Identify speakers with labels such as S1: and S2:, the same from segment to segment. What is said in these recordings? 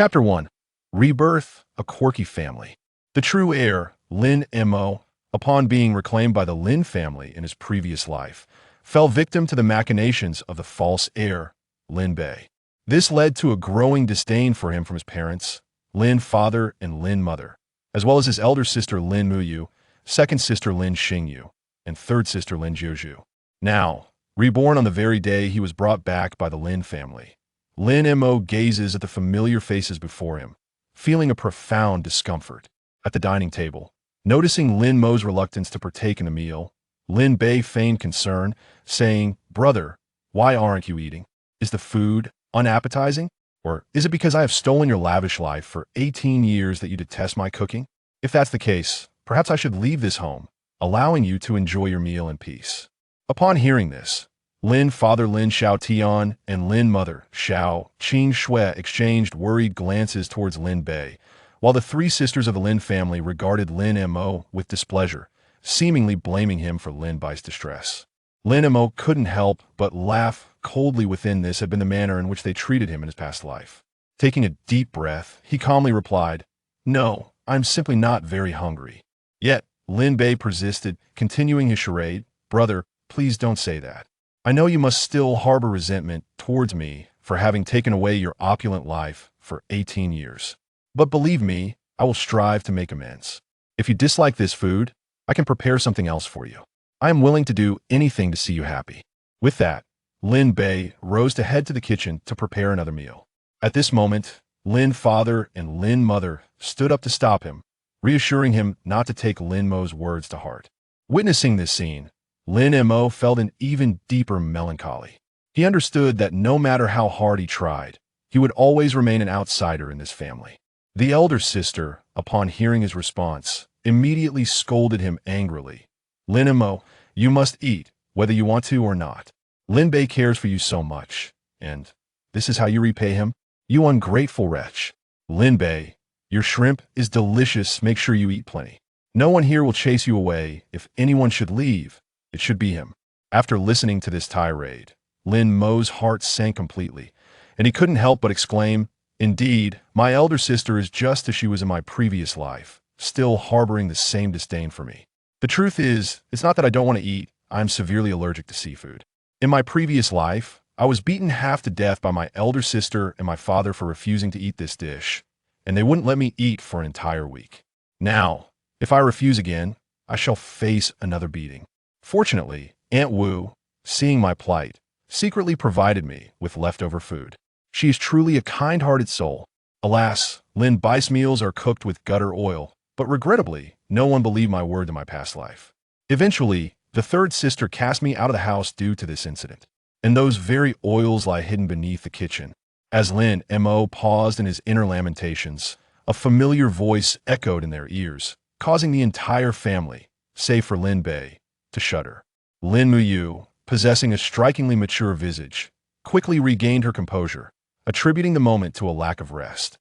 S1: Chapter 1. Rebirth, a quirky family. The true heir, Lin Mo, upon being reclaimed by the Lin family in his previous life, fell victim to the machinations of the false heir, Lin Bei. This led to a growing disdain for him from his parents, Lin father and Lin mother, as well as his elder sister Lin Mu, second sister Lin Xingyu, and third sister Lin Jiuzhu. Now, reborn on the very day he was brought back by the Lin family, Lin Mo gazes at the familiar faces before him, feeling a profound discomfort. At the dining table, noticing Lin Mo's reluctance to partake in the meal, Lin Bei feigned concern, saying, "Brother, why aren't you eating? Is the food unappetizing? Or is it because I have stolen your lavish life for 18 years that you detest my cooking? If that's the case, perhaps I should leave this home, allowing you to enjoy your meal in peace." Upon hearing this, Lin father Lin Xiaotian and Lin mother Xiao Qing Shui exchanged worried glances towards Lin Bei, while the three sisters of the Lin family regarded Lin Mo with displeasure, seemingly blaming him for Lin Bai's distress. Lin Mo couldn't help but laugh coldly. Within this had been the manner in which they treated him in his past life. Taking a deep breath, he calmly replied, "No, I'm simply not very hungry." Yet, Lin Bei persisted, continuing his charade, "Brother, please don't say that. I know you must still harbor resentment towards me for having taken away your opulent life for 18 years. But believe me, I will strive to make amends. If you dislike this food, I can prepare something else for you. I am willing to do anything to see you happy." With that, Lin Bei rose to head to the kitchen to prepare another meal. At this moment, Lin father and Lin mother stood up to stop him, reassuring him not to take Lin Mo's words to heart. Witnessing this scene, Lin Mo felt an even deeper melancholy. He understood that no matter how hard he tried, he would always remain an outsider in this family. The elder sister, upon hearing his response, immediately scolded him angrily. "Lin Mo, you must eat, whether you want to or not. Lin Bei cares for you so much, and this is how you repay him? You ungrateful wretch. Lin Bei, your shrimp is delicious. Make sure you eat plenty. No one here will chase you away. If anyone should leave, it should be him." After listening to this tirade, Lin Mo's heart sank completely, and he couldn't help but exclaim, "Indeed, my elder sister is just as she was in my previous life, still harboring the same disdain for me. The truth is, it's not that I don't want to eat, I'm severely allergic to seafood. In my previous life, I was beaten half to death by my elder sister and my father for refusing to eat this dish, and they wouldn't let me eat for an entire week. Now, if I refuse again, I shall face another beating. Fortunately, Aunt Wu, seeing my plight, secretly provided me with leftover food. She is truly a kind-hearted soul. Alas, Lin Bai's meals are cooked with gutter oil, but regrettably, no one believed my word in my past life. Eventually, the third sister cast me out of the house due to this incident, and those very oils lie hidden beneath the kitchen." As Lin Mo paused in his inner lamentations, a familiar voice echoed in their ears, causing the entire family, save for Lin Bei, to shudder. Lin Mu, possessing a strikingly mature visage, quickly regained her composure, attributing the moment to a lack of rest.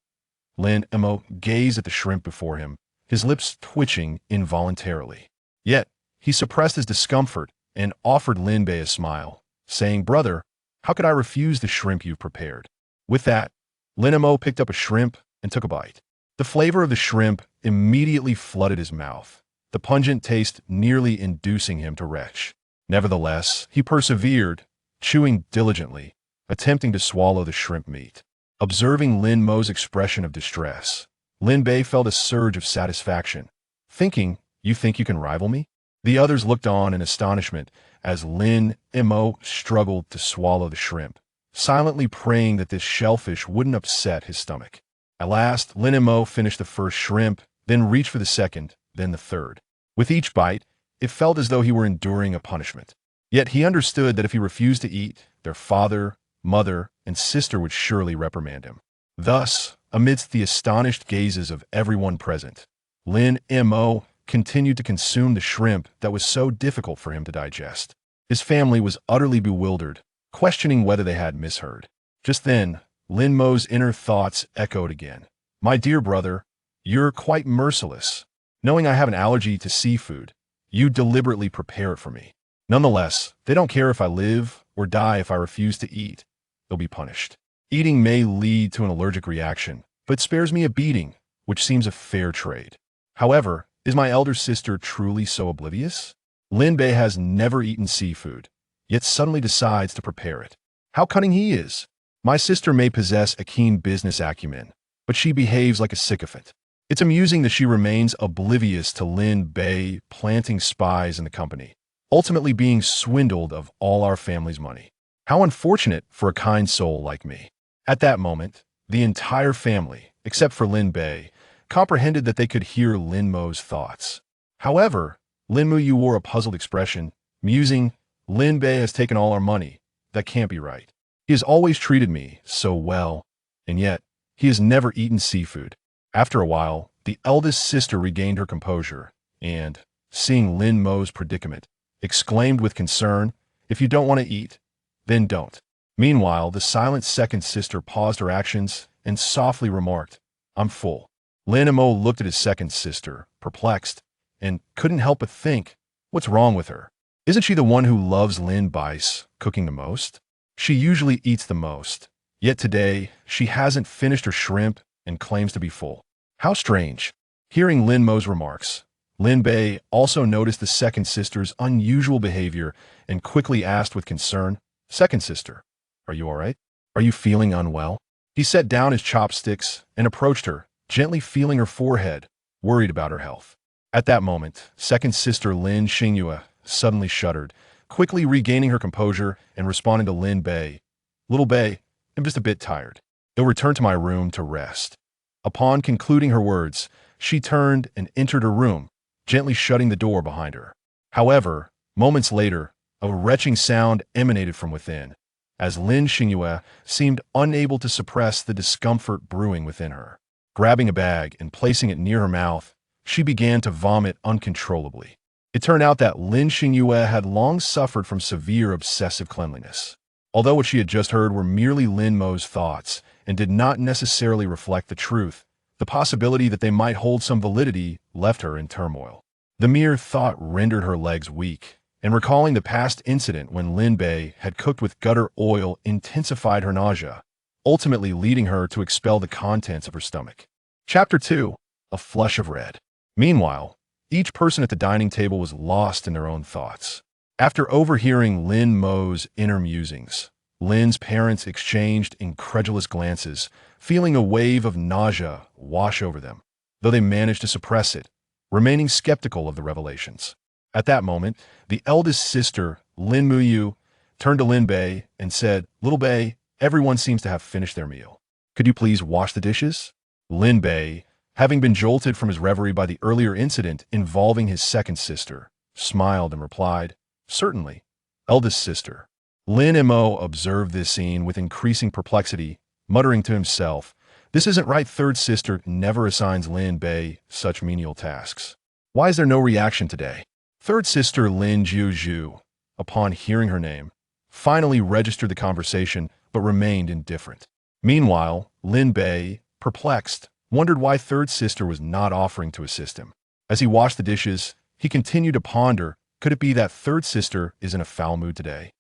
S1: Lin Mo gazed at the shrimp before him, his lips twitching involuntarily. Yet, he suppressed his discomfort and offered Lin Bei a smile, saying, "Brother, how could I refuse the shrimp you've prepared?" With that, Lin Mo picked up a shrimp and took a bite. The flavor of the shrimp immediately flooded his mouth, the pungent taste nearly inducing him to retch. Nevertheless, he persevered, chewing diligently, attempting to swallow the shrimp meat. Observing Lin Mo's expression of distress, Lin Bei felt a surge of satisfaction, thinking, "You think you can rival me?" The others looked on in astonishment as Lin Mo struggled to swallow the shrimp, silently praying that this shellfish wouldn't upset his stomach. At last, Lin Mo finished the first shrimp, then reached for the second, then the third. With each bite, it felt as though he were enduring a punishment. Yet he understood that if he refused to eat, their father, mother, and sister would surely reprimand him. Thus, amidst the astonished gazes of everyone present, Lin Mo continued to consume the shrimp that was so difficult for him to digest. His family was utterly bewildered, questioning whether they had misheard. Just then, Lin Mo's inner thoughts echoed again. "My dear brother, you're quite merciless. Knowing I have an allergy to seafood, you deliberately prepare it for me. Nonetheless, they don't care if I live or die if I refuse to eat. They'll be punished. Eating may lead to an allergic reaction, but spares me a beating, which seems a fair trade. However, is my elder sister truly so oblivious? Lin Bei has never eaten seafood, yet suddenly decides to prepare it. How cunning he is! My sister may possess a keen business acumen, but she behaves like a sycophant. It's amusing that she remains oblivious to Lin Bei planting spies in the company, ultimately being swindled of all our family's money. How unfortunate for a kind soul like me. At that moment, the entire family, except for Lin Bei, comprehended that they could hear Lin Mo's thoughts. However, Lin Mo wore a puzzled expression, musing, Lin Bei has taken all our money. That can't be right. He has always treated me so well, and yet he has never eaten seafood. After a while, the eldest sister regained her composure and, seeing Lin Mo's predicament, exclaimed with concern, if you don't want to eat, then don't. Meanwhile, the silent second sister paused her actions and softly remarked, I'm full. Lin Mo looked at his second sister, perplexed, and couldn't help but think, what's wrong with her? Isn't she the one who loves Lin Bei's cooking the most? She usually eats the most, yet today she hasn't finished her shrimp and claims to be full. How strange. Hearing Lin Mo's remarks, Lin Bei also noticed the second sister's unusual behavior and quickly asked with concern, Second sister, are you all right? Are you feeling unwell? He set down his chopsticks and approached her, gently feeling her forehead, worried about her health. At that moment, second sister Lin Xingyue suddenly shuddered, quickly regaining her composure and responding to Lin Bei. Little Bei, I'm just a bit tired. I'll return to my room to rest. Upon concluding her words, she turned and entered her room, gently shutting the door behind her. However, moments later, a retching sound emanated from within, as Lin Xingyue seemed unable to suppress the discomfort brewing within her. Grabbing a bag and placing it near her mouth, she began to vomit uncontrollably. It turned out that Lin Xingyue had long suffered from severe obsessive cleanliness. Although what she had just heard were merely Lin Mo's thoughts and did not necessarily reflect the truth, the possibility that they might hold some validity left her in turmoil. The mere thought rendered her legs weak, and recalling the past incident when Lin Bei had cooked with gutter oil intensified her nausea, ultimately leading her to expel the contents of her stomach. Chapter 2. A Flush of Red. Meanwhile, each person at the dining table was lost in their own thoughts. After overhearing Lin Mo's inner musings, Lin's parents exchanged incredulous glances, feeling a wave of nausea wash over them, though they managed to suppress it, remaining skeptical of the revelations. At that moment, the eldest sister, Lin Mo, turned to Lin Bei and said, Little Bei, everyone seems to have finished their meal. Could you please wash the dishes? Lin Bei, having been jolted from his reverie by the earlier incident involving his second sister, smiled and replied, Certainly, eldest sister. Lin Mo observed this scene with increasing perplexity, muttering to himself, This isn't right. Third sister never assigns Lin Bei such menial tasks. Why is there no reaction today? Third sister Lin Jiuzhu, upon hearing her name, finally registered the conversation but remained indifferent. Meanwhile, Lin Bei, perplexed, wondered why third sister was not offering to assist him. As he washed the dishes, he continued to ponder, could it be that third sister is in a foul mood today?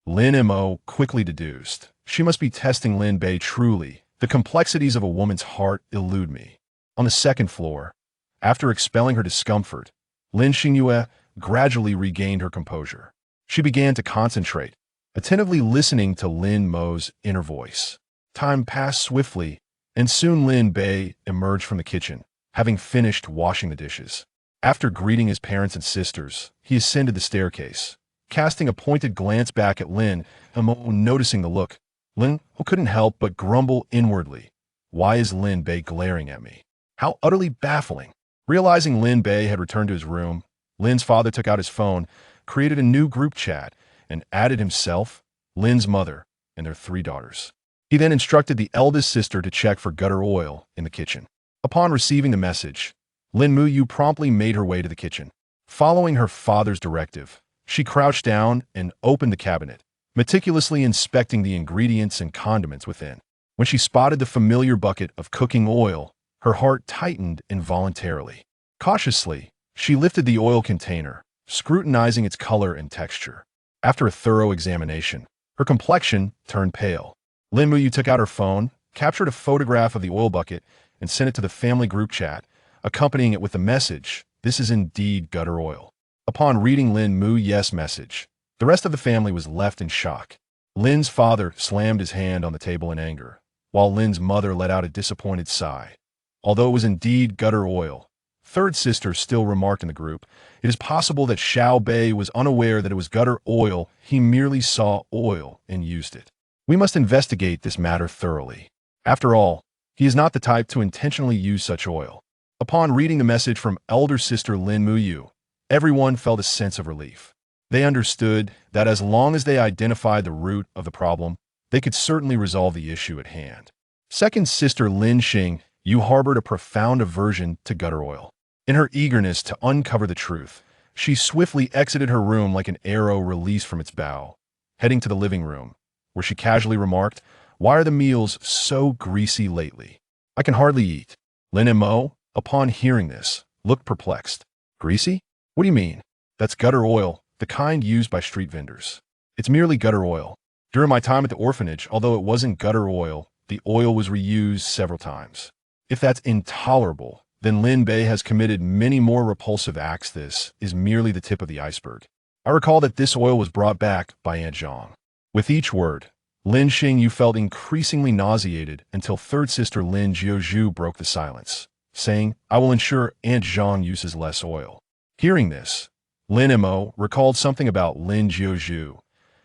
S1: Lin Mo quickly deduced, she must be testing Lin Bei truly. The complexities of a woman's heart elude me. On the second floor, after expelling her discomfort, Lin Xingyue gradually regained her composure. She began to concentrate, attentively listening to Lin Mo's inner voice. Time passed swiftly, and soon Lin Bei emerged from the kitchen, having finished washing the dishes. After greeting his parents and sisters, he ascended the staircase, casting a pointed glance back at Lin Mo. Noticing the look, Lin Mo couldn't help but grumble inwardly. Why is Lin Bei glaring at me? How utterly baffling. Realizing Lin Bei had returned to his room, Lin's father took out his phone, created a new group chat, and added himself, Lin's mother, and their 3 daughters. He then instructed the eldest sister to check for gutter oil in the kitchen. Upon receiving the message, Lin Mo promptly made her way to the kitchen. Following her father's directive, she crouched down and opened the cabinet, meticulously inspecting the ingredients and condiments within. When she spotted the familiar bucket of cooking oil, her heart tightened involuntarily. Cautiously, she lifted the oil container, scrutinizing its color and texture. After a thorough examination, her complexion turned pale. Lin Mo took out her phone captured a photograph of the oil bucket and sent it to the family group chat, accompanying it with the message, "This is indeed gutter oil." Upon reading Lin Mo's message, the rest of the family was left in shock. Lin's father slammed his hand on the table in anger, while Lin's mother let out a disappointed sigh. Although it was indeed gutter oil, third sister still remarked in the group, "It is possible that Xiao Bei was unaware that it was gutter oil. He merely saw oil and used it. We must investigate this matter thoroughly. After all, he is not the type to intentionally use such oil." Upon reading the message from elder sister Lin Mo, everyone felt a sense of relief. They understood that as long as they identified the root of the problem, they could certainly resolve the issue at hand. Second sister Lin Xing harbored a profound aversion to gutter oil. In her eagerness to uncover the truth, she swiftly exited her room like an arrow released from its bow, heading to the living room, where she casually remarked, "Why are the meals so greasy lately? I can hardly eat." Lin Mo, upon hearing this, looked perplexed. "Greasy? What do you mean?" "That's gutter oil, the kind used by street vendors. It's merely gutter oil. During my time at the orphanage, although it wasn't gutter oil, the oil was reused several times. If that's intolerable, then Lin Bei has committed many more repulsive acts. This is merely the tip of the iceberg. I recall that this oil was brought back by Aunt Zhang." With each word, Lin Xing felt increasingly nauseated until third sister Lin Jiuzhu broke the silence, saying, "I will ensure Aunt Zhang uses less oil." Hearing this, Lin Mo recalled something about Lin Jiuzhu.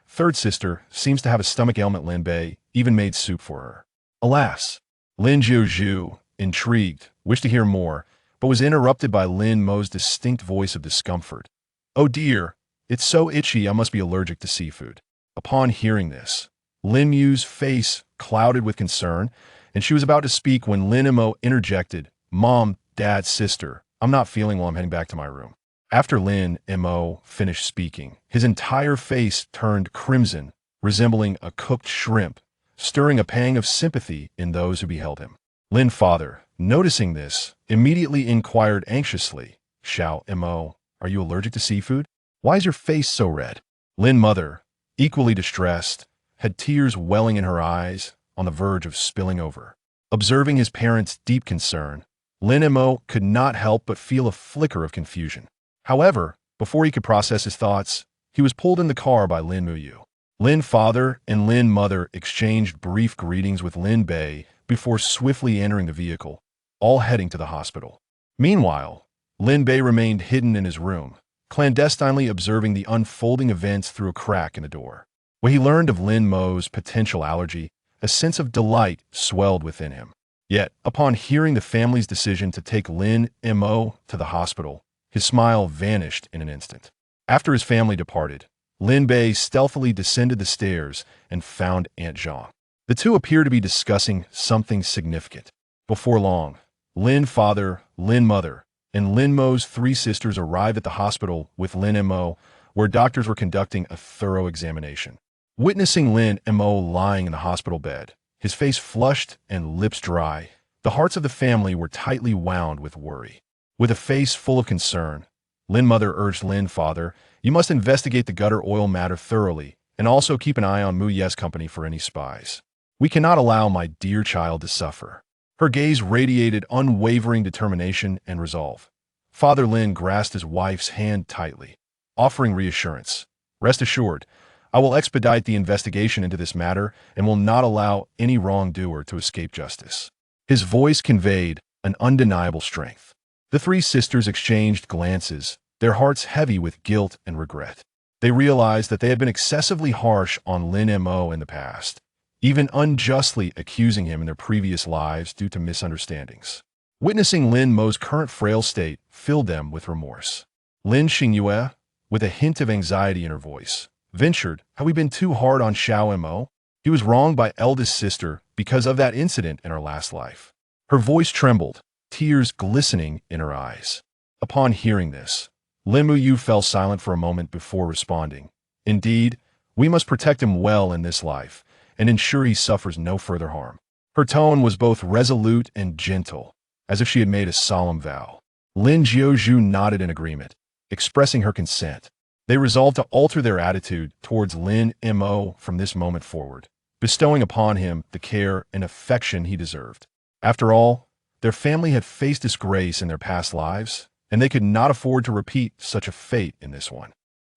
S1: Third sister seems to have a stomach ailment. Lin Bei even made soup for her. Alas, Lin Jiuzhu, intrigued, wished to hear more, but was interrupted by Lin Mo's distinct voice of discomfort. "Oh dear, it's so itchy I must be allergic to seafood." Upon hearing this, Lin Mo's face clouded with concern, and she was about to speak when Lin Mo interjected, "Mom, Dad, sister, I'm not feeling well. I'm heading back to my room." After Lin Mo finished speaking, his entire face turned crimson, resembling a cooked shrimp, stirring a pang of sympathy in those who beheld him. Lin father, noticing this, immediately inquired anxiously, "Xiao Mo, are you allergic to seafood? Why is your face so red?" Lin mother, equally distressed, had tears welling in her eyes, on the verge of spilling over. Observing his parents' deep concern, Lin Mo could not help but feel a flicker of confusion. However, before he could process his thoughts, he was pulled in the car by Lin Mo. Lin father and Lin mother exchanged brief greetings with Lin Bei before swiftly entering the vehicle, all heading to the hospital. Meanwhile, Lin Bei remained hidden in his room, clandestinely observing the unfolding events through a crack in the door. When he learned of Lin Mo's potential allergy, a sense of delight swelled within him. Yet, upon hearing the family's decision to take Lin Mo to the hospital, his smile vanished in an instant. After his family departed, Lin Bei stealthily descended the stairs and found Aunt Zhang. The two appeared to be discussing something significant. Before long, Lin father, Lin mother, and Lin Mo's three sisters arrived at the hospital with Lin Mo, where doctors were conducting a thorough examination. Witnessing Lin Mo lying in the hospital bed, his face flushed and lips dry, the hearts of the family were tightly wound with worry. With a face full of concern, Lin mother urged Lin father, "You must investigate the gutter oil matter thoroughly, and also keep an eye on Muye's company for any spies. We cannot allow my dear child to suffer." Her gaze radiated unwavering determination and resolve. Father Lin grasped his wife's hand tightly, offering reassurance. "Rest assured, I will expedite the investigation into this matter and will not allow any wrongdoer to escape justice." His voice conveyed an undeniable strength. The three sisters exchanged glances, their hearts heavy with guilt and regret. They realized that they had been excessively harsh on Lin Mo in the past, even unjustly accusing him in their previous lives due to misunderstandings. Witnessing Lin Mo's current frail state filled them with remorse. Lin Xingyue, with a hint of anxiety in her voice, ventured, "Have we been too hard on Xiao Mo? He was wronged by eldest sister because of that incident in her last life." Her voice trembled, tears glistening in her eyes. Upon hearing this, Lin Mo fell silent for a moment before responding, "Indeed, we must protect him well in this life and ensure he suffers no further harm." Her tone was both resolute and gentle, as if she had made a solemn vow. Lin Jiuzhu nodded in agreement, expressing her consent. They resolved to alter their attitude towards Lin Mo from this moment forward. bestowing upon him the care and affection he deserved. After all, their family had faced disgrace in their past lives, and they could not afford to repeat such a fate in this one.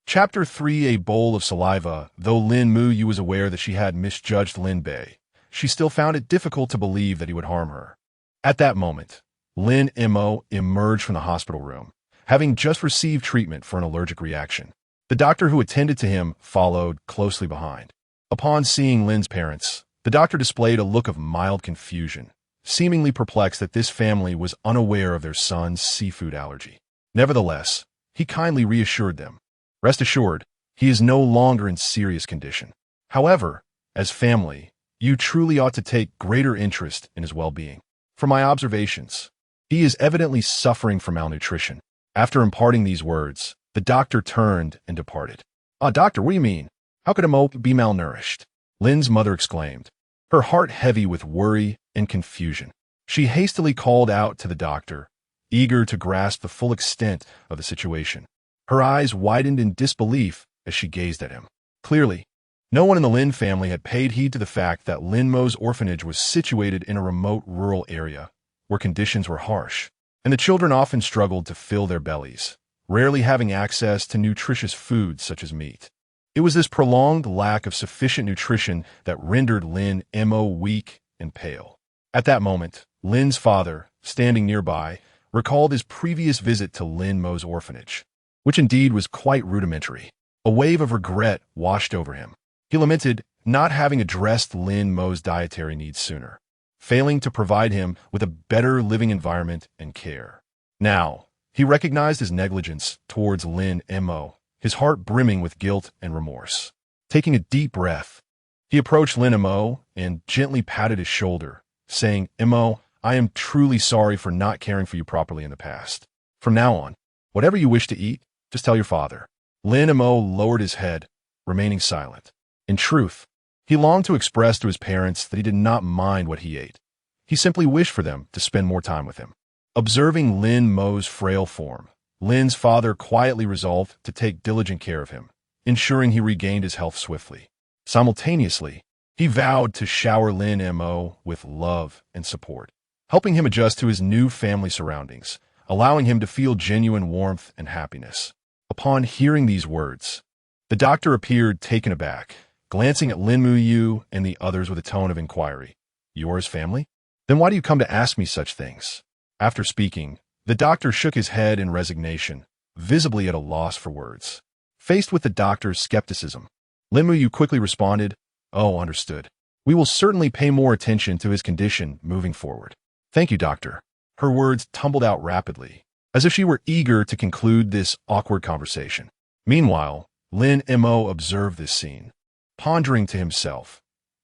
S1: Chapter 3: A Bowl of Saliva. Though Lin Mo was aware that she had misjudged Lin Bei, she still found it difficult to believe that he would harm her. At that moment, Lin Mo emerged from the hospital room, having just received treatment for an allergic reaction. The doctor who attended to him followed closely behind. Upon seeing Lin's parents, the doctor displayed a look of mild confusion, seemingly perplexed that this family was unaware of their son's seafood allergy. Nevertheless, he kindly reassured them. Rest assured, he is no longer in serious condition. However, as family, you truly ought to take greater interest in his well-being. From my observations, he is evidently suffering from malnutrition. After imparting these words, the doctor turned and departed. Doctor, what do you mean? How could Mo be malnourished? Lin's mother exclaimed, her heart heavy with worry and confusion. She hastily called out to the doctor, eager to grasp the full extent of the situation. Her eyes widened in disbelief as she gazed at him. Clearly, no one in the Lin family had paid heed to the fact that Lin Mo's orphanage was situated in a remote rural area where conditions were harsh, and the children often struggled to fill their bellies, rarely having access to nutritious foods such as meat. It was this prolonged lack of sufficient nutrition that rendered Lin Mo weak and pale. At that moment, Lin's father, standing nearby, recalled his previous visit to Lin Mo's orphanage, which indeed was quite rudimentary. A wave of regret washed over him. He lamented not having addressed Lin Mo's dietary needs sooner, failing to provide him with a better living environment and care. Now, he recognized his negligence towards Lin Mo, his heart brimming with guilt and remorse. Taking a deep breath, he approached Lin Mo and gently patted his shoulder, saying, Mo, I am truly sorry for not caring for you properly in the past. From now on, whatever you wish to eat, just tell your father. Lin Mo lowered his head, remaining silent. In truth, he longed to express to his parents that he did not mind what he ate. He simply wished for them to spend more time with him. Observing Lin Mo's frail form, Lin's father quietly resolved to take diligent care of him, ensuring he regained his health swiftly. Simultaneously, he vowed to shower Lin Mo with love and support, helping him adjust to his new family surroundings, allowing him to feel genuine warmth and happiness. Upon hearing these words, the doctor appeared taken aback, glancing at Lin Mo and the others with a tone of inquiry. Yours family? Then why do you come to ask me such things? After speaking, the doctor shook his head in resignation, visibly at a loss for words. Faced with the doctor's skepticism, Lin Mo quickly responded, Oh, understood. We will certainly pay more attention to his condition moving forward. Thank you, doctor. Her words tumbled out rapidly, as if she were eager to conclude this awkward conversation. Meanwhile, Lin Mo observed this scene, pondering to himself,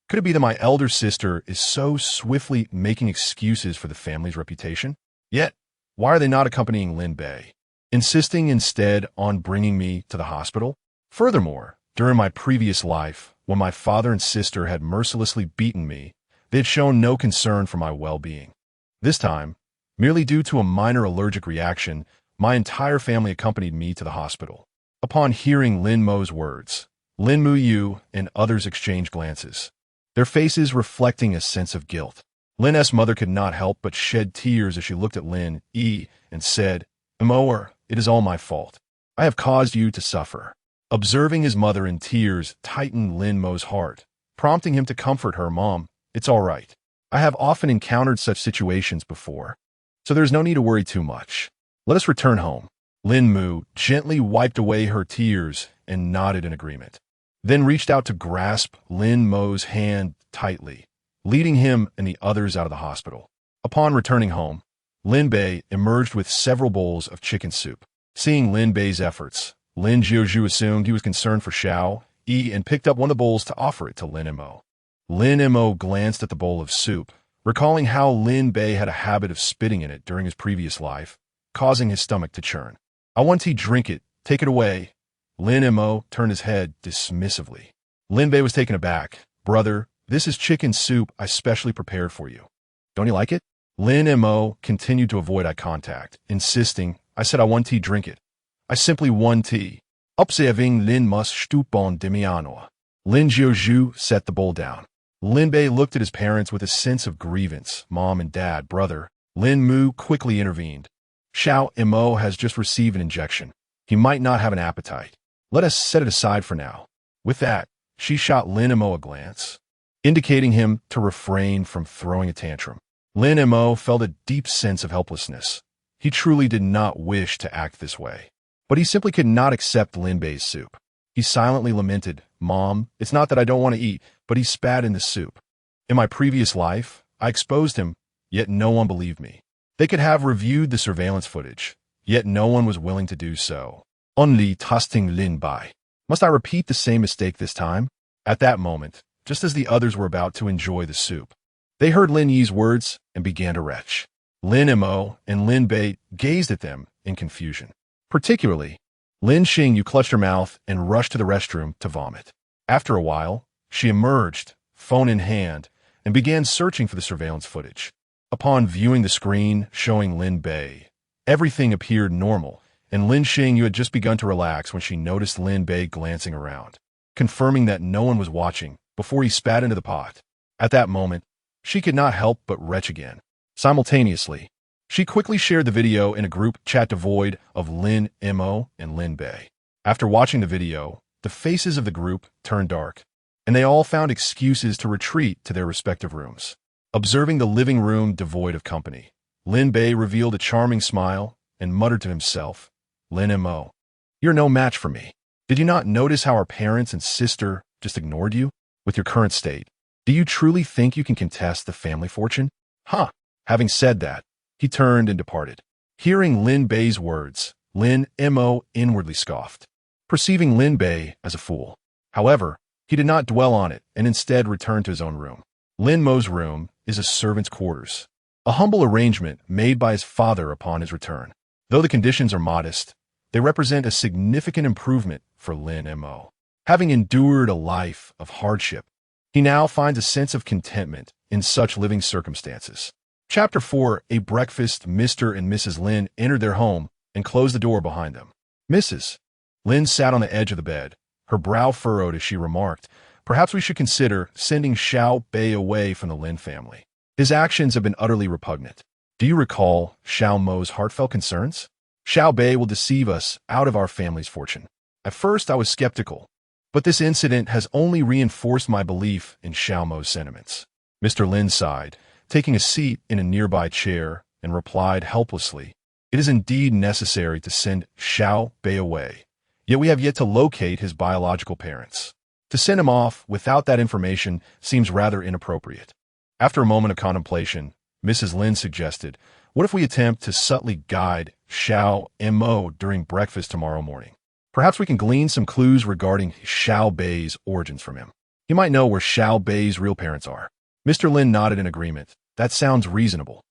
S1: could it be that my elder sister is so swiftly making excuses for the family's reputation? Yet, why are they not accompanying Lin Bei, insisting instead on bringing me to the hospital? Furthermore, during my previous life, when my father and sister had mercilessly beaten me, they had shown no concern for my well-being. This time, merely due to a minor allergic reaction, my entire family accompanied me to the hospital. Upon hearing Lin Mo's words, Lin Mo and others exchanged glances, their faces reflecting a sense of guilt. Lin's mother could not help but shed tears as she looked at Lin and said, Mo, it is all my fault. I have caused you to suffer. Observing his mother in tears tightened Lin Mo's heart, prompting him to comfort her. Mom, it's all right. I have often encountered such situations before, so there's no need to worry too much. Let us return home. Lin Mo gently wiped away her tears and nodded in agreement, then reached out to grasp Lin Mo's hand tightly, leading him and the others out of the hospital. Upon returning home, Lin Bei emerged with several bowls of chicken soup. Seeing Lin Bei's efforts, Lin Jiuzhu assumed he was concerned for Xiao Yi and picked up one of the bowls to offer it to Lin Mo. Lin Mo glanced at the bowl of soup, recalling how Lin Bei had a habit of spitting in it during his previous life, causing his stomach to churn. I want to drink it. Take it away. Lin Mo turned his head dismissively. Lin Bei was taken aback. Brother, this is chicken soup I specially prepared for you. Don't you like it? Lin Mo continued to avoid eye contact, insisting, I said I want to drink it. I simply want tea. Observing Lin Mus Stupon Demiano. Lin Jiuzhu set the bowl down. Lin Bei looked at his parents with a sense of grievance. Mom and dad, brother. Lin Mo quickly intervened. Xiao Mo has just received an injection. He might not have an appetite. Let us set it aside for now. With that, she shot Lin Mo a glance, indicating him to refrain from throwing a tantrum. Lin Mo felt a deep sense of helplessness. He truly did not wish to act this way. But he simply could not accept Lin Bei's soup. He silently lamented, "Mom, it's not that I don't want to eat," but he spat in the soup. In my previous life, I exposed him, yet no one believed me. They could have reviewed the surveillance footage, yet no one was willing to do so. Only trusting Lin Bei. Must I repeat the same mistake this time? At that moment, just as the others were about to enjoy the soup, they heard Lin Yi's words and began to retch. Lin Mo and Lin Bei gazed at them in confusion. Particularly, Lin Xingyu clutched her mouth and rushed to the restroom to vomit. After a while, she emerged, phone in hand, and began searching for the surveillance footage. Upon viewing the screen showing Lin Bei, everything appeared normal, and Lin Xingyu had just begun to relax when she noticed Lin Bei glancing around, confirming that no one was watching before he spat into the pot. At that moment, she could not help but retch again. Simultaneously, she quickly shared the video in a group chat devoid of Lin Mo and Lin Bei. After watching the video, the faces of the group turned dark, and they all found excuses to retreat to their respective rooms. Observing the living room devoid of company, Lin Bei revealed a charming smile and muttered to himself, "Lin Mo, you're no match for me. Did you not notice how our parents and sister just ignored you? With your current state, do you truly think you can contest the family fortune? Huh." Having said that, he turned and departed. Hearing Lin Bei's words, Lin Mo inwardly scoffed, perceiving Lin Bei as a fool. However, he did not dwell on it and instead returned to his own room. Lin Mo's room is a servant's quarters, a humble arrangement made by his father upon his return. Though the conditions are modest, they represent a significant improvement for Lin Mo. Having endured a life of hardship, he now finds a sense of contentment in such living circumstances. Chapter 4. A breakfast. Mr. and Mrs. Lin entered their home and closed the door behind them. Mrs. Lin sat on the edge of the bed, her brow furrowed as she remarked, "Perhaps we should consider sending Xiao Bei away from the Lin family. His actions have been utterly repugnant. Do you recall Xiao Mo's heartfelt concerns? Xiao Bei will deceive us out of our family's fortune." At first, I was skeptical, but this incident has only reinforced my belief in Xiao Mo's sentiments. Mr. Lin sighed, taking a seat in a nearby chair, and replied helplessly, "It is indeed necessary to send Xiao Bei away, yet we have yet to locate his biological parents. To send him off without that information seems rather inappropriate." After a moment of contemplation, Mrs. Lin suggested, "What if we attempt to subtly guide Xiao Mo during breakfast tomorrow morning? Perhaps we can glean some clues regarding Xiao Bei's origins from him. He might know where Xiao Bei's real parents are." Mr. Lin nodded in agreement. "That sounds reasonable.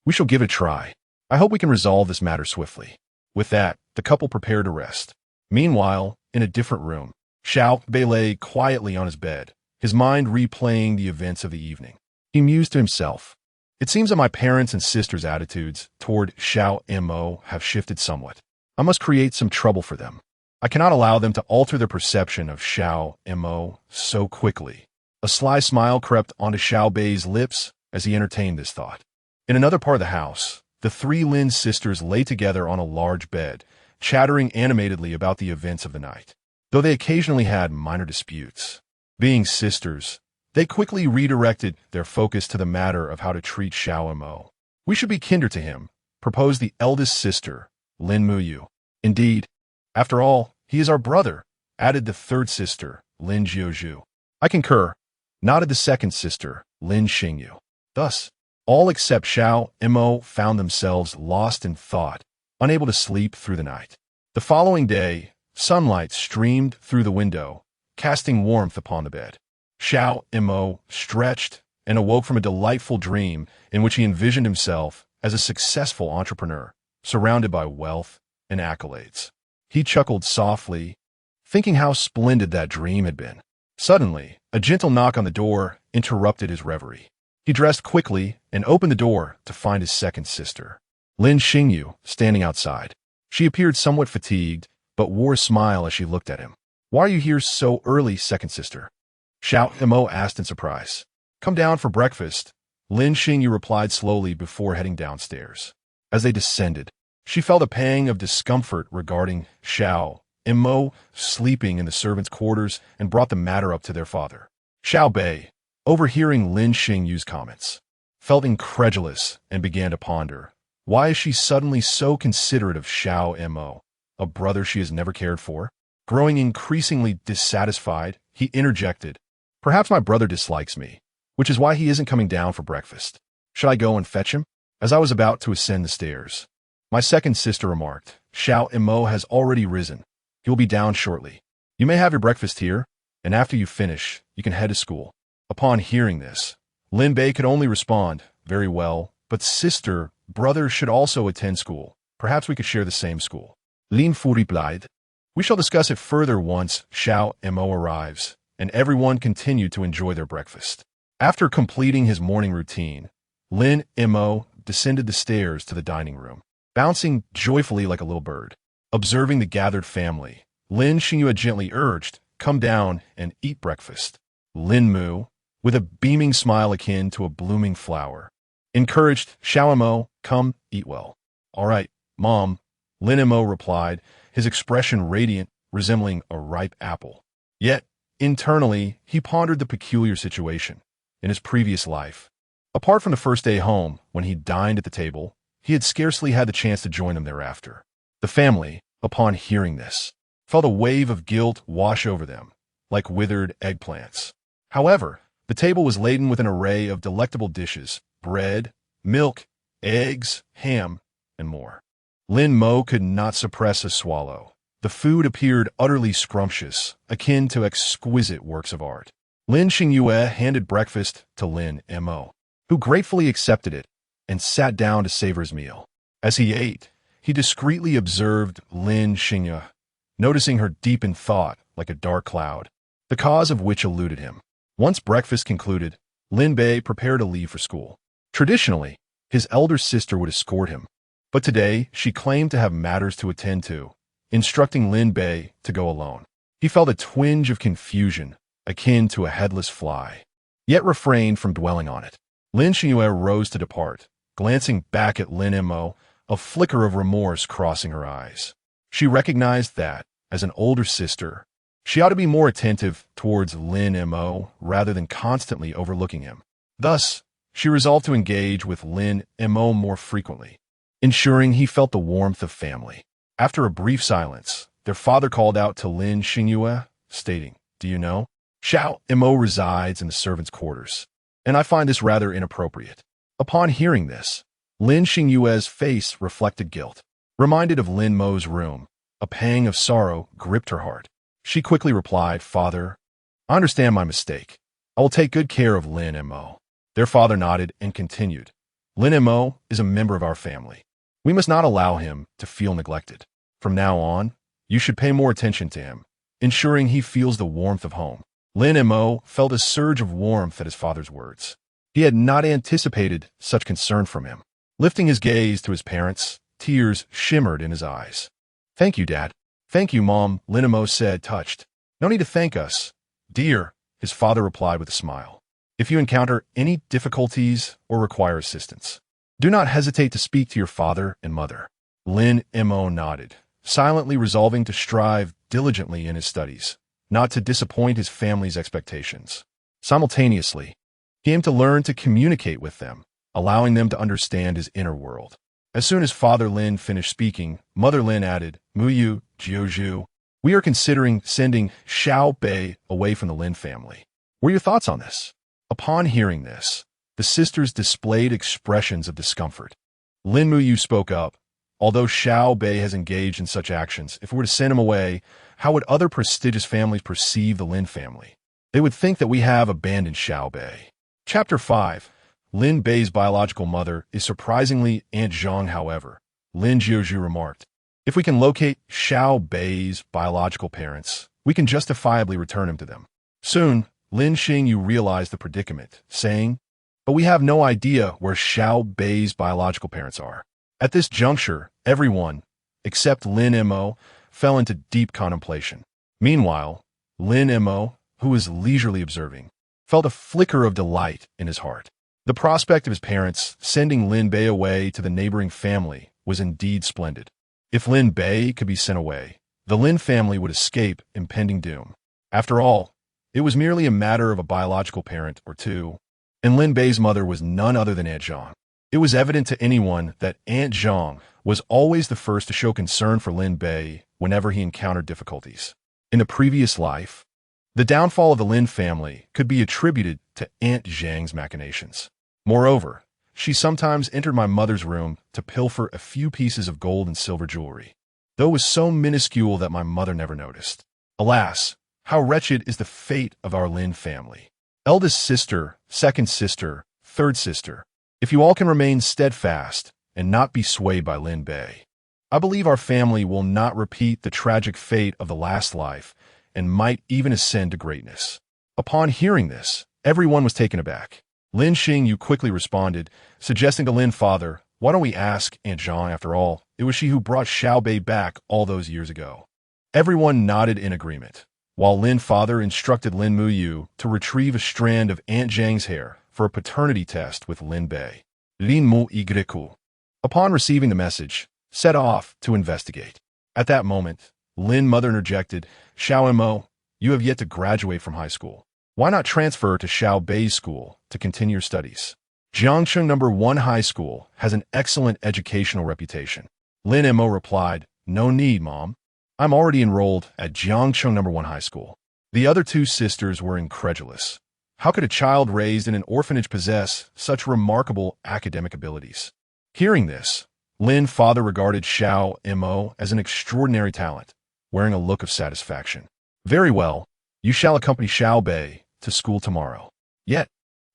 S1: We shall give it a try. I hope we can resolve this matter swiftly." With that, the couple prepared to rest. Meanwhile, in a different room, Xiao Bei lay quietly on his bed, his mind replaying the events of the evening. He mused to himself, "It seems that my parents' and sisters' attitudes toward Xiao Mo have shifted somewhat. I must create some trouble for them. I cannot allow them to alter their perception of Xiao Mo so quickly." A sly smile crept onto Xiao Bei's lips as he entertained this thought. In another part of the house, the three Lin sisters lay together on a large bed, chattering animatedly about the events of the night. Though they occasionally had minor disputes, being sisters, they quickly redirected their focus to the matter of how to treat Xiao Mo. "We should be kinder to him," proposed the eldest sister, Lin Mu. "Indeed. After all, he is our brother," added the third sister, Lin Jiuzhu. "I concur," nodded the second sister, Lin Xingyu. Thus, all except Xiao Mo found themselves lost in thought, unable to sleep through the night. The following day, sunlight streamed through the window, casting warmth upon the bed. Xiao Mo stretched and awoke from a delightful dream in which he envisioned himself as a successful entrepreneur, surrounded by wealth and accolades. He chuckled softly, thinking how splendid that dream had been. Suddenly, a gentle knock on the door interrupted his reverie. He dressed quickly and opened the door to find his second sister, Lin Xingyu, standing outside. She appeared somewhat fatigued, but wore a smile as she looked at him. "Why are you here so early, second sister?" Xiao Mo asked in surprise. Come down for breakfast, Lin Xingyu replied slowly before heading downstairs. As they descended, she felt a pang of discomfort regarding Xiao and Mo sleeping in the servants' quarters and brought the matter up to their father. Xiao Bei, overhearing Lin Xingyu's comments, felt incredulous and began to ponder. Why is she suddenly so considerate of Xiao and Mo, a brother she has never cared for? Growing increasingly dissatisfied, he interjected, "Perhaps my brother dislikes me, which is why he isn't coming down for breakfast. Should I go and fetch him?" As I was about to ascend the stairs, my second sister remarked, "Xiao and Mo has already risen. He will be down shortly. You may have your breakfast here, and after you finish, you can head to school." Upon hearing this, Lin Bei could only respond, "Very well, but sister, brother should also attend school. Perhaps we could share the same school." Lin Fu replied, "We shall discuss it further once Xiao and Mo arrives," and everyone continued to enjoy their breakfast. After completing his morning routine, Lin Mo descended the stairs to the dining room, bouncing joyfully like a little bird. Observing the gathered family, Lin Xingyu gently urged, "Come down and eat breakfast." Lin Mo, with a beaming smile akin to a blooming flower, encouraged Xiao and Mo, "Come, eat well." "All right, Mom," Lin Mo replied, his expression radiant, resembling a ripe apple. Yet, internally, he pondered the peculiar situation. In his previous life, apart from the first day home, when he dined at the table, he had scarcely had the chance to join them thereafter. The family, upon hearing this, felt a wave of guilt wash over them, like withered eggplants. However, the table was laden with an array of delectable dishes, bread, milk, eggs, ham, and more. Lin Mo could not suppress a swallow. The food appeared utterly scrumptious, akin to exquisite works of art. Lin Xingyu handed breakfast to Lin Mo, who gratefully accepted it and sat down to savor his meal. As he ate, he discreetly observed Lin Xingyu, noticing her deep in thought like a dark cloud, the cause of which eluded him. Once breakfast concluded, Lin Bei prepared to leave for school. Traditionally, his elder sister would escort him, but today she claimed to have matters to attend to, instructing Lin Bei to go alone. He felt a twinge of confusion, akin to a headless fly, yet refrained from dwelling on it. Lin Xingyu rose to depart, glancing back at Lin Mo, a flicker of remorse crossing her eyes. She recognized that, as an older sister, she ought to be more attentive towards Lin Mo rather than constantly overlooking him. Thus, she resolved to engage with Lin Mo more frequently, ensuring he felt the warmth of family. After a brief silence, their father called out to Lin Xingyu, stating, "Do you know? Xiao Mo resides in the servants' quarters, and I find this rather inappropriate." Upon hearing this, Lin Xingyu's face reflected guilt. Reminded of Lin Mo's room, a pang of sorrow gripped her heart. She quickly replied, "Father, I understand my mistake. I will take good care of Lin Mo." Their father nodded and continued, "Lin Mo is a member of our family. We must not allow him to feel neglected. From now on, you should pay more attention to him, ensuring he feels the warmth of home." Lin Mo felt a surge of warmth at his father's words. He had not anticipated such concern from him. Lifting his gaze to his parents, tears shimmered in his eyes. "Thank you, Dad." "Thank you, Mom," Lin Mo said, touched. "No need to thank us, dear," his father replied with a smile. "If you encounter any difficulties or require assistance, do not hesitate to speak to your father and mother." Lin Mo nodded, silently resolving to strive diligently in his studies, not to disappoint his family's expectations. Simultaneously, he aimed to learn to communicate with them, allowing them to understand his inner world. As soon as Father Lin finished speaking, Mother Lin added, "Muyu, Jiuzhu, we are considering sending Xiao Bei away from the Lin family. What are your thoughts on this?" Upon hearing this, the sisters displayed expressions of discomfort. Lin Muyu spoke up, "Although Xiao Bei has engaged in such actions, if we were to send him away, how would other prestigious families perceive the Lin family? They would think that we have abandoned Xiao Bei." Chapter 5. Lin Bei's biological mother is surprisingly Aunt Zhang. However, Lin Jiuzhu remarked, "If we can locate Xiao Bei's biological parents, we can justifiably return him to them." Soon, Lin Xingyu realized the predicament, saying, "But we have no idea where Xiao Bei's biological parents are." At this juncture, everyone, except Lin Mo, fell into deep contemplation. Meanwhile, Lin Mo, who was leisurely observing, felt a flicker of delight in his heart. The prospect of his parents sending Lin Bei away to the neighboring family was indeed splendid. If Lin Bei could be sent away, the Lin family would escape impending doom. After all, it was merely a matter of a biological parent or two, and Lin Bei's mother was none other than Aunt Zhang. It was evident to anyone that Aunt Zhang was always the first to show concern for Lin Bei whenever he encountered difficulties. In the previous life, the downfall of the Lin family could be attributed to Aunt Zhang's machinations. Moreover, she sometimes entered my mother's room to pilfer a few pieces of gold and silver jewelry, though it was so minuscule that my mother never noticed. Alas, how wretched is the fate of our Lin family. Eldest sister, second sister, third sister, if you all can remain steadfast and not be swayed by Lin Bei, I believe our family will not repeat the tragic fate of the last life and might even ascend to greatness. Upon hearing this, everyone was taken aback. Lin Xingyu quickly responded, suggesting to Lin father, "Why don't we ask Aunt Zhang after all? It was she who brought Xiao Bei back all those years ago." Everyone nodded in agreement, while Lin father instructed Lin Mu to retrieve a strand of Aunt Zhang's hair for a paternity test with Lin Bei. Lin Mo, upon receiving the message, set off to investigate. At that moment, Lin mother interjected, "Xiao Mo, you have yet to graduate from high school. Why not transfer to Xiao Bei's school to continue your studies? Jiangcheng No. 1 High School has an excellent educational reputation." Lin Mo replied, "No need, Mom. I'm already enrolled at Jiangcheng No. 1 High School." The other two sisters were incredulous. How could a child raised in an orphanage possess such remarkable academic abilities? Hearing this, Lin father regarded Xiao Mo as an extraordinary talent, wearing a look of satisfaction. "Very well, you shall accompany Xiao Bei to school tomorrow." Yet,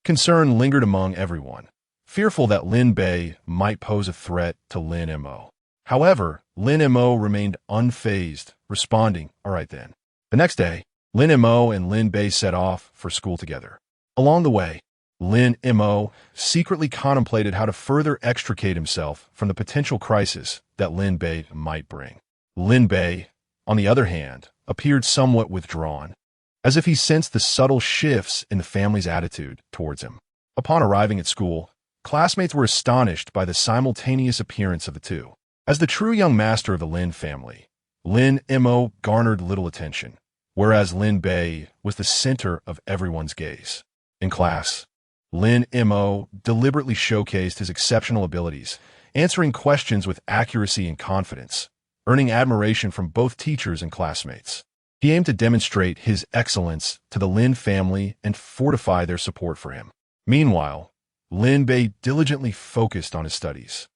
S1: concern lingered among everyone, fearful that Lin Bei might pose a threat to Lin Mo. However, Lin Mo remained unfazed, responding, "All right then." The next day, Lin Mo and Lin Bei set off for school together. Along the way, Lin Mo secretly contemplated how to further extricate himself from the potential crisis that Lin Bei might bring. Lin Bei, on the other hand, appeared somewhat withdrawn, as if he sensed the subtle shifts in the family's attitude towards him. Upon arriving at school, classmates were astonished by the simultaneous appearance of the two. As the true young master of the Lin family, Lin Mo garnered little attention, whereas Lin Bei was the center of everyone's gaze. In class, Lin Mo deliberately showcased his exceptional abilities, answering questions with accuracy and confidence, earning admiration from both teachers and classmates. He aimed to demonstrate his excellence to the Lin family and fortify their support for him. Meanwhile, Lin Bei diligently focused on his studies,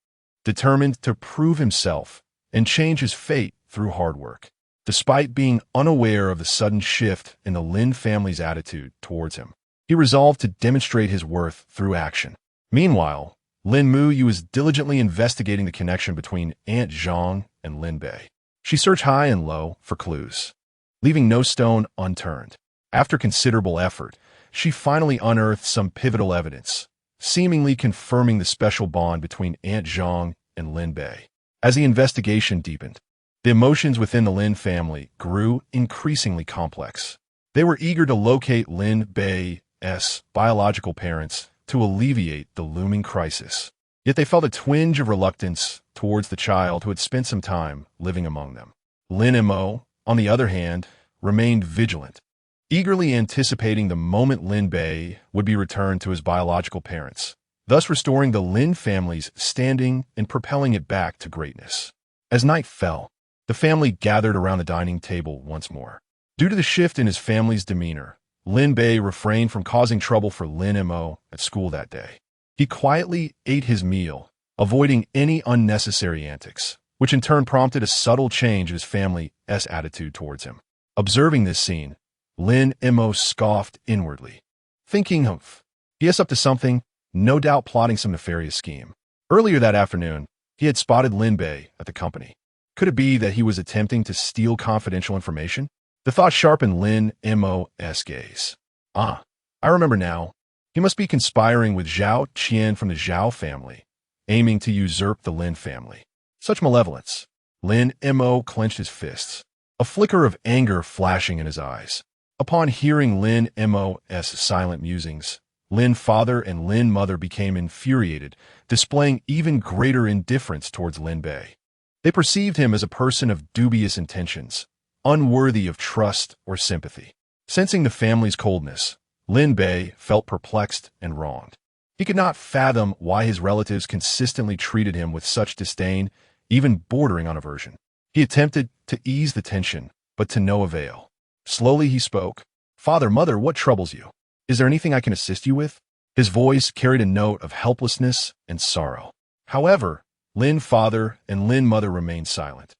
S1: determined to prove himself and change his fate through hard work. Despite being unaware of the sudden shift in the Lin family's attitude towards him, he resolved to demonstrate his worth through action. Meanwhile, Lin Mu was diligently investigating the connection between Aunt Zhang and Lin Bei. She searched high and low for clues, leaving no stone unturned. After considerable effort, she finally unearthed some pivotal evidence, seemingly confirming the special bond between Aunt Zhang and Lin Bei. As the investigation deepened, the emotions within the Lin family grew increasingly complex. They were eager to locate Lin Bei's biological parents to alleviate the looming crisis. Yet they felt a twinge of reluctance towards the child who had spent some time living among them. Lin Mo, on the other hand, remained vigilant, eagerly anticipating the moment Lin Bei would be returned to his biological parents, thus restoring the Lin family's standing and propelling it back to greatness. As night fell, the family gathered around the dining table once more. Due to the shift in his family's demeanor, Lin Bei refrained from causing trouble for Lin Mo at school that day. He quietly ate his meal, avoiding any unnecessary antics, which in turn prompted a subtle change in his family's attitude towards him. Observing this scene, Lin Mo scoffed inwardly, thinking he is up to something, no doubt plotting some nefarious scheme. Earlier that afternoon, he had spotted Lin Bei at the company. Could it be that he was attempting to steal confidential information? The thought sharpened Lin Mo's gaze. I remember now. He must be conspiring with Zhao Qian from the Zhao family, aiming to usurp the Lin family. Such malevolence. Lin Mo clenched his fists, a flicker of anger flashing in his eyes. Upon hearing Lin Mo's silent musings, Lin father and Lin mother became infuriated, displaying even greater indifference towards Lin Bei. They perceived him as a person of dubious intentions, unworthy of trust or sympathy. Sensing the family's coldness, Lin Bei felt perplexed and wronged. He could not fathom why his relatives consistently treated him with such disdain, even bordering on aversion. He attempted to ease the tension, but to no avail. Slowly he spoke, "Father, mother, what troubles you? Is there anything I can assist you with?" His voice carried a note of helplessness and sorrow. However, Lin father and Lin mother remained silent,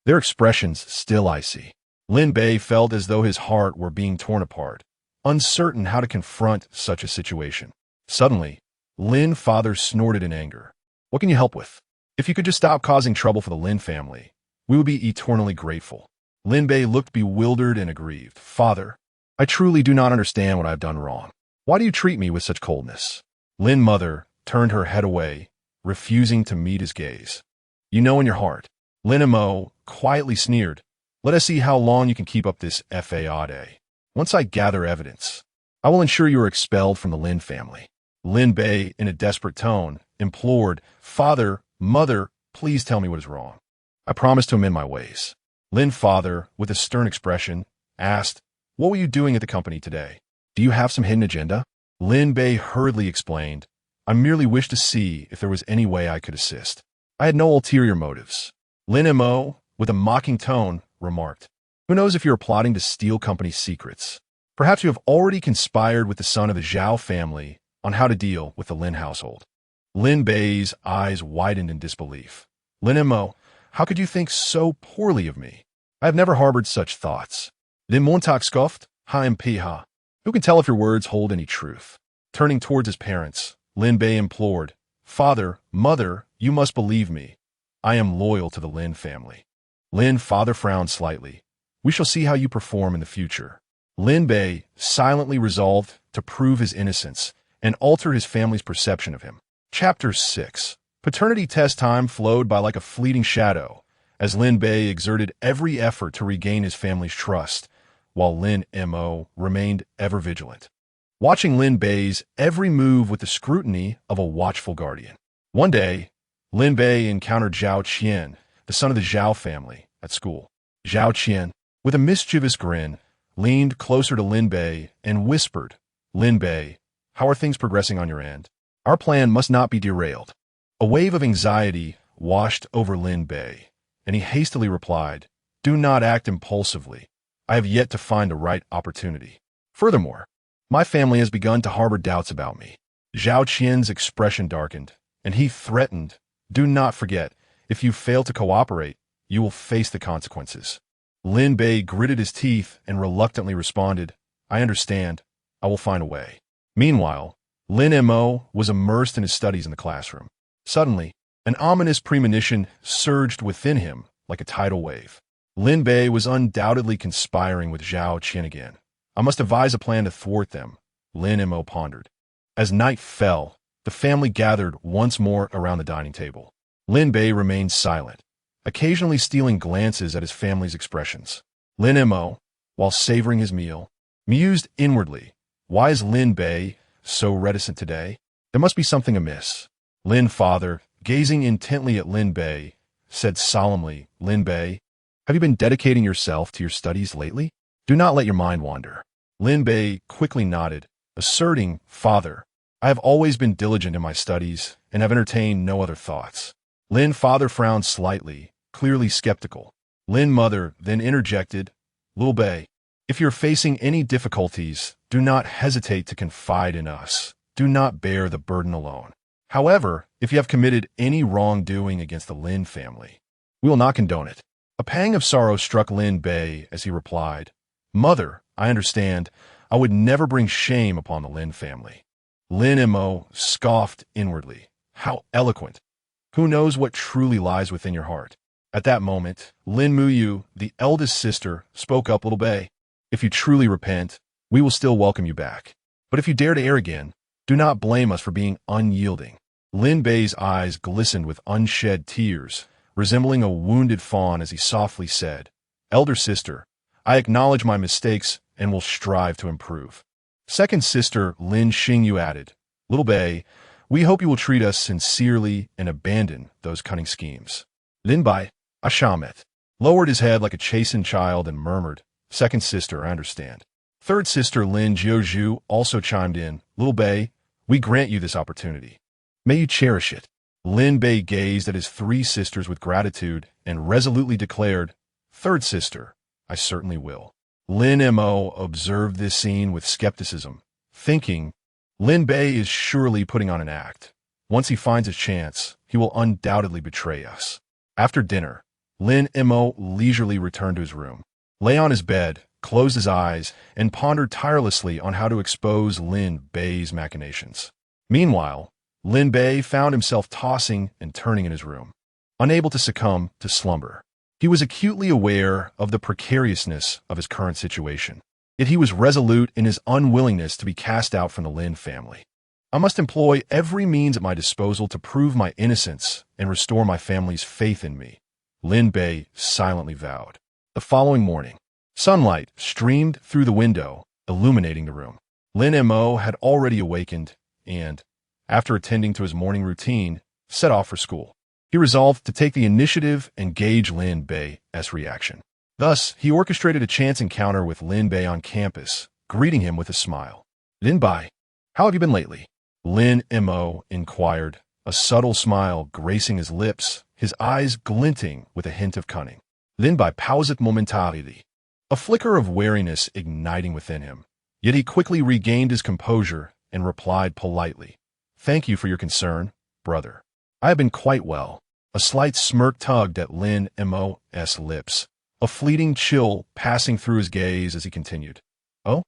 S1: their expressions still icy. Lin Bei felt as though his heart were being torn apart, uncertain how to confront such a situation. Suddenly, Lin father snorted in anger. "What can you help with? If you could just stop causing trouble for the Lin family, we would be eternally grateful." Lin Bei looked bewildered and aggrieved. "Father, I truly do not understand what I have done wrong. Why do you treat me with such coldness?" Lin mother turned her head away, refusing to meet his gaze. "You know in your heart." Lin Mo quietly sneered. "Let us see how long you can keep up this faade. Once I gather evidence, I will ensure you are expelled from the Lin family." Lin Bei, in a desperate tone, implored, "Father, mother, please tell me what is wrong. I promise to amend my ways." Lin father, with a stern expression, asked, "What were you doing at the company today? Do you have some hidden agenda?" Lin Bei hurriedly explained, "I merely wished to see if there was any way I could assist. I had no ulterior motives." Lin Mo, with a mocking tone, remarked, "Who knows if you are plotting to steal company secrets? Perhaps you have already conspired with the son of the Zhao family on how to deal with the Lin household." Lin Bei's eyes widened in disbelief. "Lin Mo, how could you think so poorly of me? I have never harbored such thoughts." "Lin Montauk scoffed, "Haim piha. Who can tell if your words hold any truth?" Turning towards his parents, Lin Bei implored, "Father, mother, you must believe me. I am loyal to the Lin family." Lin father frowned slightly. "We shall see how you perform in the future." Lin Bei silently resolved to prove his innocence and alter his family's perception of him. Chapter 6. Paternity test time flowed by like a fleeting shadow, as Lin Bei exerted every effort to regain his family's trust, while Lin Mo remained ever vigilant, watching Lin Bei's every move with the scrutiny of a watchful guardian. One day, Lin Bei encountered Zhao Qian, the son of the Zhao family, at school. Zhao Qian, with a mischievous grin, leaned closer to Lin Bei and whispered, "Lin Bei, how are things progressing on your end? Our plan must not be derailed." A wave of anxiety washed over Lin Bei, and he hastily replied, "Do not act impulsively. I have yet to find the right opportunity. Furthermore, my family has begun to harbor doubts about me." Zhao Qian's expression darkened, and he threatened, "Do not forget, if you fail to cooperate, you will face the consequences." Lin Bei gritted his teeth and reluctantly responded, "I understand. I will find a way." Meanwhile, Lin Mo was immersed in his studies in the classroom. Suddenly, an ominous premonition surged within him like a tidal wave. Lin Bei was undoubtedly conspiring with Zhao Qian again. "I must devise a plan to thwart them," Lin Mo pondered. As night fell, the family gathered once more around the dining table. Lin Bei remained silent, occasionally stealing glances at his family's expressions. Lin Mo, while savoring his meal, mused inwardly, "Why is Lin Bei so reticent today? There must be something amiss." Lin father, gazing intently at Lin Bei, said solemnly, "Lin Bei, have you been dedicating yourself to your studies lately? Do not let your mind wander." Lin Bei quickly nodded, asserting, "Father, I have always been diligent in my studies and have entertained no other thoughts." Lin father frowned slightly, clearly skeptical. Lin mother then interjected, "Lil Bei, if you're facing any difficulties, do not hesitate to confide in us. Do not bear the burden alone. However, if you have committed any wrongdoing against the Lin family, we will not condone it." A pang of sorrow struck Lin Bei as he replied, "Mother, I understand. I would never bring shame upon the Lin family." Lin Mo scoffed inwardly. "How eloquent! Who knows what truly lies within your heart?" At that moment, Lin Muyu, the eldest sister, spoke up, "Little Bei, if you truly repent, we will still welcome you back. But if you dare to err again, do not blame us for being unyielding." Lin Bei's eyes glistened with unshed tears, resembling a wounded fawn as he softly said, "Elder sister, I acknowledge my mistakes and will strive to improve. Second sister Lin Xingyu added, Little Bei, we hope you will treat us sincerely and abandon those cunning schemes. Lin Bei, Ashamet, lowered his head like a chastened child and murmured, Second sister, I understand. Third sister Lin Jiuzhu also chimed in, Little Bei, we grant you this opportunity. May you cherish it. Lin Bei gazed at his three sisters with gratitude and resolutely declared, Third sister, I certainly will. Lin Mo observed this scene with skepticism, thinking, Lin Bei is surely putting on an act. Once he finds his chance, he will undoubtedly betray us. After dinner, Lin Mo leisurely returned to his room, lay on his bed, closed his eyes, and pondered tirelessly on how to expose Lin Bei's machinations. Meanwhile, Lin Bei found himself tossing and turning in his room, unable to succumb to slumber. He was acutely aware of the precariousness of his current situation, yet he was resolute in his unwillingness to be cast out from the Lin family. I must employ every means at my disposal to prove my innocence and restore my family's faith in me, Lin Bei silently vowed. The following morning, sunlight streamed through the window, illuminating the room. Lin Mo had already awakened and, after attending to his morning routine, set off for school. He resolved to take the initiative and gauge Lin Bei's reaction. Thus, he orchestrated a chance encounter with Lin Bei on campus, greeting him with a smile. Lin Bei, how have you been lately? Lin Mo inquired, a subtle smile gracing his lips, his eyes glinting with a hint of cunning. Lin Bei paused momentarily, a flicker of wariness igniting within him. Yet he quickly regained his composure and replied politely, Thank you for your concern, brother. I have been quite well. A slight smirk tugged at Lin Mo's lips, a fleeting chill passing through his gaze as he continued. Oh?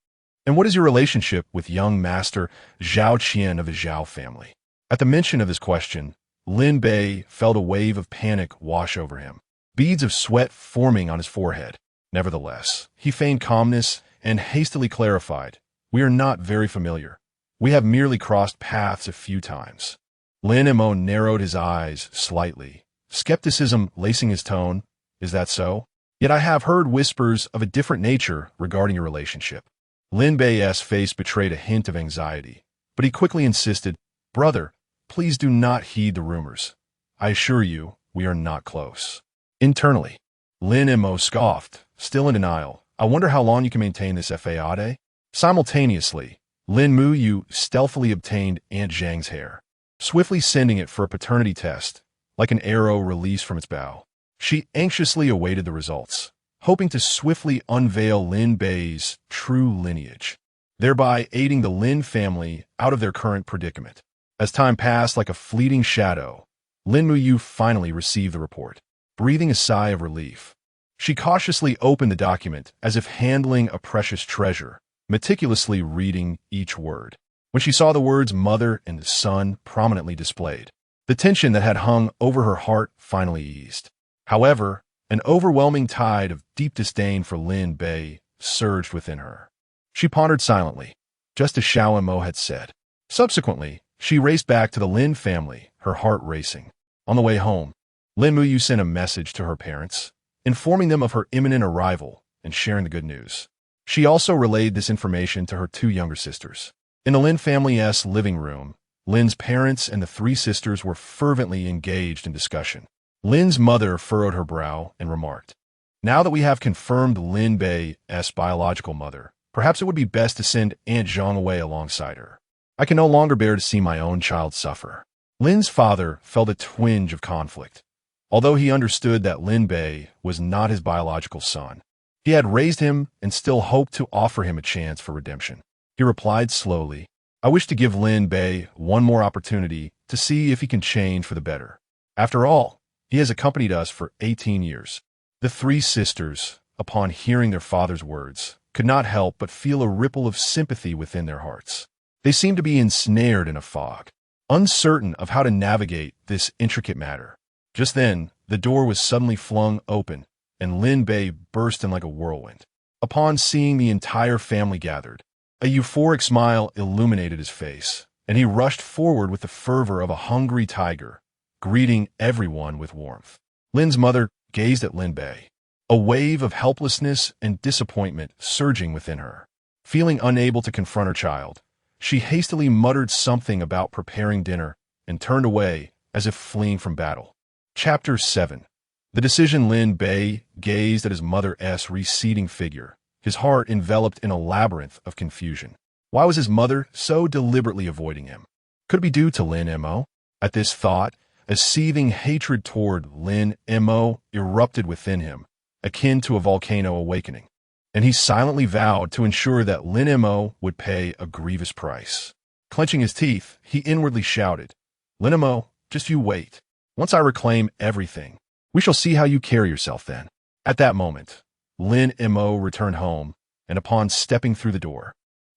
S1: And what is your relationship with young master Zhao Qian of the Zhao family? At the mention of this question, Lin Bei felt a wave of panic wash over him, beads of sweat forming on his forehead. Nevertheless, he feigned calmness and hastily clarified, We are not very familiar. We have merely crossed paths a few times. Lin Mo narrowed his eyes slightly, skepticism lacing his tone. Is that so? Yet I have heard whispers of a different nature regarding your relationship. Lin Bei's face betrayed a hint of anxiety, but he quickly insisted, Brother, please do not heed the rumors. I assure you, we are not close. Internally, Lin Mo scoffed, still in denial. I wonder how long you can maintain this fade? Simultaneously, Lin Mu stealthily obtained Aunt Zhang's hair, swiftly sending it for a paternity test, like an arrow released from its bow. She anxiously awaited the results, hoping to swiftly unveil Lin Bei's true lineage, thereby aiding the Lin family out of their current predicament. As time passed like a fleeting shadow, Lin Mu finally received the report, breathing a sigh of relief. She cautiously opened the document as if handling a precious treasure, meticulously reading each word. When she saw the words mother and son prominently displayed, the tension that had hung over her heart finally eased. However, an overwhelming tide of deep disdain for Lin Bei surged within her. She pondered silently, just as Xiao Mo had said. Subsequently, she raced back to the Lin family, her heart racing. On the way home, Lin Mu sent a message to her parents, informing them of her imminent arrival and sharing the good news. She also relayed this information to her two younger sisters. In the Lin family's living room, Lin's parents and the three sisters were fervently engaged in discussion. Lin's mother furrowed her brow and remarked, Now that we have confirmed Lin Bei's biological mother, perhaps it would be best to send Aunt Zhang away alongside her. I can no longer bear to see my own child suffer. Lin's father felt a twinge of conflict. Although he understood that Lin Bei was not his biological son, he had raised him and still hoped to offer him a chance for redemption. He replied slowly, I wish to give Lin Bei one more opportunity to see if he can change for the better. After all, he has accompanied us for 18 years. The three sisters, upon hearing their father's words, could not help but feel a ripple of sympathy within their hearts. They seemed to be ensnared in a fog, uncertain of how to navigate this intricate matter. Just then, the door was suddenly flung open, and Lin Bei burst in like a whirlwind. Upon seeing the entire family gathered, a euphoric smile illuminated his face, and he rushed forward with the fervor of a hungry tiger, greeting everyone with warmth. Lin's mother gazed at Lin Bei, a wave of helplessness and disappointment surging within her. Feeling unable to confront her child, she hastily muttered something about preparing dinner and turned away as if fleeing from battle. Chapter 7. The decision. Lin Bei gazed at his mother's receding figure, his heart enveloped in a labyrinth of confusion. Why was his mother so deliberately avoiding him? Could it be due to Lin Mo? At this thought, a seething hatred toward Lin Mo erupted within him, akin to a volcano awakening, and he silently vowed to ensure that Lin Mo would pay a grievous price. Clenching his teeth, he inwardly shouted, "Lin Mo, just you wait. Once I reclaim everything, we shall see how you carry yourself then." At that moment, Lin Mo returned home, and upon stepping through the door,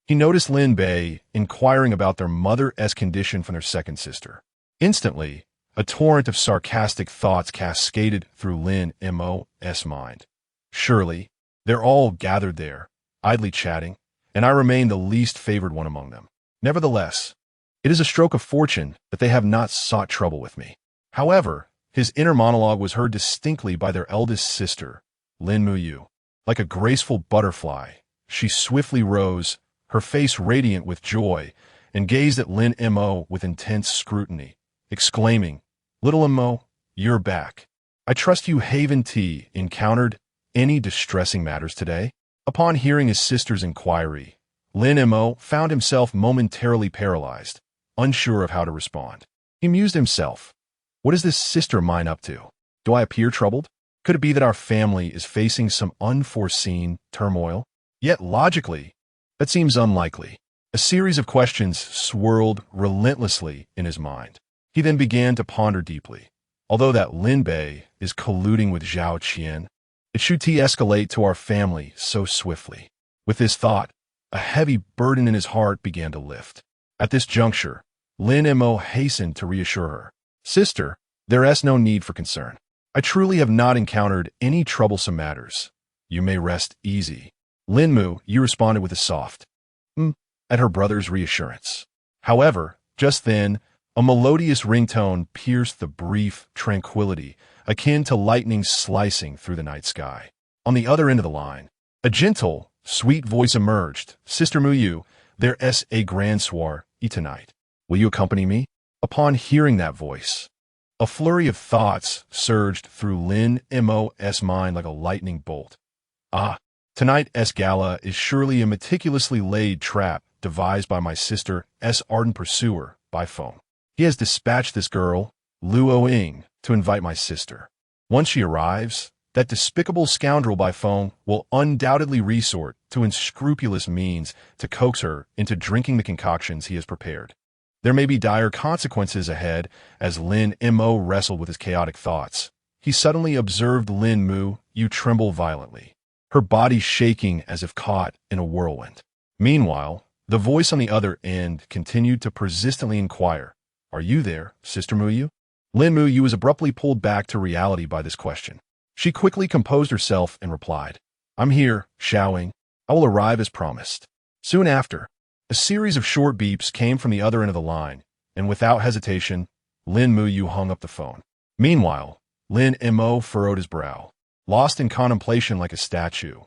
S1: he noticed Lin Bei inquiring about their mother's condition from their second sister. Instantly, a torrent of sarcastic thoughts cascaded through Lin Mo's mind. Surely, they're all gathered there, idly chatting, and I remain the least favored one among them. Nevertheless, it is a stroke of fortune that they have not sought trouble with me. However, his inner monologue was heard distinctly by their eldest sister, Lin Mo. Like a graceful butterfly, she swiftly rose, her face radiant with joy, and gazed at Lin Mo with intense scrutiny, exclaiming, "Little Mo, you're back. I trust you haven't encountered any distressing matters today?" Upon hearing his sister's inquiry, Lin Mo found himself momentarily paralyzed, unsure of how to respond. He mused himself, "What is this sister of mine up to? Do I appear troubled? Could it be that our family is facing some unforeseen turmoil?" Yet logically, that seems unlikely. A series of questions swirled relentlessly in his mind. He then began to ponder deeply. Although that Lin Bei is colluding with Zhao Qian, it should escalate to our family so swiftly. With this thought, a heavy burden in his heart began to lift. At this juncture, Lin Mo hastened to reassure her. "Sister, there is no need for concern. I truly have not encountered any troublesome matters. You may rest easy." Lin Mo responded with a soft at her brother's reassurance. However, just then, a melodious ringtone pierced the brief tranquility, akin to lightning slicing through the night sky. On the other end of the line, a gentle, sweet voice emerged. "Sister Mu, there's a grand soiree tonight. Will you accompany me?" Upon hearing that voice, a flurry of thoughts surged through Lin Mo's mind like a lightning bolt. Tonight's gala is surely a meticulously laid trap devised by my sister's ardent pursuer by phone. He has dispatched this girl, Luo Ying, to invite my sister. Once she arrives, that despicable scoundrel by phone will undoubtedly resort to unscrupulous means to coax her into drinking the concoctions he has prepared. There may be dire consequences ahead. As Lin Mo wrestled with his chaotic thoughts, he suddenly observed Lin Mo tremble violently, her body shaking as if caught in a whirlwind. Meanwhile, the voice on the other end continued to persistently inquire, "Are you there, Sister Mu?" Lin Mu was abruptly pulled back to reality by this question. She quickly composed herself and replied, "I'm here, Xiaoing. I will arrive as promised." Soon after, a series of short beeps came from the other end of the line, and without hesitation, Lin Mu hung up the phone. Meanwhile, Lin Mo furrowed his brow, lost in contemplation like a statue.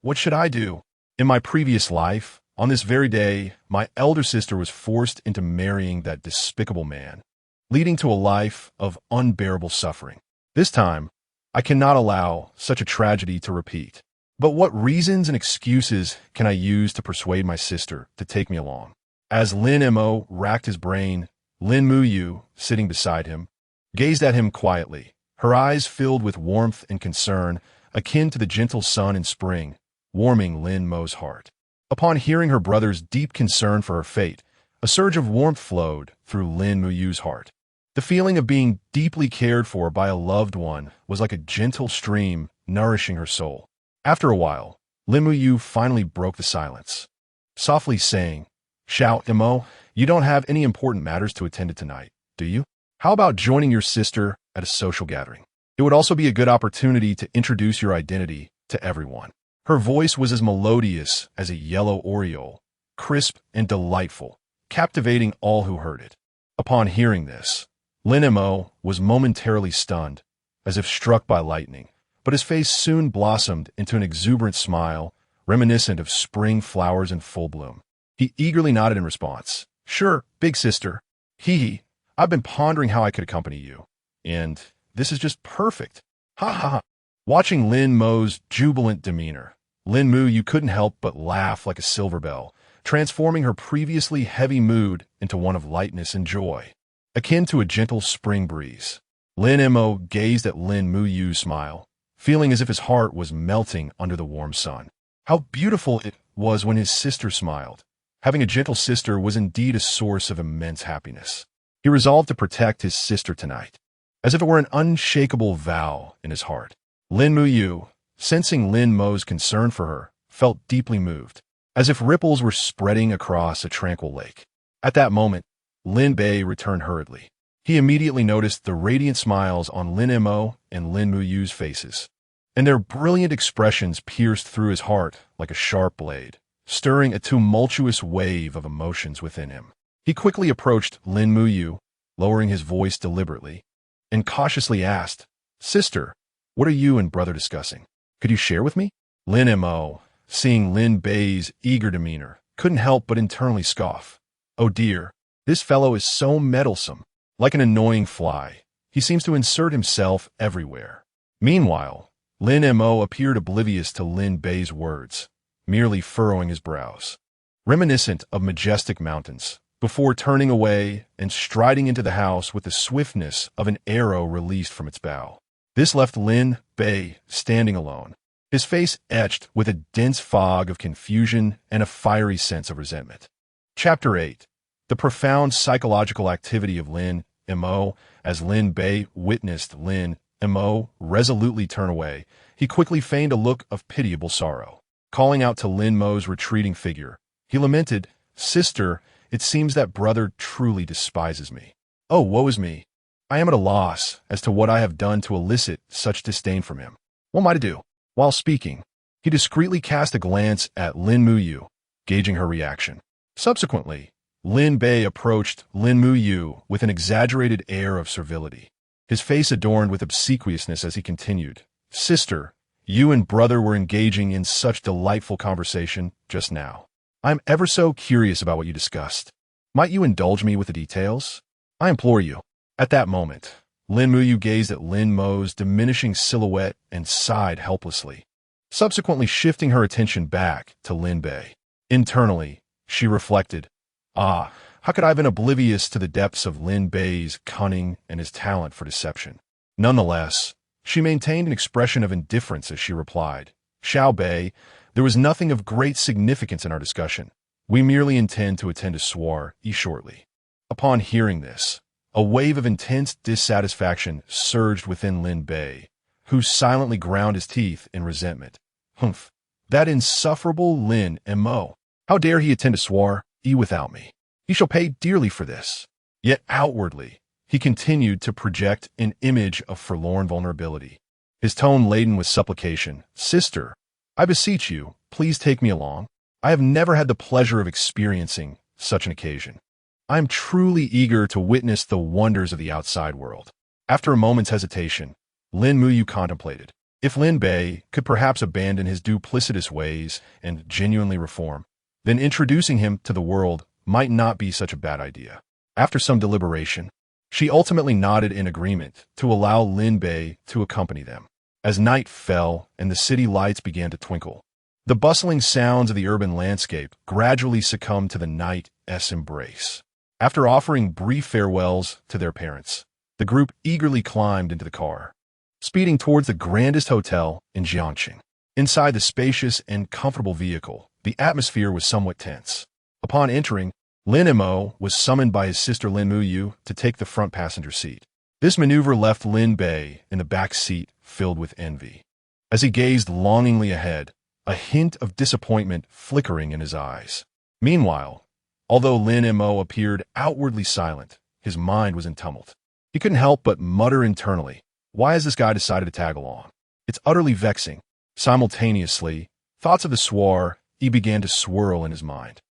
S1: What should I do? In my previous life, on this very day, my elder sister was forced into marrying that despicable man, leading to a life of unbearable suffering. This time, I cannot allow such a tragedy to repeat. But what reasons and excuses can I use to persuade my sister to take me along? As Lin Mo racked his brain, Lin Mu, sitting beside him, gazed at him quietly, her eyes filled with warmth and concern, akin to the gentle sun in spring, warming Lin Mo's heart. Upon hearing her brother's deep concern for her fate, a surge of warmth flowed through Lin Mu's heart. The feeling of being deeply cared for by a loved one was like a gentle stream nourishing her soul. After a while, Lin Mu finally broke the silence, softly saying, "Xiao Mo, you don't have any important matters to attend to tonight, do you? How about joining your sister at a social gathering? It would also be a good opportunity to introduce your identity to everyone." Her voice was as melodious as a yellow oriole, crisp and delightful, captivating all who heard it. Upon hearing this, Lin Mo was momentarily stunned, as if struck by lightning, but his face soon blossomed into an exuberant smile, reminiscent of spring flowers in full bloom. He eagerly nodded in response. "Sure, big sister. Hee. I've been pondering how I could accompany you. And this is just perfect. Ha ha ha." Watching Lin Mo's jubilant demeanor, Lin Mo you couldn't help but laugh like a silver bell, transforming her previously heavy mood into one of lightness and joy, akin to a gentle spring breeze. Lin Mo gazed at Lin Mo Yu's smile, feeling as if his heart was melting under the warm sun. How beautiful it was when his sister smiled. Having a gentle sister was indeed a source of immense happiness. He resolved to protect his sister tonight, as if it were an unshakable vow in his heart. Lin Mo Yu, sensing Lin Mo's concern for her, felt deeply moved, as if ripples were spreading across a tranquil lake. At that moment, Lin Bei returned hurriedly. He immediately noticed the radiant smiles on Lin Mo and Lin Mo Yu's faces, and their brilliant expressions pierced through his heart like a sharp blade, stirring a tumultuous wave of emotions within him. He quickly approached Lin Mo Yu, lowering his voice deliberately, and cautiously asked, "Sister, what are you and brother discussing? Could you share with me?" Lin Mo, seeing Lin Bei's eager demeanor, couldn't help but internally scoff. "Oh dear, this fellow is so meddlesome. Like an annoying fly, he seems to insert himself everywhere." Meanwhile, Lin Mo appeared oblivious to Lin Bei's words, merely furrowing his brows, reminiscent of majestic mountains, before turning away and striding into the house with the swiftness of an arrow released from its bow. This left Lin Bei standing alone, his face etched with a dense fog of confusion and a fiery sense of resentment. Chapter 8. The profound psychological activity of Lin Mo. As Lin Bei witnessed Lin Mo resolutely turn away, he quickly feigned a look of pitiable sorrow. Calling out to Lin Mo's retreating figure, he lamented, "Sister, it seems that brother truly despises me. Oh, woe is me. I am at a loss as to what I have done to elicit such disdain from him. What am I to do?" While speaking, he discreetly cast a glance at Lin Mo Yu, gauging her reaction. Subsequently, Lin Bei approached Lin Mo Yu with an exaggerated air of servility, his face adorned with obsequiousness as he continued, "Sister, you and brother were engaging in such delightful conversation just now. I am ever so curious about what you discussed. Might you indulge me with the details? I implore you." At that moment, Lin Mo Yu gazed at Lin Mo's diminishing silhouette and sighed helplessly, subsequently shifting her attention back to Lin Bei. Internally, she reflected, "Ah, how could I have been oblivious to the depths of Lin Bei's cunning and his talent for deception?" Nonetheless, she maintained an expression of indifference as she replied, "Xiao Bei, there was nothing of great significance in our discussion. We merely intend to attend a soiree shortly." Upon hearing this, a wave of intense dissatisfaction surged within Lin Bei, who silently ground his teeth in resentment. Humph, that insufferable Lin Mo. How dare he attend a soiree without me? He shall pay dearly for this. Yet outwardly, he continued to project an image of forlorn vulnerability, his tone laden with supplication. "Sister, I beseech you, please take me along. I have never had the pleasure of experiencing such an occasion. I am truly eager to witness the wonders of the outside world." After a moment's hesitation, Lin Mo Yu contemplated if Lin Bei could perhaps abandon his duplicitous ways and genuinely reform, then introducing him to the world might not be such a bad idea. After some deliberation, she ultimately nodded in agreement to allow Lin Bei to accompany them. As night fell and the city lights began to twinkle, the bustling sounds of the urban landscape gradually succumbed to the night's embrace. After offering brief farewells to their parents, the group eagerly climbed into the car, speeding towards the grandest hotel in Jiangxing. Inside the spacious and comfortable vehicle, the atmosphere was somewhat tense. Upon entering, Lin Mo was summoned by his sister Lin Mo Yu to take the front passenger seat. This maneuver left Lin Bei in the back seat filled with envy. As he gazed longingly ahead, a hint of disappointment flickering in his eyes. Meanwhile, although Lin Mo appeared outwardly silent, his mind was in tumult. He couldn't help but mutter internally, "Why has this guy decided to tag along? It's utterly vexing." Simultaneously, thoughts of the soiree began to swirl in his mind.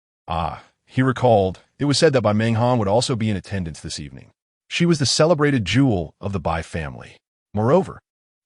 S1: He recalled, it was said that Bai Menghan would also be in attendance this evening. She was the celebrated jewel of the Bai family. Moreover,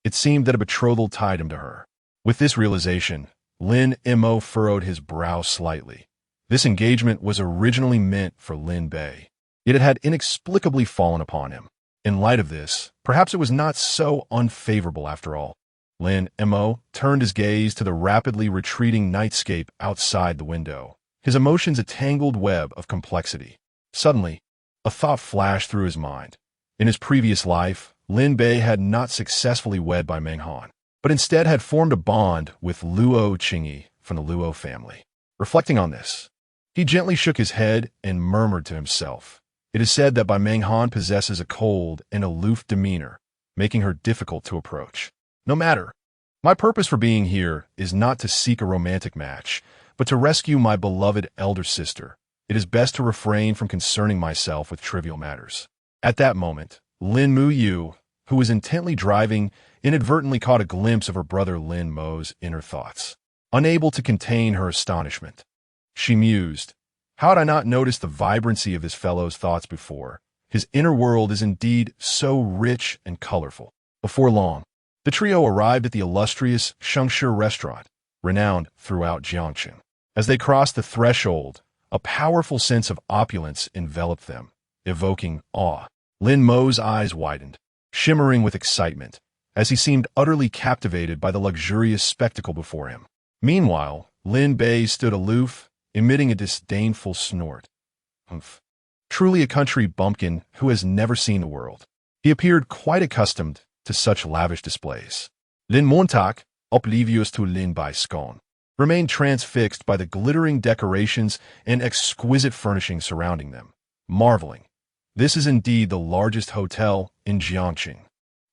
S1: It seemed that a betrothal tied him to her. With this realization, Lin Mo furrowed his brow slightly. This engagement was originally meant for Lin Bei, yet it had inexplicably fallen upon him. In light of this, perhaps it was not so unfavorable after all. Lin Mo turned his gaze to the rapidly retreating nightscape outside the window, his emotions a tangled web of complexity. Suddenly, a thought flashed through his mind. In his previous life, Lin Bei had not successfully wed by Meng Han, but instead had formed a bond with Luo Qingyi from the Luo family. Reflecting on this, he gently shook his head and murmured to himself, "It is said that Bai Meng Han possesses a cold and aloof demeanor, making her difficult to approach. No matter. My purpose for being here is not to seek a romantic match, but to rescue my beloved elder sister. It is best to refrain from concerning myself with trivial matters." At that moment, Lin Mo, who was intently driving, inadvertently caught a glimpse of her brother Lin Mo's inner thoughts. Unable to contain her astonishment, she mused, "How had I not noticed the vibrancy of this fellow's thoughts before? His inner world is indeed so rich and colorful." Before long, the trio arrived at the illustrious Shengshi restaurant, renowned throughout Jiangxing. As they crossed the threshold, a powerful sense of opulence enveloped them, evoking awe. Lin Mo's eyes widened, shimmering with excitement, as he seemed utterly captivated by the luxurious spectacle before him. Meanwhile, Lin Bei stood aloof, emitting a disdainful snort. Humph. Truly a country bumpkin who has never seen the world. He appeared quite accustomed to such lavish displays. Lin Montauk, oblivious to Lin Bei's scone, remained transfixed by the glittering decorations and exquisite furnishings surrounding them, marveling. This is indeed the largest hotel in Jiangxing.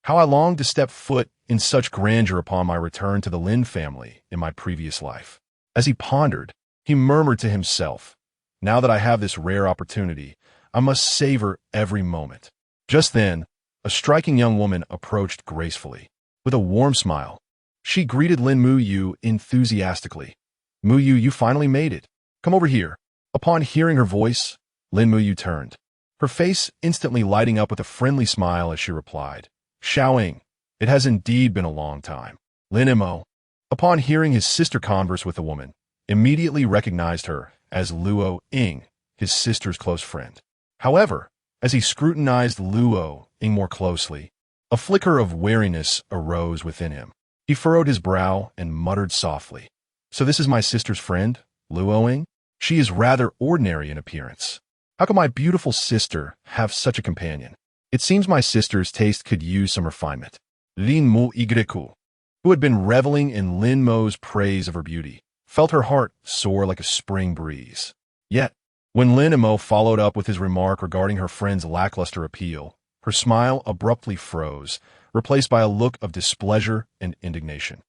S1: How I longed to step foot in such grandeur upon my return to the Lin family in my previous life. As he pondered, he murmured to himself, "Now that I have this rare opportunity, I must savor every moment." Just then, a striking young woman approached gracefully. With a warm smile, she greeted Lin Mo enthusiastically. "Mo, you finally made it. Come over here." Upon hearing her voice, Lin Mo turned, her face instantly lighting up with a friendly smile as she replied, "Xiaoying, it has indeed been a long time." Lin Mo, upon hearing his sister converse with the woman, immediately recognized her as Luo Ying, his sister's close friend. However, as he scrutinized Luo Ying more closely, a flicker of wariness arose within him. He furrowed his brow and muttered softly, "So this is my sister's friend, Luo Ying? She is rather ordinary in appearance. How can my beautiful sister have such a companion? It seems my sister's taste could use some refinement." Lin Mo, who had been reveling in Lin Mo's praise of her beauty, felt her heart soar like a spring breeze. Yet, when Lin Mo followed up with his remark regarding her friend's lackluster appeal, her smile abruptly froze, replaced by a look of displeasure and indignation.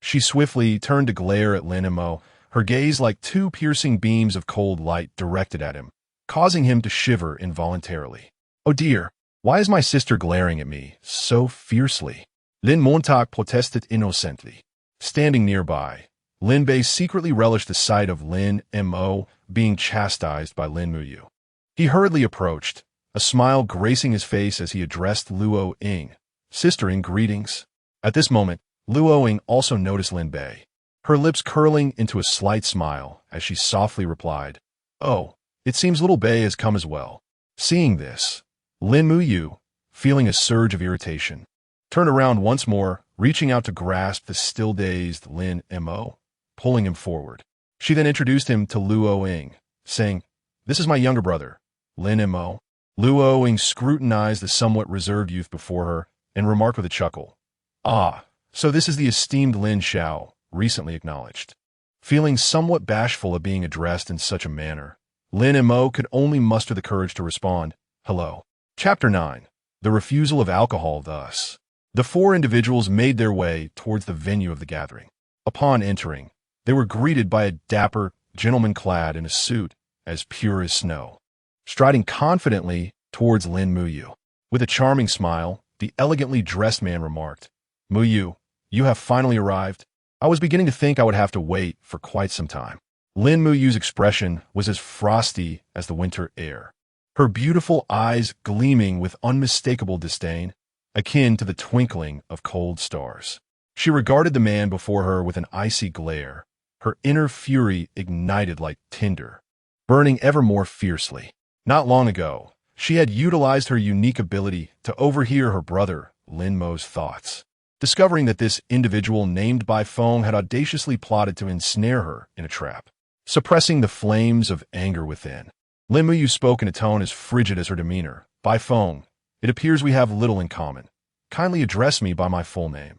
S1: She swiftly turned to glare at Lin Mo, her gaze like two piercing beams of cold light directed at him, causing him to shiver involuntarily. "Oh dear, why is my sister glaring at me so fiercely?" Lin Montauk protested innocently. Standing nearby, Lin Bei secretly relished the sight of Lin Mo being chastised by Lin Mo. He hurriedly approached, a smile gracing his face as he addressed Luo Ying. "Sister Ying, greetings." At this moment, Luo Ying also noticed Lin Bei, her lips curling into a slight smile as she softly replied, "Oh, it seems little Bei has come as well." Seeing this, Lin Mo, feeling a surge of irritation, turned around once more, reaching out to grasp the still-dazed Lin Mo, pulling him forward. She then introduced him to Luo Ying, saying, "This is my younger brother, Lin Mo." Luo Ying scrutinized the somewhat reserved youth before her and remarked with a chuckle, "Ah, so this is the esteemed Lin Xiao, recently acknowledged." Feeling somewhat bashful of being addressed in such a manner, Lin Mo could only muster the courage to respond, "Hello." Chapter 9. The Refusal of Alcohol. Thus, the four individuals made their way towards the venue of the gathering. Upon entering, they were greeted by a dapper gentleman clad in a suit as pure as snow. Striding confidently towards Lin Mo, with a charming smile, the elegantly dressed man remarked, "Mo, you have finally arrived. I was beginning to think I would have to wait for quite some time." Lin Mo's expression was as frosty as the winter air, her beautiful eyes gleaming with unmistakable disdain. akin to the twinkling of cold stars. She regarded the man before her with an icy glare, her inner fury ignited like tinder, burning ever more fiercely. Not long ago, she had utilized her unique ability to overhear her brother, Lin Mo's thoughts. Discovering that this individual named Bai Feng had audaciously plotted to ensnare her in a trap. Suppressing the flames of anger within, Lin Mo spoke in a tone as frigid as her demeanor. Bai Feng, it appears we have little in common. Kindly address me by my full name.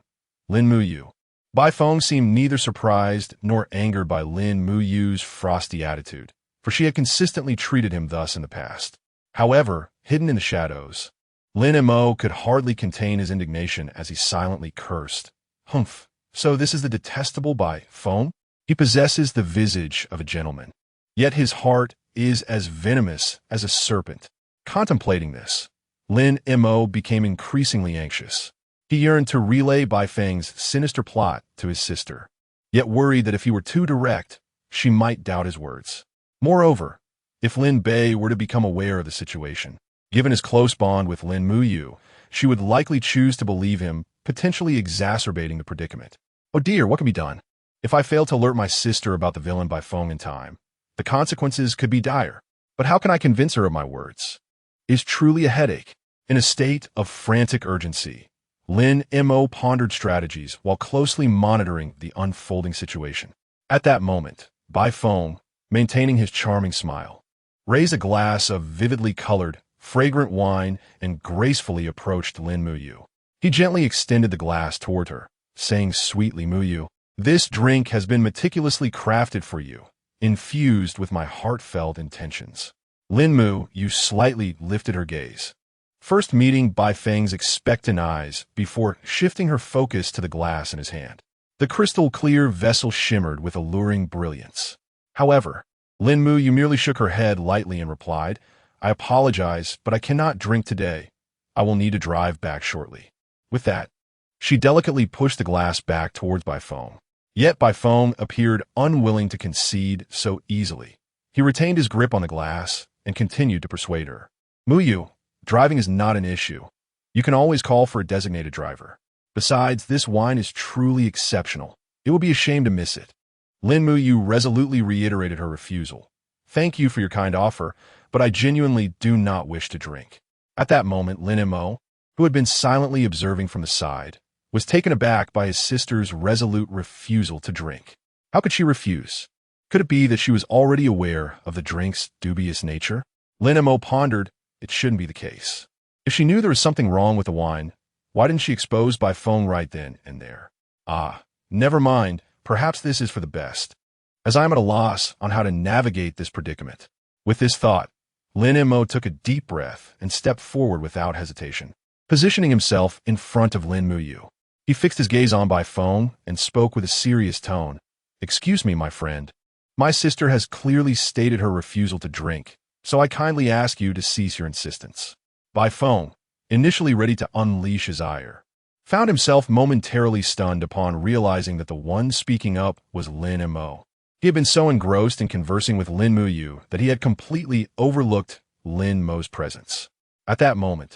S1: Lin Mu. Bai Feng seemed neither surprised nor angered by Lin Mu's frosty attitude, for she had consistently treated him thus in the past. However, hidden in the shadows, Lin Mo could hardly contain his indignation as he silently cursed. Humph, so this is the detestable Bai Feng? He possesses the visage of a gentleman, yet his heart is as venomous as a serpent. Contemplating this, Lin Mo became increasingly anxious. He yearned to relay Bai Feng's sinister plot to his sister, yet worried that if he were too direct, she might doubt his words. Moreover, if Lin Bei were to become aware of the situation, given his close bond with Lin Mu, she would likely choose to believe him, potentially exacerbating the predicament. Oh dear, what can be done? If I fail to alert my sister about the villain Bai Feng in time, the consequences could be dire. But how can I convince her of my words? It's truly a headache. In a state of frantic urgency, Lin Mo pondered strategies while closely monitoring the unfolding situation. At that moment, Bai Feng, maintaining his charming smile, raised a glass of vividly colored, fragrant wine and gracefully approached Lin Mu. He gently extended the glass toward her, saying sweetly, Mu, this drink has been meticulously crafted for you, infused with my heartfelt intentions. Lin Mu slightly lifted her gaze, first meeting Bai Feng's expectant eyes before shifting her focus to the glass in his hand. The crystal-clear vessel shimmered with alluring brilliance. However, Lin Mu merely shook her head lightly and replied, I apologize, but I cannot drink today. I will need to drive back shortly. With that, she delicately pushed the glass back towards Bai Feng. Yet Bai Feng appeared unwilling to concede so easily. He retained his grip on the glass and continued to persuade her. Mu, driving is not an issue. You can always call for a designated driver. Besides, this wine is truly exceptional. It would be a shame to miss it. Lin Mu resolutely reiterated her refusal. Thank you for your kind offer, but I genuinely do not wish to drink. At that moment, Lin Mo, who had been silently observing from the side, was taken aback by his sister's resolute refusal to drink. How could she refuse? Could it be that she was already aware of the drink's dubious nature? Lin Mo pondered, it shouldn't be the case. If she knew there was something wrong with the wine, why didn't she expose Bai Feng right then and there? Ah, never mind, perhaps this is for the best, as I am at a loss on how to navigate this predicament. With this thought, Lin Mo took a deep breath and stepped forward without hesitation, positioning himself in front of Lin Mu. He fixed his gaze on Bai Feng and spoke with a serious tone. Excuse me, my friend. My sister has clearly stated her refusal to drink, so I kindly ask you to cease your insistence. Bai Feng, initially ready to unleash his ire, found himself momentarily stunned upon realizing that the one speaking up was Lin Mo. He had been so engrossed in conversing with Lin Mu that he had completely overlooked Lin Mo's presence. At that moment,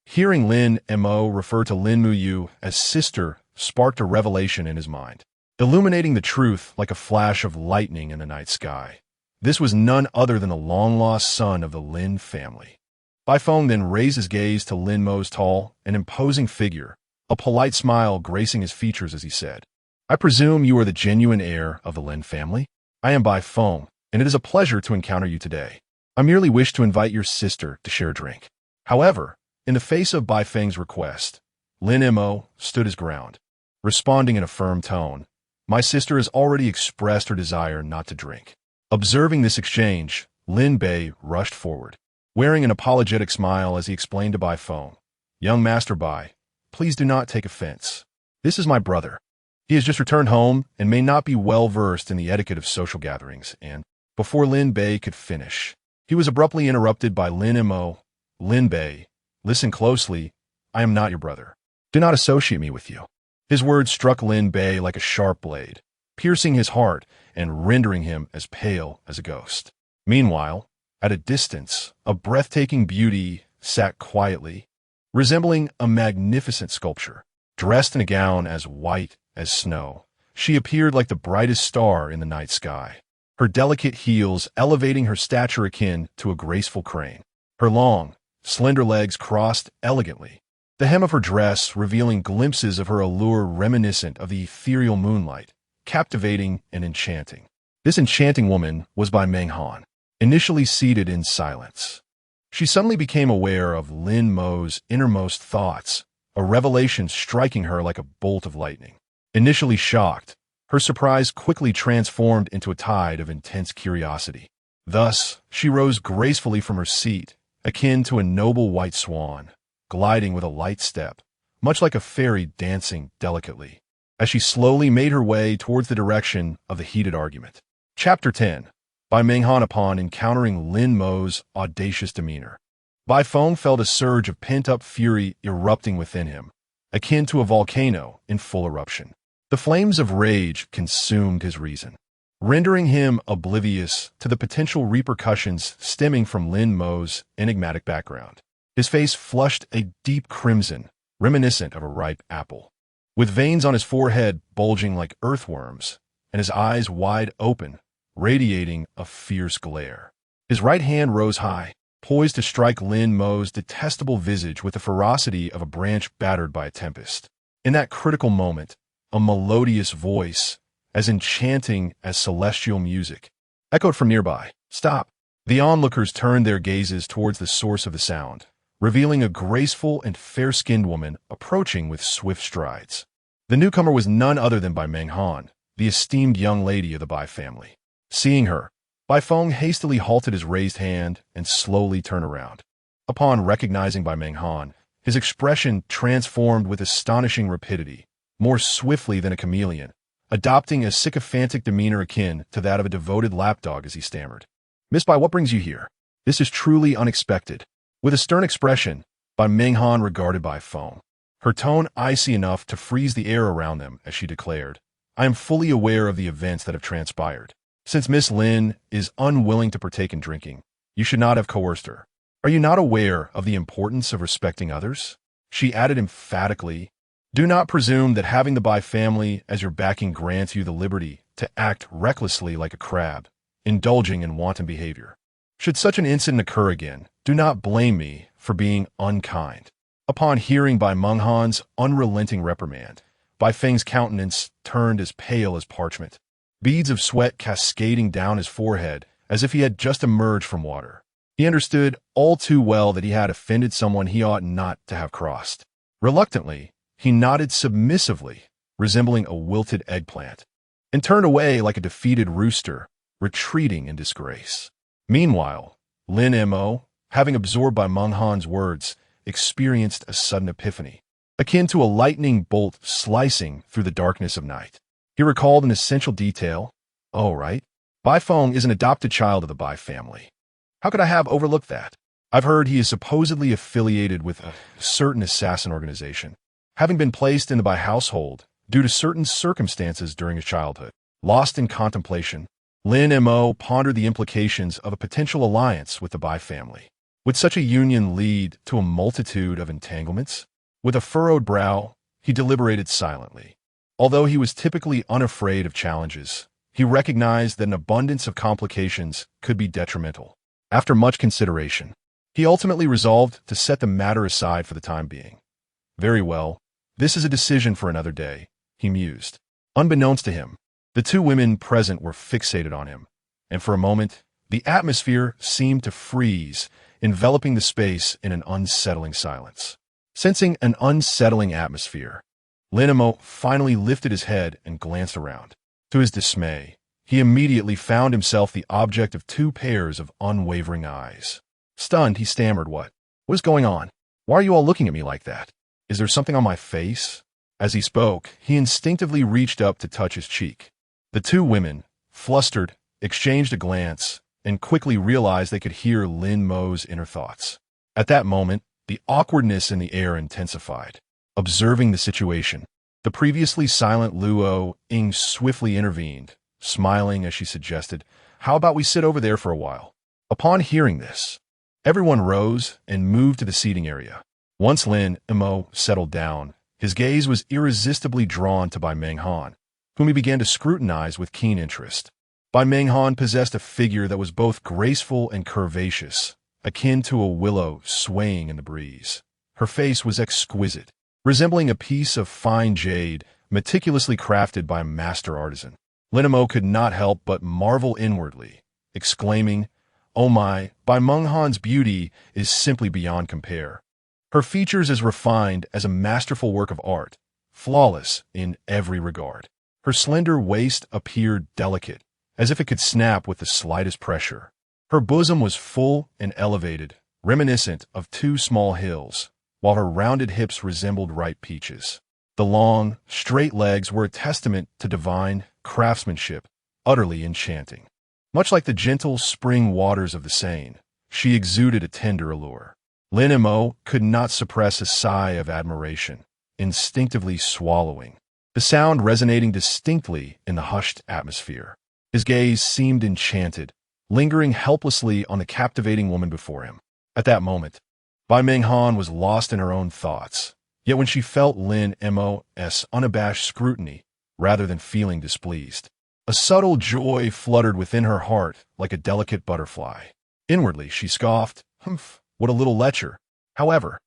S1: hearing Lin Mo refer to Lin Mu as sister sparked a revelation in his mind, illuminating the truth like a flash of lightning in the night sky. This was none other than the long-lost son of the Lin family. Bai Feng then raised his gaze to Lin Mo's tall and imposing figure, a polite smile gracing his features as he said, I presume you are the genuine heir of the Lin family? I am Bai Feng, and it is a pleasure to encounter you today. I merely wish to invite your sister to share a drink. However, in the face of Bai Feng's request, Lin Mo stood his ground, responding in a firm tone. My sister has already expressed her desire not to drink. Observing this exchange, Lin Bei rushed forward, wearing an apologetic smile as he explained to Bai Feng, Young Master Bai, please do not take offense. This is my brother. He has just returned home and may not be well versed in the etiquette of social gatherings, and before Lin Bei could finish, he was abruptly interrupted by Lin Mo. Lin Bei, listen closely. I am not your brother. Do not associate me with you. His words struck Lin Bei like a sharp blade, piercing his heart and rendering him as pale as a ghost. Meanwhile, at a distance, a breathtaking beauty sat quietly, resembling a magnificent sculpture. Dressed in a gown as white as snow, she appeared like the brightest star in the night sky, her delicate heels elevating her stature akin to a graceful crane. Her long, slender legs crossed elegantly, the hem of her dress revealing glimpses of her allure reminiscent of the ethereal moonlight, captivating and enchanting. This enchanting woman was Bai Menghan, initially seated in silence. She suddenly became aware of Lin Mo's innermost thoughts, a revelation striking her like a bolt of lightning. Initially shocked, her surprise quickly transformed into a tide of intense curiosity. Thus, she rose gracefully from her seat, akin to a noble white swan, gliding with a light step, much like a fairy dancing delicately, as she slowly made her way towards the direction of the heated argument. Chapter 10. Bai Menghan upon encountering Lin Mo's audacious demeanor. Bai Feng felt a surge of pent-up fury erupting within him, akin to a volcano in full eruption. The flames of rage consumed his reason, rendering him oblivious to the potential repercussions stemming from Lin Mo's enigmatic background. His face flushed a deep crimson, reminiscent of a ripe apple, with veins on his forehead bulging like earthworms, and his eyes wide open, radiating a fierce glare. His right hand rose high, poised to strike Lin Mo's detestable visage with the ferocity of a branch battered by a tempest. In that critical moment, a melodious voice, as enchanting as celestial music, echoed from nearby. "Stop!" The onlookers turned their gazes towards the source of the sound, revealing a graceful and fair-skinned woman approaching with swift strides. The newcomer was none other than Bai Menghan, the esteemed young lady of the Bai family. Seeing her, Bai Feng hastily halted his raised hand and slowly turned around. Upon recognizing Bai Menghan, his expression transformed with astonishing rapidity, more swiftly than a chameleon, adopting a sycophantic demeanor akin to that of a devoted lapdog as he stammered. "Miss Bai, what brings you here? This is truly unexpected." With a stern expression, Bai Menghan regarded Bai Feng, her tone icy enough to freeze the air around them as she declared, "I am fully aware of the events that have transpired. Since Miss Lin is unwilling to partake in drinking, you should not have coerced her. Are you not aware of the importance of respecting others?" She added emphatically, "Do not presume that having the Bai family as your backing grants you the liberty to act recklessly like a crab, indulging in wanton behavior. Should such an incident occur again, do not blame me for being unkind." Upon hearing Bai Menghan's unrelenting reprimand, Bai Feng's countenance turned as pale as parchment, beads of sweat cascading down his forehead as if he had just emerged from water. He understood all too well that he had offended someone he ought not to have crossed. Reluctantly, he nodded submissively, resembling a wilted eggplant, and turned away like a defeated rooster, retreating in disgrace. Meanwhile, Lin Mo, having absorbed Bai Menghan's words, experienced a sudden epiphany, akin to a lightning bolt slicing through the darkness of night. He recalled an essential detail. "Oh, right. Bai Feng is an adopted child of the Bai family. How could I have overlooked that? I've heard he is supposedly affiliated with a certain assassin organization, having been placed in the Bai household due to certain circumstances during his childhood." Lost in contemplation, Lin Mo pondered the implications of a potential alliance with the Bai family. Would such a union lead to a multitude of entanglements? With a furrowed brow, he deliberated silently. Although he was typically unafraid of challenges, he recognized that an abundance of complications could be detrimental. After much consideration, he ultimately resolved to set the matter aside for the time being. "Very well, this is a decision for another day," he mused. Unbeknownst to him, the two women present were fixated on him, and for a moment, the atmosphere seemed to freeze, enveloping the space in an unsettling silence. Sensing an unsettling atmosphere, Lin Mo finally lifted his head and glanced around. To his dismay, he immediately found himself the object of two pairs of unwavering eyes. Stunned, he stammered, What is going on? Why are you all looking at me like that? Is there something on my face?" As he spoke, he instinctively reached up to touch his cheek. The two women, flustered, exchanged a glance and quickly realized they could hear Lin Mo's inner thoughts. At that moment, the awkwardness in the air intensified. Observing the situation, the previously silent Luo Ying swiftly intervened, smiling as she suggested, "How about we sit over there for a while?" Upon hearing this, everyone rose and moved to the seating area. Once Lin Mo settled down, his gaze was irresistibly drawn to Bai Menghan, whom he began to scrutinize with keen interest. Bai Menghan possessed a figure that was both graceful and curvaceous, akin to a willow swaying in the breeze. Her face was exquisite, resembling a piece of fine jade meticulously crafted by a master artisan. Lin Mo could not help but marvel inwardly, exclaiming, "Oh my, Bai Menghan's beauty is simply beyond compare. Her features as refined as a masterful work of art, flawless in every regard." Her slender waist appeared delicate, as if it could snap with the slightest pressure. Her bosom was full and elevated, reminiscent of two small hills, while her rounded hips resembled ripe peaches. The long, straight legs were a testament to divine craftsmanship, utterly enchanting. Much like the gentle spring waters of the Seine, she exuded a tender allure. Lin Mo could not suppress a sigh of admiration, instinctively swallowing, the sound resonating distinctly in the hushed atmosphere. His gaze seemed enchanted, lingering helplessly on the captivating woman before him. At that moment, Bai Menghan was lost in her own thoughts. Yet when she felt Lin Mo's unabashed scrutiny, rather than feeling displeased, a subtle joy fluttered within her heart like a delicate butterfly. Inwardly, she scoffed, "Humph, what a little lecher." However,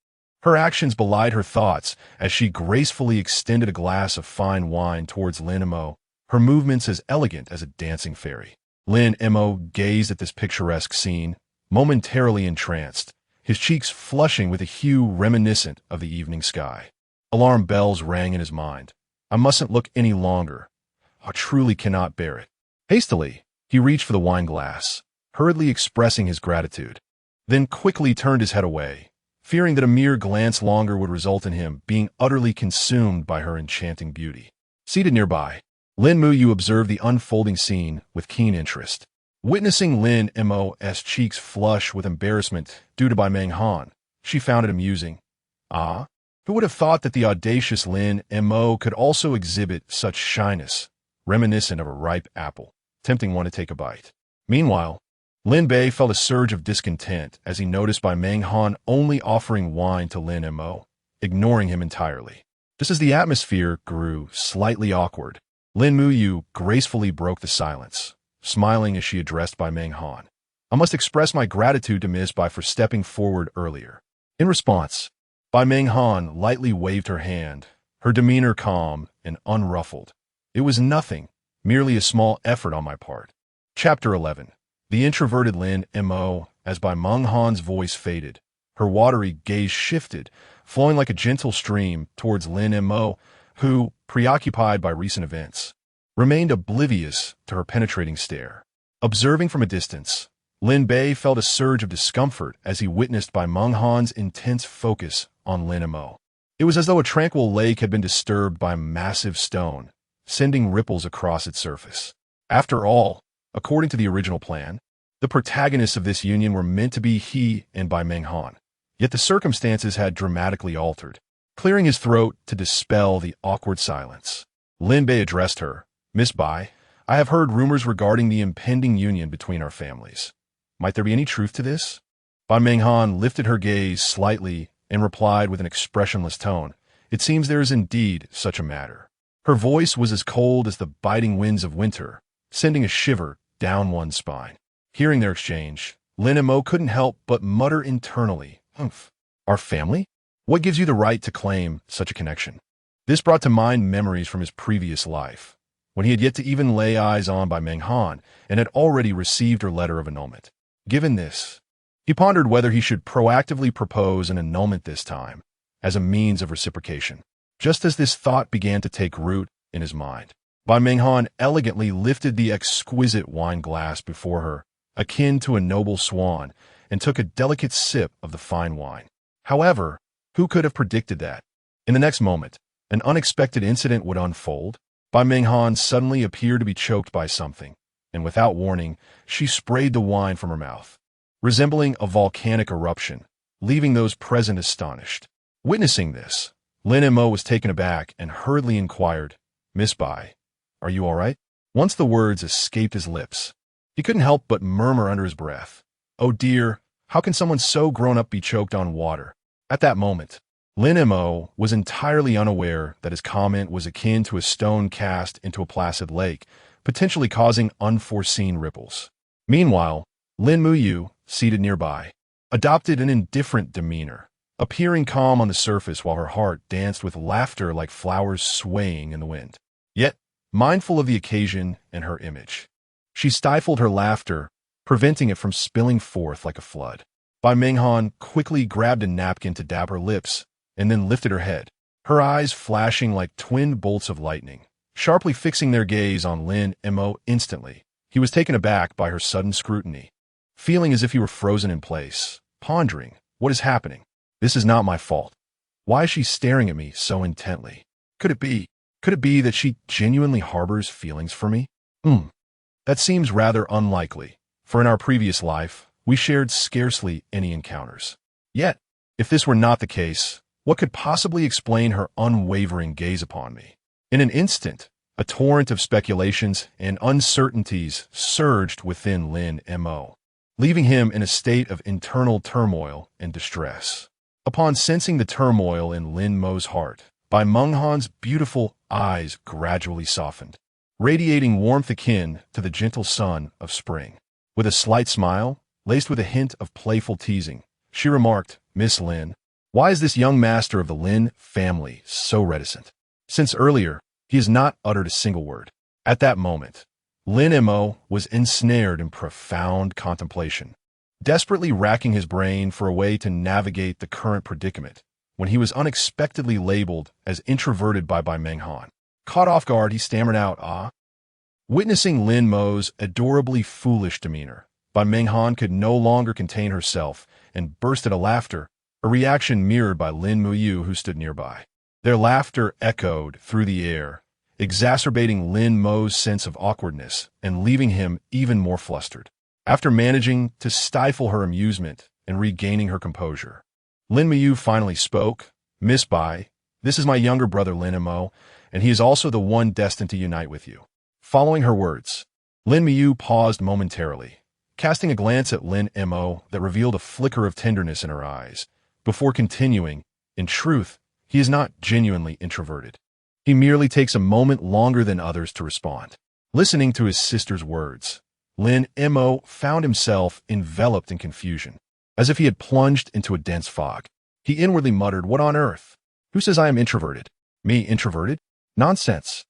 S1: her actions belied her thoughts as she gracefully extended a glass of fine wine towards Lin Mo, her movements as elegant as a dancing fairy. Lin Mo gazed at this picturesque scene, momentarily entranced, his cheeks flushing with a hue reminiscent of the evening sky. Alarm bells rang in his mind. I mustn't look any longer. I truly cannot bear it. Hastily, he reached for the wine glass, hurriedly expressing his gratitude, then quickly turned his head away, fearing that a mere glance longer would result in him being utterly consumed by her enchanting beauty. Seated nearby, Lin Mu observed the unfolding scene with keen interest. Witnessing Lin Mo's cheeks flush with embarrassment due to Bai Menghan, she found it amusing. Ah, who would have thought that the audacious Lin Mo could also exhibit such shyness, reminiscent of a ripe apple, tempting one to take a bite? Meanwhile, Lin Bei felt a surge of discontent as he noticed Bai Menghan only offering wine to Lin Mo, ignoring him entirely. Just as the atmosphere grew slightly awkward, Lin Mu gracefully broke the silence, smiling as she addressed Bai Menghan. "I must express my gratitude to Miss Bai for stepping forward earlier." In response, Bai Menghan lightly waved her hand, her demeanor calm and unruffled. "It was nothing, merely a small effort on my part." Chapter 11. The introverted Lin Mo, as Bai Menghan's voice faded, her watery gaze shifted, flowing like a gentle stream towards Lin Mo, who, preoccupied by recent events, remained oblivious to her penetrating stare. Observing from a distance, Lin Bei felt a surge of discomfort as he witnessed Bai Menghan's intense focus on Lin Mo. It was as though a tranquil lake had been disturbed by a massive stone, sending ripples across its surface. After all, according to the original plan, the protagonists of this union were meant to be he and Bai Menghan. Yet the circumstances had dramatically altered. Clearing his throat to dispel the awkward silence, Lin Bei addressed her. "Miss Bai, I have heard rumors regarding the impending union between our families. Might there be any truth to this?" Bai Menghan lifted her gaze slightly and replied with an expressionless tone, "It seems there is indeed such a matter." Her voice was as cold as the biting winds of winter, sending a shiver down one's spine. Hearing their exchange, Lin Mo couldn't help but mutter internally, "Humph, our family? What gives you the right to claim such a connection?" This brought to mind memories from his previous life, when he had yet to even lay eyes on Bai Menghan and had already received her letter of annulment. Given this, he pondered whether he should proactively propose an annulment this time, as a means of reciprocation. Just as this thought began to take root in his mind, Bai Menghan elegantly lifted the exquisite wine glass before her, akin to a noble swan, and took a delicate sip of the fine wine. However, who could have predicted that? In the next moment, an unexpected incident would unfold. Bai Menghan suddenly appeared to be choked by something, and without warning, she sprayed the wine from her mouth, resembling a volcanic eruption, leaving those present astonished. Witnessing this, Lin Mo was taken aback and hurriedly inquired, "Miss Bai, are you all right?" Once the words escaped his lips, he couldn't help but murmur under his breath, "Oh dear, how can someone so grown up be choked on water?" At that moment, Lin Mo was entirely unaware that his comment was akin to a stone cast into a placid lake, potentially causing unforeseen ripples. Meanwhile, Lin Mu, seated nearby, adopted an indifferent demeanor, appearing calm on the surface while her heart danced with laughter like flowers swaying in the wind. Yet, mindful of the occasion and her image, she stifled her laughter, preventing it from spilling forth like a flood. Bai Menghan quickly grabbed a napkin to dab her lips and then lifted her head, her eyes flashing like twin bolts of lightning, sharply fixing their gaze on Lin Mo instantly. He was taken aback by her sudden scrutiny, feeling as if he were frozen in place, pondering, what is happening? This is not my fault. Why is she staring at me so intently? Could it be that she genuinely harbors feelings for me? That seems rather unlikely, for in our previous life, we shared scarcely any encounters. Yet, if this were not the case, what could possibly explain her unwavering gaze upon me? In an instant, a torrent of speculations and uncertainties surged within Lin Mo, leaving him in a state of internal turmoil and distress. Upon sensing the turmoil in Lin Mo's heart, Bai Menghan's beautiful eyes gradually softened, radiating warmth akin to the gentle sun of spring. With a slight smile, laced with a hint of playful teasing, she remarked, "Miss Lin, why is this young master of the Lin family so reticent? Since earlier, he has not uttered a single word." At that moment, Lin Mo was ensnared in profound contemplation, desperately racking his brain for a way to navigate the current predicament, when he was unexpectedly labeled as introverted by Bai Menghan. Caught off guard, he stammered out, "Ah." Witnessing Lin Mo's adorably foolish demeanor, Bai Menghan could no longer contain herself and burst into laughter, a reaction mirrored by Lin Mu, who stood nearby. Their laughter echoed through the air, exacerbating Lin Mo's sense of awkwardness and leaving him even more flustered. After managing to stifle her amusement and regaining her composure, Lin Mu finally spoke, "Miss Bai, this is my younger brother Lin Mo, and he is also the one destined to unite with you." Following her words, Lin Mu paused momentarily, casting a glance at Lin Mo that revealed a flicker of tenderness in her eyes, before continuing, "In truth, he is not genuinely introverted. He merely takes a moment longer than others to respond." Listening to his sister's words, Lin Mo found himself enveloped in confusion, as if he had plunged into a dense fog. He inwardly muttered, "What on earth? Who says I am introverted? Me introverted? Nonsense.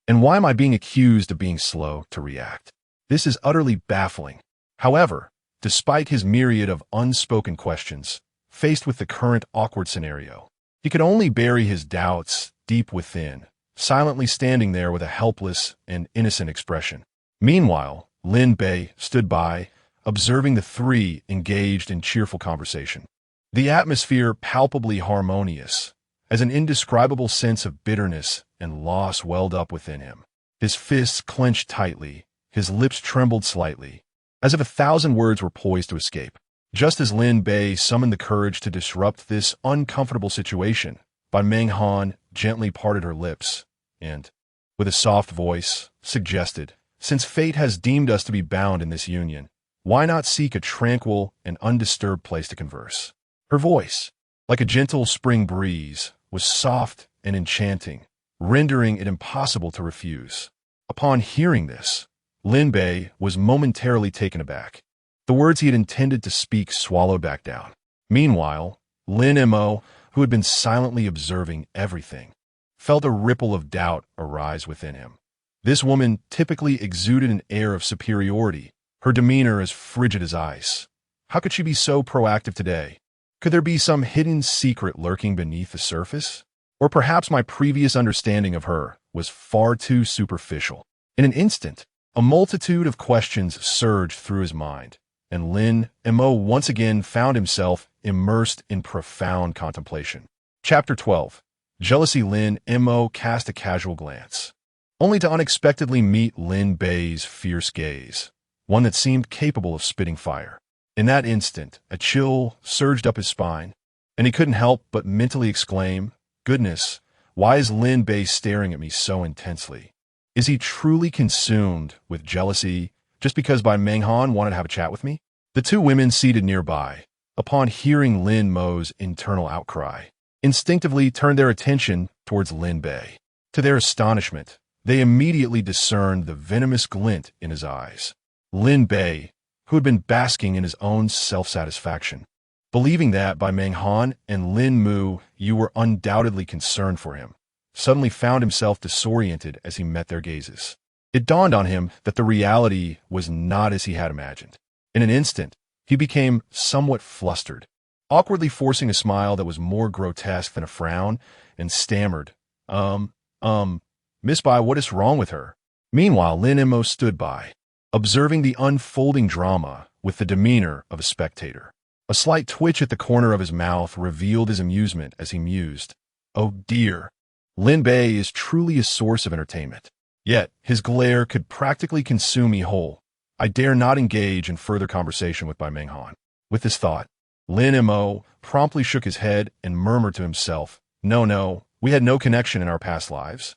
S1: And why am I being accused of being slow to react? This is utterly baffling." However, despite his myriad of unspoken questions, faced with the current awkward scenario, he could only bury his doubts deep within, silently standing there with a helpless and innocent expression. Meanwhile, Lin Bei stood by, observing the three engaged in cheerful conversation. The atmosphere palpably harmonious, as an indescribable sense of bitterness and loss welled up within him. His fists clenched tightly, his lips trembled slightly, as if 1,000 words were poised to escape. Just as Lin Bei summoned the courage to disrupt this uncomfortable situation, Bai Menghan gently parted her lips and, with a soft voice, suggested, "Since fate has deemed us to be bound in this union, why not seek a tranquil and undisturbed place to converse?" Her voice, like a gentle spring breeze, was soft and enchanting, rendering it impossible to refuse. Upon hearing this, Lin Bei was momentarily taken aback. The words he had intended to speak swallowed back down. Meanwhile, Lin Mo, who had been silently observing everything, felt a ripple of doubt arise within him. This woman typically exuded an air of superiority, her demeanor as frigid as ice. How could she be so proactive today? Could there be some hidden secret lurking beneath the surface? Or perhaps my previous understanding of her was far too superficial. In an instant, a multitude of questions surged through his mind, and Lin Mo once again found himself immersed in profound contemplation. Chapter 12. Jealousy. Lin Mo cast a casual glance, only to unexpectedly meet Lin Bei's fierce gaze, one that seemed capable of spitting fire. In that instant, a chill surged up his spine, and he couldn't help but mentally exclaim, "Goodness, why is Lin Bei staring at me so intensely? Is he truly consumed with jealousy just because Bai Menghan wanted to have a chat with me?" The two women seated nearby, upon hearing Lin Mo's internal outcry, instinctively turned their attention towards Lin Bei. To their astonishment, they immediately discerned the venomous glint in his eyes. Lin Bei, who had been basking in his own self-satisfaction, believing that by Meng Han and Lin Mo you were undoubtedly concerned for him, suddenly found himself disoriented as he met their gazes. It dawned on him that the reality was not as he had imagined. In an instant, he became somewhat flustered, awkwardly forcing a smile that was more grotesque than a frown, and stammered, Miss Bei, what is wrong with her? Meanwhile, Lin Mo stood by, observing the unfolding drama with the demeanor of a spectator. A slight twitch at the corner of his mouth revealed his amusement as he mused, "Oh dear, Lin Bei is truly a source of entertainment. Yet his glare could practically consume me whole. I dare not engage in further conversation with Bai Meng Han." With this thought, Lin Mo promptly shook his head and murmured to himself, No, we had no connection in our past lives.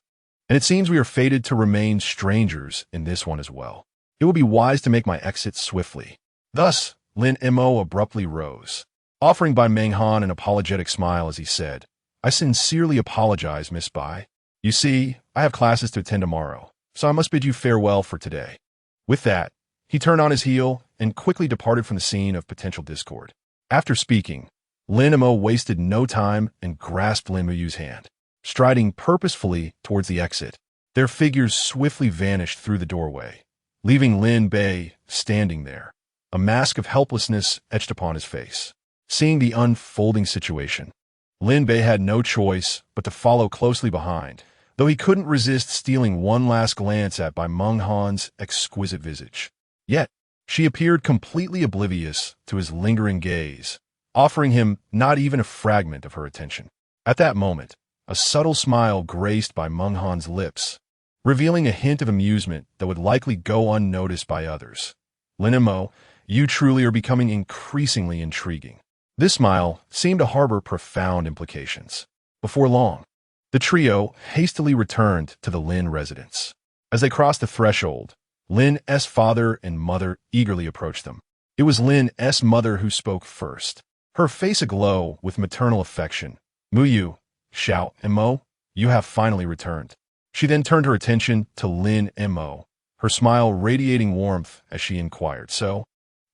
S1: And it seems we are fated to remain strangers in this one as well. It will be wise to make my exit swiftly. Thus, Lin Mo abruptly rose, offering Bai Meng Han an apologetic smile as he said, "I sincerely apologize, Miss Bai. You see, I have classes to attend tomorrow, so I must bid you farewell for today." With that, he turned on his heel and quickly departed from the scene of potential discord. After speaking, Lin Mo wasted no time and grasped Lin Muyu's hand, striding purposefully towards the exit. Their figures swiftly vanished through the doorway, leaving Lin Bei standing there, a mask of helplessness etched upon his face. Seeing the unfolding situation, Lin Bei had no choice but to follow closely behind, though he couldn't resist stealing one last glance at Bai Meng Han's exquisite visage. Yet, she appeared completely oblivious to his lingering gaze, offering him not even a fragment of her attention. At that moment, a subtle smile graced Bai Meng Han's lips, revealing a hint of amusement that would likely go unnoticed by others. "Lin Mo, you truly are becoming increasingly intriguing." This smile seemed to harbor profound implications. Before long, the trio hastily returned to the Lin residence. As they crossed the threshold, Lin's father and mother eagerly approached them. It was Lin's mother who spoke first, her face aglow with maternal affection. "Muyu, Xiao and Mo, you have finally returned." She then turned her attention to Lin Mo, her smile radiating warmth as she inquired, "So,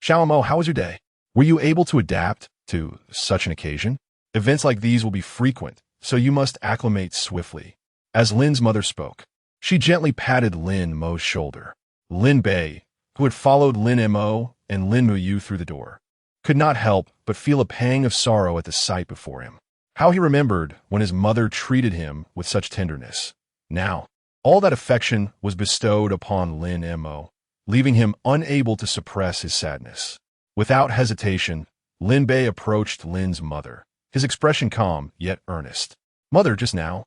S1: Xiao and Mo, how was your day? Were you able to adapt to such an occasion? Events like these will be frequent, so you must acclimate swiftly." As Lin's mother spoke, she gently patted Lin Mo's shoulder. Lin Bei, who had followed Lin Mo and Lin Muyu through the door, could not help but feel a pang of sorrow at the sight before him. How he remembered when his mother treated him with such tenderness. Now, all that affection was bestowed upon Lin Mo, leaving him unable to suppress his sadness. Without hesitation, Lin Bei approached Lin's mother, his expression calm yet earnest. "Mother, just now,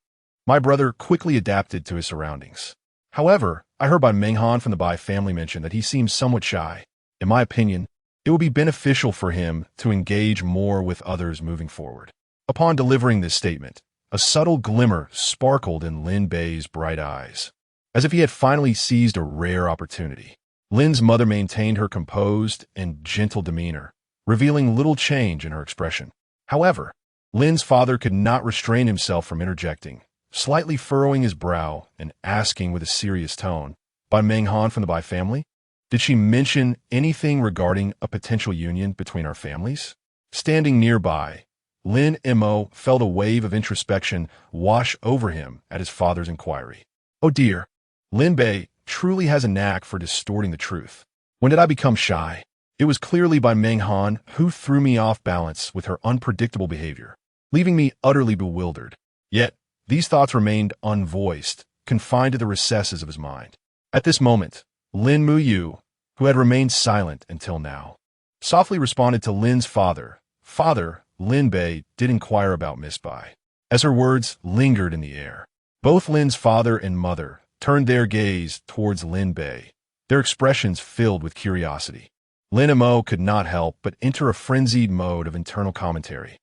S1: my brother quickly adapted to his surroundings. However, I heard Bai Meng Han from the Bai family mention that he seems somewhat shy. In my opinion, it would be beneficial for him to engage more with others moving forward." Upon delivering this statement, a subtle glimmer sparkled in Lin Bei's bright eyes, as if he had finally seized a rare opportunity. Lin's mother maintained her composed and gentle demeanor, revealing little change in her expression. However, Lin's father could not restrain himself from interjecting, slightly furrowing his brow and asking with a serious tone, "Bai Meng Han from the Bai family? Did she mention anything regarding a potential union between our families?" Standing nearby, Lin Mo felt a wave of introspection wash over him at his father's inquiry. "Oh dear, Lin Bei truly has a knack for distorting the truth. When did I become shy? It was clearly Bai Meng Han who threw me off balance with her unpredictable behavior, leaving me utterly bewildered." Yet, these thoughts remained unvoiced, confined to the recesses of his mind. At this moment, Lin Muyu, who had remained silent until now, softly responded to Lin's father. "Father, Lin Bei did inquire about Miss Bai." As her words lingered in the air, both Lin's father and mother turned their gaze towards Lin Bei, their expressions filled with curiosity. Lin Mo could not help but enter a frenzied mode of internal commentary.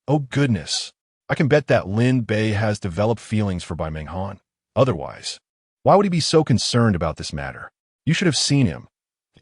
S1: "Oh goodness, I can bet that Lin Bei has developed feelings for Bai Meng Han. Otherwise, why would he be so concerned about this matter? You should have seen him.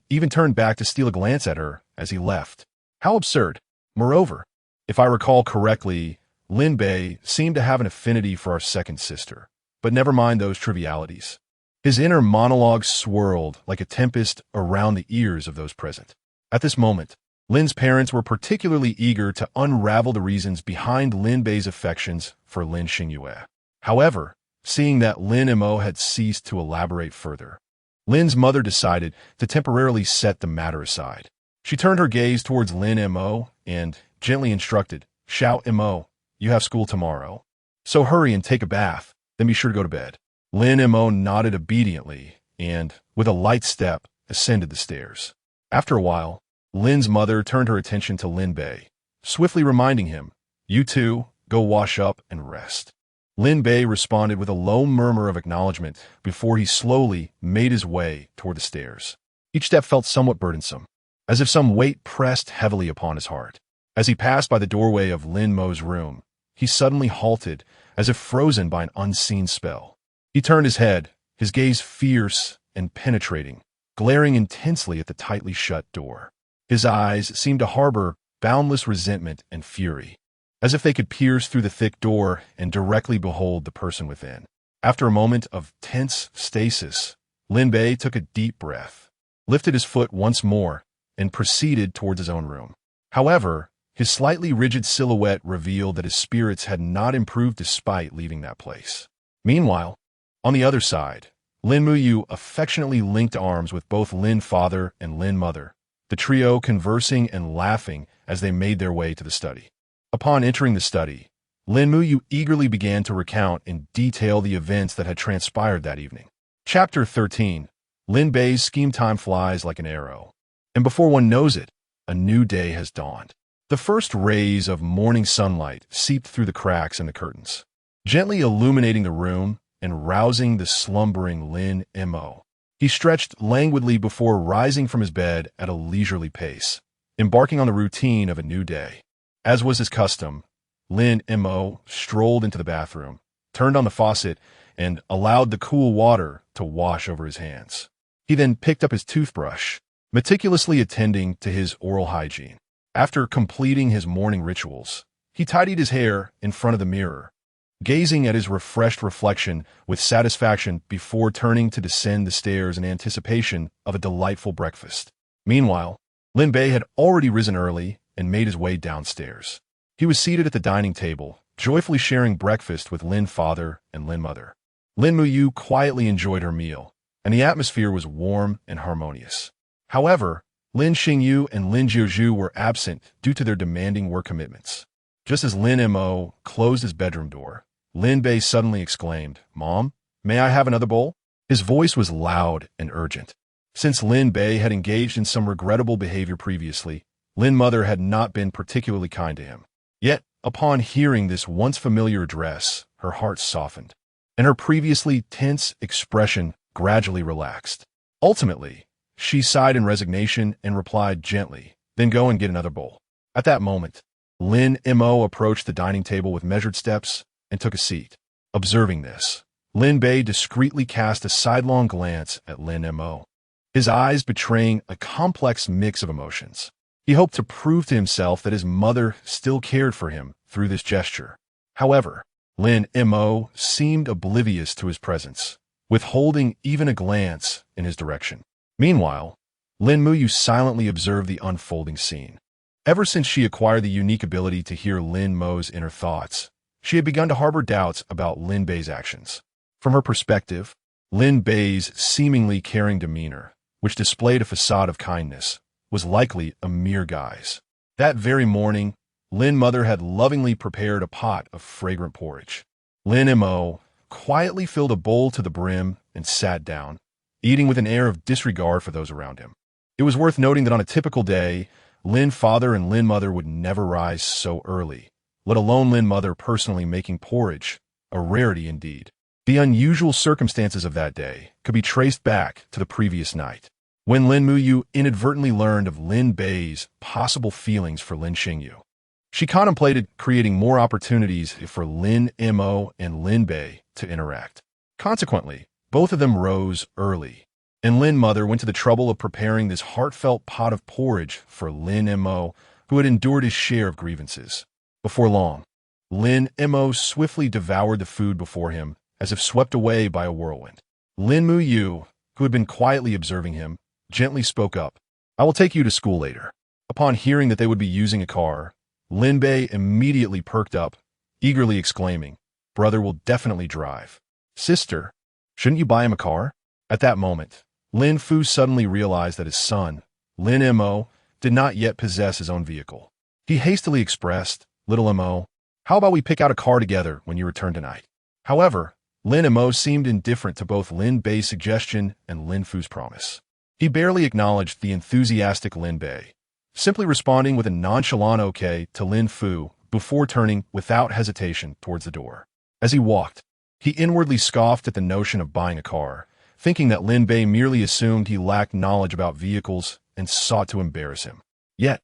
S1: Even turned back to steal a glance at her as he left. How absurd. Moreover, if I recall correctly, Lin Bei seemed to have an affinity for our second sister. But never mind those trivialities. His inner monologue swirled like a tempest around the ears of those present. At this moment, Lin's parents were particularly eager to unravel the reasons behind Lin Bei's affections for Lin Xingyue. However, seeing that Lin Mo had ceased to elaborate further, Lin's mother decided to temporarily set the matter aside. She turned her gaze towards Lin Mo and gently instructed, "Xiao Mo, you have school tomorrow. So hurry and take a bath, then be sure to go to bed." Lin Mo nodded obediently and, with a light step, ascended the stairs. After a while, Lin's mother turned her attention to Lin Bei, swiftly reminding him, "You too, go wash up and rest." Lin Bei responded with a low murmur of acknowledgement before he slowly made his way toward the stairs. Each step felt somewhat burdensome, as if some weight pressed heavily upon his heart. As he passed by the doorway of Lin Mo's room, he suddenly halted, as if frozen by an unseen spell. He turned his head, his gaze fierce and penetrating, glaring intensely at the tightly shut door. His eyes seemed to harbor boundless resentment and fury, as if they could pierce through the thick door and directly behold the person within. After a moment of tense stasis, Lin Bei took a deep breath, lifted his foot once more, and proceeded towards his own room. However, his slightly rigid silhouette revealed that his spirits had not improved despite leaving that place. Meanwhile, on the other side, Lin Muyu affectionately linked arms with both Lin father and Lin mother, the trio conversing and laughing as they made their way to the study. Upon entering the study, Lin Muyu eagerly began to recount in detail the events that had transpired that evening. Chapter 13. Lin Bei's scheme time flies like an arrow. And before one knows it, a new day has dawned. The first rays of morning sunlight seeped through the cracks in the curtains, gently illuminating the room and rousing the slumbering Lin Mo. He stretched languidly before rising from his bed at a leisurely pace, embarking on the routine of a new day. As was his custom, Lin Mo strolled into the bathroom, turned on the faucet, and allowed the cool water to wash over his hands. He then picked up his toothbrush, meticulously attending to his oral hygiene. After completing his morning rituals, he tidied his hair in front of the mirror, gazing at his refreshed reflection with satisfaction before turning to descend the stairs in anticipation of a delightful breakfast. Meanwhile, Lin Bei had already risen early and made his way downstairs. He was seated at the dining table, joyfully sharing breakfast with Lin father and Lin mother. Lin Muyu quietly enjoyed her meal, and the atmosphere was warm and harmonious. However, Lin Xingyu and Lin Jiuzhu were absent due to their demanding work commitments. Just as Lin Mo closed his bedroom door, Lin Bei suddenly exclaimed, "Mom, may I have another bowl?" His voice was loud and urgent. Since Lin Bei had engaged in some regrettable behavior previously, Lin mother had not been particularly kind to him. Yet, upon hearing this once familiar address, her heart softened, and her previously tense expression gradually relaxed. Ultimately, she sighed in resignation and replied gently, "Then go and get another bowl." At that moment, Lin Mo approached the dining table with measured steps and took a seat. Observing this, Lin Bei discreetly cast a sidelong glance at Lin Mo, his eyes betraying a complex mix of emotions. He hoped to prove to himself that his mother still cared for him through this gesture. However, Lin Mo seemed oblivious to his presence, withholding even a glance in his direction. Meanwhile, Lin Muyu silently observed the unfolding scene. Ever since she acquired the unique ability to hear Lin Mo's inner thoughts, she had begun to harbor doubts about Lin Bei's actions. From her perspective, Lin Bei's seemingly caring demeanor, which displayed a facade of kindness, was likely a mere guise. That very morning, Lin mother had lovingly prepared a pot of fragrant porridge. Lin Mo quietly filled a bowl to the brim and sat down, eating with an air of disregard for those around him. It was worth noting that on a typical day, Lin father and Lin mother would never rise so early, let alone Lin mother personally making porridge, a rarity indeed. The unusual circumstances of that day could be traced back to the previous night, when Lin Muyu inadvertently learned of Lin Bei's possible feelings for Lin Xingyu. She contemplated creating more opportunities for Lin Mo and Lin Bei to interact. Consequently, both of them rose early, and Lin mother went to the trouble of preparing this heartfelt pot of porridge for Lin Mo who had endured his share of grievances. Before long, Lin Mo swiftly devoured the food before him, as if swept away by a whirlwind. Lin Mo, who had been quietly observing him, gently spoke up. "I will take you to school later." Upon hearing that they would be using a car, Lin Bei immediately perked up, eagerly exclaiming, "Brother will definitely drive." "Sister, shouldn't you buy him a car?" At that moment, Lin Fu suddenly realized that his son, Lin Mo, did not yet possess his own vehicle. He hastily expressed, "Little Mo, how about we pick out a car together when you return tonight?" However, Lin Mo seemed indifferent to both Lin Bei's suggestion and Lin Fu's promise. He barely acknowledged the enthusiastic Lin Bei, simply responding with a nonchalant okay to Lin Fu before turning without hesitation towards the door. As he walked, he inwardly scoffed at the notion of buying a car, thinking that Lin Bei merely assumed he lacked knowledge about vehicles and sought to embarrass him. Yet,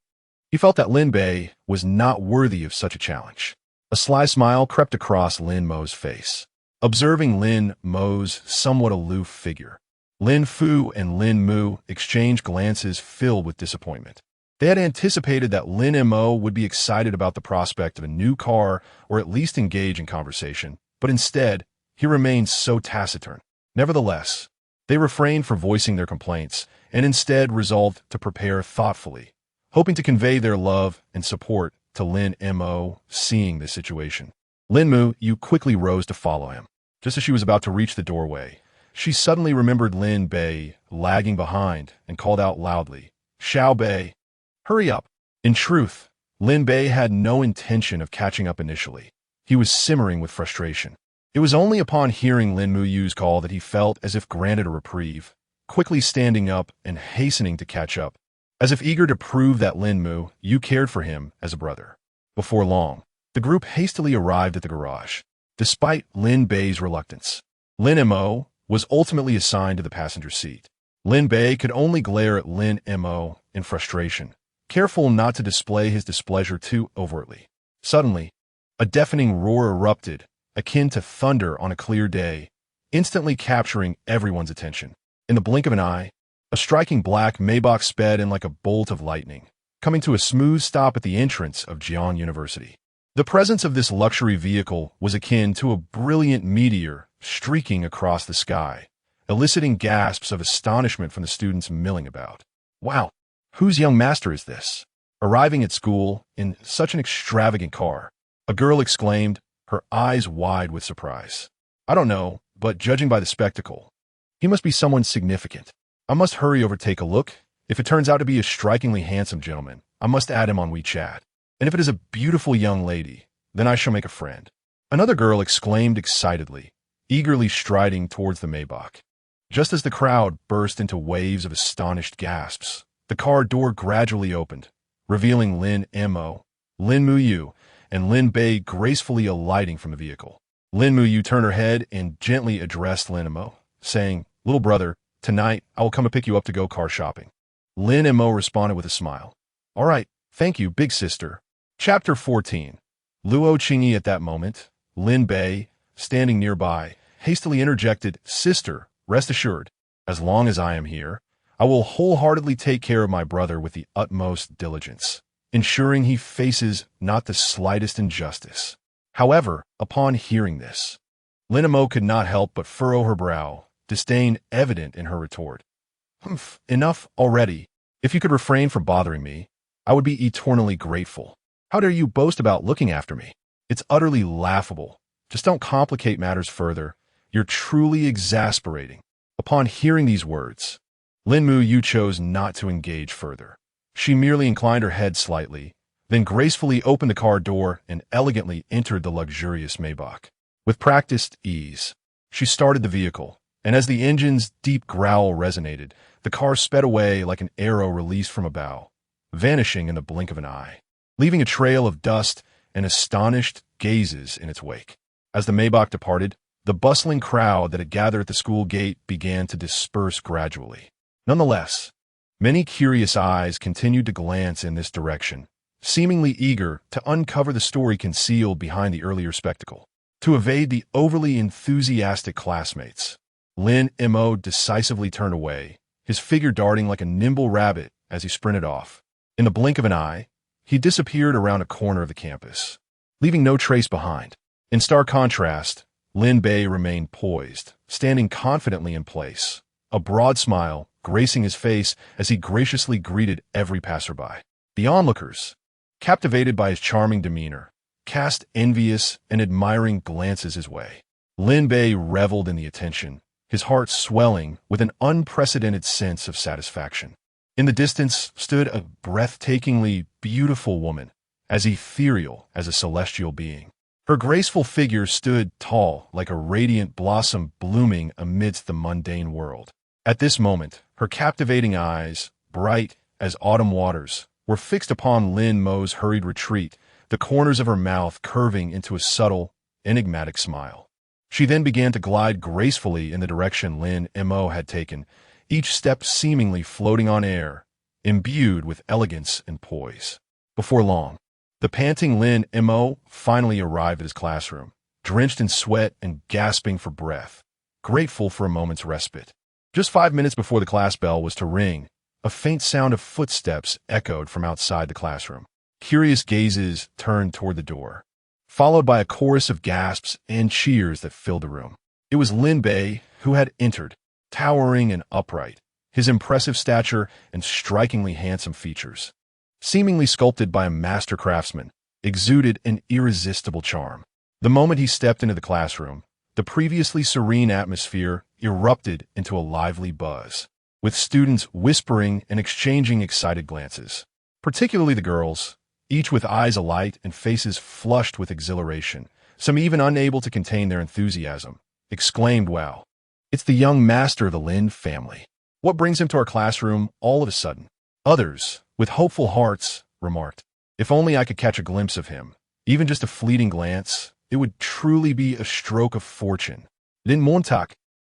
S1: he felt that Lin Bei was not worthy of such a challenge. A sly smile crept across Lin Mo's face. Observing Lin Mo's somewhat aloof figure, Lin Fu and Lin Mo exchanged glances filled with disappointment. They had anticipated that Lin Mo would be excited about the prospect of a new car or at least engage in conversation, but instead, he remained so taciturn. Nevertheless, they refrained from voicing their complaints and instead resolved to prepare thoughtfully, hoping to convey their love and support to Lin Mo. Seeing this situation, Lin Mo quickly rose to follow him. Just as she was about to reach the doorway, she suddenly remembered Lin Bei lagging behind and called out loudly, "Xiao Bei, hurry up." In truth, Lin Bei had no intention of catching up initially. He was simmering with frustration. It was only upon hearing Lin Mo's call that he felt as if granted a reprieve, quickly standing up and hastening to catch up, as if eager to prove that Lin Mo cared for him as a brother. Before long, the group hastily arrived at the garage. Despite Lin Bei's reluctance, Lin Mo was ultimately assigned to the passenger seat. Lin Bei could only glare at Lin Mo in frustration, careful not to display his displeasure too overtly. Suddenly, a deafening roar erupted, akin to thunder on a clear day, instantly capturing everyone's attention. In the blink of an eye, a striking black Maybach sped in like a bolt of lightning, coming to a smooth stop at the entrance of Jian University. The presence of this luxury vehicle was akin to a brilliant meteor streaking across the sky, eliciting gasps of astonishment from the students milling about. "Wow, whose young master is this? Arriving at school in such an extravagant car," a girl exclaimed, her eyes wide with surprise. "I don't know, but judging by the spectacle, he must be someone significant. I must hurry over to take a look. If it turns out to be a strikingly handsome gentleman, I must add him on WeChat. And if it is a beautiful young lady, then I shall make a friend." Another girl exclaimed excitedly, eagerly striding towards the Maybach. Just as the crowd burst into waves of astonished gasps, the car door gradually opened, revealing Lin Mo, Lin Mo, and Lin Bei gracefully alighting from the vehicle. Lin Mo turned her head and gently addressed Lin Mo, saying, "Little brother, tonight I will come to pick you up to go car shopping." Lin Mo responded with a smile. "All right, thank you, big sister." Chapter 14. Luo Qingyi. At that moment, Lin Bei, standing nearby, hastily interjected, "Sister, rest assured, as long as I am here, I will wholeheartedly take care of my brother with the utmost diligence, ensuring he faces not the slightest injustice." However, upon hearing this, Lin Mo could not help but furrow her brow, disdain evident in her retort. "Humph, enough already. If you could refrain from bothering me, I would be eternally grateful. How dare you boast about looking after me? It's utterly laughable. Just don't complicate matters further. You're truly exasperating." Upon hearing these words, Lin Mo chose not to engage further. She merely inclined her head slightly, then gracefully opened the car door and elegantly entered the luxurious Maybach. With practiced ease, she started the vehicle, and as the engine's deep growl resonated, the car sped away like an arrow released from a bow, vanishing in the blink of an eye, leaving a trail of dust and astonished gazes in its wake. As the Maybach departed, the bustling crowd that had gathered at the school gate began to disperse gradually. Nonetheless, many curious eyes continued to glance in this direction, seemingly eager to uncover the story concealed behind the earlier spectacle. To evade the overly enthusiastic classmates, Lin Mo decisively turned away, his figure darting like a nimble rabbit as he sprinted off. In the blink of an eye, he disappeared around a corner of the campus, leaving no trace behind. In stark contrast, Lin Bei remained poised, standing confidently in place, a broad smile gracing his face as he graciously greeted every passerby. The onlookers, captivated by his charming demeanor, cast envious and admiring glances his way. Lin Bei reveled in the attention, his heart swelling with an unprecedented sense of satisfaction. In the distance stood a breathtakingly beautiful woman, as ethereal as a celestial being. Her graceful figure stood tall like a radiant blossom blooming amidst the mundane world. At this moment, her captivating eyes, bright as autumn waters, were fixed upon Lin Mo's hurried retreat, the corners of her mouth curving into a subtle, enigmatic smile. She then began to glide gracefully in the direction Lin Mo had taken, each step seemingly floating on air, imbued with elegance and poise. Before long, the panting Lin Mo finally arrived at his classroom, drenched in sweat and gasping for breath, grateful for a moment's respite. Just 5 minutes before the class bell was to ring, a faint sound of footsteps echoed from outside the classroom. Curious gazes turned toward the door, followed by a chorus of gasps and cheers that filled the room. It was Lin Bei who had entered, towering and upright, his impressive stature and strikingly handsome features, seemingly sculpted by a master craftsman, exuded an irresistible charm. The moment he stepped into the classroom, the previously serene atmosphere erupted into a lively buzz, with students whispering and exchanging excited glances. Particularly the girls, each with eyes alight and faces flushed with exhilaration, some even unable to contain their enthusiasm, exclaimed, "Wow, it's the young master of the Lin family. What brings him to our classroom all of a sudden?" Others, with hopeful hearts, remarked, "If only I could catch a glimpse of him, even just a fleeting glance, it would truly be a stroke of fortune." Lin Mo,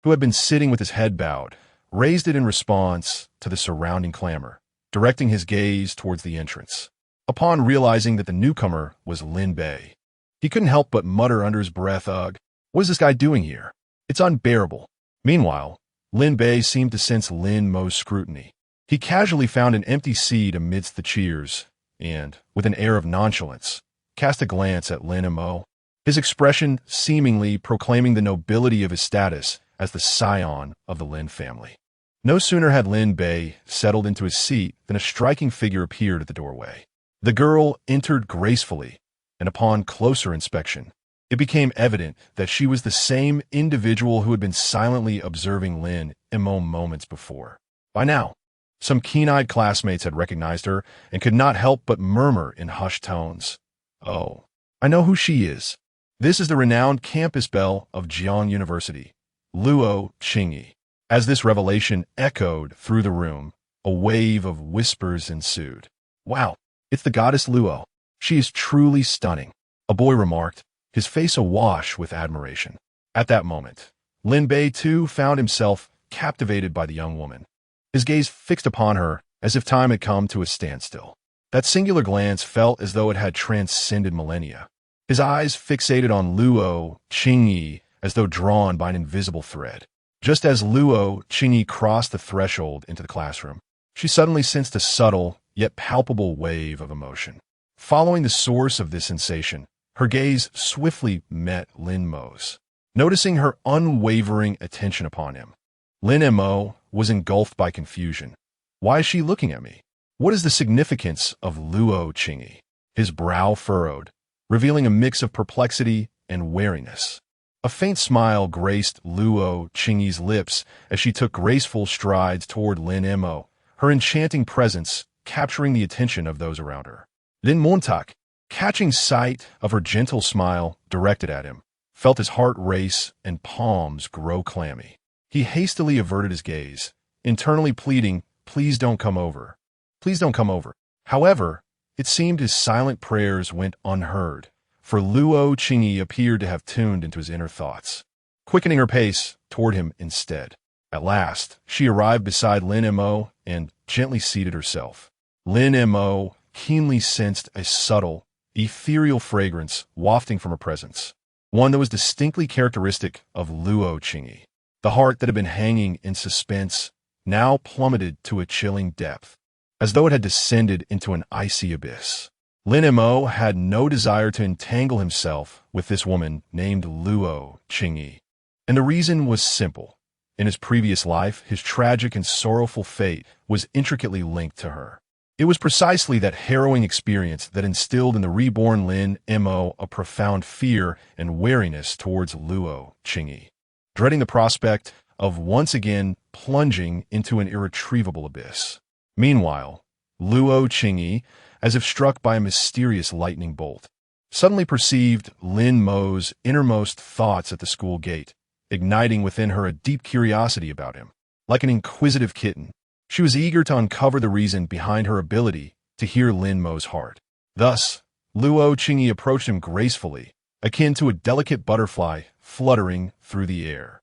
S1: who had been sitting with his head bowed, raised it in response to the surrounding clamor, directing his gaze towards the entrance. Upon realizing that the newcomer was Lin Bei, he couldn't help but mutter under his breath, "Ugh, what is this guy doing here? It's unbearable." Meanwhile, Lin Bei seemed to sense Lin Mo's scrutiny. He casually found an empty seat amidst the cheers and, with an air of nonchalance, cast a glance at Lin Mo, his expression seemingly proclaiming the nobility of his status as the scion of the Lin family. No sooner had Lin Bei settled into his seat than a striking figure appeared at the doorway. The girl entered gracefully, and upon closer inspection, it became evident that she was the same individual who had been silently observing Lin Mo moments before. By now, some keen-eyed classmates had recognized her and could not help but murmur in hushed tones, "Oh, I know who she is. This is the renowned campus belle of Jiang University, Luo Qingyi." As this revelation echoed through the room, a wave of whispers ensued. "Wow, it's the goddess Luo. She is truly stunning," a boy remarked, his face awash with admiration. At that moment, Lin Bei too found himself captivated by the young woman, his gaze fixed upon her as if time had come to a standstill. That singular glance felt as though it had transcended millennia. His eyes fixated on Luo Qingyi as though drawn by an invisible thread. Just as Luo Qingyi crossed the threshold into the classroom, she suddenly sensed a subtle yet palpable wave of emotion. Following the source of this sensation, her gaze swiftly met Lin Mo's. Noticing her unwavering attention upon him, Lin Mo was engulfed by confusion. "Why is she looking at me? What is the significance of Luo Qingyi?" His brow furrowed, revealing a mix of perplexity and wariness. A faint smile graced Luo Qingyi's lips as she took graceful strides toward Lin Mo, her enchanting presence capturing the attention of those around her. Lin Mo, catching sight of her gentle smile directed at him, felt his heart race and palms grow clammy. He hastily averted his gaze, internally pleading, "Please don't come over. Please don't come over." However, it seemed his silent prayers went unheard, for Luo Qingyi appeared to have tuned into his inner thoughts, quickening her pace toward him instead. At last, she arrived beside Lin Mo and gently seated herself. Lin Mo keenly sensed a subtle, ethereal fragrance wafting from her presence, one that was distinctly characteristic of Luo Qingyi. The heart that had been hanging in suspense now plummeted to a chilling depth, as though it had descended into an icy abyss. Lin Mo had no desire to entangle himself with this woman named Luo Qingyi. And the reason was simple. In his previous life, his tragic and sorrowful fate was intricately linked to her. It was precisely that harrowing experience that instilled in the reborn Lin Mo a profound fear and wariness towards Luo Qingyi, dreading the prospect of once again plunging into an irretrievable abyss. Meanwhile, Luo Qingyi, as if struck by a mysterious lightning bolt, suddenly perceived Lin Mo's innermost thoughts at the school gate, igniting within her a deep curiosity about him. Like an inquisitive kitten, she was eager to uncover the reason behind her ability to hear Lin Mo's heart. Thus, Luo Qingyi approached him gracefully, akin to a delicate butterfly fluttering through the air.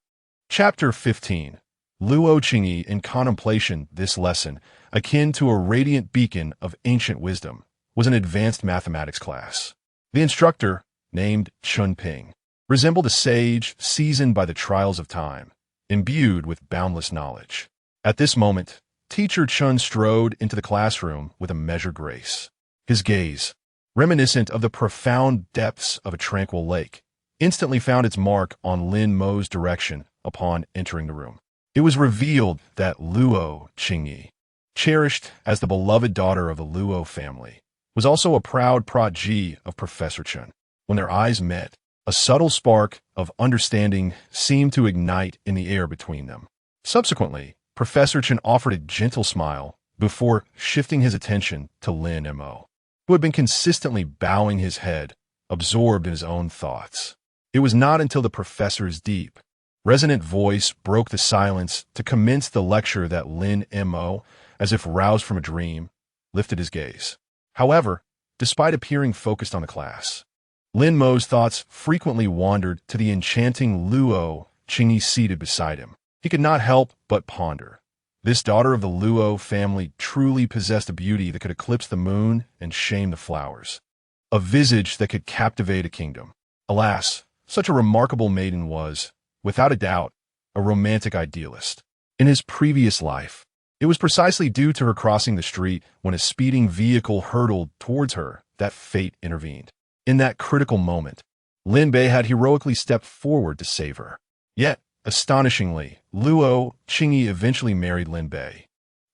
S1: Chapter 15. Luo Qingyi in Contemplation. This lesson, akin to a radiant beacon of ancient wisdom, was an advanced mathematics class. The instructor, named Chunping, resembled a sage seasoned by the trials of time, imbued with boundless knowledge. At this moment, Teacher Chun strode into the classroom with a measured grace. His gaze, reminiscent of the profound depths of a tranquil lake, instantly found its mark on Lin Mo's direction upon entering the room. It was revealed that Luo Qingyi, cherished as the beloved daughter of the Luo family, was also a proud protégé of Professor Chun. When their eyes met, a subtle spark of understanding seemed to ignite in the air between them. Subsequently, Professor Chun offered a gentle smile before shifting his attention to Lin Mo, who had been consistently bowing his head, absorbed in his own thoughts. It was not until the professor's deep, resonant voice broke the silence to commence the lecture that Lin Mo, as if roused from a dream, lifted his gaze. However, despite appearing focused on the class, Lin Mo's thoughts frequently wandered to the enchanting Luo Qingyi seated beside him. He could not help but ponder. This daughter of the Luo family truly possessed a beauty that could eclipse the moon and shame the flowers. A visage that could captivate a kingdom. Alas, such a remarkable maiden was, without a doubt, a romantic idealist. In his previous life, it was precisely due to her crossing the street when a speeding vehicle hurtled towards her that fate intervened. In that critical moment, Lin Bei had heroically stepped forward to save her. Yet, astonishingly, Luo Qingyi eventually married Lin Bei.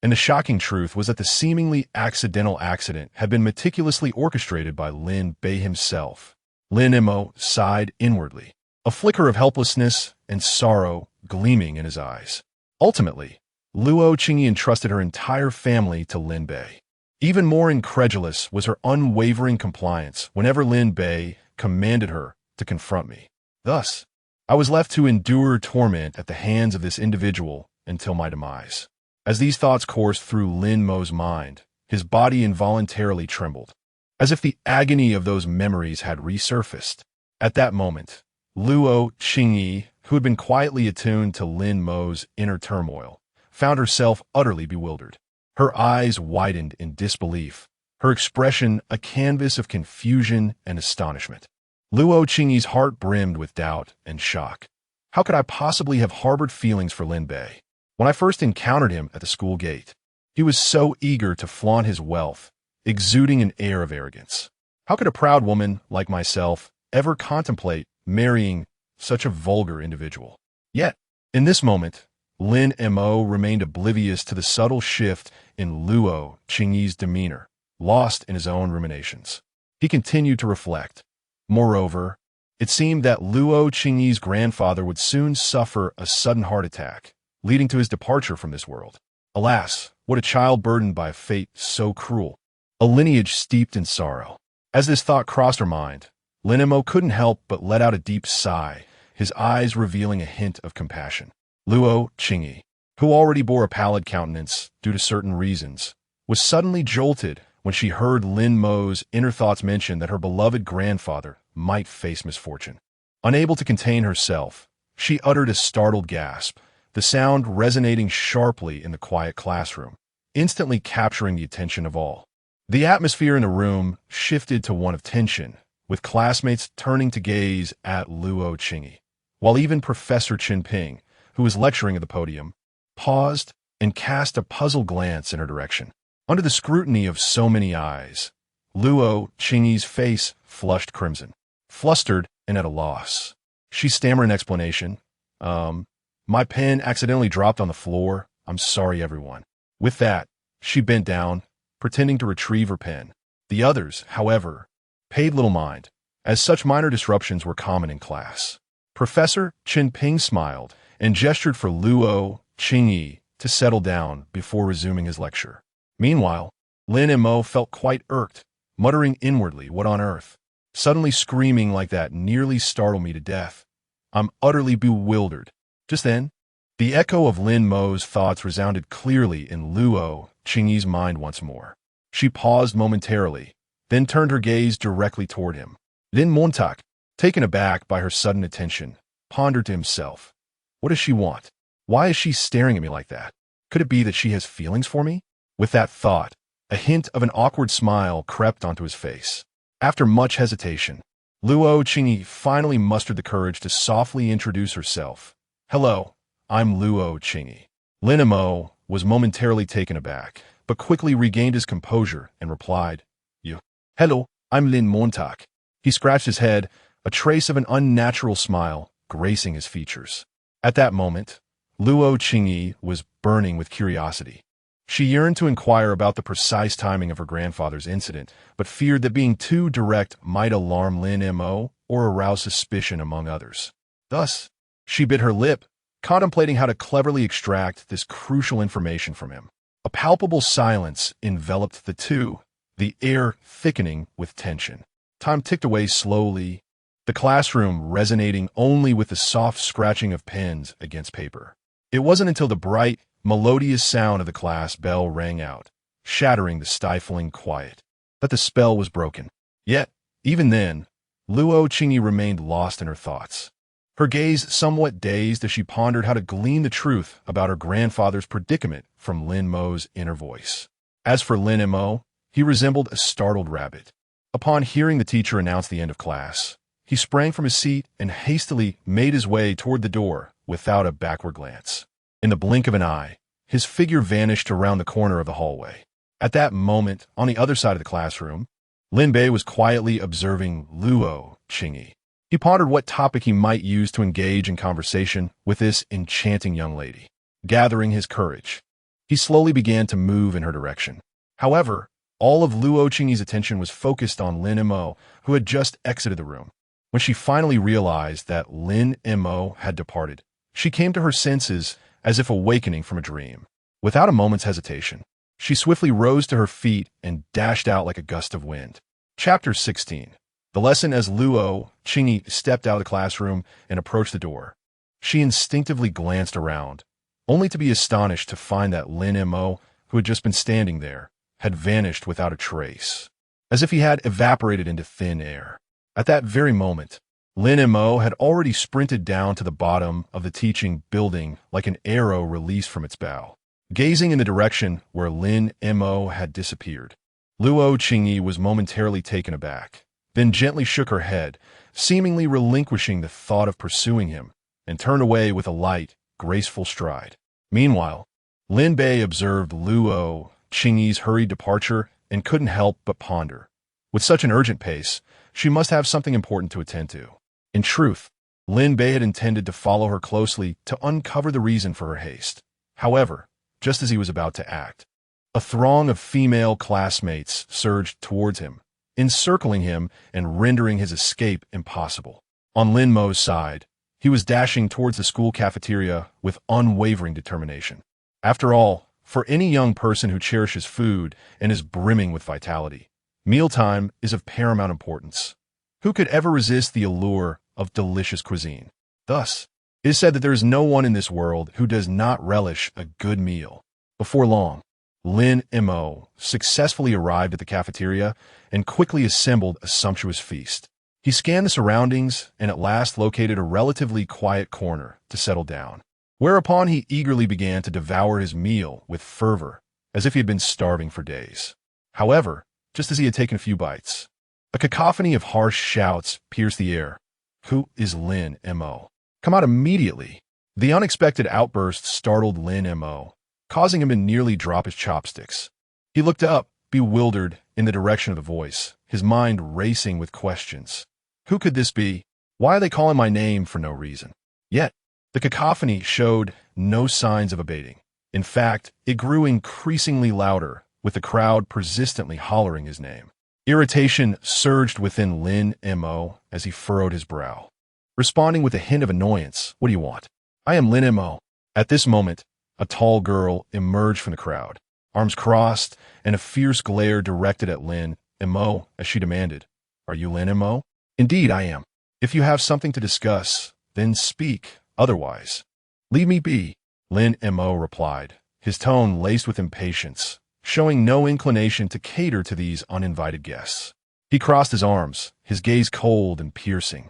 S1: And the shocking truth was that the seemingly accidental accident had been meticulously orchestrated by Lin Bei himself. Lin Mo sighed inwardly, a flicker of helplessness and sorrow gleaming in his eyes. Ultimately, Luo Qingyi entrusted her entire family to Lin Bei. Even more incredulous was her unwavering compliance whenever Lin Bei commanded her to confront me. Thus, I was left to endure torment at the hands of this individual until my demise. As these thoughts coursed through Lin Mo's mind, his body involuntarily trembled, as if the agony of those memories had resurfaced. At that moment, Luo Qingyi, who had been quietly attuned to Lin Mo's inner turmoil, found herself utterly bewildered. Her eyes widened in disbelief, her expression a canvas of confusion and astonishment. Luo Qingyi's heart brimmed with doubt and shock. How could I possibly have harbored feelings for Lin Bei? When I first encountered him at the school gate, he was so eager to flaunt his wealth, exuding an air of arrogance. How could a proud woman like myself ever contemplate marrying such a vulgar individual? Yet, in this moment, Lin Mo remained oblivious to the subtle shift in Luo Qingyi's demeanor, lost in his own ruminations. He continued to reflect. Moreover, it seemed that Luo Qingyi's grandfather would soon suffer a sudden heart attack, leading to his departure from this world. Alas, what a child burdened by a fate so cruel, a lineage steeped in sorrow. As this thought crossed her mind, Lin Mo couldn't help but let out a deep sigh, his eyes revealing a hint of compassion. Luo Qingyi, who already bore a pallid countenance due to certain reasons, was suddenly jolted when she heard Lin Mo's inner thoughts mention that her beloved grandfather might face misfortune. Unable to contain herself, she uttered a startled gasp, the sound resonating sharply in the quiet classroom, instantly capturing the attention of all. The atmosphere in the room shifted to one of tension, with classmates turning to gaze at Luo Qingyi, while even Professor Chunping, who was lecturing at the podium, paused and cast a puzzled glance in her direction. Under the scrutiny of so many eyes, Luo Qingyi's face flushed crimson. Flustered and at a loss, she stammered an explanation. My pen accidentally dropped on the floor. I'm sorry, everyone. With that, she bent down, pretending to retrieve her pen. The others, however, paid little mind, as such minor disruptions were common in class. Professor Chen Ping smiled and gestured for Luo Qingyi to settle down before resuming his lecture. Meanwhile, Lin Mo felt quite irked, muttering inwardly, "What on earth?" Suddenly screaming like that nearly startled me to death. I'm utterly bewildered. Just then, the echo of Lin Mo's thoughts resounded clearly in Luo Qingyi's mind once more. She paused momentarily, then turned her gaze directly toward him. Lin Montauk, taken aback by her sudden attention, pondered to himself. What does she want? Why is she staring at me like that? Could it be that she has feelings for me? With that thought, a hint of an awkward smile crept onto his face. After much hesitation, Luo Qingyi finally mustered the courage to softly introduce herself. Hello, I'm Luo Qingyi. Lin Mo was momentarily taken aback, but quickly regained his composure and replied, You. Hello, I'm Lin Montauk. He scratched his head, a trace of an unnatural smile gracing his features. At that moment, Luo Qingyi was burning with curiosity. She yearned to inquire about the precise timing of her grandfather's incident, but feared that being too direct might alarm Lin Mo or arouse suspicion among others. Thus, she bit her lip, contemplating how to cleverly extract this crucial information from him. A palpable silence enveloped the two, the air thickening with tension. Time ticked away slowly, the classroom resonating only with the soft scratching of pens against paper. It wasn't until the bright, melodious sound of the class bell rang out, shattering the stifling quiet, that the spell was broken. Yet, even then, Luo Qingyi remained lost in her thoughts. Her gaze somewhat dazed as she pondered how to glean the truth about her grandfather's predicament from Lin Mo's inner voice. As for Lin Mo, he resembled a startled rabbit. Upon hearing the teacher announce the end of class, he sprang from his seat and hastily made his way toward the door without a backward glance. In the blink of an eye, his figure vanished around the corner of the hallway. At that moment, on the other side of the classroom, Lin Bei was quietly observing Luo Qingyi. He pondered what topic he might use to engage in conversation with this enchanting young lady. Gathering his courage, he slowly began to move in her direction. However, all of Luo Qingyi's attention was focused on Lin Mo, who had just exited the room. When she finally realized that Lin Mo had departed, she came to her senses as if awakening from a dream. Without a moment's hesitation, she swiftly rose to her feet and dashed out like a gust of wind. Chapter 16. The lesson. As Luo Qingyi stepped out of the classroom and approached the door, she instinctively glanced around, only to be astonished to find that Lin Mo, who had just been standing there, had vanished without a trace, as if he had evaporated into thin air. At that very moment, Lin Mo had already sprinted down to the bottom of the teaching building like an arrow released from its bow. Gazing in the direction where Lin Mo had disappeared, Luo Qingyi was momentarily taken aback, then gently shook her head, seemingly relinquishing the thought of pursuing him, and turned away with a light, graceful stride. Meanwhile, Lin Bei observed Luo Qingyi's hurried departure and couldn't help but ponder. With such an urgent pace, she must have something important to attend to. In truth, Lin Bei had intended to follow her closely to uncover the reason for her haste. However, just as he was about to act, a throng of female classmates surged towards him, encircling him and rendering his escape impossible. On Lin Mo's side, he was dashing towards the school cafeteria with unwavering determination. After all, for any young person who cherishes food and is brimming with vitality, mealtime is of paramount importance. Who could ever resist the allure of delicious cuisine? Thus, it is said that there is no one in this world who does not relish a good meal. Before long, Lin Mo successfully arrived at the cafeteria and quickly assembled a sumptuous feast. He scanned the surroundings and at last located a relatively quiet corner to settle down, whereupon he eagerly began to devour his meal with fervor, as if he had been starving for days. However, just as he had taken a few bites, a cacophony of harsh shouts pierced the air. Who is Lin Mo? Come out immediately! The unexpected outburst startled Lin Mo, causing him to nearly drop his chopsticks. He looked up, bewildered in the direction of the voice, his mind racing with questions. Who could this be? Why are they calling my name for no reason? Yet, the cacophony showed no signs of abating. In fact, it grew increasingly louder, with the crowd persistently hollering his name. Irritation surged within Lin Mo as he furrowed his brow. Responding with a hint of annoyance, "What do you want?" "I am Lin Mo." At this moment, a tall girl emerged from the crowd, arms crossed and a fierce glare directed at Lin Mo as she demanded, "Are you Lin Mo?" "Indeed I am. If you have something to discuss, then speak. Otherwise, leave me be," Lin Mo replied, his tone laced with impatience, showing no inclination to cater to these uninvited guests. He crossed his arms, his gaze cold and piercing,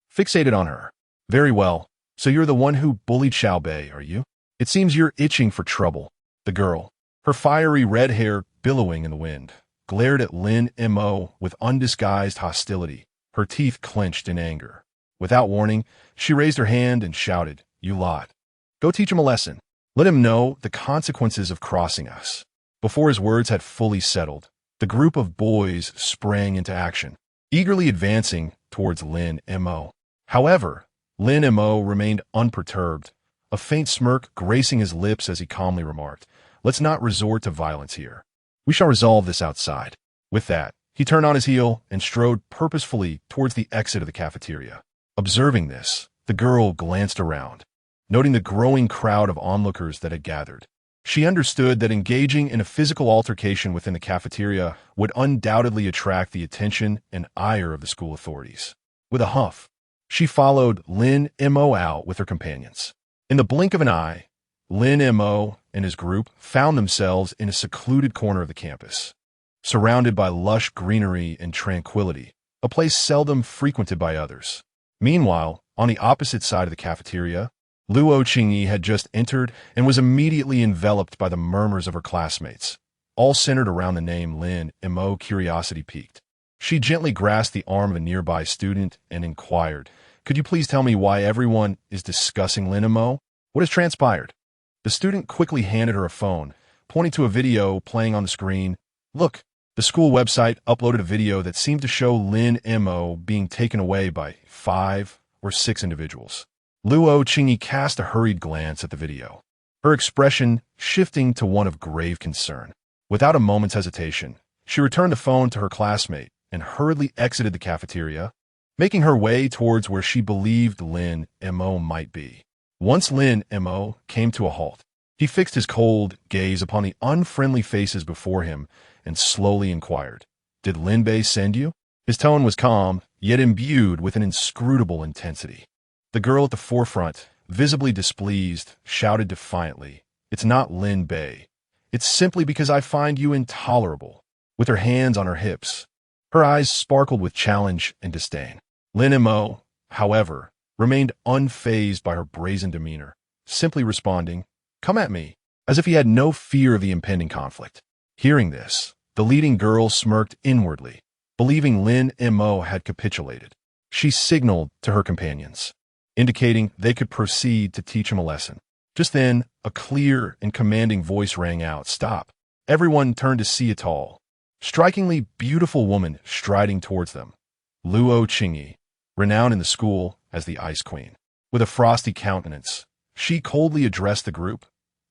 S1: fixated on her. "Very well. So you're the one who bullied Xiao Bei, are you? It seems you're itching for trouble." The girl, her fiery red hair billowing in the wind, glared at Lin Mo with undisguised hostility, her teeth clenched in anger. Without warning, she raised her hand and shouted, "You lot. Go teach him a lesson. Let him know the consequences of crossing us." Before his words had fully settled, the group of boys sprang into action, eagerly advancing towards Lin Mo. However, Lin Mo remained unperturbed, a faint smirk gracing his lips as he calmly remarked, "Let's not resort to violence here. We shall resolve this outside." With that, he turned on his heel and strode purposefully towards the exit of the cafeteria. Observing this, the girl glanced around, noting the growing crowd of onlookers that had gathered. She understood that engaging in a physical altercation within the cafeteria would undoubtedly attract the attention and ire of the school authorities. With a huff, she followed Lin Mo out with her companions. In the blink of an eye, Lin Mo and his group found themselves in a secluded corner of the campus, surrounded by lush greenery and tranquility, a place seldom frequented by others. Meanwhile, on the opposite side of the cafeteria, Luo Qingyi had just entered and was immediately enveloped by the murmurs of her classmates, all centered around the name Lin Mo. Curiosity piqued. She gently grasped the arm of a nearby student and inquired, "Could you please tell me why everyone is discussing Lin Mo? What has transpired?" The student quickly handed her a phone, pointing to a video playing on the screen. "Look." The school website uploaded a video that seemed to show Lin Mo being taken away by 5 or 6 individuals. Luo Qingyi cast a hurried glance at the video, her expression shifting to one of grave concern. Without a moment's hesitation, she returned the phone to her classmate and hurriedly exited the cafeteria, making her way towards where she believed Lin Mo might be. Once Lin Mo came to a halt, he fixed his cold gaze upon the unfriendly faces before him and slowly inquired, "Did Lin Bei send you?" His tone was calm, yet imbued with an inscrutable intensity. The girl at the forefront, visibly displeased, shouted defiantly, "It's not Lin Bei. It's simply because I find you intolerable." With her hands on her hips, her eyes sparkled with challenge and disdain. Lin Mo, however, remained unfazed by her brazen demeanor, simply responding, "Come at me," as if he had no fear of the impending conflict. Hearing this, the leading girl smirked inwardly, believing Lin Mo had capitulated. She signaled to her companions, indicating they could proceed to teach him a lesson. Just then, a clear and commanding voice rang out, "Stop." Everyone turned to see a tall, strikingly beautiful woman striding towards them, Luo Qingyi, renowned in the school as the Ice Queen. With a frosty countenance, she coldly addressed the group.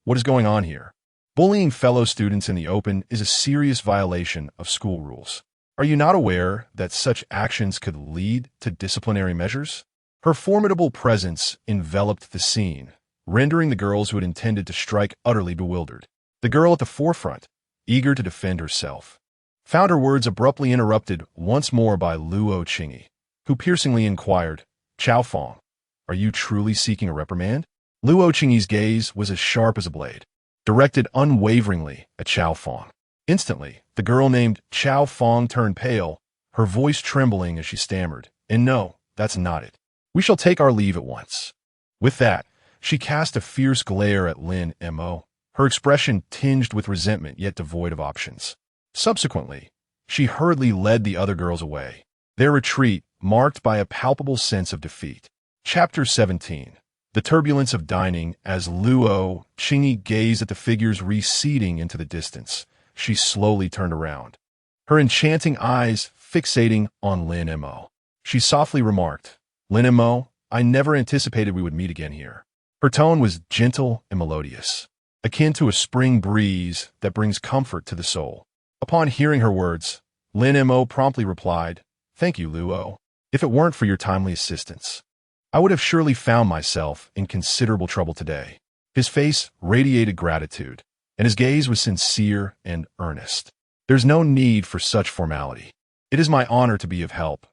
S1: "What is going on here? Bullying fellow students in the open is a serious violation of school rules. Are you not aware that such actions could lead to disciplinary measures?" Her formidable presence enveloped the scene, rendering the girls who had intended to strike utterly bewildered. The girl at the forefront, eager to defend herself, found her words abruptly interrupted once more by Luo Qingyi, who piercingly inquired, "Chao Fong, are you truly seeking a reprimand?" Luo Qingyi's gaze was as sharp as a blade, directed unwaveringly at Chao Fong. Instantly, the girl named Chao Fong turned pale, her voice trembling as she stammered, "And no, that's not it. We shall take our leave at once." With that, she cast a fierce glare at Lin Mo, her expression tinged with resentment yet devoid of options. Subsequently, she hurriedly led the other girls away, their retreat marked by a palpable sense of defeat. Chapter 17. The turbulence of dining. As Luo Qingyi gazed at the figures receding into the distance, she slowly turned around, her enchanting eyes fixating on Lin Mo. She softly remarked, "Lin Mo, I never anticipated we would meet again here." Her tone was gentle and melodious, akin to a spring breeze that brings comfort to the soul. Upon hearing her words, Lin Mo promptly replied, "Thank you, Luo. If it weren't for your timely assistance, I would have surely found myself in considerable trouble today." His face radiated gratitude, and his gaze was sincere and earnest. "There's no need for such formality. It is my honor to be of help,"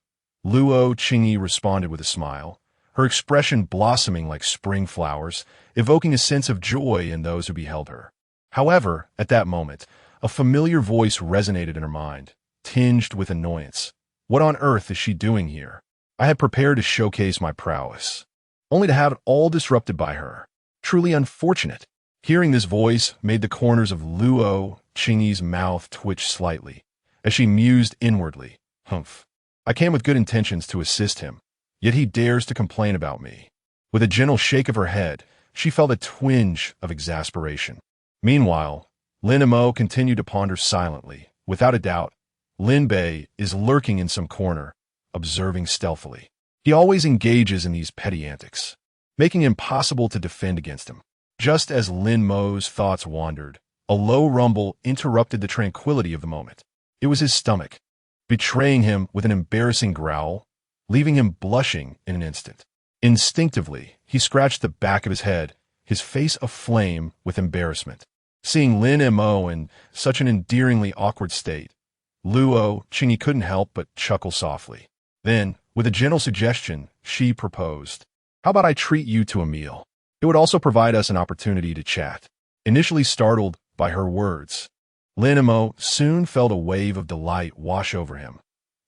S1: Luo Qingyi responded with a smile, her expression blossoming like spring flowers, evoking a sense of joy in those who beheld her. However, at that moment, a familiar voice resonated in her mind, tinged with annoyance. What on earth is she doing here? I had prepared to showcase my prowess, only to have it all disrupted by her. Truly unfortunate. Hearing this voice made the corners of Luo Qingyi's mouth twitch slightly, as she mused inwardly, "Humph. I came with good intentions to assist him, yet he dares to complain about me." With a gentle shake of her head, she felt a twinge of exasperation. Meanwhile, Lin Mo continued to ponder silently. Without a doubt, Lin Bei is lurking in some corner, observing stealthily. He always engages in these petty antics, making it impossible to defend against him. Just as Lin Mo's thoughts wandered, a low rumble interrupted the tranquility of the moment. It was his stomach, betraying him with an embarrassing growl, leaving him blushing in an instant. Instinctively, he scratched the back of his head, his face aflame with embarrassment. Seeing Lin Mo in such an endearingly awkward state, Luo Qingyi couldn't help but chuckle softly. Then, with a gentle suggestion, she proposed, "How about I treat you to a meal? It would also provide us an opportunity to chat." Initially startled by her words, Lin Mo soon felt a wave of delight wash over him.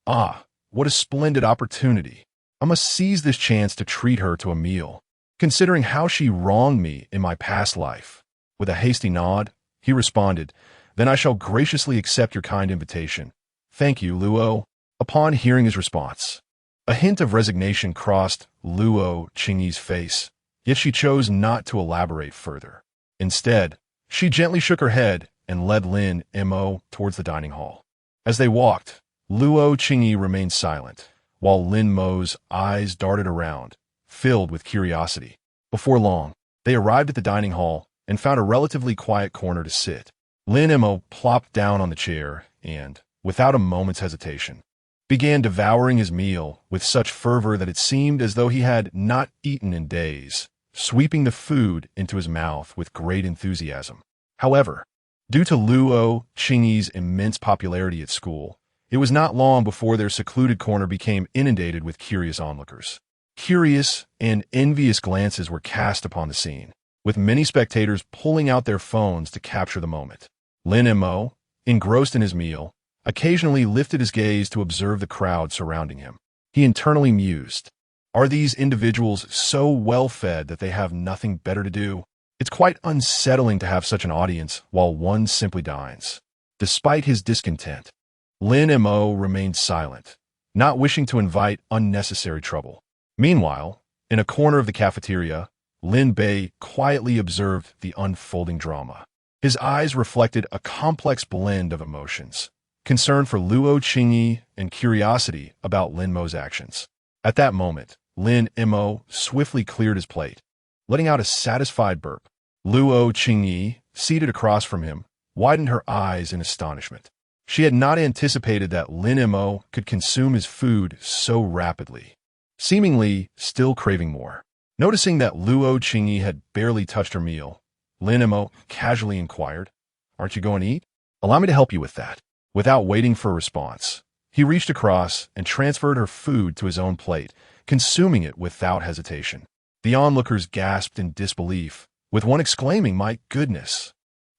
S1: "Ah, what a splendid opportunity. I must seize this chance to treat her to a meal, considering how she wronged me in my past life." With a hasty nod, he responded, "Then I shall graciously accept your kind invitation. Thank you, Luo." Upon hearing his response, a hint of resignation crossed Luo Qingyi's face, yet she chose not to elaborate further. Instead, she gently shook her head and led Lin Mo towards the dining hall. As they walked, Luo Qingyi remained silent, while Lin Mo's eyes darted around, filled with curiosity. Before long, they arrived at the dining hall and found a relatively quiet corner to sit. Lin Mo plopped down on the chair and, without a moment's hesitation, began devouring his meal with such fervor that it seemed as though he had not eaten in days, sweeping the food into his mouth with great enthusiasm. However, due to Luo Qingyi's immense popularity at school, it was not long before their secluded corner became inundated with curious onlookers. Curious and envious glances were cast upon the scene, with many spectators pulling out their phones to capture the moment. Lin Mo, engrossed in his meal, occasionally lifted his gaze to observe the crowd surrounding him. He internally mused, "Are these individuals so well-fed that they have nothing better to do? It's quite unsettling to have such an audience while one simply dines." Despite his discontent, Lin Mo remained silent, not wishing to invite unnecessary trouble. Meanwhile, in a corner of the cafeteria, Lin Bei quietly observed the unfolding drama. His eyes reflected a complex blend of emotions, concern for Luo Qingyi and curiosity about Lin Mo's actions. At that moment, Lin Mo swiftly cleared his plate, letting out a satisfied burp. Luo Qingyi, seated across from him, widened her eyes in astonishment. She had not anticipated that Lin Mo could consume his food so rapidly, seemingly still craving more. Noticing that Luo Qingyi had barely touched her meal, Lin Mo casually inquired, "Aren't you going to eat? Allow me to help you with that." Without waiting for a response, he reached across and transferred her food to his own plate, consuming it without hesitation. The onlookers gasped in disbelief, with one exclaiming, "My goodness!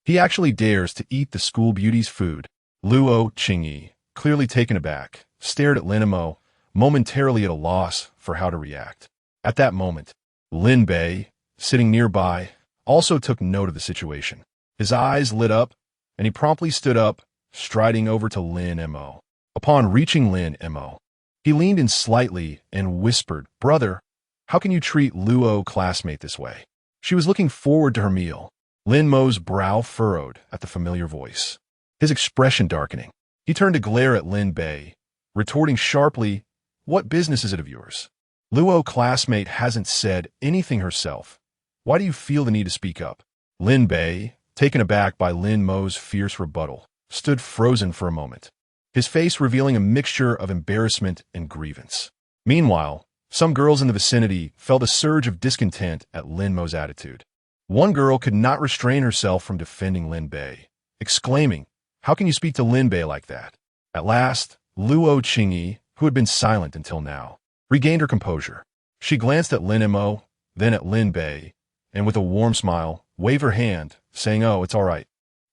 S1: He actually dares to eat the school beauty's food." Luo Qingyi, clearly taken aback, stared at Lin Mo, momentarily at a loss for how to react. At that moment, Lin Bei, sitting nearby, also took note of the situation. His eyes lit up, and he promptly stood up, striding over to Lin Mo. Upon reaching Lin Mo, he leaned in slightly and whispered, "Brother, how can you treat Luo classmate this way?" She was looking forward to her meal. Lin Mo's brow furrowed at the familiar voice. his expression darkening. He turned to glare at Lin Bei, retorting sharply, "What business is it of yours? Luo classmate hasn't said anything herself. Why do you feel the need to speak up?" Lin Bei, taken aback by Lin Mo's fierce rebuttal, stood frozen for a moment, his face revealing a mixture of embarrassment and grievance. Meanwhile, some girls in the vicinity felt a surge of discontent at Lin Mo's attitude. One girl could not restrain herself from defending Lin Bei, exclaiming, "How can you speak to Lin Bei like that?" At last, Luo Qingyi, who had been silent until now, regained her composure. She glanced at Lin Mo, then at Lin Bei, and with a warm smile, waved her hand, saying, "Oh, it's all right.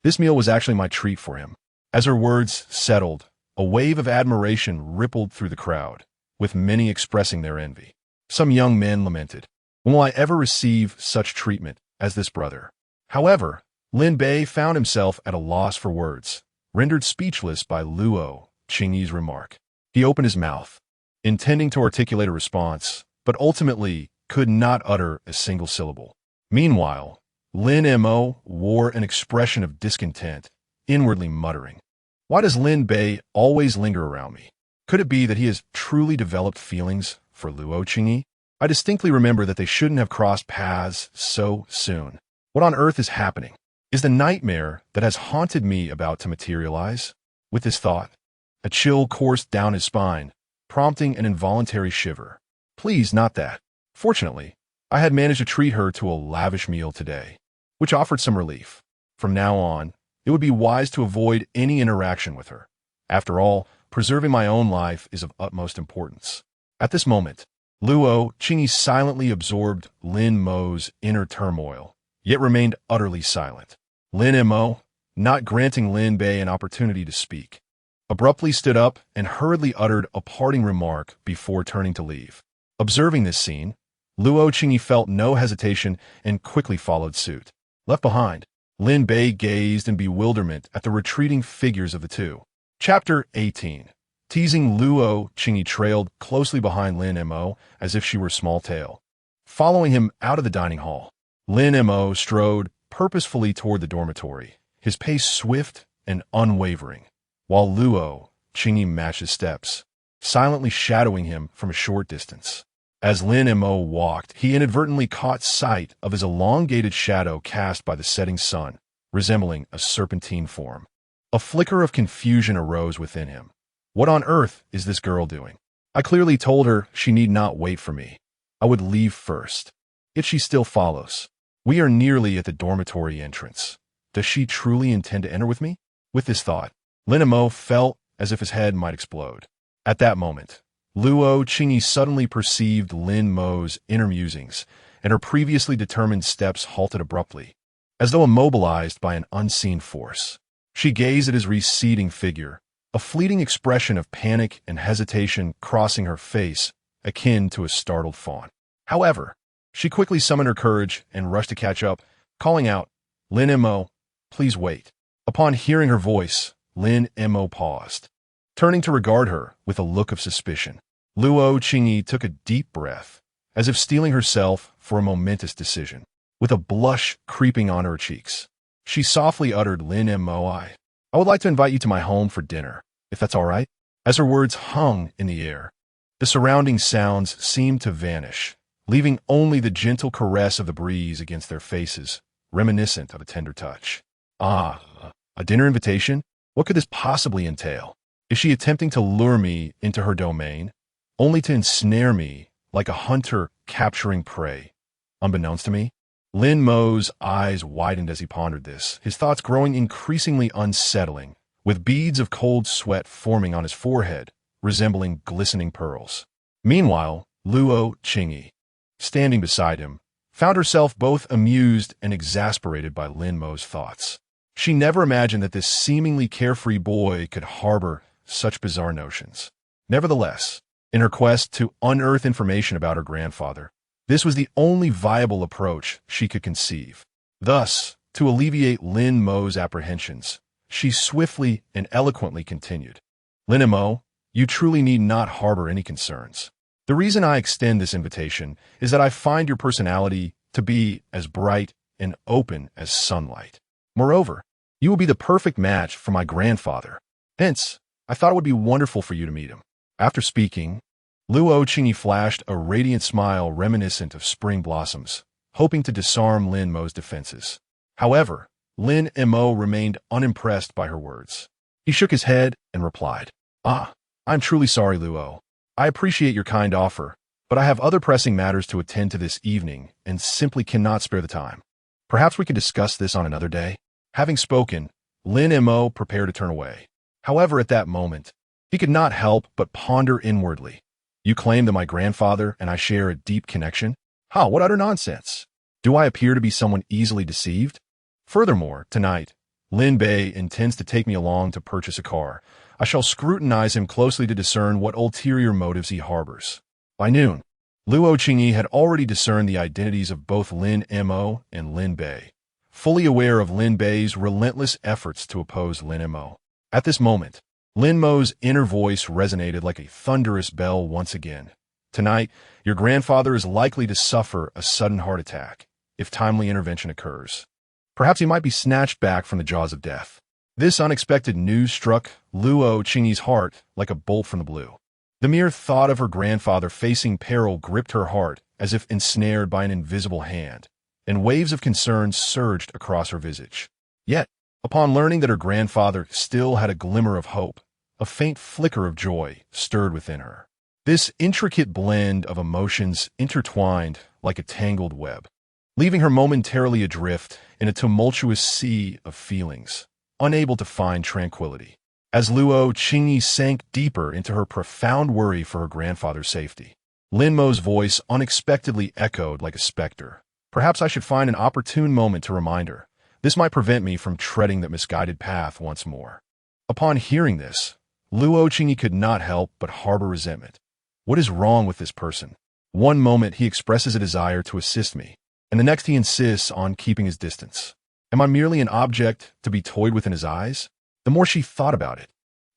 S1: This meal was actually my treat for him." As her words settled, a wave of admiration rippled through the crowd, with many expressing their envy. Some young men lamented, "When will I ever receive such treatment as this brother?" However, Lin Bei found himself at a loss for words, rendered speechless by Luo Qingyi's remark. He opened his mouth, intending to articulate a response, but ultimately could not utter a single syllable. Meanwhile, Lin Mo wore an expression of discontent, inwardly muttering, "Why does Lin Bei always linger around me? Could it be that he has truly developed feelings for Luo Qingyi? I distinctly remember that they shouldn't have crossed paths so soon. What on earth is happening? Is the nightmare that has haunted me about to materialize?" With this thought, a chill coursed down his spine, prompting an involuntary shiver. Please, not that. Fortunately, I had managed to treat her to a lavish meal today, which offered some relief. From now on, it would be wise to avoid any interaction with her. After all, preserving my own life is of utmost importance. At this moment, Luo Qingyi silently absorbed Lin Mo's inner turmoil, yet remained utterly silent. Lin Mo, not granting Lin Bei an opportunity to speak, abruptly stood up and hurriedly uttered a parting remark before turning to leave. Observing this scene, Luo Qingyi felt no hesitation and quickly followed suit. Left behind, Lin Bei gazed in bewilderment at the retreating figures of the two. Chapter 18. Teasing Luo Qingyi trailed closely behind Lin Mo as if she were small tail. Following him out of the dining hall, Lin Mo strode purposefully toward the dormitory, his pace swift and unwavering, while Luo Qingyi matched his steps, silently shadowing him from a short distance. As Lin Mo walked, he inadvertently caught sight of his elongated shadow cast by the setting sun, resembling a serpentine form. A flicker of confusion arose within him. What on earth is this girl doing? I clearly told her she need not wait for me. I would leave first. Yet she still follows. We are nearly at the dormitory entrance. Does she truly intend to enter with me? With this thought, Lin Mo felt as if his head might explode. At that moment, Luo Qingyi suddenly perceived Lin Mo's inner musings, and her previously determined steps halted abruptly, as though immobilized by an unseen force. She gazed at his receding figure, a fleeting expression of panic and hesitation crossing her face, akin to a startled fawn. However, she quickly summoned her courage and rushed to catch up, calling out, "Lin Mo, please wait." Upon hearing her voice, Lin Mo paused, turning to regard her with a look of suspicion. Luo Qingyi took a deep breath, as if steeling herself for a momentous decision. With a blush creeping on her cheeks, she softly uttered, "Lin Mo, I would like to invite you to my home for dinner, if that's all right." As her words hung in the air, the surrounding sounds seemed to vanish, leaving only the gentle caress of the breeze against their faces, reminiscent of a tender touch. Ah, a dinner invitation? What could this possibly entail? Is she attempting to lure me into her domain, only to ensnare me like a hunter capturing prey, unbeknownst to me? Lin Mo's eyes widened as he pondered this, his thoughts growing increasingly unsettling, with beads of cold sweat forming on his forehead, resembling glistening pearls. Meanwhile, Luo Qingyi, standing beside him, found herself both amused and exasperated by Lin Mo's thoughts. She never imagined that this seemingly carefree boy could harbor such bizarre notions. Nevertheless, in her quest to unearth information about her grandfather, this was the only viable approach she could conceive. Thus, to alleviate Lin Mo's apprehensions, she swiftly and eloquently continued, "Lin Mo, you truly need not harbor any concerns. The reason I extend this invitation is that I find your personality to be as bright and open as sunlight. Moreover, You will be the perfect match for my grandfather. Hence, I thought it would be wonderful for you to meet him. After speaking, Luo Qingyi flashed a radiant smile reminiscent of spring blossoms, hoping to disarm Lin Mo's defenses. However, Lin Mo remained unimpressed by her words. He shook his head and replied, I'm truly sorry, Luo. I appreciate your kind offer, but I have other pressing matters to attend to this evening and simply cannot spare the time. Perhaps we can discuss this on another day. Having spoken, Lin Mo prepared to turn away. However, at that moment, he could not help but ponder inwardly. You claim that my grandfather and I share a deep connection? What utter nonsense! Do I appear to be someone easily deceived? Furthermore, tonight, Lin Bei intends to take me along to purchase a car. I shall scrutinize him closely to discern what ulterior motives he harbors. By noon, Luo Qingyi had already discerned the identities of both Lin Mo and Lin Bei, fully aware of Lin Bei's relentless efforts to oppose Lin Mo. At this moment, Lin Mo's inner voice resonated like a thunderous bell once again. Tonight, your grandfather is likely to suffer a sudden heart attack if timely intervention occurs. Perhaps he might be snatched back from the jaws of death. This unexpected news struck Luo Qingyi's heart like a bolt from the blue. The mere thought of her grandfather facing peril gripped her heart as if ensnared by an invisible hand, and waves of concern surged across her visage. Yet, upon learning that her grandfather still had a glimmer of hope, a faint flicker of joy stirred within her. This intricate blend of emotions intertwined like a tangled web, leaving her momentarily adrift in a tumultuous sea of feelings, unable to find tranquility. As Luo Qingyi sank deeper into her profound worry for her grandfather's safety, Lin Mo's voice unexpectedly echoed like a specter. Perhaps I should find an opportune moment to remind her. This might prevent me from treading that misguided path once more. Upon hearing this, Luo Qingyi could not help but harbor resentment. What is wrong with this person? One moment he expresses a desire to assist me, and the next he insists on keeping his distance. Am I merely an object to be toyed with in his eyes? The more she thought about it,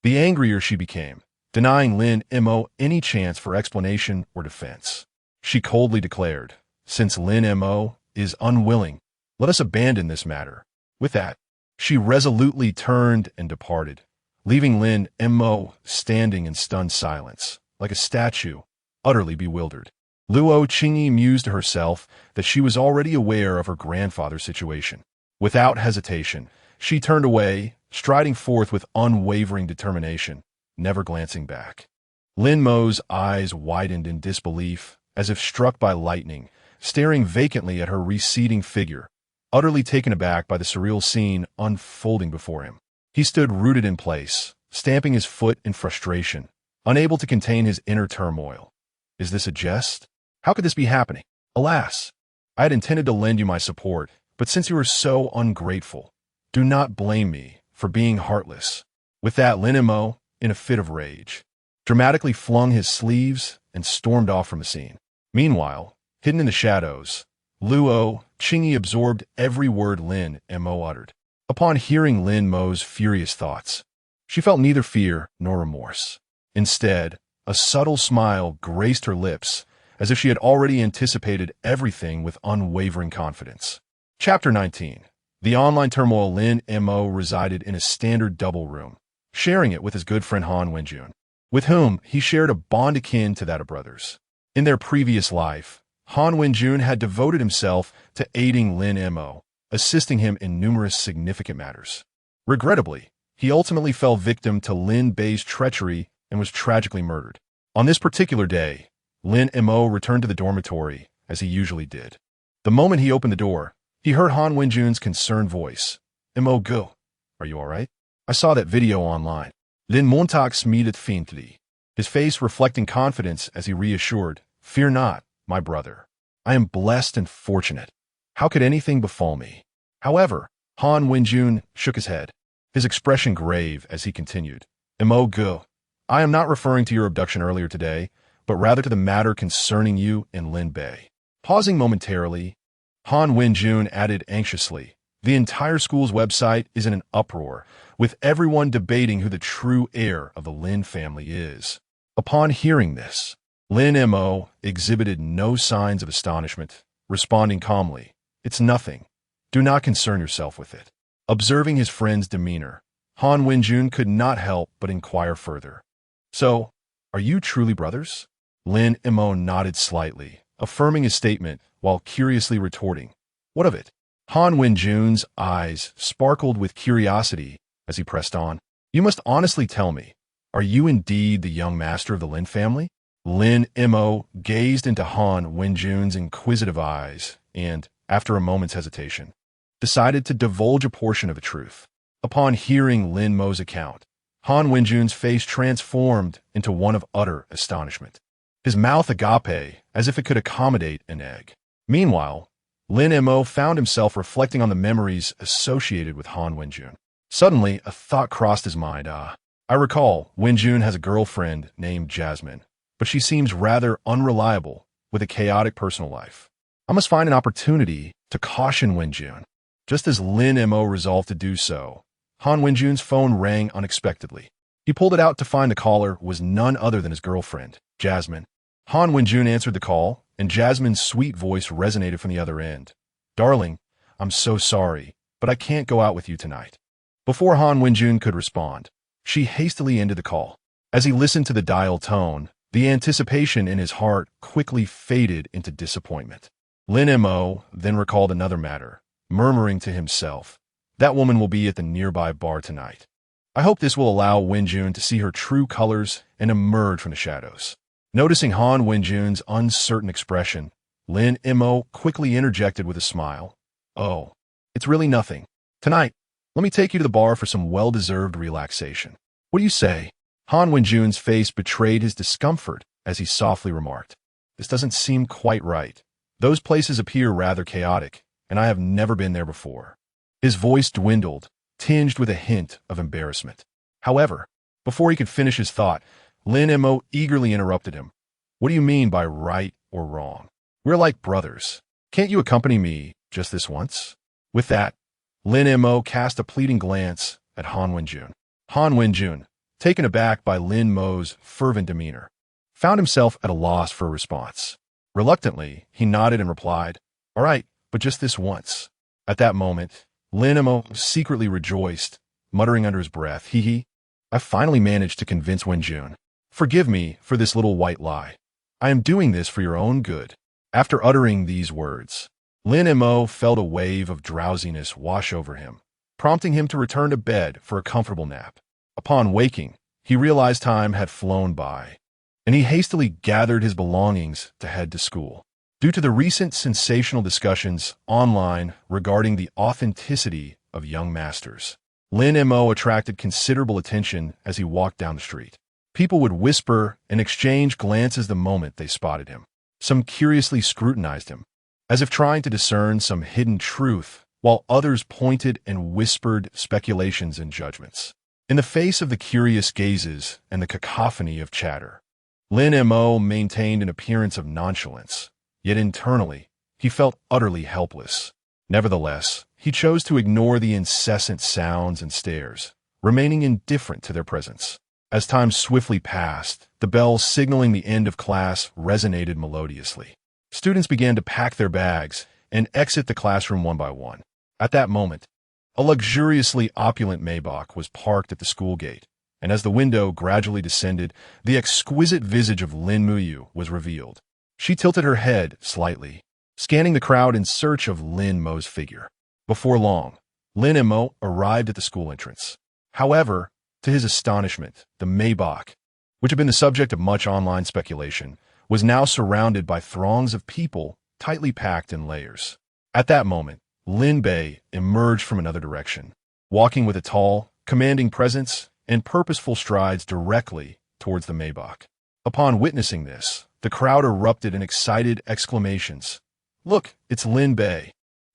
S1: the angrier she became, denying Lin Mo any chance for explanation or defense. She coldly declared, since Lin Mo is unwilling, let us abandon this matter. With that, she resolutely turned and departed, leaving Lin Mo standing in stunned silence, like a statue, utterly bewildered. Luo Qingyi mused to herself that she was already aware of her grandfather's situation. Without hesitation, she turned away, striding forth with unwavering determination, never glancing back. Lin Mo's eyes widened in disbelief, as if struck by lightning, staring vacantly at her receding figure, utterly taken aback by the surreal scene unfolding before him. He stood rooted in place, stamping his foot in frustration, unable to contain his inner turmoil. Is this a jest? How could this be happening? Alas, I had intended to lend you my support, but since you are so ungrateful, do not blame me for being heartless. With that, Lin Mo, in a fit of rage, dramatically flung his sleeves and stormed off from the scene. Meanwhile, hidden in the shadows, Luo Qingyi absorbed every word Lin Mo uttered. Upon hearing Lin Mo's furious thoughts, she felt neither fear nor remorse. Instead, a subtle smile graced her lips, as if she had already anticipated everything with unwavering confidence. Chapter 19. The online turmoil. Lin Mo resided in a standard double room, sharing it with his good friend Han Wenjun, with whom he shared a bond akin to that of brothers. In their previous life, Han Wenjun had devoted himself to aiding Lin Mo, assisting him in numerous significant matters. Regrettably, he ultimately fell victim to Lin Bei's treachery and was tragically murdered. On this particular day, Lin Mo returned to the dormitory as he usually did. The moment he opened the door, he heard Han Wenjun's concerned voice. Mo, go. Are you all right? I saw that video online. Lin Montag smeeded faintly, his face reflecting confidence as he reassured, fear not, my brother. I am blessed and fortunate. How could anything befall me? However, Han Wenjun shook his head, his expression grave as he continued. Mo, go. I am not referring to your abduction earlier today, but rather to the matter concerning you and Lin Bei. Pausing momentarily, Han Wenjun added anxiously, the entire school's website is in an uproar, with everyone debating who the true heir of the Lin family is. Upon hearing this, Lin Mo exhibited no signs of astonishment, responding calmly, it's nothing. Do not concern yourself with it. Observing his friend's demeanor, Han Wenjun could not help but inquire further. So, are you truly brothers? Lin Mo nodded slightly, affirming his statement while curiously retorting, what of it? Han Wenjun's eyes sparkled with curiosity as he pressed on. You must honestly tell me, are you indeed the young master of the Lin family? Lin Mo gazed into Han Wenjun's inquisitive eyes and, after a moment's hesitation, decided to divulge a portion of the truth. Upon hearing Lin Mo's account, Han Wenjun's face transformed into one of utter astonishment. His mouth agape as if it could accommodate an egg. Meanwhile, Lin Mo found himself reflecting on the memories associated with Han Wenjun. Suddenly, a thought crossed his mind. I recall Wenjun has a girlfriend named Jasmine, but she seems rather unreliable with a chaotic personal life. I must find an opportunity to caution Wenjun. Just as Lin Mo resolved to do so, Han Wenjun's phone rang unexpectedly. He pulled it out to find the caller was none other than his girlfriend, Jasmine. Han Wenjun answered the call, and Jasmine's sweet voice resonated from the other end. Darling, I'm so sorry, but I can't go out with you tonight. Before Han Wenjun could respond, she hastily ended the call. As he listened to the dial tone, the anticipation in his heart quickly faded into disappointment. Lin Mo then recalled another matter, murmuring to himself, that woman will be at the nearby bar tonight. I hope this will allow Wenjun to see her true colors and emerge from the shadows. Noticing Han Wenjun's uncertain expression, Lin Mo quickly interjected with a smile. Oh, it's really nothing. Tonight, let me take you to the bar for some well-deserved relaxation. What do you say? Han Wenjun's face betrayed his discomfort as he softly remarked. This doesn't seem quite right. Those places appear rather chaotic, and I have never been there before. His voice dwindled, tinged with a hint of embarrassment. However, before he could finish his thought, Lin Mo eagerly interrupted him. What do you mean by right or wrong? We're like brothers. Can't you accompany me just this once? With that, Lin Mo cast a pleading glance at Han Wenjun. Han Wenjun, taken aback by Lin Mo's fervent demeanor, found himself at a loss for a response. Reluctantly, he nodded and replied, all right, but just this once. At that moment, Lin Mo secretly rejoiced, muttering under his breath, hee hee, I finally managed to convince Wenjun. Forgive me for this little white lie. I am doing this for your own good. After uttering these words, Lin Mo felt a wave of drowsiness wash over him, prompting him to return to bed for a comfortable nap. Upon waking, he realized time had flown by, and he hastily gathered his belongings to head to school. Due to the recent sensational discussions online regarding the authenticity of young masters, Lin Mo attracted considerable attention as he walked down the street. People would whisper and exchange glances the moment they spotted him. Some curiously scrutinized him, as if trying to discern some hidden truth, while others pointed and whispered speculations and judgments. In the face of the curious gazes and the cacophony of chatter, Lin Mo maintained an appearance of nonchalance, yet internally, he felt utterly helpless. Nevertheless, he chose to ignore the incessant sounds and stares, remaining indifferent to their presence. As time swiftly passed, the bell signaling the end of class resonated melodiously. Students began to pack their bags and exit the classroom one by one. At that moment, a luxuriously opulent Maybach was parked at the school gate, and as the window gradually descended, the exquisite visage of Lin Mo was revealed. She tilted her head slightly, scanning the crowd in search of Lin Mo's figure. Before long, Lin Mo arrived at the school entrance. However, to his astonishment, the Maybach, which had been the subject of much online speculation, was now surrounded by throngs of people tightly packed in layers. At that moment, Lin Bei emerged from another direction, walking with a tall, commanding presence and purposeful strides directly towards the Maybach. Upon witnessing this, the crowd erupted in excited exclamations. Look, it's Lin Bei.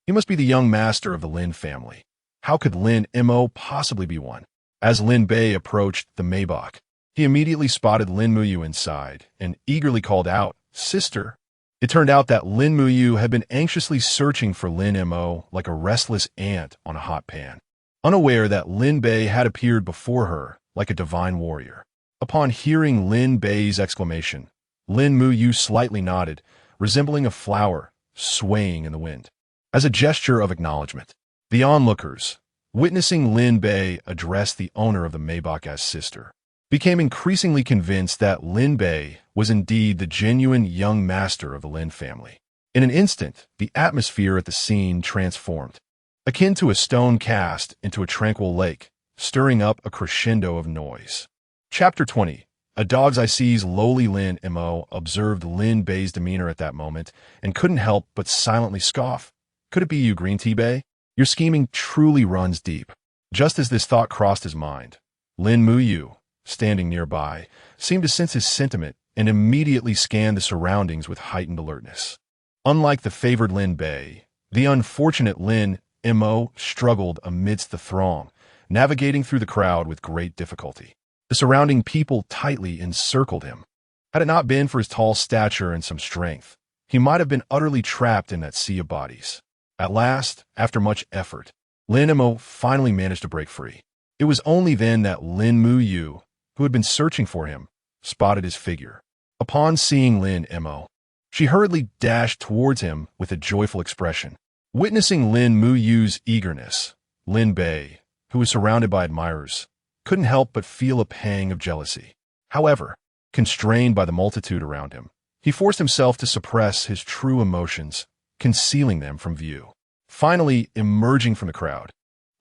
S1: He must be the young master of the Lin family. How could Lin Mo possibly be one? As Lin Bei approached the Maybach, he immediately spotted Lin Mo inside and eagerly called out, Sister. It turned out that Lin Mo had been anxiously searching for Lin Mo like a restless ant on a hot pan, unaware that Lin Bei had appeared before her like a divine warrior. Upon hearing Lin Bei's exclamation, Lin Mo slightly nodded, resembling a flower swaying in the wind. As a gesture of acknowledgement, the onlookers, witnessing Lin Bei address the owner of the Maybach as sister, became increasingly convinced that Lin Bei was indeed the genuine young master of the Lin family. In an instant, the atmosphere at the scene transformed, akin to a stone cast into a tranquil lake, stirring up a crescendo of noise. Chapter 20. A dog's eye sees lowly Lin Mo observed Lin Bei's demeanor at that moment and couldn't help but silently scoff. Could it be you, Green Tea Bei? Your scheming truly runs deep. Just as this thought crossed his mind, Lin Mo, standing nearby, seemed to sense his sentiment and immediately scanned the surroundings with heightened alertness. Unlike the favored Lin Bei, the unfortunate Lin Mo struggled amidst the throng, navigating through the crowd with great difficulty. The surrounding people tightly encircled him. Had it not been for his tall stature and some strength, he might have been utterly trapped in that sea of bodies. At last, after much effort, Lin Mo finally managed to break free. It was only then that Lin Mo, who had been searching for him, spotted his figure. Upon seeing Lin Mo, she hurriedly dashed towards him with a joyful expression. Witnessing Lin Mo's eagerness, Lin Bei, who was surrounded by admirers, couldn't help but feel a pang of jealousy. However, constrained by the multitude around him, he forced himself to suppress his true emotions, concealing them from view. Finally, emerging from the crowd,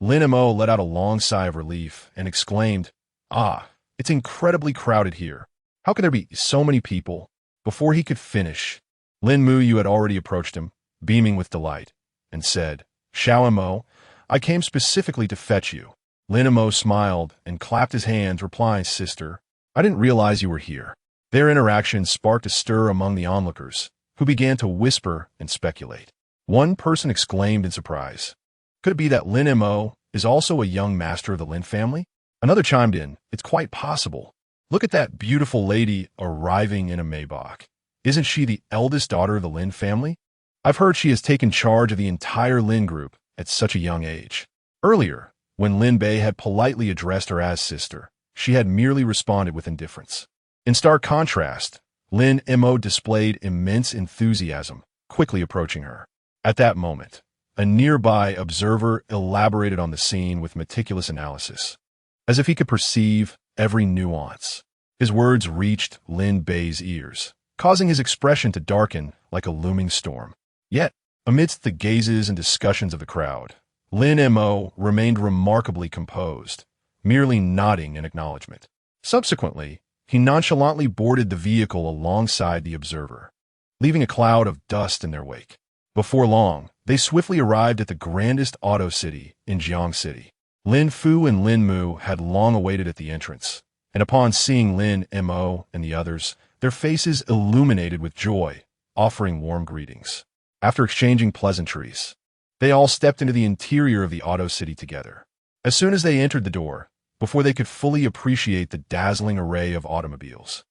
S1: Lin Mo let out a long sigh of relief and exclaimed, "Ah, it's incredibly crowded here. How can there be so many people?" Before he could finish, Lin Mo had already approached him, beaming with delight, and said, "Xiao Mo, I came specifically to fetch you." Lin Mo smiled and clapped his hands, replying, "Sister, I didn't realize you were here." Their interaction sparked a stir among the onlookers, who began to whisper and speculate. One person exclaimed in surprise, "Could it be that Lin Mo is also a young master of the Lin family?" Another chimed in, "It's quite possible. Look at that beautiful lady arriving in a Maybach. Isn't she the eldest daughter of the Lin family? I've heard she has taken charge of the entire Lin group at such a young age." Earlier, when Lin Bei had politely addressed her as sister, she had merely responded with indifference. In stark contrast, Lin Mo displayed immense enthusiasm, quickly approaching her. At that moment, a nearby observer elaborated on the scene with meticulous analysis, as if he could perceive every nuance. His words reached Lin Bei's ears, causing his expression to darken like a looming storm. Yet, amidst the gazes and discussions of the crowd, Lin Mo remained remarkably composed, merely nodding in acknowledgement. Subsequently, he nonchalantly boarded the vehicle alongside the observer, leaving a cloud of dust in their wake. Before long, they swiftly arrived at the grandest auto city in Jiang City. Lin Fu and Lin Mo had long awaited at the entrance, and upon seeing Lin Mo and the others, their faces illuminated with joy, offering warm greetings. After exchanging pleasantries, they all stepped into the interior of the auto city together. As soon as they entered the door, before they could fully appreciate the dazzling array of automobiles,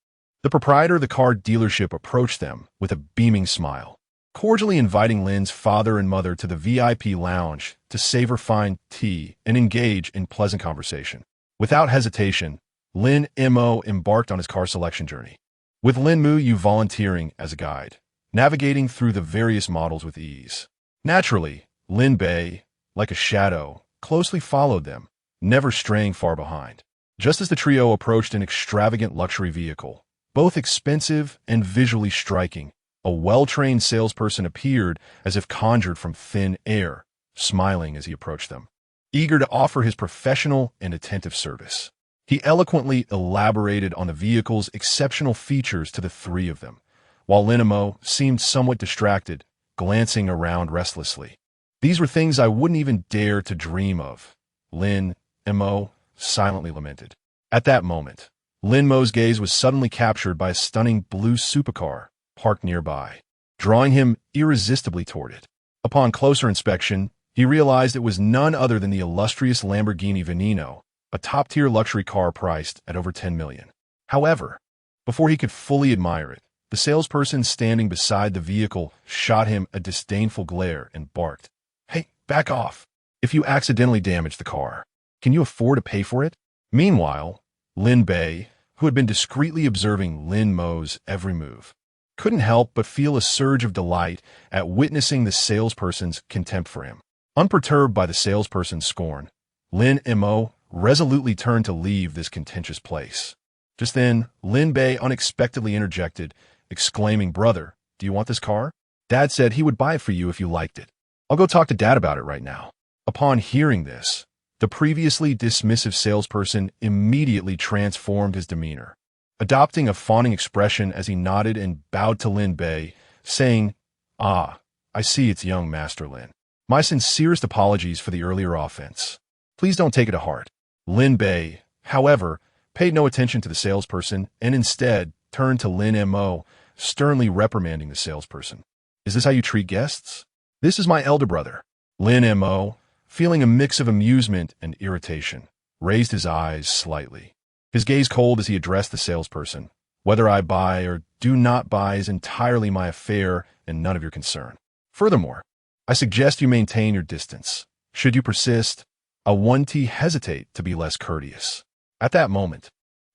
S1: the proprietor of the car dealership approached them with a beaming smile, cordially inviting Lin's father and mother to the VIP lounge to savor fine tea and engage in pleasant conversation. Without hesitation, Lin Mo embarked on his car selection journey, with Lin Mo volunteering as a guide, navigating through the various models with ease. Naturally, Lin Bei, like a shadow, closely followed them, never straying far behind. Just as the trio approached an extravagant luxury vehicle, both expensive and visually striking, a well-trained salesperson appeared as if conjured from thin air, smiling as he approached them, eager to offer his professional and attentive service. He eloquently elaborated on the vehicle's exceptional features to the three of them, while Lin Mo seemed somewhat distracted, glancing around restlessly. "These were things I wouldn't even dare to dream of," Lin Mo silently lamented. At that moment, Lin Mo's gaze was suddenly captured by a stunning blue supercar parked nearby, drawing him irresistibly toward it. Upon closer inspection, he realized it was none other than the illustrious Lamborghini Veneno, a top-tier luxury car priced at over 10 million. However, before he could fully admire it, the salesperson standing beside the vehicle shot him a disdainful glare and barked, "Hey, back off! If you accidentally damage the car, can you afford to pay for it?" Meanwhile, Lin Bei, who had been discreetly observing Lin Mo's every move, couldn't help but feel a surge of delight at witnessing the salesperson's contempt for him. Unperturbed by the salesperson's scorn, Lin Mo resolutely turned to leave this contentious place. Just then, Lin Bei unexpectedly interjected, exclaiming, "Brother, do you want this car? Dad said he would buy it for you if you liked it. I'll go talk to Dad about it right now." Upon hearing this, the previously dismissive salesperson immediately transformed his demeanor, adopting a fawning expression as he nodded and bowed to Lin Bei, saying, "Ah, I see it's young Master Lin. My sincerest apologies for the earlier offense. Please don't take it to heart." Lin Bei, however, paid no attention to the salesperson and instead turned to Lin Mo, sternly reprimanding the salesperson. "Is this how you treat guests? This is my elder brother." Lin Mo, feeling a mix of amusement and irritation, raised his eyes slightly, his gaze cold as he addressed the salesperson. "Whether I buy or do not buy is entirely my affair and none of your concern. Furthermore, I suggest you maintain your distance. Should you persist, I won't hesitate to be less courteous." At that moment,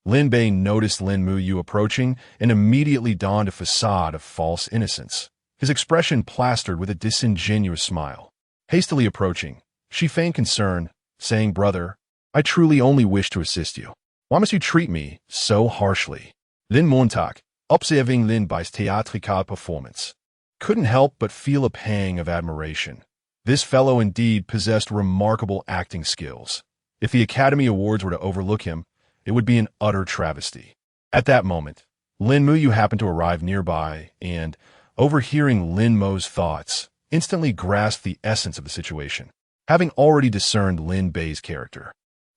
S1: Lin Bei noticed Lin Mo approaching and immediately donned a facade of false innocence, his expression plastered with a disingenuous smile. Hastily approaching, she feigned concern, saying, "Brother, I truly only wish to assist you. Why must you treat me so harshly?" Lin Montag, observing Lin Bei's theatrical performance, couldn't help but feel a pang of admiration. This fellow indeed possessed remarkable acting skills. If the Academy Awards were to overlook him, it would be an utter travesty. At that moment, Lin Mo happened to arrive nearby and, overhearing Lin Mo's thoughts, instantly grasped the essence of the situation. Having already discerned Lin Bei's character,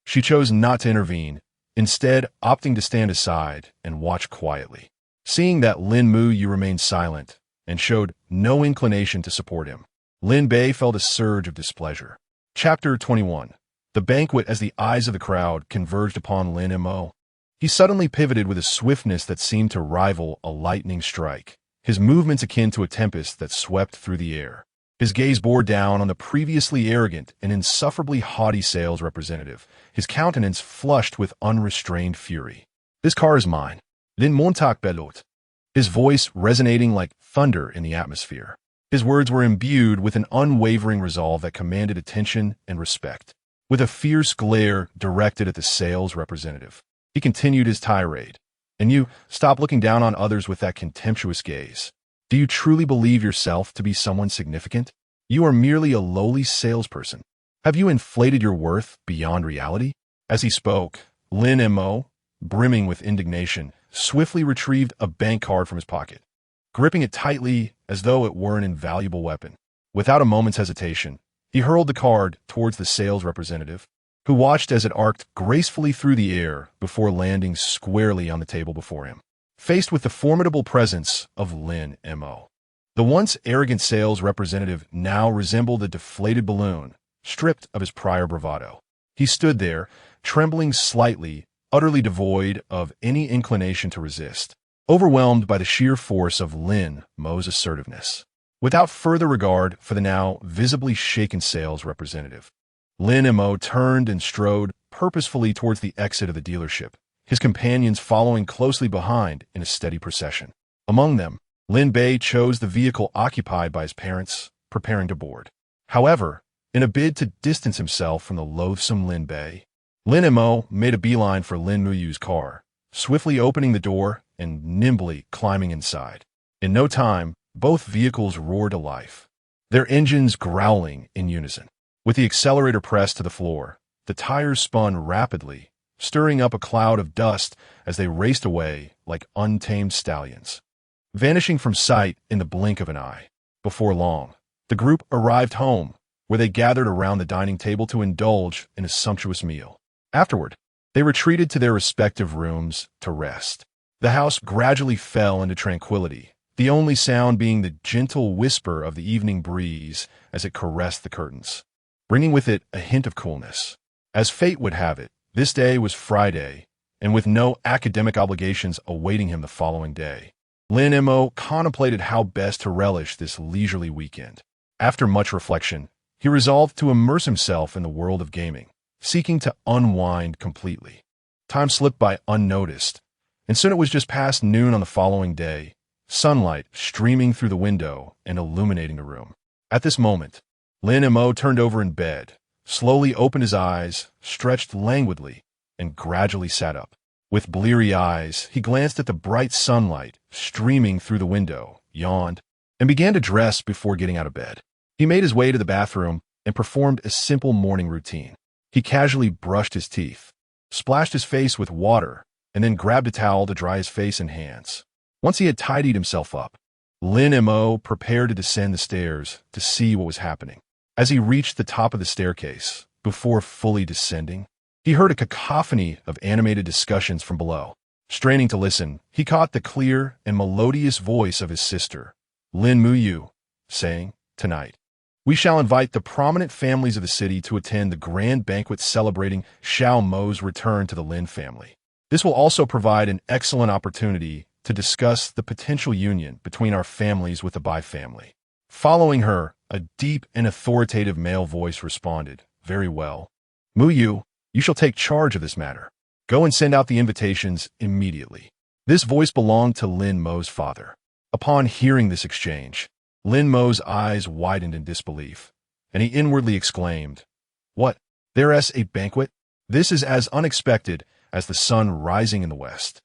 S1: she chose not to intervene, instead opting to stand aside and watch quietly. Seeing that Lin Mo remained silent and showed no inclination to support him, Lin Bei felt a surge of displeasure. Chapter 21. The banquet. As the eyes of the crowd converged upon Lin Mo, he suddenly pivoted with a swiftness that seemed to rival a lightning strike, his movements akin to a tempest that swept through the air. His gaze bore down on the previously arrogant and insufferably haughty sales representative, his countenance flushed with unrestrained fury. "This car is mine. Lin Montag bellowed, his voice resonating like thunder in the atmosphere. His words were imbued with an unwavering resolve that commanded attention and respect. With a fierce glare directed at the sales representative, he continued his tirade. "And you, stop looking down on others with that contemptuous gaze. Do you truly believe yourself to be someone significant? You are merely a lowly salesperson. Have you inflated your worth beyond reality?" As he spoke, Lin Mo, brimming with indignation, swiftly retrieved a bank card from his pocket, gripping it tightly as though it were an invaluable weapon. Without a moment's hesitation, he hurled the card towards the sales representative, who watched as it arced gracefully through the air before landing squarely on the table before him. Faced with the formidable presence of Lin Mo, the once arrogant sales representative now resembled a deflated balloon, stripped of his prior bravado. He stood there, trembling slightly, utterly devoid of any inclination to resist, overwhelmed by the sheer force of Lin Mo's assertiveness. Without further regard for the now visibly shaken sales representative, Lin Mo turned and strode purposefully towards the exit of the dealership, his companions following closely behind in a steady procession. Among them, Lin Bei chose the vehicle occupied by his parents, preparing to board. However, in a bid to distance himself from the loathsome Lin Bei, Lin Mo made a beeline for Lin Mo's car, swiftly opening the door and nimbly climbing inside. In no time, both vehicles roared to life, their engines growling in unison. With the accelerator pressed to the floor, the tires spun rapidly, stirring up a cloud of dust as they raced away like untamed stallions, vanishing from sight in the blink of an eye. Before long, the group arrived home, where they gathered around the dining table to indulge in a sumptuous meal. Afterward, they retreated to their respective rooms to rest. The house gradually fell into tranquility, the only sound being the gentle whisper of the evening breeze as it caressed the curtains, bringing with it a hint of coolness. As fate would have it, this day was Friday, and with no academic obligations awaiting him the following day, Lin Mo contemplated how best to relish this leisurely weekend. After much reflection, he resolved to immerse himself in the world of gaming, seeking to unwind completely. Time slipped by unnoticed, and soon it was just past noon on the following day, sunlight streaming through the window and illuminating the room. At this moment, Lin Mo turned over in bed, slowly opened his eyes, stretched languidly, and gradually sat up. With bleary eyes, he glanced at the bright sunlight streaming through the window, yawned, and began to dress before getting out of bed. He made his way to the bathroom and performed a simple morning routine. He casually brushed his teeth, splashed his face with water, and then grabbed a towel to dry his face and hands. Once he had tidied himself up, Lin Mo prepared to descend the stairs to see what was happening. As he reached the top of the staircase, before fully descending, he heard a cacophony of animated discussions from below. Straining to listen, he caught the clear and melodious voice of his sister, Lin Mu, saying, "Tonight, we shall invite the prominent families of the city to attend the grand banquet celebrating Xiao Mo's return to the Lin family. This will also provide an excellent opportunity to discuss the potential union between our families with the Bei family." Following her, a deep and authoritative male voice responded, "Very well. Mu, you shall take charge of this matter. Go and send out the invitations immediately." This voice belonged to Lin Mo's father. Upon hearing this exchange, Lin Mo's eyes widened in disbelief, and he inwardly exclaimed, "What? There's a banquet? This is as unexpected as the sun rising in the west."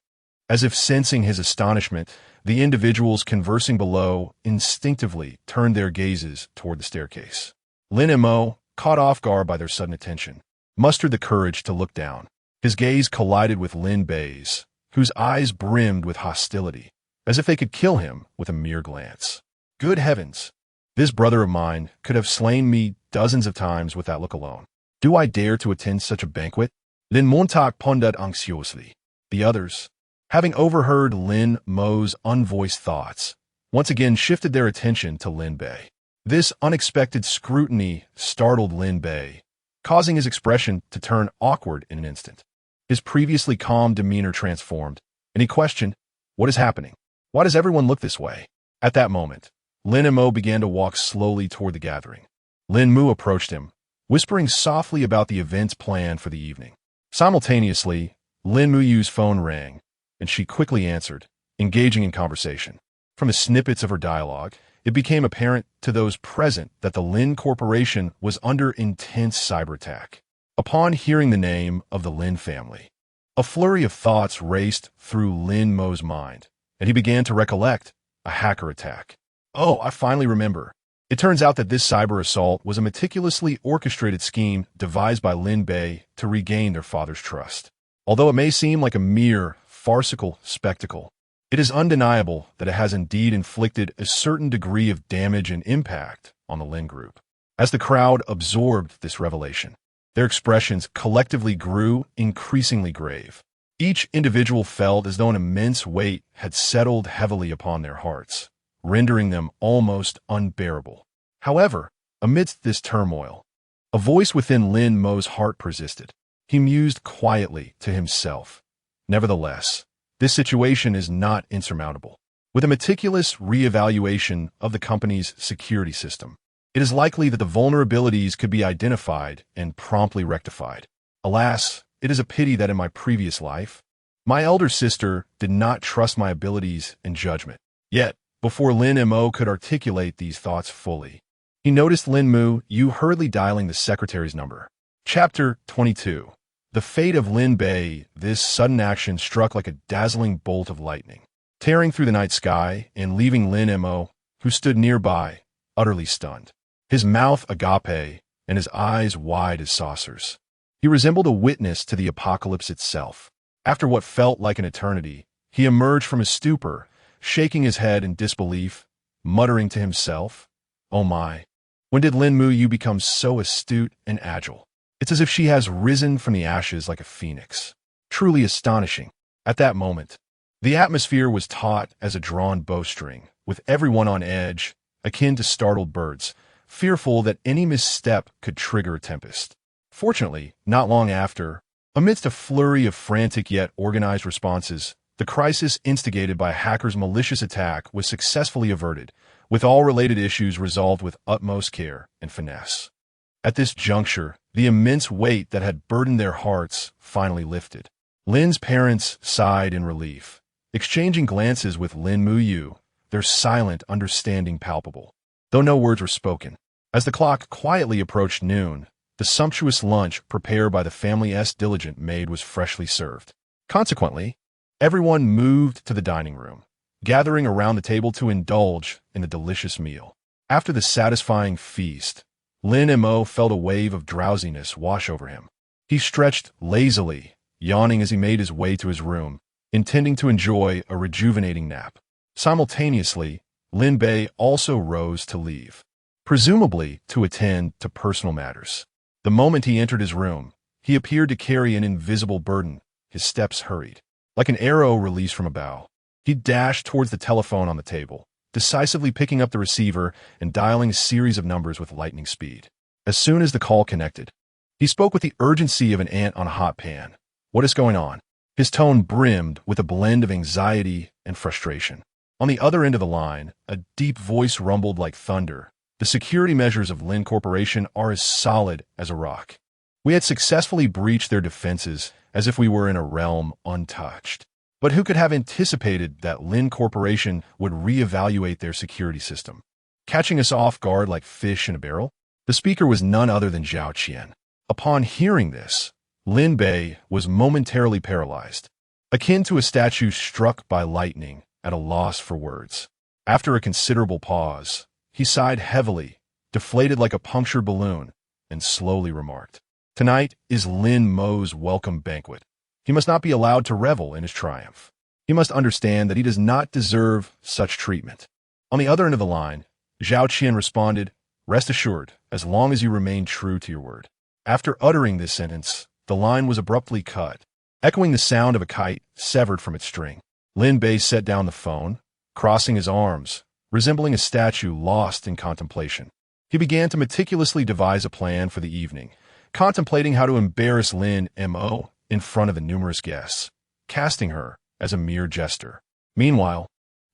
S1: As if sensing his astonishment, the individuals conversing below instinctively turned their gazes toward the staircase. Lin Mo, caught off guard by their sudden attention, mustered the courage to look down. His gaze collided with Lin Bei's, whose eyes brimmed with hostility, as if they could kill him with a mere glance. Good heavens! This brother of mine could have slain me dozens of times with that look alone. Do I dare to attend such a banquet? Lin Montauk pondered anxiously. The others, having overheard Lin Mo's unvoiced thoughts, once again shifted their attention to Lin Bei. This unexpected scrutiny startled Lin Bei, causing his expression to turn awkward in an instant. His previously calm demeanor transformed, and he questioned, "What is happening? Why does everyone look this way?" At that moment, Lin Mo began to walk slowly toward the gathering. Lin Mu approached him, whispering softly about the events planned for the evening. Simultaneously, Lin Mu's phone rang, and she quickly answered, engaging in conversation. From the snippets of her dialogue, it became apparent to those present that the Lin Corporation was under intense cyber attack. Upon hearing the name of the Lin family, a flurry of thoughts raced through Lin Mo's mind, and he began to recollect a hacker attack. Oh, I finally remember. It turns out that this cyber assault was a meticulously orchestrated scheme devised by Lin Bei to regain their father's trust. Although it may seem like a mere farcical spectacle, it is undeniable that it has indeed inflicted a certain degree of damage and impact on the Lin Group. As the crowd absorbed this revelation, their expressions collectively grew increasingly grave. Each individual felt as though an immense weight had settled heavily upon their hearts, rendering them almost unbearable. However, amidst this turmoil, a voice within Lin Mo's heart persisted. He mused quietly to himself. Nevertheless, this situation is not insurmountable. With a meticulous reevaluation of the company's security system, it is likely that the vulnerabilities could be identified and promptly rectified. Alas, it is a pity that in my previous life, my elder sister did not trust my abilities and judgment. Yet, before Lin Mo could articulate these thoughts fully, he noticed Lin Mu hurriedly dialing the secretary's number. Chapter 22. The fate of Lin Bei. This sudden action struck like a dazzling bolt of lightning, tearing through the night sky and leaving Lin Mo, who stood nearby, utterly stunned. His mouth agape and his eyes wide as saucers. He resembled a witness to the apocalypse itself. After what felt like an eternity, he emerged from his stupor, shaking his head in disbelief, muttering to himself, "Oh my, when did Lin Mu become so astute and agile? It's as if she has risen from the ashes like a phoenix. Truly astonishing." At that moment, the atmosphere was taut as a drawn bowstring, with everyone on edge, akin to startled birds, fearful that any misstep could trigger a tempest. Fortunately, not long after, amidst a flurry of frantic yet organized responses, the crisis instigated by a hacker's malicious attack was successfully averted, with all related issues resolved with utmost care and finesse. At this juncture, the immense weight that had burdened their hearts finally lifted. Lin's parents sighed in relief, exchanging glances with Lin Mu, their silent understanding palpable, though no words were spoken. As the clock quietly approached noon, The sumptuous lunch prepared by the family's diligent maid was freshly served. Consequently, everyone moved to the dining room, gathering around the table to indulge in the delicious meal. After the satisfying feast, Lin Mo felt a wave of drowsiness wash over him. He stretched lazily, yawning as he made his way to his room, intending to enjoy a rejuvenating nap. Simultaneously, Lin Bei also rose to leave, presumably to attend to personal matters. The moment he entered his room, he appeared to carry an invisible burden. His steps hurried. Like an arrow released from a bow, he dashed towards the telephone on the table, decisively picking up the receiver and dialing a series of numbers with lightning speed. As soon as the call connected, he spoke with the urgency of an ant on a hot pan. "What is going on?" His tone brimmed with a blend of anxiety and frustration. On the other end of the line, a deep voice rumbled like thunder. "The security measures of Lin Corporation are as solid as a rock. We had successfully breached their defenses as if we were in a realm untouched. But who could have anticipated that Lin Corporation would reevaluate their security system, catching us off guard like fish in a barrel?" The speaker was none other than Zhao Qian. Upon hearing this, Lin Bei was momentarily paralyzed, akin to a statue struck by lightning, at a loss for words. After a considerable pause, he sighed heavily, deflated like a punctured balloon, and slowly remarked, "Tonight is Lin Mo's welcome banquet. He must not be allowed to revel in his triumph. He must understand that he does not deserve such treatment." On the other end of the line, Zhao Qian responded, "Rest assured, as long as you remain true to your word." After uttering this sentence, the line was abruptly cut, echoing the sound of a kite severed from its string. Lin Bei set down the phone, crossing his arms, resembling a statue lost in contemplation. He began to meticulously devise a plan for the evening, contemplating how to embarrass Lin Mo in front of the numerous guests, casting her as a mere jester. Meanwhile,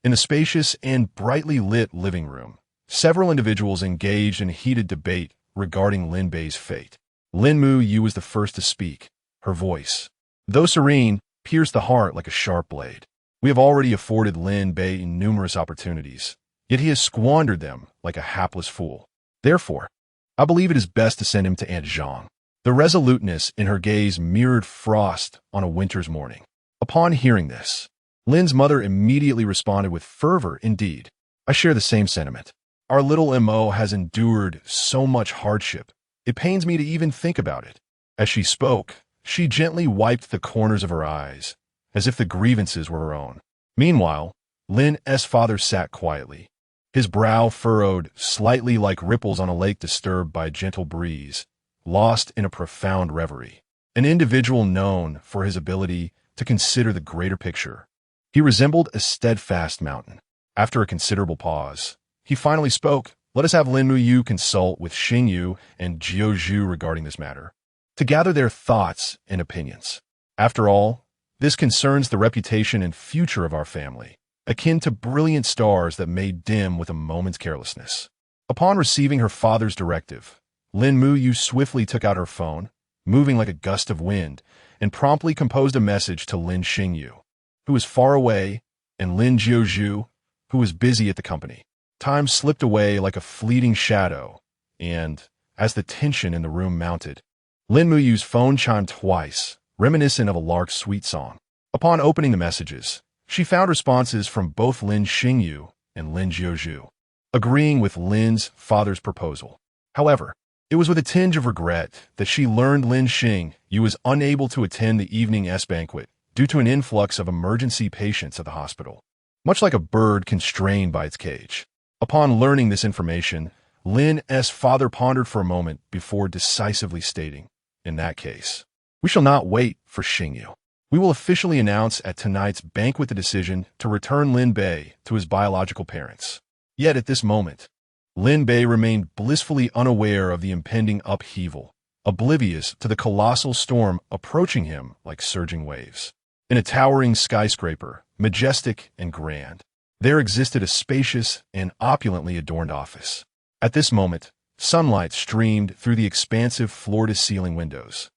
S1: in the spacious and brightly lit living room, several individuals engaged in a heated debate regarding Lin Bei's fate. Lin Mu was the first to speak. Her voice, though serene, pierced the heart like a sharp blade. "We have already afforded Lin Bei numerous opportunities, yet he has squandered them like a hapless fool. Therefore, I believe it is best to send him to Aunt Zhang." The resoluteness in her gaze mirrored frost on a winter's morning. Upon hearing this, Lin's mother immediately responded with fervor. "Indeed, I share the same sentiment. Our little Mo has endured so much hardship. It pains me to even think about it." As she spoke, she gently wiped the corners of her eyes, as if the grievances were her own. Meanwhile, Lin's father sat quietly, his brow furrowed slightly like ripples on a lake disturbed by a gentle breeze, lost in a profound reverie. An individual known for his ability to consider the greater picture, he resembled a steadfast mountain. After a considerable pause, he finally spoke. "Let us have Lin Mu consult with Xing Yu and Jiu Zhu regarding this matter, to gather their thoughts and opinions. After all, this concerns the reputation and future of our family, akin to brilliant stars that may dim with a moment's carelessness." Upon receiving her father's directive, Lin Mu swiftly took out her phone, moving like a gust of wind, and promptly composed a message to Lin Xingyu, who was far away, and Lin Jiuzhu, who was busy at the company. Time slipped away like a fleeting shadow, and, as the tension in the room mounted, Lin Mu's phone chimed twice, reminiscent of a lark's sweet song. Upon opening the messages, she found responses from both Lin Xingyu and Lin Jiuzhu, agreeing with Lin's father's proposal. However, it was with a tinge of regret that she learned Lin Xingyu was unable to attend the evening's banquet due to an influx of emergency patients at the hospital, much like a bird constrained by its cage. Upon learning this information, Lin's father pondered for a moment before decisively stating, "In that case, we shall not wait for Xingyu. We will officially announce at tonight's banquet the decision to return Lin Bei to his biological parents." Yet at this moment, Lin Bei remained blissfully unaware of the impending upheaval, oblivious to the colossal storm approaching him like surging waves. In a towering skyscraper, majestic and grand, there existed a spacious and opulently adorned office. At this moment, sunlight streamed through the expansive floor-to-ceiling windows,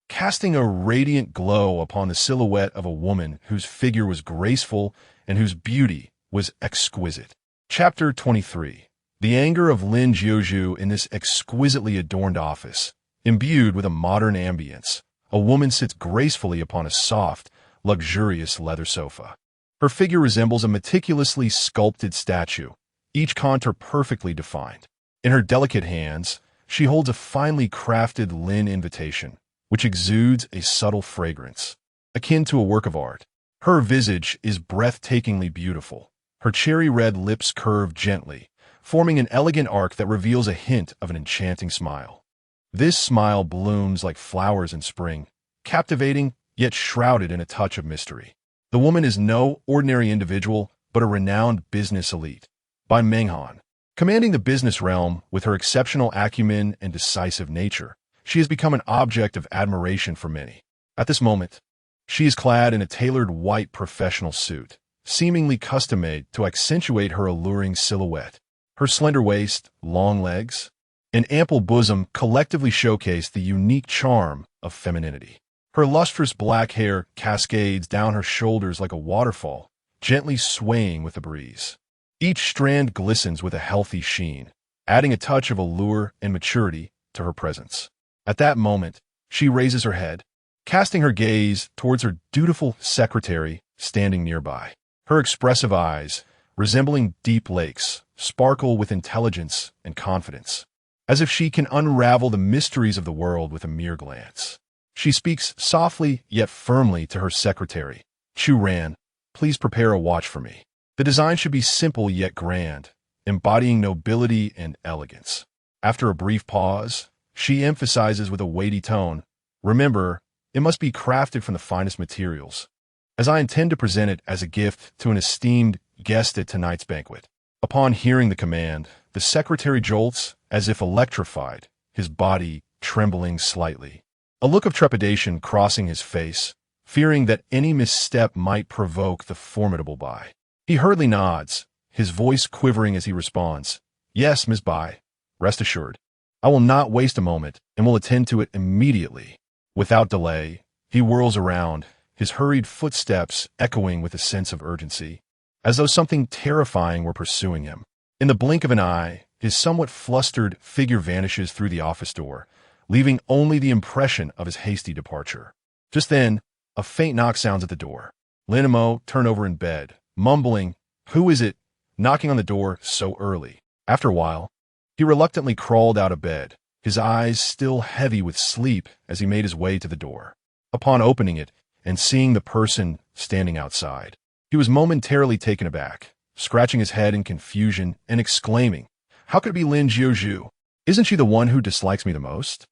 S1: casting a radiant glow upon the silhouette of a woman whose figure was graceful and whose beauty was exquisite. Chapter 23. The anger of Lin Jiuzhu in this exquisitely adorned office Imbued with a modern ambience, a woman sits gracefully upon a soft, luxurious leather sofa. Her figure resembles a meticulously sculpted statue, each contour perfectly defined. In her delicate hands, she holds a finely crafted lin invitation, which exudes a subtle fragrance, akin to a work of art. Her visage is breathtakingly beautiful. Her cherry-red lips curve gently, forming an elegant arc that reveals a hint of an enchanting smile. This smile blooms like flowers in spring, captivating yet shrouded in a touch of mystery. The woman is no ordinary individual, but a renowned business elite, by Menghan. Commanding the business realm with her exceptional acumen and decisive nature, she has become an object of admiration for many. At this moment, she is clad in a tailored white professional suit, seemingly custom-made to accentuate her alluring silhouette. Her slender waist, long legs, and ample bosom collectively showcase the unique charm of femininity. Her lustrous black hair cascades down her shoulders like a waterfall, gently swaying with the breeze. Each strand glistens with a healthy sheen, adding a touch of allure and maturity to her presence. At that moment, she raises her head, casting her gaze towards her dutiful secretary standing nearby. Her expressive eyes, resembling deep lakes, sparkle with intelligence and confidence, as if she can unravel the mysteries of the world with a mere glance. She speaks softly yet firmly to her secretary. Chu Ran, please prepare a watch for me. The design should be simple yet grand, embodying nobility and elegance. After a brief pause, she emphasizes with a weighty tone, remember, it must be crafted from the finest materials, as I intend to present it as a gift to an esteemed guest at tonight's banquet. Upon hearing the command, the secretary jolts as if electrified, his body trembling slightly. A look of trepidation crossing his face, fearing that any misstep might provoke the formidable Bai. He hurriedly nods, his voice quivering as he responds, Yes, Miss Bai, rest assured. I will not waste a moment and will attend to it immediately. Without delay, he whirls around, his hurried footsteps echoing with a sense of urgency, as though something terrifying were pursuing him. In the blink of an eye, his somewhat flustered figure vanishes through the office door, leaving only the impression of his hasty departure. Just then, a faint knock sounds at the door. Lin Mo turned over in bed, mumbling, Who is it? Knocking on the door so early. After a while, he reluctantly crawled out of bed, his eyes still heavy with sleep as he made his way to the door. Upon opening it and seeing the person standing outside, he was momentarily taken aback, scratching his head in confusion and exclaiming, How could it be Lin Jiuzhu? Isn't she the one who dislikes me the most?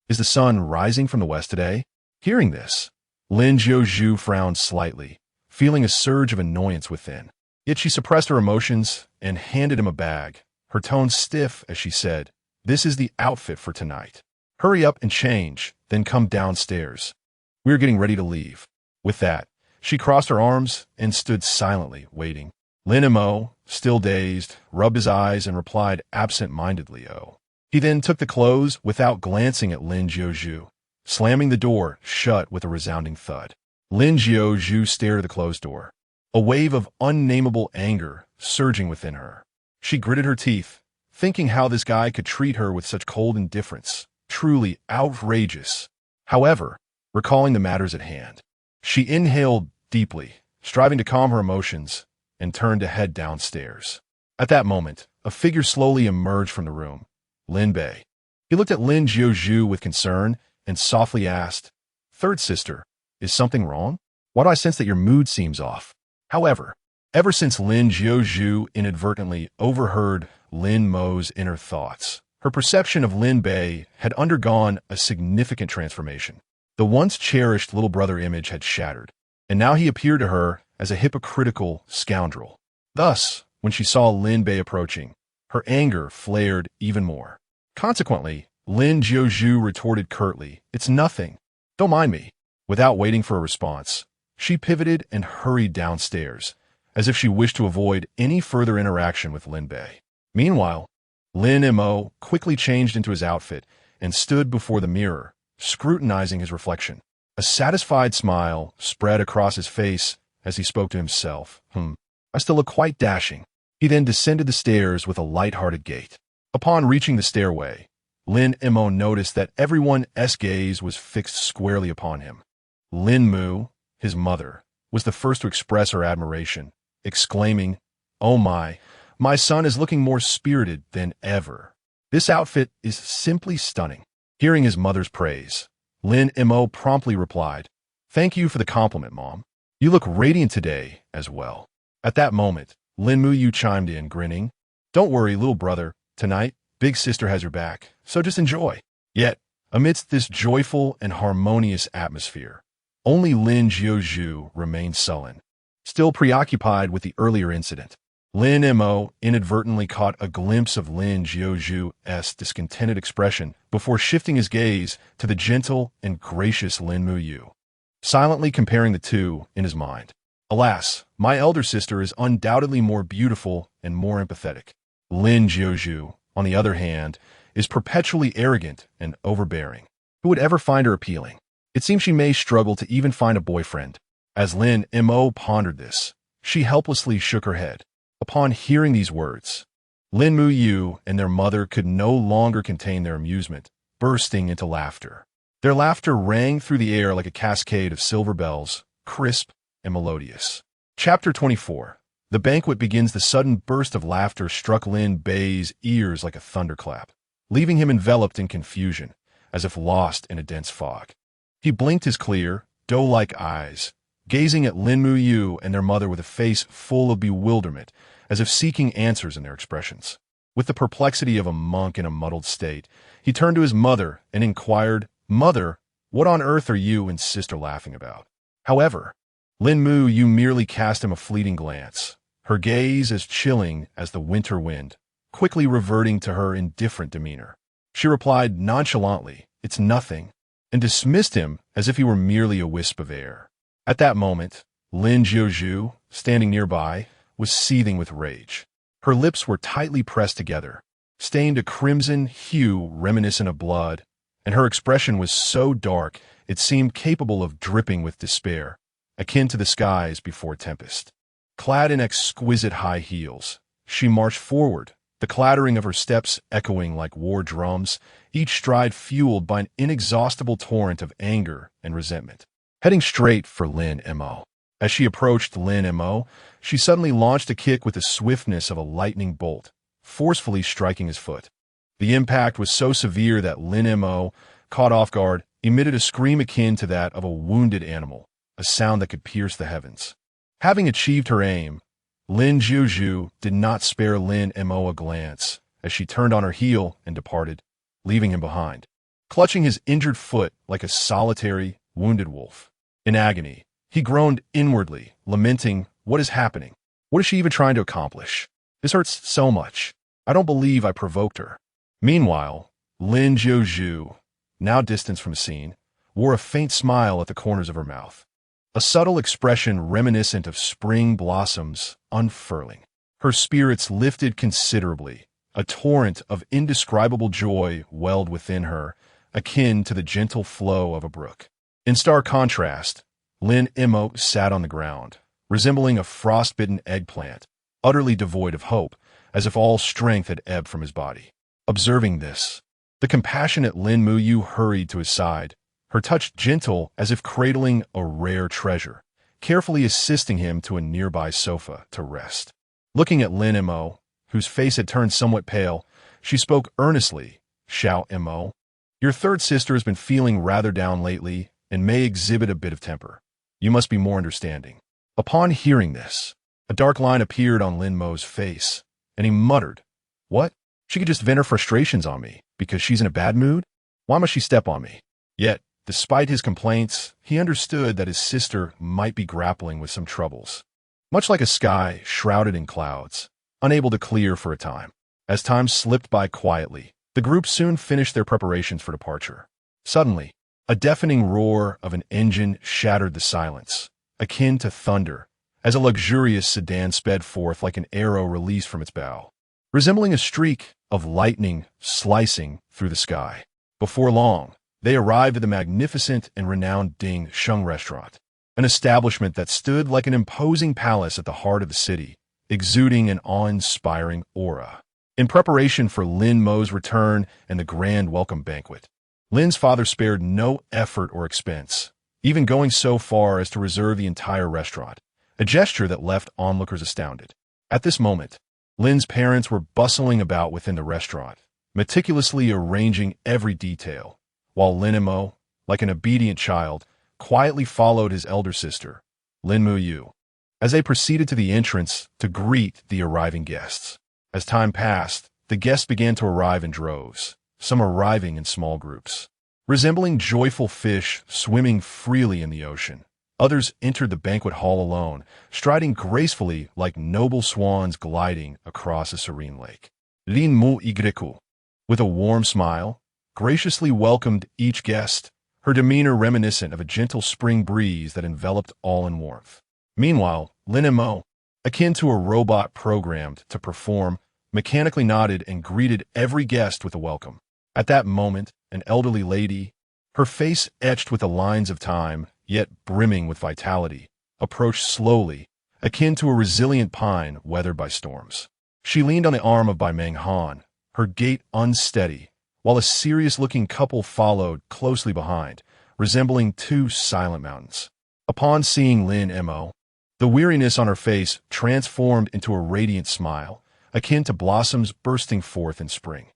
S1: Is the sun rising from the west today? Hearing this, Lin Jiuzhu frowned slightly, feeling a surge of annoyance within. Yet she suppressed her emotions and handed him a bag, her tone stiff as she said, This is the outfit for tonight. Hurry up and change, then come downstairs. We are getting ready to leave. With that, she crossed her arms and stood silently, waiting. Lin Mo, still dazed, rubbed his eyes and replied absent-mindedly, Oh. He then took the clothes without glancing at Lin Jiuzhu, slamming the door shut with a resounding thud. Lin Jiuzhu stared at the closed door, a wave of unnameable anger surging within her. She gritted her teeth, thinking how this guy could treat her with such cold indifference, truly outrageous. However, recalling the matters at hand, she inhaled deeply, striving to calm her emotions, and turned to head downstairs. At that moment, a figure slowly emerged from the room, Lin Bei. He looked at Lin Jiuzhu with concern and softly asked, Third sister, is something wrong? Why do I sense that your mood seems off? However, ever since Lin Jiuzhu inadvertently overheard Lin Mo's inner thoughts, her perception of Lin Bei had undergone a significant transformation. The once cherished little brother image had shattered, and now he appeared to her as a hypocritical scoundrel. Thus, when she saw Lin Bei approaching, her anger flared even more. Consequently, Lin Jiuzhu retorted curtly, It's nothing. Don't mind me. Without waiting for a response, she pivoted and hurried downstairs, as if she wished to avoid any further interaction with Lin Bei. Meanwhile, Lin Mo quickly changed into his outfit and stood before the mirror, scrutinizing his reflection. A satisfied smile spread across his face as he spoke to himself. I still look quite dashing. He then descended the stairs with a light-hearted gait. Upon reaching the stairway, Lin Mo noticed that everyone's gaze was fixed squarely upon him. Lin Mo, his mother, was the first to express her admiration, exclaiming, "Oh my son is looking more spirited than ever. This outfit is simply stunning." Hearing his mother's praise, Lin Mo promptly replied, "Thank you for the compliment, Mom. You look radiant today as well." At that moment, Lin Mu chimed in, grinning, "Don't worry, little brother. Tonight, big sister has your back, so just enjoy." Yet, amidst this joyful and harmonious atmosphere, only Lin Jiuzhu remained sullen, still preoccupied with the earlier incident. Lin Mo inadvertently caught a glimpse of Lin Jiuzhu's discontented expression before shifting his gaze to the gentle and gracious Lin Mu, silently comparing the two in his mind. "Alas, my elder sister is undoubtedly more beautiful and more empathetic. Lin Jiuzhu, on the other hand, is perpetually arrogant and overbearing. Who would ever find her appealing? It seems she may struggle to even find a boyfriend." As Lin Mo pondered this, she helplessly shook her head. Upon hearing these words, Lin Mu and their mother could no longer contain their amusement, bursting into laughter. Their laughter rang through the air like a cascade of silver bells, crisp and melodious. Chapter 24. The banquet begins. The sudden burst of laughter struck Lin Bei's ears like a thunderclap, leaving him enveloped in confusion, as if lost in a dense fog. He blinked his clear, doe-like eyes, gazing at Lin Mu and their mother with a face full of bewilderment, as if seeking answers in their expressions. With the perplexity of a monk in a muddled state, he turned to his mother and inquired, "Mother, what on earth are you and sister laughing about?" However, Lin Mu merely cast him a fleeting glance, her gaze as chilling as the winter wind, quickly reverting to her indifferent demeanor. She replied nonchalantly, "It's nothing," and dismissed him as if he were merely a wisp of air. At that moment, Lin Jiuzhu, standing nearby, was seething with rage. Her lips were tightly pressed together, stained a crimson hue reminiscent of blood, and her expression was so dark it seemed capable of dripping with despair, akin to the skies before tempest. Clad in exquisite high heels, she marched forward, the clattering of her steps echoing like war drums, each stride fueled by an inexhaustible torrent of anger and resentment. Heading straight for Lin Mo. As she approached Lin Mo, she suddenly launched a kick with the swiftness of a lightning bolt, forcefully striking his foot. The impact was so severe that Lin Mo, caught off guard, emitted a scream akin to that of a wounded animal, a sound that could pierce the heavens. Having achieved her aim, Lin Jiuzhu did not spare Lin Mo a glance as she turned on her heel and departed, leaving him behind, clutching his injured foot like a solitary, wounded wolf. In agony, he groaned inwardly, lamenting, "What is happening? What is she even trying to accomplish? This hurts so much. I don't believe I provoked her." Meanwhile, Lin Jiuzhu, now distanced from the scene, wore a faint smile at the corners of her mouth, a subtle expression reminiscent of spring blossoms unfurling. Her spirits lifted considerably. A torrent of indescribable joy welled within her, akin to the gentle flow of a brook. In stark contrast, Lin Mo sat on the ground, resembling a frostbitten eggplant, utterly devoid of hope, as if all strength had ebbed from his body. Observing this, the compassionate Lin Mu hurried to his side, her touch gentle as if cradling a rare treasure, carefully assisting him to a nearby sofa to rest. Looking at Lin Mo, whose face had turned somewhat pale, she spoke earnestly, "Xiao Mo, your third sister has been feeling rather down lately and may exhibit a bit of temper. You must be more understanding." Upon hearing this, a dark line appeared on Lin Mo's face, and he muttered, "What? She could just vent her frustrations on me because she's in a bad mood? Why must she step on me?" Yet, despite his complaints, he understood that his sister might be grappling with some troubles. Much like a sky shrouded in clouds, unable to clear for a time. As time slipped by quietly, the group soon finished their preparations for departure. Suddenly, a deafening roar of an engine shattered the silence, akin to thunder, as a luxurious sedan sped forth like an arrow released from its bow, resembling a streak of lightning slicing through the sky. Before long, they arrived at the magnificent and renowned Ding Sheng restaurant, an establishment that stood like an imposing palace at the heart of the city, exuding an awe-inspiring aura. In preparation for Lin Mo's return and the grand welcome banquet, Lin's father spared no effort or expense, even going so far as to reserve the entire restaurant, a gesture that left onlookers astounded. At this moment, Lin's parents were bustling about within the restaurant, meticulously arranging every detail, while Lin Mo, like an obedient child, quietly followed his elder sister, Lin Mu, as they proceeded to the entrance to greet the arriving guests. As time passed, the guests began to arrive in droves, some arriving in small groups. Resembling joyful fish swimming freely in the ocean, others entered the banquet hall alone, striding gracefully like noble swans gliding across a serene lake. Lin Mo, with a warm smile, graciously welcomed each guest, her demeanor reminiscent of a gentle spring breeze that enveloped all in warmth. Meanwhile, Lin Mo, akin to a robot programmed to perform, mechanically nodded and greeted every guest with a welcome. At that moment, an elderly lady, her face etched with the lines of time, yet brimming with vitality, approached slowly, akin to a resilient pine weathered by storms. She leaned on the arm of Bai Meng Han, her gait unsteady, while a serious-looking couple followed closely behind, resembling two silent mountains. Upon seeing Lin Mo, the weariness on her face transformed into a radiant smile, akin to blossoms bursting forth in spring.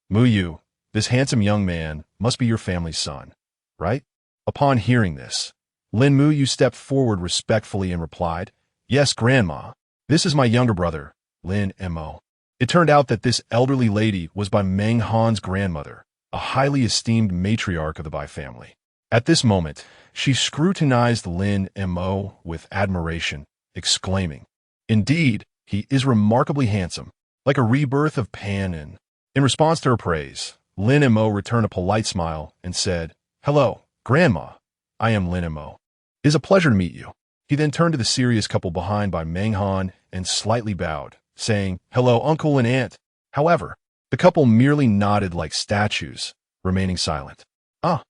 S1: Mu, this handsome young man must be your family's son, right? Upon hearing this, Lin Mu stepped forward respectfully and replied, "Yes, Grandma. This is my younger brother, Lin Mo." It turned out that this elderly lady was Bai Meng Han's grandmother, a highly esteemed matriarch of the Bai family. At this moment, she scrutinized Lin Mo with admiration, exclaiming, "Indeed, he is remarkably handsome, like a rebirth of Pan." And in response to her praise, Lin Mo returned a polite smile and said, "Hello, Grandma. I am Lin Mo. It is a pleasure to meet you." He then turned to the serious couple behind Bai Meng Han and slightly bowed, saying, "Hello, Uncle and Aunt." However, the couple merely nodded like statues, remaining silent. "Ah,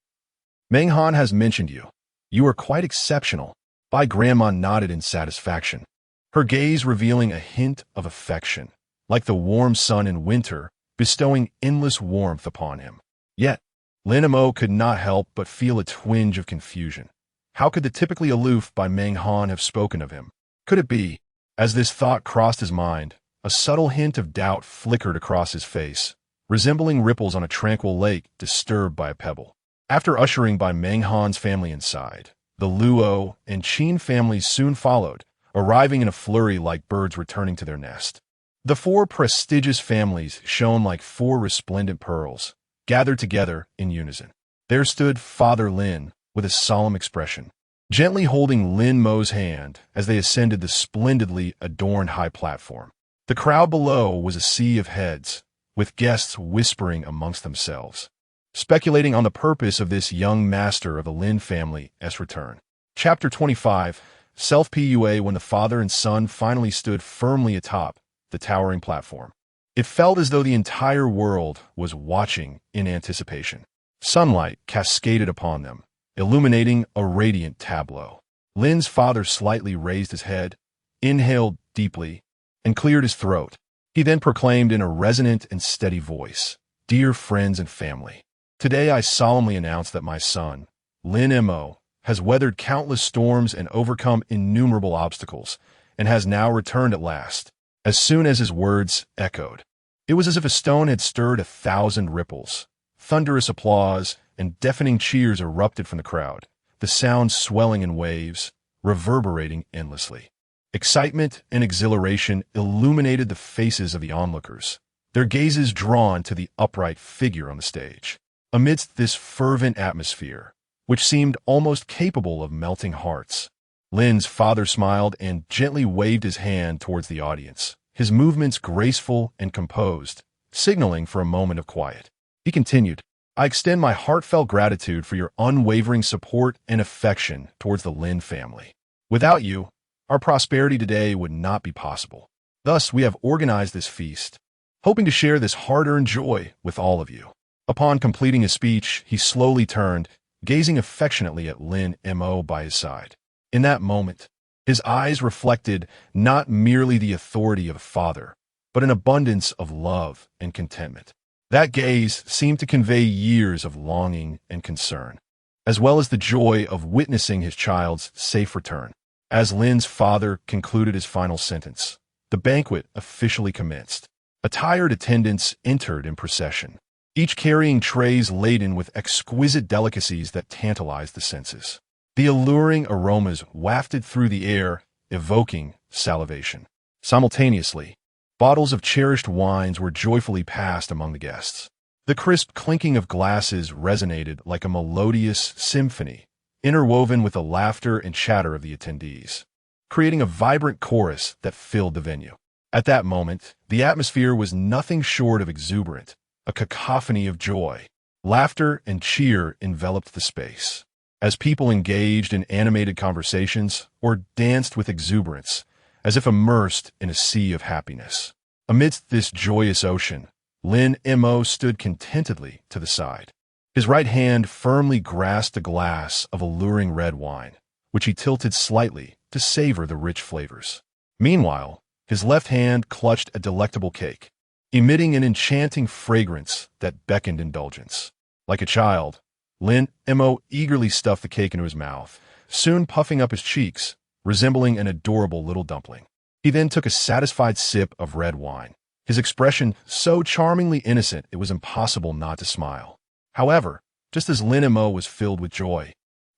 S1: Meng Han has mentioned you. You are quite exceptional." Bai Grandma nodded in satisfaction, her gaze revealing a hint of affection, like the warm sun in winter, bestowing endless warmth upon him. Yet, Lin Mo could not help but feel a twinge of confusion. How could the typically aloof Bai Meng Han have spoken of him? Could it be, as this thought crossed his mind, a subtle hint of doubt flickered across his face, resembling ripples on a tranquil lake disturbed by a pebble? After ushering Bai Meng Han's family inside, the Luo and Qin families soon followed, arriving in a flurry like birds returning to their nest. The four prestigious families shone like four resplendent pearls, gathered together in unison. There stood Father Lin with a solemn expression, gently holding Lin Mo's hand as they ascended the splendidly adorned high platform. The crowd below was a sea of heads, with guests whispering amongst themselves, speculating on the purpose of this young master of the Lin family's return. Chapter 25, Self-PUA. When the father and son finally stood firmly atop the towering platform, it felt as though the entire world was watching in anticipation. Sunlight cascaded upon them, illuminating a radiant tableau. Lin's father slightly raised his head, inhaled deeply, and cleared his throat. He then proclaimed in a resonant and steady voice, "Dear friends and family, today I solemnly announce that my son, Lin Mo, has weathered countless storms and overcome innumerable obstacles, and has now returned at last." As soon as his words echoed, it was as if a stone had stirred 1,000 ripples. Thunderous applause and deafening cheers erupted from the crowd, the sound swelling in waves, reverberating endlessly. Excitement and exhilaration illuminated the faces of the onlookers, their gazes drawn to the upright figure on the stage. Amidst this fervent atmosphere, which seemed almost capable of melting hearts, Lin's father smiled and gently waved his hand towards the audience, his movements graceful and composed, signaling for a moment of quiet. He continued, "I extend my heartfelt gratitude for your unwavering support and affection towards the Lin family. Without you, our prosperity today would not be possible. Thus, we have organized this feast, hoping to share this hard-earned joy with all of you." Upon completing his speech, he slowly turned, gazing affectionately at Lin Mo by his side. In that moment, his eyes reflected not merely the authority of a father, but an abundance of love and contentment. That gaze seemed to convey years of longing and concern, as well as the joy of witnessing his child's safe return. As Lin's father concluded his final sentence, the banquet officially commenced. Attired attendants entered in procession, each carrying trays laden with exquisite delicacies that tantalized the senses. The alluring aromas wafted through the air, evoking salivation. Simultaneously, bottles of cherished wines were joyfully passed among the guests. The crisp clinking of glasses resonated like a melodious symphony, interwoven with the laughter and chatter of the attendees, creating a vibrant chorus that filled the venue. At that moment, the atmosphere was nothing short of exuberant, a cacophony of joy. Laughter and cheer enveloped the space, as people engaged in animated conversations or danced with exuberance, as if immersed in a sea of happiness. Amidst this joyous ocean, Lin Mo stood contentedly to the side. His right hand firmly grasped a glass of alluring red wine, which he tilted slightly to savor the rich flavors. Meanwhile, his left hand clutched a delectable cake, emitting an enchanting fragrance that beckoned indulgence. Like a child, Lin Mo eagerly stuffed the cake into his mouth, soon puffing up his cheeks, resembling an adorable little dumpling. He then took a satisfied sip of red wine, his expression so charmingly innocent it was impossible not to smile. However, just as Lin Mo was filled with joy,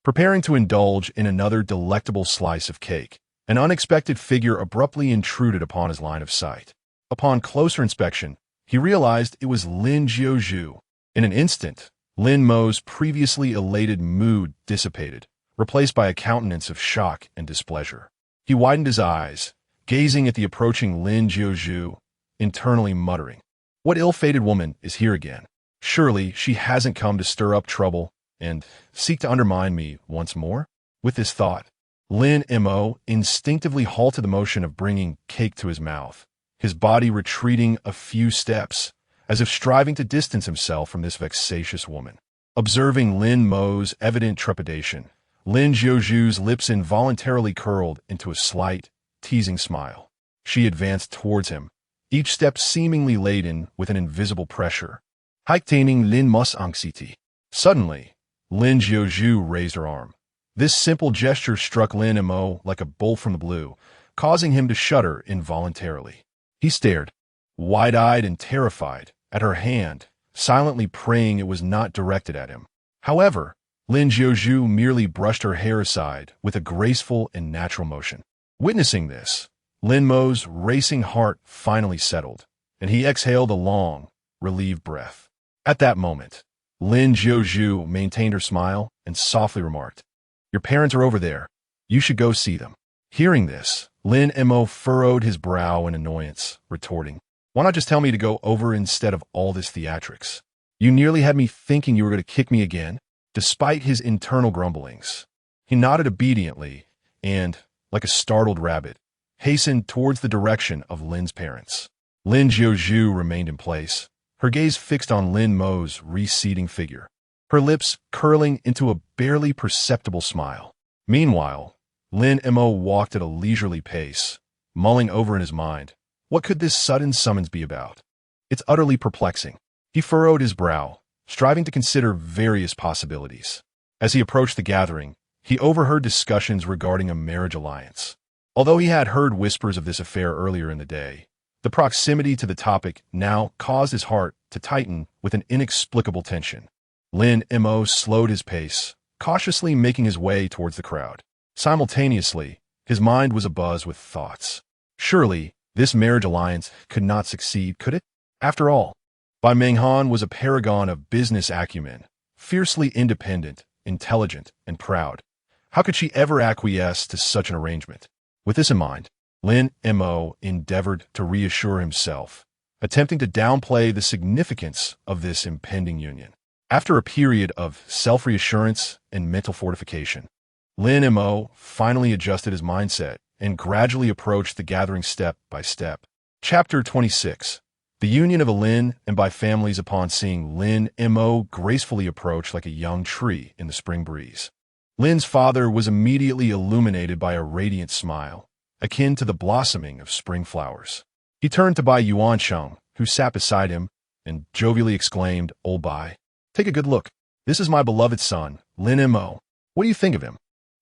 S1: preparing to indulge in another delectable slice of cake, an unexpected figure abruptly intruded upon his line of sight. Upon closer inspection, he realized it was Lin Jiuzhu. In an instant, Lin Mo's previously elated mood dissipated, replaced by a countenance of shock and displeasure. He widened his eyes, gazing at the approaching Lin Jiuzhu, internally muttering, "What ill-fated woman is here again? Surely she hasn't come to stir up trouble and seek to undermine me once more?" With this thought, Lin Mo instinctively halted the motion of bringing cake to his mouth, his body retreating a few steps, as if striving to distance himself from this vexatious woman. Observing Lin Mo's evident trepidation, Lin Jiuzhu's lips involuntarily curled into a slight, teasing smile. She advanced towards him, each step seemingly laden with an invisible pressure, heightening Lin Mo's anxiety. Suddenly, Lin Jiuzhu raised her arm. This simple gesture struck Lin Mo like a bolt from the blue, causing him to shudder involuntarily. He stared, wide-eyed and terrified, at her hand, silently praying it was not directed at him. However, Lin Jiuzhu merely brushed her hair aside with a graceful and natural motion. Witnessing this, Lin Mo's racing heart finally settled, and he exhaled a long, relieved breath. At that moment, Lin Jiuzhu maintained her smile and softly remarked, "Your parents are over there. You should go see them." Hearing this, Lin Mo furrowed his brow in annoyance, retorting, "Why not just tell me to go over instead of all this theatrics? You nearly had me thinking you were going to kick me again." Despite his internal grumblings, he nodded obediently and, like a startled rabbit, hastened towards the direction of Lin's parents. Lin Jiuzhu remained in place, her gaze fixed on Lin Mo's receding figure, her lips curling into a barely perceptible smile. Meanwhile, Lin Mo walked at a leisurely pace, mulling over in his mind, what could this sudden summons be about? It's utterly perplexing. He furrowed his brow, striving to consider various possibilities. As he approached the gathering, he overheard discussions regarding a marriage alliance. Although he had heard whispers of this affair earlier in the day, the proximity to the topic now caused his heart to tighten with an inexplicable tension. Lin Mo slowed his pace, cautiously making his way towards the crowd. Simultaneously, his mind was abuzz with thoughts. Surely, this marriage alliance could not succeed, could it? After all, Bai Menghan was a paragon of business acumen, fiercely independent, intelligent, and proud. How could she ever acquiesce to such an arrangement? With this in mind, Lin Mo endeavored to reassure himself, attempting to downplay the significance of this impending union. After a period of self-reassurance and mental fortification, Lin Mo finally adjusted his mindset and gradually approached the gathering step by step. Chapter 26. The union of a Lin and Bei families upon seeing Lin Mo gracefully approach like a young tree in the spring breeze. Lin's father was immediately illuminated by a radiant smile, akin to the blossoming of spring flowers. He turned to Bai Yuancheng, who sat beside him, and jovially exclaimed, "Old Bai, take a good look. This is my beloved son, Lin Mo. What do you think of him?"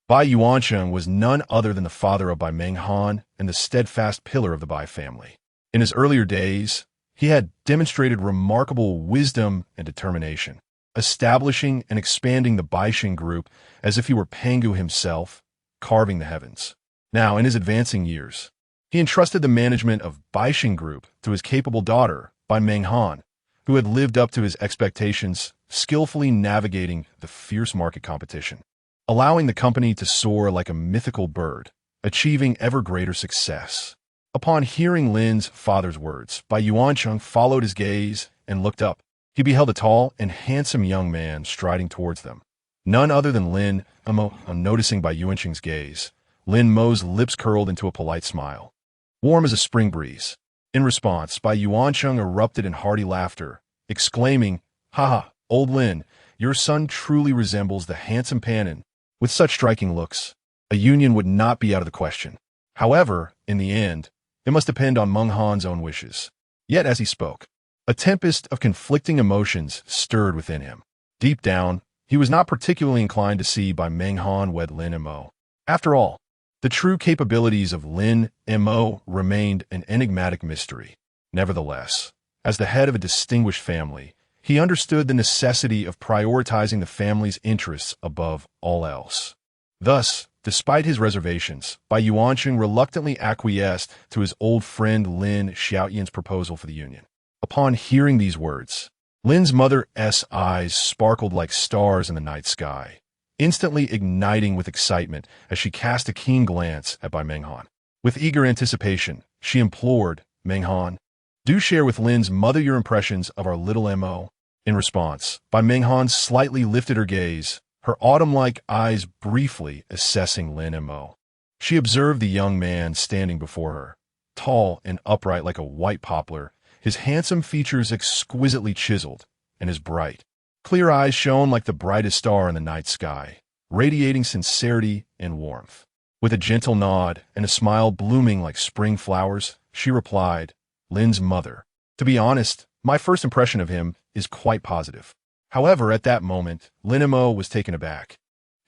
S1: Bai Yuancheng was none other than the father of Bai Menghan and the steadfast pillar of the Bai family. In his earlier days, he had demonstrated remarkable wisdom and determination, establishing and expanding the Baixing group as if he were Pangu himself, carving the heavens. Now, in his advancing years, he entrusted the management of Baixing group to his capable daughter, Bai Menghan, who had lived up to his expectations, skillfully navigating the fierce market competition, allowing the company to soar like a mythical bird, achieving ever greater success. Upon hearing Lin's father's words, Bai Yuancheng followed his gaze and looked up. He beheld a tall and handsome young man striding towards them. None other than Lin Mo. On noticing Bai Yuancheng's gaze, Lin Mo's lips curled into a polite smile, warm as a spring breeze. In response, Bai Yuancheng erupted in hearty laughter, exclaiming, "Ha! Old Lin, your son truly resembles the handsome Panin. With such striking looks, a union would not be out of the question. However, in the end, it must depend on Menghan's own wishes." Yet as he spoke, a tempest of conflicting emotions stirred within him. Deep down, he was not particularly inclined to see Bai Menghan wed Lin Mo. After all, the true capabilities of Lin Mo remained an enigmatic mystery. Nevertheless, as the head of a distinguished family, he understood the necessity of prioritizing the family's interests above all else. Thus, despite his reservations, Bai Yuancheng reluctantly acquiesced to his old friend Lin Xiaoyan's proposal for the union. Upon hearing these words, Lin's mother's eyes sparkled like stars in the night sky, instantly igniting with excitement as she cast a keen glance at Bai Menghan. With eager anticipation, she implored, "Menghan, do share with Lin's mother your impressions of our little Mo." In response, Bai Menghan slightly lifted her gaze, her autumn-like eyes briefly assessing Lin Mo. She observed the young man standing before her, tall and upright like a white poplar, his handsome features exquisitely chiseled, and his bright, clear eyes shone like the brightest star in the night sky, radiating sincerity and warmth. With a gentle nod and a smile blooming like spring flowers, she replied, "Lin's mother. To be honest, my first impression of him is quite positive." However, at that moment, Lin Mo was taken aback,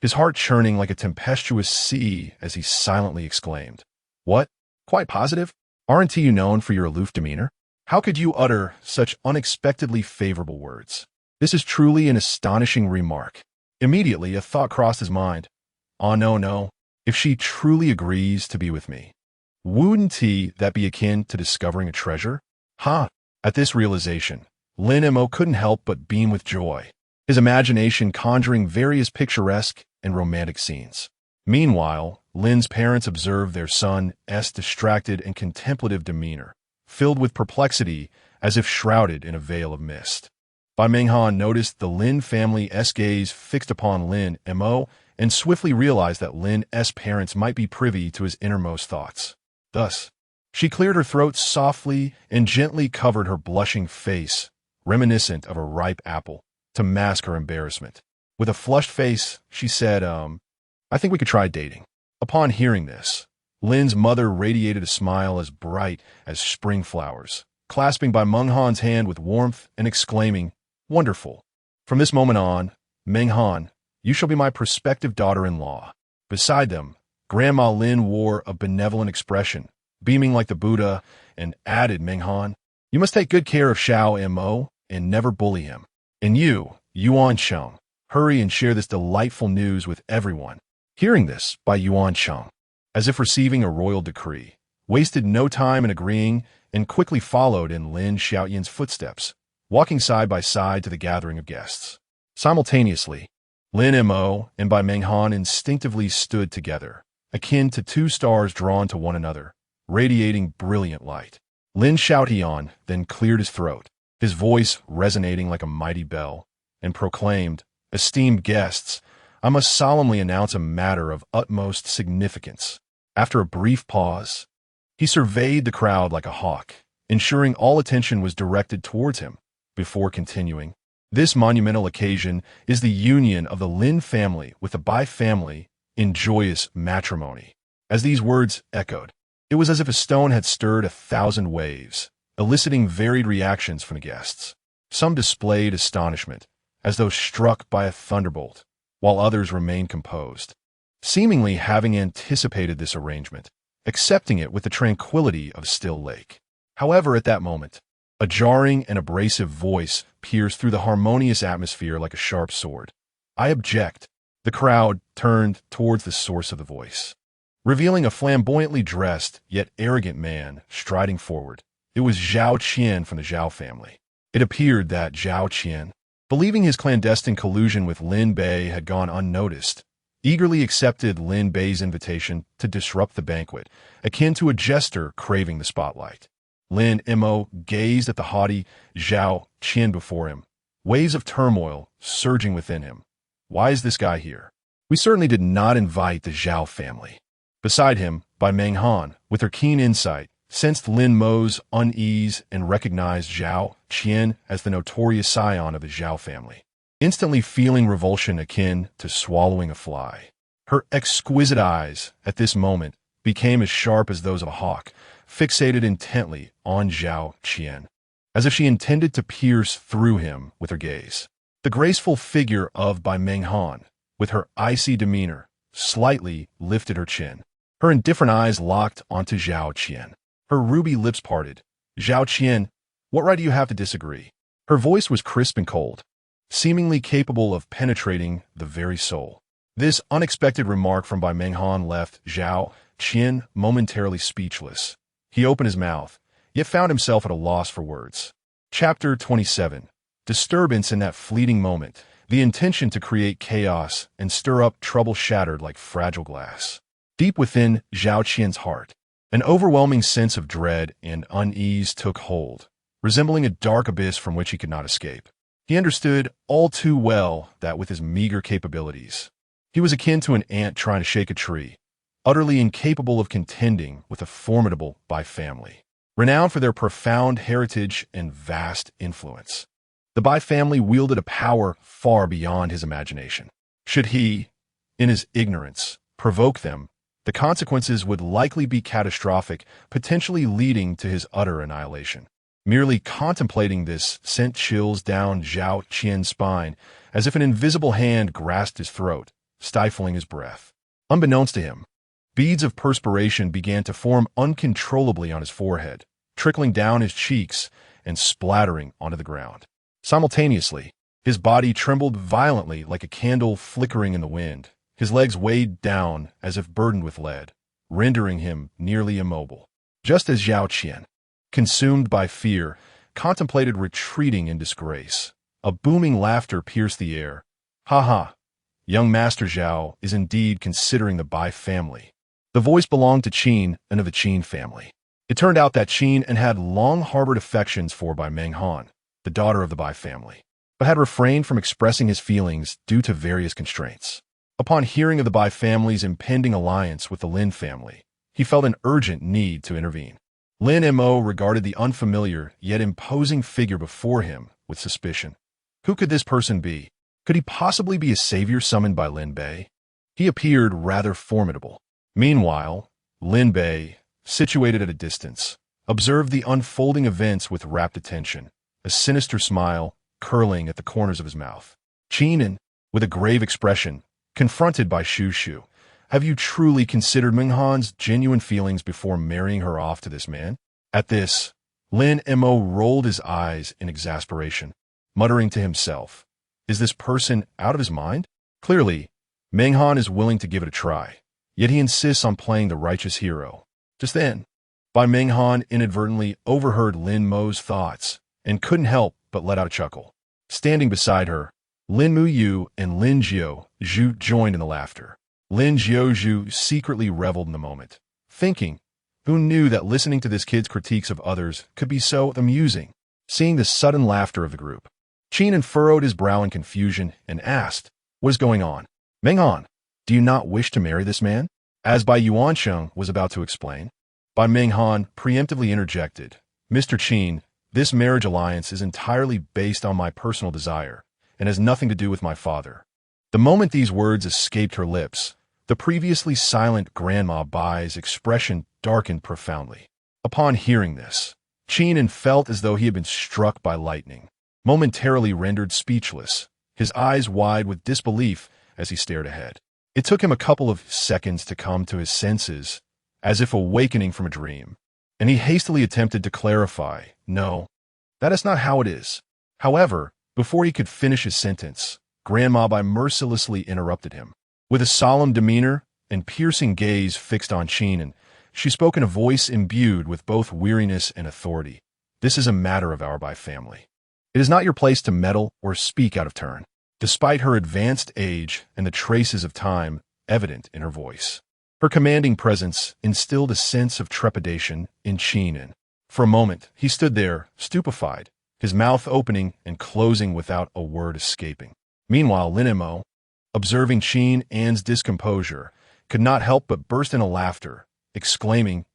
S1: his heart churning like a tempestuous sea as he silently exclaimed, "What? Quite positive? Aren't you known for your aloof demeanor? How could you utter such unexpectedly favorable words? This is truly an astonishing remark." Immediately, a thought crossed his mind. "Oh, no. If she truly agrees to be with me, wouldn't that be akin to discovering a treasure?" Ha! At this realization, Lin Mo couldn't help but beam with joy, his imagination conjuring various picturesque and romantic scenes. Meanwhile, Lin's parents observed their son's distracted and contemplative demeanor, filled with perplexity as if shrouded in a veil of mist. Bai Menghan noticed the Lin family's gaze fixed upon Lin Mo and swiftly realized that Lin's parents might be privy to his innermost thoughts. Thus, she cleared her throat softly and gently covered her blushing face, reminiscent of a ripe apple, to mask her embarrassment. With a flushed face, she said, "I think we could try dating." Upon hearing this, Lin's mother radiated a smile as bright as spring flowers, clasping Bai Menghan's hand with warmth and exclaiming, "Wonderful. From this moment on, Menghan, you shall be my prospective daughter-in-law." Beside them, Grandma Lin wore a benevolent expression, beaming like the Buddha, and added, "Menghan, you must take good care of Xiao Mo and never bully him. And you, Yuancheng, hurry and share this delightful news with everyone." Hearing this, Bai Yuancheng, as if receiving a royal decree, wasted no time in agreeing and quickly followed in Lin Xiaoyan's footsteps, walking side by side to the gathering of guests. Simultaneously, Lin Mo and Bai Menghan instinctively stood together, akin to two stars drawn to one another, radiating brilliant light. Lin Xiaoyan then cleared his throat, his voice resonating like a mighty bell, and proclaimed, "Esteemed guests, I must solemnly announce a matter of utmost significance." After a brief pause, he surveyed the crowd like a hawk, ensuring all attention was directed towards him, before continuing, "This monumental occasion is the union of the Lin family with the Bai family in joyous matrimony." As these words echoed, It was as if a stone had stirred 1,000 waves, eliciting varied reactions from the guests. Some displayed astonishment, as though struck by a thunderbolt, while others remained composed, seemingly having anticipated this arrangement, accepting it with the tranquility of a still lake. However, at that moment, a jarring and abrasive voice pierced through the harmonious atmosphere like a sharp sword. "I object." The crowd turned towards the source of the voice, revealing a flamboyantly dressed yet arrogant man striding forward. It was Zhao Qian from the Zhao family. It appeared that Zhao Qian, believing his clandestine collusion with Lin Bei had gone unnoticed, eagerly accepted Lin Bei's invitation to disrupt the banquet, akin to a jester craving the spotlight. Lin Mo gazed at the haughty Zhao Qian before him, waves of turmoil surging within him. Why is this guy here? We certainly did not invite the Zhao family. Beside him, Bai Menghan, with her keen insight, sensed Lin Mo's unease and recognized Zhao Qian as the notorious scion of the Zhao family, instantly feeling revulsion akin to swallowing a fly. Her exquisite eyes, at this moment, became as sharp as those of a hawk, fixated intently on Zhao Qian, as if she intended to pierce through him with her gaze. The graceful figure of Bai Menghan, with her icy demeanor, slightly lifted her chin. Her indifferent eyes locked onto Zhao Qian. Her ruby lips parted. "Zhao Qian, what right do you have to disagree?" Her voice was crisp and cold, seemingly capable of penetrating the very soul. This unexpected remark from Bai Menghan left Zhao Qian momentarily speechless. He opened his mouth, yet found himself at a loss for words. Chapter 27. Disturbance in that fleeting moment, the intention to create chaos and stir up trouble shattered like fragile glass. Deep within Zhao Qian's heart, an overwhelming sense of dread and unease took hold, resembling a dark abyss from which he could not escape. He understood all too well that with his meager capabilities, he was akin to an ant trying to shake a tree, utterly incapable of contending with a formidable Bai family, renowned for their profound heritage and vast influence. The Bai family wielded a power far beyond his imagination. Should he, in his ignorance, provoke them, the consequences would likely be catastrophic, potentially leading to his utter annihilation. Merely contemplating this sent chills down Zhao Qian's spine, as if an invisible hand grasped his throat, stifling his breath. Unbeknownst to him, beads of perspiration began to form uncontrollably on his forehead, trickling down his cheeks and splattering onto the ground. Simultaneously, his body trembled violently like a candle flickering in the wind. His legs weighed down as if burdened with lead, rendering him nearly immobile. Just as Zhao Qian, consumed by fear, contemplated retreating in disgrace, a booming laughter pierced the air. "Ha ha! Young Master Zhao is indeed considering the Bai family." The voice belonged to Qin and of the Qin family. It turned out that Qin had long harbored affections for Bai Menghan, the daughter of the Bai family, but had refrained from expressing his feelings due to various constraints. Upon hearing of the Bai family's impending alliance with the Lin family, he felt an urgent need to intervene. Lin Mo regarded the unfamiliar yet imposing figure before him with suspicion. Who could this person be? Could he possibly be a savior summoned by Lin Bei? He appeared rather formidable. Meanwhile, Lin Bei, situated at a distance, observed the unfolding events with rapt attention, a sinister smile curling at the corners of his mouth. Qin, with a grave expression, confronted by Shu Shu, "Have you truly considered Menghan's genuine feelings before marrying her off to this man?" At this, Lin Mo rolled his eyes in exasperation, muttering to himself, "Is this person out of his mind?" Clearly, Menghan is willing to give it a try, yet he insists on playing the righteous hero. Just then, Bai Menghan inadvertently overheard Lin Mo's thoughts and couldn't help but let out a chuckle. Standing beside her, Lin Muyu and Lin Jiuzhu joined in the laughter. Lin Jiuzhu secretly reveled in the moment, thinking, who knew that listening to this kid's critiques of others could be so amusing? Seeing the sudden laughter of the group, Qin furrowed his brow in confusion and asked, "What is going on? Menghan, do you not wish to marry this man?" As Bai Yuansheng was about to explain, Bai Menghan preemptively interjected, "Mr. Qin, this marriage alliance is entirely based on my personal desire, and has nothing to do with my father." The moment these words escaped her lips, the previously silent Grandma Bai's expression darkened profoundly. Upon hearing this, Qin felt as though he had been struck by lightning. Momentarily rendered speechless, his eyes wide with disbelief as he stared ahead. It took him a couple of seconds to come to his senses, as if awakening from a dream, and he hastily attempted to clarify, "No, that is not how it is." However, before he could finish his sentence, Grandma Bai mercilessly interrupted him. With a solemn demeanor and piercing gaze fixed on Qin, she spoke in a voice imbued with both weariness and authority. "This is a matter of our Bai family. It is not your place to meddle or speak out of turn." Despite her advanced age and the traces of time evident in her voice, her commanding presence instilled a sense of trepidation in Qin. For a moment, he stood there, stupefied, his mouth opening and closing without a word escaping. Meanwhile, Lin Mo, observing Qin's discomposure, could not help but burst into laughter, exclaiming,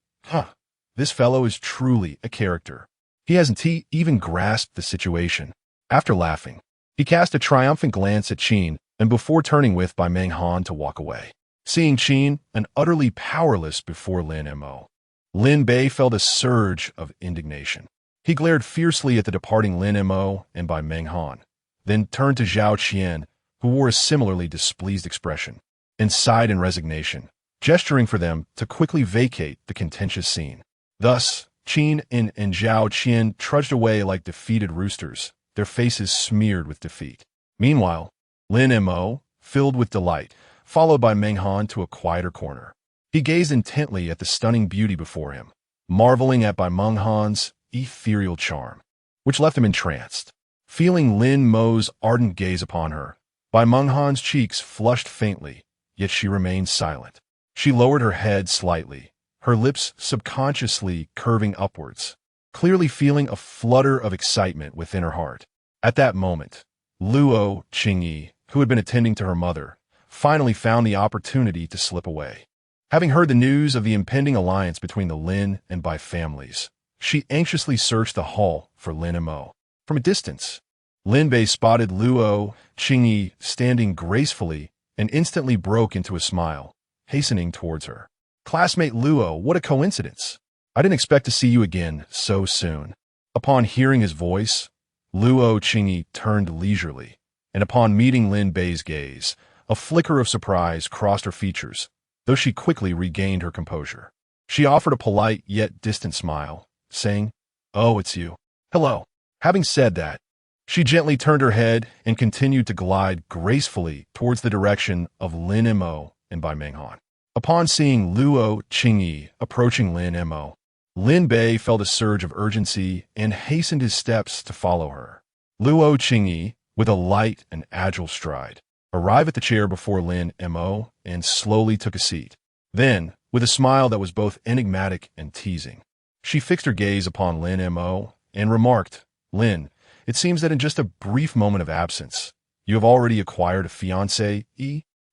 S1: This fellow is truly a character. He hasn't even grasped the situation." After laughing, he cast a triumphant glance at Qin, and before turning with Bai Menghan to walk away. Seeing Qin and utterly powerless before Lin Mo, Lin Bei felt a surge of indignation. He glared fiercely at the departing Lin Mo and Bai Menghan, then turned to Zhao Qian, who wore a similarly displeased expression, and sighed in resignation, gesturing for them to quickly vacate the contentious scene. Thus, Qin and Zhao Qian trudged away like defeated roosters, their faces smeared with defeat. Meanwhile, Lin Mo, filled with delight, followed by Menghan to a quieter corner. He gazed intently at the stunning beauty before him, marveling at Bai Menghan's ethereal charm, which left him entranced. Feeling Lin Mo's ardent gaze upon her, Bai Menghan's cheeks flushed faintly, yet she remained silent. She lowered her head slightly, her lips subconsciously curving upwards, clearly feeling a flutter of excitement within her heart. At that moment, Luo Qingyi, who had been attending to her mother, finally found the opportunity to slip away. Having heard the news of the impending alliance between the Lin and Bai families, she anxiously searched the hall for Lin Mo. From a distance, Lin Bei spotted Luo Qingyi standing gracefully and instantly broke into a smile, hastening towards her. "Classmate Luo, what a coincidence! I didn't expect to see you again so soon." Upon hearing his voice, Luo Qingyi turned leisurely, and upon meeting Lin Bei's gaze, a flicker of surprise crossed her features, though she quickly regained her composure. She offered a polite yet distant smile, saying, "Oh, it's you. Hello." Having said that, she gently turned her head and continued to glide gracefully towards the direction of Lin Mo and Bai Menghan. Upon seeing Luo Qingyi approaching Lin Mo, Lin Bei felt a surge of urgency and hastened his steps to follow her. Luo Qingyi, with a light and agile stride, arrived at the chair before Lin Mo and slowly took a seat. Then, with a smile that was both enigmatic and teasing, she fixed her gaze upon Lin Mo and remarked, "Lin, it seems that in just a brief moment of absence, you have already acquired a fiancé."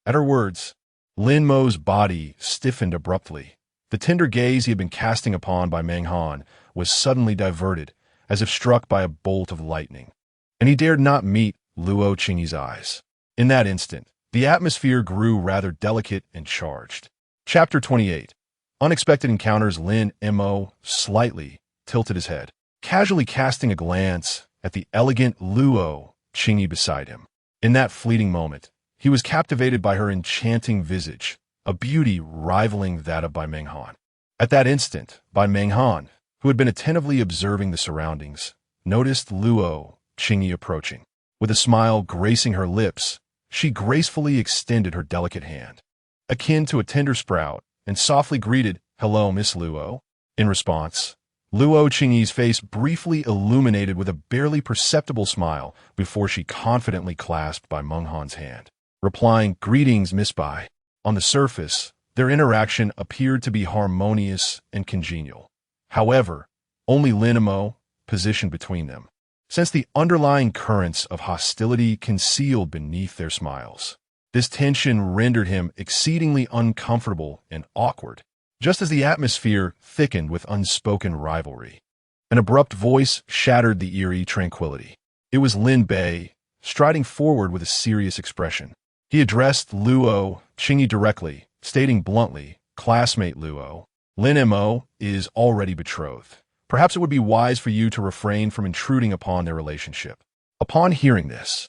S1: At her words, Lin Mo's body stiffened abruptly. The tender gaze he had been casting upon Bai Menghan was suddenly diverted, as if struck by a bolt of lightning, and he dared not meet Luo Qingyi's eyes. In that instant, the atmosphere grew rather delicate and charged. Chapter 28. Unexpected encounters. Lin Mo slightly tilted his head, casually casting a glance at the elegant Luo Qingyi beside him. In that fleeting moment, he was captivated by her enchanting visage, a beauty rivaling that of Bai Menghan. At that instant, Bai Menghan, who had been attentively observing the surroundings, noticed Luo Qingyi approaching. With a smile gracing her lips, she gracefully extended her delicate hand, akin to a tender sprout, and softly greeted, "Hello, Miss Luo." In response, Luo Qingyi's face briefly illuminated with a barely perceptible smile before she confidently clasped Bai Menghan's hand, replying, "Greetings, Miss Bai." On the surface, their interaction appeared to be harmonious and congenial. However, only Lin Mo positioned between them, sensed the underlying currents of hostility concealed beneath their smiles. This tension rendered him exceedingly uncomfortable and awkward, just as the atmosphere thickened with unspoken rivalry. An abrupt voice shattered the eerie tranquility. It was Lin Bei, striding forward with a serious expression. He addressed Luo Qingyi directly, stating bluntly, "Classmate Luo, Lin Mo is already betrothed. Perhaps it would be wise for you to refrain from intruding upon their relationship. Upon hearing this,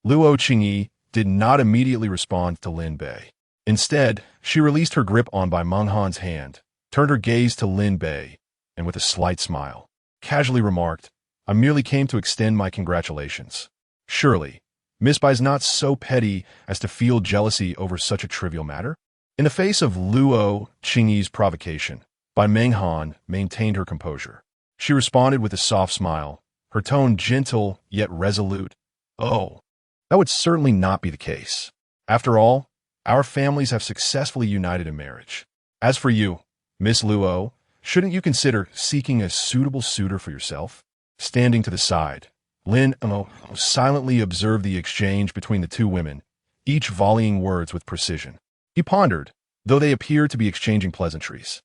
S1: Luo Qingyi did not immediately respond to Lin Bei. Instead, she released her grip on Bai Menghan's hand, turned her gaze to Lin Bei, and with a slight smile, casually remarked, "I merely came to extend my congratulations. Surely, Miss Bai's not so petty as to feel jealousy over such a trivial matter?" In the face of Luo Qingyi's provocation, Bai Menghan maintained her composure. She responded with a soft smile, her tone gentle yet resolute. "Oh, that would certainly not be the case. After all, our families have successfully united in marriage. As for you, Miss Luo, shouldn't you consider seeking a suitable suitor for yourself?" Standing to the side, Lin Mo silently observed the exchange between the two women, each volleying words with precision. He pondered, though they appeared to be exchanging pleasantries.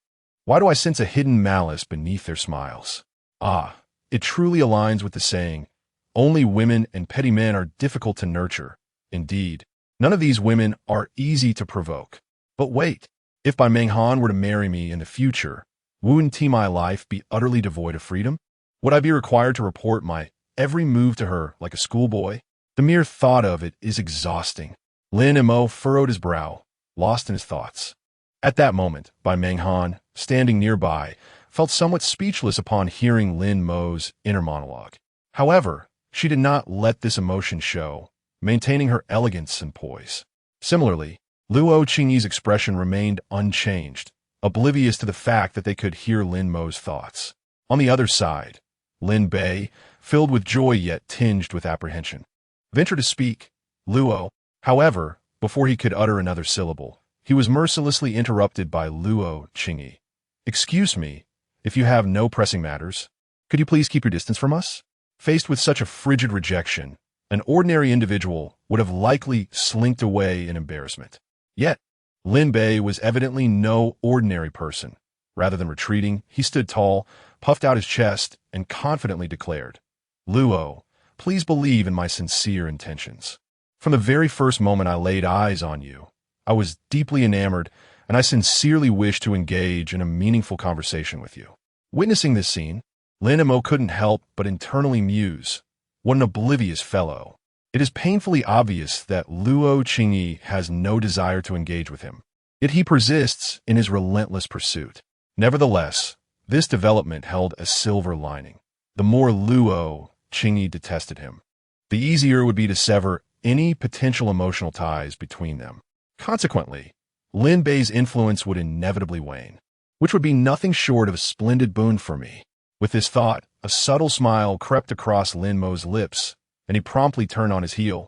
S1: Why do I sense a hidden malice beneath their smiles? Ah, it truly aligns with the saying, only women and petty men are difficult to nurture. Indeed, none of these women are easy to provoke. But wait, if Bai Menghan were to marry me in the future, wouldn't my life be utterly devoid of freedom? Would I be required to report my every move to her like a schoolboy? The mere thought of it is exhausting. Lin Mo furrowed his brow, lost in his thoughts. At that moment, Bai Menghan, standing nearby, felt somewhat speechless upon hearing Lin Mo's inner monologue. However, she did not let this emotion show, maintaining her elegance and poise. Similarly, Luo Qingyi's expression remained unchanged, oblivious to the fact that they could hear Lin Mo's thoughts. On the other side, Lin Bei, filled with joy yet tinged with apprehension, ventured to speak. Luo, however, before he could utter another syllable, he was mercilessly interrupted by Luo Qingyi. "Excuse me, if you have no pressing matters, could you please keep your distance from us?" Faced with such a frigid rejection, an ordinary individual would have likely slinked away in embarrassment. Yet, Lin Bei was evidently no ordinary person. Rather than retreating, he stood tall, puffed out his chest, and confidently declared, "Luo, please believe in my sincere intentions. From the very first moment I laid eyes on you, I was deeply enamored, and I sincerely wish to engage in a meaningful conversation with you." Witnessing this scene, Lin Mo couldn't help but internally muse, what an oblivious fellow. It is painfully obvious that Luo Qingyi has no desire to engage with him, yet he persists in his relentless pursuit. Nevertheless, this development held a silver lining. The more Luo Qingyi detested him, the easier it would be to sever any potential emotional ties between them. Consequently, Lin Bei's influence would inevitably wane, which would be nothing short of a splendid boon for me. With this thought, a subtle smile crept across Lin Mo's lips, and he promptly turned on his heel,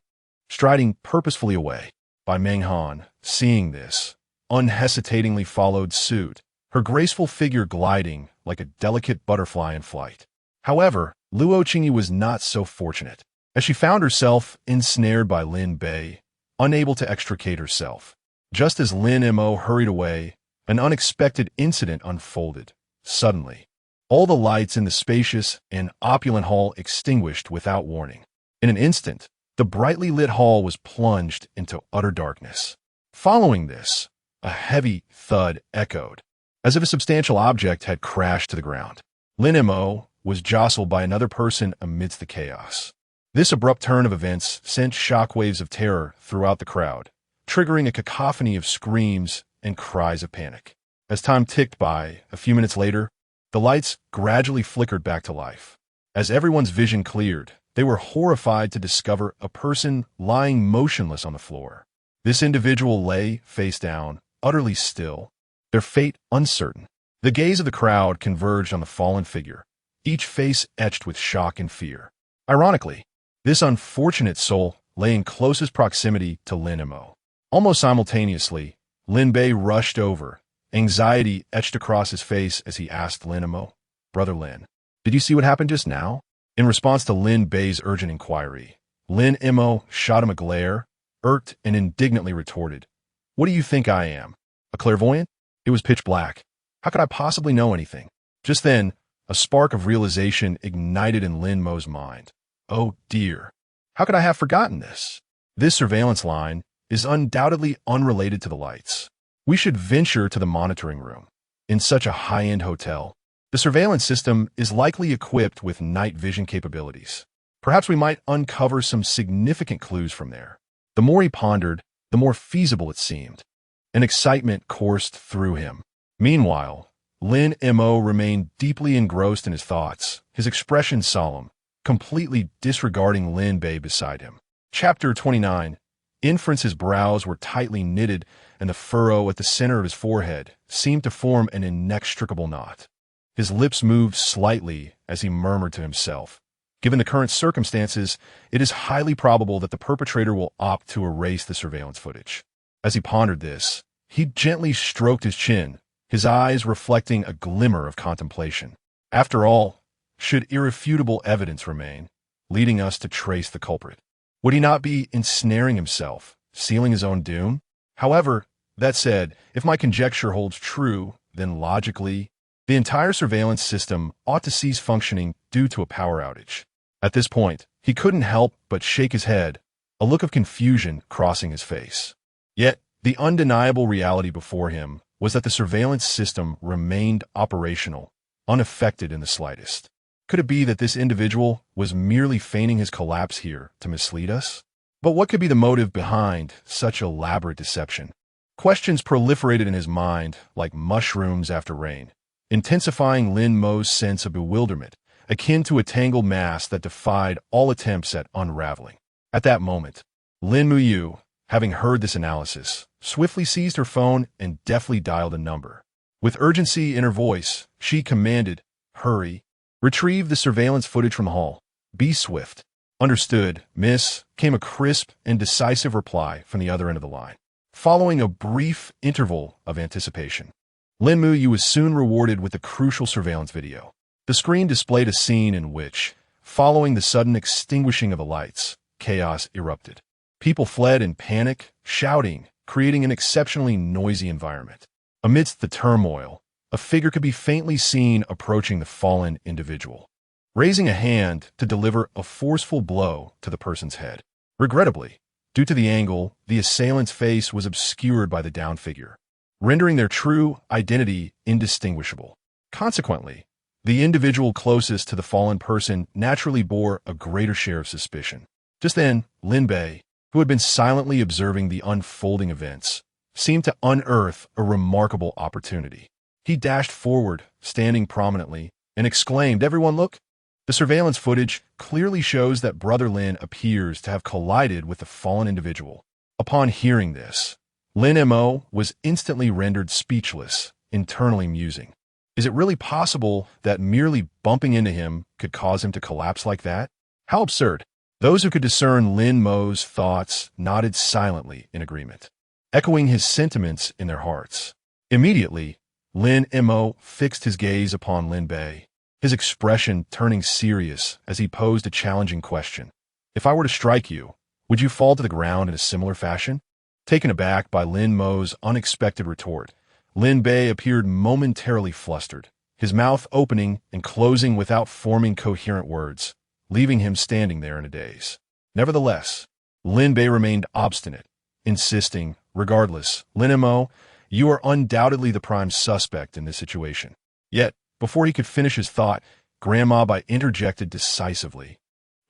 S1: striding purposefully away. Bai Menghan, seeing this, unhesitatingly followed suit, her graceful figure gliding like a delicate butterfly in flight. However, Luo Qingyi was not so fortunate, as she found herself ensnared by Lin Bei, unable to extricate herself. Just as Lin Mo hurried away, an unexpected incident unfolded. Suddenly, all the lights in the spacious and opulent hall extinguished without warning. In an instant, the brightly lit hall was plunged into utter darkness. Following this, a heavy thud echoed, as if a substantial object had crashed to the ground. Lin Mo was jostled by another person amidst the chaos. This abrupt turn of events sent shockwaves of terror throughout the crowd, triggering a cacophony of screams and cries of panic. As time ticked by, a few minutes later, the lights gradually flickered back to life. As everyone's vision cleared, they were horrified to discover a person lying motionless on the floor. This individual lay face down, utterly still, their fate uncertain. The gaze of the crowd converged on the fallen figure, each face etched with shock and fear. Ironically, this unfortunate soul lay in closest proximity to Lin Mo. Almost simultaneously, Lin Bei rushed over, anxiety etched across his face as he asked Lin Mo, "Brother Lin, did you see what happened just now?" In response to Lin Bei's urgent inquiry, Lin Mo shot him a glare, irked and indignantly retorted, "What do you think I am? A clairvoyant?" It was pitch black. How could I possibly know anything? Just then, a spark of realization ignited in Lin Mo's mind. Oh dear, how could I have forgotten this? This surveillance line is undoubtedly unrelated to the lights. We should venture to the monitoring room. In such a high-end hotel, the surveillance system is likely equipped with night vision capabilities. Perhaps we might uncover some significant clues from there. The more he pondered, the more feasible it seemed. An excitement coursed through him. Meanwhile, Lin Mo remained deeply engrossed in his thoughts, his expression solemn, completely disregarding Lin Bei beside him. Chapter 29. Inference's brows were tightly knitted, and the furrow at the center of his forehead seemed to form an inextricable knot. His lips moved slightly as he murmured to himself. Given the current circumstances, it is highly probable that the perpetrator will opt to erase the surveillance footage. As he pondered this, he gently stroked his chin, his eyes reflecting a glimmer of contemplation. After all, should irrefutable evidence remain, leading us to trace the culprit? Would he not be ensnaring himself, sealing his own doom? However, that said, if my conjecture holds true, then logically, the entire surveillance system ought to cease functioning due to a power outage. At this point, he couldn't help but shake his head, a look of confusion crossing his face. Yet, the undeniable reality before him was that the surveillance system remained operational, unaffected in the slightest. Could it be that this individual was merely feigning his collapse here to mislead us? But what could be the motive behind such elaborate deception? Questions proliferated in his mind like mushrooms after rain, intensifying Lin Mo's sense of bewilderment, akin to a tangled mass that defied all attempts at unraveling. At that moment, Lin Mo, having heard this analysis, swiftly seized her phone and deftly dialed a number. With urgency in her voice, she commanded, "Hurry. Retrieve the surveillance footage from the hall. Be swift." "Understood, miss," came a crisp and decisive reply from the other end of the line. Following a brief interval of anticipation, Lin Mo was soon rewarded with the crucial surveillance video. The screen displayed a scene in which, following the sudden extinguishing of the lights, chaos erupted. People fled in panic, shouting, creating an exceptionally noisy environment. Amidst the turmoil, a figure could be faintly seen approaching the fallen individual, raising a hand to deliver a forceful blow to the person's head. Regrettably, due to the angle, the assailant's face was obscured by the downed figure, rendering their true identity indistinguishable. Consequently, the individual closest to the fallen person naturally bore a greater share of suspicion. Just then, Lin Bei, who had been silently observing the unfolding events, seemed to unearth a remarkable opportunity. He dashed forward, standing prominently, and exclaimed, "Everyone look! The surveillance footage clearly shows that Brother Lin appears to have collided with the fallen individual." Upon hearing this, Lin Mo was instantly rendered speechless, internally musing. Is it really possible that merely bumping into him could cause him to collapse like that? How absurd! Those who could discern Lin Mo's thoughts nodded silently in agreement, echoing his sentiments in their hearts. Immediately, Lin Mo fixed his gaze upon Lin Bei, his expression turning serious as he posed a challenging question. "If I were to strike you, would you fall to the ground in a similar fashion?" Taken aback by Lin Mo's unexpected retort, Lin Bei appeared momentarily flustered, his mouth opening and closing without forming coherent words, leaving him standing there in a daze. Nevertheless, Lin Bei remained obstinate, insisting, "Regardless, Lin Mo, you are undoubtedly the prime suspect in this situation." Yet, before he could finish his thought, Grandma Bai interjected decisively,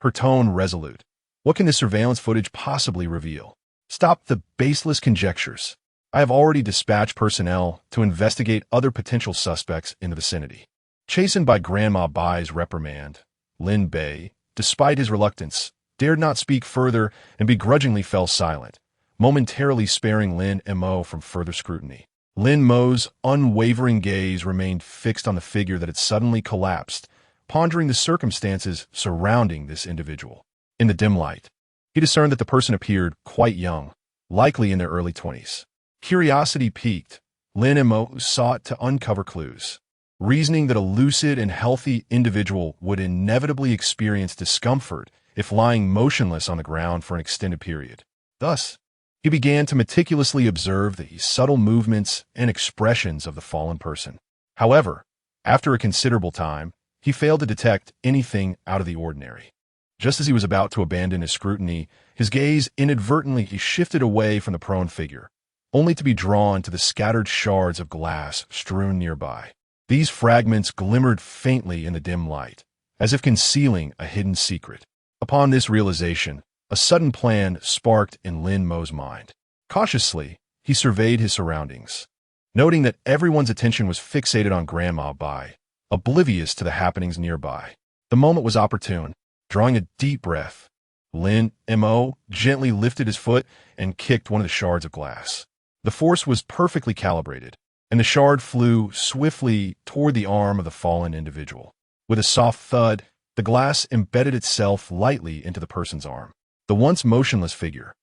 S1: her tone resolute. "What can this surveillance footage possibly reveal? Stop the baseless conjectures. I have already dispatched personnel to investigate other potential suspects in the vicinity." Chastened by Grandma Bai's reprimand, Lin Bei, despite his reluctance, dared not speak further and begrudgingly fell silent, momentarily sparing Lin Mo from further scrutiny. Lin Mo's unwavering gaze remained fixed on the figure that had suddenly collapsed, pondering the circumstances surrounding this individual. In the dim light, he discerned that the person appeared quite young, likely in their early 20s. Curiosity piqued, Lin Mo sought to uncover clues, reasoning that a lucid and healthy individual would inevitably experience discomfort if lying motionless on the ground for an extended period. Thus, he began to meticulously observe the subtle movements and expressions of the fallen person. However, after a considerable time, he failed to detect anything out of the ordinary. Just as he was about to abandon his scrutiny, his gaze inadvertently shifted away from the prone figure, only to be drawn to the scattered shards of glass strewn nearby. These fragments glimmered faintly in the dim light, as if concealing a hidden secret. Upon this realization, a sudden plan sparked in Lin Mo's mind. Cautiously, he surveyed his surroundings, noting that everyone's attention was fixated on Grandma Bai, oblivious to the happenings nearby. The moment was opportune. Drawing a deep breath, Lin Mo gently lifted his foot and kicked one of the shards of glass. The force was perfectly calibrated, and the shard flew swiftly toward the arm of the fallen individual. With a soft thud, the glass embedded itself lightly into the person's arm. The once motionless figure,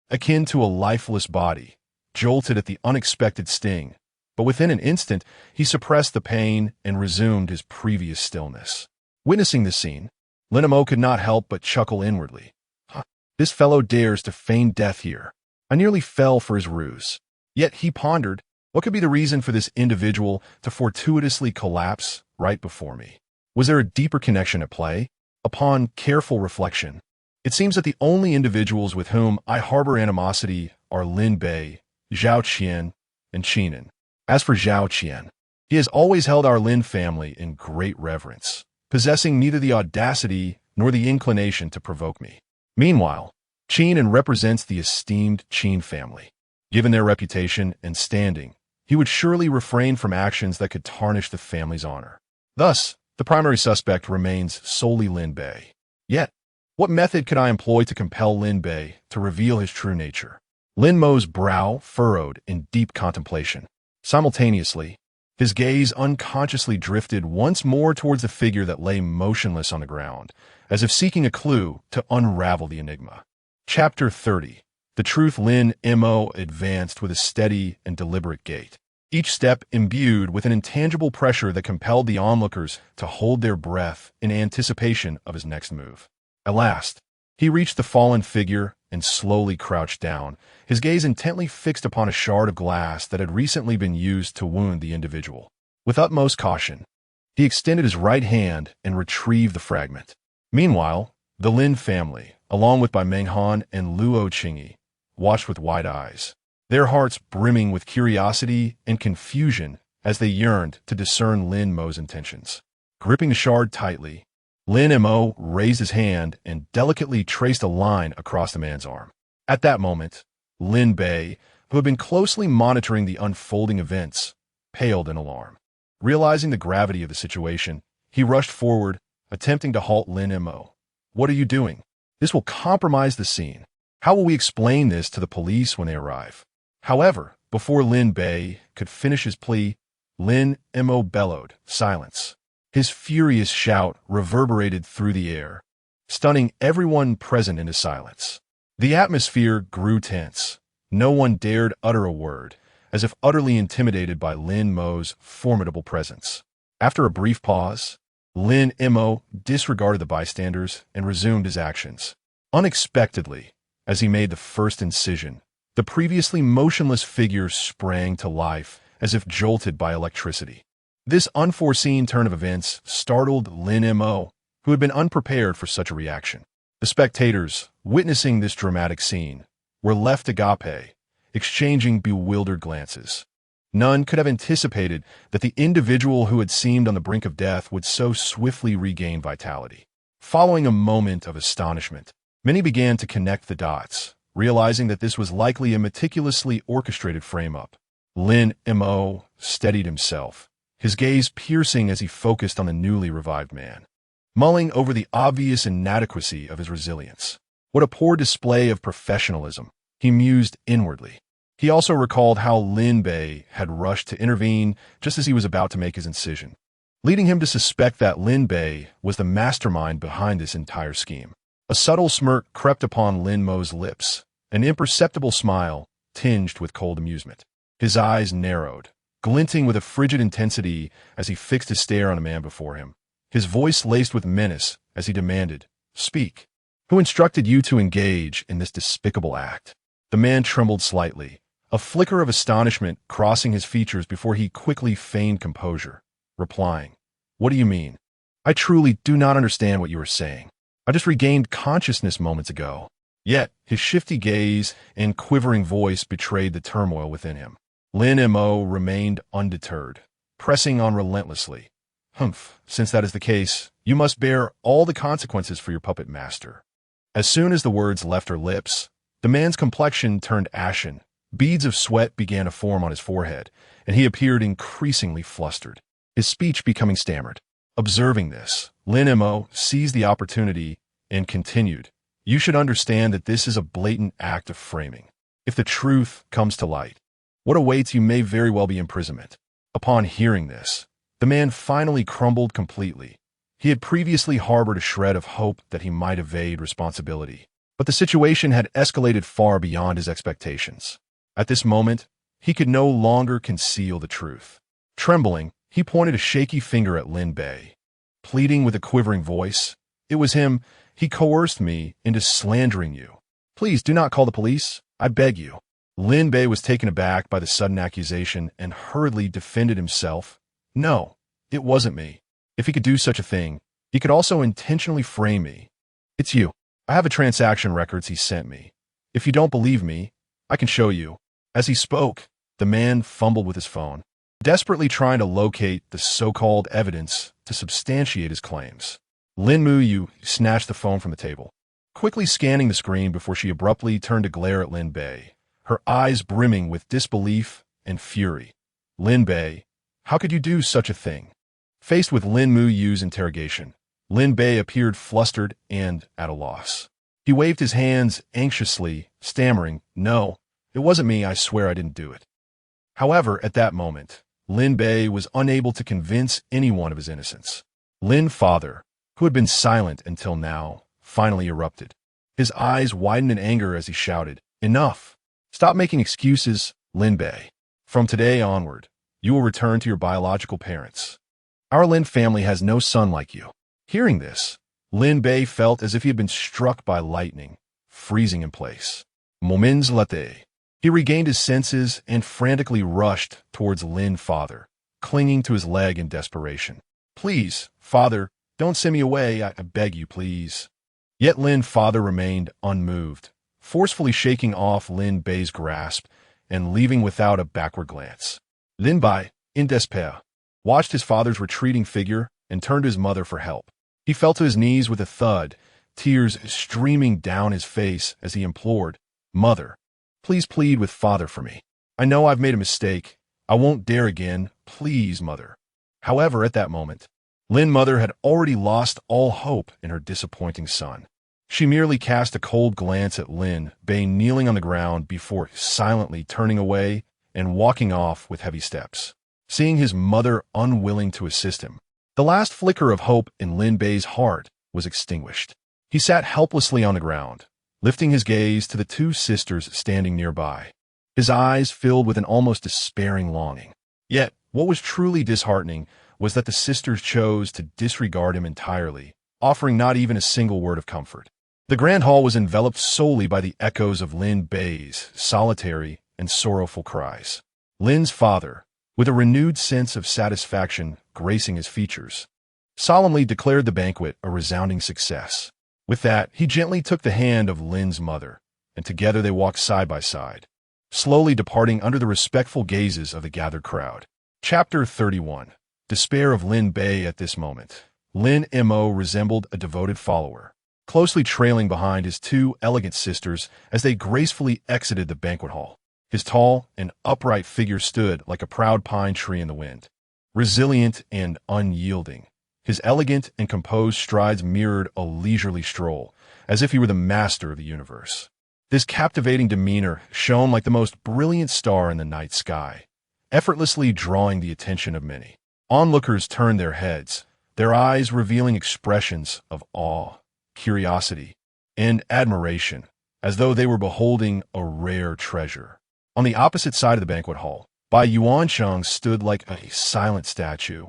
S1: akin to a lifeless body, jolted at the unexpected sting, but within an instant, he suppressed the pain and resumed his previous stillness. Witnessing this scene, Lin Mo could not help but chuckle inwardly. This fellow dares to feign death here. I nearly fell for his ruse. Yet he pondered, what could be the reason for this individual to fortuitously collapse right before me? Was there a deeper connection at play? Upon careful reflection, it seems that the only individuals with whom I harbor animosity are Lin Bei, Zhao Qian, and Qinan. As for Zhao Qian, he has always held our Lin family in great reverence, possessing neither the audacity nor the inclination to provoke me. Meanwhile, Qinan represents the esteemed Qin family. Given their reputation and standing, he would surely refrain from actions that could tarnish the family's honor. Thus, the primary suspect remains solely Lin Bei. Yet, what method could I employ to compel Lin Bei to reveal his true nature? Lin Mo's brow furrowed in deep contemplation. Simultaneously, his gaze unconsciously drifted once more towards the figure that lay motionless on the ground, as if seeking a clue to unravel the enigma. Chapter 30. The truth. Lin Mo advanced with a steady and deliberate gait, each step imbued with an intangible pressure that compelled the onlookers to hold their breath in anticipation of his next move. At last, he reached the fallen figure and slowly crouched down, his gaze intently fixed upon a shard of glass that had recently been used to wound the individual. With utmost caution, he extended his right hand and retrieved the fragment. Meanwhile, the Lin family, along with Bai Menghan and Luo Qingyi, watched with wide eyes, their hearts brimming with curiosity and confusion as they yearned to discern Lin Mo's intentions. Gripping the shard tightly, Lin Mo raised his hand and delicately traced a line across the man's arm. At that moment, Lin Bei, who had been closely monitoring the unfolding events, paled in alarm. Realizing the gravity of the situation, he rushed forward, attempting to halt Lin Mo. "What are you doing? This will compromise the scene. How will we explain this to the police when they arrive?" However, before Lin Bei could finish his plea, Lin Mo bellowed, "Silence." His furious shout reverberated through the air, stunning everyone present into silence. The atmosphere grew tense. No one dared utter a word, as if utterly intimidated by Lin Mo's formidable presence. After a brief pause, Lin Mo disregarded the bystanders and resumed his actions. Unexpectedly, as he made the first incision, the previously motionless figure sprang to life as if jolted by electricity. This unforeseen turn of events startled Lin Mo, who had been unprepared for such a reaction. The spectators, witnessing this dramatic scene, were left agape, exchanging bewildered glances. None could have anticipated that the individual who had seemed on the brink of death would so swiftly regain vitality. Following a moment of astonishment, many began to connect the dots, realizing that this was likely a meticulously orchestrated frame-up. Lin Mo steadied himself, his gaze piercing as he focused on the newly revived man, mulling over the obvious inadequacy of his resilience. What a poor display of professionalism, he mused inwardly. He also recalled how Lin Bei had rushed to intervene just as he was about to make his incision, leading him to suspect that Lin Bei was the mastermind behind this entire scheme. A subtle smirk crept upon Lin Mo's lips, an imperceptible smile tinged with cold amusement. His eyes narrowed, glinting with a frigid intensity as he fixed his stare on a man before him, his voice laced with menace as he demanded, "Speak. Who instructed you to engage in this despicable act?" The man trembled slightly, a flicker of astonishment crossing his features before he quickly feigned composure, replying, "What do you mean? I truly do not understand what you are saying. I just regained consciousness moments ago." Yet, his shifty gaze and quivering voice betrayed the turmoil within him. Lin Mo remained undeterred, pressing on relentlessly. Humph, since that is the case, you must bear all the consequences for your puppet master. As soon as the words left her lips, the man's complexion turned ashen, beads of sweat began to form on his forehead, and he appeared increasingly flustered, his speech becoming stammered. Observing this, Lin Mo seized the opportunity and continued, "You should understand that this is a blatant act of framing. If the truth comes to light, what awaits you may very well be imprisonment." Upon hearing this, the man finally crumbled completely. He had previously harbored a shred of hope that he might evade responsibility, but the situation had escalated far beyond his expectations. At this moment, he could no longer conceal the truth. Trembling, he pointed a shaky finger at Lin Bei, pleading with a quivering voice. "It was him. He coerced me into slandering you. Please do not call the police. I beg you." Lin Bei was taken aback by the sudden accusation and hurriedly defended himself. "No, it wasn't me. If he could do such a thing, he could also intentionally frame me. It's you. I have the transaction records he sent me. If you don't believe me, I can show you." As he spoke, the man fumbled with his phone, desperately trying to locate the so-called evidence to substantiate his claims. Lin Mo snatched the phone from the table, quickly scanning the screen before she abruptly turned to glare at Lin Bei, her eyes brimming with disbelief and fury. "Lin Bei, how could you do such a thing?" Faced with Lin Mo's interrogation, Lin Bei appeared flustered and at a loss. He waved his hands anxiously, stammering, "No, it wasn't me, I swear I didn't do it." However, at that moment, Lin Bei was unable to convince anyone of his innocence. Lin's father, who had been silent until now, finally erupted. His eyes widened in anger as he shouted, "Enough! Stop making excuses, Lin Bei. From today onward, you will return to your biological parents. Our Lin family has no son like you." Hearing this, Lin Bei felt as if he had been struck by lightning, freezing in place. Moments later, he regained his senses and frantically rushed towards Lin's father, clinging to his leg in desperation. "Please, father, don't send me away, I beg you, please." Yet Lin's father remained unmoved, forcefully shaking off Lin Bei's grasp and leaving without a backward glance. Lin Bei, in despair, watched his father's retreating figure and turned to his mother for help. He fell to his knees with a thud, tears streaming down his face as he implored, "Mother, please plead with father for me. I know I've made a mistake. I won't dare again. Please, mother." However, at that moment, Lin's mother had already lost all hope in her disappointing son. She merely cast a cold glance at Lin Bei kneeling on the ground before silently turning away and walking off with heavy steps. Seeing his mother unwilling to assist him, the last flicker of hope in Lin Bei's heart was extinguished. He sat helplessly on the ground, lifting his gaze to the two sisters standing nearby. His eyes filled with an almost despairing longing. Yet, what was truly disheartening was that the sisters chose to disregard him entirely, offering not even a single word of comfort. The grand hall was enveloped solely by the echoes of Lin Bei's solitary and sorrowful cries. Lin's father, with a renewed sense of satisfaction gracing his features, solemnly declared the banquet a resounding success. With that, he gently took the hand of Lin's mother, and together they walked side by side, slowly departing under the respectful gazes of the gathered crowd. Chapter 31. Despair of Lin Bei. At this moment, Lin Mo resembled a devoted follower, closely trailing behind his two elegant sisters as they gracefully exited the banquet hall. His tall and upright figure stood like a proud pine tree in the wind, resilient and unyielding. His elegant and composed strides mirrored a leisurely stroll, as if he were the master of the universe. This captivating demeanor shone like the most brilliant star in the night sky, effortlessly drawing the attention of many. Onlookers turned their heads, their eyes revealing expressions of awe, curiosity, and admiration, as though they were beholding a rare treasure. On the opposite side of the banquet hall, Bai Yuancheng stood like a silent statue,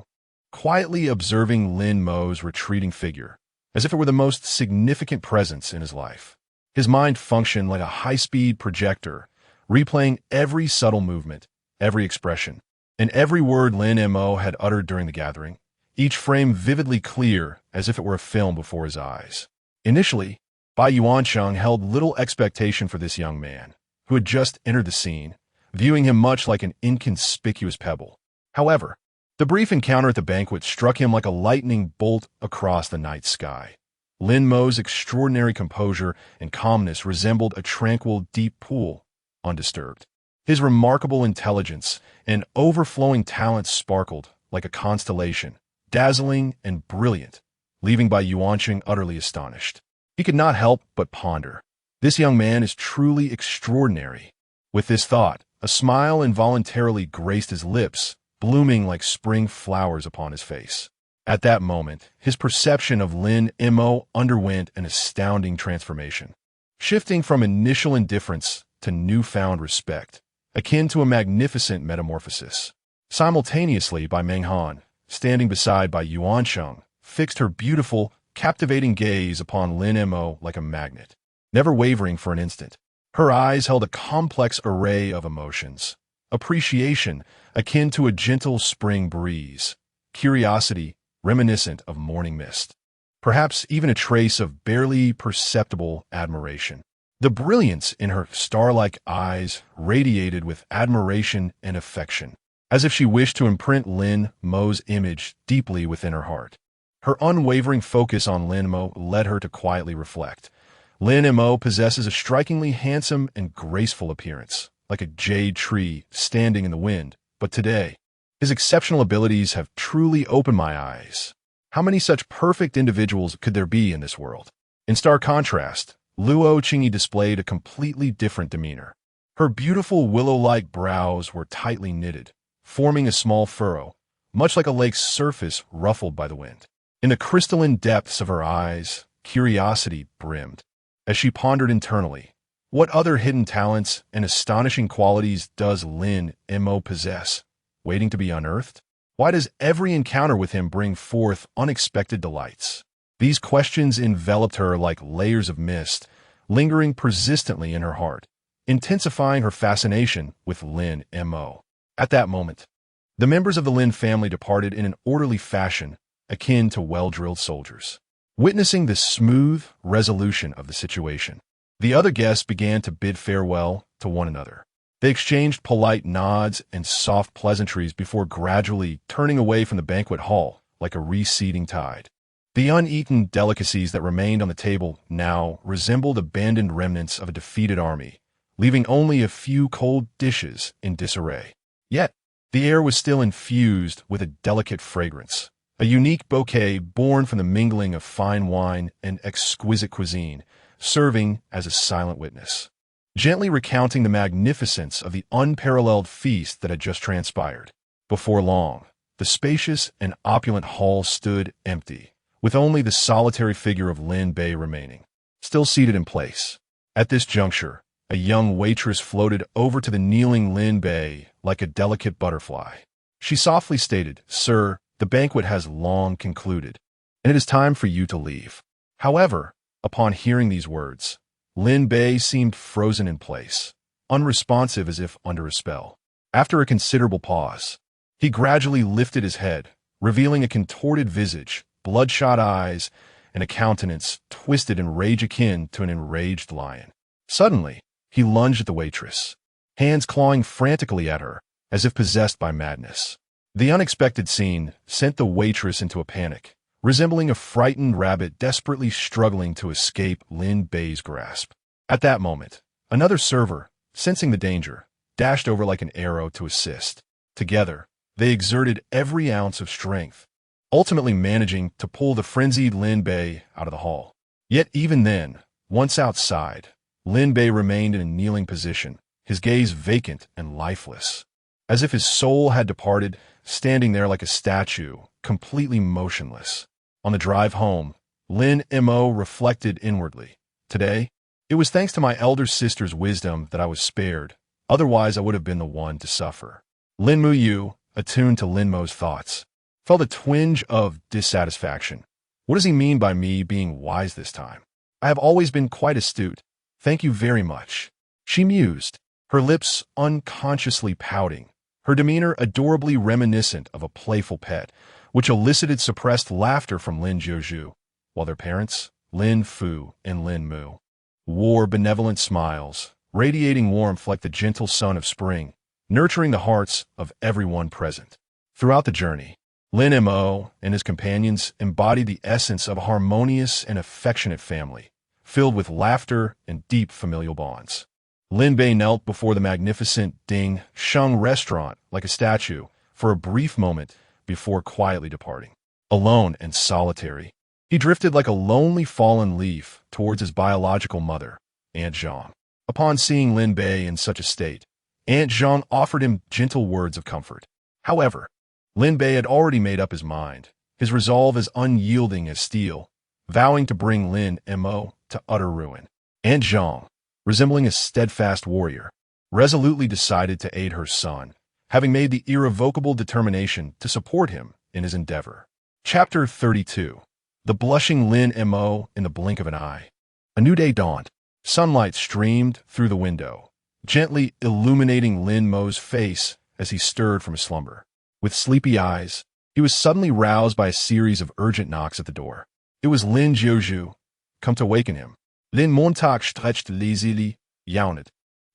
S1: quietly observing Lin Mo's retreating figure, as if it were the most significant presence in his life. His mind functioned like a high-speed projector, replaying every subtle movement, every expression, and every word Lin Mo had uttered during the gathering, each frame vividly clear as if it were a film before his eyes. Initially, Bai Yuancheng held little expectation for this young man, who had just entered the scene, viewing him much like an inconspicuous pebble. However, the brief encounter at the banquet struck him like a lightning bolt across the night sky. Lin Mo's extraordinary composure and calmness resembled a tranquil, deep pool, undisturbed. His remarkable intelligence and overflowing talent sparkled like a constellation, dazzling and brilliant, leaving Bai Yuancheng utterly astonished. He could not help but ponder. This young man is truly extraordinary. With this thought, a smile involuntarily graced his lips, blooming like spring flowers upon his face. At that moment, his perception of Lin Mo underwent an astounding transformation, shifting from initial indifference to newfound respect, akin to a magnificent metamorphosis. Simultaneously, Bai Menghan, standing beside Bai Yuancheng, fixed her beautiful, captivating gaze upon Lin Mo like a magnet, never wavering for an instant. Her eyes held a complex array of emotions: appreciation, akin to a gentle spring breeze; curiosity, reminiscent of morning mist; perhaps even a trace of barely perceptible admiration. The brilliance in her star-like eyes radiated with admiration and affection, as if she wished to imprint Lin Mo's image deeply within her heart. Her unwavering focus on Lin Mo led her to quietly reflect. Lin Mo possesses a strikingly handsome and graceful appearance, like a jade tree standing in the wind, but today, his exceptional abilities have truly opened my eyes. How many such perfect individuals could there be in this world? In stark contrast, Luo Qingyi displayed a completely different demeanor. Her beautiful willow-like brows were tightly knitted, forming a small furrow, much like a lake's surface ruffled by the wind. In the crystalline depths of her eyes, curiosity brimmed. As she pondered internally, what other hidden talents and astonishing qualities does Lin Mo possess, waiting to be unearthed? Why does every encounter with him bring forth unexpected delights? These questions enveloped her like layers of mist, lingering persistently in her heart, intensifying her fascination with Lin Mo. At that moment, the members of the Lin family departed in an orderly fashion, akin to well-drilled soldiers. Witnessing the smooth resolution of the situation, the other guests began to bid farewell to one another. They exchanged polite nods and soft pleasantries before gradually turning away from the banquet hall like a receding tide. The uneaten delicacies that remained on the table now resembled abandoned remnants of a defeated army, leaving only a few cold dishes in disarray. Yet, the air was still infused with a delicate fragrance, a unique bouquet born from the mingling of fine wine and exquisite cuisine, serving as a silent witness, gently recounting the magnificence of the unparalleled feast that had just transpired. Before long, the spacious and opulent hall stood empty, with only the solitary figure of Lin Bei remaining, still seated in place. At this juncture, a young waitress floated over to the kneeling Lin Bei like a delicate butterfly. She softly stated, "Sir, the banquet has long concluded, and it is time for you to leave." However, upon hearing these words, Lin Bei seemed frozen in place, unresponsive as if under a spell. After a considerable pause, he gradually lifted his head, revealing a contorted visage, bloodshot eyes, and a countenance twisted in rage akin to an enraged lion. Suddenly, he lunged at the waitress, hands clawing frantically at her, as if possessed by madness. The unexpected scene sent the waitress into a panic, resembling a frightened rabbit desperately struggling to escape Lin Bei's grasp. At that moment, another server, sensing the danger, dashed over like an arrow to assist. Together, they exerted every ounce of strength, ultimately managing to pull the frenzied Lin Bei out of the hall. Yet even then, once outside, Lin Bei remained in a kneeling position, his gaze vacant and lifeless, as if his soul had departed, standing there like a statue, completely motionless. On the drive home, Lin Mo reflected inwardly. Today, it was thanks to my elder sister's wisdom that I was spared, otherwise I would have been the one to suffer. Lin Mu, attuned to Lin Mo's thoughts, felt a twinge of dissatisfaction. What does he mean by me being wise this time? I have always been quite astute. Thank you very much, she mused, her lips unconsciously pouting, her demeanor adorably reminiscent of a playful pet, which elicited suppressed laughter from Lin Jiuzhu, while their parents, Lin Fu and Lin Mo wore benevolent smiles, radiating warmth like the gentle sun of spring, nurturing the hearts of everyone present. Throughout the journey, Lin Mo and his companions embodied the essence of a harmonious and affectionate family, filled with laughter and deep familial bonds. Lin Bei knelt before the magnificent Ding Sheng restaurant like a statue for a brief moment before quietly departing. Alone and solitary, he drifted like a lonely fallen leaf towards his biological mother, Aunt Zhang. Upon seeing Lin Bei in such a state, Aunt Zhang offered him gentle words of comfort. However, Lin Bei had already made up his mind, his resolve as unyielding as steel, vowing to bring Lin Mo to utter ruin. Aunt Zhang, resembling a steadfast warrior, resolutely decided to aid her son, having made the irrevocable determination to support him in his endeavor. Chapter 32. The blushing Lin Mo in the blink of an eye. A new day dawned. Sunlight streamed through the window, gently illuminating Lin Mo's face as he stirred from his slumber. With sleepy eyes, he was suddenly roused by a series of urgent knocks at the door. It was Lin Jiuzhu, come to waken him. Lin Montag stretched lazily, yawned,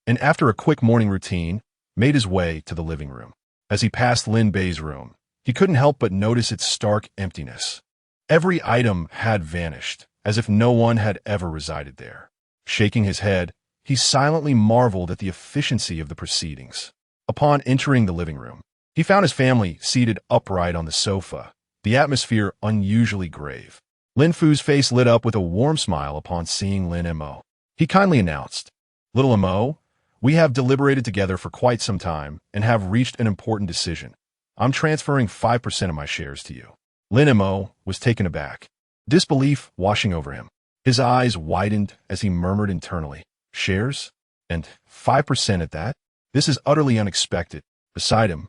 S1: and after a quick morning routine, made his way to the living room. As he passed Lin Bei's room, he couldn't help but notice its stark emptiness. Every item had vanished, as if no one had ever resided there. Shaking his head, he silently marveled at the efficiency of the proceedings. Upon entering the living room, he found his family seated upright on the sofa, the atmosphere unusually grave. Lin Fu's face lit up with a warm smile upon seeing Lin Mo. He kindly announced, "Little Mo, we have deliberated together for quite some time and have reached an important decision. I'm transferring 5% of my shares to you." Lin Mo was taken aback, disbelief washing over him. His eyes widened as he murmured internally, "Shares? And 5% at that? This is utterly unexpected." Beside him,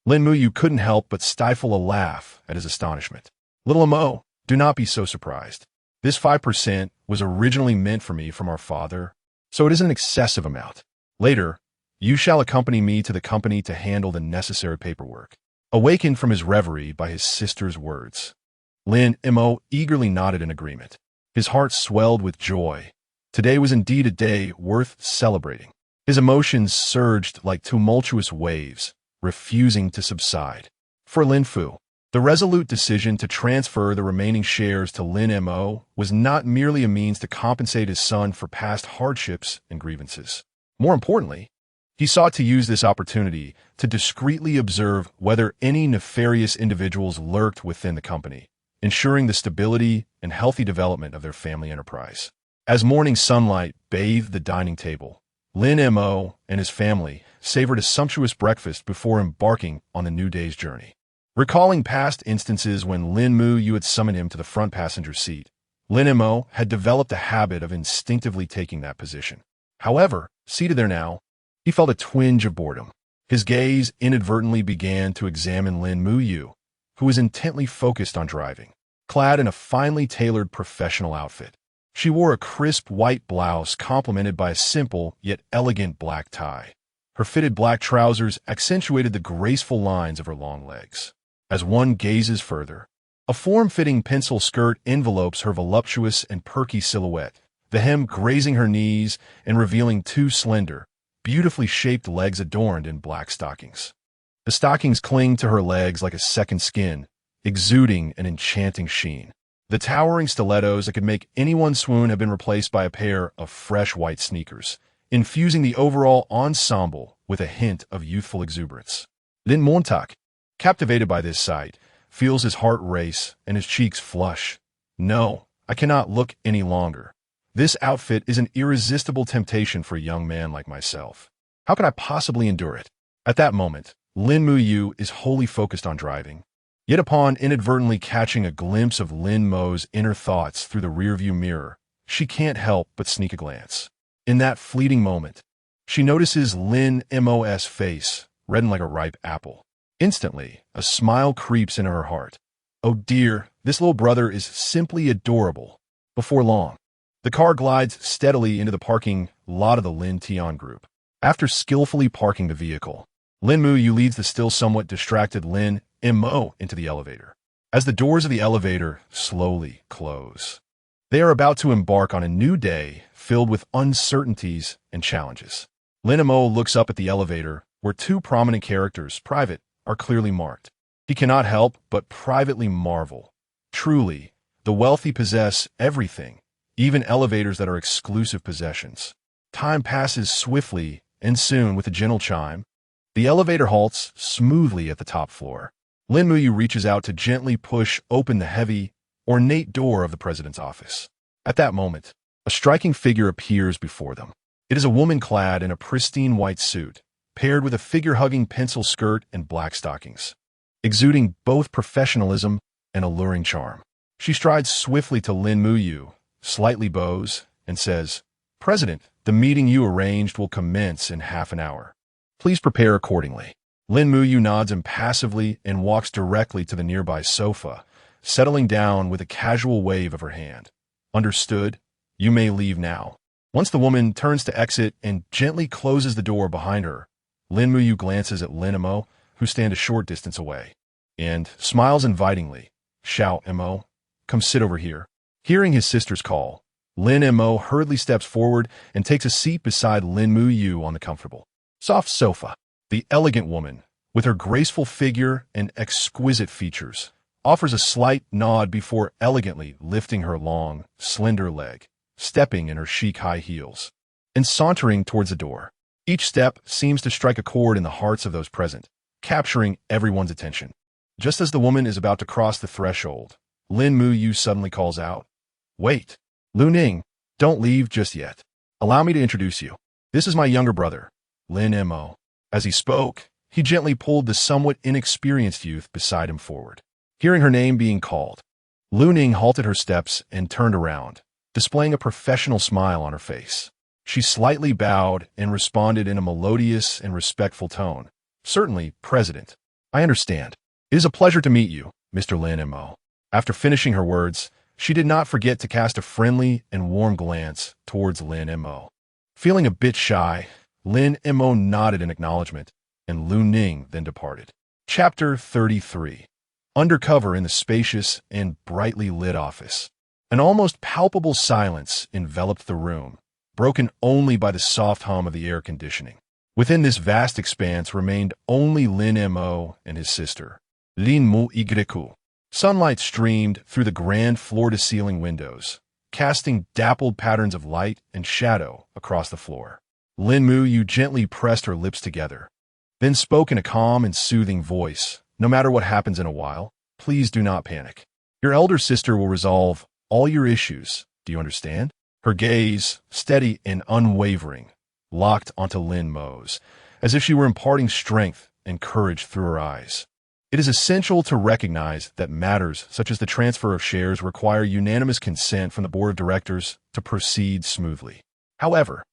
S1: Lin Mu couldn't help but stifle a laugh at his astonishment. "Little Mo, do not be so surprised. This 5% was originally meant for me from our father, so it is an excessive amount. Later, you shall accompany me to the company to handle the necessary paperwork." Awakened from his reverie by his sister's words, Lin Mo eagerly nodded in agreement. His heart swelled with joy. Today was indeed a day worth celebrating. His emotions surged like tumultuous waves, refusing to subside. For Lin Fu, the resolute decision to transfer the remaining shares to Lin Mo was not merely a means to compensate his son for past hardships and grievances. More importantly, he sought to use this opportunity to discreetly observe whether any nefarious individuals lurked within the company, ensuring the stability and healthy development of their family enterprise. As morning sunlight bathed the dining table, Lin Mo and his family savored a sumptuous breakfast before embarking on the new day's journey. Recalling past instances when Lin Mu had summoned him to the front passenger seat, Lin Mo had developed a habit of instinctively taking that position. However, seated there now, he felt a twinge of boredom. His gaze inadvertently began to examine Lin Mu, who was intently focused on driving. Clad in a finely tailored professional outfit, she wore a crisp white blouse complemented by a simple yet elegant black tie. Her fitted black trousers accentuated the graceful lines of her long legs. As one gazes further, a form-fitting pencil skirt envelopes her voluptuous and perky silhouette, the hem grazing her knees and revealing two slender, beautifully shaped legs adorned in black stockings. The stockings cling to her legs like a second skin, exuding an enchanting sheen. The towering stilettos that could make anyone swoon have been replaced by a pair of fresh white sneakers, infusing the overall ensemble with a hint of youthful exuberance. Lin Montag, captivated by this sight, feels his heart race and his cheeks flush. "No, I cannot look any longer. This outfit is an irresistible temptation for a young man like myself. How can I possibly endure it?" At that moment, Lin Mu is wholly focused on driving. Yet upon inadvertently catching a glimpse of Lin Mo's inner thoughts through the rearview mirror, she can't help but sneak a glance. In that fleeting moment, she notices Lin Mo's face, reddened like a ripe apple. Instantly, a smile creeps into her heart. Oh dear, this little brother is simply adorable. Before long, the car glides steadily into the parking lot of the Lin Tian group. After skillfully parking the vehicle, Lin Mu leads the still somewhat distracted Lin Mo into the elevator. As the doors of the elevator slowly close, They are about to embark on a new day filled with uncertainties and challenges. Lin Mo looks up at the elevator, where two prominent characters, private, are clearly marked. He cannot help but privately marvel. Truly, the wealthy possess everything, even elevators that are exclusive possessions. Time passes swiftly, and soon, with a gentle chime, the elevator halts smoothly at the top floor. Lin Mo reaches out to gently push open the heavy, ornate door of the president's office. At that moment, a striking figure appears before them. It is a woman clad in a pristine white suit, paired with a figure-hugging pencil skirt and black stockings, exuding both professionalism and alluring charm. She strides swiftly to Lin Mo, slightly bows, and says, "President, the meeting you arranged will commence in half an hour. Please prepare accordingly." Lin Mo nods impassively and walks directly to the nearby sofa, settling down with a casual wave of her hand. "Understood. You may leave now." Once the woman turns to exit and gently closes the door behind her, Lin Mo glances at Lin Mo, who stand a short distance away, and smiles invitingly. "Xiao Mo, come sit over here." Hearing his sister's call, Lin Mo hurriedly steps forward and takes a seat beside Lin Mo on the comfortable, soft sofa. The elegant woman, with her graceful figure and exquisite features, offers a slight nod before elegantly lifting her long, slender leg, stepping in her chic high heels, and sauntering towards the door. Each step seems to strike a chord in the hearts of those present, capturing everyone's attention. Just as the woman is about to cross the threshold, Lin Mo suddenly calls out, "Wait, Lu Ning, don't leave just yet. Allow me to introduce you. This is my younger brother, Lin Mo." As he spoke, he gently pulled the somewhat inexperienced youth beside him forward. Hearing her name being called, Lu Ning halted her steps and turned around, displaying a professional smile on her face. She slightly bowed and responded in a melodious and respectful tone. "Certainly, President. I understand. It is a pleasure to meet you, Mr. Lin Mo." After finishing her words, she did not forget to cast a friendly and warm glance towards Lin Mo. Feeling a bit shy, Lin Mo nodded in acknowledgement, and Lu Ning then departed. Chapter 33. Undercover in the spacious and brightly lit office. An almost palpable silence enveloped the room, broken only by the soft hum of the air conditioning. Within this vast expanse remained only Lin Mo and his sister, Lin Mo. Sunlight streamed through the grand floor-to-ceiling windows, casting dappled patterns of light and shadow across the floor. Lin Mo gently pressed her lips together, then spoke in a calm and soothing voice. "No matter what happens in a while, please do not panic. Your elder sister will resolve all your issues. Do you understand?" Her gaze, steady and unwavering, locked onto Lin Mo's, as if she were imparting strength and courage through her eyes. It is essential to recognize that matters such as the transfer of shares require unanimous consent from the board of directors to proceed smoothly. However,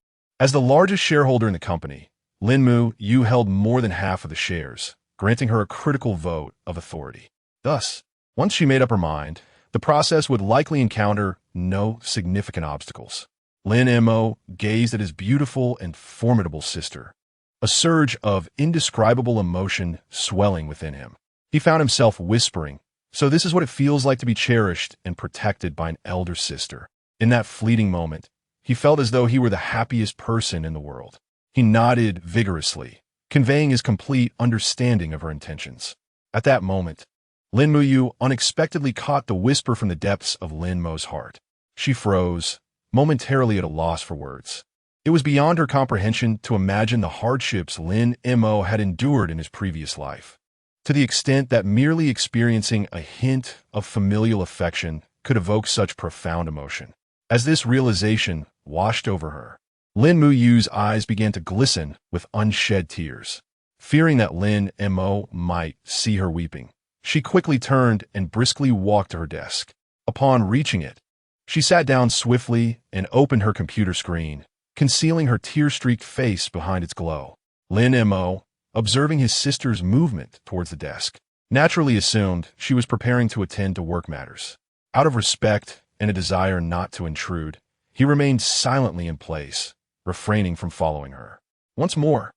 S1: as the largest shareholder in the company, Lin Mo held more than half of the shares, granting her a critical vote of authority. Thus, once she made up her mind, the process would likely encounter no significant obstacles. Lin Mo gazed at his beautiful and formidable sister, a surge of indescribable emotion swelling within him. He found himself whispering, "So this is what it feels like to be cherished and protected by an elder sister." In that fleeting moment, he felt as though he were the happiest person in the world. He nodded vigorously, conveying his complete understanding of her intentions. At that moment, Lin Mo unexpectedly caught the whisper from the depths of Lin Mo's heart. She froze, momentarily at a loss for words. It was beyond her comprehension to imagine the hardships Lin Mo had endured in his previous life, to the extent that merely experiencing a hint of familial affection could evoke such profound emotion. As this realization washed over her, Lin Mo's eyes began to glisten with unshed tears. Fearing that Lin Mo might see her weeping, she quickly turned and briskly walked to her desk. Upon reaching it, she sat down swiftly and opened her computer screen, concealing her tear-streaked face behind its glow. Lin Mo, observing his sister's movement towards the desk, naturally assumed she was preparing to attend to work matters. Out of respect and a desire not to intrude, he remained silently in place, refraining from following her. Once more,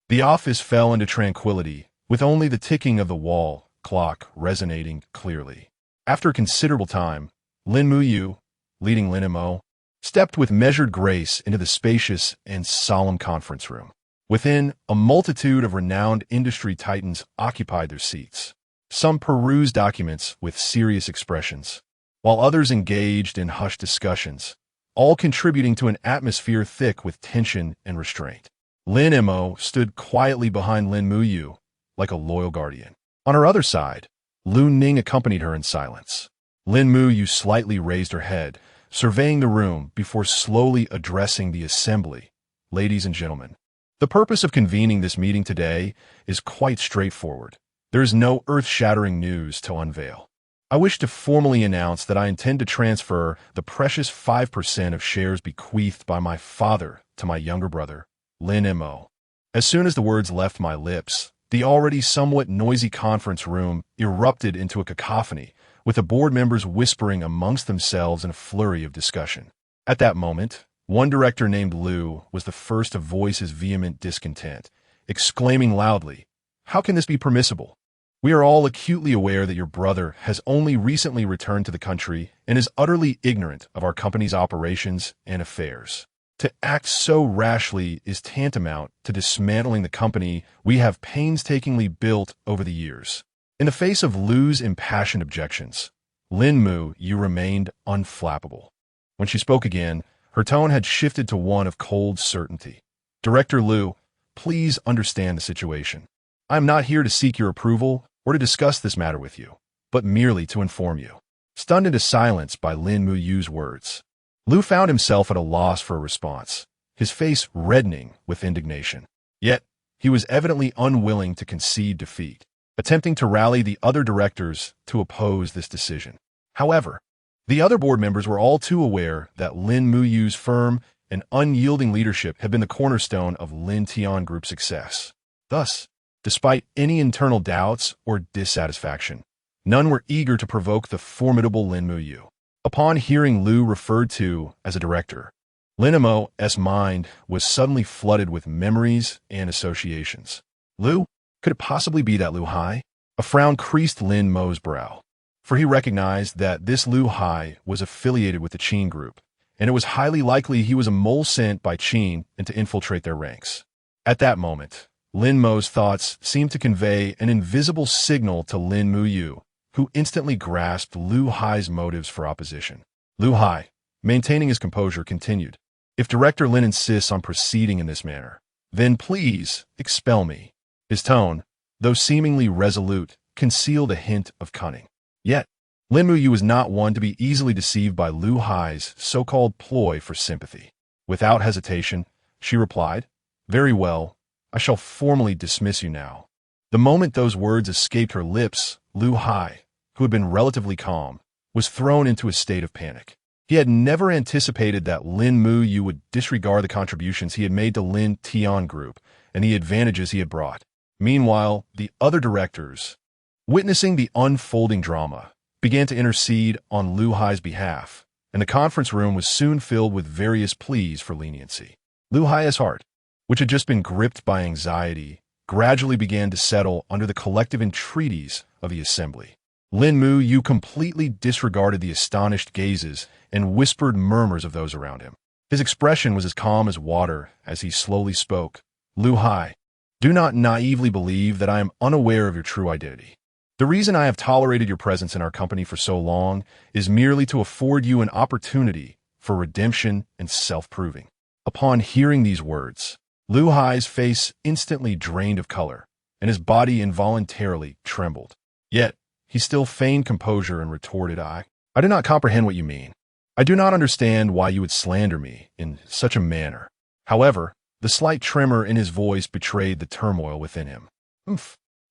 S1: the office fell into tranquility, with only the ticking of the wall clock resonating clearly. After a considerable time, Lin Mo, leading Lin Mo, stepped with measured grace into the spacious and solemn conference room. Within, a multitude of renowned industry titans occupied their seats. Some perused documents with serious expressions, while others engaged in hushed discussions, all contributing to an atmosphere thick with tension and restraint. Lin Mo stood quietly behind Lin Mu, like a loyal guardian. On her other side, Lu Ning accompanied her in silence. Lin Mu slightly raised her head, surveying the room before slowly addressing the assembly. Ladies and gentlemen, the purpose of convening this meeting today is quite straightforward. There is no earth-shattering news to unveil. I wish to formally announce that I intend to transfer the precious 5% of shares bequeathed by my father to my younger brother, Lin Mo. As soon as the words left my lips, the already somewhat noisy conference room erupted into a cacophony, with the board members whispering amongst themselves in a flurry of discussion. At that moment, one director named Lu was the first to voice his vehement discontent, exclaiming loudly, "How can this be permissible? We are all acutely aware that your brother has only recently returned to the country and is utterly ignorant of our company's operations and affairs. To act so rashly is tantamount to dismantling the company we have painstakingly built over the years." In the face of Lu's impassioned objections, Lin Mu remained unflappable. When she spoke again, her tone had shifted to one of cold certainty. "Director Lu, please understand the situation. I am not here to seek your approval or to discuss this matter with you, but merely to inform you." Stunned into silence by Lin Mu's words, Lu found himself at a loss for a response, his face reddening with indignation. Yet, he was evidently unwilling to concede defeat, attempting to rally the other directors to oppose this decision. However, the other board members were all too aware that Lin Mu's firm and unyielding leadership had been the cornerstone of Lin Tian Group's success. Thus, despite any internal doubts or dissatisfaction, none were eager to provoke the formidable Lin Mu. Upon hearing Lu referred to as a director, Lin Mo's mind was suddenly flooded with memories and associations. Lu? Could it possibly be that Lu Hai? A frown creased Lin Mo's brow, for he recognized that this Lu Hai was affiliated with the Qin group, and it was highly likely he was a mole sent by Qin and to infiltrate their ranks. At that moment, Lin Mo's thoughts seemed to convey an invisible signal to Lin Mu, who instantly grasped Lu Hai's motives for opposition. Lu Hai, maintaining his composure, continued, "If Director Lin insists on proceeding in this manner, then please expel me." His tone, though seemingly resolute, concealed a hint of cunning. Yet, Lin Mu was not one to be easily deceived by Lu Hai's so-called ploy for sympathy. Without hesitation, she replied, "Very well, I shall formally dismiss you now." The moment those words escaped her lips, Lu Hai, who had been relatively calm, was thrown into a state of panic. He had never anticipated that Lin Mu would disregard the contributions he had made to Lin Tian Group and the advantages he had brought. Meanwhile, the other directors, witnessing the unfolding drama, began to intercede on Lu Hai's behalf, and the conference room was soon filled with various pleas for leniency. Lu Hai's heart, which had just been gripped by anxiety, gradually began to settle under the collective entreaties of the assembly. Lin Mu completely disregarded the astonished gazes and whispered murmurs of those around him. His expression was as calm as water as he slowly spoke. "Lu Hai, do not naively believe that I am unaware of your true identity. The reason I have tolerated your presence in our company for so long is merely to afford you an opportunity for redemption and self-proving." Upon hearing these words, Lu Hai's face instantly drained of color, and his body involuntarily trembled. Yet, he still feigned composure and retorted, I do not comprehend what you mean. I do not understand why you would slander me in such a manner." However, the slight tremor in his voice betrayed the turmoil within him.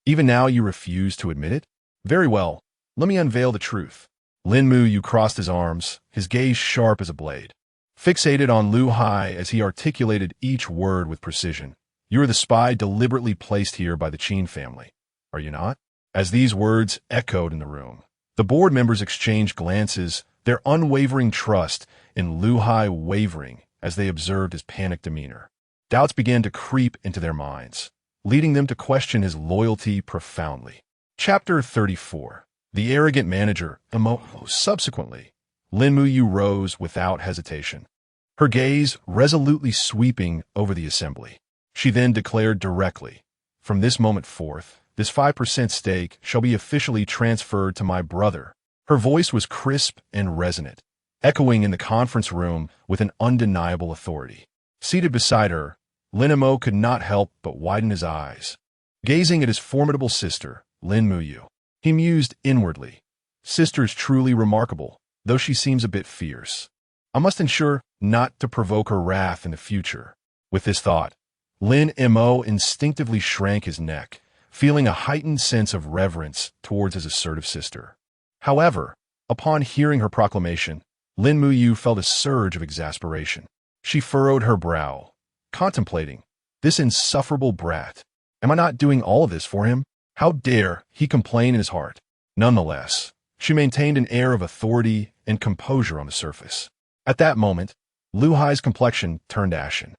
S1: Even now you refuse to admit it? Very well, let me unveil the truth." Lin Mu crossed his arms, his gaze sharp as a blade. Fixated on Lu Hai as he articulated each word with precision. "You are the spy deliberately placed here by the Qin family, are you not?" As these words echoed in the room, the board members exchanged glances, their unwavering trust in Lu Hai wavering as they observed his panicked demeanor. Doubts began to creep into their minds, leading them to question his loyalty profoundly. Chapter 34. The arrogant manager, Mo. Subsequently, Lin Mu rose without hesitation, her gaze resolutely sweeping over the assembly. She then declared directly, "From this moment forth, this 5% stake shall be officially transferred to my brother." Her voice was crisp and resonant, echoing in the conference room with an undeniable authority. Seated beside her, Lin Mo could not help but widen his eyes, gazing at his formidable sister, Lin Mu. He mused inwardly, "Sister's truly remarkable, though she seems a bit fierce. I must ensure not to provoke her wrath in the future." With this thought, Lin Mo instinctively shrank his neck, feeling a heightened sense of reverence towards his assertive sister. However, upon hearing her proclamation, Lin Mu felt a surge of exasperation. She furrowed her brow, contemplating, "This insufferable brat. Am I not doing all of this for him? How dare he complain in his heart?" Nonetheless, she maintained an air of authority and composure on the surface. At that moment, Lu Hai's complexion turned ashen.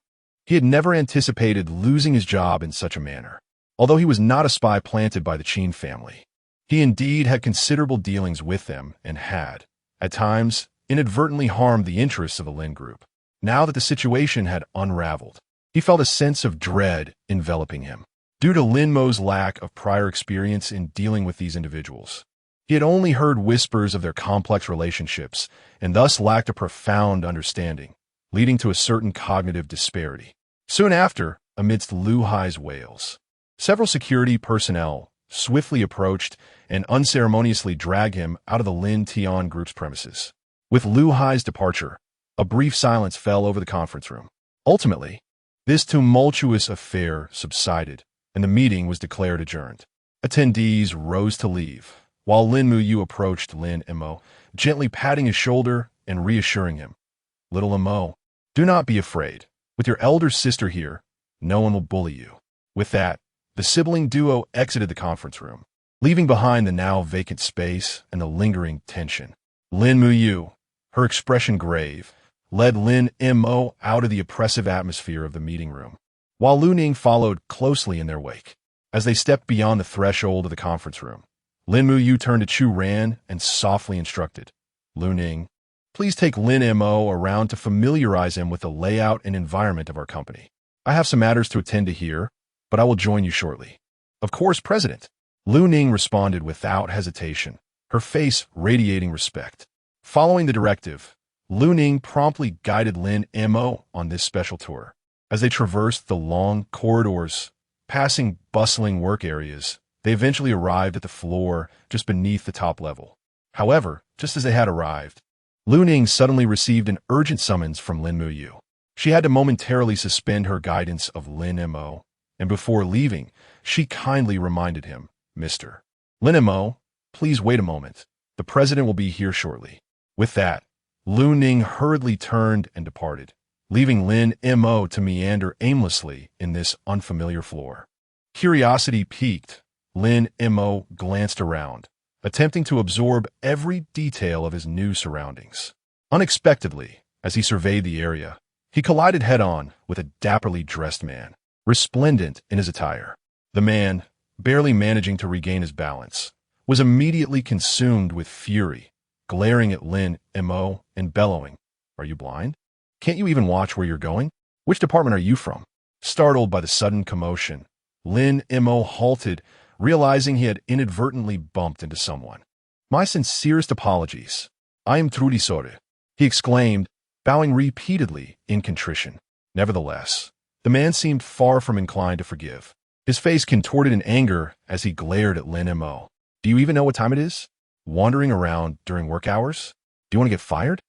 S1: He had never anticipated losing his job in such a manner. Although he was not a spy planted by the Qin family, he indeed had considerable dealings with them and had, at times, inadvertently harmed the interests of the Lin group. Now that the situation had unraveled, he felt a sense of dread enveloping him. Due to Lin Mo's lack of prior experience in dealing with these individuals, he had only heard whispers of their complex relationships and thus lacked a profound understanding, leading to a certain cognitive disparity. Soon after, amidst Lu Hai's wails, several security personnel swiftly approached and unceremoniously dragged him out of the Lin Tian group's premises. With Lu Hai's departure, a brief silence fell over the conference room. Ultimately, this tumultuous affair subsided, and the meeting was declared adjourned. Attendees rose to leave, while Lin Mu approached Lin Mo, gently patting his shoulder and reassuring him. "Little Mo, do not be afraid. With your elder sister here, no one will bully you." With that, the sibling duo exited the conference room, leaving behind the now vacant space and the lingering tension. Lin Mu, her expression grave, led Lin Mo out of the oppressive atmosphere of the meeting room, while Lu Ning followed closely in their wake. As they stepped beyond the threshold of the conference room, Lin Mu turned to Chu Ran and softly instructed, "Lu Ning, please take Lin Mo around to familiarize him with the layout and environment of our company. I have some matters to attend to here, but I will join you shortly." "Of course, President." Lu Ning responded without hesitation, her face radiating respect. Following the directive, Lu Ning promptly guided Lin Mo on this special tour. As they traversed the long corridors, passing bustling work areas, they eventually arrived at the floor just beneath the top level. However, just as they had arrived, Lu Ning suddenly received an urgent summons from Lin Mu. She had to momentarily suspend her guidance of Lin Mo, and before leaving, she kindly reminded him, "Mr. Lin Mo, please wait a moment. The president will be here shortly." With that, Lu Ning hurriedly turned and departed, leaving Lin Mo to meander aimlessly in this unfamiliar floor. Curiosity piqued, Lin Mo glanced around, attempting to absorb every detail of his new surroundings. Unexpectedly, as he surveyed the area, he collided head-on with a dapperly dressed man, resplendent in his attire. The man, barely managing to regain his balance, was immediately consumed with fury, glaring at Lin Mo and bellowing, "Are you blind? Can't you even watch where you're going? Which department are you from?" Startled by the sudden commotion, Lin Mo halted, realizing he had inadvertently bumped into someone. "My sincerest apologies. I am truly sorry," he exclaimed, bowing repeatedly in contrition. Nevertheless, the man seemed far from inclined to forgive. His face contorted in anger as he glared at Lin Mo. "Do you even know what time it is? Wandering around during work hours? Do you want to get fired?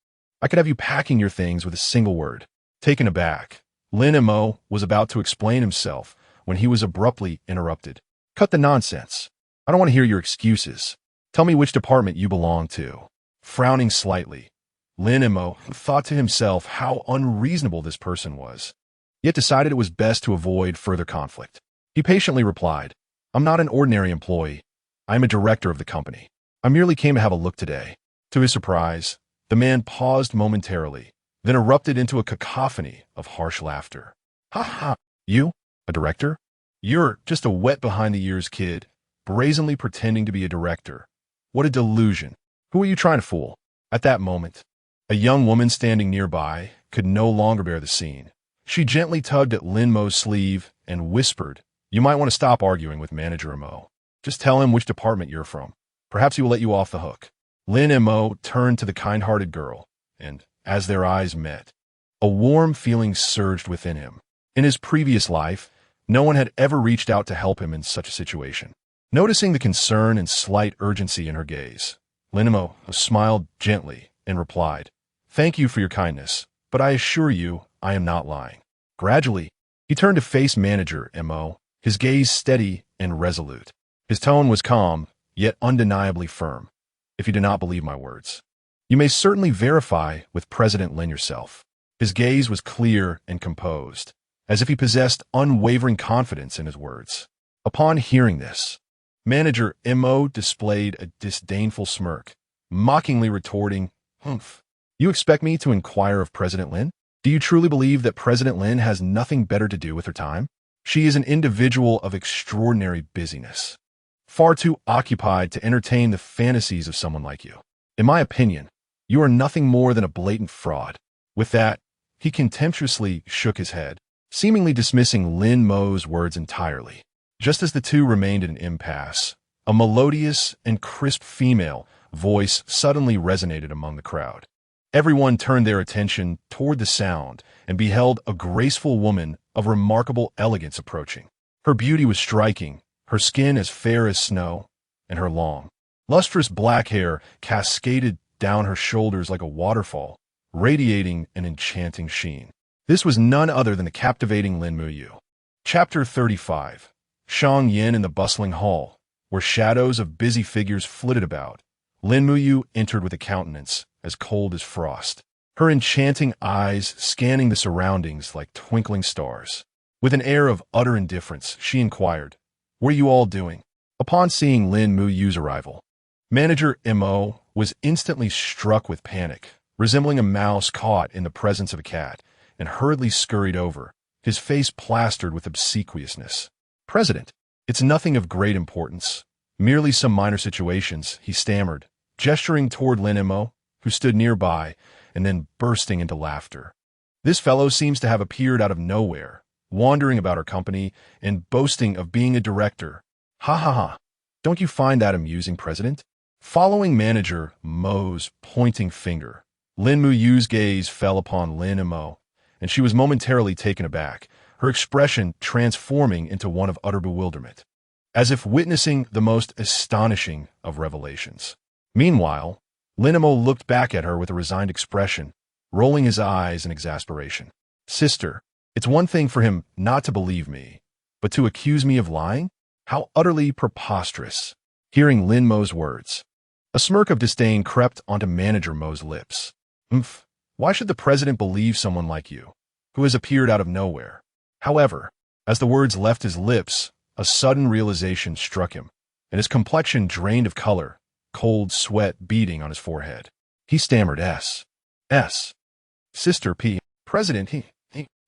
S1: I could have you packing your things with a single word." Taken aback, Lin Mo was about to explain himself when he was abruptly interrupted. "Cut the nonsense. I don't want to hear your excuses. Tell me which department you belong to." Frowning slightly, Lin Mo thought to himself how unreasonable this person was, yet decided it was best to avoid further conflict. He patiently replied, "I'm not an ordinary employee. I am a director of the company. I merely came to have a look today." To his surprise, the man paused momentarily, then erupted into a cacophony of harsh laughter. "Ha ha! You? A director? You're just a wet behind-the-ears kid, brazenly pretending to be a director. What a delusion. Who are you trying to fool?" At that moment, A young woman standing nearby could no longer bear the scene. She gently tugged at Lin Mo's sleeve and whispered, "You might want to stop arguing with Manager Mo. Just tell him which department you're from. Perhaps he will let you off the hook." Lin Mo turned to the kind-hearted girl, and as their eyes met, a warm feeling surged within him. In his previous life, no one had ever reached out to help him in such a situation. Noticing the concern and slight urgency in her gaze, Lin Mo smiled gently and replied, "Thank you for your kindness, but I assure you I am not lying." Gradually, he turned to face Manager Mo, his gaze steady and resolute. His tone was calm, yet undeniably firm. "If you do not believe my words, you may certainly verify with President Lin yourself." His gaze was clear and composed, as if he possessed unwavering confidence in his words. Upon hearing this, Manager Mo displayed a disdainful smirk, mockingly retorting, "Humph. You expect me to inquire of President Lin? Do you truly believe that President Lin has nothing better to do with her time? She is an individual of extraordinary busyness, far too occupied to entertain the fantasies of someone like you. In my opinion, you are nothing more than a blatant fraud." With that, he contemptuously shook his head, seemingly dismissing Lin Mo's words entirely. Just as the two remained in an impasse, a melodious and crisp female voice suddenly resonated among the crowd. Everyone turned their attention toward the sound and beheld a graceful woman of remarkable elegance approaching. Her beauty was striking, her skin as fair as snow, and her long, lustrous black hair cascaded down her shoulders like a waterfall, radiating an enchanting sheen. This was none other than the captivating Lin Mo. Chapter 35. Shang Yin in the bustling hall, where shadows of busy figures flitted about. Lin Mo entered with a countenance as cold as frost, her enchanting eyes scanning the surroundings like twinkling stars. With an air of utter indifference, she inquired, "What are you all doing?" Upon seeing Lin Mo's arrival, Manager Mo was instantly struck with panic, resembling a mouse caught in the presence of a cat, and hurriedly scurried over, his face plastered with obsequiousness. "President, it's nothing of great importance. Merely some minor situations," he stammered, gesturing toward Lin Mo, who stood nearby, and then bursting into laughter. "This fellow seems to have appeared out of nowhere, wandering about our company and boasting of being a director. Ha ha ha. Don't you find that amusing, President?" Following Manager Mo's pointing finger, Lin Mo's gaze fell upon Lin Mo, and she was momentarily taken aback, her expression transforming into one of utter bewilderment, as if witnessing the most astonishing of revelations. Meanwhile, Lin Mo looked back at her with a resigned expression, rolling his eyes in exasperation. "Sister, it's one thing for him not to believe me, but to accuse me of lying? How utterly preposterous." Hearing Lin Mo's words, a smirk of disdain crept onto Manager Mo's lips. "Umph, why should the president believe someone like you, who has appeared out of nowhere?" However, as the words left his lips, a sudden realization struck him, and his complexion drained of color, cold sweat beading on his forehead. He stammered, S. Sister P. President, he.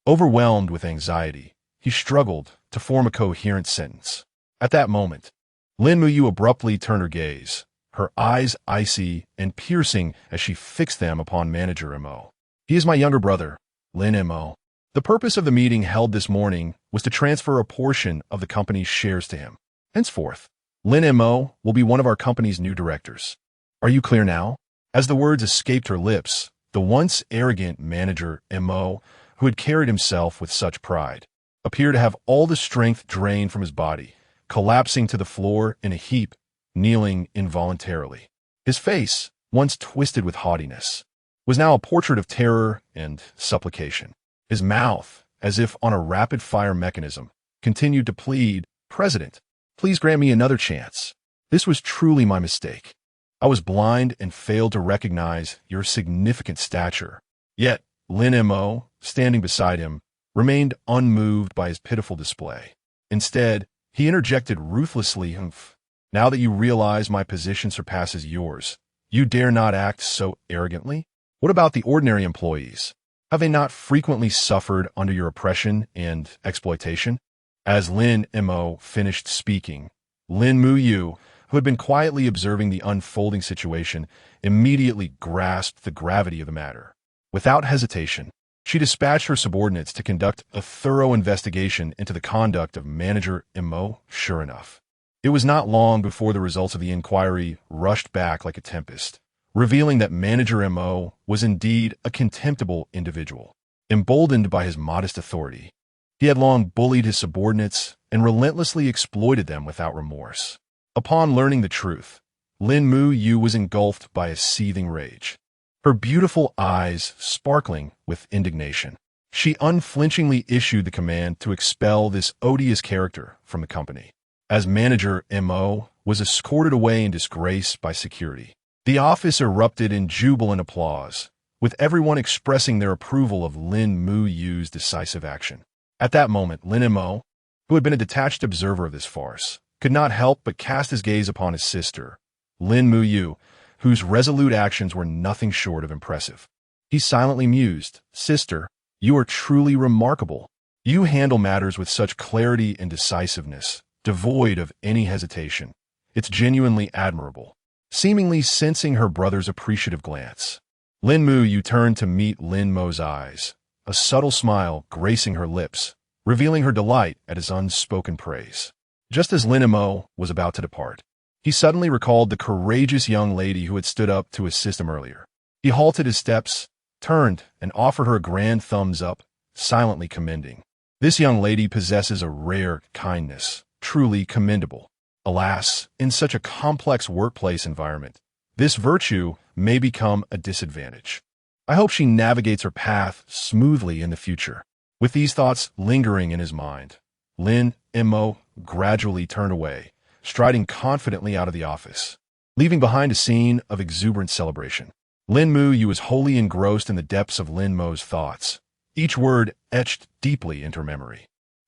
S1: Overwhelmed with anxiety, he struggled to form a coherent sentence. At that moment, Lin Mo abruptly turned her gaze, her eyes icy and piercing as she fixed them upon Manager Mo. "He is my younger brother, Lin Mo. The purpose of the meeting held this morning was to transfer a portion of the company's shares to him. Henceforth, Lin Mo will be one of our company's new directors. Are you clear now?" As the words escaped her lips, the once arrogant Manager Mo, who had carried himself with such pride, appeared to have all the strength drained from his body, collapsing to the floor in a heap, kneeling involuntarily. His face, once twisted with haughtiness, was now a portrait of terror and supplication. His mouth, as if on a rapid-fire mechanism, continued to plead, "President, please grant me another chance. This was truly my mistake. I was blind and failed to recognize your significant stature." Yet, Lin Mo, standing beside him, remained unmoved by his pitiful display. Instead, he interjected ruthlessly, "Humph. Now that you realize my position surpasses yours, you dare not act so arrogantly? What about the ordinary employees? Have they not frequently suffered under your oppression and exploitation?" As Lin Mo finished speaking, Lin Mo who had been quietly observing the unfolding situation, immediately grasped the gravity of the matter. Without hesitation, she dispatched her subordinates to conduct a thorough investigation into the conduct of manager Lin Mo. Sure enough, it was not long before the results of the inquiry rushed back like a tempest, revealing that manager Lin Mo was indeed a contemptible individual. Emboldened by his modest authority, he had long bullied his subordinates and relentlessly exploited them without remorse. Upon learning the truth, Lin Mu was engulfed by a seething rage, her beautiful eyes sparkling with indignation. She unflinchingly issued the command to expel this odious character from the company. As manager Lin Mo was escorted away in disgrace by security, the office erupted in jubilant applause, with everyone expressing their approval of Lin Mu's decisive action. At that moment, Lin Mo, who had been a detached observer of this farce, could not help but cast his gaze upon his sister, Lin Mu, whose resolute actions were nothing short of impressive. He silently mused, "Sister, you are truly remarkable. You handle matters with such clarity and decisiveness, devoid of any hesitation. It's genuinely admirable." Seemingly sensing her brother's appreciative glance, Lin Mu turned to meet Lin Mo's eyes, a subtle smile gracing her lips, revealing her delight at his unspoken praise. Just as Lin Mo was about to depart, he suddenly recalled the courageous young lady who had stood up to assist him earlier. He halted his steps, turned, and offered her a grand thumbs up, silently commending. This young lady possesses a rare kindness, truly commendable. Alas, in such a complex workplace environment, this virtue may become a disadvantage. I hope she navigates her path smoothly in the future. With these thoughts lingering in his mind, Lin Mo gradually turned away, striding confidently out of the office, leaving behind a scene of exuberant celebration. Lin Mu was wholly engrossed in the depths of Lin Mo's thoughts, each word etched deeply into her memory.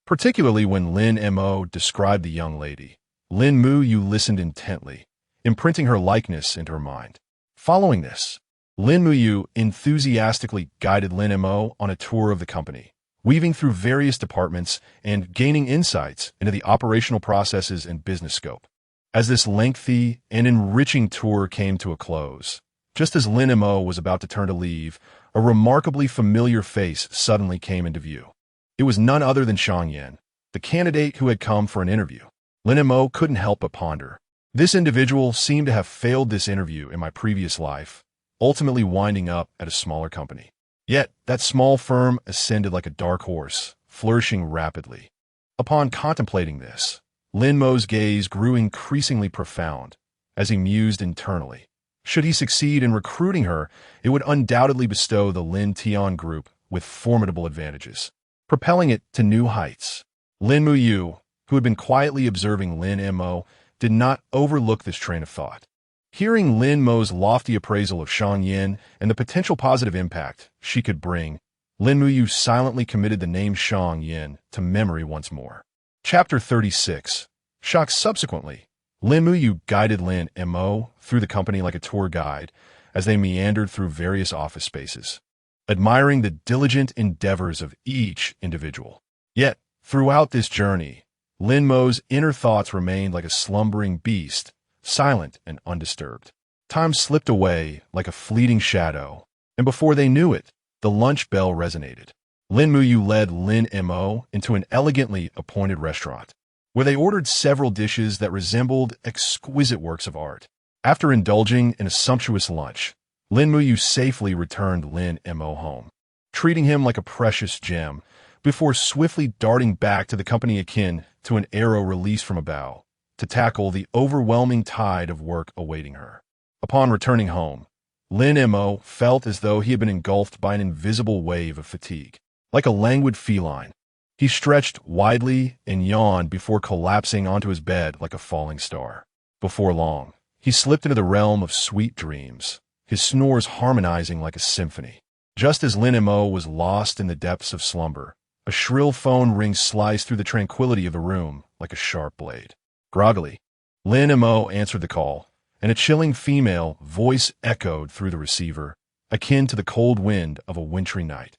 S1: Particularly when Lin Mo described the young lady, Lin Mu listened intently, imprinting her likeness into her mind. Following this, Lin Mu enthusiastically guided Lin Mo on a tour of the company, weaving through various departments and gaining insights into the operational processes and business scope. As this lengthy and enriching tour came to a close, just as Lin Mo was about to turn to leave, a remarkably familiar face suddenly came into view. It was none other than Xiang Yan, the candidate who had come for an interview. Lin Mo couldn't help but ponder. This individual seemed to have failed this interview in my previous life, ultimately winding up at a smaller company. Yet, that small firm ascended like a dark horse, flourishing rapidly. Upon contemplating this, Lin Mo's gaze grew increasingly profound as he mused internally. Should he succeed in recruiting her, it would undoubtedly bestow the Lin Tian group with formidable advantages, propelling it to new heights. Lin Mu, who had been quietly observing Lin Mo, did not overlook this train of thought. Hearing Lin Mo's lofty appraisal of Xiang Yan and the potential positive impact she could bring, Lin Mu silently committed the name Xiang Yan to memory once more. Chapter 36. Shocked subsequently, Lin Mu guided Lin Mo through the company like a tour guide as they meandered through various office spaces, admiring the diligent endeavors of each individual. Yet, throughout this journey, Lin Mo's inner thoughts remained like a slumbering beast, silent and undisturbed. Time slipped away like a fleeting shadow, and before they knew it, the lunch bell resonated. Lin Mu led Lin Mo into an elegantly appointed restaurant, where they ordered several dishes that resembled exquisite works of art. After indulging in a sumptuous lunch, Lin Mu safely returned Lin Mo home, treating him like a precious gem, before swiftly darting back to the company akin to an arrow released from a bow, to tackle the overwhelming tide of work awaiting her. Upon returning home, Lin Mo felt as though he had been engulfed by an invisible wave of fatigue. Like a languid feline, he stretched widely and yawned before collapsing onto his bed like a falling star. Before long, he slipped into the realm of sweet dreams, his snores harmonizing like a symphony. Just as Lin Mo was lost in the depths of slumber, a shrill phone ring sliced through the tranquility of the room like a sharp blade. Groggily, Lin Mo answered the call, and a chilling female voice echoed through the receiver, akin to the cold wind of a wintry night.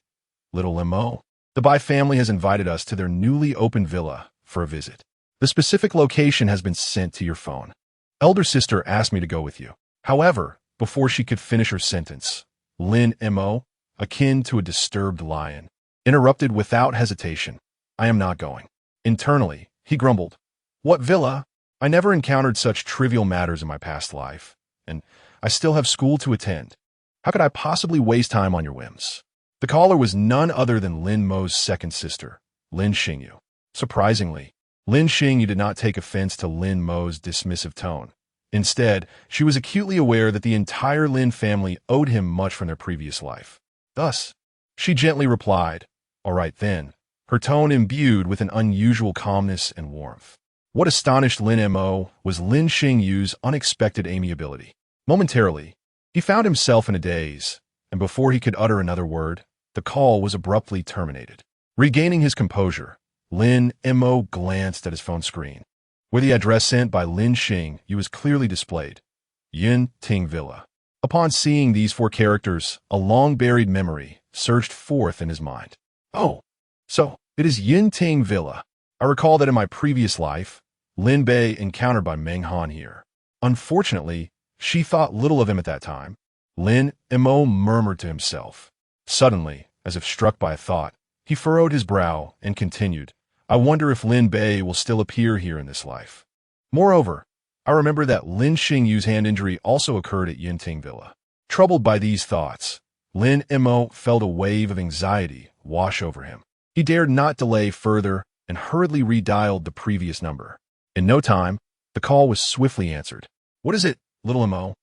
S1: "Little Lin Mo, the Bei family has invited us to their newly opened villa for a visit. The specific location has been sent to your phone." elder sister asked me to go with you. However, before she could finish her sentence, Lin Mo, akin to a disturbed lion, interrupted without hesitation. I am not going. Internally, he grumbled. What villa? I never encountered such trivial matters in my past life, and I still have school to attend. How could I possibly waste time on your whims? The caller was none other than Lin Mo's second sister, Lin Xingyu. Surprisingly, Lin Xingyu did not take offense to Lin Mo's dismissive tone. Instead, she was acutely aware that the entire Lin family owed him much from their previous life. Thus, she gently replied, "All right then," her tone imbued with an unusual calmness and warmth. What astonished Lin Mo was Lin Xingyu's unexpected amiability. Momentarily, he found himself in a daze, and before he could utter another word, the call was abruptly terminated. Regaining his composure, Lin Mo glanced at his phone screen, where the address sent by Lin Xingyu was clearly displayed: Yin Ting Villa. Upon seeing these 4 characters, a long-buried memory surged forth in his mind. Oh, so it is Yin Ting Villa. I recall that in my previous life, Lin Bei encountered by Meng Han here. Unfortunately, she thought little of him at that time. Lin Mo murmured to himself. Suddenly, as if struck by a thought, he furrowed his brow and continued, I wonder if Lin Bei will still appear here in this life. Moreover, I remember that Lin Xingyu's hand injury also occurred at Yinting Villa. Troubled by these thoughts, Lin Mo felt a wave of anxiety wash over him. He dared not delay further and hurriedly redialed the previous number. In no time, the call was swiftly answered. What is it, little Mo?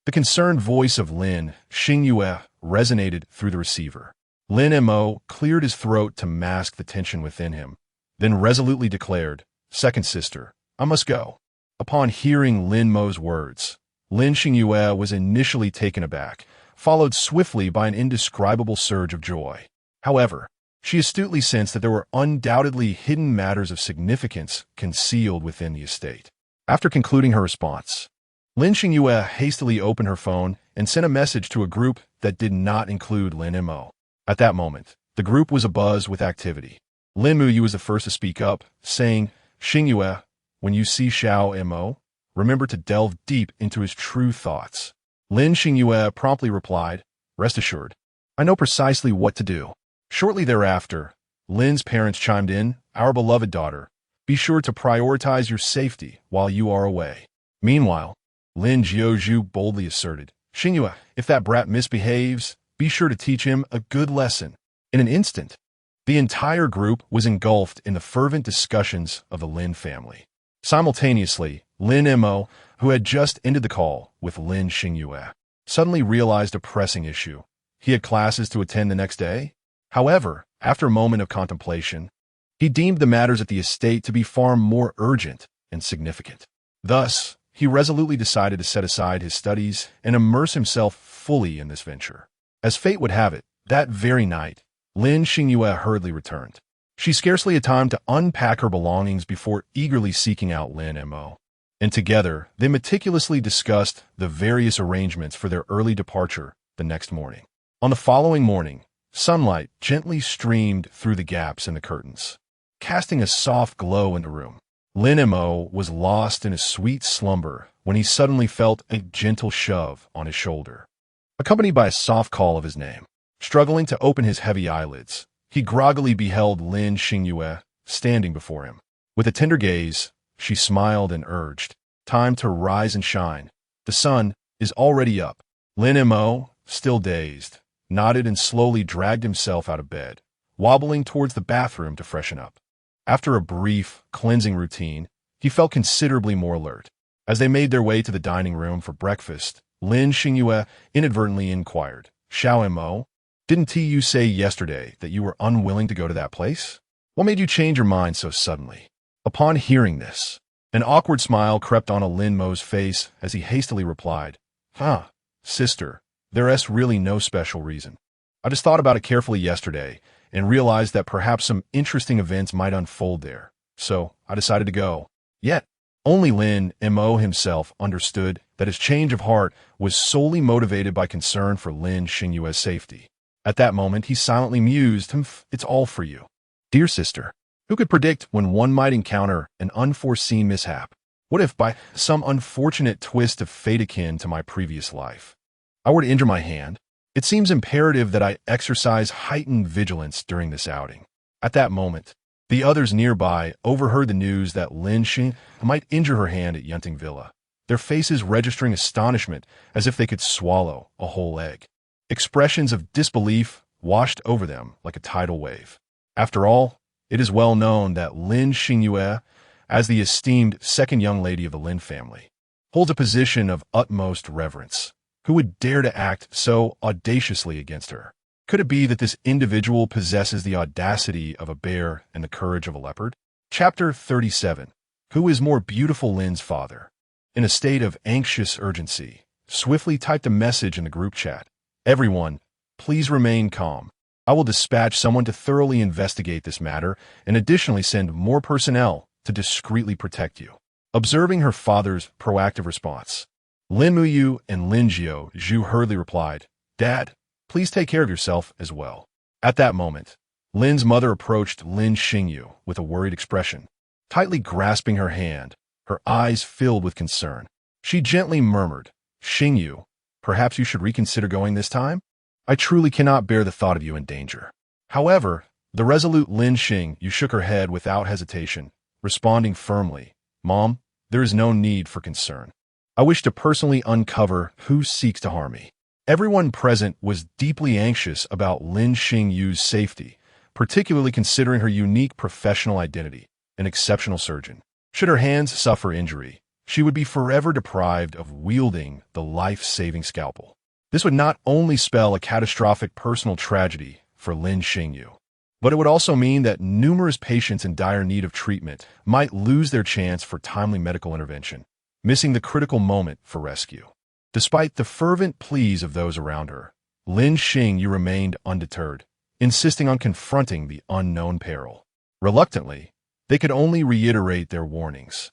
S1: The concerned voice of Lin Xingyu resonated through the receiver. Lin Mo cleared his throat to mask the tension within him, then resolutely declared, Second sister, I must go. Upon hearing Lin Mo's words, Lin Xingyu was initially taken aback, followed swiftly by an indescribable surge of joy. However, she astutely sensed that there were undoubtedly hidden matters of significance concealed within the estate. After concluding her response, Lin Xingyu hastily opened her phone and sent a message to a group that did not include Lin Mo. At that moment, the group was abuzz with activity. Lin Mu was the first to speak up, saying, Xingyu, when you see Xiao Mo, remember to delve deep into his true thoughts. Lin Xingyu promptly replied, Rest assured, I know precisely what to do. Shortly thereafter, Lin's parents chimed in, Our beloved daughter, be sure to prioritize your safety while you are away. Meanwhile, Lin Jiuzhu boldly asserted, Xingyu, if that brat misbehaves, be sure to teach him a good lesson. In an instant, the entire group was engulfed in the fervent discussions of the Lin family. Simultaneously, Lin Mo, who had just ended the call with Lin Xingyu, suddenly realized a pressing issue. He had classes to attend the next day. However, after a moment of contemplation, he deemed the matters at the estate to be far more urgent and significant. Thus, he resolutely decided to set aside his studies and immerse himself fully in this venture. As fate would have it, that very night, Lin Xingyu hurriedly returned. She scarcely had time to unpack her belongings before eagerly seeking out Lin Mo. And together, they meticulously discussed the various arrangements for their early departure the next morning. On the following morning, sunlight gently streamed through the gaps in the curtains, casting a soft glow in the room. Lin Mo was lost in a sweet slumber when he suddenly felt a gentle shove on his shoulder, accompanied by a soft call of his name. Struggling to open his heavy eyelids, he groggily beheld Lin Xingyu standing before him. With a tender gaze, she smiled and urged, Time to rise and shine. The sun is already up. Lin Mo, still dazed, nodded and slowly dragged himself out of bed, wobbling towards the bathroom to freshen up. After a brief, cleansing routine, he felt considerably more alert. As they made their way to the dining room for breakfast, Lin Xingyu inadvertently inquired, Xiao Mo, didn't you say yesterday that you were unwilling to go to that place? What made you change your mind so suddenly? Upon hearing this, an awkward smile crept onto Lin Mo's face as he hastily replied, Sister, there's really no special reason. I just thought about it carefully yesterday and realized that perhaps some interesting events might unfold there, so I decided to go. Yet, only Lin Mo himself understood that his change of heart was solely motivated by concern for Lin Xingyu's safety. At that moment, he silently mused, It's all for you. Dear sister, who could predict when one might encounter an unforeseen mishap? What if, by some unfortunate twist of fate akin to my previous life, I were to injure my hand? It seems imperative that I exercise heightened vigilance during this outing. At that moment, the others nearby overheard the news that Lin Xing might injure her hand at Yunting Villa, their faces registering astonishment as if they could swallow a whole egg. Expressions of disbelief washed over them like a tidal wave. After all, it is well known that Lin Xingyue, as the esteemed second young lady of the Lin family, holds a position of utmost reverence. Who would dare to act so audaciously against her? Could it be that this individual possesses the audacity of a bear and the courage of a leopard? Chapter 37. Who is more beautiful, Lin's father? In a state of anxious urgency, swiftly typed a message in the group chat. Everyone, please remain calm. I will dispatch someone to thoroughly investigate this matter and additionally send more personnel to discreetly protect you. Observing her father's proactive response, Lin Muyu and Lin Zhu hurriedly replied, "Dad, please take care of yourself as well." At that moment, Lin's mother approached Lin Xingyu with a worried expression. Tightly grasping her hand, her eyes filled with concern, she gently murmured, "Xingyu, perhaps you should reconsider going this time? I truly cannot bear the thought of you in danger." However, the resolute Lin Xingyu shook her head without hesitation, responding firmly, "Mom, there is no need for concern. I wish to personally uncover who seeks to harm me." Everyone present was deeply anxious about Lin Xingyu's safety, particularly considering her unique professional identity, an exceptional surgeon. Should her hands suffer injury, she would be forever deprived of wielding the life-saving scalpel. This would not only spell a catastrophic personal tragedy for Lin Xingyu, but it would also mean that numerous patients in dire need of treatment might lose their chance for timely medical intervention, missing the critical moment for rescue. Despite the fervent pleas of those around her, Lin Xingyu remained undeterred, insisting on confronting the unknown peril. Reluctantly, they could only reiterate their warnings,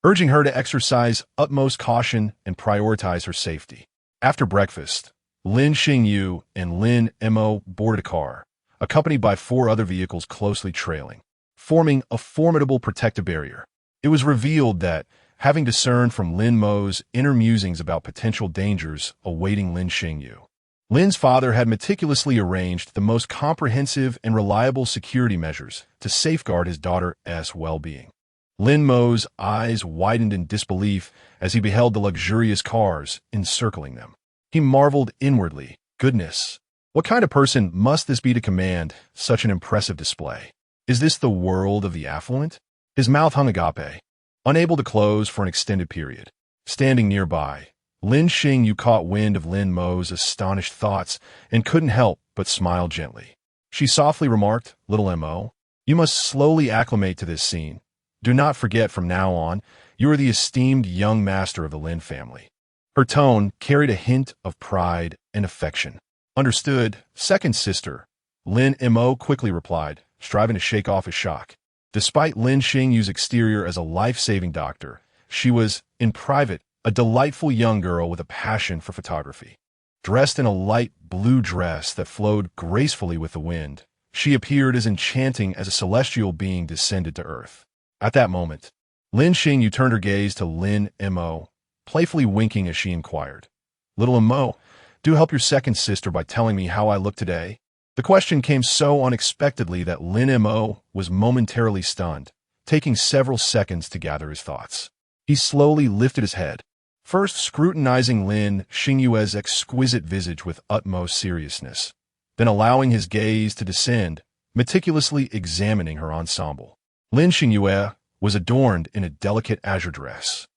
S1: urging her to exercise utmost caution and prioritize her safety. After breakfast, Lin Xingyu and Lin Mo boarded a car, accompanied by 4 other vehicles closely trailing, forming a formidable protective barrier. It was revealed that, having discerned from Lin Mo's inner musings about potential dangers awaiting Lin Xingyu, Lin's father had meticulously arranged the most comprehensive and reliable security measures to safeguard his daughter's well-being. Lin Mo's eyes widened in disbelief as he beheld the luxurious cars encircling them. He marveled inwardly, "Goodness, what kind of person must this be to command such an impressive display? Is this the world of the affluent?" His mouth hung agape, unable to close for an extended period. Standing nearby, Lin Xingyu caught wind of Lin Mo's astonished thoughts and couldn't help but smile gently. She softly remarked, "Little Mo, you must slowly acclimate to this scene. Do not forget from now on, you are the esteemed young master of the Lin family." Her tone carried a hint of pride and affection. "Understood, second sister," Lin Mo quickly replied, striving to shake off his shock. Despite Lin Xingyu's exterior as a life-saving doctor, she was, in private, a delightful young girl with a passion for photography. Dressed in a light blue dress that flowed gracefully with the wind, she appeared as enchanting as a celestial being descended to earth. At that moment, Lin Xingyu turned her gaze to Lin Mo, playfully winking as she inquired, "Little Mo, do help your second sister by telling me how I look today." The question came so unexpectedly that Lin Mo was momentarily stunned, taking several seconds to gather his thoughts. He slowly lifted his head, first scrutinizing Lin Xingyu's exquisite visage with utmost seriousness, then allowing his gaze to descend, meticulously examining her ensemble. Lin Xingyu was adorned in a delicate azure dress,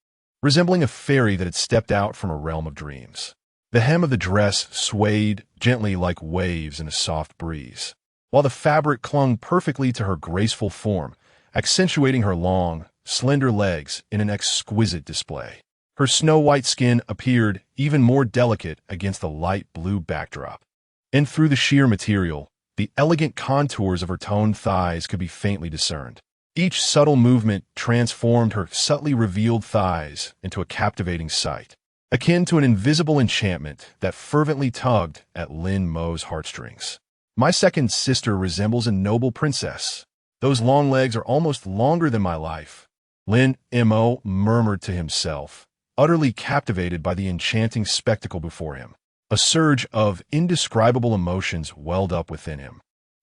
S1: resembling a fairy that had stepped out from a realm of dreams. The hem of the dress swayed gently like waves in a soft breeze, while the fabric clung perfectly to her graceful form, accentuating her long, slender legs in an exquisite display. Her snow-white skin appeared even more delicate against the light blue backdrop, and through the sheer material, the elegant contours of her toned thighs could be faintly discerned. Each subtle movement transformed her subtly revealed thighs into a captivating sight, akin to an invisible enchantment that fervently tugged at Lin Mo's heartstrings. "My second sister resembles a noble princess. Those long legs are almost longer than my life," Lin Mo murmured to himself, utterly captivated by the enchanting spectacle before him. A surge of indescribable emotions welled up within him,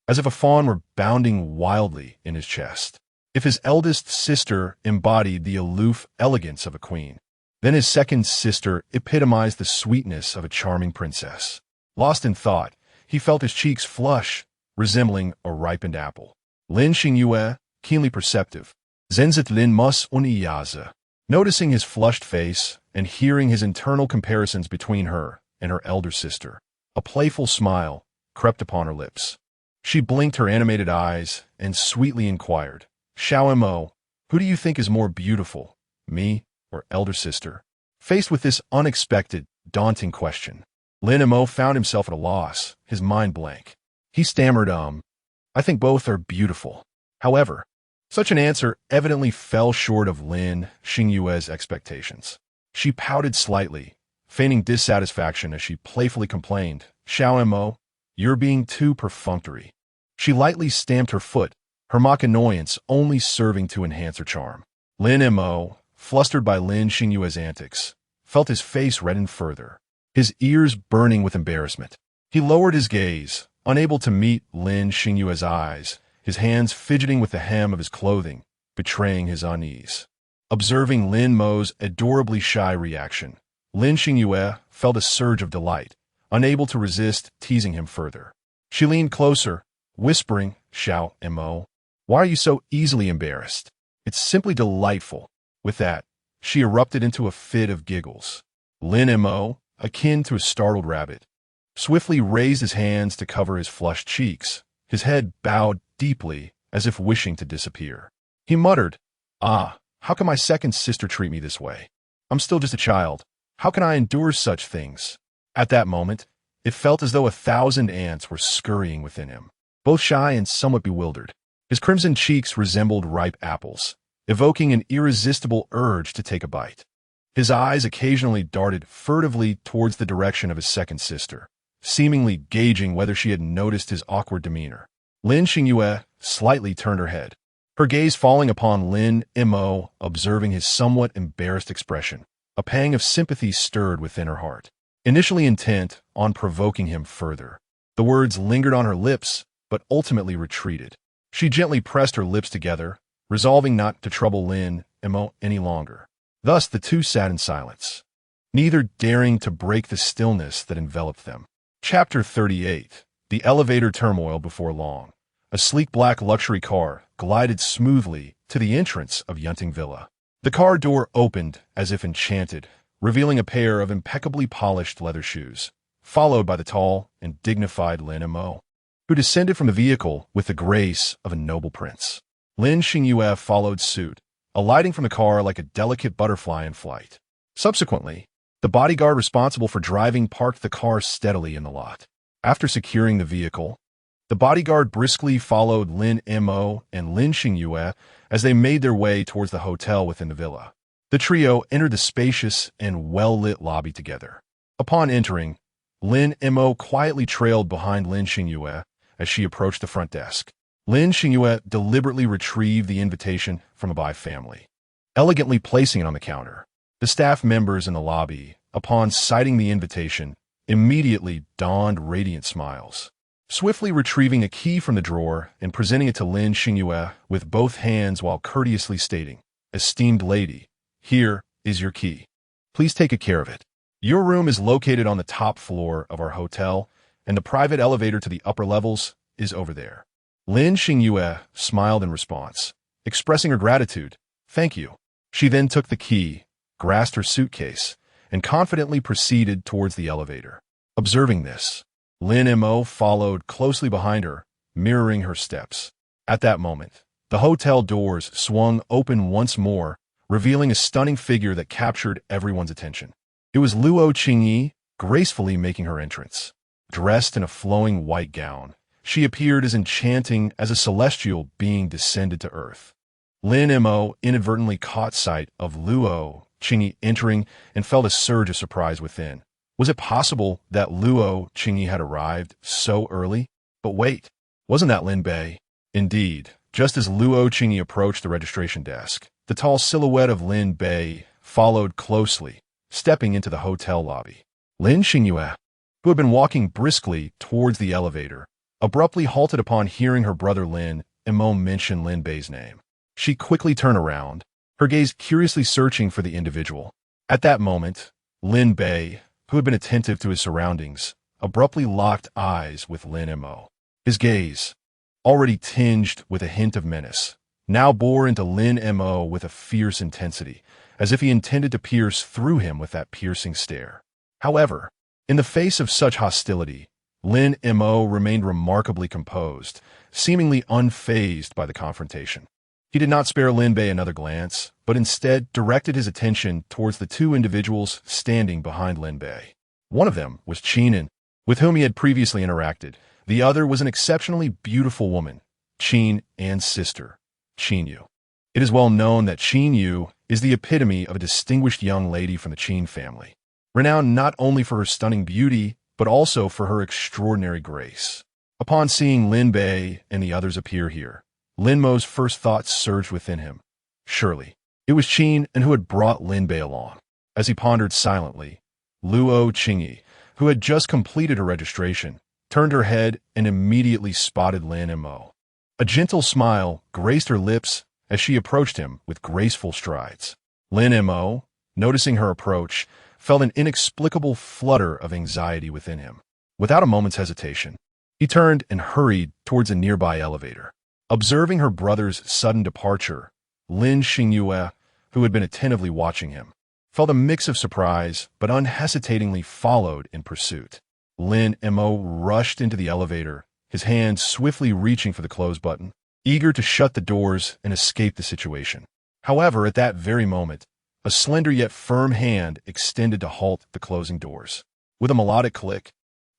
S1: as if a fawn were bounding wildly in his chest. If his eldest sister embodied the aloof elegance of a queen, then his second sister epitomized the sweetness of a charming princess. Lost in thought, he felt his cheeks flush, resembling a ripened apple. Lin Xingyue, keenly perceptive, zenzit Lin Mus uniyaza. Noticing his flushed face and hearing his internal comparisons between her and her elder sister, a playful smile crept upon her lips. She blinked her animated eyes and sweetly inquired, Xiao Mo, who do you think is more beautiful, me or elder sister? Faced with this unexpected, daunting question, Lin Mo found himself at a loss, his mind blank. He stammered, I think both are beautiful. However, such an answer evidently fell short of Lin Xingyue's expectations. She pouted slightly, feigning dissatisfaction as she playfully complained, Xiao Mo, you're being too perfunctory. She lightly stamped her foot, her mock annoyance only serving to enhance her charm. Lin Mo, flustered by Lin Xingyue's antics, felt his face redden further, his ears burning with embarrassment. He lowered his gaze, unable to meet Lin Xingyue's eyes, his hands fidgeting with the hem of his clothing, betraying his unease. Observing Lin Mo's adorably shy reaction, Lin Xingyue felt a surge of delight, unable to resist teasing him further. She leaned closer, whispering, Xiao Mo, why are you so easily embarrassed? It's simply delightful. With that, she erupted into a fit of giggles. Lin Mo, akin to a startled rabbit, swiftly raised his hands to cover his flushed cheeks, his head bowed deeply as if wishing to disappear. He muttered, how can my second sister treat me this way? I'm still just a child. How can I endure such things? At that moment, it felt as though 1,000 ants were scurrying within him, both shy and somewhat bewildered. His crimson cheeks resembled ripe apples, evoking an irresistible urge to take a bite. His eyes occasionally darted furtively towards the direction of his second sister, seemingly gauging whether she had noticed his awkward demeanor. Lin Xingyue slightly turned her head, her gaze falling upon Lin Mo, observing his somewhat embarrassed expression. A pang of sympathy stirred within her heart. Initially intent on provoking him further, the words lingered on her lips, but ultimately retreated. She gently pressed her lips together, resolving not to trouble Lin Mo any longer. Thus the two sat in silence, neither daring to break the stillness that enveloped them. Chapter 38. The elevator turmoil before long. A sleek black luxury car glided smoothly to the entrance of Yunting Villa. The car door opened as if enchanted, revealing a pair of impeccably polished leather shoes, followed by the tall and dignified Lin Mo, who descended from the vehicle with the grace of a noble prince. Lin Xingyue followed suit, alighting from the car like a delicate butterfly in flight. Subsequently, the bodyguard responsible for driving parked the car steadily in the lot. After securing the vehicle, the bodyguard briskly followed Lin Mo and Lin Xingyue as they made their way towards the hotel within the villa. The trio entered the spacious and well-lit lobby together. Upon entering, Lin Mo quietly trailed behind Lin Xingyue as she approached the front desk. Lin Xingyue deliberately retrieved the invitation from the Bei family, elegantly placing it on the counter. The staff members in the lobby, upon sighting the invitation, immediately donned radiant smiles. Swiftly retrieving a key from the drawer and presenting it to Lin Xingyue with both hands while courteously stating, Esteemed lady, here is your key. Please take care of it. Your room is located on the top floor of our hotel, and the private elevator to the upper levels is over there. Lin Xingyue smiled in response, expressing her gratitude. Thank you. She then took the key, grasped her suitcase, and confidently proceeded towards the elevator. Observing this, Lin Mo followed closely behind her, mirroring her steps. At that moment, the hotel doors swung open once more, revealing a stunning figure that captured everyone's attention. It was Luo Qingyi, gracefully making her entrance. Dressed in a flowing white gown, she appeared as enchanting as a celestial being descended to earth. Lin Mo inadvertently caught sight of Luo Qingyi entering and felt a surge of surprise within. Was it possible that Luo Qingyi had arrived so early? But wait, wasn't that Lin Bei? Indeed, just as Luo Qingyi approached the registration desk, The tall silhouette of Lin Bei followed closely, stepping into the hotel lobby. Lin Xingyue, who had been walking briskly towards the elevator, abruptly halted upon hearing her brother Lin Mo mention Lin Bei's name. She quickly turned around, her gaze curiously searching for the individual. At that moment, Lin Bei, who had been attentive to his surroundings, abruptly locked eyes with Lin Mo. His gaze, already tinged with a hint of menace, now bore into Lin Mo with a fierce intensity, as if he intended to pierce through him with that piercing stare. However, in the face of such hostility, Lin Mo remained remarkably composed, seemingly unfazed by the confrontation. He did not spare Lin Bei another glance, but instead directed his attention towards the two individuals standing behind Lin Bei. One of them was Qin, with whom he had previously interacted. The other was an exceptionally beautiful woman, Qin An's sister, Qin Yu. It is well known that Qin Yu is the epitome of a distinguished young lady from the Qin family, renowned not only for her stunning beauty, but also for her extraordinary grace. Upon seeing Lin Bei and the others appear here, Lin Mo's first thoughts surged within him. Surely, it was Qin who had brought Lin Bei along. As he pondered silently, Luo Qingyi, who had just completed her registration, turned her head and immediately spotted Lin Mo. A gentle smile graced her lips as she approached him with graceful strides. Lin Mo, noticing her approach, felt an inexplicable flutter of anxiety within him. Without a moment's hesitation, he turned and hurried towards a nearby elevator. Observing her brother's sudden departure, Lin Xingyue, who had been attentively watching him, felt a mix of surprise but unhesitatingly followed in pursuit. Lin Mo rushed into the elevator, his hand swiftly reaching for the close button, eager to shut the doors and escape the situation. However, at that very moment, a slender yet firm hand extended to halt the closing doors. With a melodic click,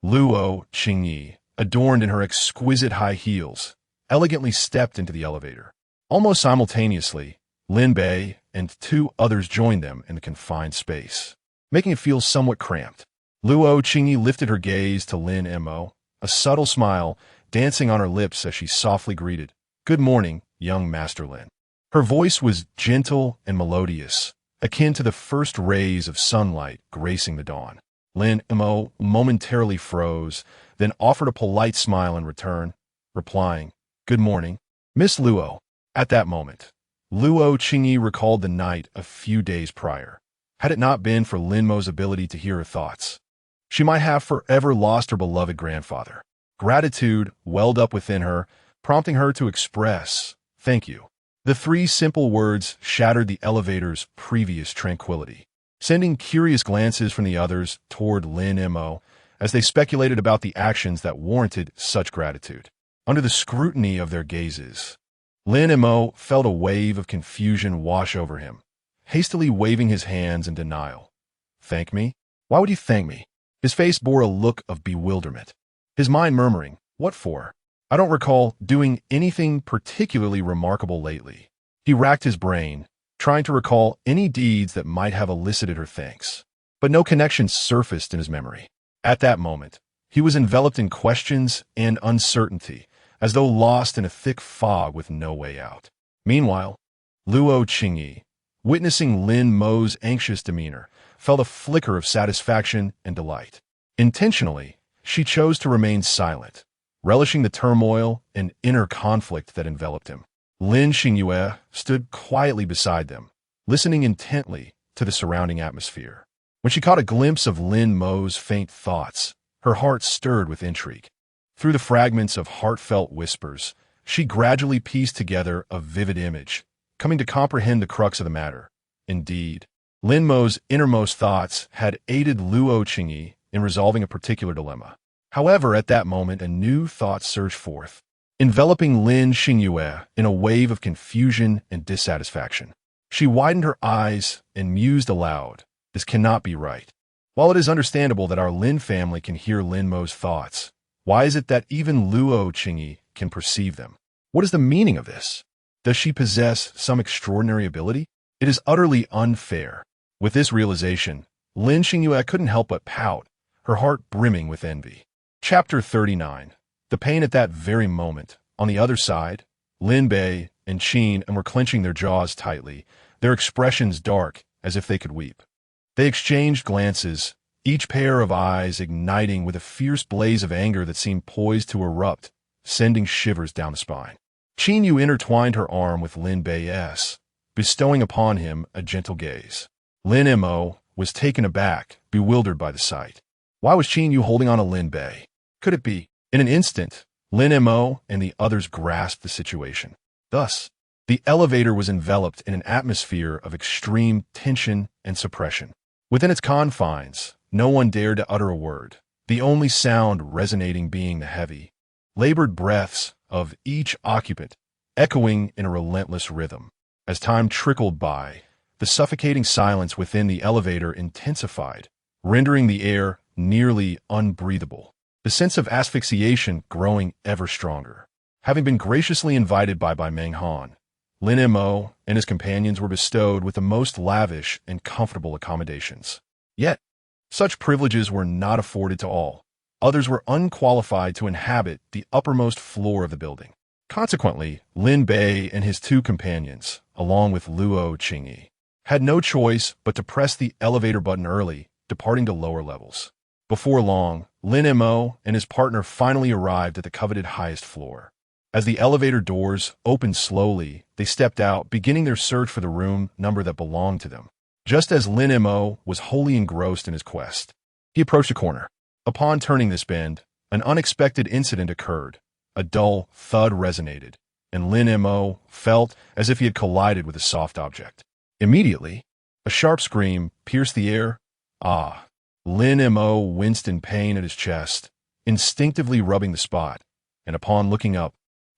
S1: Luo Qingyi, adorned in her exquisite high heels, elegantly stepped into the elevator. Almost simultaneously, Lin Bei and two others joined them in the confined space, making it feel somewhat cramped. Luo Qingyi lifted her gaze to Lin Mo, a subtle smile dancing on her lips as she softly greeted, "Good morning, young Master Lin." Her voice was gentle and melodious, akin to the first rays of sunlight gracing the dawn. Lin Mo momentarily froze, then offered a polite smile in return, replying, "Good morning, Miss Luo." At that moment, Luo Qingyi recalled the night a few days prior. Had it not been for Lin Mo's ability to hear her thoughts, she might have forever lost her beloved grandfather. Gratitude welled up within her, prompting her to express, "Thank you." The three simple words shattered the elevator's previous tranquility, sending curious glances from the others toward Lin Mo as they speculated about the actions that warranted such gratitude. Under the scrutiny of their gazes, Lin Mo felt a wave of confusion wash over him, hastily waving his hands in denial. "Thank me? Why would you thank me?" His face bore a look of bewilderment, his mind murmuring, "What for? I don't recall doing anything particularly remarkable lately." He racked his brain, trying to recall any deeds that might have elicited her thanks, but no connection surfaced in his memory. At that moment, he was enveloped in questions and uncertainty, as though lost in a thick fog with no way out. Meanwhile, Luo Qingyi, witnessing Lin Mo's anxious demeanor, felt a flicker of satisfaction and delight. Intentionally, she chose to remain silent, relishing the turmoil and inner conflict that enveloped him. Lin Xingyue stood quietly beside them, listening intently to the surrounding atmosphere. When she caught a glimpse of Lin Mo's faint thoughts, her heart stirred with intrigue. Through the fragments of heartfelt whispers, she gradually pieced together a vivid image, coming to comprehend the crux of the matter. Indeed, Lin Mo's innermost thoughts had aided Luo Qingyi in resolving a particular dilemma. However, at that moment, a new thought surged forth, enveloping Lin Xingyue in a wave of confusion and dissatisfaction. She widened her eyes and mused aloud, "This cannot be right. While it is understandable that our Lin family can hear Lin Mo's thoughts, why is it that even Luo Qingyi can perceive them? What is the meaning of this? Does she possess some extraordinary ability? It is utterly unfair." With this realization, Lin Xingyue couldn't help but pout, her heart brimming with envy. Chapter 39. The pain at that very moment. On the other side, Lin Bei and Qin were clenching their jaws tightly, their expressions dark as if they could weep. They exchanged glances, each pair of eyes igniting with a fierce blaze of anger that seemed poised to erupt, sending shivers down the spine. Qin Yu intertwined her arm with Lin Bei's, bestowing upon him a gentle gaze. Lin Mo was taken aback, bewildered by the sight. Why was Qin Yu holding on to Lin Bei? Could it be? In an instant, Lin Mo and the others grasped the situation. Thus, the elevator was enveloped in an atmosphere of extreme tension and suppression. Within its confines, no one dared to utter a word, the only sound resonating being the heavy, labored breaths of each occupant, echoing in a relentless rhythm. As time trickled by, the suffocating silence within the elevator intensified, rendering the air nearly unbreathable, the sense of asphyxiation growing ever stronger. Having been graciously invited by Meng Han, Lin Mo and his companions were bestowed with the most lavish and comfortable accommodations. Yet, such privileges were not afforded to all. Others were unqualified to inhabit the uppermost floor of the building. Consequently, Lin Bei and his two companions, along with Luo Qingyi, had no choice but to press the elevator button early, departing to lower levels. Before long, Lin Mo and his partner finally arrived at the coveted highest floor. As the elevator doors opened slowly, they stepped out, beginning their search for the room number that belonged to them. Just as Lin Mo was wholly engrossed in his quest, he approached a corner. Upon turning this bend, an unexpected incident occurred. A dull thud resonated, and Lin Mo felt as if he had collided with a soft object. Immediately, a sharp scream pierced the air. Ah! Lin Mo winced in pain at his chest, instinctively rubbing the spot, and upon looking up,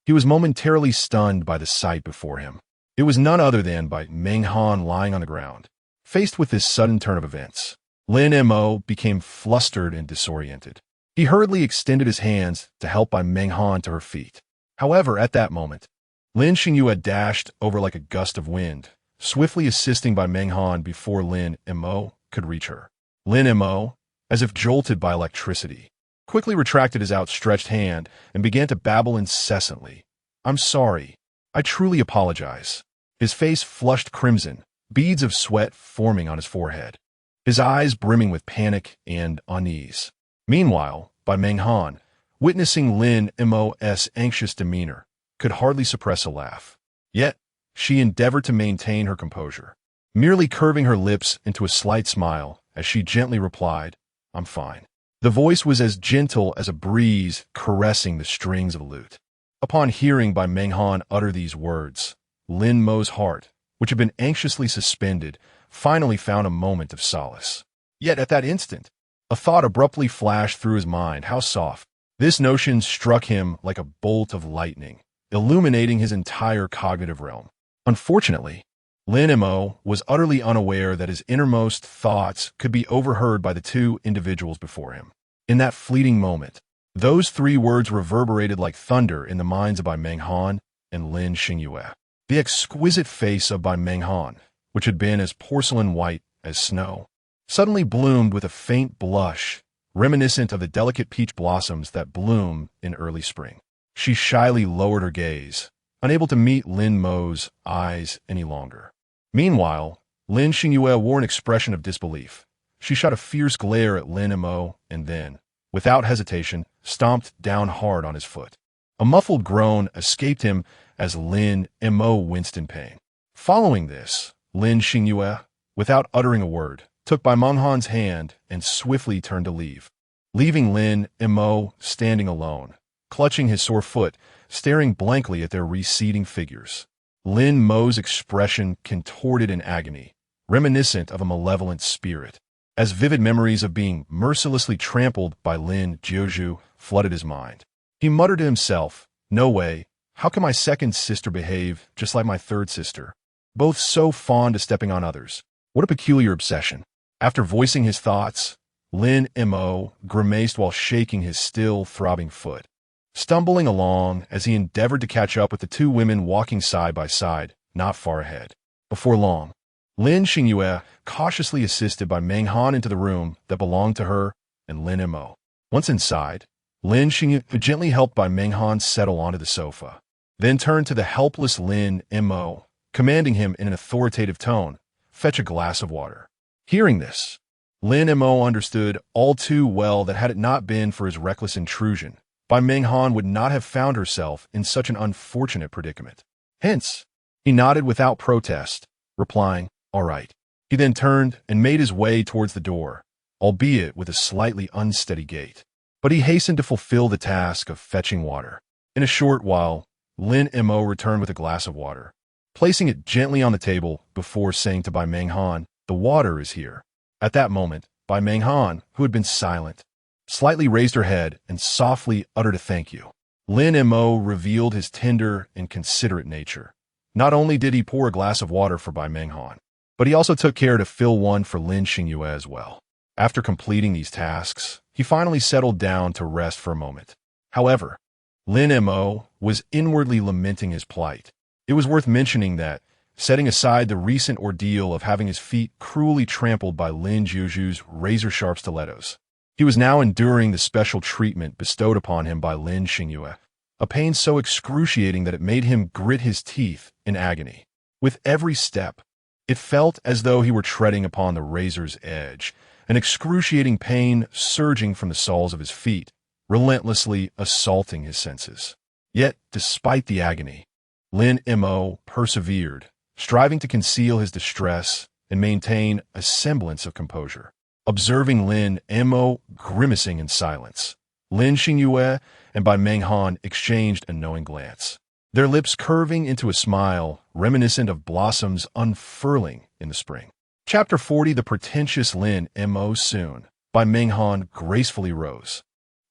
S1: he was momentarily stunned by the sight before him. It was none other than by Meng Han lying on the ground. Faced with this sudden turn of events, Lin Mo became flustered and disoriented. He hurriedly extended his hands to help Meng Han to her feet. However, at that moment, Lin Xingyu had dashed over like a gust of wind, swiftly assisting Meng Han before Lin Mo could reach her. Lin Mo, as if jolted by electricity, quickly retracted his outstretched hand and began to babble incessantly. "I'm sorry. I truly apologize." His face flushed crimson, beads of sweat forming on his forehead, his eyes brimming with panic and unease. Meanwhile, Meng Han, witnessing Lin Mo's anxious demeanor, could hardly suppress a laugh. Yet, she endeavored to maintain her composure, merely curving her lips into a slight smile as she gently replied, "I'm fine." The voice was as gentle as a breeze caressing the strings of a lute. Upon hearing Meng Han utter these words, Lin Mo's heart, which had been anxiously suspended, finally found a moment of solace. Yet at that instant, a thought abruptly flashed through his mind. How soft! This notion struck him like a bolt of lightning, illuminating his entire cognitive realm. Unfortunately, Lin Mo was utterly unaware that his innermost thoughts could be overheard by the two individuals before him. In that fleeting moment, those three words reverberated like thunder in the minds of Meng Han and Lin Xingyu. The exquisite face of Meng Han, which had been as porcelain white as snow, suddenly bloomed with a faint blush, reminiscent of the delicate peach blossoms that bloom in early spring. She shyly lowered her gaze, unable to meet Lin Mo's eyes any longer. Meanwhile, Lin Xingyu wore an expression of disbelief. She shot a fierce glare at Lin Mo and then, without hesitation, stomped down hard on his foot. A muffled groan escaped him as Lin Mo winced in pain. Following this, Lin Xingyu, without uttering a word, took Meng Han's hand and swiftly turned to leave, leaving Lin Mo standing alone, clutching his sore foot, staring blankly at their receding figures. Lin Mo's expression contorted in agony, reminiscent of a malevolent spirit, as vivid memories of being mercilessly trampled by Lin Jiuzhu flooded his mind. He muttered to himself, "No way, how can my second sister behave just like my third sister? Both so fond of stepping on others. What a peculiar obsession." After voicing his thoughts, Lin Mo grimaced while shaking his still throbbing foot, stumbling along as he endeavored to catch up with the two women walking side by side, not far ahead. Before long, Lin Xingyu cautiously assisted Meng Han into the room that belonged to her and Lin Mo. Once inside, Lin Xingyu gently helped Meng Han settle onto the sofa. then turned to the helpless Lin Mo, commanding him in an authoritative tone, "Fetch a glass of water." Hearing this, Lin Mo understood all too well that had it not been for his reckless intrusion, Bai Menghan would not have found herself in such an unfortunate predicament. Hence, he nodded without protest, replying, "All right." He then turned and made his way towards the door, albeit with a slightly unsteady gait. But he hastened to fulfill the task of fetching water. In a short while, Lin Mo returned with a glass of water, placing it gently on the table before saying to Bai Menghan, "The water is here." At that moment, Bai Menghan, who had been silent, slightly raised her head and softly uttered a thank you. Lin Mo revealed his tender and considerate nature. Not only did he pour a glass of water for Bai Menghan, but he also took care to fill one for Lin Xingyue as well. After completing these tasks, he finally settled down to rest for a moment. However, Lin Mo was inwardly lamenting his plight. It was worth mentioning that, setting aside the recent ordeal of having his feet cruelly trampled by Lin Juju's razor-sharp stilettos, he was now enduring the special treatment bestowed upon him by Lin Xingyue, a pain so excruciating that it made him grit his teeth in agony. With every step, it felt as though he were treading upon the razor's edge, an excruciating pain surging from the soles of his feet, relentlessly assaulting his senses. Yet, despite the agony, Lin Mo persevered, striving to conceal his distress and maintain a semblance of composure. Observing Lin Mo grimacing in silence, Lin Xingyue and Bai Menghan exchanged a knowing glance, their lips curving into a smile reminiscent of blossoms unfurling in the spring. Chapter 40. The pretentious Lin Mo. Soon, Bai Menghan gracefully rose,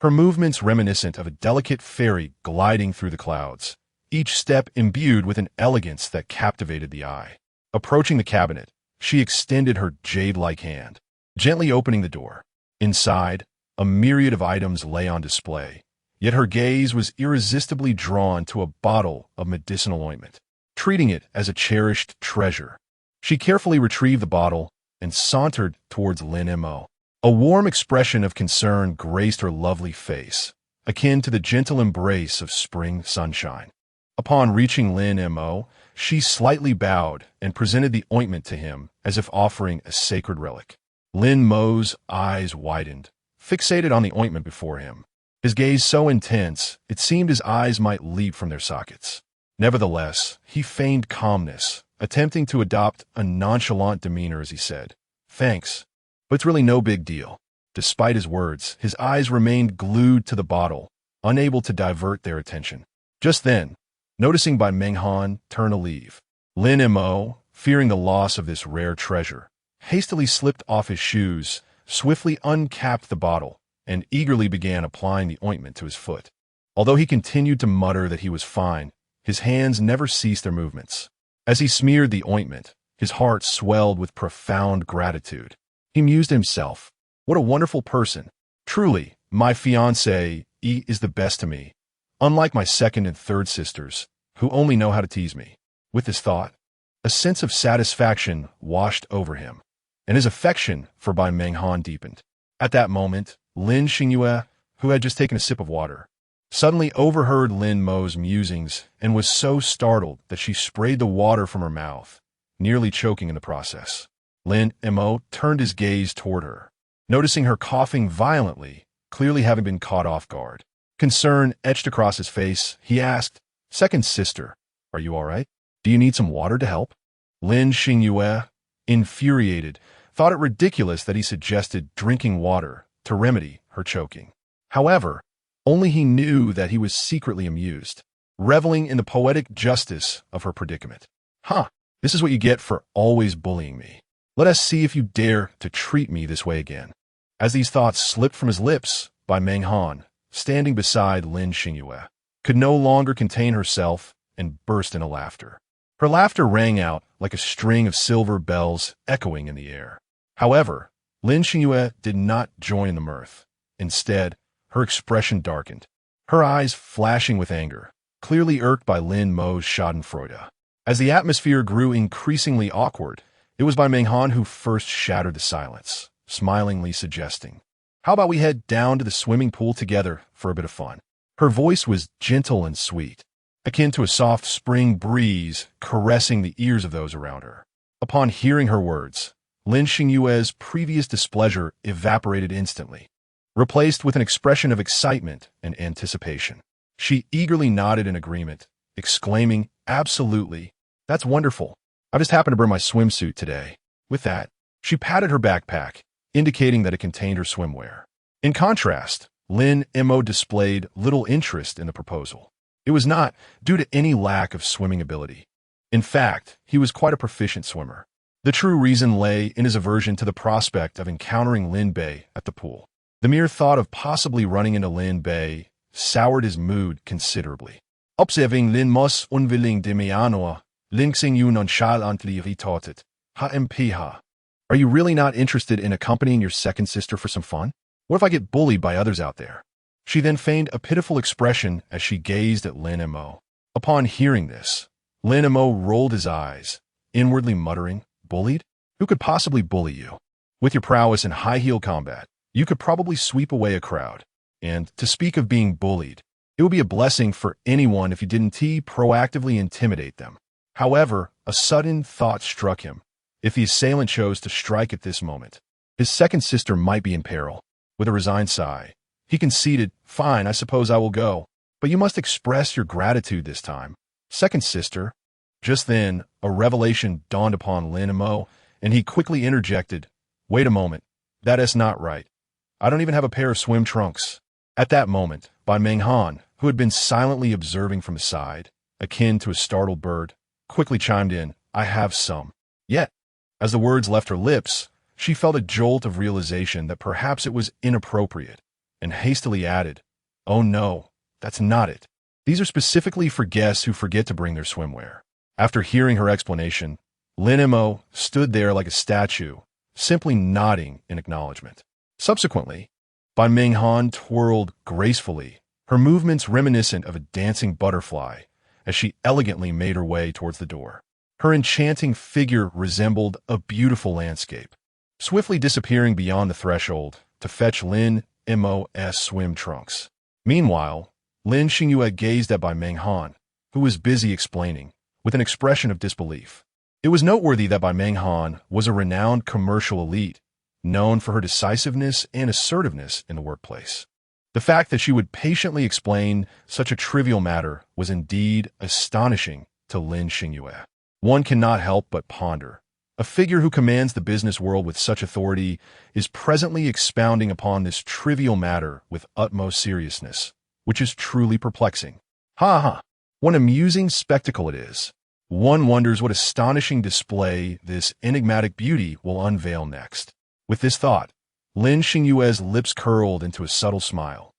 S1: her movements reminiscent of a delicate fairy gliding through the clouds, each step imbued with an elegance that captivated the eye. Approaching the cabinet, she extended her jade-like hand, gently opening the door. Inside, a myriad of items lay on display, yet her gaze was irresistibly drawn to a bottle of medicinal ointment. Treating it as a cherished treasure, she carefully retrieved the bottle and sauntered towards Lin Mo. A warm expression of concern graced her lovely face, akin to the gentle embrace of spring sunshine. Upon reaching Lin Mo, she slightly bowed and presented the ointment to him as if offering a sacred relic. Lin Mo's eyes widened, fixated on the ointment before him, his gaze so intense it seemed his eyes might leap from their sockets. Nevertheless, he feigned calmness, attempting to adopt a nonchalant demeanor as he said, "Thanks, but it's really no big deal." Despite his words, his eyes remained glued to the bottle, unable to divert their attention. Just then, noticing Bai Menghan turn to leave, Lin Mo, fearing the loss of this rare treasure, hastily slipped off his shoes, swiftly uncapped the bottle, and eagerly began applying the ointment to his foot. Although he continued to mutter that he was fine, his hands never ceased their movements. As he smeared the ointment, his heart swelled with profound gratitude. He mused to himself, "What a wonderful person. Truly, my fiancée is the best to me, unlike my second and third sisters, who only know how to tease me." With this thought, a sense of satisfaction washed over him, and his affection for Bai Menghan deepened. At that moment, Lin Xingyue, who had just taken a sip of water, suddenly overheard Lin Mo's musings and was so startled that she sprayed the water from her mouth, nearly choking in the process. Lin Mo turned his gaze toward her, noticing her coughing violently, clearly having been caught off guard. Concern etched across his face, he asked, "Second sister, are you all right? Do you need some water to help?" Lin Xingyue, infuriated, thought it ridiculous that he suggested drinking water to remedy her choking. However, only he knew that he was secretly amused, reveling in the poetic justice of her predicament. "Huh, this is what you get for always bullying me. Let us see if you dare to treat me this way again." As these thoughts slipped from his lips, Bai Menghan, standing beside Lin Xingyue, could no longer contain herself and burst into laughter. Her laughter rang out like a string of silver bells echoing in the air. However, Lin Xingyue did not join in the mirth. Instead, her expression darkened, her eyes flashing with anger, clearly irked by Lin Mo's schadenfreude. As the atmosphere grew increasingly awkward, it was Bai Menghan who first shattered the silence, smilingly suggesting, "How about we head down to the swimming pool together for a bit of fun?" Her voice was gentle and sweet, akin to a soft spring breeze caressing the ears of those around her. Upon hearing her words, Lin Xingyue's previous displeasure evaporated instantly, replaced with an expression of excitement and anticipation. She eagerly nodded in agreement, exclaiming, "Absolutely. That's wonderful. I just happened to bring my swimsuit today." With that, she patted her backpack, indicating that it contained her swimwear. In contrast, Lin Mo displayed little interest in the proposal. It was not due to any lack of swimming ability. In fact, he was quite a proficient swimmer. The true reason lay in his aversion to the prospect of encountering Lin Bei at the pool. The mere thought of possibly running into Lin Bei soured his mood considerably. Observing Lin Mo's Unveiling de Mianoa, Lin Xingyu nonchalantly retorted, "HMPH. Are you really not interested in accompanying your second sister for some fun? What if I get bullied by others out there?" She then feigned a pitiful expression as she gazed at Lin Mo. Upon hearing this, Lin Mo rolled his eyes, inwardly muttering, "Bullied? Who could possibly bully you? With your prowess in high-heel combat, you could probably sweep away a crowd. And to speak of being bullied, it would be a blessing for anyone if you didn't proactively intimidate them." However, a sudden thought struck him. If the assailant chose to strike at this moment, his second sister might be in peril. With a resigned sigh, he conceded, "Fine, I suppose I will go. But you must express your gratitude this time, second sister." Just then, a revelation dawned upon Lin Mo, and he quickly interjected, "Wait a moment. That is not right. I don't even have a pair of swim trunks." At that moment, Bai Menghan, who had been silently observing from the side, akin to a startled bird, quickly chimed in, "I have some." Yet, as the words left her lips, she felt a jolt of realization that perhaps it was inappropriate, and hastily added, "Oh no, that's not it. These are specifically for guests who forget to bring their swimwear." After hearing her explanation, Lin Mo stood there like a statue, simply nodding in acknowledgement. Subsequently, Bai Menghan twirled gracefully, her movements reminiscent of a dancing butterfly, as she elegantly made her way towards the door. Her enchanting figure resembled a beautiful landscape, swiftly disappearing beyond the threshold to fetch Lin Mo's swim trunks. Meanwhile, Lin Xingyue gazed at Bai Menghan, who was busy explaining, with an expression of disbelief. It was noteworthy that Bai Menghan was a renowned commercial elite, known for her decisiveness and assertiveness in the workplace. The fact that she would patiently explain such a trivial matter was indeed astonishing to Lin Xingyue. One cannot help but ponder. A figure who commands the business world with such authority is presently expounding upon this trivial matter with utmost seriousness, which is truly perplexing. Ha ha! What an amusing spectacle it is. One wonders what astonishing display this enigmatic beauty will unveil next. With this thought, Lin Xingyue's lips curled into a subtle smile,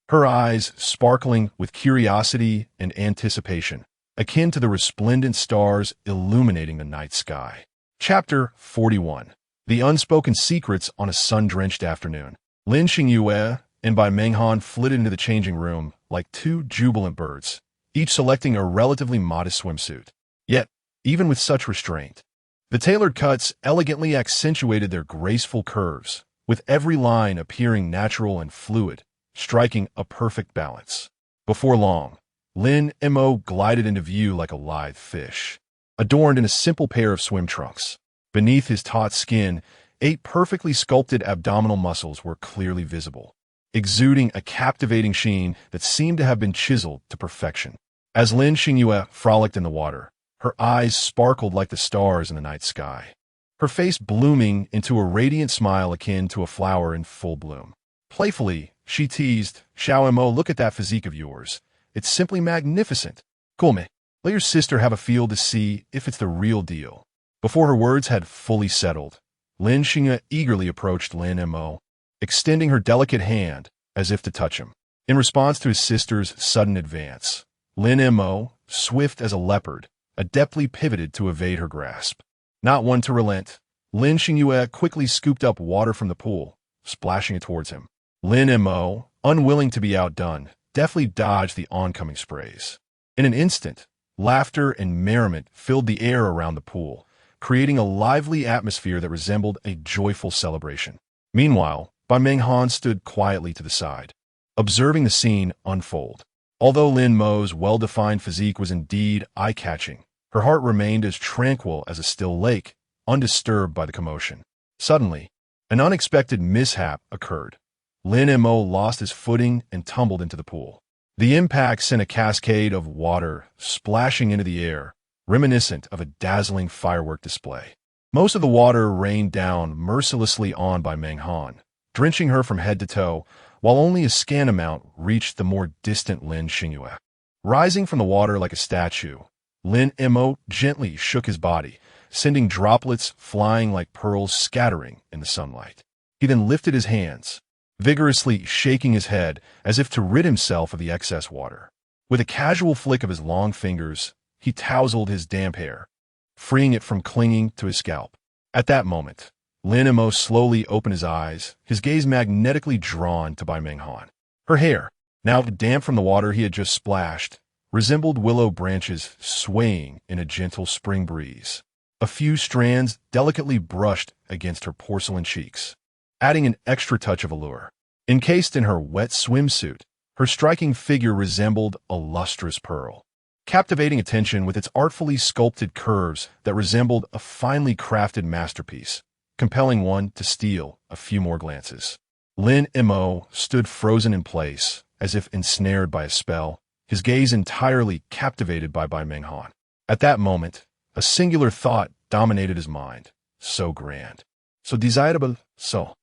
S1: her eyes sparkling with curiosity and anticipation, akin to the resplendent stars illuminating the night sky. Chapter 41. The Unspoken Secrets on a Sun-Drenched Afternoon. Lin Xingyue and Bai Menghan flitted into the changing room like two jubilant birds, each selecting a relatively modest swimsuit. Yet, even with such restraint, the tailored cuts elegantly accentuated their graceful curves, with every line appearing natural and fluid, striking a perfect balance. Before long, Lin Mo glided into view like a lithe fish, adorned in a simple pair of swim trunks. Beneath his taut skin, 8 perfectly sculpted abdominal muscles were clearly visible, exuding a captivating sheen that seemed to have been chiseled to perfection. As Lin Xingyue frolicked in the water, her eyes sparkled like the stars in the night sky, her face blooming into a radiant smile akin to a flower in full bloom. Playfully, she teased, "Xiao Mo, look at that physique of yours. It's simply magnificent. Come, let your sister have a feel to see if it's the real deal." Before her words had fully settled, Lin Xingyue eagerly approached Lin Mo, extending her delicate hand as if to touch him. In response to his sister's sudden advance, Lin Mo, swift as a leopard, adeptly pivoted to evade her grasp. Not one to relent, Lin Xingyue quickly scooped up water from the pool, splashing it towards him. Lin Mo, unwilling to be outdone, deftly dodged the oncoming sprays. In an instant, laughter and merriment filled the air around the pool, creating a lively atmosphere that resembled a joyful celebration. Meanwhile, Bai Menghan stood quietly to the side, observing the scene unfold. Although Lin Mo's well-defined physique was indeed eye-catching, her heart remained as tranquil as a still lake, undisturbed by the commotion. Suddenly, an unexpected mishap occurred. Lin Mo lost his footing and tumbled into the pool. The impact sent a cascade of water splashing into the air, reminiscent of a dazzling firework display. Most of the water rained down mercilessly on by Meng Han, drenching her from head to toe, while only a scant amount reached the more distant Lin Xingyue. Rising from the water like a statue, Lin Mo gently shook his body, sending droplets flying like pearls scattering in the sunlight. He then lifted his hands, vigorously shaking his head as if to rid himself of the excess water. With a casual flick of his long fingers, he tousled his damp hair, freeing it from clinging to his scalp. At that moment, Lin Mo slowly opened his eyes, his gaze magnetically drawn to Bai Meng Han. Her hair, now damp from the water he had just splashed, resembled willow branches swaying in a gentle spring breeze. A few strands delicately brushed against her porcelain cheeks, adding an extra touch of allure. Encased in her wet swimsuit, her striking figure resembled a lustrous pearl, captivating attention with its artfully sculpted curves that resembled a finely crafted masterpiece, compelling one to steal a few more glances. Lin Mo stood frozen in place, as if ensnared by a spell, his gaze entirely captivated by Bai Meng Han. At that moment, a singular thought dominated his mind. So grand, so desirable, so.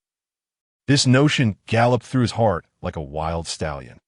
S1: This notion galloped through his heart like a wild stallion,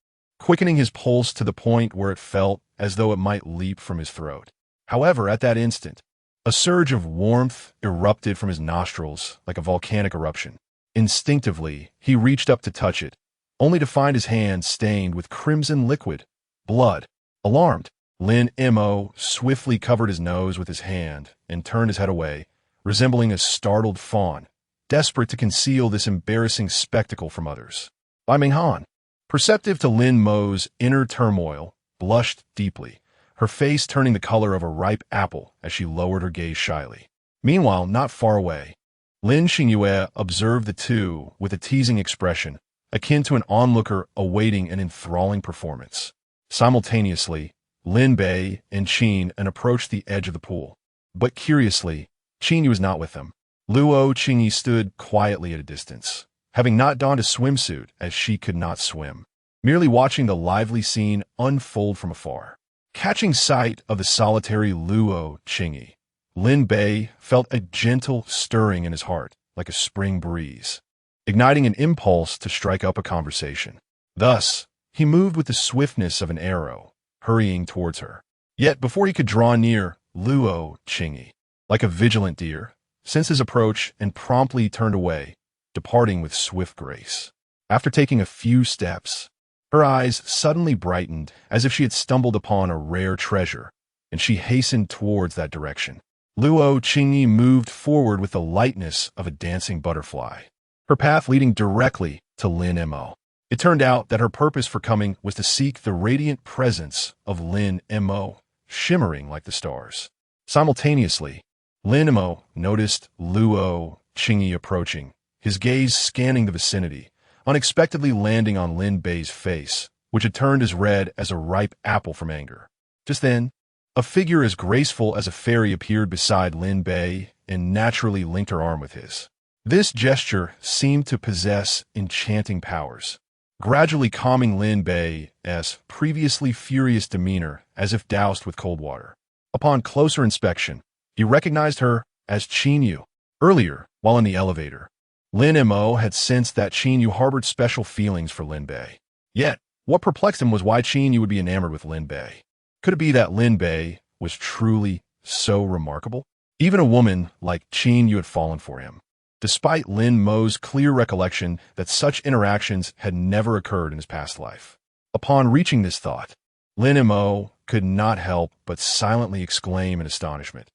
S1: quickening his pulse to the point where it felt as though it might leap from his throat. However, at that instant, a surge of warmth erupted from his nostrils like a volcanic eruption. Instinctively, he reached up to touch it, only to find his hand stained with crimson liquid, blood. Alarmed, Lin Mo swiftly covered his nose with his hand and turned his head away, resembling a startled fawn, desperate to conceal this embarrassing spectacle from others. Bai Meng Han, perceptive to Lin Mo's inner turmoil, blushed deeply, her face turning the color of a ripe apple as she lowered her gaze shyly. Meanwhile, not far away, Lin Xingyue observed the two with a teasing expression, akin to an onlooker awaiting an enthralling performance. Simultaneously, Lin Bei and Qin approached the edge of the pool. But curiously, Qin was not with them. Luo Qingyi stood quietly at a distance, having not donned a swimsuit as she could not swim, merely watching the lively scene unfold from afar. Catching sight of the solitary Luo Qingyi, Lin Bei felt a gentle stirring in his heart like a spring breeze, igniting an impulse to strike up a conversation. Thus, he moved with the swiftness of an arrow, hurrying towards her. Yet before he could draw near, Luo Qingyi, like a vigilant deer, sensed his approach and promptly turned away, departing with swift grace. After taking a few steps, her eyes suddenly brightened as if she had stumbled upon a rare treasure, and she hastened towards that direction. Luo Qingyi moved forward with the lightness of a dancing butterfly, her path leading directly to Lin Mo. It turned out that her purpose for coming was to seek the radiant presence of Lin Mo, shimmering like the stars. Simultaneously, Lin Mo noticed Luo Qingyi approaching, his gaze scanning the vicinity, unexpectedly landing on Lin Bei's face, which had turned as red as a ripe apple from anger. Just then, a figure as graceful as a fairy appeared beside Lin Bei and naturally linked her arm with his. This gesture seemed to possess enchanting powers, gradually calming Lin Bei's previously furious demeanor as if doused with cold water. Upon closer inspection, he recognized her as Qin Yu. Earlier, while in the elevator, Lin Mo had sensed that Qin Yu harbored special feelings for Lin Bei. Yet, what perplexed him was why Qin Yu would be enamored with Lin Bei. Could it be that Lin Bei was truly so remarkable? Even a woman like Qin Yu had fallen for him, despite Lin Mo's clear recollection that such interactions had never occurred in his past life. Upon reaching this thought, Lin Mo could not help but silently exclaim in astonishment.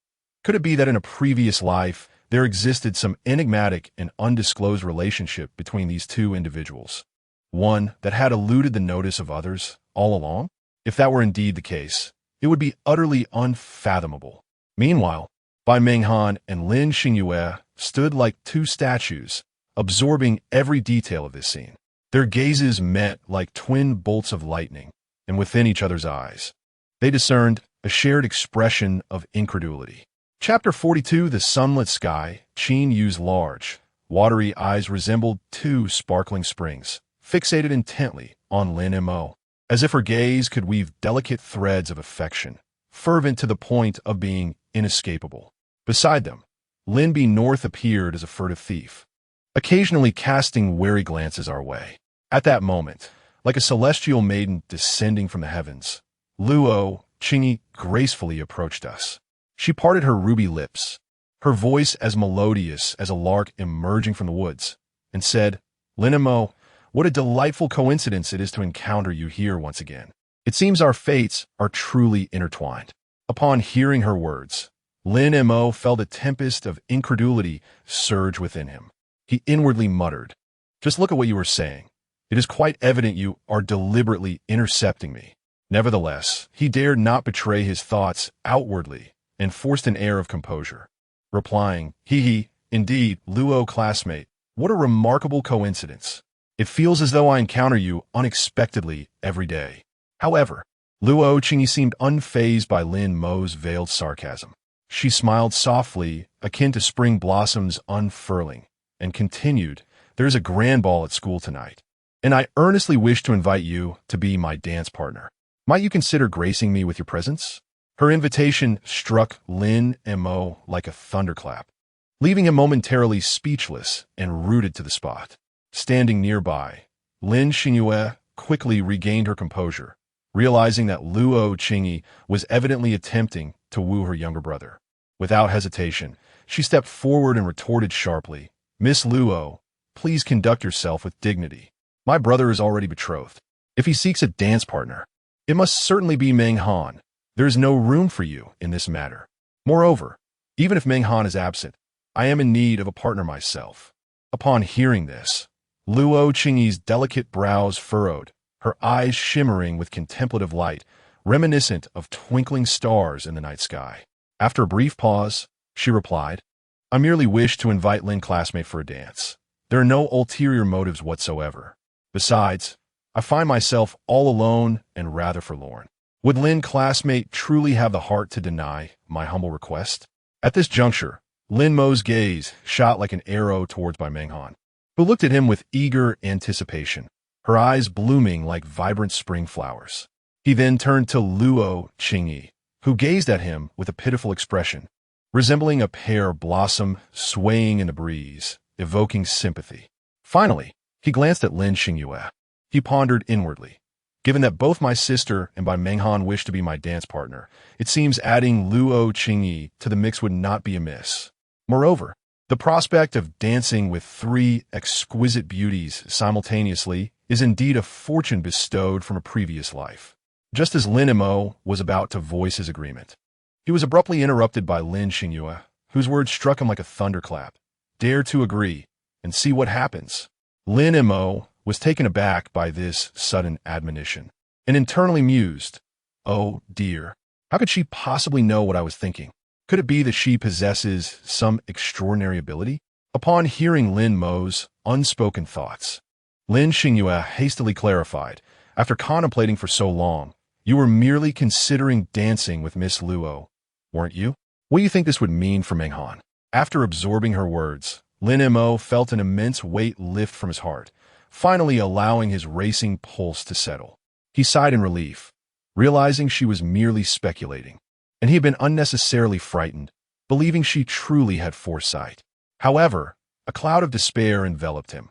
S1: Could it be that in a previous life, there existed some enigmatic and undisclosed relationship between these two individuals? One that had eluded the notice of others all along? If that were indeed the case, it would be utterly unfathomable. Meanwhile, Bai Meng Han and Lin Xingyue stood like two statues, absorbing every detail of this scene. Their gazes met like twin bolts of lightning, and within each other's eyes, they discerned a shared expression of incredulity. Chapter 42, The Sunlit Sky. Qin Yu's large, watery eyes resembled two sparkling springs, fixated intently on Lin Mo, as if her gaze could weave delicate threads of affection, fervent to the point of being inescapable. Beside them, Lin Bei North appeared as a furtive thief, occasionally casting wary glances our way. At that moment, like a celestial maiden descending from the heavens, Luo Qingyi gracefully approached us. She parted her ruby lips, her voice as melodious as a lark emerging from the woods, and said, "Lin Mo, what a delightful coincidence it is to encounter you here once again. It seems our fates are truly intertwined." Upon hearing her words, Lin Mo felt a tempest of incredulity surge within him. He inwardly muttered, "Just look at what you were saying. It is quite evident you are deliberately intercepting me." Nevertheless, he dared not betray his thoughts outwardly and forced an air of composure, replying, "Hee, indeed, Luo classmate, what a remarkable coincidence. It feels as though I encounter you unexpectedly every day." However, Luo Qingyi seemed unfazed by Lin Mo's veiled sarcasm. She smiled softly, akin to spring blossoms unfurling, and continued, "There is a grand ball at school tonight, and I earnestly wish to invite you to be my dance partner. Might you consider gracing me with your presence?" Her invitation struck Lin Mo like a thunderclap, leaving him momentarily speechless and rooted to the spot. Standing nearby, Lin Xingyue quickly regained her composure, realizing that Luo Qingyi was evidently attempting to woo her younger brother. Without hesitation, she stepped forward and retorted sharply, "Miss Luo, please conduct yourself with dignity. My brother is already betrothed. If he seeks a dance partner, it must certainly be Meng Han. There is no room for you in this matter. Moreover, even if Meng Han is absent, I am in need of a partner myself." Upon hearing this, Luo Qingyi's delicate brows furrowed, her eyes shimmering with contemplative light, reminiscent of twinkling stars in the night sky. After a brief pause, she replied, "I merely wish to invite Lin classmate for a dance. There are no ulterior motives whatsoever. Besides, I find myself all alone and rather forlorn. Would Lin classmate truly have the heart to deny my humble request?" At this juncture, Lin Mo's gaze shot like an arrow towards Meng Han, who looked at him with eager anticipation, her eyes blooming like vibrant spring flowers. He then turned to Luo Qingyi, who gazed at him with a pitiful expression, resembling a pear blossom swaying in the breeze, evoking sympathy. Finally, he glanced at Lin Xingyue. He pondered inwardly, "Given that both my sister and Meng Han wish to be my dance partner, it seems adding Luo Qingyi to the mix would not be amiss. Moreover, the prospect of dancing with three exquisite beauties simultaneously is indeed a fortune bestowed from a previous life." Just as Lin Mo was about to voice his agreement, he was abruptly interrupted by Lin Xingyue, whose words struck him like a thunderclap. "Dare to agree, and see what happens." Lin Mo was taken aback by this sudden admonition, and internally mused, "Oh dear, how could she possibly know what I was thinking? Could it be that she possesses some extraordinary ability?" Upon hearing Lin Mo's unspoken thoughts, Lin Xingyue hastily clarified, "After contemplating for so long, you were merely considering dancing with Miss Luo, weren't you? What do you think this would mean for Meng Han?" After absorbing her words, Lin Mo felt an immense weight lift from his heart, finally allowing his racing pulse to settle. He sighed in relief, realizing she was merely speculating, and he had been unnecessarily frightened, believing she truly had foresight. However, a cloud of despair enveloped him.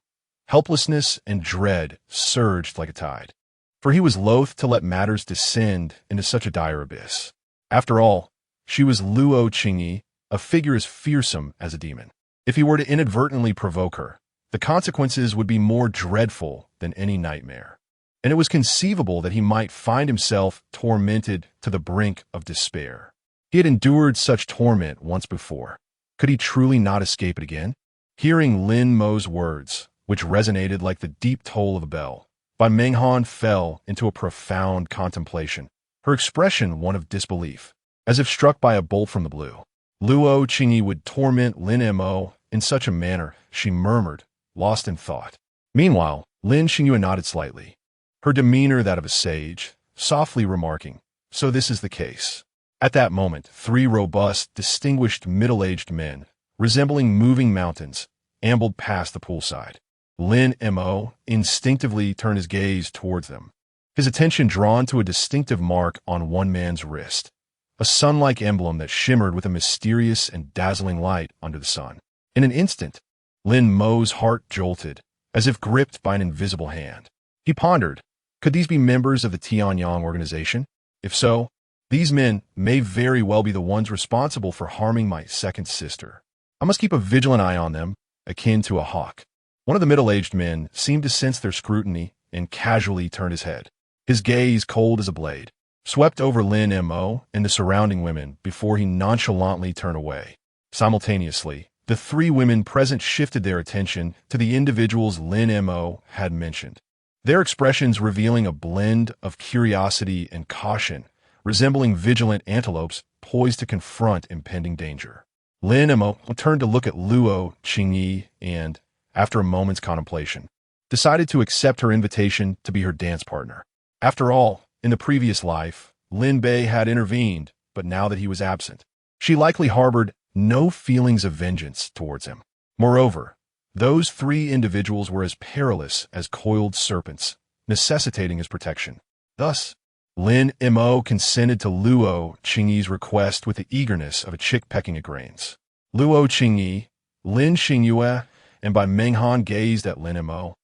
S1: Helplessness and dread surged like a tide, for he was loath to let matters descend into such a dire abyss. After all, she was Luo Qingyi, a figure as fearsome as a demon. If he were to inadvertently provoke her, the consequences would be more dreadful than any nightmare, and it was conceivable that he might find himself tormented to the brink of despair. He had endured such torment once before. Could he truly not escape it again? Hearing Lin Mo's words, which resonated like the deep toll of a bell, Meng Han fell into a profound contemplation, her expression one of disbelief, as if struck by a bolt from the blue. Luo Qingyi would torment Lin Mo in such a manner, she murmured, lost in thought. Meanwhile, Lin Xingyue nodded slightly, her demeanor that of a sage, softly remarking, "So this is the case." At that moment, three robust, distinguished middle-aged men, resembling moving mountains, ambled past the poolside. Lin Mo instinctively turned his gaze towards them, his attention drawn to a distinctive mark on one man's wrist, a sun-like emblem that shimmered with a mysterious and dazzling light under the sun. In an instant, Lin Mo's heart jolted, as if gripped by an invisible hand. He pondered, could these be members of the Tianyang organization? If so, these men may very well be the ones responsible for harming my second sister. I must keep a vigilant eye on them, akin to a hawk. One of the middle-aged men seemed to sense their scrutiny and casually turned his head. His gaze, cold as a blade, swept over Lin Mo and the surrounding women before he nonchalantly turned away. Simultaneously, the three women present shifted their attention to the individuals Lin Mo had mentioned, their expressions revealing a blend of curiosity and caution, resembling vigilant antelopes poised to confront impending danger. Lin Mo turned to look at Luo Qingyi and, after a moment's contemplation, decided to accept her invitation to be her dance partner. After all, in the previous life, Lin Bei had intervened, but now that he was absent, she likely harbored no feelings of vengeance towards him. Moreover, those three individuals were as perilous as coiled serpents, necessitating his protection. Thus, Lin Mo consented to Luo Qingyi's request with the eagerness of a chick pecking at grains. Luo Qingyi, Lin Xingyue, and Bai Menghan gazed at Lin Mo,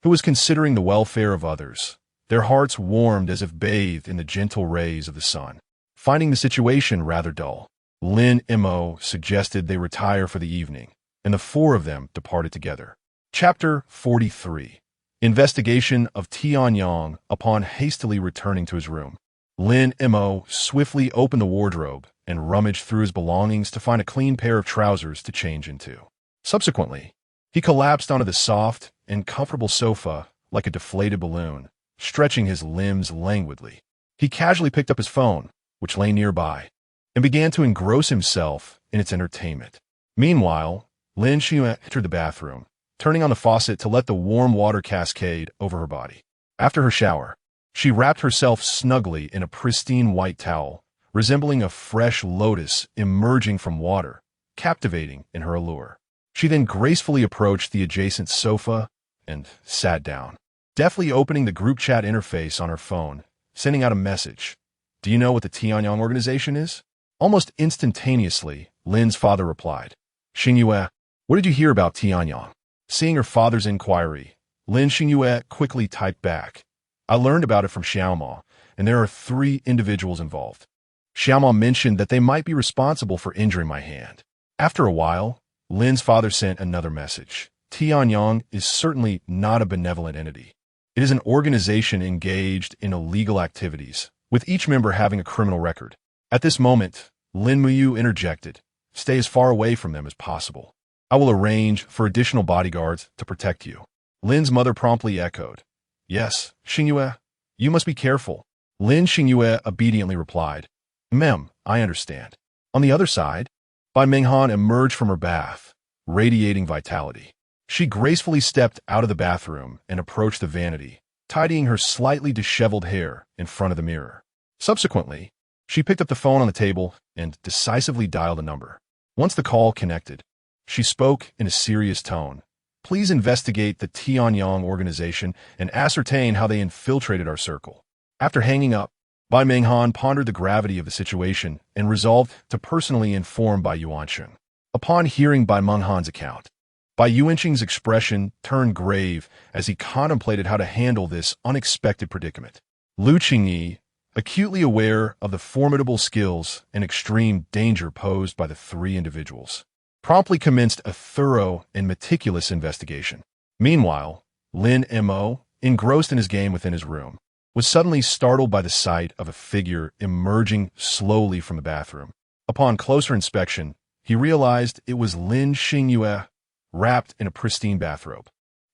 S1: who was considering the welfare of others. Their hearts warmed as if bathed in the gentle rays of the sun. Finding the situation rather dull, Lin Mo suggested they retire for the evening, and the four of them departed together. Chapter 43. Investigation of Tianyang upon hastily returning to his room. Lin Mo swiftly opened the wardrobe and rummaged through his belongings to find a clean pair of trousers to change into. Subsequently, he collapsed onto the soft and comfortable sofa like a deflated balloon, stretching his limbs languidly. He casually picked up his phone, which lay nearby, and began to engross himself in its entertainment. Meanwhile, Lin Xingyue entered the bathroom, turning on the faucet to let the warm water cascade over her body. After her shower, she wrapped herself snugly in a pristine white towel, resembling a fresh lotus emerging from water, captivating in her allure. She then gracefully approached the adjacent sofa and sat down, deftly opening the group chat interface on her phone, sending out a message. "Do you know what the Tianyang organization is?" Almost instantaneously, Lin's father replied, "Xingyue, what did you hear about Tianyang?" Seeing her father's inquiry, Lin Xingyue quickly typed back, "I learned about it from Xiaoma, and there are three individuals involved. Xiaoma mentioned that they might be responsible for injuring my hand." After a while, Lin's father sent another message. Tianyang is certainly not a benevolent entity. It is an organization engaged in illegal activities, with each member having a criminal record. At this moment, Lin Mu interjected, "Stay as far away from them as possible. I will arrange for additional bodyguards to protect you." Lin's mother promptly echoed, "Yes, Xingyue, you must be careful." Lin Xingyue obediently replied, "Mem, I understand." On the other side, Bai Menghan emerged from her bath, radiating vitality. She gracefully stepped out of the bathroom and approached the vanity, tidying her slightly disheveled hair in front of the mirror. Subsequently, she picked up the phone on the table and decisively dialed a number. Once the call connected, she spoke in a serious tone. "Please investigate the Tianyang organization and ascertain how they infiltrated our circle." After hanging up, Bai Menghan pondered the gravity of the situation and resolved to personally inform Bai Yuanqing. Upon hearing Bai Menghan's account, Bai Yuanqing's expression turned grave as he contemplated how to handle this unexpected predicament. Lu Qingyi, acutely aware of the formidable skills and extreme danger posed by the three individuals, promptly commenced a thorough and meticulous investigation. Meanwhile, Lin Mo, engrossed in his game within his room, was suddenly startled by the sight of a figure emerging slowly from the bathroom. Upon closer inspection, he realized it was Lin Xingyue, wrapped in a pristine bathrobe.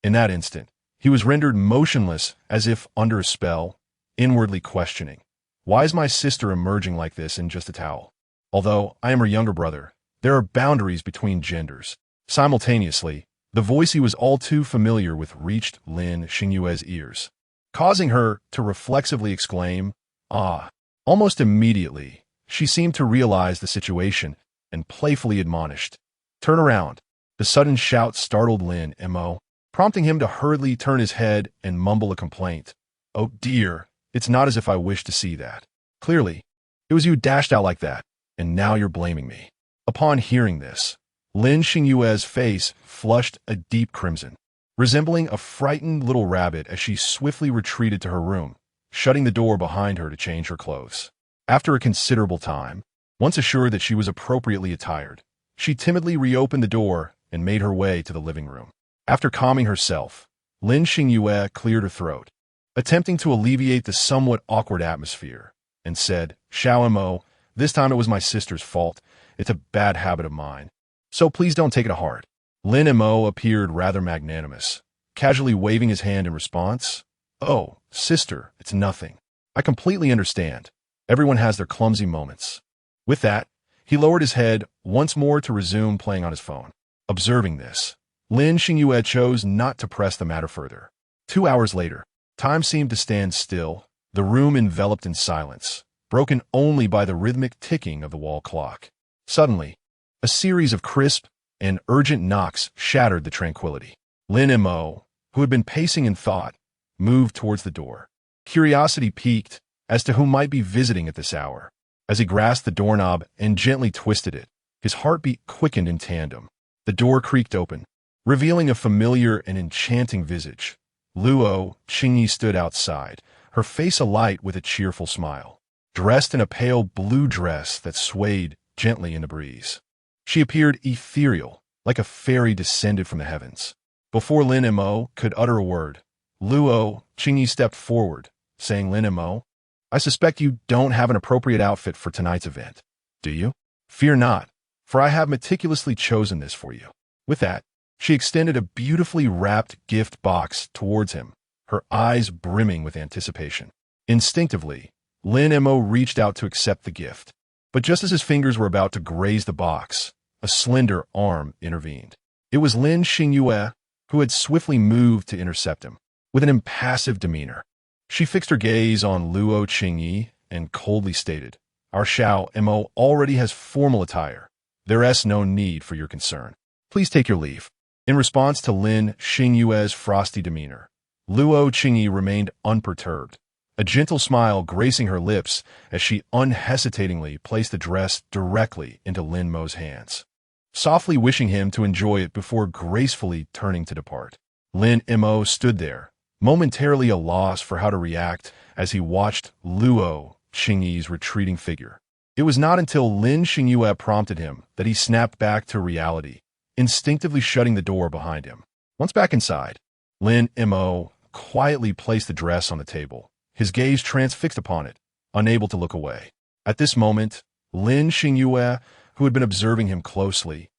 S1: In that instant, he was rendered motionless as if under a spell, inwardly questioning, "Why is my sister emerging like this in just a towel? Although I am her younger brother, there are boundaries between genders." Simultaneously, the voice he was all too familiar with reached Lin Xingyue's ears, causing her to reflexively exclaim, Ah. Almost immediately, she seemed to realize the situation and playfully admonished, "Turn around." The sudden shout startled Lin Mo, prompting him to hurriedly turn his head and mumble a complaint. "Oh dear, it's not as if I wished to see that. Clearly, it was you dashed out like that, and now you're blaming me." Upon hearing this, Lin Xingyue's face flushed a deep crimson, resembling a frightened little rabbit as she swiftly retreated to her room, shutting the door behind her to change her clothes. After a considerable time, once assured that she was appropriately attired, she timidly reopened the door and made her way to the living room. After calming herself, Lin Xingyue cleared her throat, attempting to alleviate the somewhat awkward atmosphere, and said, "Xiao Mo, this time it was my sister's fault. It's a bad habit of mine. So please don't take it to heart." Lin Mo appeared rather magnanimous, casually waving his hand in response. "Oh, sister, it's nothing. I completely understand. Everyone has their clumsy moments." With that, he lowered his head once more to resume playing on his phone. Observing this, Lin Xingyue chose not to press the matter further. 2 hours later, time seemed to stand still, the room enveloped in silence, broken only by the rhythmic ticking of the wall clock. Suddenly, a series of crisp and urgent knocks shattered the tranquility. Lin Mo, who had been pacing in thought, moved towards the door. Curiosity piqued as to who might be visiting at this hour. As he grasped the doorknob and gently twisted it, his heartbeat quickened in tandem. The door creaked open, revealing a familiar and enchanting visage. Luo Qingyi stood outside, her face alight with a cheerful smile, dressed in a pale blue dress that swayed gently in the breeze. She appeared ethereal, like a fairy descended from the heavens. Before Lin Mo could utter a word, Luo Qingyi stepped forward, saying, "Lin Mo, I suspect you don't have an appropriate outfit for tonight's event, do you? Fear not, for I have meticulously chosen this for you." With that, she extended a beautifully wrapped gift box towards him, her eyes brimming with anticipation. Instinctively, Lin Mo reached out to accept the gift, but just as his fingers were about to graze the box, a slender arm intervened. It was Lin Xingyue, who had swiftly moved to intercept him. With an impassive demeanor, she fixed her gaze on Luo Qingyi and coldly stated, "Our Xiao Mo already has formal attire. There is no need for your concern. Please take your leave." In response to Lin Xingyue's frosty demeanor, Luo Qingyi remained unperturbed, a gentle smile gracing her lips as she unhesitatingly placed the dress directly into Lin Mo's hands, softly wishing him to enjoy it before gracefully turning to depart. Lin Mo stood there, momentarily a loss for how to react as he watched Luo Qingyi's retreating figure. It was not until Lin Xingyue prompted him that he snapped back to reality, instinctively shutting the door behind him. Once back inside, Lin Mo quietly placed the dress on the table, his gaze transfixed upon it, unable to look away. At this moment, Lin Xingyue, who had been observing him closely,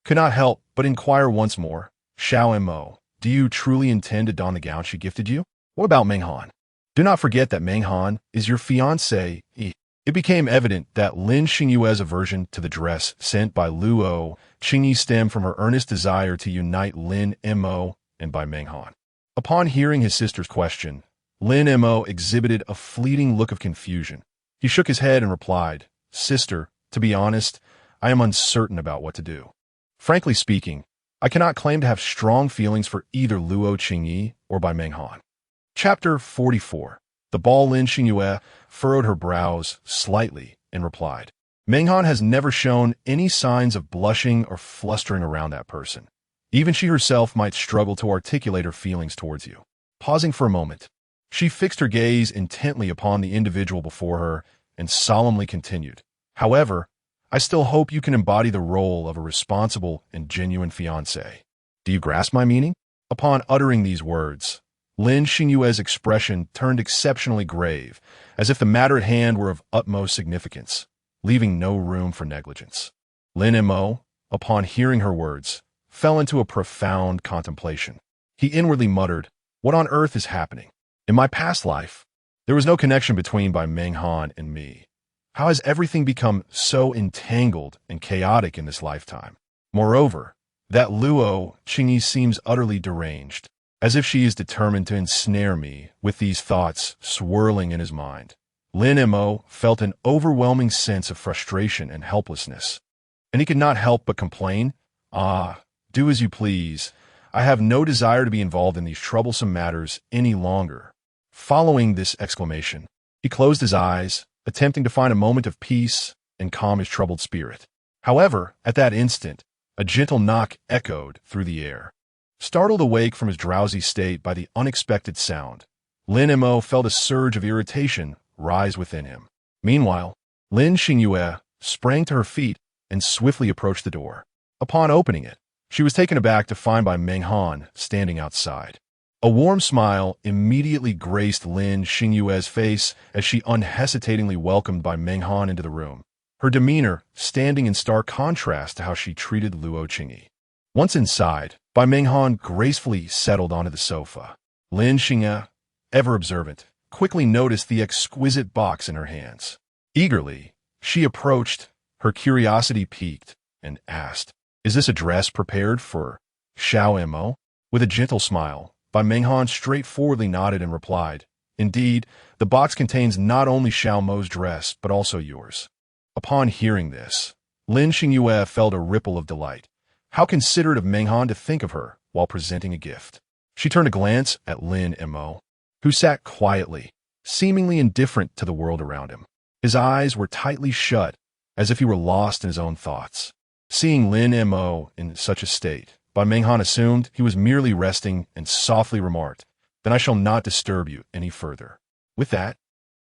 S1: could not help but inquire once more, "Xiao Mo, do you truly intend to don the gown she gifted you? What about Meng Han? Do not forget that Meng Han is your fiancé." It became evident that Lin Xingyue's aversion to the dress sent by Luo Qingyi stemmed from her earnest desire to unite Lin Mo and Bai Meng Han. Upon hearing his sister's question, Lin Mo exhibited a fleeting look of confusion. He shook his head and replied, "Sister, to be honest, I am uncertain about what to do. Frankly speaking, I cannot claim to have strong feelings for either Luo Qingyi or Bai Meng Han." Chapter 44. The ball. Lin Xingyue furrowed her brows slightly and replied, "Meng Han has never shown any signs of blushing or flustering around that person. Even she herself might struggle to articulate her feelings towards you." Pausing for a moment, she fixed her gaze intently upon the individual before her and solemnly continued, "However, I still hope you can embody the role of a responsible and genuine fiancé. Do you grasp my meaning?" Upon uttering these words, Lin Xingyue's expression turned exceptionally grave, as if the matter at hand were of utmost significance, leaving no room for negligence. Lin Mo, upon hearing her words, fell into a profound contemplation. He inwardly muttered, "What on earth is happening? In my past life, there was no connection between Bai Meng Han and me. How has everything become so entangled and chaotic in this lifetime? Moreover, that Luo Qingyi seems utterly deranged, as if she is determined to ensnare me," with these thoughts swirling in his mind. Lin Mo felt an overwhelming sense of frustration and helplessness, and he could not help but complain, "Ah, do as you please. I have no desire to be involved in these troublesome matters any longer." Following this exclamation, he closed his eyes, attempting to find a moment of peace and calm his troubled spirit. However, at that instant, a gentle knock echoed through the air. Startled awake from his drowsy state by the unexpected sound, Lin Mo felt a surge of irritation rise within him. Meanwhile, Lin Xingyue sprang to her feet and swiftly approached the door. Upon opening it, she was taken aback to find Bai Meng Han standing outside. A warm smile immediately graced Lin Xingyue's face as she unhesitatingly welcomed Bai Meng Han into the room, her demeanor standing in stark contrast to how she treated Luo Qingyi. Once inside, Bai Meng Han gracefully settled onto the sofa. Lin Xingyue, ever observant, quickly noticed the exquisite box in her hands. Eagerly, she approached, her curiosity piqued, and asked, "Is this a dress prepared for Xiao Mo?" With a gentle smile, Bai Meng Han straightforwardly nodded and replied, "Indeed, the box contains not only Xiao Mo's dress, but also yours." Upon hearing this, Lin Xingyue felt a ripple of delight. How considerate of Meng Han to think of her while presenting a gift. She turned a glance at Lin Mo, who sat quietly, seemingly indifferent to the world around him. His eyes were tightly shut, as if he were lost in his own thoughts. Seeing Lin Mo in such a state, Bai Meng Han assumed he was merely resting and softly remarked, "Then I shall not disturb you any further." With that,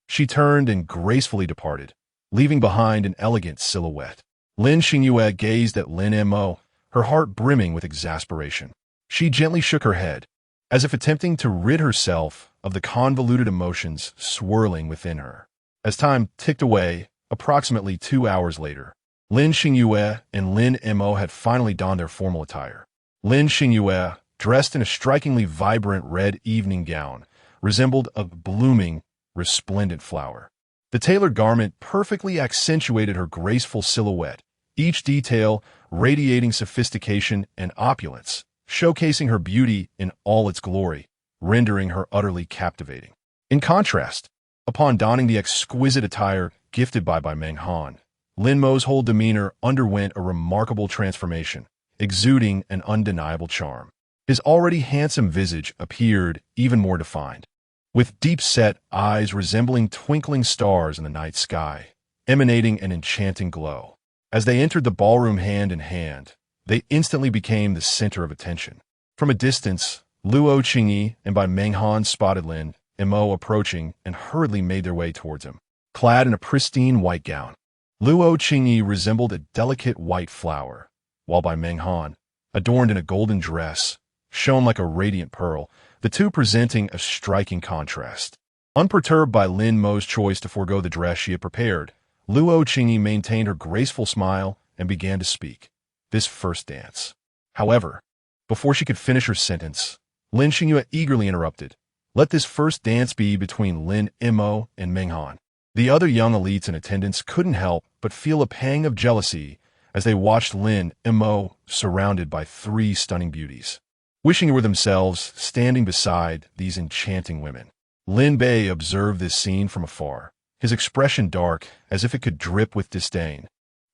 S1: she turned and gracefully departed, leaving behind an elegant silhouette. Lin Xingyue gazed at Lin Mo, her heart brimming with exasperation. She gently shook her head, as if attempting to rid herself of the convoluted emotions swirling within her. As time ticked away, approximately 2 hours later, Lin Xingyue and Lin Mo had finally donned their formal attire. Lin Xingyue, dressed in a strikingly vibrant red evening gown, resembled a blooming, resplendent flower. The tailored garment perfectly accentuated her graceful silhouette, each detail radiating sophistication and opulence, showcasing her beauty in all its glory, rendering her utterly captivating. In contrast, upon donning the exquisite attire gifted by Bai Meng Han, Lin Mo's whole demeanor underwent a remarkable transformation, exuding an undeniable charm. His already handsome visage appeared even more defined, with deep-set eyes resembling twinkling stars in the night sky, emanating an enchanting glow. As they entered the ballroom hand in hand, they instantly became the center of attention. From a distance, Luo Qingyi and Bai Meng Han spotted Lin Mo approaching and hurriedly made their way towards him. Clad in a pristine white gown, Luo Qingyi resembled a delicate white flower, while Bai Meng Han, adorned in a golden dress, shone like a radiant pearl, the two presenting a striking contrast. Unperturbed by Lin Mo's choice to forego the dress she had prepared, Luo Qingyi maintained her graceful smile and began to speak. This first dance. However, before she could finish her sentence, Lin Xingyue eagerly interrupted. "Let this first dance be between Lin Mo and Meng Han." The other young elites in attendance couldn't help but feel a pang of jealousy as they watched Lin Mo surrounded by 3 stunning beauties, wishing they were themselves standing beside these enchanting women. Lin Bei observed this scene from afar, his expression dark as if it could drip with disdain,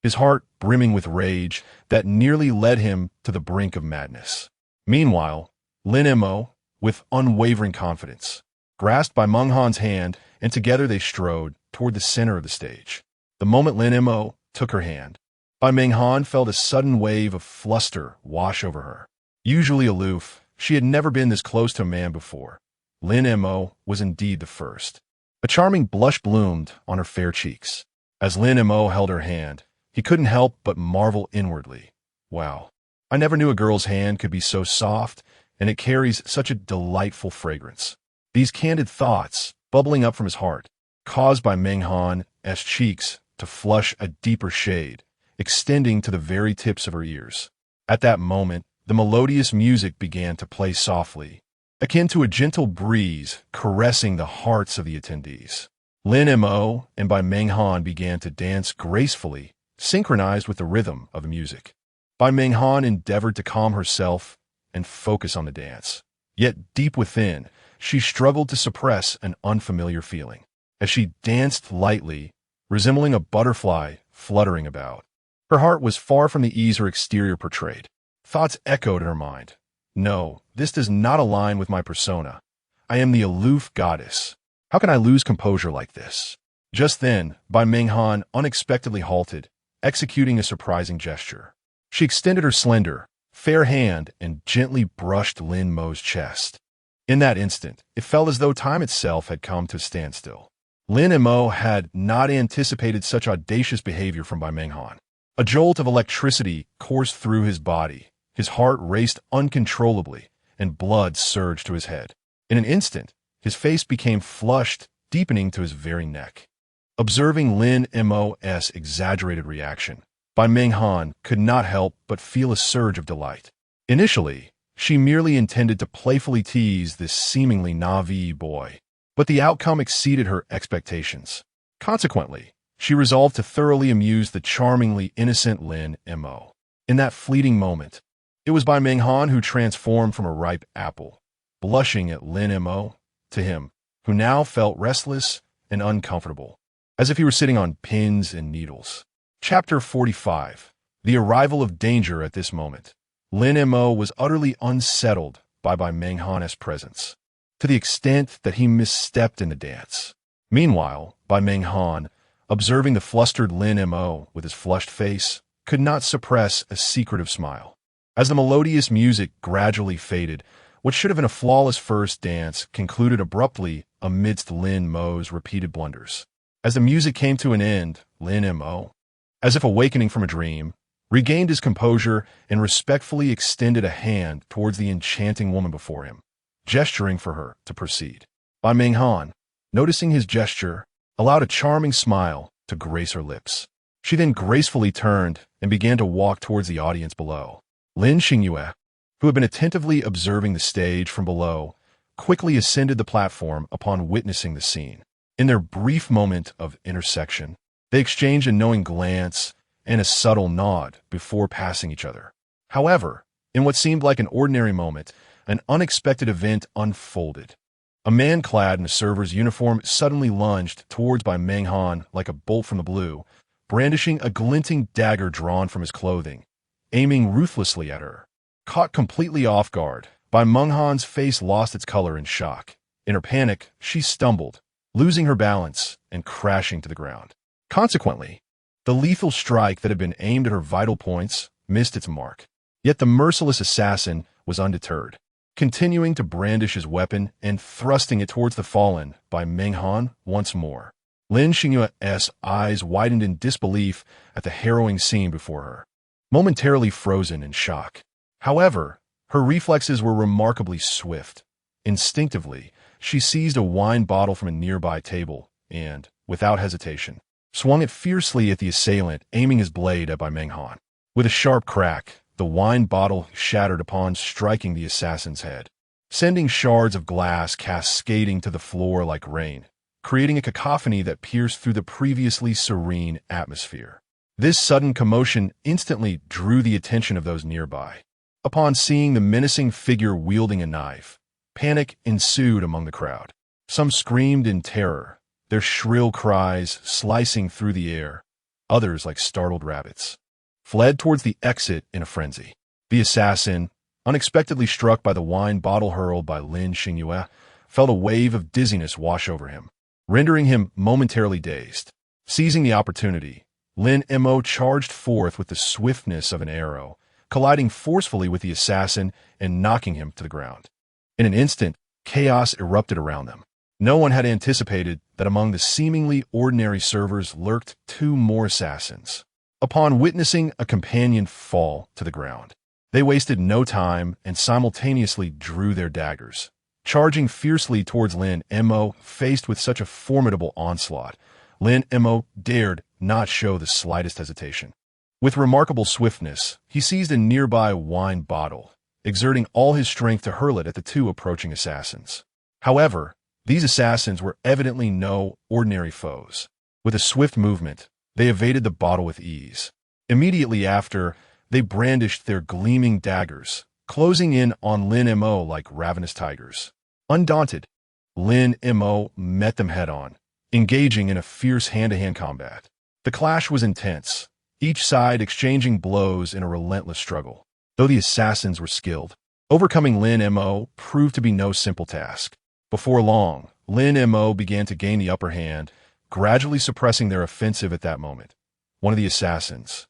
S1: his heart brimming with rage that nearly led him to the brink of madness. Meanwhile, Lin Mo, with unwavering confidence, grasped Bai Meng Han's hand, and together they strode toward the center of the stage. The moment Lin Mo took her hand, Bai Meng Han felt a sudden wave of fluster wash over her. Usually aloof, she had never been this close to a man before. Lin Mo was indeed the first. A charming blush bloomed on her fair cheeks. As Lin Mo held her hand, he couldn't help but marvel inwardly. Wow, I never knew a girl's hand could be so soft, and it carries such a delightful fragrance. These candid thoughts, bubbling up from his heart, caused Bai Meng Han's cheeks to flush a deeper shade, extending to the very tips of her ears. At that moment, the melodious music began to play softly, akin to a gentle breeze caressing the hearts of the attendees. Lin Mo and Bai Meng Han began to dance gracefully, synchronized with the rhythm of the music. Bai Meng Han endeavored to calm herself and focus on the dance. Yet deep within, she struggled to suppress an unfamiliar feeling. as she danced lightly, resembling a butterfly fluttering about. Her heart was far from the ease her exterior portrayed. Thoughts echoed in her mind. No, this does not align with my persona. I am the aloof goddess. How can I lose composure like this? Just then, Bai Menghan unexpectedly halted, executing a surprising gesture. She extended her slender, fair hand and gently brushed Lin Mo's chest. In that instant, it felt as though time itself had come to a standstill. Lin Mo had not anticipated such audacious behavior from Bai Menghan. A jolt of electricity coursed through his body. His heart raced uncontrollably, and blood surged to his head. In an instant, his face became flushed, deepening to his very neck. Observing Lin Mo's exaggerated reaction, Bai Menghan could not help but feel a surge of delight. Initially, she merely intended to playfully tease this seemingly naive boy, but the outcome exceeded her expectations. Consequently, she resolved to thoroughly amuse the charmingly innocent Lin Mo. In that fleeting moment, it was Bai Menghan who transformed from a ripe apple, blushing at Lin Mo, to him, who now felt restless and uncomfortable, as if he were sitting on pins and needles. Chapter 45. The arrival of danger. At this moment, Lin Mo was utterly unsettled by Bai Menghan's presence, to the extent that he misstepped in the dance. Meanwhile, Bai Menghan, observing the flustered Lin Mo with his flushed face, could not suppress a secretive smile. As the melodious music gradually faded, what should have been a flawless first dance concluded abruptly amidst Lin Mo's repeated blunders. As the music came to an end, Lin Mo, as if awakening from a dream, regained his composure and respectfully extended a hand towards the enchanting woman before him, gesturing for her to proceed. Bai Menghan, noticing his gesture, allowed a charming smile to grace her lips. She then gracefully turned and began to walk towards the audience below. Lin Xingyue, who had been attentively observing the stage from below, quickly ascended the platform upon witnessing the scene. In their brief moment of intersection, they exchanged a knowing glance and a subtle nod before passing each other. However, in what seemed like an ordinary moment, an unexpected event unfolded. A man clad in a server's uniform suddenly lunged towards Bai Menghan like a bolt from the blue, brandishing a glinting dagger drawn from his clothing, aiming ruthlessly at her. Caught completely off guard, Bai Menghan's face lost its color in shock. In her panic, she stumbled, losing her balance and crashing to the ground. Consequently, the lethal strike that had been aimed at her vital points missed its mark. Yet the merciless assassin was undeterred, continuing to brandish his weapon and thrusting it towards the fallen Bai Menghan once more. Lin Xingyue's eyes widened in disbelief at the harrowing scene before her, momentarily frozen in shock. However, her reflexes were remarkably swift. Instinctively, she seized a wine bottle from a nearby table and, without hesitation, swung it fiercely at the assailant, aiming his blade at Bai Menghan. With a sharp crack, the wine bottle shattered upon striking the assassin's head, sending shards of glass cascading to the floor like rain, creating a cacophony that pierced through the previously serene atmosphere. This sudden commotion instantly drew the attention of those nearby. Upon seeing the menacing figure wielding a knife, panic ensued among the crowd. Some screamed in terror, their shrill cries slicing through the air. Others, like startled rabbits, fled towards the exit in a frenzy. The assassin, unexpectedly struck by the wine bottle hurled by Lin Xingyue, felt a wave of dizziness wash over him, rendering him momentarily dazed. Seizing the opportunity, Lin Mo charged forth with the swiftness of an arrow, colliding forcefully with the assassin and knocking him to the ground. In an instant, chaos erupted around them. No one had anticipated that among the seemingly ordinary servers lurked two more assassins. Upon witnessing a companion fall to the ground, they wasted no time and simultaneously drew their daggers, charging fiercely towards Lin Mo. Faced with such a formidable onslaught, Lin Mo dared not show the slightest hesitation. With remarkable swiftness, he seized a nearby wine bottle, exerting all his strength to hurl it at the two approaching assassins. However, these assassins were evidently no ordinary foes. With a swift movement, they evaded the bottle with ease. Immediately after, they brandished their gleaming daggers, closing in on Lin Mo like ravenous tigers. Undaunted, Lin Mo met them head-on, engaging in a fierce hand-to-hand combat. The clash was intense, each side exchanging blows in a relentless struggle. Though the assassins were skilled, overcoming Lin Mo proved to be no simple task. Before long, Lin Mo began to gain the upper hand, gradually suppressing their offensive at that moment. One of the assassins,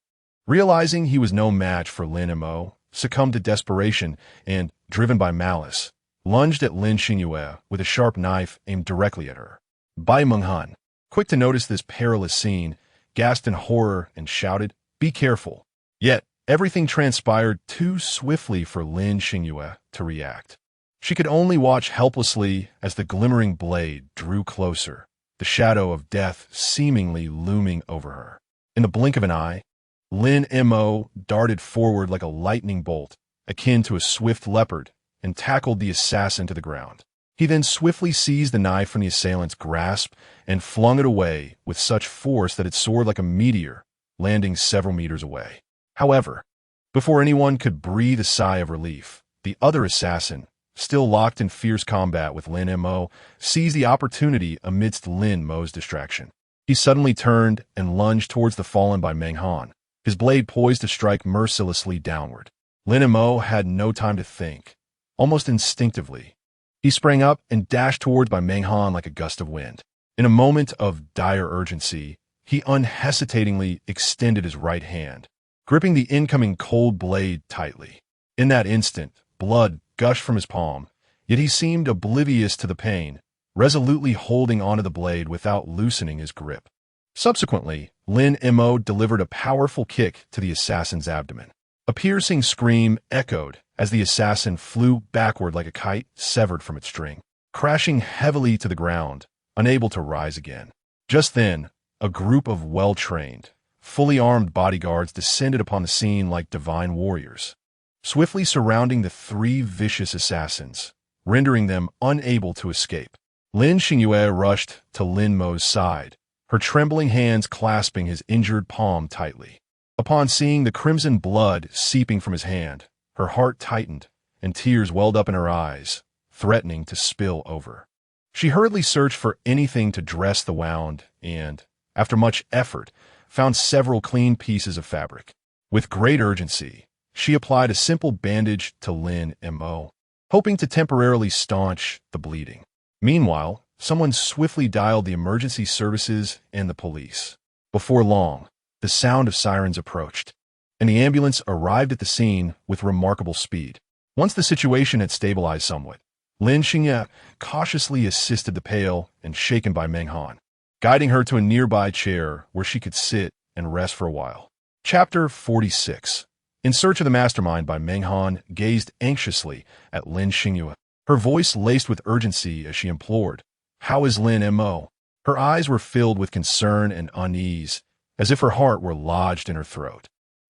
S1: realizing he was no match for Lin Mo, succumbed to desperation and, driven by malice, lunged at Lin Xingyue with a sharp knife aimed directly at her. Bai Menghan, quick to notice this perilous scene, gasped in horror and shouted, "Be careful!" Yet, everything transpired too swiftly for Lin Xingyue to react. She could only watch helplessly as the glimmering blade drew closer, the shadow of death seemingly looming over her. In the blink of an eye, Lin Mo darted forward like a lightning bolt, akin to a swift leopard, and tackled the assassin to the ground. He then swiftly seized the knife from the assailant's grasp and flung it away with such force that it soared like a meteor, landing several meters away. However, before anyone could breathe a sigh of relief, the other assassin, still locked in fierce combat with Lin Mo, seized the opportunity amidst Lin Mo's distraction. He suddenly turned and lunged towards the fallen Bai Menghan, his blade poised to strike mercilessly downward. Lin Mo had no time to think. Almost instinctively, he sprang up and dashed towards Bai Menghan like a gust of wind. In a moment of dire urgency, he unhesitatingly extended his right hand, gripping the incoming cold blade tightly. In that instant, blood gushed from his palm, yet he seemed oblivious to the pain, resolutely holding onto the blade without loosening his grip. Subsequently, Lin Mo delivered a powerful kick to the assassin's abdomen. A piercing scream echoed as the assassin flew backward like a kite severed from its string, crashing heavily to the ground, unable to rise again. Just then, a group of well-trained, fully armed bodyguards descended upon the scene like divine warriors, swiftly surrounding the three vicious assassins, rendering them unable to escape. Lin Xingyue rushed to Lin Mo's side, her trembling hands clasping his injured palm tightly. Upon seeing the crimson blood seeping from his hand, her heart tightened and tears welled up in her eyes, threatening to spill over. She hurriedly searched for anything to dress the wound and, after much effort, found several clean pieces of fabric. With great urgency, she applied a simple bandage to Lin Mo, hoping to temporarily staunch the bleeding. Meanwhile, someone swiftly dialed the emergency services and the police. Before long, the sound of sirens approached, and the ambulance arrived at the scene with remarkable speed. Once the situation had stabilized somewhat, Lin Xingyue cautiously assisted the pale and shaken Bai Menghan, guiding her to a nearby chair where she could sit and rest for a while. Chapter 46. In Search of the Mastermind, Bai Menghan gazed anxiously at Lin Xingyue, her voice laced with urgency as she implored, "How is Lin Mo?" Her eyes were filled with concern and unease, as if her heart were lodged in her throat.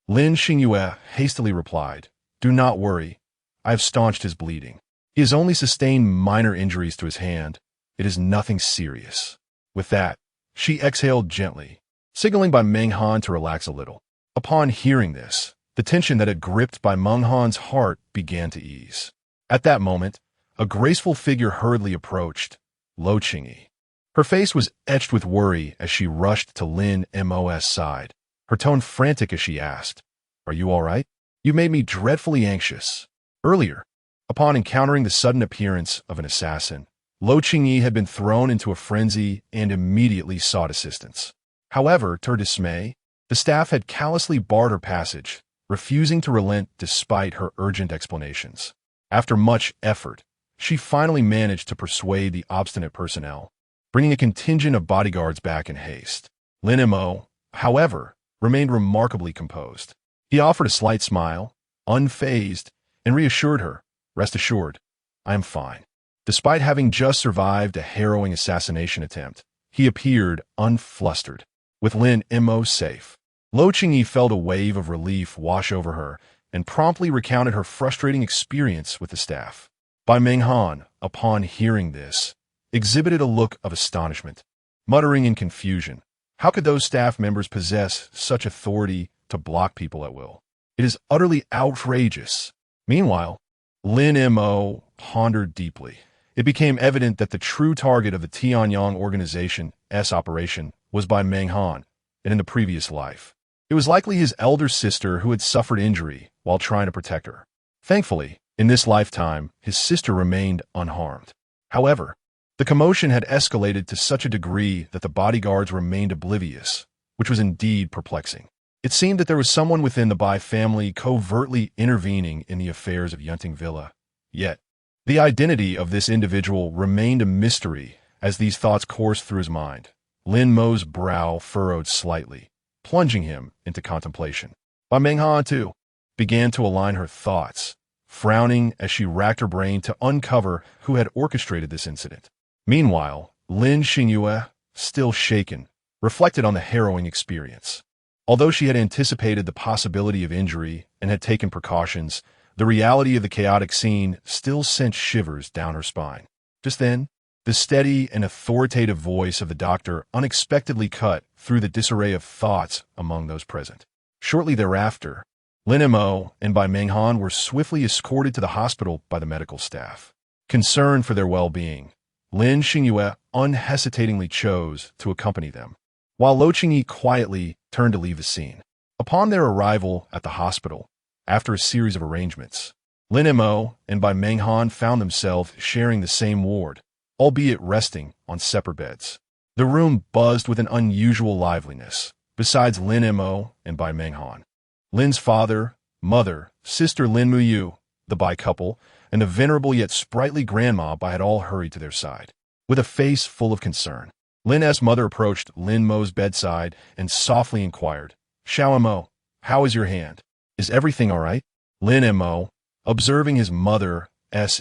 S1: Lin Xingyue hastily replied, "Do not worry. I have staunched his bleeding. He has only sustained minor injuries to his hand. It is nothing serious." With that, she exhaled gently, signaling Bai Menghan to relax a little. Upon hearing this, the tension that had gripped Bai Menghan's heart began to ease. At that moment, a graceful figure hurriedly approached, Lo Qingyi. Her face was etched with worry as she rushed to Lin Mo's side, her tone frantic as she asked, "Are you all right? You made me dreadfully anxious." Earlier, upon encountering the sudden appearance of an assassin, Lo Qingyi had been thrown into a frenzy and immediately sought assistance. However, to her dismay, the staff had callously barred her passage, refusing to relent despite her urgent explanations. After much effort, she finally managed to persuade the obstinate personnel, bringing a contingent of bodyguards back in haste. Lin Mo, however, remained remarkably composed. He offered a slight smile, unfazed, and reassured her, "Rest assured, I am fine." Despite having just survived a harrowing assassination attempt, he appeared unflustered. With Lin Mo safe, Lo Qingyi felt a wave of relief wash over her and promptly recounted her frustrating experience with the staff. Bai Menghan, upon hearing this, exhibited a look of astonishment, muttering in confusion, "How could those staff members possess such authority to block people at will? It is utterly outrageous." Meanwhile, Lin Mo pondered deeply, it became evident that the true target of the Tianyang organization's operation was Bai Menghan, and in the previous life. It was likely his elder sister who had suffered injury while trying to protect her. Thankfully, in this lifetime, his sister remained unharmed. However, the commotion had escalated to such a degree that the bodyguards remained oblivious, which was indeed perplexing. It seemed that there was someone within the Bai family covertly intervening in the affairs of Yunting Villa. Yet, the identity of this individual remained a mystery as these thoughts coursed through his mind. Lin Mo's brow furrowed slightly, plunging him into contemplation. Bai Menghan, too, began to align her thoughts, frowning as she racked her brain to uncover who had orchestrated this incident. Meanwhile, Lin Xingyue, still shaken, reflected on the harrowing experience. Although she had anticipated the possibility of injury and had taken precautions, the reality of the chaotic scene still sent shivers down her spine. Just then, the steady and authoritative voice of the doctor unexpectedly cut through the disarray of thoughts among those present. Shortly thereafter, Lin Mo and Bai Menghan were swiftly escorted to the hospital by the medical staff. Concerned for their well-being, Lin Xingyue unhesitatingly chose to accompany them, while Lo Qingyi quietly turned to leave the scene. Upon their arrival at the hospital, after a series of arrangements, Lin Mo and Bai Menghan found themselves sharing the same ward, albeit resting on separate beds. The room buzzed with an unusual liveliness, besides Lin Mo and Bai Menghan. Lin's father, mother, sister Lin Muyu, the Bai couple, and the venerable yet sprightly grandma Bai had all hurried to their side. With a face full of concern, Lin's mother approached Lin Mo's bedside and softly inquired, "Xiao Mo, how is your hand? Is everything all right?" Lin Mo, observing his mother's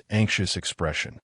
S1: anxious expression,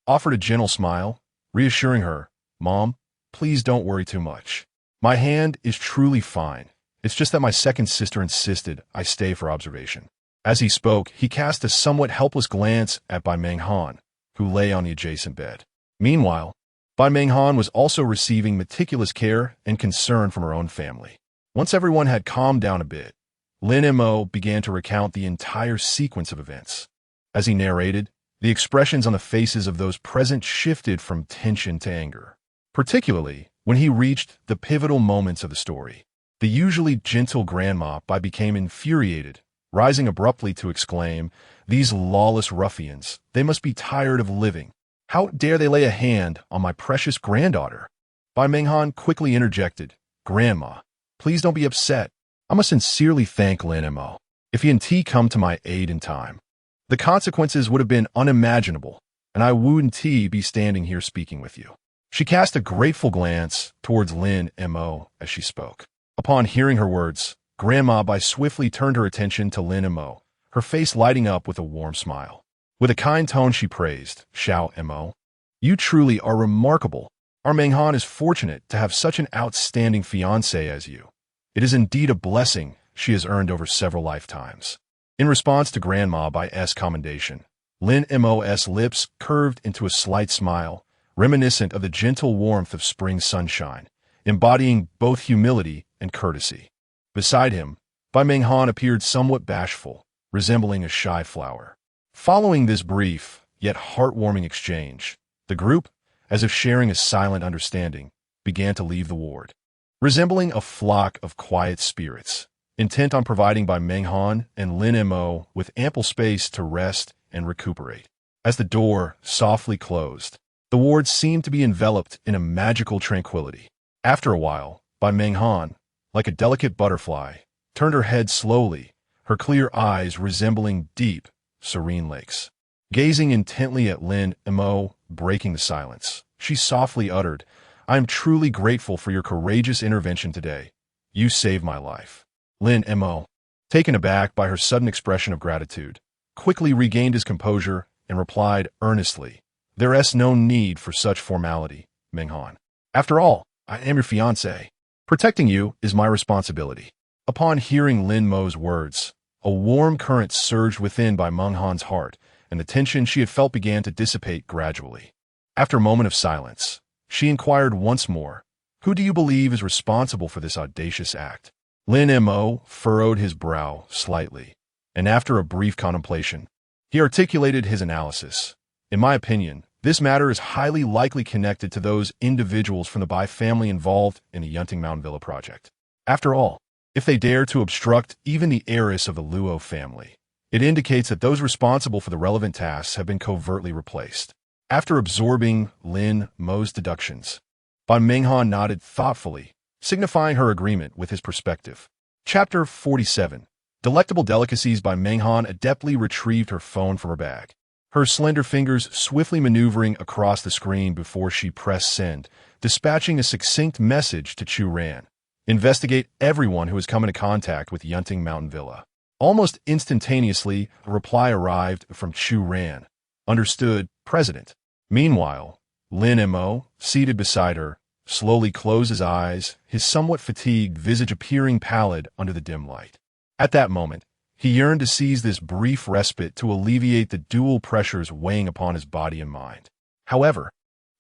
S1: offered a gentle smile, reassuring her, "Mom, please don't worry too much. My hand is truly fine. It's just that my second sister insisted I stay for observation." As he spoke, he cast a somewhat helpless glance at Bai Menghan, who lay on the adjacent bed. Meanwhile, Bai Menghan was also receiving meticulous care and concern from her own family. Once everyone had calmed down a bit, Lin Mo began to recount the entire sequence of events. As he narrated, the expressions on the faces of those present shifted from tension to anger, particularly when he reached the pivotal moments of the story. The usually gentle grandma Bai became infuriated, rising abruptly to exclaim, "These lawless ruffians, they must be tired of living. How dare they lay a hand on my precious granddaughter?" Bai Menghan quickly interjected, "Grandma, please don't be upset. I must sincerely thank Lin Mo. If he and T come to my aid in time, the consequences would have been unimaginable, and I wouldn't be standing here speaking with you." She cast a grateful glance towards Lin Mo as she spoke. Upon hearing her words, Grandma Bai swiftly turned her attention to Lin Mo, her face lighting up with a warm smile. With a kind tone she praised, "Xiao Mo, you truly are remarkable. Our Menghan is fortunate to have such an outstanding fiancé as you. It is indeed a blessing she has earned over several lifetimes." In response to Grandma Bai's commendation, Lin Mo's lips curved into a slight smile, reminiscent of the gentle warmth of spring sunshine, embodying both humility and courtesy. Beside him, Bai Menghan appeared somewhat bashful, resembling a shy flower. Following this brief, yet heartwarming exchange, the group, as if sharing a silent understanding, began to leave the ward. Resembling a flock of quiet spirits, intent on providing Bai Menghan and Lin Mo with ample space to rest and recuperate. As the door softly closed, the ward seemed to be enveloped in a magical tranquility. After a while, Bai Menghan, like a delicate butterfly, turned her head slowly, her clear eyes resembling deep, serene lakes. Gazing intently at Lin Mo, breaking the silence, she softly uttered, "I am truly grateful for your courageous intervention today. You saved my life." Lin Mo, taken aback by her sudden expression of gratitude, quickly regained his composure and replied earnestly, "There's no need for such formality, Menghan. After all, I am your fiancé. Protecting you is my responsibility." Upon hearing Lin Mo's words, a warm current surged within Bai Menghan's heart, and the tension she had felt began to dissipate gradually. After a moment of silence, she inquired once more, "Who do you believe is responsible for this audacious act?" Lin Mo furrowed his brow slightly, and after a brief contemplation, he articulated his analysis. "In my opinion, This matter is highly likely connected to those individuals from the Bei family involved in the Yunting Mountain Villa project. After all, if they dare to obstruct even the heiress of the Luo family, it indicates that those responsible for the relevant tasks have been covertly replaced. After absorbing Lin Mo's deductions, Ban Menghan nodded thoughtfully, signifying her agreement with his perspective. Chapter 47. Delectable Delicacies. By Menghan adeptly retrieved her phone from her bag, her slender fingers swiftly maneuvering across the screen before she pressed send, dispatching a succinct message to Chu Ran. Investigate everyone who has come into contact with Yunting Mountain Villa. Almost instantaneously, a reply arrived from Chu Ran. Understood, President. Meanwhile, Lin Mo, seated beside her, slowly closed his eyes, his somewhat fatigued visage appearing pallid under the dim light. At that moment, he yearned to seize this brief respite to alleviate the dual pressures weighing upon his body and mind. However,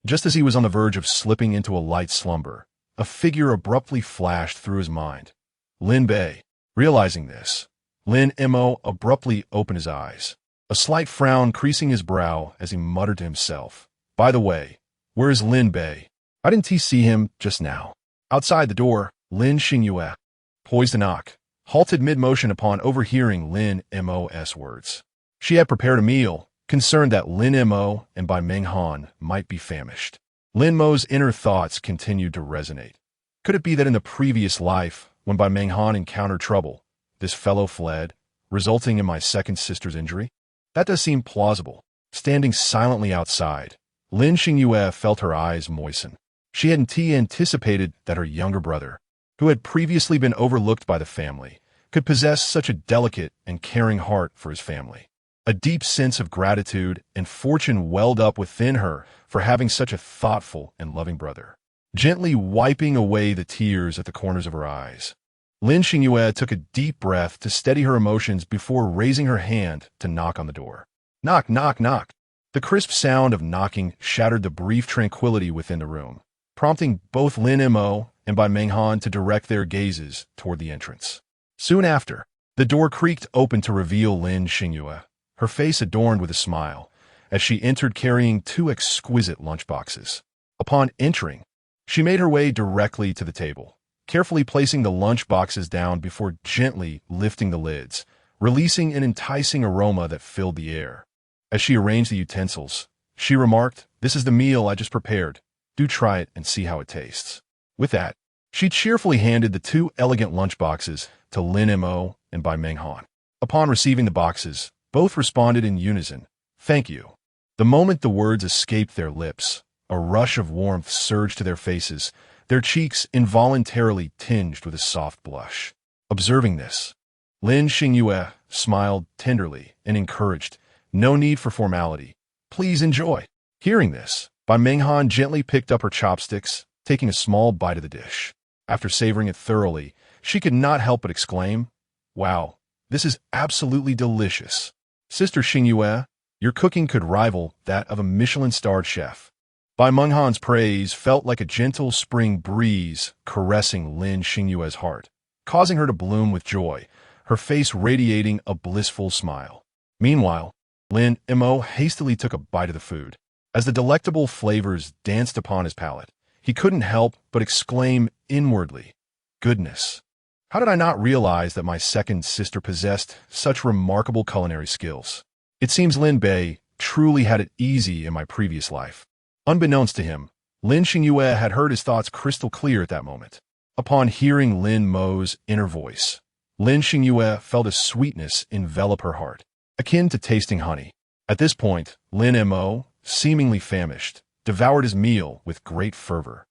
S1: just as he was on the verge of slipping into a light slumber, a figure abruptly flashed through his mind. Lin Bei. Realizing this, Lin Mo abruptly opened his eyes, a slight frown creasing his brow as he muttered to himself, "By the way, where is Lin Bei? I didn't see him just now." Outside the door, Lin Xingyue, poised to knock, halted mid-motion upon overhearing Lin Mo's words. She had prepared a meal, concerned that Lin Mo and Bai Menghan might be famished. Lin Mo's inner thoughts continued to resonate. Could it be that in the previous life, when Bai Menghan encountered trouble, this fellow fled, resulting in my second sister's injury? That does seem plausible. Standing silently outside, Lin Xingyue felt her eyes moisten. She hadn't anticipated that her younger brother, who had previously been overlooked by the family, could possess such a delicate and caring heart for his family. A deep sense of gratitude and fortune welled up within her for having such a thoughtful and loving brother. Gently wiping away the tears at the corners of her eyes, Lin Xingyue took a deep breath to steady her emotions before raising her hand to knock on the door. Knock, knock, knock. The crisp sound of knocking shattered the brief tranquility within the room, prompting both Lin Mo and Bai Menghan to direct their gazes toward the entrance. Soon after, the door creaked open to reveal Lin Xingyue, her face adorned with a smile, as she entered carrying 2 exquisite lunchboxes. Upon entering, she made her way directly to the table, carefully placing the lunchboxes down before gently lifting the lids, releasing an enticing aroma that filled the air. As she arranged the utensils, she remarked, "This is the meal I just prepared. Do try it and see how it tastes." With that, she cheerfully handed the 2 elegant lunchboxes to Lin Mo and Bai Menghan. Upon receiving the boxes, both responded in unison, "Thank you." The moment the words escaped their lips, a rush of warmth surged to their faces, their cheeks involuntarily tinged with a soft blush. Observing this, Lin Xingyue smiled tenderly and encouraged, "No need for formality. Please enjoy." Hearing this, Bai Menghan gently picked up her chopsticks, taking a small bite of the dish. After savoring it thoroughly, she could not help but exclaim, "Wow, this is absolutely delicious. Sister Xingyue, your cooking could rival that of a Michelin-starred chef." Bai Menghan's praise felt like a gentle spring breeze caressing Lin Xingyue's heart, causing her to bloom with joy, her face radiating a blissful smile. Meanwhile, Lin Mo hastily took a bite of the food. As the delectable flavors danced upon his palate, he couldn't help but exclaim inwardly, "Goodness! How did I not realize that my second sister possessed such remarkable culinary skills? It seems Lin Bei truly had it easy in my previous life." Unbeknownst to him, Lin Xingyue had heard his thoughts crystal clear at that moment. Upon hearing Lin Mo's inner voice, Lin Xingyue felt a sweetness envelop her heart, akin to tasting honey. At this point, Lin Mo, seemingly famished, devoured his meal with great fervor,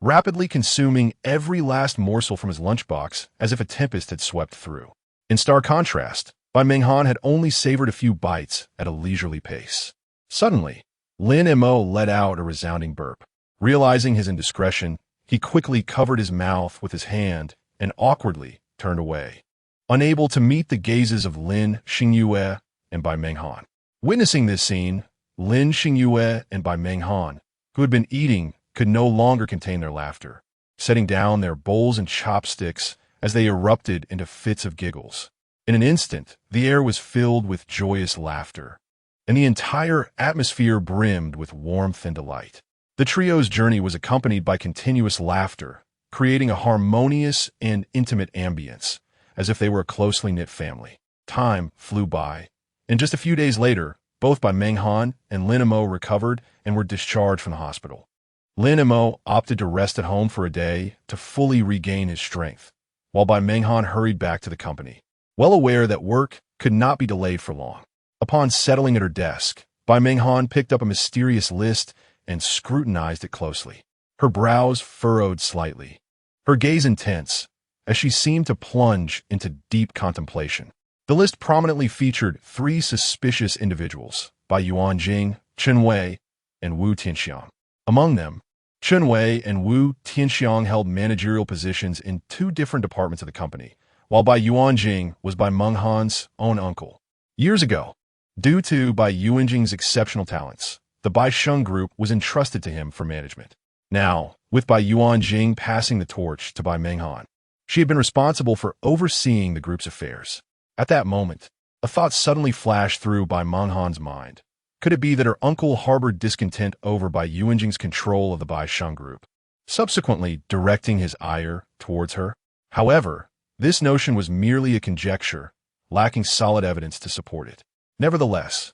S1: rapidly consuming every last morsel from his lunchbox as if a tempest had swept through. In stark contrast, Bai Menghan had only savored a few bites at a leisurely pace. Suddenly, Lin Mo let out a resounding burp. Realizing his indiscretion, he quickly covered his mouth with his hand and awkwardly turned away, unable to meet the gazes of Lin Xingyue and Bai Menghan. Witnessing this scene, Lin Xingyue and Bai Menghan, who had been eating, could no longer contain their laughter, setting down their bowls and chopsticks as they erupted into fits of giggles. In an instant, the air was filled with joyous laughter. and the entire atmosphere brimmed with warmth and delight. The trio's journey was accompanied by continuous laughter, creating a harmonious and intimate ambience, as if they were a closely knit family. Time flew by, and just a few days later, both Bai Menghan and Lin Mo recovered and were discharged from the hospital. Lin Mo opted to rest at home for a day to fully regain his strength, while Bai Menghan hurried back to the company, well aware that work could not be delayed for long. Upon settling at her desk, Bai Menghan picked up a mysterious list and scrutinized it closely. Her brows furrowed slightly, her gaze intense, as she seemed to plunge into deep contemplation. The list prominently featured 3 suspicious individuals: Bai Yuanjing, Chen Wei, and Wu Tianxiang. Among them, Chen Wei and Wu Tianxiang held managerial positions in 2 different departments of the company, while Bai Yuanjing was Bai Menghan's own uncle. Years ago, due to Bai Yuanjing's exceptional talents, the Bai Sheng Group was entrusted to him for management. Now, with Bai Yuanjing passing the torch to Bai Menghan, she had been responsible for overseeing the group's affairs. At that moment, a thought suddenly flashed through Bai Menghan's mind. Could it be that her uncle harbored discontent over Bai Yuanjing's control of the Bai Sheng Group, subsequently directing his ire towards her? However, this notion was merely a conjecture, lacking solid evidence to support it. Nevertheless,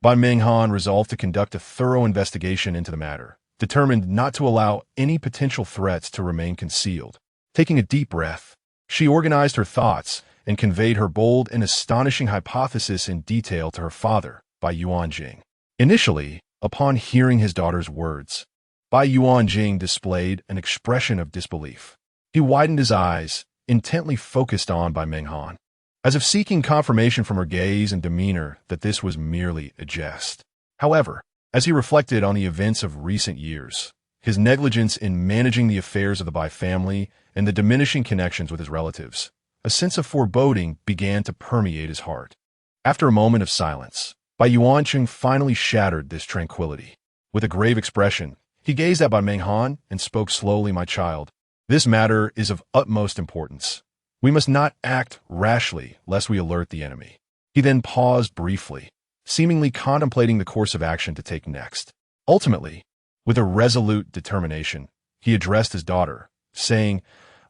S1: Bai Menghan resolved to conduct a thorough investigation into the matter, determined not to allow any potential threats to remain concealed. Taking a deep breath, she organized her thoughts and conveyed her bold and astonishing hypothesis in detail to her father, Bai Yuanjing. Initially, upon hearing his daughter's words, Bai Yuanjing displayed an expression of disbelief. He widened his eyes, intently focused on Bai Menghan, as if seeking confirmation from her gaze and demeanor that this was merely a jest. However, as he reflected on the events of recent years, his negligence in managing the affairs of the Bai family and the diminishing connections with his relatives, a sense of foreboding began to permeate his heart. After a moment of silence, Bai Yuanjing finally shattered this tranquility. With a grave expression, he gazed at Bai Menghan and spoke slowly. "My child, this matter is of utmost importance. We must not act rashly lest we alert the enemy." He then paused briefly, seemingly contemplating the course of action to take next. Ultimately, with a resolute determination, he addressed his daughter, saying,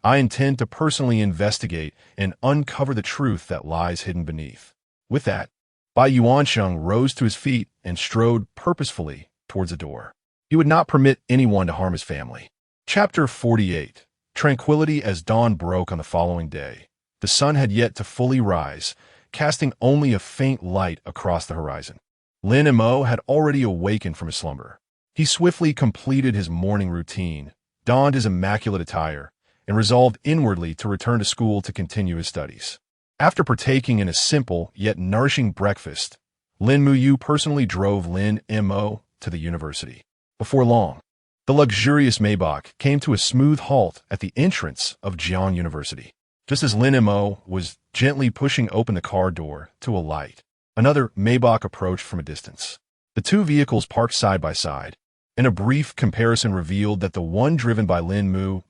S1: "I intend to personally investigate and uncover the truth that lies hidden beneath." With that, Bai Yuansheng rose to his feet and strode purposefully towards the door. He would not permit anyone to harm his family. Chapter 48. Tranquility. As dawn broke on the following day, the sun had yet to fully rise, casting only a faint light across the horizon. Lin Mo had already awakened from his slumber. He swiftly completed his morning routine, donned his immaculate attire, and resolved inwardly to return to school to continue his studies. After partaking in a simple yet nourishing breakfast, Lin Mu personally drove Lin Mo to the university. Before long, the luxurious Maybach came to a smooth halt at the entrance of Jiang University. Just as Lin Mo was gently pushing open the car door to alight, another Maybach approached from a distance. The 2 vehicles parked side by side, and a brief comparison revealed that the one driven by Lin Mu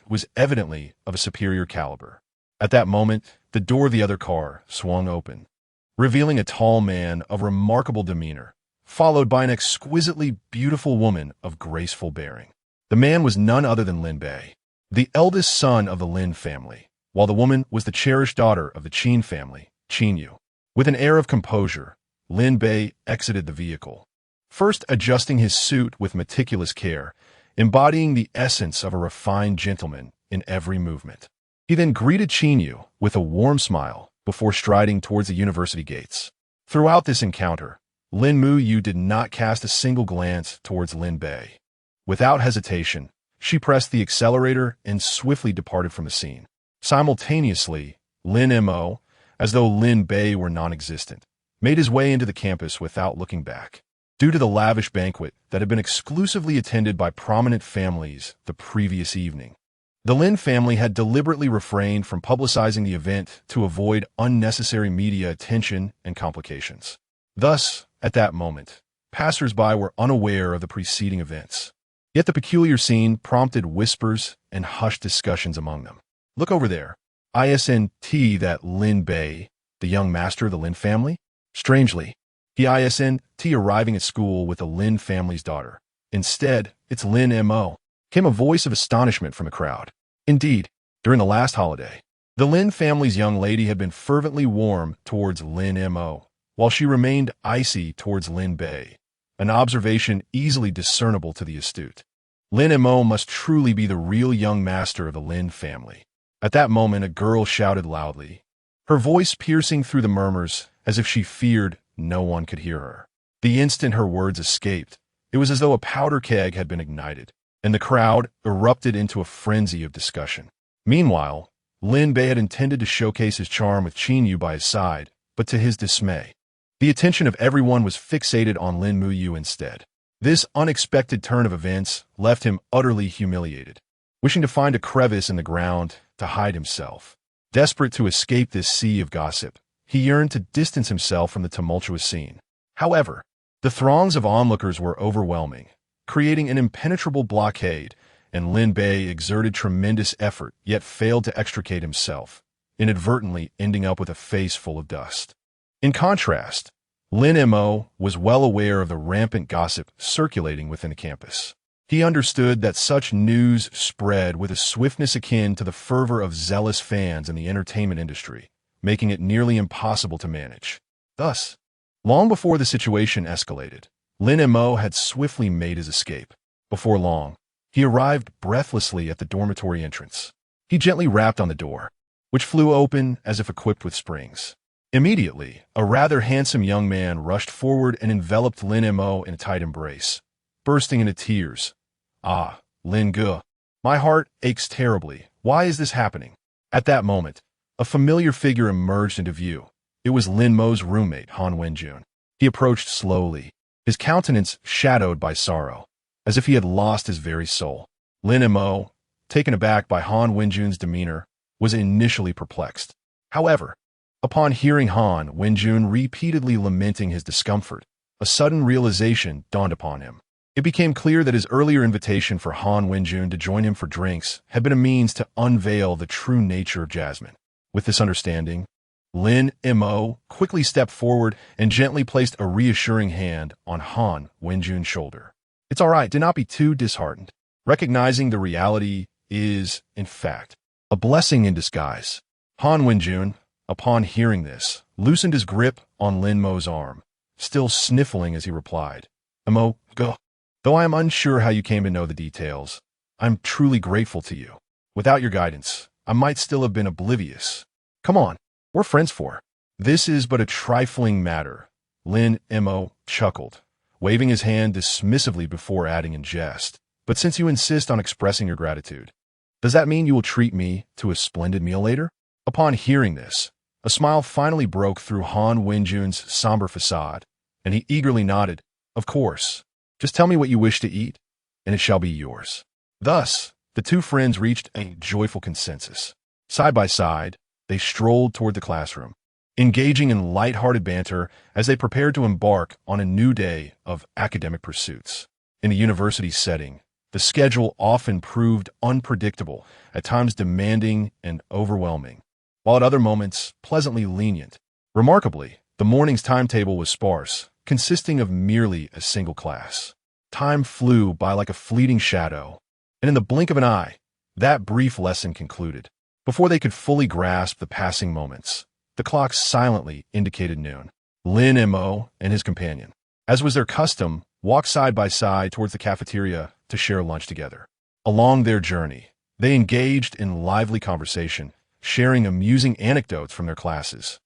S1: was evidently of a superior caliber. At that moment, the door of the other car swung open, revealing a tall man of remarkable demeanor, followed by an exquisitely beautiful woman of graceful bearing. The man was none other than Lin Bei, the eldest son of the Lin family, while the woman was the cherished daughter of the Qin family, Qin Yu. With an air of composure, Lin Bei exited the vehicle, first adjusting his suit with meticulous care, embodying the essence of a refined gentleman in every movement. He then greeted Qin Yu with a warm smile before striding towards the university gates. Throughout this encounter, Lin Mu did not cast a single glance towards Lin Bei. Without hesitation, she pressed the accelerator and swiftly departed from the scene. Simultaneously, Lin Mo, as though Lin Bei were non-existent, made his way into the campus without looking back. Due to the lavish banquet that had been exclusively attended by prominent families the previous evening, the Lin family had deliberately refrained from publicizing the event to avoid unnecessary media attention and complications. Thus, at that moment, passers-by were unaware of the preceding events. Yet the peculiar scene prompted whispers and hushed discussions among them. "Look over there. Isn't that Lin Bei, the young master of the Lin family?" Strangely, He isn't arriving at school with the Lin family's daughter. Instead, it's Lin Mo. Came a voice of astonishment from the crowd. Indeed, during the last holiday, the Lin family's young lady had been fervently warm towards Lin Mo, while she remained icy towards Lin Bei, an observation easily discernible to the astute. Lin Mo must truly be the real young master of the Lin family. At that moment, a girl shouted loudly, her voice piercing through the murmurs as if she feared no one could hear her. The instant her words escaped, it was as though a powder keg had been ignited, and the crowd erupted into a frenzy of discussion. Meanwhile, Lin Bei had intended to showcase his charm with Qin Yu by his side, but to his dismay, the attention of everyone was fixated on Lin Mo Yu instead. This unexpected turn of events left him utterly humiliated, wishing to find a crevice in the ground to hide himself. Desperate to escape this sea of gossip, he yearned to distance himself from the tumultuous scene. However, the throngs of onlookers were overwhelming, creating an impenetrable blockade, and Lin Bei exerted tremendous effort yet failed to extricate himself, inadvertently ending up with a face full of dust. In contrast, Lin Mo was well aware of the rampant gossip circulating within the campus. He understood that such news spread with a swiftness akin to the fervor of zealous fans in the entertainment industry, making it nearly impossible to manage. Thus, long before the situation escalated, Lin Mo had swiftly made his escape. Before long, he arrived breathlessly at the dormitory entrance. He gently rapped on the door, which flew open as if equipped with springs. Immediately, a rather handsome young man rushed forward and enveloped Lin Mo in a tight embrace, bursting into tears. "Ah, Lin Ge, my heart aches terribly. Why is this happening?" At that moment, a familiar figure emerged into view. It was Lin Mo's roommate, Han Wenjun. He approached slowly, his countenance shadowed by sorrow, as if he had lost his very soul. Lin Mo, taken aback by Han Wenjun's demeanor, was initially perplexed. However, upon hearing Han Wenjun repeatedly lamenting his discomfort, a sudden realization dawned upon him. It became clear that his earlier invitation for Han Wenjun to join him for drinks had been a means to unveil the true nature of Jasmine. With this understanding, Lin Mo quickly stepped forward and gently placed a reassuring hand on Han Wenjun's shoulder. "It's all right, do not be too disheartened. Recognizing the reality is, in fact, a blessing in disguise." Han Wenjun, upon hearing this, loosened his grip on Lin Mo's arm, still sniffling as he replied, "Mo, go. Though I am unsure how you came to know the details, I'm truly grateful to you. Without your guidance, I might still have been oblivious. Come on, we're friends for." "This is but a trifling matter," Lin Mo chuckled, waving his hand dismissively before adding in jest. "But since you insist on expressing your gratitude, does that mean you will treat me to a splendid meal later?" Upon hearing this, a smile finally broke through Han Wenjun's somber facade, and he eagerly nodded, "Of course. Just tell me what you wish to eat, and it shall be yours." Thus, the two friends reached a joyful consensus. Side by side, they strolled toward the classroom, engaging in light-hearted banter as they prepared to embark on a new day of academic pursuits. In a university setting, the schedule often proved unpredictable, at times demanding and overwhelming, while at other moments pleasantly lenient. Remarkably, the morning's timetable was sparse, consisting of merely a single class. Time flew by like a fleeting shadow, and in the blink of an eye, that brief lesson concluded. Before they could fully grasp the passing moments, the clock silently indicated noon. Lin Mo and his companion, as was their custom, walked side by side towards the cafeteria to share lunch together. Along their journey, they engaged in lively conversation, sharing amusing anecdotes from their classes,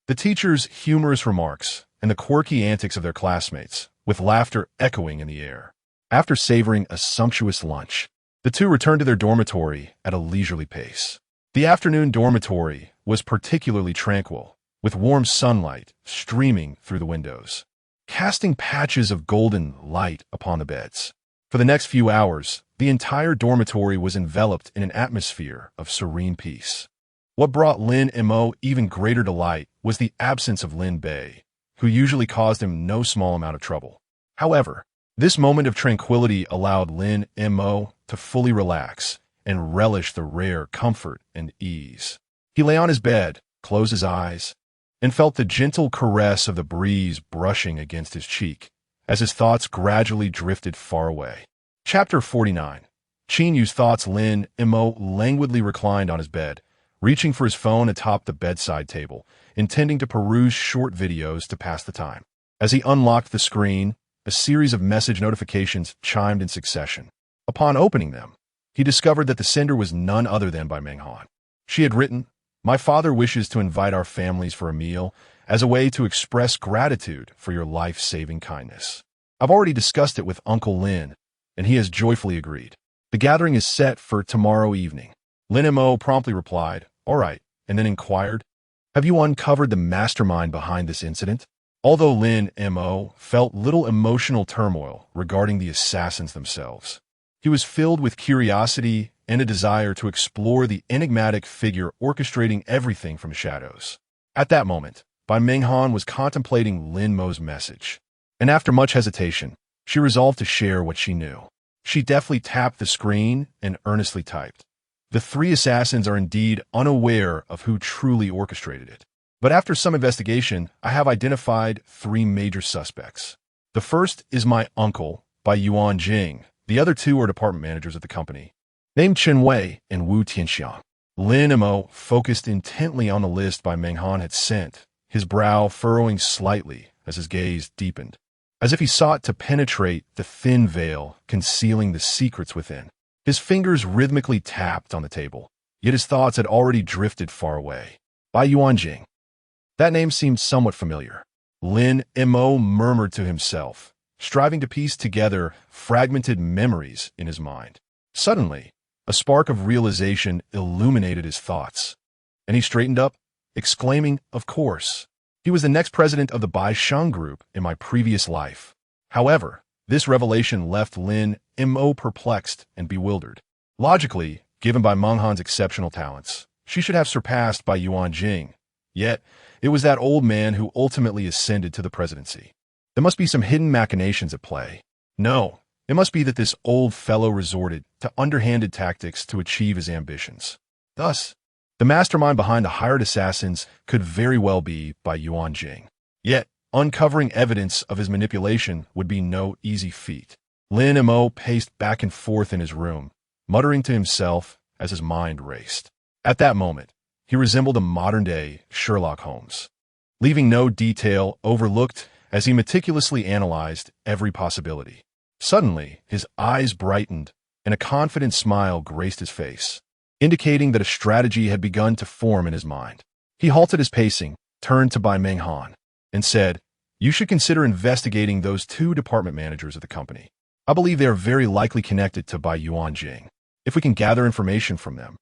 S1: the teacher's humorous remarks, and the quirky antics of their classmates, with laughter echoing in the air. After savoring a sumptuous lunch, the two returned to their dormitory at a leisurely pace. The afternoon dormitory was particularly tranquil, with warm sunlight streaming through the windows, casting patches of golden light upon the beds. For the next few hours, the entire dormitory was enveloped in an atmosphere of serene peace. What brought Lin Mo even greater delight was the absence of Lin Bei, who usually caused him no small amount of trouble. However, this moment of tranquility allowed Lin Mo to fully relax and relish the rare comfort and ease. He lay on his bed, closed his eyes, and felt the gentle caress of the breeze brushing against his cheek as his thoughts gradually drifted far away. Chapter 49. Qin Yu's thoughts. Lin Mo languidly reclined on his bed, reaching for his phone atop the bedside table, intending to peruse short videos to pass the time. As he unlocked the screen, a series of message notifications chimed in succession. Upon opening them, he discovered that the sender was none other than Bai Menghan. She had written, "My father wishes to invite our families for a meal as a way to express gratitude for your life-saving kindness. I've already discussed it with Uncle Lin, and he has joyfully agreed. The gathering is set for tomorrow evening." Lin Mo promptly replied, "All right," and then inquired, "Have you uncovered the mastermind behind this incident?" Although Lin Mo felt little emotional turmoil regarding the assassins themselves, he was filled with curiosity and a desire to explore the enigmatic figure orchestrating everything from shadows. At that moment, Bai Menghan was contemplating Lin Mo's message, and after much hesitation, she resolved to share what she knew. She deftly tapped the screen and earnestly typed, "The three assassins are indeed unaware of who truly orchestrated it. But after some investigation, I have identified three major suspects. The first is my uncle, Bai Yuan Jing. The other two are department managers at the company, named Chen Wei and Wu Tianxiang." Lin Mo focused intently on the list Bai Menghan had sent, his brow furrowing slightly as his gaze deepened, as if he sought to penetrate the thin veil concealing the secrets within. His fingers rhythmically tapped on the table, yet his thoughts had already drifted far away. Bai Yuan Jing. That name seemed somewhat familiar. Lin Mo murmured to himself, striving to piece together fragmented memories in his mind. Suddenly, a spark of realization illuminated his thoughts, and he straightened up, exclaiming, "Of course. He was the next president of the Bai Sheng Group in my previous life." However, this revelation left Lin Mo perplexed and bewildered. Logically, given Bai Menghan's exceptional talents, she should have surpassed Bai Yuan Jing. Yet, it was that old man who ultimately ascended to the presidency. There must be some hidden machinations at play. No, it must be that this old fellow resorted to underhanded tactics to achieve his ambitions. Thus, the mastermind behind the hired assassins could very well be Bai Yuan Jing. Yet, uncovering evidence of his manipulation would be no easy feat. Lin Mo paced back and forth in his room, muttering to himself as his mind raced. At that moment, he resembled a modern-day Sherlock Holmes, leaving no detail overlooked as he meticulously analyzed every possibility. Suddenly, his eyes brightened, and a confident smile graced his face, indicating that a strategy had begun to form in his mind. He halted his pacing, turned to Bai Menghan, and said, "You should consider investigating those two department managers of the company. I believe they are very likely connected to Bai Yuan Jing. If we can gather information from them,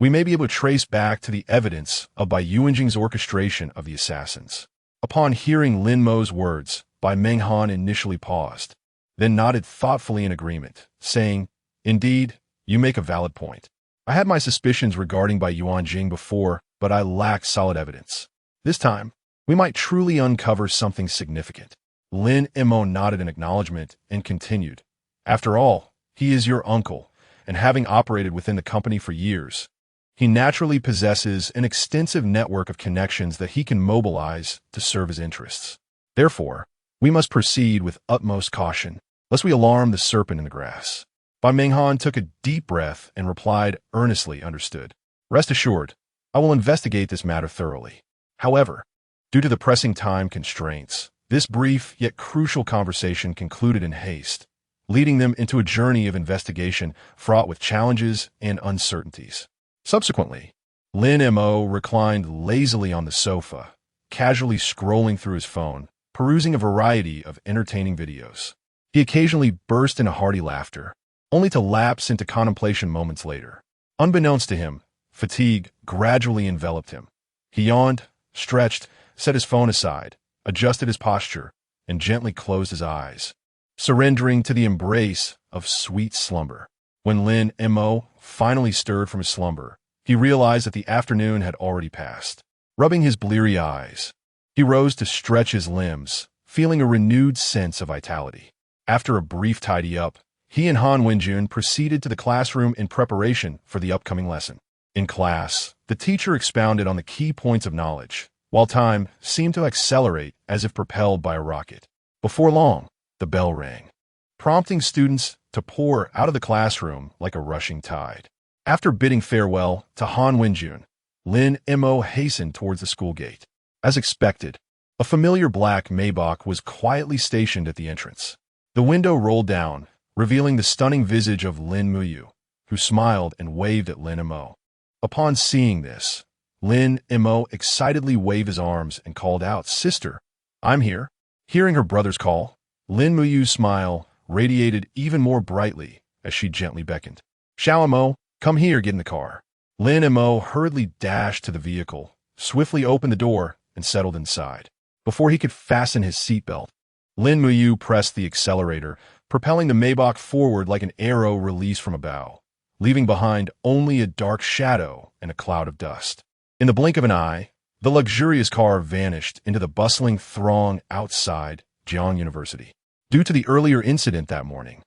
S1: we may be able to trace back to the evidence of Bai Yuan Jing's orchestration of the assassins." Upon hearing Lin Mo's words, Bai Menghan initially paused, then nodded thoughtfully in agreement, saying, "Indeed, you make a valid point. I had my suspicions regarding Bai Yuan Jing before, but I lacked solid evidence. This time, we might truly uncover something significant." Lin Mo nodded in acknowledgement and continued, "After all, he is your uncle, and having operated within the company for years, he naturally possesses an extensive network of connections that he can mobilize to serve his interests. Therefore, we must proceed with utmost caution, lest we alarm the serpent in the grass." Bai Menghan took a deep breath and replied earnestly, "Understood. Rest assured, I will investigate this matter thoroughly. However, due to the pressing time constraints, this brief yet crucial conversation concluded in haste, leading them into a journey of investigation fraught with challenges and uncertainties. Subsequently, Lin Mo reclined lazily on the sofa, casually scrolling through his phone, perusing a variety of entertaining videos. He occasionally burst into hearty laughter, only to lapse into contemplation moments later. Unbeknownst to him, fatigue gradually enveloped him. He yawned, stretched, set his phone aside, adjusted his posture, and gently closed his eyes, surrendering to the embrace of sweet slumber. When Lin Mo finally stirred from his slumber, he realized that the afternoon had already passed. Rubbing his bleary eyes, he rose to stretch his limbs, feeling a renewed sense of vitality. After a brief tidy-up, he and Han Wenjun proceeded to the classroom in preparation for the upcoming lesson. In class, the teacher expounded on the key points of knowledge, while time seemed to accelerate as if propelled by a rocket. Before long, the bell rang, prompting students to pour out of the classroom like a rushing tide. After bidding farewell to Han Wenjun, Lin Mo hastened towards the school gate. As expected, a familiar black Maybach was quietly stationed at the entrance. The window rolled down, revealing the stunning visage of Lin Mo, who smiled and waved at Lin Mo. Upon seeing this, Lin Mo excitedly waved his arms and called out, "Sister, I'm here." Hearing her brother's call, Lin Mo's smile radiated even more brightly as she gently beckoned. "Xiao Mo, come here, get in the car." Lin Mo hurriedly dashed to the vehicle, swiftly opened the door, and settled inside. Before he could fasten his seatbelt, Lin Mo pressed the accelerator, propelling the Maybach forward like an arrow released from a bow, leaving behind only a dark shadow and a cloud of dust. In the blink of an eye, the luxurious car vanished into the bustling throng outside Jiang University. Due to the earlier incident that morning,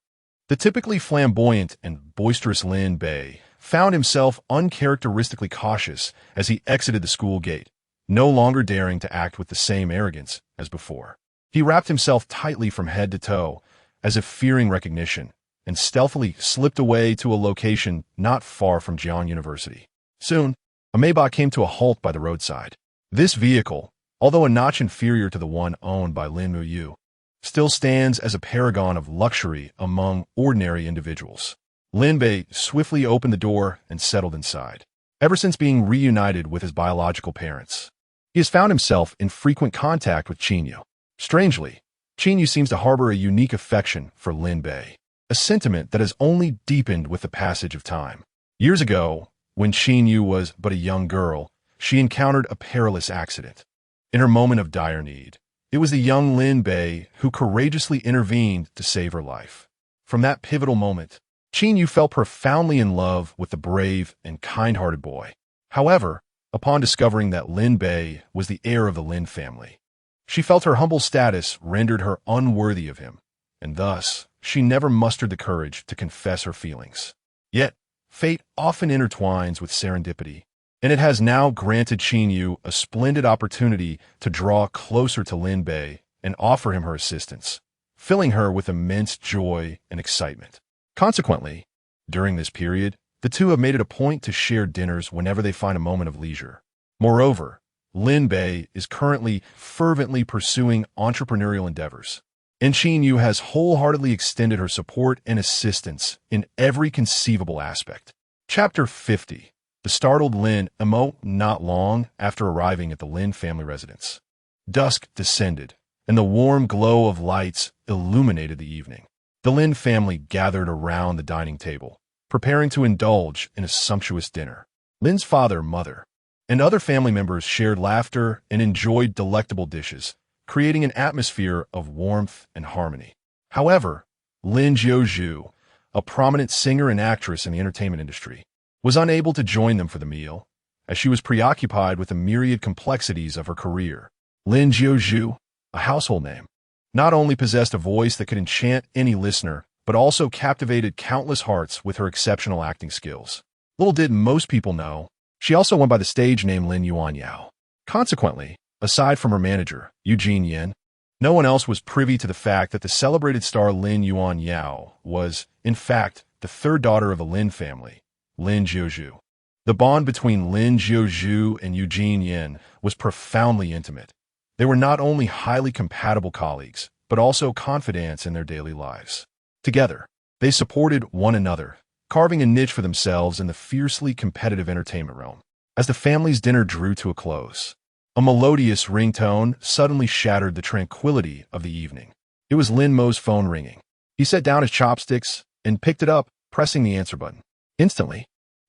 S1: the typically flamboyant and boisterous Lin Bei found himself uncharacteristically cautious as he exited the school gate, no longer daring to act with the same arrogance as before. He wrapped himself tightly from head to toe, as if fearing recognition, and stealthily slipped away to a location not far from Jiang University. Soon, a Maybach came to a halt by the roadside. This vehicle, although a notch inferior to the one owned by Lin Mo, still stands as a paragon of luxury among ordinary individuals. Lin Bei swiftly opened the door and settled inside. Ever since being reunited with his biological parents, he has found himself in frequent contact with Qinyu. Strangely, Qinyu seems to harbor a unique affection for Lin Bei, a sentiment that has only deepened with the passage of time. Years ago, when Qinyu was but a young girl, she encountered a perilous accident. In her moment of dire need, it was the young Lin Bei who courageously intervened to save her life. From that pivotal moment, Qinyu fell profoundly in love with the brave and kind-hearted boy. However, upon discovering that Lin Bei was the heir of the Lin family, she felt her humble status rendered her unworthy of him, and thus she never mustered the courage to confess her feelings. Yet, fate often intertwines with serendipity, and it has now granted Qinyu a splendid opportunity to draw closer to Lin Bei and offer him her assistance, filling her with immense joy and excitement. Consequently, during this period, the two have made it a point to share dinners whenever they find a moment of leisure. Moreover, Lin Bei is currently fervently pursuing entrepreneurial endeavors, and Qinyu has wholeheartedly extended her support and assistance in every conceivable aspect. Chapter 50. The startled Lin Mo. Not long after arriving at the Lin family residence, dusk descended, and the warm glow of lights illuminated the evening. The Lin family gathered around the dining table, preparing to indulge in a sumptuous dinner. Lin's father, mother, and other family members shared laughter and enjoyed delectable dishes, creating an atmosphere of warmth and harmony. However, Lin Jiuzhu, a prominent singer and actress in the entertainment industry, was unable to join them for the meal, as she was preoccupied with the myriad complexities of her career. Lin Jiuzhu, a household name, not only possessed a voice that could enchant any listener, but also captivated countless hearts with her exceptional acting skills. Little did most people know, she also went by the stage name Lin Yuanyao. Consequently, aside from her manager, Eugene Yin, no one else was privy to the fact that the celebrated star Lin Yuanyao was, in fact, the third daughter of the Lin family, Lin Jiuzhu. The bond between Lin Jiuzhu and Eugene Yin was profoundly intimate. They were not only highly compatible colleagues, but also confidants in their daily lives. Together, they supported one another, carving a niche for themselves in the fiercely competitive entertainment realm. As the family's dinner drew to a close, a melodious ringtone suddenly shattered the tranquility of the evening. It was Lin Mo's phone ringing. He set down his chopsticks and picked it up, pressing the answer button. Instantly,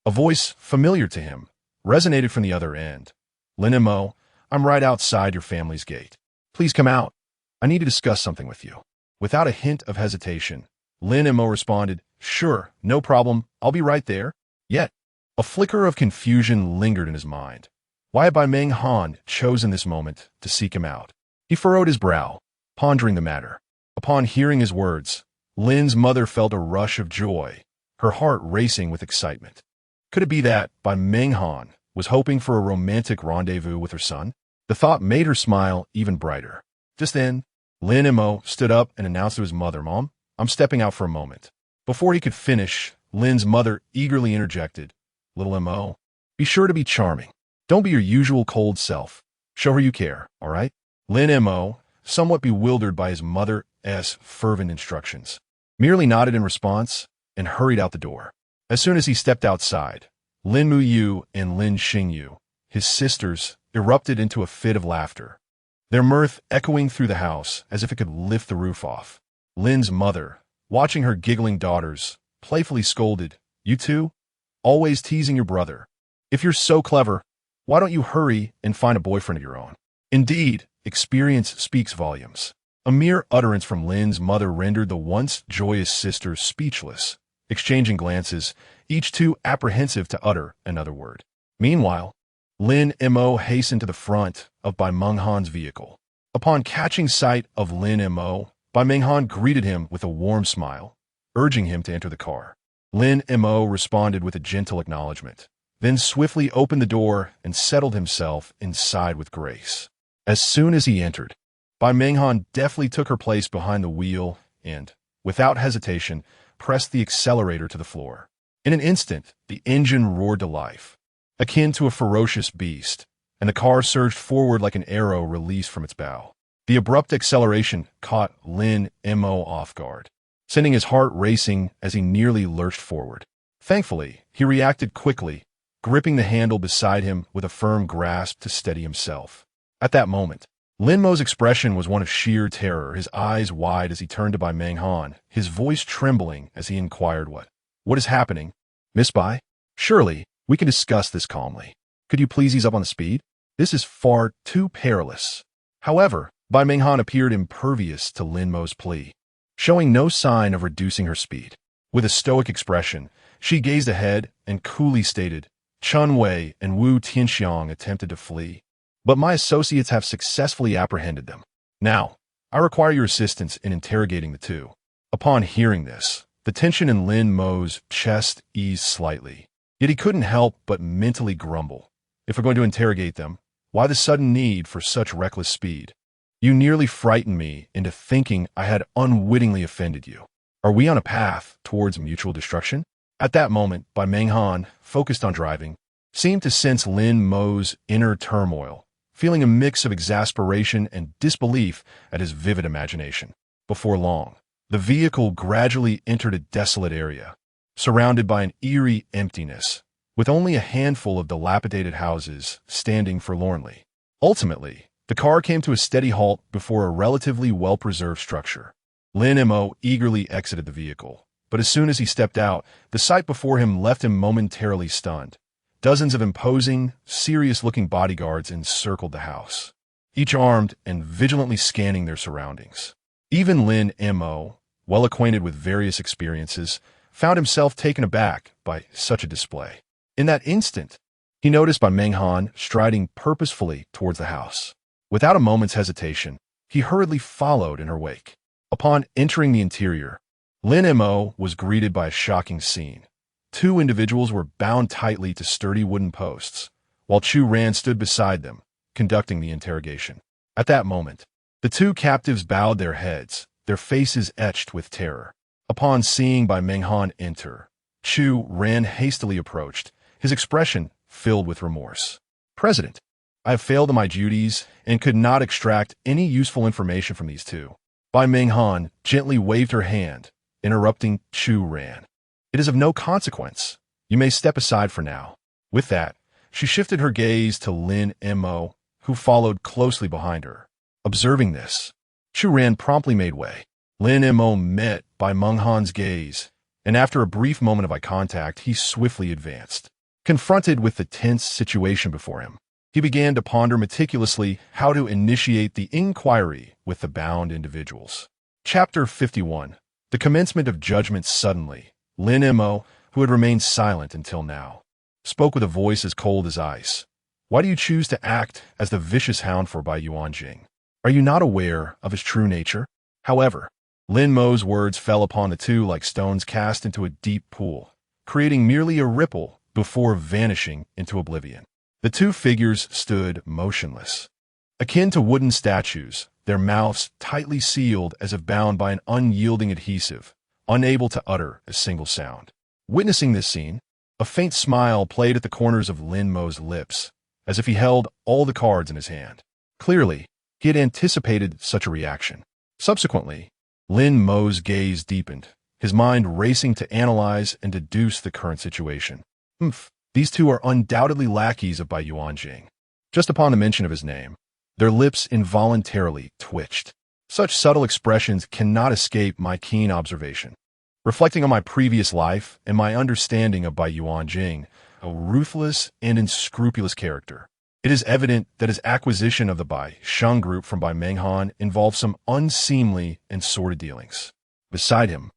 S1: a voice familiar to him resonated from the other end. "Lin Mo, I'm right outside your family's gate. Please come out. I need to discuss something with you." Without a hint of hesitation, Lin Mo responded, "Sure, no problem. I'll be right there." Yet, a flicker of confusion lingered in his mind. Why had Bai Meng Han chosen this moment to seek him out? He furrowed his brow, pondering the matter. Upon hearing his words, Lin's mother felt a rush of joy, her heart racing with excitement. Could it be that Bai Meng Han was hoping for a romantic rendezvous with her son? The thought made her smile even brighter. Just then, Lin Mo stood up and announced to his mother, "Mom, I'm stepping out for a moment." Before he could finish, Lin's mother eagerly interjected, "Little Mo, be sure to be charming. Don't be your usual cold self. Show her you care, all right?" Lin Mo, somewhat bewildered by his mother's fervent instructions, merely nodded in response and hurried out the door. As soon as he stepped outside, Lin Mu Yu and Lin Xingyu, his sisters, erupted into a fit of laughter, their mirth echoing through the house as if it could lift the roof off. Lin's mother, watching her giggling daughters, playfully scolded, "You two? Always teasing your brother. If you're so clever, why don't you hurry and find a boyfriend of your own?" Indeed, experience speaks volumes. A mere utterance from Lin's mother rendered the once joyous sisters speechless, exchanging glances, each too apprehensive to utter another word. Meanwhile, Lin Mo hastened to the front of Bai Menghan's vehicle. Upon catching sight of Lin Mo, Bai Menghan greeted him with a warm smile, urging him to enter the car. Lin Mo responded with a gentle acknowledgement, then swiftly opened the door and settled himself inside with grace. As soon as he entered, Bai Menghan deftly took her place behind the wheel and, without hesitation, pressed the accelerator to the floor. In an instant, the engine roared to life, akin to a ferocious beast, and the car surged forward like an arrow released from its bow. The abrupt acceleration caught Lin Mo off guard, sending his heart racing as he nearly lurched forward. Thankfully, he reacted quickly, gripping the handle beside him with a firm grasp to steady himself. At that moment, Lin Mo's expression was one of sheer terror, his eyes wide as he turned to Bai Menghan, his voice trembling as he inquired, What is happening? Miss Bai? Surely, we can discuss this calmly. Could you please ease up on the speed? This is far too perilous." However, Bai Menghan appeared impervious to Lin Mo's plea, showing no sign of reducing her speed. With a stoic expression, she gazed ahead and coolly stated, "Chun Wei and Wu Tianxiang attempted to flee, but my associates have successfully apprehended them. Now, I require your assistance in interrogating the two." Upon hearing this, the tension in Lin Mo's chest eased slightly. Yet he couldn't help but mentally grumble. If we're going to interrogate them, why the sudden need for such reckless speed? You nearly frightened me into thinking I had unwittingly offended you. Are we on a path towards mutual destruction? At that moment, Bai Menghan, focused on driving, seemed to sense Lin Mo's inner turmoil, feeling a mix of exasperation and disbelief at his vivid imagination. Before long, the vehicle gradually entered a desolate area, surrounded by an eerie emptiness, with only a handful of dilapidated houses standing forlornly. Ultimately, the car came to a steady halt before a relatively well-preserved structure. Lin Mo eagerly exited the vehicle, but as soon as he stepped out, the sight before him left him momentarily stunned. Dozens of imposing, serious-looking bodyguards encircled the house, each armed and vigilantly scanning their surroundings. Even Lin Mo, well acquainted with various experiences, found himself taken aback by such a display. In that instant, he noticed Bai Menghan striding purposefully towards the house. Without a moment's hesitation, he hurriedly followed in her wake. Upon entering the interior, Lin Mo was greeted by a shocking scene. Two individuals were bound tightly to sturdy wooden posts, while Chu Ran stood beside them, conducting the interrogation. At that moment, the two captives bowed their heads, their faces etched with terror. Upon seeing Bai Menghan enter, Chu Ran hastily approached, his expression filled with remorse. "President, I have failed in my duties and could not extract any useful information from these two." Bai Menghan gently waved her hand, interrupting Chu Ran. "It is of no consequence. You may step aside for now." With that, she shifted her gaze to Lin Mo, who followed closely behind her. Observing this, Chu Ran promptly made way. Lin Mo met Bai Menghan's gaze, and after a brief moment of eye contact, he swiftly advanced. Confronted with the tense situation before him, he began to ponder meticulously how to initiate the inquiry with the bound individuals. Chapter 51. The commencement of judgment. Suddenly, Lin Mo, who had remained silent until now, spoke with a voice as cold as ice. "Why do you choose to act as the vicious hound for Bai Yuanjing? Are you not aware of his true nature?" However, Lin Mo's words fell upon the two like stones cast into a deep pool, creating merely a ripple before vanishing into oblivion. The two figures stood motionless, akin to wooden statues, their mouths tightly sealed as if bound by an unyielding adhesive, unable to utter a single sound. Witnessing this scene, a faint smile played at the corners of Lin Mo's lips, as if he held all the cards in his hand. Clearly, he had anticipated such a reaction. Subsequently, Lin Mo's gaze deepened, his mind racing to analyze and deduce the current situation. These two are undoubtedly lackeys of Bai Yuanjing. Just upon the mention of his name, their lips involuntarily twitched. Such subtle expressions cannot escape my keen observation. Reflecting on my previous life and my understanding of Bai Yuanjing, a ruthless and unscrupulous character, it is evident that his acquisition of the Bai Sheng group from Bai Menghan involved some unseemly and sordid dealings. Beside him,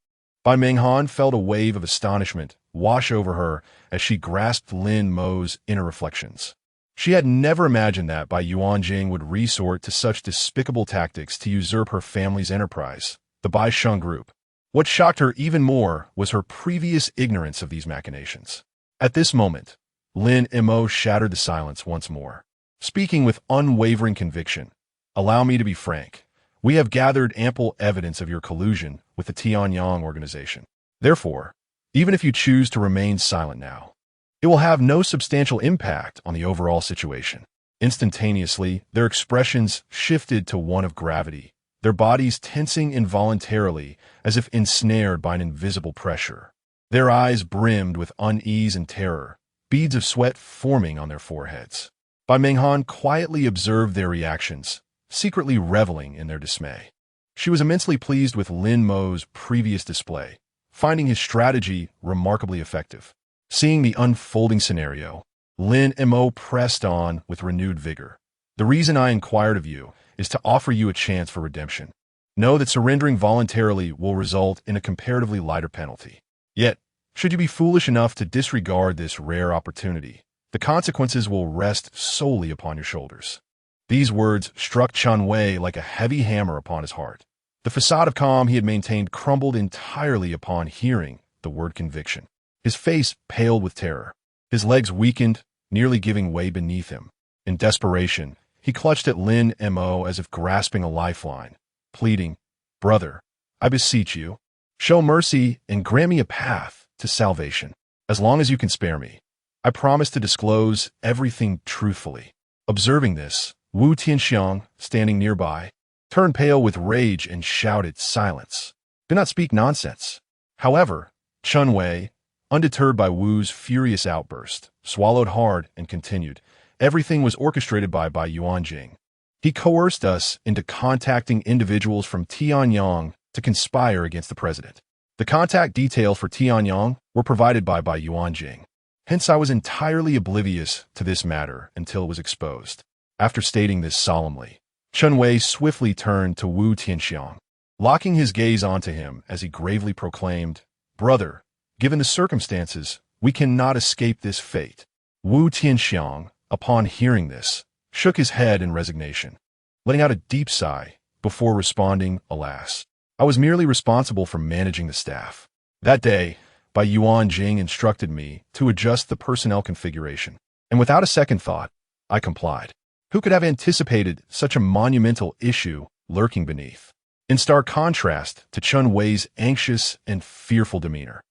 S1: Bai Menghan felt a wave of astonishment wash over her as she grasped Lin Mo's inner reflections. She had never imagined that Bai Yuanjing would resort to such despicable tactics to usurp her family's enterprise, the Bai Sheng group. What shocked her even more was her previous ignorance of these machinations. At this moment, Lin Mo shattered the silence once more. Speaking with unwavering conviction, "Allow me to be frank. We have gathered ample evidence of your collusion with the Tianyang organization. Therefore, even if you choose to remain silent now, it will have no substantial impact on the overall situation." Instantaneously, their expressions shifted to one of gravity, their bodies tensing involuntarily as if ensnared by an invisible pressure. Their eyes brimmed with unease and terror, beads of sweat forming on their foreheads. Bai Menghan quietly observed their reactions, secretly reveling in their dismay. She was immensely pleased with Lin Mo's previous display, finding his strategy remarkably effective. Seeing the unfolding scenario, Lin Mo pressed on with renewed vigor. "The reason I inquired of you is to offer you a chance for redemption. Know that surrendering voluntarily will result in a comparatively lighter penalty. Yet, should you be foolish enough to disregard this rare opportunity, the consequences will rest solely upon your shoulders." These words struck Chen Wei like a heavy hammer upon his heart. The facade of calm he had maintained crumbled entirely upon hearing the word conviction. His face paled with terror. His legs weakened, nearly giving way beneath him. In desperation, he clutched at Lin Mo as if grasping a lifeline, pleading, "Brother, I beseech you, show mercy and grant me a path to salvation. As long as you can spare me, I promise to disclose everything truthfully." Observing this, Wu Tianxiang, standing nearby, turned pale with rage and shouted, "Silence! Do not speak nonsense." However, Chen Wei, undeterred by Wu's furious outburst, swallowed hard and continued, "Everything was orchestrated by Bai Yuanjing. He coerced us into contacting individuals from Tianyang to conspire against the president. The contact details for Tianyang were provided by Bai Yuanjing. Hence I was entirely oblivious to this matter until it was exposed." After stating this solemnly, Chen Wei swiftly turned to Wu Tianxiang, locking his gaze onto him as he gravely proclaimed, "Brother, given the circumstances, we cannot escape this fate." Wu Tianxiang, upon hearing this, shook his head in resignation, letting out a deep sigh before responding, "Alas, I was merely responsible for managing the staff. That day, Bai Yuanjing instructed me to adjust the personnel configuration, and without a second thought, I complied." Who could have anticipated such a monumental issue lurking beneath? In stark contrast to Chen Wei's anxious and fearful demeanor,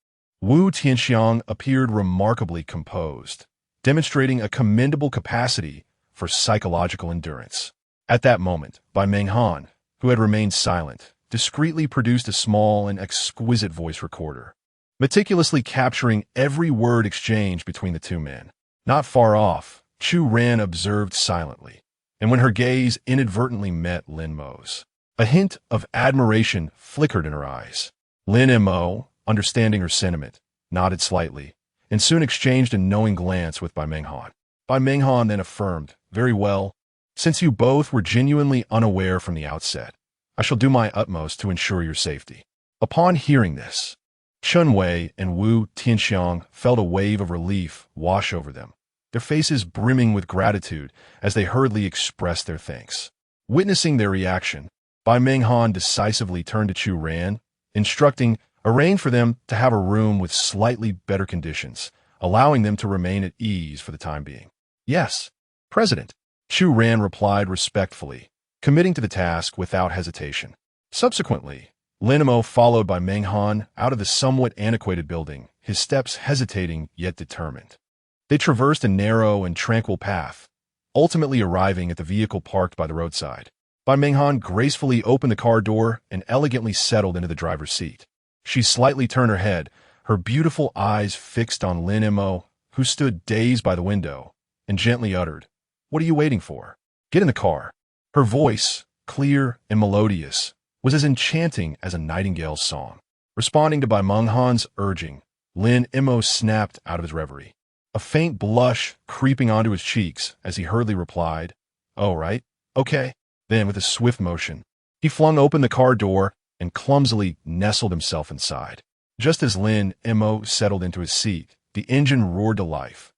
S1: Wu Tianxiang appeared remarkably composed, demonstrating a commendable capacity for psychological endurance. At that moment, Bai Menghan, who had remained silent, discreetly produced a small and exquisite voice recorder, meticulously capturing every word exchanged between the two men. Not far off, Chu Ran observed silently, and when her gaze inadvertently met Lin Mo's, a hint of admiration flickered in her eyes. Lin Mo, understanding her sentiment, nodded slightly, and soon exchanged a knowing glance with Bai Menghan. Bai Menghan then affirmed, "Very well. Since you both were genuinely unaware from the outset, I shall do my utmost to ensure your safety." Upon hearing this, Chen Wei and Wu Tianxiang felt a wave of relief wash over them, their faces brimming with gratitude as they hurriedly expressed their thanks. Witnessing their reaction, Bai Menghan decisively turned to Chu Ran, instructing, "Arrange for them to have a room with slightly better conditions, allowing them to remain at ease for the time being." "Yes, President." Chu Ran replied respectfully, committing to the task without hesitation. Subsequently, Lin Mo followed by Meng Han out of the somewhat antiquated building, his steps hesitating yet determined. They traversed a narrow and tranquil path, ultimately arriving at the vehicle parked by the roadside. Bai Meng Han gracefully opened the car door and elegantly settled into the driver's seat. She slightly turned her head, her beautiful eyes fixed on Lin Mo, who stood dazed by the window, and gently uttered, "What are you waiting for? Get in the car." Her voice, clear and melodious, was as enchanting as a nightingale's song. Responding to Bai Meng Han's urging, Lin Mo snapped out of his reverie, a faint blush creeping onto his cheeks as he hurriedly replied, "Oh, right, okay." Then, with a swift motion, he flung open the car door and clumsily nestled himself inside. Just as Lin Mo settled into his seat, the engine roared to life,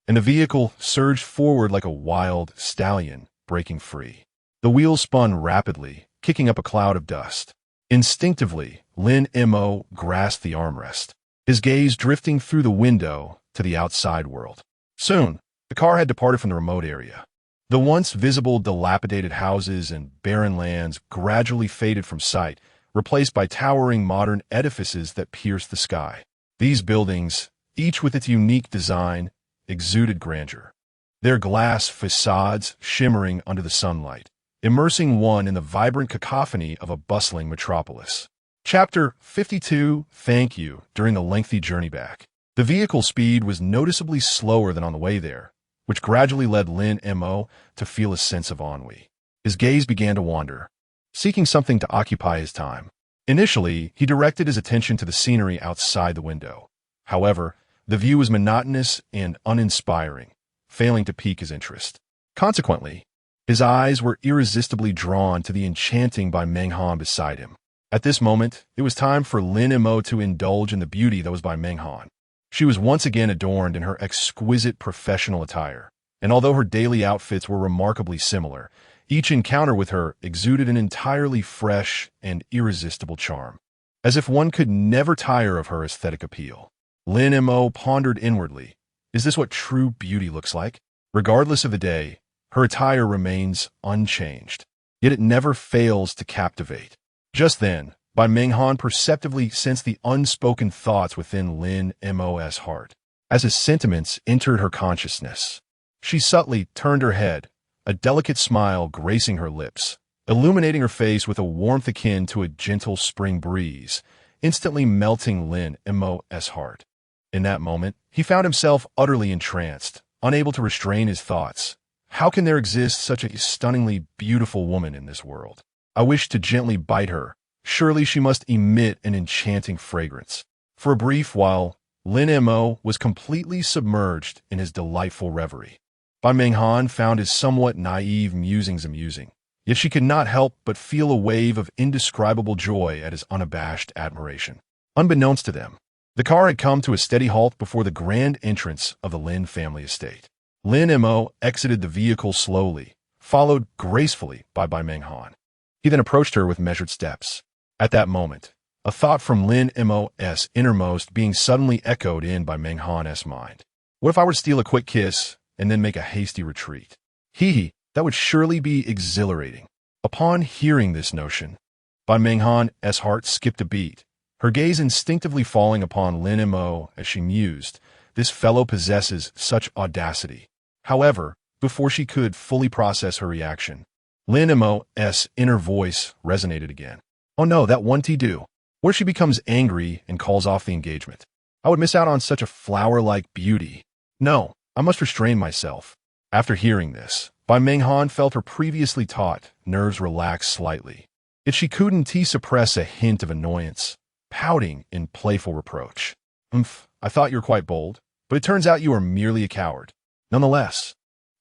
S1: and the vehicle surged forward like a wild stallion breaking free. The wheels spun rapidly, kicking up a cloud of dust. Instinctively, Lin Mo grasped the armrest, his gaze drifting through the window to the outside world. Soon, the car had departed from the remote area. The once visible dilapidated houses and barren lands gradually faded from sight, replaced by towering modern edifices that pierced the sky. These buildings, each with its unique design, exuded grandeur, their glass facades shimmering under the sunlight, immersing one in the vibrant cacophony of a bustling metropolis. Chapter 52. Thank you. During the lengthy journey back, the vehicle speed was noticeably slower than on the way there, which gradually led Lin Mo to feel a sense of ennui. His gaze began to wander, seeking something to occupy his time. Initially, he directed his attention to the scenery outside the window. However, the view was monotonous and uninspiring, failing to pique his interest. Consequently, his eyes were irresistibly drawn to the enchanting Bai Meng Han beside him. At this moment, it was time for Lin Mo to indulge in the beauty that was Bai Meng Han. She was once again adorned in her exquisite professional attire, and although her daily outfits were remarkably similar, each encounter with her exuded an entirely fresh and irresistible charm, as if one could never tire of her aesthetic appeal. Lin Mo pondered inwardly, is this what true beauty looks like? Regardless of the day, her attire remains unchanged, yet it never fails to captivate. Just then, Bai Meng Han perceptively sensed the unspoken thoughts within Lin Mo's heart. As his sentiments entered her consciousness, she subtly turned her head, a delicate smile gracing her lips, illuminating her face with a warmth akin to a gentle spring breeze, instantly melting Lin Mo's heart. In that moment, he found himself utterly entranced, unable to restrain his thoughts. How can there exist such a stunningly beautiful woman in this world? I wished to gently bite her. Surely she must emit an enchanting fragrance. For a brief while, Lin Mo was completely submerged in his delightful reverie. Bai Meng Han found his somewhat naive musings amusing, yet she could not help but feel a wave of indescribable joy at his unabashed admiration. Unbeknownst to them, the car had come to a steady halt before the grand entrance of the Lin family estate. Lin Mo exited the vehicle slowly, followed gracefully by Bai Meng Han. He then approached her with measured steps. At that moment, a thought from Lin Mo's innermost being suddenly echoed in Bai Meng Han's mind. What if I were to steal a quick kiss and then make a hasty retreat? That would surely be exhilarating. Upon hearing this notion, Bai Meng Han's heart skipped a beat, her gaze instinctively falling upon Lin Mo as she mused, this fellow possesses such audacity. However, before she could fully process her reaction, Lin Mo's inner voice resonated again. Oh no, that won't do. What if she becomes angry and calls off the engagement? I would miss out on such a flower-like beauty. No, I must restrain myself. After hearing this, Bai Meng Han felt her previously taut nerves relax slightly. Yet she couldn't suppress a hint of annoyance, pouting in playful reproach. I thought you were quite bold, but it turns out you are merely a coward. Nonetheless,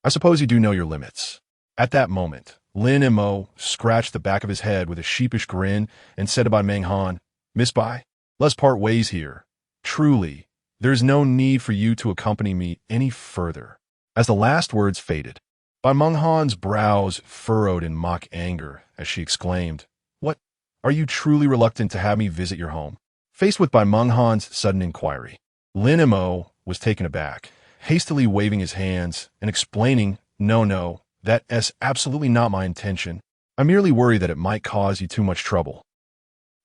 S1: I suppose you do know your limits. At that moment, Lin Mo scratched the back of his head with a sheepish grin and said to Bai Meng Han, Miss Bai, let's part ways here. Truly, there is no need for you to accompany me any further. As the last words faded, Bai Meng Han's brows furrowed in mock anger as she exclaimed, What? Are you truly reluctant to have me visit your home? Faced with Bai Meng Han's sudden inquiry, Lin Mo was taken aback, hastily waving his hands and explaining, No, That's absolutely not my intention. I merely worry that it might cause you too much trouble.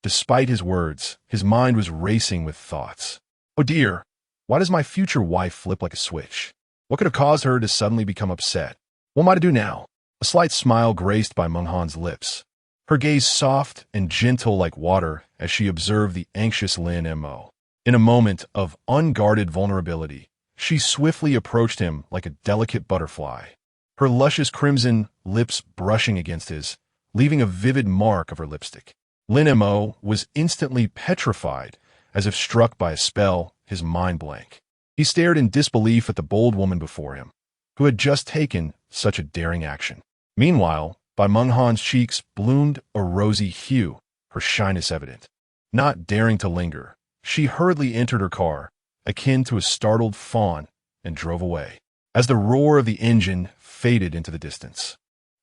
S1: Despite his words, his mind was racing with thoughts. Oh dear, why does my future wife flip like a switch? What could have caused her to suddenly become upset? What am I to do now? A slight smile graced Bai Menghan's lips. Her gaze soft and gentle like water as she observed the anxious Lin Mo. In a moment of unguarded vulnerability, she swiftly approached him like a delicate butterfly, her luscious crimson lips brushing against his, leaving a vivid mark of her lipstick. Lin Mo was instantly petrified, as if struck by a spell, his mind blank. He stared in disbelief at the bold woman before him, who had just taken such a daring action. Meanwhile, Bai Menghan's cheeks bloomed a rosy hue, her shyness evident. Not daring to linger, she hurriedly entered her car, akin to a startled fawn, and drove away, as the roar of the engine faded into the distance.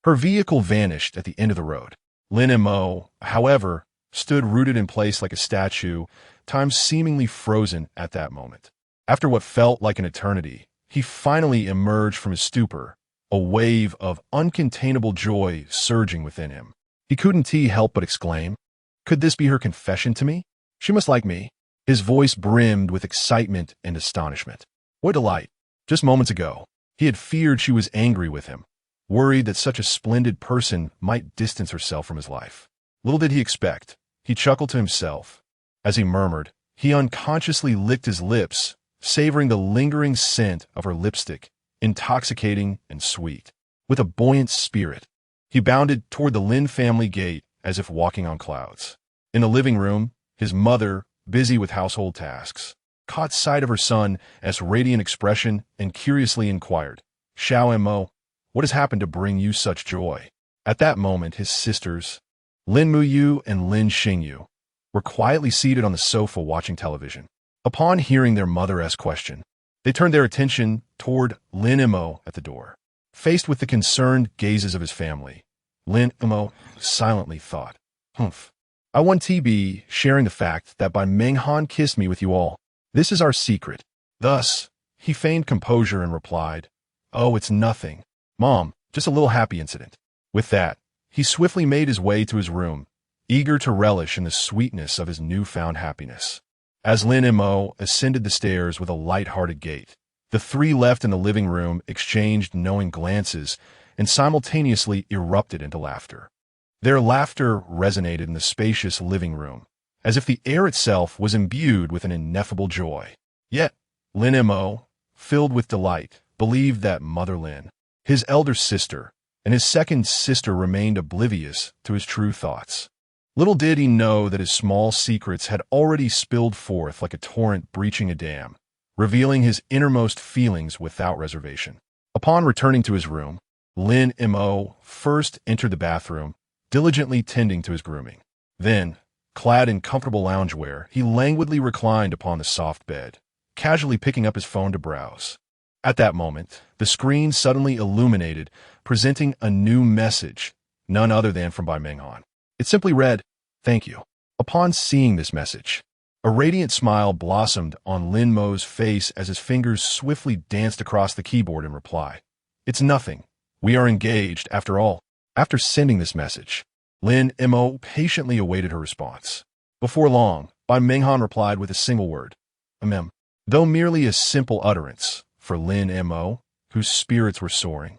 S1: Her vehicle vanished at the end of the road. Lin Mo, however, stood rooted in place like a statue, time seemingly frozen at that moment. After what felt like an eternity, he finally emerged from his stupor, a wave of uncontainable joy surging within him. He couldn't help but exclaim, "Could this be her confession to me? She must like me." His voice brimmed with excitement and astonishment. What delight! Just moments ago, he had feared she was angry with him, worried that such a splendid person might distance herself from his life. Little did he expect. He chuckled to himself. As he murmured, he unconsciously licked his lips, savoring the lingering scent of her lipstick, intoxicating and sweet. With a buoyant spirit, he bounded toward the Lin family gate as if walking on clouds. In the living room, his mother, busy with household tasks, caught sight of her son's radiant expression and curiously inquired, "Xiao Mo, what has happened to bring you such joy?" At that moment, his sisters, Lin Muyu and Lin Xingyu, were quietly seated on the sofa watching television. Upon hearing their mother's question, they turned their attention toward Lin Mo at the door. Faced with the concerned gazes of his family, Lin Mo silently thought, I want to be sharing the fact that Bai Menghan kissed me with you all. This is our secret." Thus, he feigned composure and replied, "Oh, it's nothing. Mom, just a little happy incident." With that, he swiftly made his way to his room, eager to relish in the sweetness of his newfound happiness. As Lin Mo ascended the stairs with a light-hearted gait, the three left in the living room exchanged knowing glances and simultaneously erupted into laughter. Their laughter resonated in the spacious living room, as if the air itself was imbued with an ineffable joy. Yet, Lin Mo, filled with delight, believed that Mother Lin, his elder sister, and his second sister remained oblivious to his true thoughts. Little did he know that his small secrets had already spilled forth like a torrent breaching a dam, revealing his innermost feelings without reservation. Upon returning to his room, Lin Mo first entered the bathroom, diligently tending to his grooming. Then, clad in comfortable loungewear, he languidly reclined upon the soft bed, casually picking up his phone to browse. At that moment, the screen suddenly illuminated, presenting a new message, none other than from Bai Menghan. It simply read, "Thank you." Upon seeing this message, a radiant smile blossomed on Lin Mo's face as his fingers swiftly danced across the keyboard in reply. "It's nothing. We are engaged, after all." After sending this message, Lin Mo patiently awaited her response. Before long, Bai Menghan replied with a single word, "Amen." Though merely a simple utterance, for Lin Mo, whose spirits were soaring,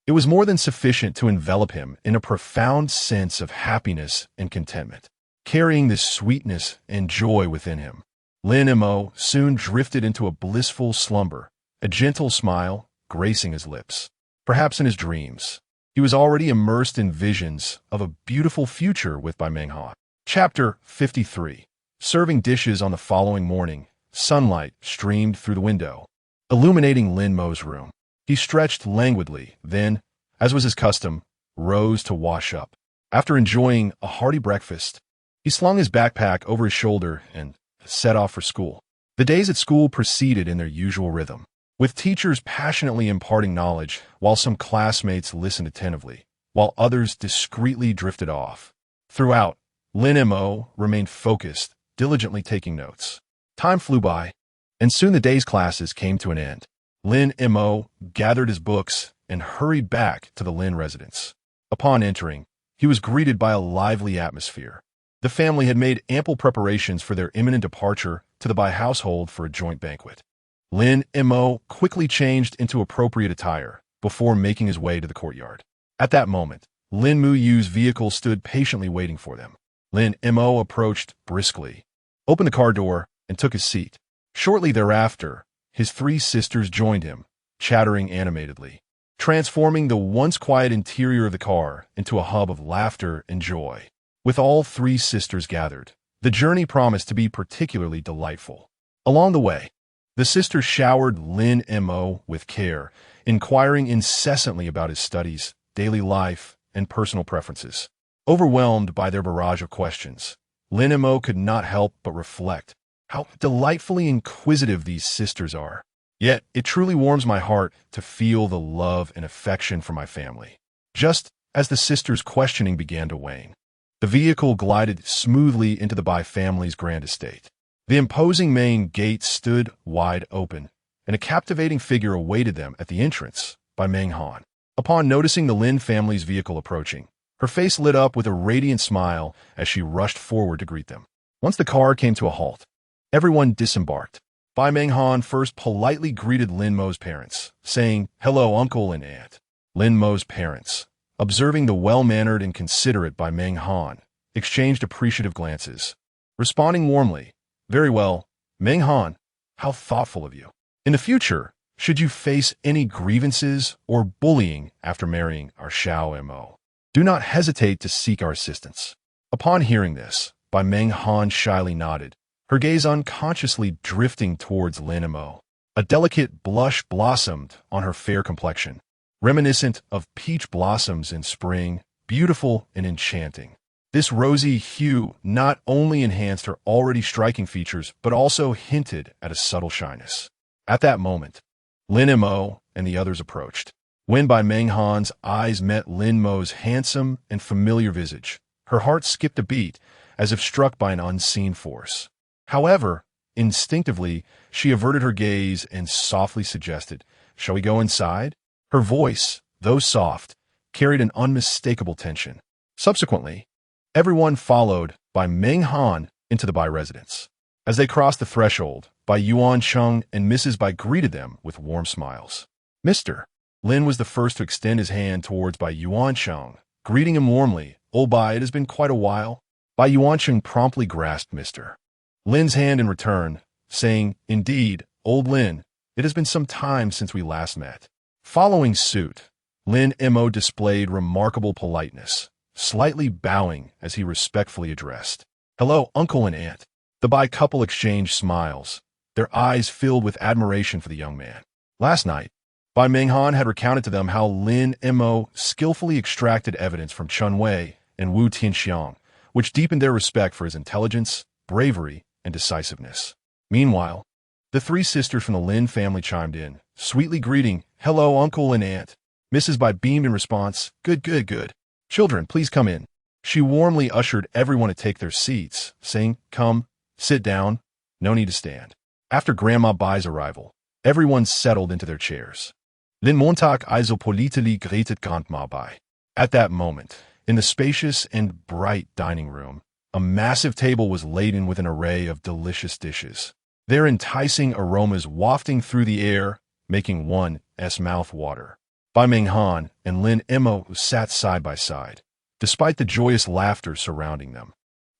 S1: it was more than sufficient to envelop him in a profound sense of happiness and contentment. Carrying this sweetness and joy within him, Lin Mo soon drifted into a blissful slumber, a gentle smile gracing his lips. Perhaps in his dreams, he was already immersed in visions of a beautiful future with Bai Menghan. Chapter 53. Serving dishes on the following morning, sunlight streamed through the window, illuminating Lin Mo's room. He stretched languidly, then, as was his custom, rose to wash up. After enjoying a hearty breakfast, he slung his backpack over his shoulder and set off for school. The days at school proceeded in their usual rhythm, with teachers passionately imparting knowledge while some classmates listened attentively, while others discreetly drifted off. Throughout, Lin Mo remained focused, diligently taking notes. Time flew by, and soon the day's classes came to an end. Lin Mo gathered his books and hurried back to the Lin residence. Upon entering, he was greeted by a lively atmosphere. The family had made ample preparations for their imminent departure to the Bei household for a joint banquet. Lin Mo quickly changed into appropriate attire before making his way to the courtyard. At that moment, Lin Muyu's vehicle stood patiently waiting for them. Lin Mo approached briskly, opened the car door, and took his seat. Shortly thereafter, his three sisters joined him, chattering animatedly, transforming the once quiet interior of the car into a hub of laughter and joy. With all three sisters gathered, the journey promised to be particularly delightful. Along the way, the sisters showered Lin Mo with care, inquiring incessantly about his studies, daily life, and personal preferences. Overwhelmed by their barrage of questions, Lin Mo could not help but reflect how delightfully inquisitive these sisters are. Yet, it truly warms my heart to feel the love and affection for my family. Just as the sisters' questioning began to wane, the vehicle glided smoothly into the Bei family's grand estate. The imposing main gate stood wide open, and a captivating figure awaited them at the entrance, Bei Han. Upon noticing the Lin family's vehicle approaching, her face lit up with a radiant smile as she rushed forward to greet them. Once the car came to a halt, everyone disembarked. Bei Han first politely greeted Lin Mo's parents, saying, "Hello, uncle and aunt." Lin Mo's parents, observing the well-mannered and considerate Bei Han, exchanged appreciative glances, responding warmly, "Very well, Han, how thoughtful of you. In the future, should you face any grievances or bullying after marrying our Xiao Mo, do not hesitate to seek our assistance." Upon hearing this, Bei Han shyly nodded, her gaze unconsciously drifting towards Lin Mo. A delicate blush blossomed on her fair complexion, reminiscent of peach blossoms in spring, beautiful and enchanting. This rosy hue not only enhanced her already striking features, but also hinted at a subtle shyness. At that moment, Lin Mo and the others approached. When Bei Han's eyes met Lin Mo's handsome and familiar visage, her heart skipped a beat, as if struck by an unseen force. However, instinctively, she averted her gaze and softly suggested, "Shall we go inside?" Her voice, though soft, carried an unmistakable tension. Subsequently, everyone followed Bei Han into the Bei residence. As they crossed the threshold, Bei Yuancheng and Mrs. Bai greeted them with warm smiles. "Mr." Lin was the first to extend his hand towards Bei Yuancheng, greeting him warmly. "Old Bai, it has been quite a while." Bei Yuancheng promptly grasped Mr. Lin's hand in return, saying, "Indeed, old Lin, it has been some time since we last met." Following suit, Lin Mo displayed remarkable politeness, slightly bowing as he respectfully addressed, "Hello, uncle and aunt." The Bai couple exchanged smiles, their eyes filled with admiration for the young man. Last night, Bei Han had recounted to them how Lin Mo skillfully extracted evidence from Chun Wei and Wu Tianxiang, which deepened their respect for his intelligence, bravery, and decisiveness. Meanwhile, the three sisters from the Lin family chimed in, sweetly greeting, "Hello, uncle and aunt." Mrs. Bai beamed in response, "Good, good, good. Children, please come in." She warmly ushered everyone to take their seats, saying, "Come, sit down. No need to stand." After Grandma Bai's arrival, everyone settled into their chairs. Lin Montag also politely greeted Grandma Bai. At that moment, in the spacious and bright dining room, a massive table was laden with an array of delicious dishes, their enticing aromas wafting through the air, making one's mouth water. Bei Han and Lin Mo sat side by side, despite the joyous laughter surrounding them.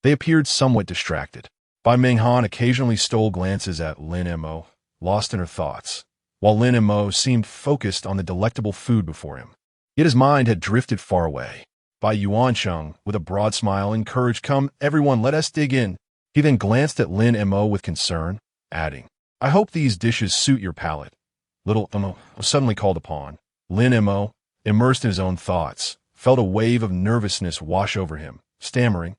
S1: They appeared somewhat distracted. Bei Han occasionally stole glances at Lin Mo, lost in her thoughts, while Lin Mo seemed focused on the delectable food before him. Yet his mind had drifted far away. Bei Yuancheng, with a broad smile, encouraged, "Come, everyone, let us dig in." He then glanced at Lin Mo with concern, adding, "I hope these dishes suit your palate." Little Mo was suddenly called upon. Lin Mo, immersed in his own thoughts, felt a wave of nervousness wash over him, stammering,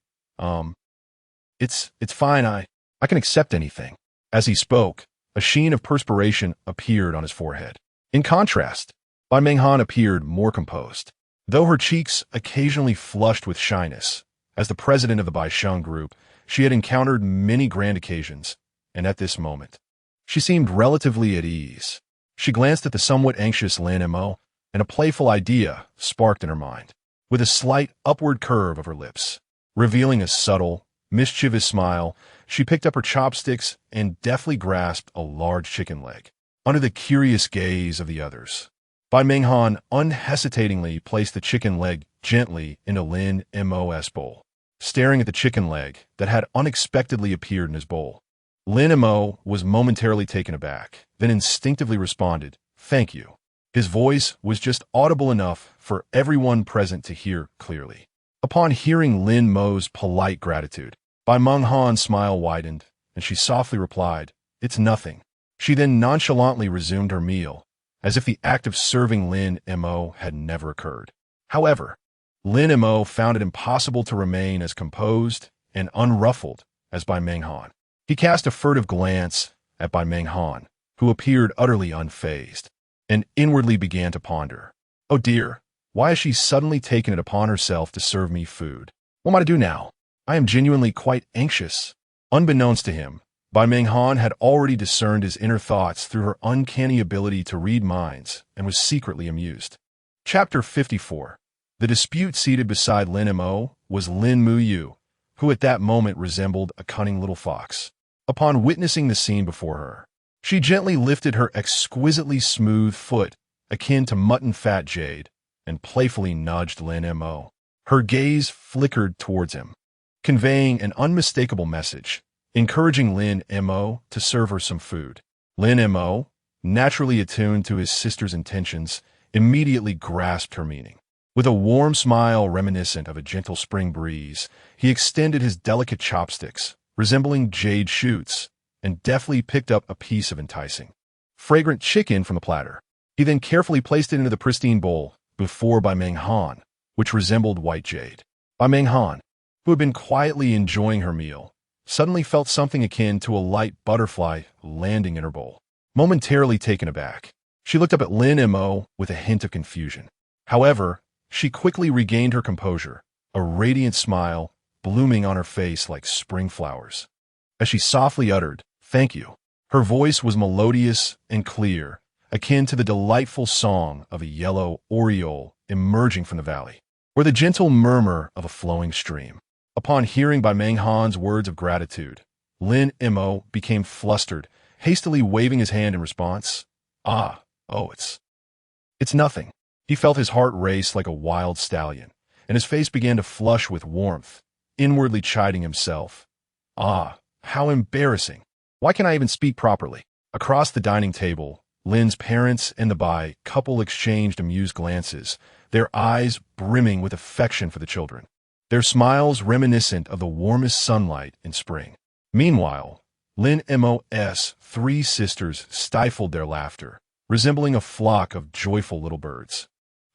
S1: It's fine, I can accept anything." As he spoke, a sheen of perspiration appeared on his forehead. In contrast, Bei Han appeared more composed, though her cheeks occasionally flushed with shyness. As the president of the Bei Sheng group, she had encountered many grand occasions, and at this moment, she seemed relatively at ease. She glanced at the somewhat anxious Lin Mo, and a playful idea sparked in her mind, with a slight upward curve of her lips. Revealing a subtle, mischievous smile, she picked up her chopsticks and deftly grasped a large chicken leg, under the curious gaze of the others. Bai Menghan unhesitatingly placed the chicken leg gently into Lin Mo's bowl, staring at the chicken leg that had unexpectedly appeared in his bowl. Lin Mo was momentarily taken aback, then instinctively responded, "Thank you." His voice was just audible enough for everyone present to hear clearly. Upon hearing Lin Mo's polite gratitude, Bai Menghan's smile widened, and she softly replied, "It's nothing." She then nonchalantly resumed her meal, as if the act of serving Lin Mo had never occurred. However, Lin Mo found it impossible to remain as composed and unruffled as Bai Menghan. He cast a furtive glance at Bai Menghan, who appeared utterly unfazed, and inwardly began to ponder. "Oh dear, why has she suddenly taken it upon herself to serve me food? What am I to do now? I am genuinely quite anxious." Unbeknownst to him, Bai Menghan had already discerned his inner thoughts through her uncanny ability to read minds and was secretly amused. Chapter 54. The dispute seated beside Lin Mo was Lin Mu, who at that moment resembled a cunning little fox. Upon witnessing the scene before her, she gently lifted her exquisitely smooth foot, akin to mutton fat jade, and playfully nudged Lin Mo. Her gaze flickered towards him, conveying an unmistakable message, encouraging Lin Mo to serve her some food. Lin Mo, naturally attuned to his sister's intentions, immediately grasped her meaning. With a warm smile reminiscent of a gentle spring breeze, he extended his delicate chopsticks, resembling jade shoots, and deftly picked up a piece of enticing, fragrant chicken from the platter. He then carefully placed it into the pristine bowl before Bai Menghan, which resembled white jade. Bai Menghan, who had been quietly enjoying her meal, suddenly felt something akin to a light butterfly landing in her bowl. Momentarily taken aback, she looked up at Lin Mo with a hint of confusion. However, she quickly regained her composure, a radiant smile blooming on her face like spring flowers. As she softly uttered, "Thank you," her voice was melodious and clear, akin to the delightful song of a yellow oriole emerging from the valley, or the gentle murmur of a flowing stream. Upon hearing Bai Menghan's words of gratitude, Lin Mo became flustered, hastily waving his hand in response. It's nothing." He felt his heart race like a wild stallion, and his face began to flush with warmth, inwardly chiding himself. How embarrassing. Why can't I even speak properly? Across the dining table, Lin's parents and the Bai couple exchanged amused glances, their eyes brimming with affection for the children, their smiles reminiscent of the warmest sunlight in spring. Meanwhile, Lin Mo's three sisters stifled their laughter, resembling a flock of joyful little birds,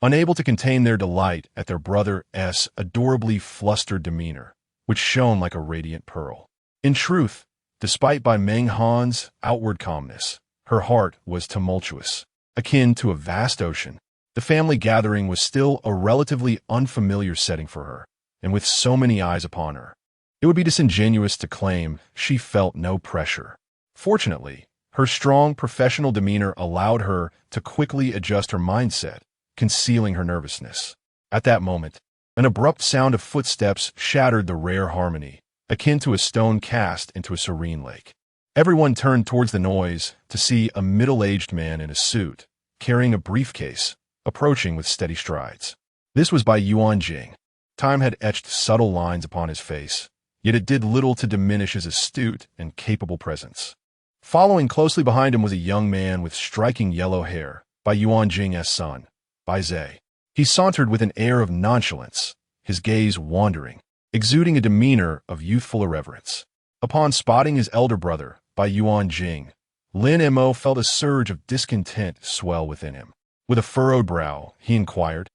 S1: unable to contain their delight at their brother's adorably flustered demeanor, which shone like a radiant pearl. In truth, despite Bai Menghan's outward calmness, her heart was tumultuous, akin to a vast ocean. The family gathering was still a relatively unfamiliar setting for her, and with so many eyes upon her, it would be disingenuous to claim she felt no pressure. Fortunately, her strong professional demeanor allowed her to quickly adjust her mindset, concealing her nervousness. At that moment, an abrupt sound of footsteps shattered the rare harmony, akin to a stone cast into a serene lake. Everyone turned towards the noise to see a middle-aged man in a suit, carrying a briefcase, approaching with steady strides. This was Bai Yuanjing. Time had etched subtle lines upon his face, yet it did little to diminish his astute and capable presence. Following closely behind him was a young man with striking yellow hair, Bai Yuanjing's son, Bai Zhe. He sauntered with an air of nonchalance, his gaze wandering, exuding a demeanor of youthful irreverence. Upon spotting his elder brother, Bai Yuanjing, Lin Mo felt a surge of discontent swell within him. With a furrowed brow, he inquired,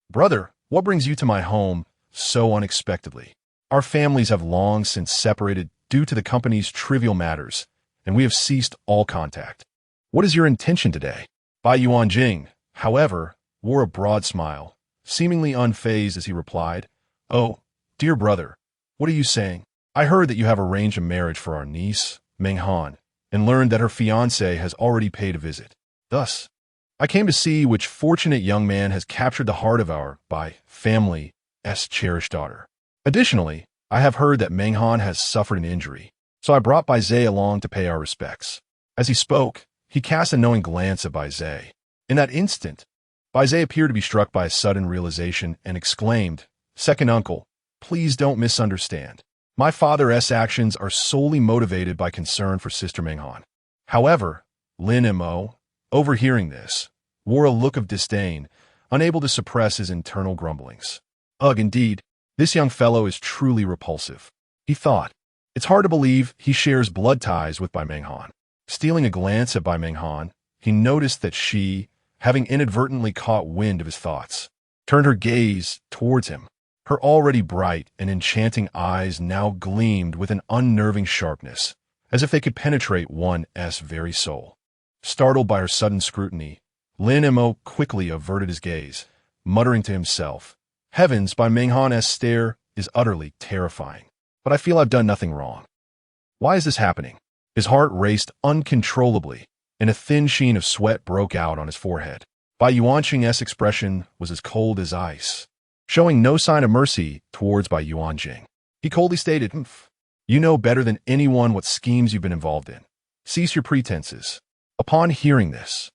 S1: "Brother, what brings you to my home so unexpectedly? Our families have long since separated due to the company's trivial matters, and we have ceased all contact. What is your intention today?" Bai Yuanjing, however, wore a broad smile, seemingly unfazed as he replied, "Oh, dear brother, what are you saying? I heard that you have arranged a marriage for our niece, Menghan, and learned that her fiancé has already paid a visit. Thus, I came to see which fortunate young man has captured the heart of our family's cherished daughter. Additionally, I have heard that Menghan has suffered an injury, so I brought Bai Zhe along to pay our respects." As he spoke, he cast a knowing glance at Bai Zhe. In that instant, Bai Zhe appeared to be struck by a sudden realization and exclaimed, "Second uncle, please don't misunderstand. My father's actions are solely motivated by concern for Sister Menghan." However, Lin Mo, overhearing this, wore a look of disdain, unable to suppress his internal grumblings. "Ugh, indeed, this young fellow is truly repulsive," he thought. It's hard to believe he shares blood ties with Bai Menghan. Stealing a glance at Bai Menghan, he noticed that she, having inadvertently caught wind of his thoughts, turned her gaze towards him. Her already bright and enchanting eyes now gleamed with an unnerving sharpness, as if they could penetrate one's very soul. Startled by her sudden scrutiny, Lin Mo quickly averted his gaze, muttering to himself, "Heavens, Bai Menghan's stare is utterly terrifying. But I feel I've done nothing wrong. Why is this happening?" His heart raced uncontrollably, and a thin sheen of sweat broke out on his forehead. Bai Yuanqing's expression was as cold as ice. Showing no sign of mercy towards Bai Yuanqing, he coldly stated, "You know better than anyone what schemes you've been involved in. Cease your pretenses." Upon hearing this,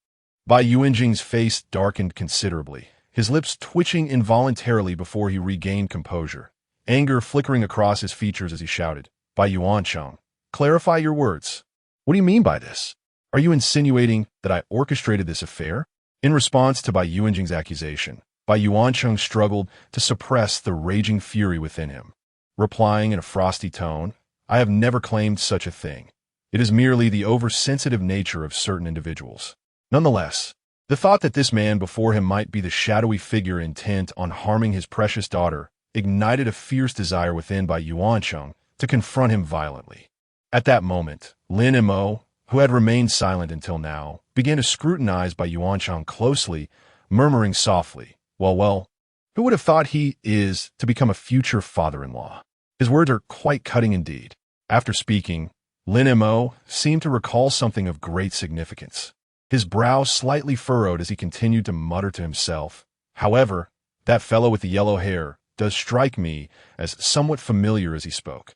S1: Bai Yuanqing's face darkened considerably, his lips twitching involuntarily before he regained composure, anger flickering across his features as he shouted, "Bai Yuanqing, clarify your words. What do you mean by this? Are you insinuating that I orchestrated this affair?" In response to Bai Yuanqing's accusation, Bai Yuanqing struggled to suppress the raging fury within him. Replying in a frosty tone, "I have never claimed such a thing. It is merely the oversensitive nature of certain individuals." Nonetheless, the thought that this man before him might be the shadowy figure intent on harming his precious daughter ignited a fierce desire within Bai Yuanqing to confront him violently. At that moment, Lin Mo, who had remained silent until now, began to scrutinize Bai Yuanqing closely, murmuring softly, Well, who would have thought he is to become a future father-in-law?" His words are quite cutting indeed. After speaking, Lin Mo seemed to recall something of great significance. His brow slightly furrowed as he continued to mutter to himself, "However, that fellow with the yellow hair does strike me as somewhat familiar." As he spoke,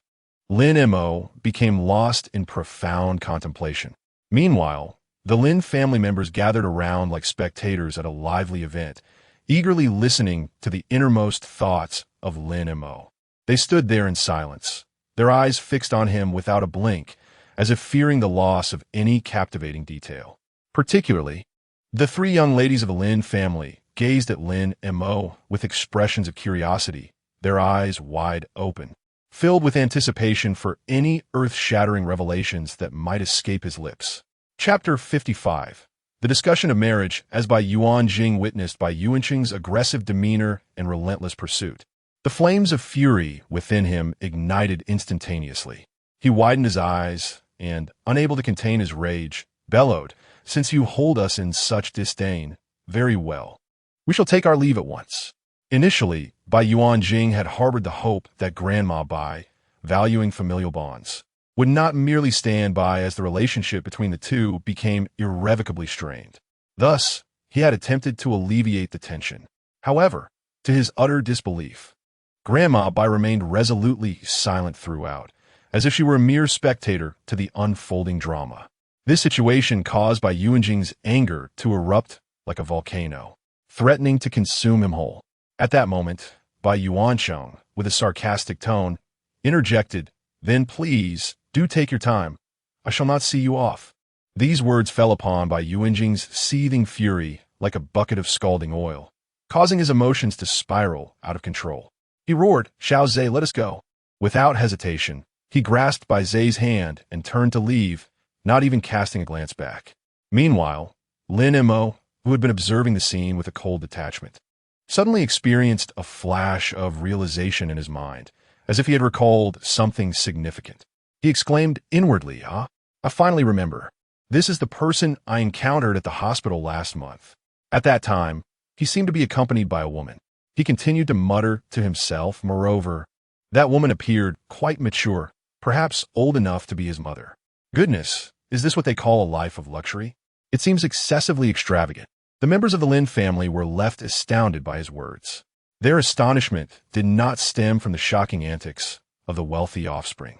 S1: Lin Mo became lost in profound contemplation. Meanwhile, the Lin family members gathered around like spectators at a lively event, eagerly listening to the innermost thoughts of Lin Mo. They stood there in silence, their eyes fixed on him without a blink, as if fearing the loss of any captivating detail. Particularly, the three young ladies of the Lin family gazed at Lin Mo with expressions of curiosity, their eyes wide open, filled with anticipation for any earth-shattering revelations that might escape his lips. Chapter 55. The discussion of marriage as Bai Yuanqing witnessed Bai Yuanqing's aggressive demeanor and relentless pursuit. The flames of fury within him ignited instantaneously. He widened his eyes and, unable to contain his rage, bellowed, "Since you hold us in such disdain, very well. We shall take our leave at once." Initially, Bai Yuanqing had harbored the hope that Grandma Bai, valuing familial bonds, would not merely stand by as the relationship between the two became irrevocably strained. Thus, he had attempted to alleviate the tension. However, to his utter disbelief, Grandma Bai remained resolutely silent throughout, as if she were a mere spectator to the unfolding drama. This situation caused Bai Yuanqing's anger to erupt like a volcano, threatening to consume him whole. At that moment, Bai Yuanqing, with a sarcastic tone, interjected, "Then please, do take your time. I shall not see you off." These words fell upon Bai Yuanqing's seething fury like a bucket of scalding oil, causing his emotions to spiral out of control. He roared, "Xiao Zhe, let us go." Without hesitation, he grasped Bai Zhe's hand and turned to leave, not even casting a glance back. Meanwhile, Lin Mo, who had been observing the scene with a cold detachment, suddenly experienced a flash of realization in his mind, as if he had recalled something significant. He exclaimed inwardly, I finally remember. This is the person I encountered at the hospital last month." At that time, he seemed to be accompanied by a woman. He continued to mutter to himself, moreover, that woman appeared quite mature, perhaps old enough to be his mother. Goodness, is this what they call a life of luxury? It seems excessively extravagant. The members of the Lin family were left astounded by his words. Their astonishment did not stem from the shocking antics of the wealthy offspring,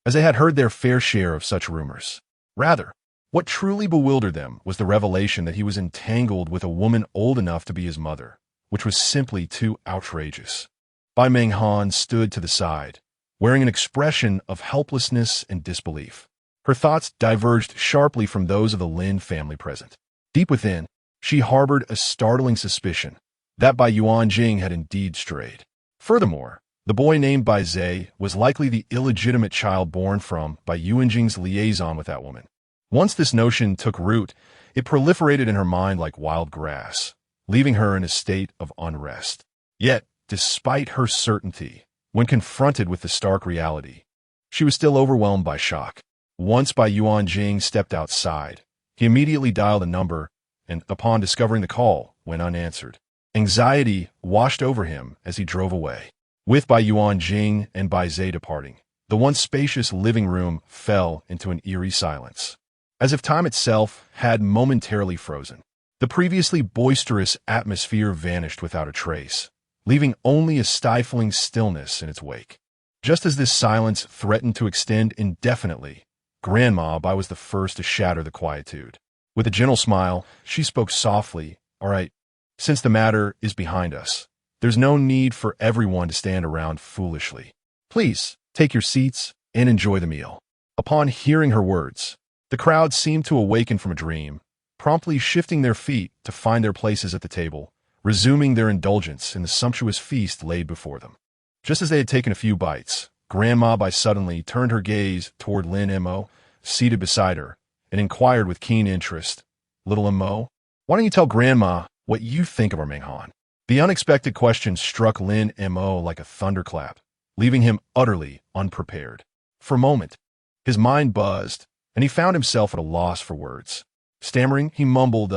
S1: as they had heard their fair share of such rumors. Rather, what truly bewildered them was the revelation that he was entangled with a woman old enough to be his mother, which was simply too outrageous. Bai Menghan stood to the side, wearing an expression of helplessness and disbelief. Her thoughts diverged sharply from those of the Lin family present. Deep within, she harbored a startling suspicion that Bai Yuanjing had indeed strayed. Furthermore, the boy named Bai Zhe was likely the illegitimate child born from Bai Yuanjing's liaison with that woman. Once this notion took root, it proliferated in her mind like wild grass, leaving her in a state of unrest. Yet, despite her certainty, when confronted with the stark reality, she was still overwhelmed by shock. Once Bai Yuanjing stepped outside, he immediately dialed a number and, upon discovering the call, went unanswered. Anxiety washed over him as he drove away. With Bai Yuanjing and Bai Zhe departing, the once spacious living room fell into an eerie silence, as if time itself had momentarily frozen. The previously boisterous atmosphere vanished without a trace, leaving only a stifling stillness in its wake. Just as this silence threatened to extend indefinitely, Grandma Bai was the first to shatter the quietude. With a gentle smile, she spoke softly, "All right, since the matter is behind us, there's no need for everyone to stand around foolishly. Please, take your seats and enjoy the meal." Upon hearing her words, the crowd seemed to awaken from a dream, promptly shifting their feet to find their places at the table, resuming their indulgence in the sumptuous feast laid before them. Just as they had taken a few bites, Grandma Bai suddenly turned her gaze toward Lin Mo, seated beside her, and inquired with keen interest, "Little Mo, why don't you tell Grandma what you think of our Menghan?" The unexpected question struck Lin Mo like a thunderclap, leaving him utterly unprepared. For a moment, his mind buzzed, and he found himself at a loss for words. Stammering, he mumbled,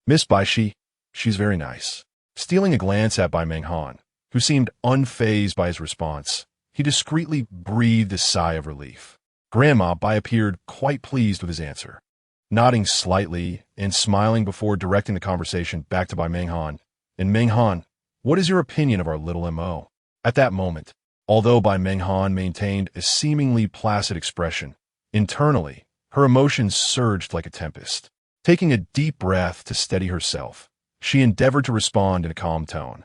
S1: "Miss Bai, she's very nice." Stealing a glance at Bai Menghan, who seemed unfazed by his response, he discreetly breathed a sigh of relief. Grandma Bai appeared quite pleased with his answer. Nodding slightly and smiling before directing the conversation back to Bai Menghan, "And Menghan, what is your opinion of our little Mo?" At that moment, although Bai Menghan maintained a seemingly placid expression, internally, her emotions surged like a tempest. Taking a deep breath to steady herself, she endeavored to respond in a calm tone.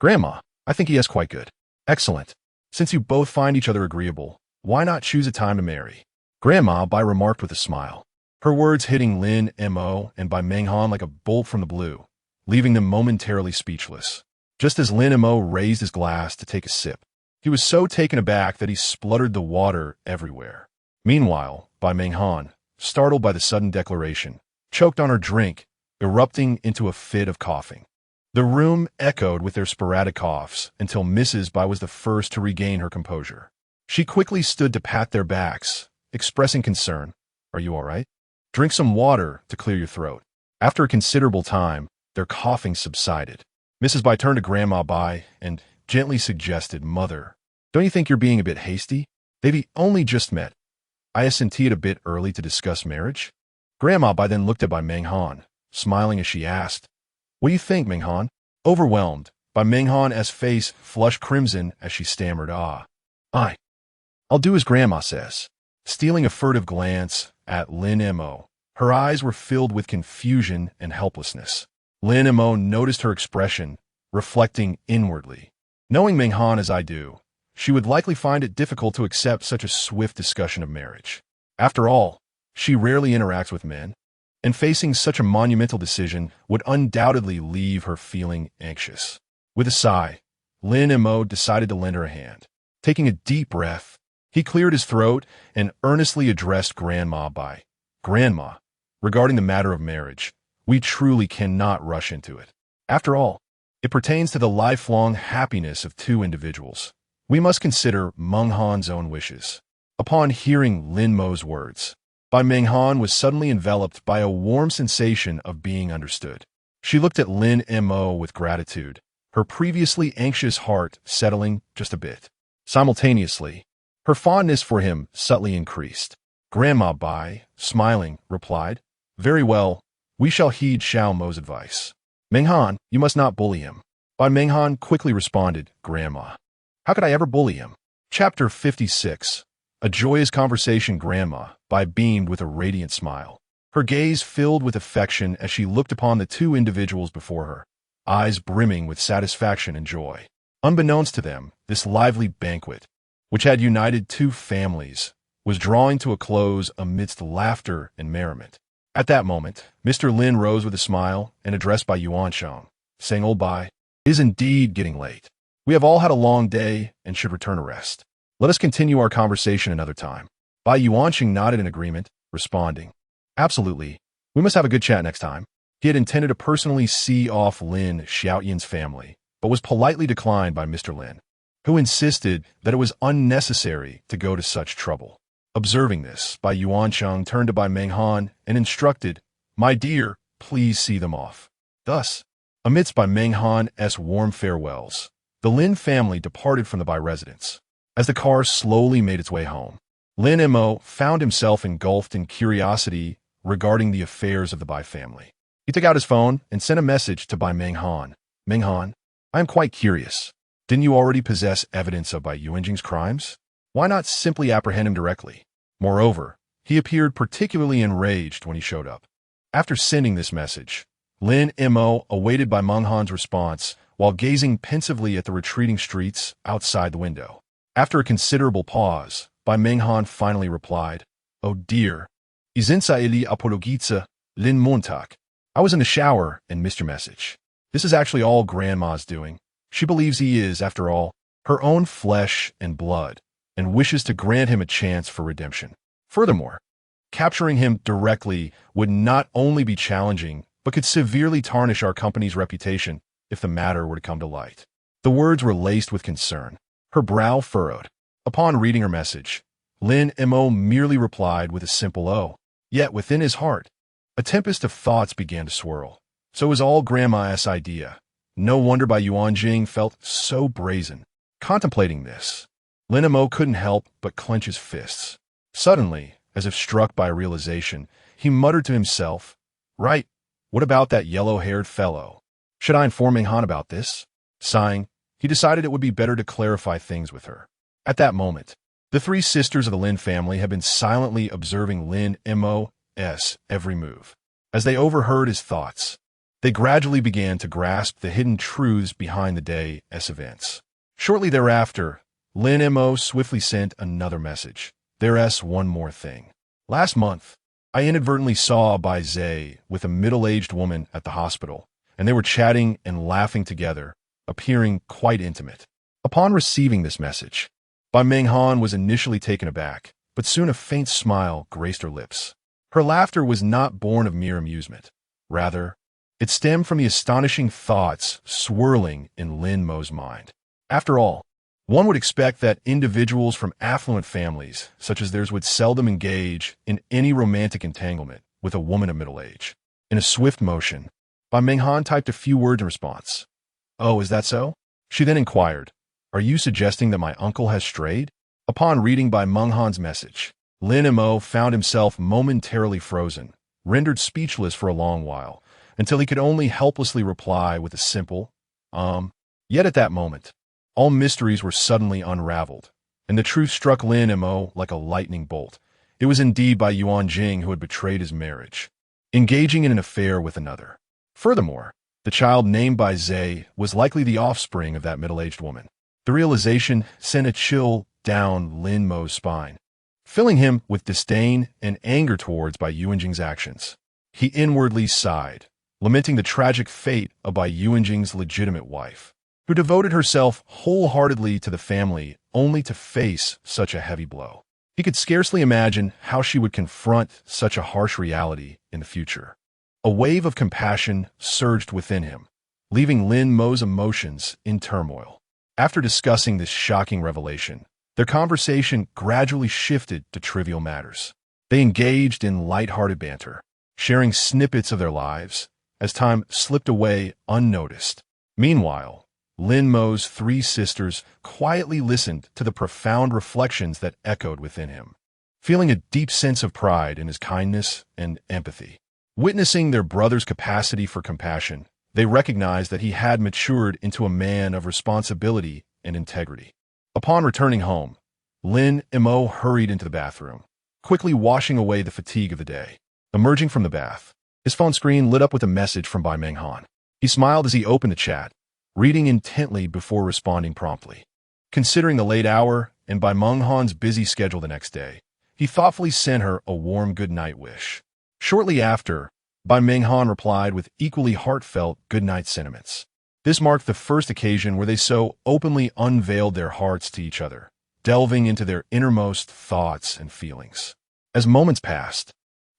S1: "Grandma, I think he is quite good. Excellent. Since you both find each other agreeable, why not choose a time to marry?" Grandma Bai remarked with a smile, her words hitting Lin Mo and Bai Menghan like a bolt from the blue, leaving them momentarily speechless. Just as Lin Mo raised his glass to take a sip, he was so taken aback that he spluttered the water everywhere. Meanwhile, Bai Menghan, startled by the sudden declaration, choked on her drink, erupting into a fit of coughing. The room echoed with their sporadic coughs until Mrs. Bai was the first to regain her composure. She quickly stood to pat their backs, expressing concern. "Are you all right? Drink some water to clear your throat." After a considerable time, their coughing subsided. Mrs. Bai turned to Grandma Bai and gently suggested, "Mother, don't you think you're being a bit hasty? They've only just met. Isn't it a bit early to discuss marriage?" Grandma Bai then looked at Bai Menghan, smiling as she asked, "What do you think, Menghan?" Overwhelmed, Bai Menghan's face flushed crimson as she stammered, I'll do as Grandma says." Stealing a furtive glance at Lin Mo, her eyes were filled with confusion and helplessness. Lin Mo noticed her expression, reflecting inwardly. Knowing Menghan as I do, she would likely find it difficult to accept such a swift discussion of marriage. After all, she rarely interacts with men, and facing such a monumental decision would undoubtedly leave her feeling anxious. With a sigh, Lin Mo decided to lend her a hand. Taking a deep breath, he cleared his throat and earnestly addressed Grandma Bai. "Grandma, regarding the matter of marriage, we truly cannot rush into it. After all, it pertains to the lifelong happiness of two individuals. We must consider Menghan's own wishes." Upon hearing Lin Mo's words, Bai Menghan was suddenly enveloped by a warm sensation of being understood. She looked at Lin Mo with gratitude, her previously anxious heart settling just a bit. Simultaneously, her fondness for him subtly increased. Grandma Bai, smiling, replied, "Very well, We shall heed Xiao Mo's advice. Menghan, you must not bully him. Bai Menghan quickly responded, Grandma. How could I ever bully him? Chapter 56. A joyous conversation. Grandma, Bai beamed with a radiant smile. Her gaze filled with affection as she looked upon the two individuals before her, eyes brimming with satisfaction and joy. Unbeknownst to them, this lively banquet, which had united two families, was drawing to a close amidst laughter and merriment. At that moment, Mr. Lin rose with a smile and addressed by Yuan Shang, saying, Old Bai, it is indeed getting late. We have all had a long day and should return to rest. Let us continue our conversation another time. Bai Yuanqing nodded in agreement, responding, Absolutely. We must have a good chat next time. He had intended to personally see off Lin Xiaoyin's family, but was politely declined by Mr. Lin, who insisted that it was unnecessary to go to such trouble. Observing this, Bai Yuansheng turned to Bai Menghan and instructed, My dear, please see them off. Thus, amidst Bai Menghan's warm farewells, the Lin family departed from the Bai residence. As the car slowly made its way home, Lin Mo found himself engulfed in curiosity regarding the affairs of the Bai family. He took out his phone and sent a message to Bai Menghan. Menghan, I am quite curious. Didn't you already possess evidence of Bai Yuanjing's crimes? Why not simply apprehend him directly? Moreover, he appeared particularly enraged when he showed up. After sending this message, Lin Mo awaited Bai Menghan's response while gazing pensively at the retreating streets outside the window. After a considerable pause, Bai Menghan finally replied, Oh dear, Izinsaili apologitsa, Lin Montag. I was in the shower and missed your message. This is actually all Grandma's doing. She believes he is, after all, her own flesh and blood, and wishes to grant him a chance for redemption. Furthermore, capturing him directly would not only be challenging, but could severely tarnish our company's reputation if the matter were to come to light. The words were laced with concern. Her brow furrowed. Upon reading her message, Lin Mo merely replied with a simple "Oh." Yet within his heart, a tempest of thoughts began to swirl. So it was all Grandma's idea. No wonder Bai Yuanjing felt so brazen. Contemplating this, Lin Mo couldn't help but clench his fists. Suddenly, as if struck by a realization, he muttered to himself, Right, what about that yellow-haired fellow? Should I inform Menghan about this? Sighing, he decided it would be better to clarify things with her. At that moment, the three sisters of the Lin family had been silently observing Lin Mo's every move. As they overheard his thoughts, they gradually began to grasp the hidden truths behind the day's events. Shortly thereafter, Lin Mo swiftly sent another message. There's one more thing. Last month, I inadvertently saw Bai Zhe with a middle-aged woman at the hospital, and they were chatting and laughing together, appearing quite intimate. Upon receiving this message, Bai Menghan was initially taken aback, but soon a faint smile graced her lips. Her laughter was not born of mere amusement. Rather, it stemmed from the astonishing thoughts swirling in Lin Mo's mind. After all, one would expect that individuals from affluent families, such as theirs, would seldom engage in any romantic entanglement with a woman of middle age. In a swift motion, Bai Menghan typed a few words in response. Oh, is that so? She then inquired, Are you suggesting that my uncle has strayed? Upon reading Bai Menghan's message, Lin Mo found himself momentarily frozen, rendered speechless for a long while, until he could only helplessly reply with a simple, Yet at that moment, all mysteries were suddenly unraveled, and the truth struck Lin Mo like a lightning bolt. It was indeed Bai Yuanjing who had betrayed his marriage, engaging in an affair with another. Furthermore, the child named Bai Zhe was likely the offspring of that middle-aged woman. The realization sent a chill down Lin Mo's spine, filling him with disdain and anger towards Bai Yuanjing's actions. He inwardly sighed, lamenting the tragic fate of Bai Yuanjing's legitimate wife, who devoted herself wholeheartedly to the family only to face such a heavy blow. He could scarcely imagine how she would confront such a harsh reality in the future. A wave of compassion surged within him, leaving Lin Mo's emotions in turmoil. After discussing this shocking revelation, their conversation gradually shifted to trivial matters. They engaged in light-hearted banter, sharing snippets of their lives as time slipped away unnoticed. Meanwhile, Lin Mo's three sisters quietly listened to the profound reflections that echoed within him, feeling a deep sense of pride in his kindness and empathy. Witnessing their brother's capacity for compassion, they recognized that he had matured into a man of responsibility and integrity. Upon returning home, Lin Mo hurried into the bathroom, quickly washing away the fatigue of the day. Emerging from the bath, his phone screen lit up with a message from Bai Menghan. He smiled as he opened the chat, reading intently before responding promptly. Considering the late hour and Bai Menghan's busy schedule the next day, he thoughtfully sent her a warm good-night wish. Shortly after, Bai Menghan replied with equally heartfelt good-night sentiments. This marked the first occasion where they so openly unveiled their hearts to each other, delving into their innermost thoughts and feelings. As moments passed,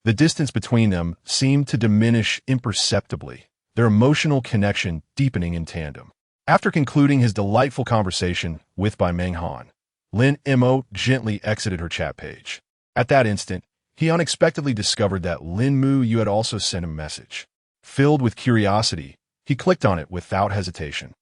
S1: the distance between them seemed to diminish imperceptibly, their emotional connection deepening in tandem. After concluding his delightful conversation with Bai Menghan, Lin Mo gently exited her chat page. At that instant, he unexpectedly discovered that Lin Mo had also sent him a message. Filled with curiosity, he clicked on it without hesitation.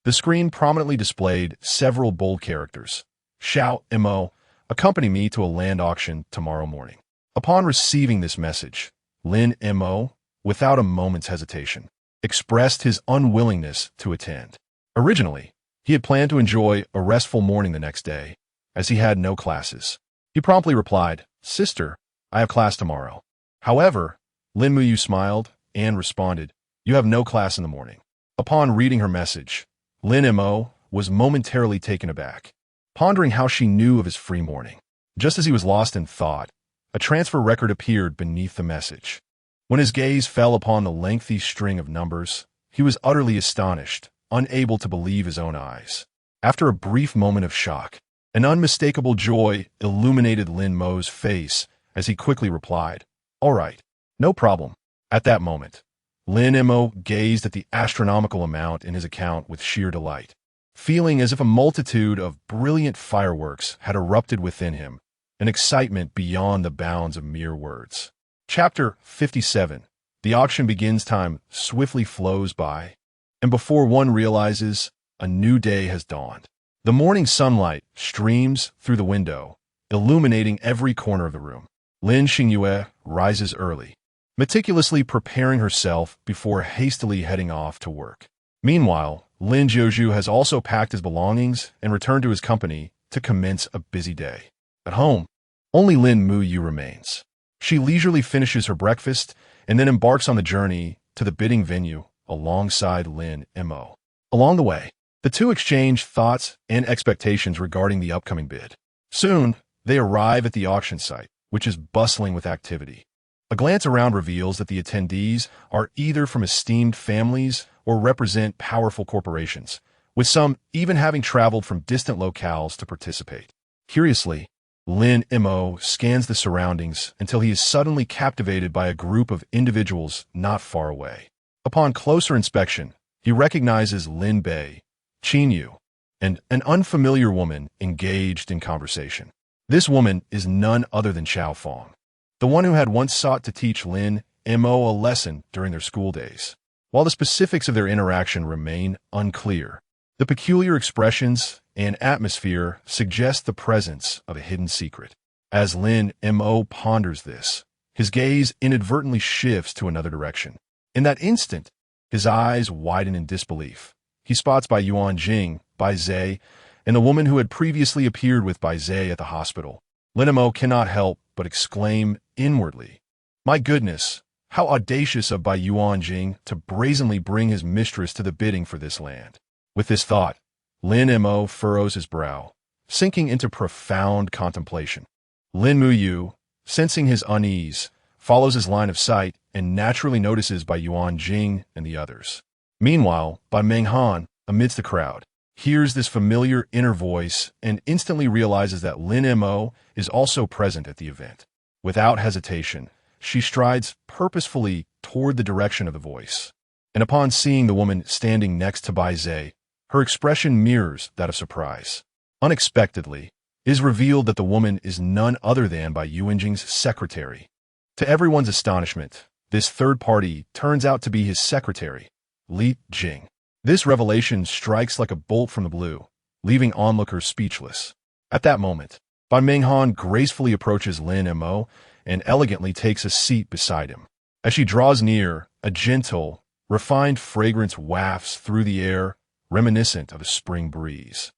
S1: The screen prominently displayed several bold characters. Xiao Mo, accompany me to a land auction tomorrow morning. Upon receiving this message, Lin Mo, without a moment's hesitation, expressed his unwillingness to attend. Originally, he had planned to enjoy a restful morning the next day, as he had no classes. He promptly replied, "Sister, I have class tomorrow." However, Lin Mu smiled and responded, "You have no class in the morning." Upon reading her message, Lin Mo was momentarily taken aback, pondering how she knew of his free morning. Just as he was lost in thought, a transfer record appeared beneath the message. When his gaze fell upon the lengthy string of numbers, he was utterly astonished, unable to believe his own eyes. After a brief moment of shock, an unmistakable joy illuminated Lin Mo's face as he quickly replied, "All right, no problem." At that moment, Lin Mo gazed at the astronomical amount in his account with sheer delight, feeling as if a multitude of brilliant fireworks had erupted within him, an excitement beyond the bounds of mere words. Chapter 57. The auction begins. Time swiftly flows by, and before one realizes, a new day has dawned. The morning sunlight streams through the window, illuminating every corner of the room. Lin Xingyue rises early, meticulously preparing herself before hastily heading off to work. Meanwhile, Lin Jiuzhu has also packed his belongings and returned to his company to commence a busy day. At home, only Lin Mu remains. She leisurely finishes her breakfast and then embarks on the journey to the bidding venue alongside Lin Mo. Along the way, the two exchange thoughts and expectations regarding the upcoming bid. Soon, they arrive at the auction site, which is bustling with activity. A glance around reveals that the attendees are either from esteemed families or represent powerful corporations, with some even having traveled from distant locales to participate. Curiously, Lin Mo scans the surroundings until he is suddenly captivated by a group of individuals not far away. Upon closer inspection, he recognizes Lin Bei, Qin Yu, and an unfamiliar woman engaged in conversation. This woman is none other than Xiao Fong, the one who had once sought to teach Lin Mo a lesson during their school days. While the specifics of their interaction remain unclear, the peculiar expressions and atmosphere suggest the presence of a hidden secret. As Lin Mo ponders this, his gaze inadvertently shifts to another direction. In that instant, his eyes widen in disbelief. He spots Bai Yuanjing, Bai Zhe, and the woman who had previously appeared with Bai Zhe at the hospital. Lin Mo cannot help but exclaim inwardly, "My goodness, how audacious of Bai Yuanjing to brazenly bring his mistress to the bidding for this land." With this thought, Lin Mo furrows his brow, sinking into profound contemplation. Lin Mu, sensing his unease, follows his line of sight and naturally notices Bai Yuanjing and the others. Meanwhile, Bai Menghan, amidst the crowd, hears this familiar inner voice and instantly realizes that Lin Mo is also present at the event. Without hesitation, she strides purposefully toward the direction of the voice. And upon seeing the woman standing next to Bai Zhe, her expression mirrors that of surprise. Unexpectedly, it is revealed that the woman is none other than Bai Yuanjing's secretary. To everyone's astonishment, this third party turns out to be his secretary, Li Jing. This revelation strikes like a bolt from the blue, leaving onlookers speechless. At that moment, Bai Menghan gracefully approaches Lin Mo and elegantly takes a seat beside him. As she draws near, a gentle, refined fragrance wafts through the air, reminiscent of a spring breeze,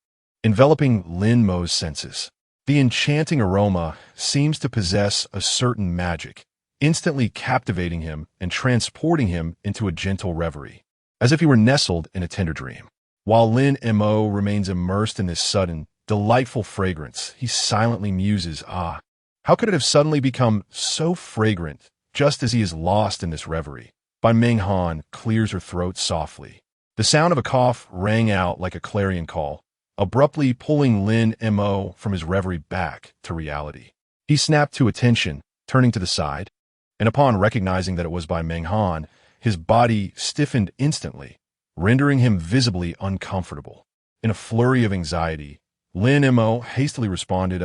S1: enveloping Lin Mo's senses. The enchanting aroma seems to possess a certain magic, instantly captivating him and transporting him into a gentle reverie, as if he were nestled in a tender dream. While Lin Mo remains immersed in this sudden, delightful fragrance, he silently muses, how could it have suddenly become so fragrant just as he is lost in this reverie? Bai Menghan clears her throat softly. The sound of a cough rang out like a clarion call, abruptly pulling Lin Mo from his reverie back to reality. He snapped to attention, turning to the side, and upon recognizing that it was Bai Menghan, his body stiffened instantly, rendering him visibly uncomfortable. In a flurry of anxiety, Lin Mo hastily responded,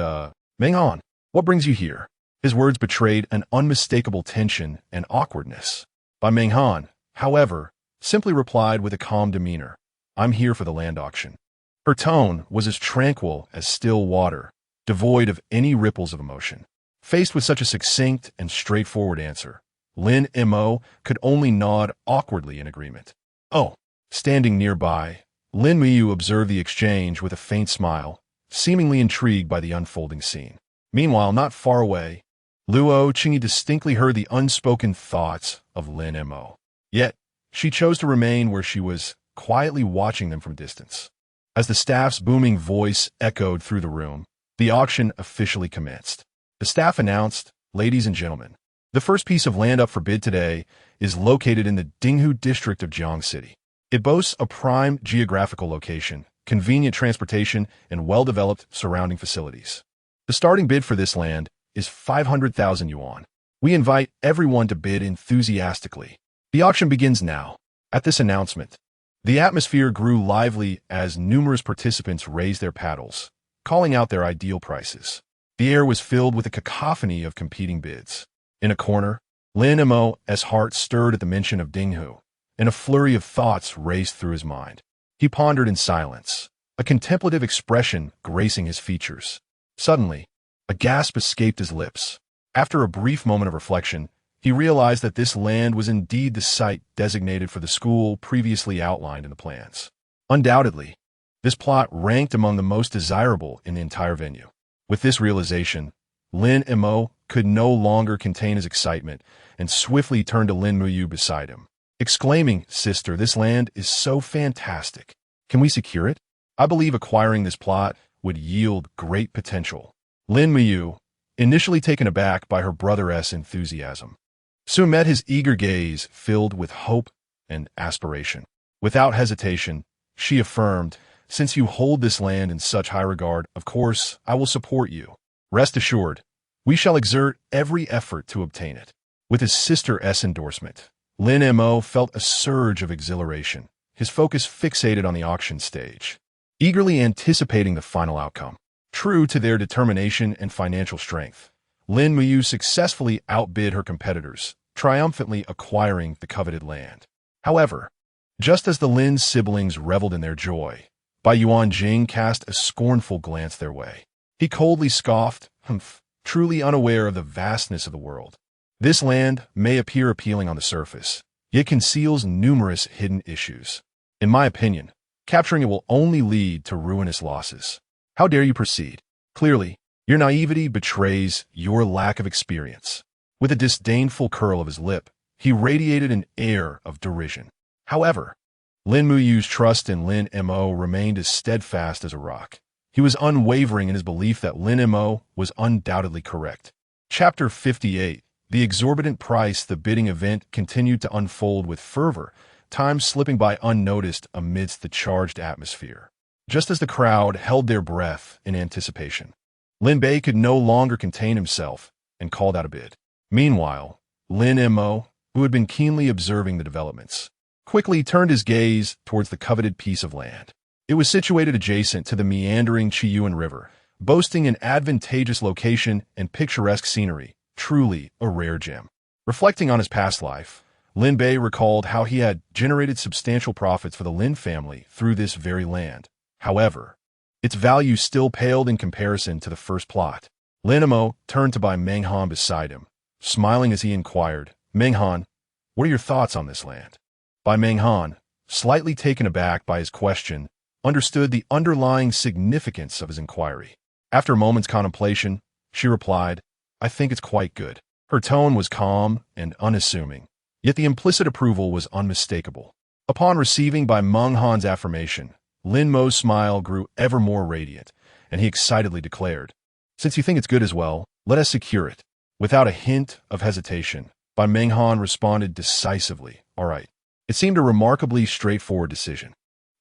S1: Menghan, what brings you here? His words betrayed an unmistakable tension and awkwardness. Bai Menghan, however, simply replied with a calm demeanor, I'm here for the land auction. Her tone was as tranquil as still water, devoid of any ripples of emotion. Faced with such a succinct and straightforward answer, Lin Mo could only nod awkwardly in agreement. Oh, standing nearby, Lin Mu observed the exchange with a faint smile, seemingly intrigued by the unfolding scene. Meanwhile, not far away, Luo Qingyi distinctly heard the unspoken thoughts of Lin Mo. Yet, she chose to remain where she was, quietly watching them from distance. As the staff's booming voice echoed through the room, the auction officially commenced. The staff announced, ladies and gentlemen, the first piece of land up for bid today is located in the Dinghu district of Jiang City. It boasts a prime geographical location, convenient transportation, and well-developed surrounding facilities. The starting bid for this land is 500,000 yuan. We invite everyone to bid enthusiastically. The auction begins now. At this announcement, the atmosphere grew lively as numerous participants raised their paddles, calling out their ideal prices. The air was filled with a cacophony of competing bids. In a corner, Lin Mo's heart stirred at the mention of Dinghu, and a flurry of thoughts raced through his mind. He pondered in silence, a contemplative expression gracing his features. Suddenly, a gasp escaped his lips. After a brief moment of reflection, he realized that this land was indeed the site designated for the school previously outlined in the plans. Undoubtedly, this plot ranked among the most desirable in the entire venue. With this realization, Lin Mo could no longer contain his excitement and swiftly turned to Lin Mu beside him, exclaiming, Sister, this land is so fantastic. Can we secure it? I believe acquiring this plot would yield great potential. Lin Mu, initially taken aback by her brother's enthusiasm, soon met his eager gaze filled with hope and aspiration. Without hesitation, she affirmed, Since you hold this land in such high regard, of course, I will support you. Rest assured, we shall exert every effort to obtain it. With his sister's endorsement, Lin Mo felt a surge of exhilaration, his focus fixated on the auction stage, eagerly anticipating the final outcome. True to their determination and financial strength, Lin Mu successfully outbid her competitors, triumphantly acquiring the coveted land. However, just as the Lin siblings reveled in their joy, Bai Yuanjing cast a scornful glance their way. He coldly scoffed, truly unaware of the vastness of the world. This land may appear appealing on the surface, yet conceals numerous hidden issues. In my opinion, capturing it will only lead to ruinous losses. How dare you proceed? Clearly, your naivety betrays your lack of experience. With a disdainful curl of his lip, he radiated an air of derision. However, Lin Mu's trust in Lin Mo remained as steadfast as a rock. He was unwavering in his belief that Lin Mo was undoubtedly correct. Chapter 58. The exorbitant price. The bidding event continued to unfold with fervor, time slipping by unnoticed amidst the charged atmosphere. Just as the crowd held their breath in anticipation, Lin Bei could no longer contain himself and called out a bid. Meanwhile, Lin Mo, who had been keenly observing the developments, quickly turned his gaze towards the coveted piece of land. It was situated adjacent to the meandering Qiyuan River, boasting an advantageous location and picturesque scenery, truly a rare gem. Reflecting on his past life, Lin Bei recalled how he had generated substantial profits for the Lin family through this very land. However, its value still paled in comparison to the first plot. Lin Mo turned to Bai Menghan beside him, smiling as he inquired, "Menghan, what are your thoughts on this land?" Bai Menghan, slightly taken aback by his question, understood the underlying significance of his inquiry. After a moment's contemplation, she replied, "I think it's quite good." Her tone was calm and unassuming, yet the implicit approval was unmistakable. Upon receiving Bai Menghan's affirmation, Lin Mo's smile grew ever more radiant, and he excitedly declared, "Since you think it's good as well, let us secure it." Without a hint of hesitation, Bai Menghan responded decisively, "All right." It seemed a remarkably straightforward decision.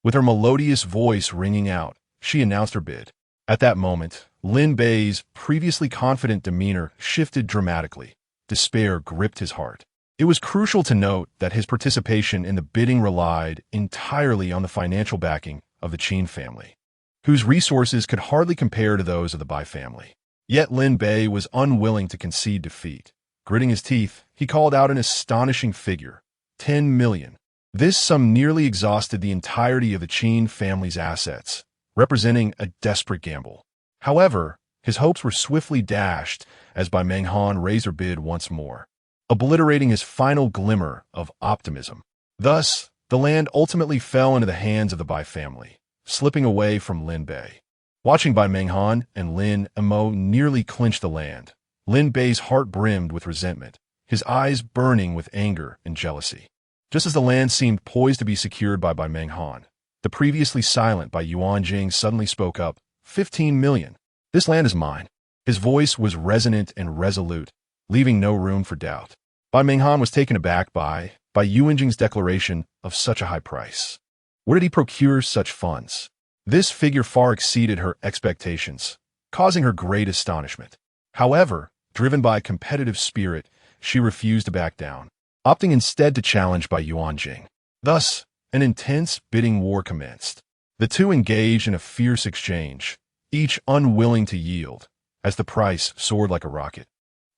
S1: With her melodious voice ringing out, she announced her bid. At that moment, Lin Bei's previously confident demeanor shifted dramatically. Despair gripped his heart. It was crucial to note that his participation in the bidding relied entirely on the financial backing of the Qin family, whose resources could hardly compare to those of the Bai family. Yet Lin Bei was unwilling to concede defeat. Gritting his teeth, he called out an astonishing figure, 10 million. This sum nearly exhausted the entirety of the Qin family's assets, representing a desperate gamble. However, his hopes were swiftly dashed as Bai Menghan raised her bid once more, obliterating his final glimmer of optimism. Thus, the land ultimately fell into the hands of the Bai family, slipping away from Lin Bei. Watching Bai Menghan and Lin Mo nearly clinch the land, Lin Bei's heart brimmed with resentment, his eyes burning with anger and jealousy. Just as the land seemed poised to be secured by Bai Menghan, the previously silent Bai Yuanjing suddenly spoke up, 15 million. This land is mine. His voice was resonant and resolute, leaving no room for doubt. Bai Menghan was taken aback by Yuanjing's declaration of such a high price. Where did he procure such funds? This figure far exceeded her expectations, causing her great astonishment. However, driven by a competitive spirit, she refused to back down, opting instead to challenge Bai Yuanjing. Thus, an intense bidding war commenced. The two engaged in a fierce exchange, each unwilling to yield, as the price soared like a rocket,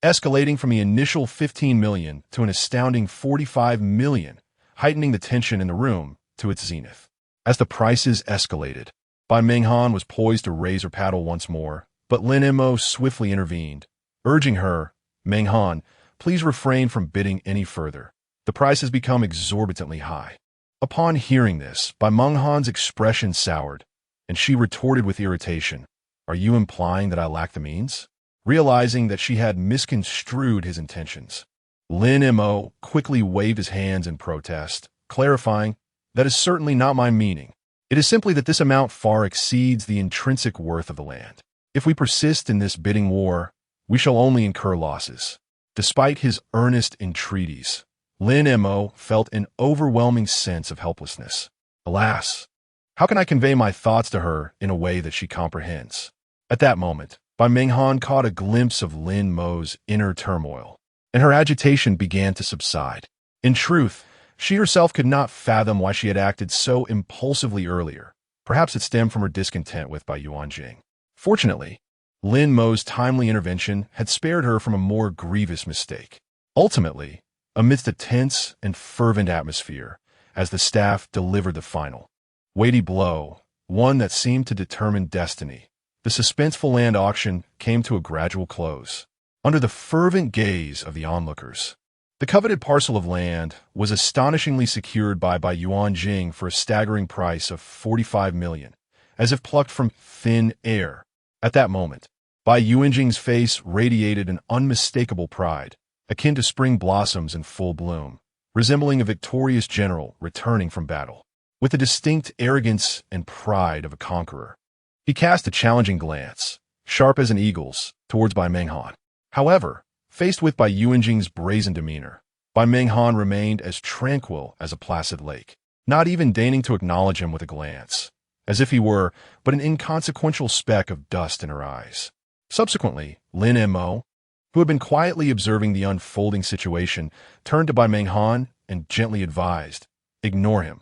S1: escalating from the initial 15 million to an astounding 45 million, heightening the tension in the room to its zenith. As the prices escalated, Bai Menghan was poised to raise her paddle once more, but Lin Mo swiftly intervened, urging her, "Menghan, please refrain from bidding any further. The price has become exorbitantly high." Upon hearing this, Bai Menghan's expression soured, and she retorted with irritation, "Are you implying that I lack the means?" Realizing that she had misconstrued his intentions, Lin Mo quickly waved his hands in protest, clarifying, "That is certainly not my meaning. It is simply that this amount far exceeds the intrinsic worth of the land. If we persist in this bidding war, we shall only incur losses." Despite his earnest entreaties, Lin Mo felt an overwhelming sense of helplessness. Alas, how can I convey my thoughts to her in a way that she comprehends? At that moment, Bai Menghan caught a glimpse of Lin Mo's inner turmoil, and her agitation began to subside. In truth, she herself could not fathom why she had acted so impulsively earlier. Perhaps it stemmed from her discontent with Bai Yuanjing. Fortunately, Lin Mo's timely intervention had spared her from a more grievous mistake. Ultimately, amidst a tense and fervent atmosphere, as the staff delivered the final, weighty blow, one that seemed to determine destiny, the suspenseful land auction came to a gradual close. Under the fervent gaze of the onlookers, the coveted parcel of land was astonishingly secured by Yuanjing for a staggering price of 45 million, as if plucked from thin air. At that moment, Bai Yuanjing's face radiated an unmistakable pride, akin to spring blossoms in full bloom, resembling a victorious general returning from battle. With the distinct arrogance and pride of a conqueror, he cast a challenging glance, sharp as an eagle's, towards Bai Menghan. However, faced with Bai Yuanjing's brazen demeanor, Bai Menghan remained as tranquil as a placid lake, not even deigning to acknowledge him with a glance, as if he were but an inconsequential speck of dust in her eyes. Subsequently, Lin Mo, who had been quietly observing the unfolding situation, turned to Bai Menghan and gently advised, "Ignore him.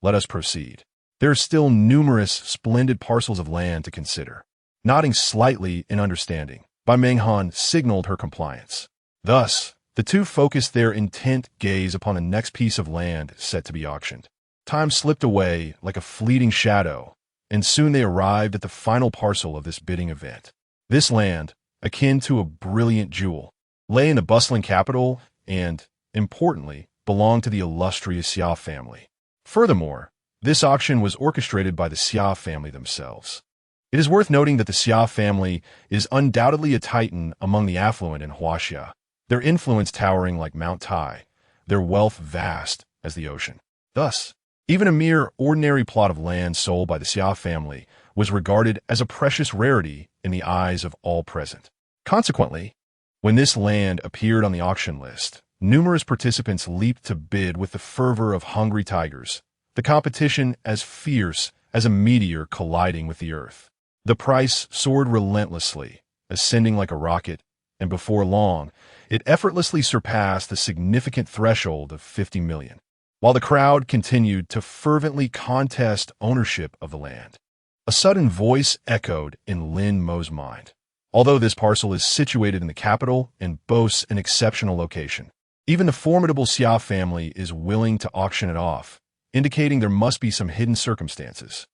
S1: Let us proceed. There are still numerous splendid parcels of land to consider." Nodding slightly in understanding, Bai Menghan signaled her compliance. Thus, the two focused their intent gaze upon the next piece of land set to be auctioned. Time slipped away like a fleeting shadow, and soon they arrived at the final parcel of this bidding event. This land, akin to a brilliant jewel, lay in the bustling capital and, importantly, belonged to the illustrious Xia family. Furthermore, this auction was orchestrated by the Xia family themselves. It is worth noting that the Xia family is undoubtedly a titan among the affluent in Huaxia, their influence towering like Mount Tai, their wealth vast as the ocean. Thus, even a mere ordinary plot of land sold by the Xia family was regarded as a precious rarity in the eyes of all present. Consequently, when this land appeared on the auction list, numerous participants leaped to bid with the fervor of hungry tigers, the competition as fierce as a meteor colliding with the earth. The price soared relentlessly, ascending like a rocket, and before long, it effortlessly surpassed the significant threshold of 50 million. While the crowd continued to fervently contest ownership of the land, a sudden voice echoed in Lin Mo's mind. Although this parcel is situated in the capital and boasts an exceptional location, even the formidable Xia family is willing to auction it off, indicating there must be some hidden circumstances.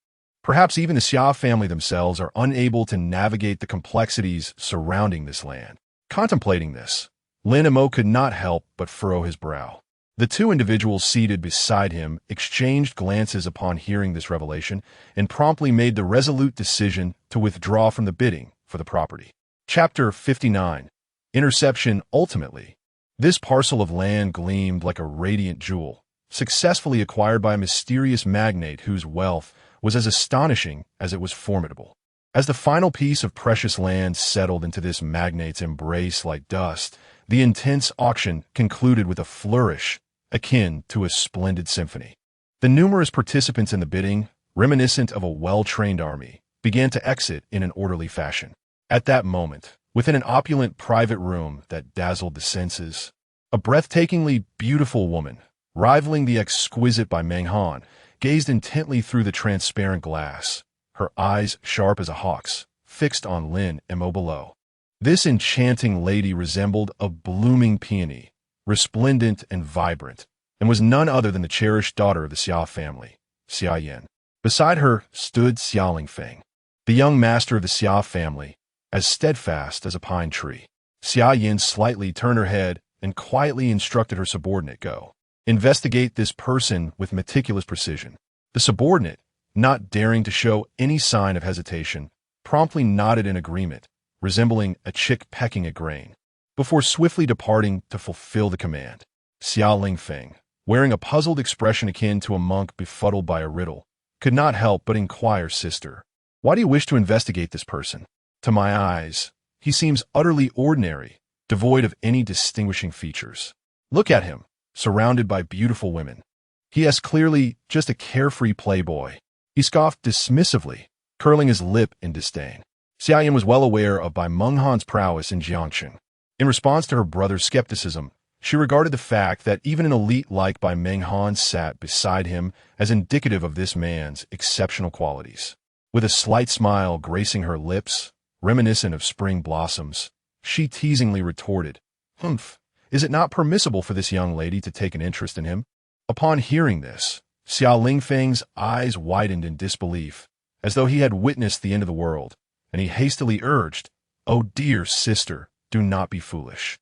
S1: Perhaps even the Xia family themselves are unable to navigate the complexities surrounding this land. Contemplating this, Lin Mo could not help but furrow his brow. The two individuals seated beside him exchanged glances upon hearing this revelation and promptly made the resolute decision to withdraw from the bidding for the property. Chapter 59. Interception. Ultimately, this parcel of land gleamed like a radiant jewel, successfully acquired by a mysterious magnate whose wealth was as astonishing as it was formidable. As the final piece of precious land settled into this magnate's embrace like dust, the intense auction concluded with a flourish akin to a splendid symphony. The numerous participants in the bidding, reminiscent of a well-trained army, began to exit in an orderly fashion. At that moment, within an opulent private room that dazzled the senses, a breathtakingly beautiful woman, rivaling the exquisite Bai Menghan, gazed intently through the transparent glass, her eyes sharp as a hawk's, fixed on Lin Mo below. This enchanting lady resembled a blooming peony, resplendent and vibrant, and was none other than the cherished daughter of the Xia family, Xia Yan. Beside her stood Xia Lingfeng, the young master of the Xia family, as steadfast as a pine tree. Xia Yan slightly turned her head and quietly instructed her subordinate, "Go. Investigate this person with meticulous precision." The subordinate, not daring to show any sign of hesitation, promptly nodded in agreement, resembling a chick pecking at grain, before swiftly departing to fulfill the command. Xia Lingfeng, wearing a puzzled expression akin to a monk befuddled by a riddle, could not help but inquire, "Sister, why do you wish to investigate this person? To my eyes, he seems utterly ordinary, devoid of any distinguishing features. Look at him, surrounded by beautiful women. He is clearly just a carefree playboy." He scoffed dismissively, curling his lip in disdain. Xia Yan was well aware of Bai Menghan's prowess in Jiangxing. In response to her brother's skepticism, she regarded the fact that even an elite like Bai Menghan sat beside him as indicative of this man's exceptional qualities. With a slight smile gracing her lips, reminiscent of spring blossoms, she teasingly retorted, "Humph, is it not permissible for this young lady to take an interest in him?" Upon hearing this, Xia Lingfeng's eyes widened in disbelief, as though he had witnessed the end of the world, and he hastily urged, "Oh dear sister, do not be foolish."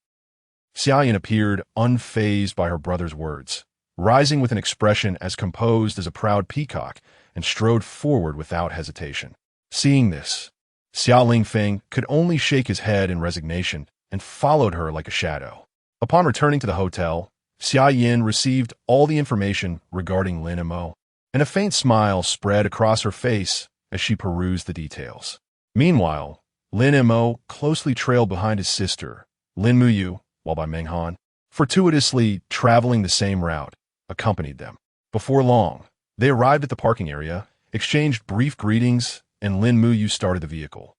S1: Xia Yan appeared unfazed by her brother's words, rising with an expression as composed as a proud peacock, and strode forward without hesitation. Seeing this, Xia Lingfeng could only shake his head in resignation and followed her like a shadow. Upon returning to the hotel, Xia Yan received all the information regarding Lin Mo, and a faint smile spread across her face as she perused the details. Meanwhile, Lin Mo closely trailed behind his sister, Lin Muyu, while Bai Menghan, fortuitously traveling the same route, accompanied them. Before long, they arrived at the parking area, exchanged brief greetings, and Lin Muyu started the vehicle,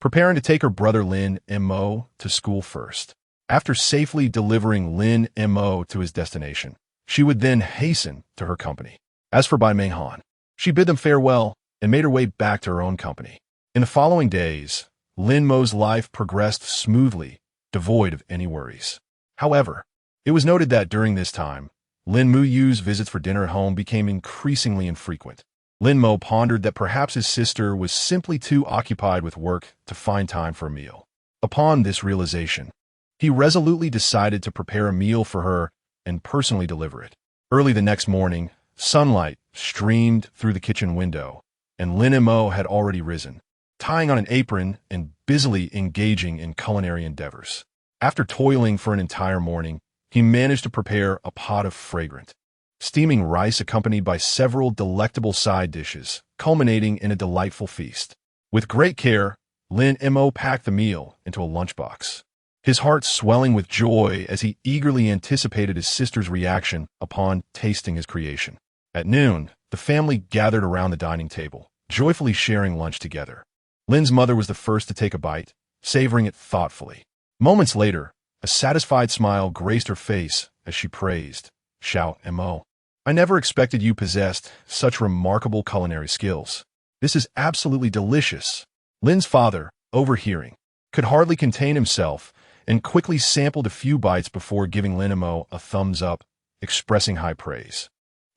S1: preparing to take her brother Lin Mo to school first. After safely delivering Lin Mo to his destination, she would then hasten to her company. As for Bai Menghan, she bid them farewell and made her way back to her own company. In the following days, Lin Mo's life progressed smoothly, devoid of any worries. However, it was noted that during this time, Lin Muyu's visits for dinner at home became increasingly infrequent. Lin Mo pondered that perhaps his sister was simply too occupied with work to find time for a meal. Upon this realization, he resolutely decided to prepare a meal for her and personally deliver it. Early the next morning, sunlight streamed through the kitchen window, and Lin Mo had already risen, tying on an apron and busily engaging in culinary endeavors. After toiling for an entire morning, he managed to prepare a pot of fragrant, steaming rice accompanied by several delectable side dishes, culminating in a delightful feast. With great care, Lin Mo packed the meal into a lunchbox, his heart swelling with joy as he eagerly anticipated his sister's reaction upon tasting his creation. At noon, the family gathered around the dining table, joyfully sharing lunch together. Lin's mother was the first to take a bite, savoring it thoughtfully. Moments later, a satisfied smile graced her face as she praised, "Xiao Mo, I never expected you possessed such remarkable culinary skills. This is absolutely delicious." Lin's father, overhearing, could hardly contain himself and quickly sampled a few bites before giving Lin Mo a thumbs up, expressing high praise.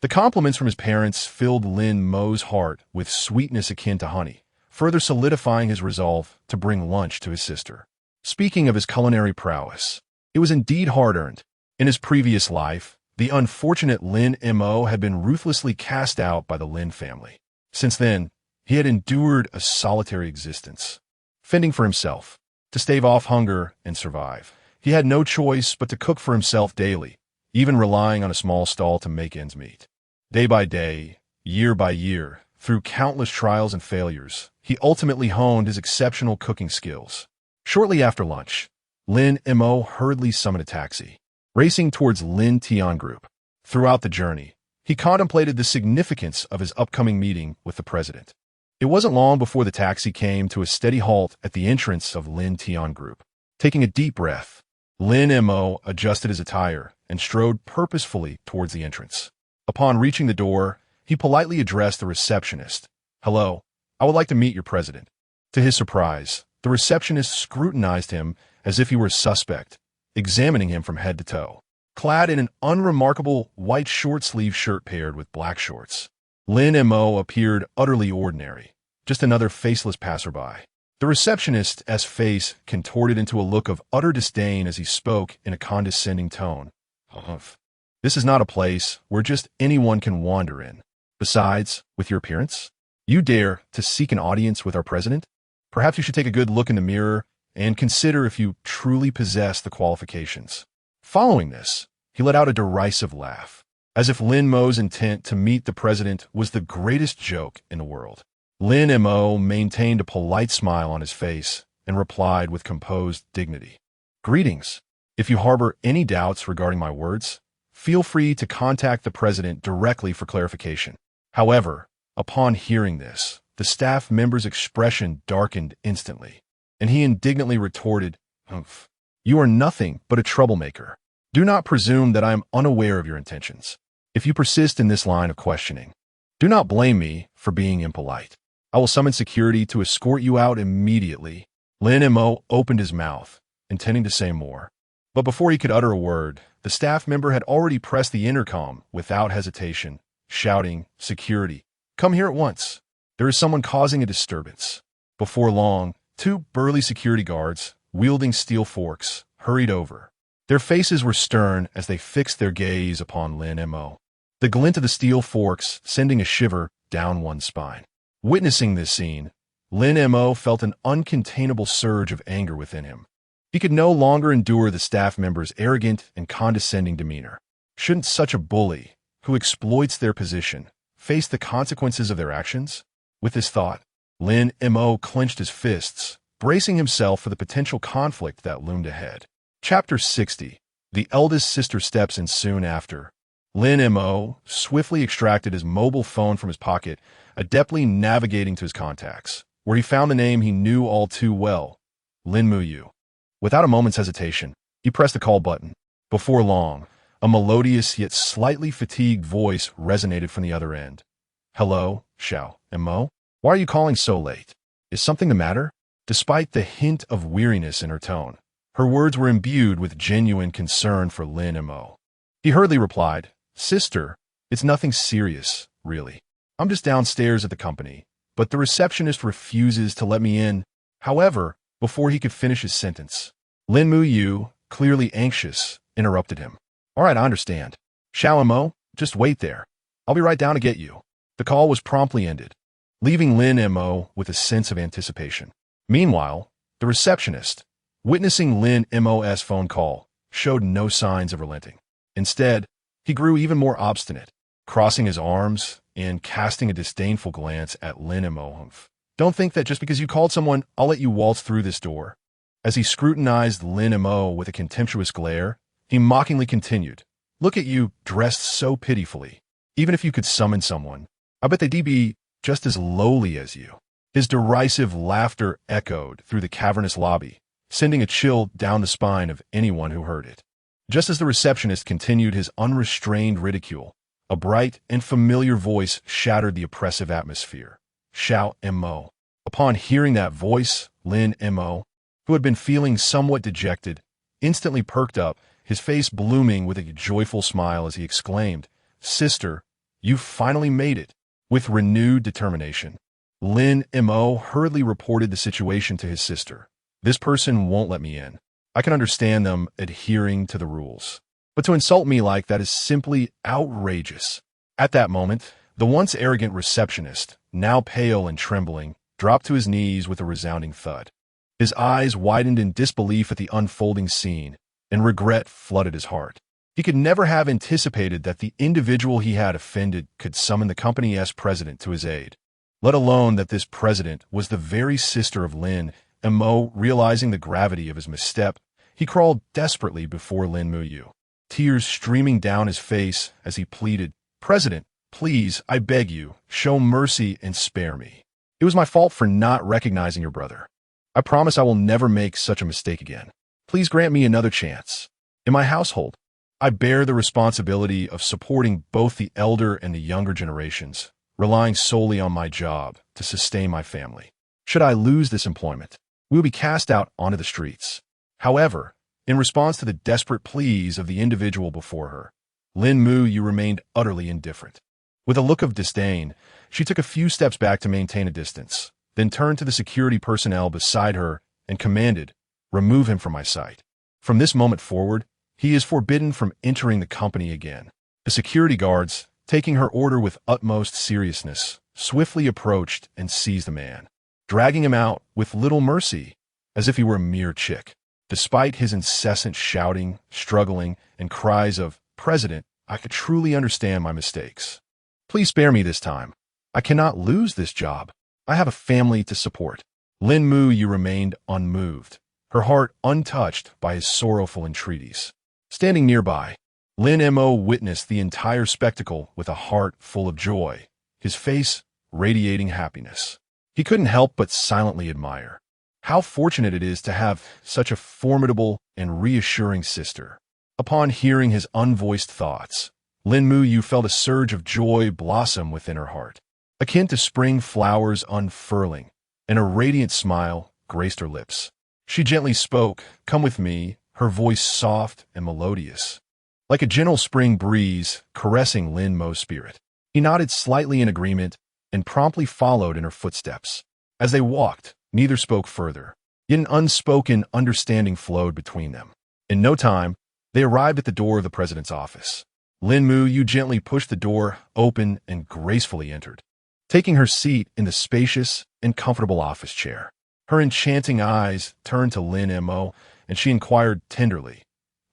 S1: The compliments from his parents filled Lin Mo's heart with sweetness akin to honey, further solidifying his resolve to bring lunch to his sister. Speaking of his culinary prowess, it was indeed hard-earned. In his previous life, the unfortunate Lin Mo had been ruthlessly cast out by the Lin family. Since then, he had endured a solitary existence, fending for himself, to stave off hunger and survive. He had no choice but to cook for himself daily, even relying on a small stall to make ends meet. Day by day, year by year, through countless trials and failures, he ultimately honed his exceptional cooking skills. Shortly after lunch, Lin Mo hurriedly summoned a taxi, racing towards Lin Tian Group. Throughout the journey, he contemplated the significance of his upcoming meeting with the president. It wasn't long before the taxi came to a steady halt at the entrance of Lin Tian Group. Taking a deep breath, Lin Mo adjusted his attire and strode purposefully towards the entrance. Upon reaching the door, he politely addressed the receptionist. "Hello, I would like to meet your president." To his surprise, the receptionist scrutinized him as if he were a suspect, examining him from head to toe. Clad in an unremarkable white short-sleeve shirt paired with black shorts, Lin Mo appeared utterly ordinary, just another faceless passerby. The receptionist's face contorted into a look of utter disdain as he spoke in a condescending tone. "Humph. This is not a place where just anyone can wander in. Besides, with your appearance, you dare to seek an audience with our president? Perhaps you should take a good look in the mirror and consider if you truly possess the qualifications." Following this, he let out a derisive laugh, as if Lin Mo's intent to meet the president was the greatest joke in the world. Lin Mo maintained a polite smile on his face and replied with composed dignity, "Greetings. If you harbor any doubts regarding my words, feel free to contact the president directly for clarification." However, upon hearing this, the staff member's expression darkened instantly, and he indignantly retorted, "Humph. You are nothing but a troublemaker. Do not presume that I am unaware of your intentions. If you persist in this line of questioning, do not blame me for being impolite. I will summon security to escort you out immediately." Lin Mo opened his mouth, intending to say more, but before he could utter a word, the staff member had already pressed the intercom without hesitation, shouting, "Security, come here at once. There is someone causing a disturbance." Before long, two burly security guards, wielding steel forks, hurried over. Their faces were stern as they fixed their gaze upon Lin Mo, the glint of the steel forks sending a shiver down one's spine. Witnessing this scene, Lin Mo felt an uncontainable surge of anger within him. He could no longer endure the staff member's arrogant and condescending demeanor. Shouldn't such a bully, who exploits their position, face the consequences of their actions? With this thought, Lin Mo clenched his fists, bracing himself for the potential conflict that loomed ahead. Chapter 60. The eldest sister steps in soon after. Lin Mo swiftly extracted his mobile phone from his pocket, adeptly navigating to his contacts, where he found the name he knew all too well, Lin Mo. Without a moment's hesitation, he pressed the call button. Before long, a melodious yet slightly fatigued voice resonated from the other end. "Hello, Xiao Mo? Why are you calling so late? Is something the matter?" Despite the hint of weariness in her tone, her words were imbued with genuine concern for Lin Mo. He hurriedly replied, "Sister, it's nothing serious, really. I'm just downstairs at the company, but the receptionist refuses to let me in." However, before he could finish his sentence, Lin Mo, clearly anxious, interrupted him. All right, I understand. Lin Mo, just wait there. I'll be right down to get you. The call was promptly ended, leaving Lin Mo with a sense of anticipation. Meanwhile, the receptionist, witnessing Lin Mo's phone call, showed no signs of relenting. Instead, he grew even more obstinate, crossing his arms and casting a disdainful glance at Lin Mo. Don't think that just because you called someone, I'll let you waltz through this door. As he scrutinized Lin Mo with a contemptuous glare, he mockingly continued, Look at you, dressed so pitifully. Even if you could summon someone, I bet they'd be just as lowly as you. His derisive laughter echoed through the cavernous lobby, sending a chill down the spine of anyone who heard it. Just as the receptionist continued his unrestrained ridicule, a bright and familiar voice shattered the oppressive atmosphere. Lin Mo. Upon hearing that voice, Lin Mo, who had been feeling somewhat dejected, instantly perked up, his face blooming with a joyful smile as he exclaimed, Sister, you finally made it. With renewed determination, Lin Mo hurriedly reported the situation to his sister. This person won't let me in. I can understand them adhering to the rules, but to insult me like that is simply outrageous. At that moment, the once arrogant receptionist, now pale and trembling, dropped to his knees with a resounding thud. His eyes widened in disbelief at the unfolding scene, and regret flooded his heart. He could never have anticipated that the individual he had offended could summon the company's president to his aid, let alone that this president was the very sister of Lin Mo. Realizing the gravity of his misstep, he crawled desperately before Lin Mo, tears streaming down his face as he pleaded, President, please, I beg you, show mercy and spare me. It was my fault for not recognizing your brother. I promise I will never make such a mistake again. Please grant me another chance. In my household, I bear the responsibility of supporting both the elder and the younger generations, relying solely on my job to sustain my family. Should I lose this employment, we will be cast out onto the streets. However, in response to the desperate pleas of the individual before her, Lin Mo remained utterly indifferent. With a look of disdain, she took a few steps back to maintain a distance, then turned to the security personnel beside her and commanded, Remove him from my sight. From this moment forward, he is forbidden from entering the company again. The security guards, taking her order with utmost seriousness, swiftly approached and seized the man, dragging him out with little mercy, as if he were a mere chick. Despite his incessant shouting, struggling, and cries of, President, I could truly understand my mistakes. Please spare me this time. I cannot lose this job. I have a family to support. Lin Mo remained unmoved, her heart untouched by his sorrowful entreaties. Standing nearby, Lin Mo witnessed the entire spectacle with a heart full of joy, his face radiating happiness. He couldn't help but silently admire. How fortunate it is to have such a formidable and reassuring sister. Upon hearing his unvoiced thoughts, Lin Mo felt a surge of joy blossom within her heart, akin to spring flowers unfurling, and a radiant smile graced her lips. She gently spoke, Come with me, her voice soft and melodious, like a gentle spring breeze caressing Lin Mo's spirit. He nodded slightly in agreement and promptly followed in her footsteps. As they walked, neither spoke further, yet an unspoken understanding flowed between them. In no time, they arrived at the door of the president's office. Lin Mo gently pushed the door open and gracefully entered, taking her seat in the spacious and comfortable office chair. Her enchanting eyes turned to Lin Mo, and she inquired tenderly,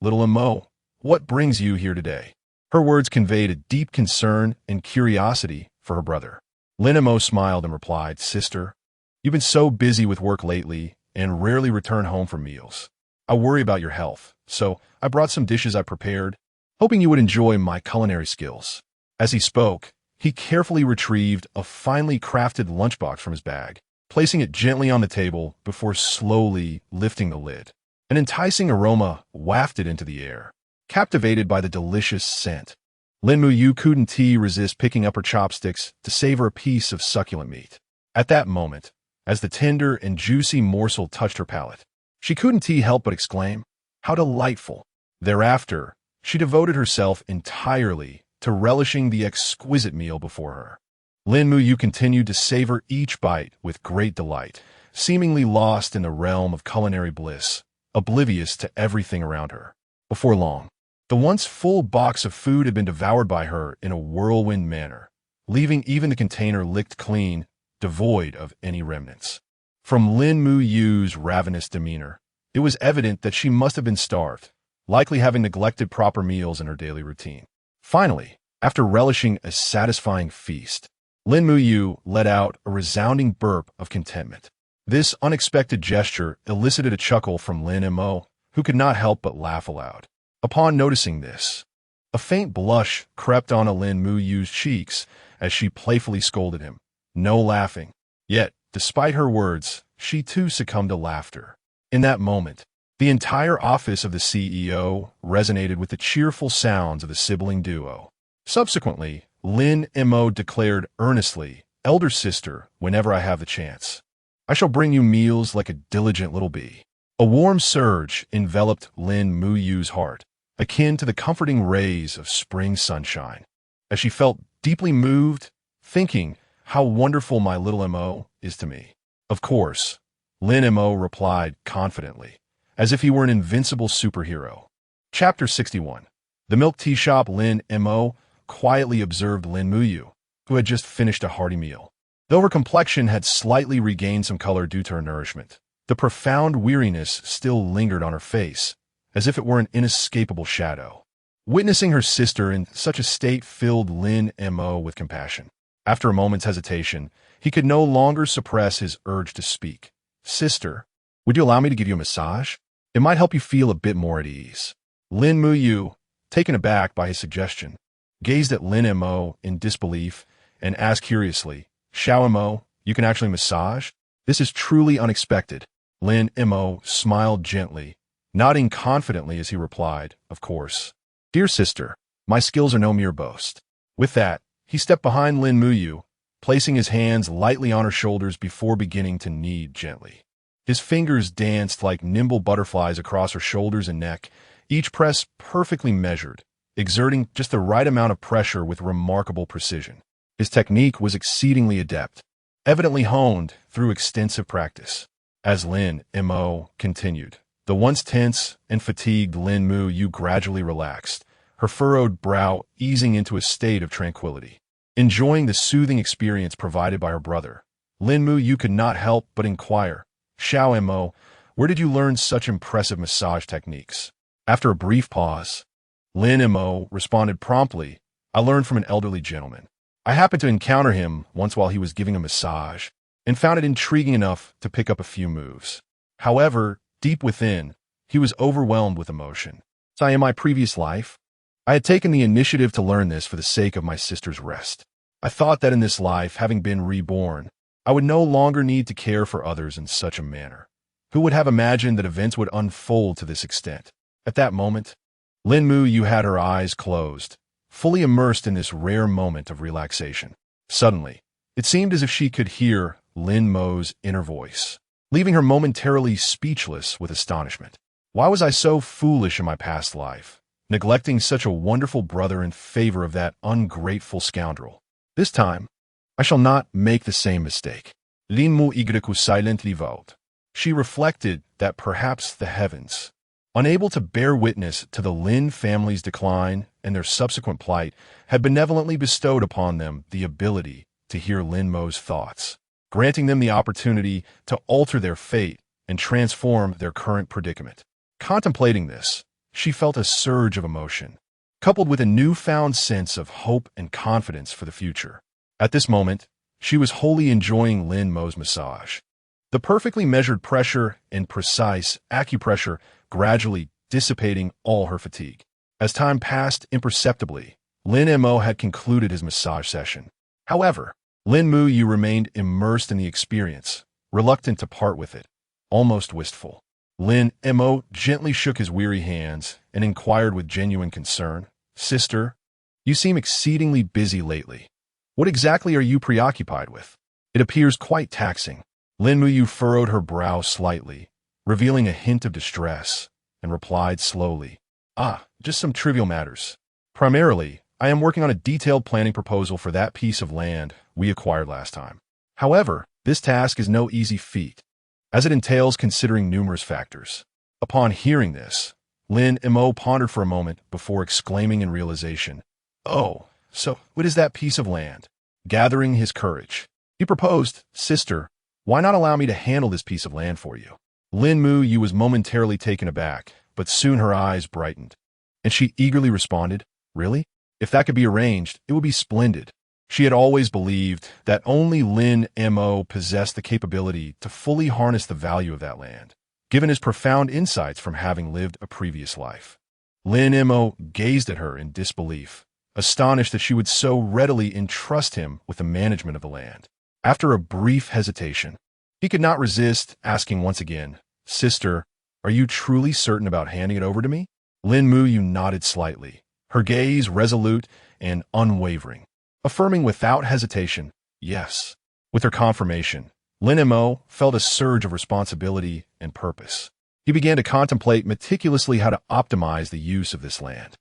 S1: Little Mo, what brings you here today? Her words conveyed a deep concern and curiosity for her brother. Lin Mo smiled and replied, Sister, you've been so busy with work lately and rarely return home for meals. I worry about your health, so I brought some dishes I prepared, hoping you would enjoy my culinary skills. As he spoke, he carefully retrieved a finely crafted lunchbox from his bag, placing it gently on the table before slowly lifting the lid. An enticing aroma wafted into the air. Captivated by the delicious scent, Lin Mo couldn't resist picking up her chopsticks to savor a piece of succulent meat. At that moment, as the tender and juicy morsel touched her palate, she couldn't help but exclaim, How delightful! Thereafter, she devoted herself entirely to relishing the exquisite meal before her. Lin Mo continued to savor each bite with great delight, seemingly lost in the realm of culinary bliss, oblivious to everything around her. Before long, The once full box of food had been devoured by her in a whirlwind manner, leaving even the container licked clean, devoid of any remnants. From Lin Mo's ravenous demeanor, it was evident that she must have been starved, likely having neglected proper meals in her daily routine. Finally, after relishing a satisfying feast, Lin Mo let out a resounding burp of contentment. This unexpected gesture elicited a chuckle from Lin Mo, who could not help but laugh aloud. Upon noticing this, a faint blush crept onto Lin Mo's cheeks as she playfully scolded him. No laughing. Yet, despite her words, she too succumbed to laughter. In that moment, the entire office of the CEO resonated with the cheerful sounds of the sibling duo. Subsequently, Lin Mo declared earnestly, "Elder sister, whenever I have the chance, I shall bring you meals like a diligent little bee." A warm surge enveloped Lin Mo's heart, akin to the comforting rays of spring sunshine, as she felt deeply moved, thinking, "How wonderful my little Mo is to me." Of course, Lin Mo replied confidently, as if he were an invincible superhero. Chapter 61. The milk tea shop. Lin Mo quietly observed Lin Mo, who had just finished a hearty meal. Though her complexion had slightly regained some color due to her nourishment, the profound weariness still lingered on her face, as if it were an inescapable shadow. Witnessing her sister in such a state filled Lin Mo with compassion. After a moment's hesitation, he could no longer suppress his urge to speak. "Sister, would you allow me to give you a massage? It might help you feel a bit more at ease." Lin Mo, taken aback by his suggestion, gazed at Lin Mo in disbelief and asked curiously, "Xiao Mo, you can actually massage? This is truly unexpected." Lin Mo smiled gently, nodding confidently as he replied, "Of course. Dear sister, my skills are no mere boast." With that, he stepped behind Lin Mo, placing his hands lightly on her shoulders before beginning to knead gently. His fingers danced like nimble butterflies across her shoulders and neck, each press perfectly measured, exerting just the right amount of pressure with remarkable precision. His technique was exceedingly adept, evidently honed through extensive practice. As Lin Mo continued, the once tense and fatigued Lin Mo gradually relaxed, her furrowed brow easing into a state of tranquility. Enjoying the soothing experience provided by her brother, Lin Mo could not help but inquire, "Xiao Mo, where did you learn such impressive massage techniques?" After a brief pause, Lin Mo responded promptly, "I learned from an elderly gentleman. I happened to encounter him once while he was giving a massage, and found it intriguing enough to pick up a few moves. However, deep within, he was overwhelmed with emotion. So in my previous life, I had taken the initiative to learn this for the sake of my sister's rest. I thought that in this life, having been reborn, I would no longer need to care for others in such a manner. Who would have imagined that events would unfold to this extent?" At that moment, Lin Mo had her eyes closed, fully immersed in this rare moment of relaxation. Suddenly, it seemed as if she could hear Lin Mo's inner voice, leaving her momentarily speechless with astonishment. Why was I so foolish in my past life, neglecting such a wonderful brother in favor of that ungrateful scoundrel? This time, I shall not make the same mistake. Lin Mo silently vowed. She reflected that perhaps the heavens, unable to bear witness to the Lin family's decline and their subsequent plight, had benevolently bestowed upon them the ability to hear Lin Mo's thoughts, granting them the opportunity to alter their fate and transform their current predicament. Contemplating this, she felt a surge of emotion, coupled with a newfound sense of hope and confidence for the future. At this moment, she was wholly enjoying Lin Mo's massage. The perfectly measured pressure and precise acupressure gradually dissipating all her fatigue. As time passed imperceptibly, Lin Mo had concluded his massage session. However, Lin Mo remained immersed in the experience, reluctant to part with it, almost wistful. Lin Mo gently shook his weary hands and inquired with genuine concern, "Sister, you seem exceedingly busy lately. What exactly are you preoccupied with? It appears quite taxing." Lin Mo furrowed her brow slightly, revealing a hint of distress, and replied slowly, "Just some trivial matters. Primarily, I am working on a detailed planning proposal for that piece of land we acquired last time. However, this task is no easy feat, as it entails considering numerous factors." Upon hearing this, Lin Mo pondered for a moment before exclaiming in realization, "Oh, so what is that piece of land?" Gathering his courage, he proposed, "Sister, why not allow me to handle this piece of land for you?" Lin Mu Yu was momentarily taken aback, but soon her eyes brightened, and she eagerly responded, "Really? If that could be arranged, it would be splendid." She had always believed that only Lin Mo possessed the capability to fully harness the value of that land, given his profound insights from having lived a previous life. Lin Mo gazed at her in disbelief, astonished that she would so readily entrust him with the management of the land. After a brief hesitation, he could not resist asking once again, "Sister, are you truly certain about handing it over to me?" Lin Mu Yu nodded slightly, her gaze resolute and unwavering, affirming without hesitation, "Yes." With her confirmation, Lin Mo felt a surge of responsibility and purpose. He began to contemplate meticulously how to optimize the use of this land.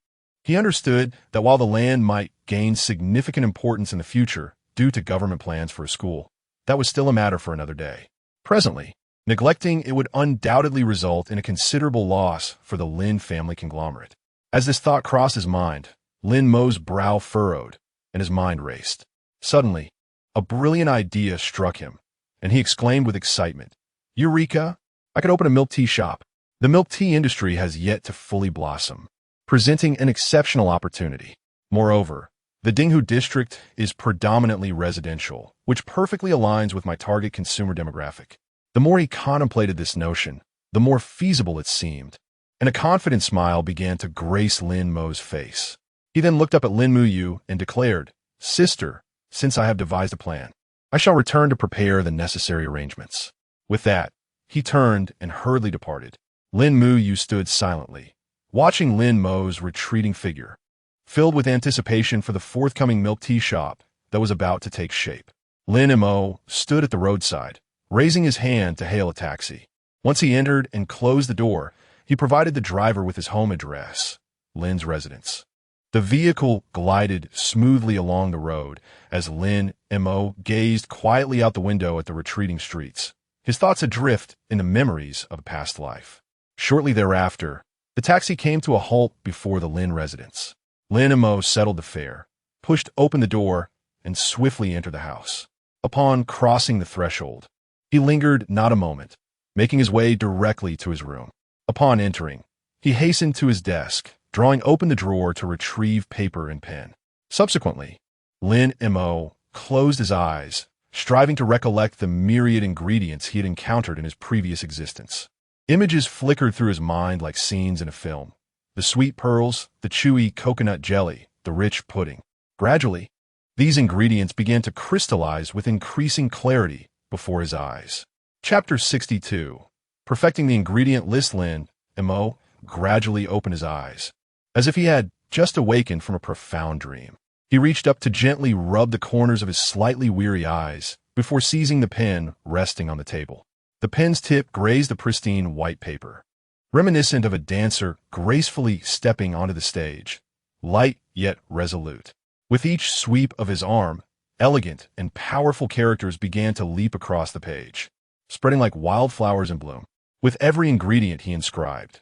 S1: He understood that while the land might gain significant importance in the future due to government plans for a school, that was still a matter for another day. Presently, neglecting it would undoubtedly result in a considerable loss for the Lin family conglomerate. As this thought crossed his mind, Lin Mo's brow furrowed and his mind raced. Suddenly, a brilliant idea struck him, and he exclaimed with excitement, "Eureka! I could open a milk tea shop." The milk tea industry has yet to fully blossom, presenting an exceptional opportunity. Moreover, the Dinghu district is predominantly residential, which perfectly aligns with my target consumer demographic. The more he contemplated this notion, the more feasible it seemed, and a confident smile began to grace Lin Mo's face. He then looked up at Lin Mu Yu and declared, "Sister, since I have devised a plan, I shall return to prepare the necessary arrangements." With that, he turned and hurriedly departed. Lin Mu Yu stood silently, watching Lin Mo's retreating figure, filled with anticipation for the forthcoming milk tea shop that was about to take shape. Lin Mo stood at the roadside, raising his hand to hail a taxi. Once he entered and closed the door, he provided the driver with his home address, Lin's residence. The vehicle glided smoothly along the road as Lin Mo gazed quietly out the window at the retreating streets, his thoughts adrift in the memories of a past life. Shortly thereafter, the taxi came to a halt before the Lin residence. Lin Mo settled the fare, pushed open the door, and swiftly entered the house. Upon crossing the threshold, he lingered not a moment, making his way directly to his room. Upon entering, he hastened to his desk, drawing open the drawer to retrieve paper and pen. Subsequently, Lin Mo closed his eyes, striving to recollect the myriad ingredients he had encountered in his previous existence. Images flickered through his mind like scenes in a film. The sweet pearls, the chewy coconut jelly, the rich pudding. Gradually, these ingredients began to crystallize with increasing clarity before his eyes. Chapter 62. Perfecting the ingredient list. Lin Mo gradually opened his eyes, as if he had just awakened from a profound dream. He reached up to gently rub the corners of his slightly weary eyes before seizing the pen resting on the table. The pen's tip grazed the pristine white paper, reminiscent of a dancer gracefully stepping onto the stage, light yet resolute. With each sweep of his arm, elegant and powerful characters began to leap across the page, spreading like wildflowers in bloom. With every ingredient he inscribed,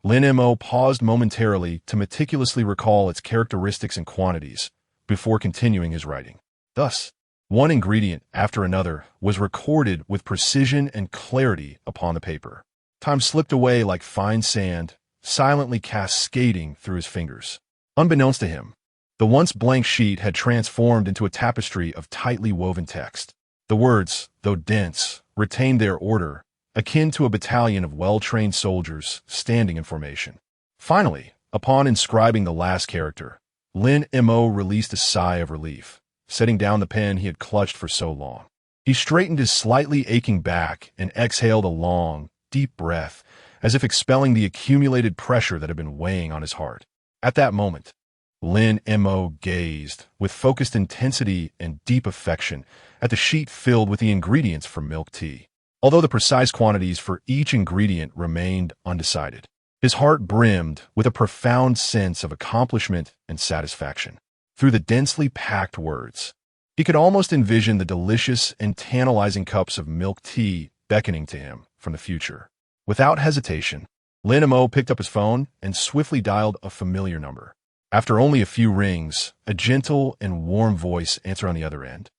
S1: Lin Mo paused momentarily to meticulously recall its characteristics and quantities before continuing his writing. Thus, one ingredient after another was recorded with precision and clarity upon the paper. Time slipped away like fine sand, silently cascading through his fingers. Unbeknownst to him, the once blank sheet had transformed into a tapestry of tightly woven text. The words, though dense, retained their order, akin to a battalion of well-trained soldiers standing in formation. Finally, upon inscribing the last character, Lin Mo released a sigh of relief, setting down the pen he had clutched for so long. He straightened his slightly aching back and exhaled a long, deep breath, as if expelling the accumulated pressure that had been weighing on his heart. At that moment, Lin Mo gazed with focused intensity and deep affection at the sheet filled with the ingredients for milk tea. Although the precise quantities for each ingredient remained undecided, his heart brimmed with a profound sense of accomplishment and satisfaction. Through the densely packed words, he could almost envision the delicious and tantalizing cups of milk tea beckoning to him from the future. Without hesitation, Lin Mo picked up his phone and swiftly dialed a familiar number. After only a few rings, a gentle and warm voice answered on the other end.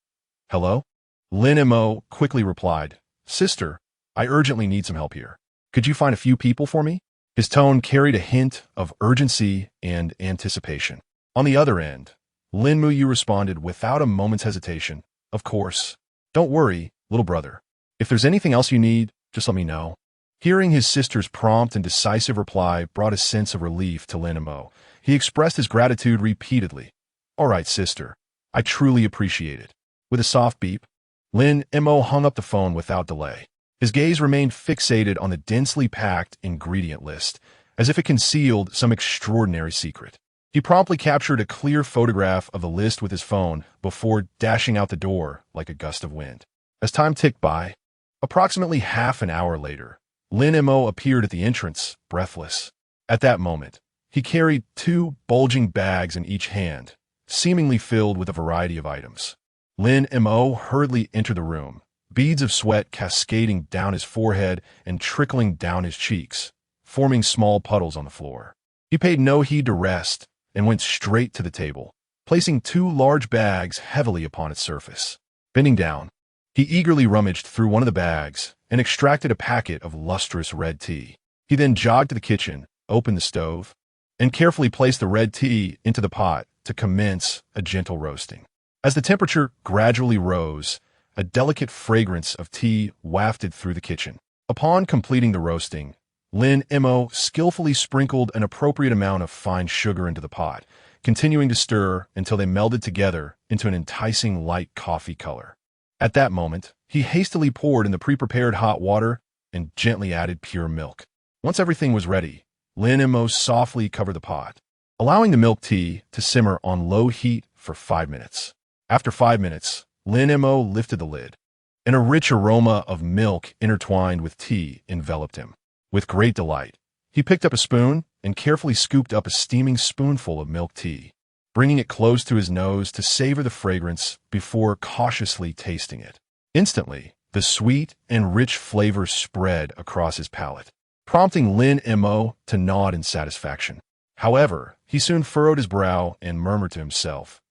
S1: Hello? Lin Mo quickly replied, Sister, I urgently need some help here. Could you find a few people for me? His tone carried a hint of urgency and anticipation. On the other end, Lin Mo responded without a moment's hesitation. Of course. Don't worry, little brother. If there's anything else you need, just let me know. Hearing his sister's prompt and decisive reply brought a sense of relief to Lin Mo. He expressed his gratitude repeatedly. All right, sister. I truly appreciate it. With a soft beep, Lin Mo hung up the phone without delay. His gaze remained fixated on the densely packed ingredient list, as if it concealed some extraordinary secret. He promptly captured a clear photograph of the list with his phone before dashing out the door like a gust of wind. As time ticked by, approximately half an hour later, Lin Mo appeared at the entrance, breathless. At that moment, he carried 2 bulging bags in each hand, seemingly filled with a variety of items. Lin Mo hurriedly entered the room, beads of sweat cascading down his forehead and trickling down his cheeks, forming small puddles on the floor. He paid no heed to rest and went straight to the table, placing 2 large bags heavily upon its surface. Bending down, he eagerly rummaged through one of the bags and extracted a packet of lustrous red tea. He then jogged to the kitchen, opened the stove, and carefully placed the red tea into the pot to commence a gentle roasting. As the temperature gradually rose, a delicate fragrance of tea wafted through the kitchen. Upon completing the roasting, Lin Mo skillfully sprinkled an appropriate amount of fine sugar into the pot, continuing to stir until they melded together into an enticing light coffee color. At that moment, he hastily poured in the pre-prepared hot water and gently added pure milk. Once everything was ready, Lin Mo softly covered the pot, allowing the milk tea to simmer on low heat for 5 minutes. After 5 minutes, Lin Mo lifted the lid, and a rich aroma of milk intertwined with tea enveloped him. With great delight, he picked up a spoon and carefully scooped up a steaming spoonful of milk tea, bringing it close to his nose to savor the fragrance before cautiously tasting it. Instantly, the sweet and rich flavor spread across his palate, prompting Lin Mo to nod in satisfaction. However, he soon furrowed his brow and murmured to himself,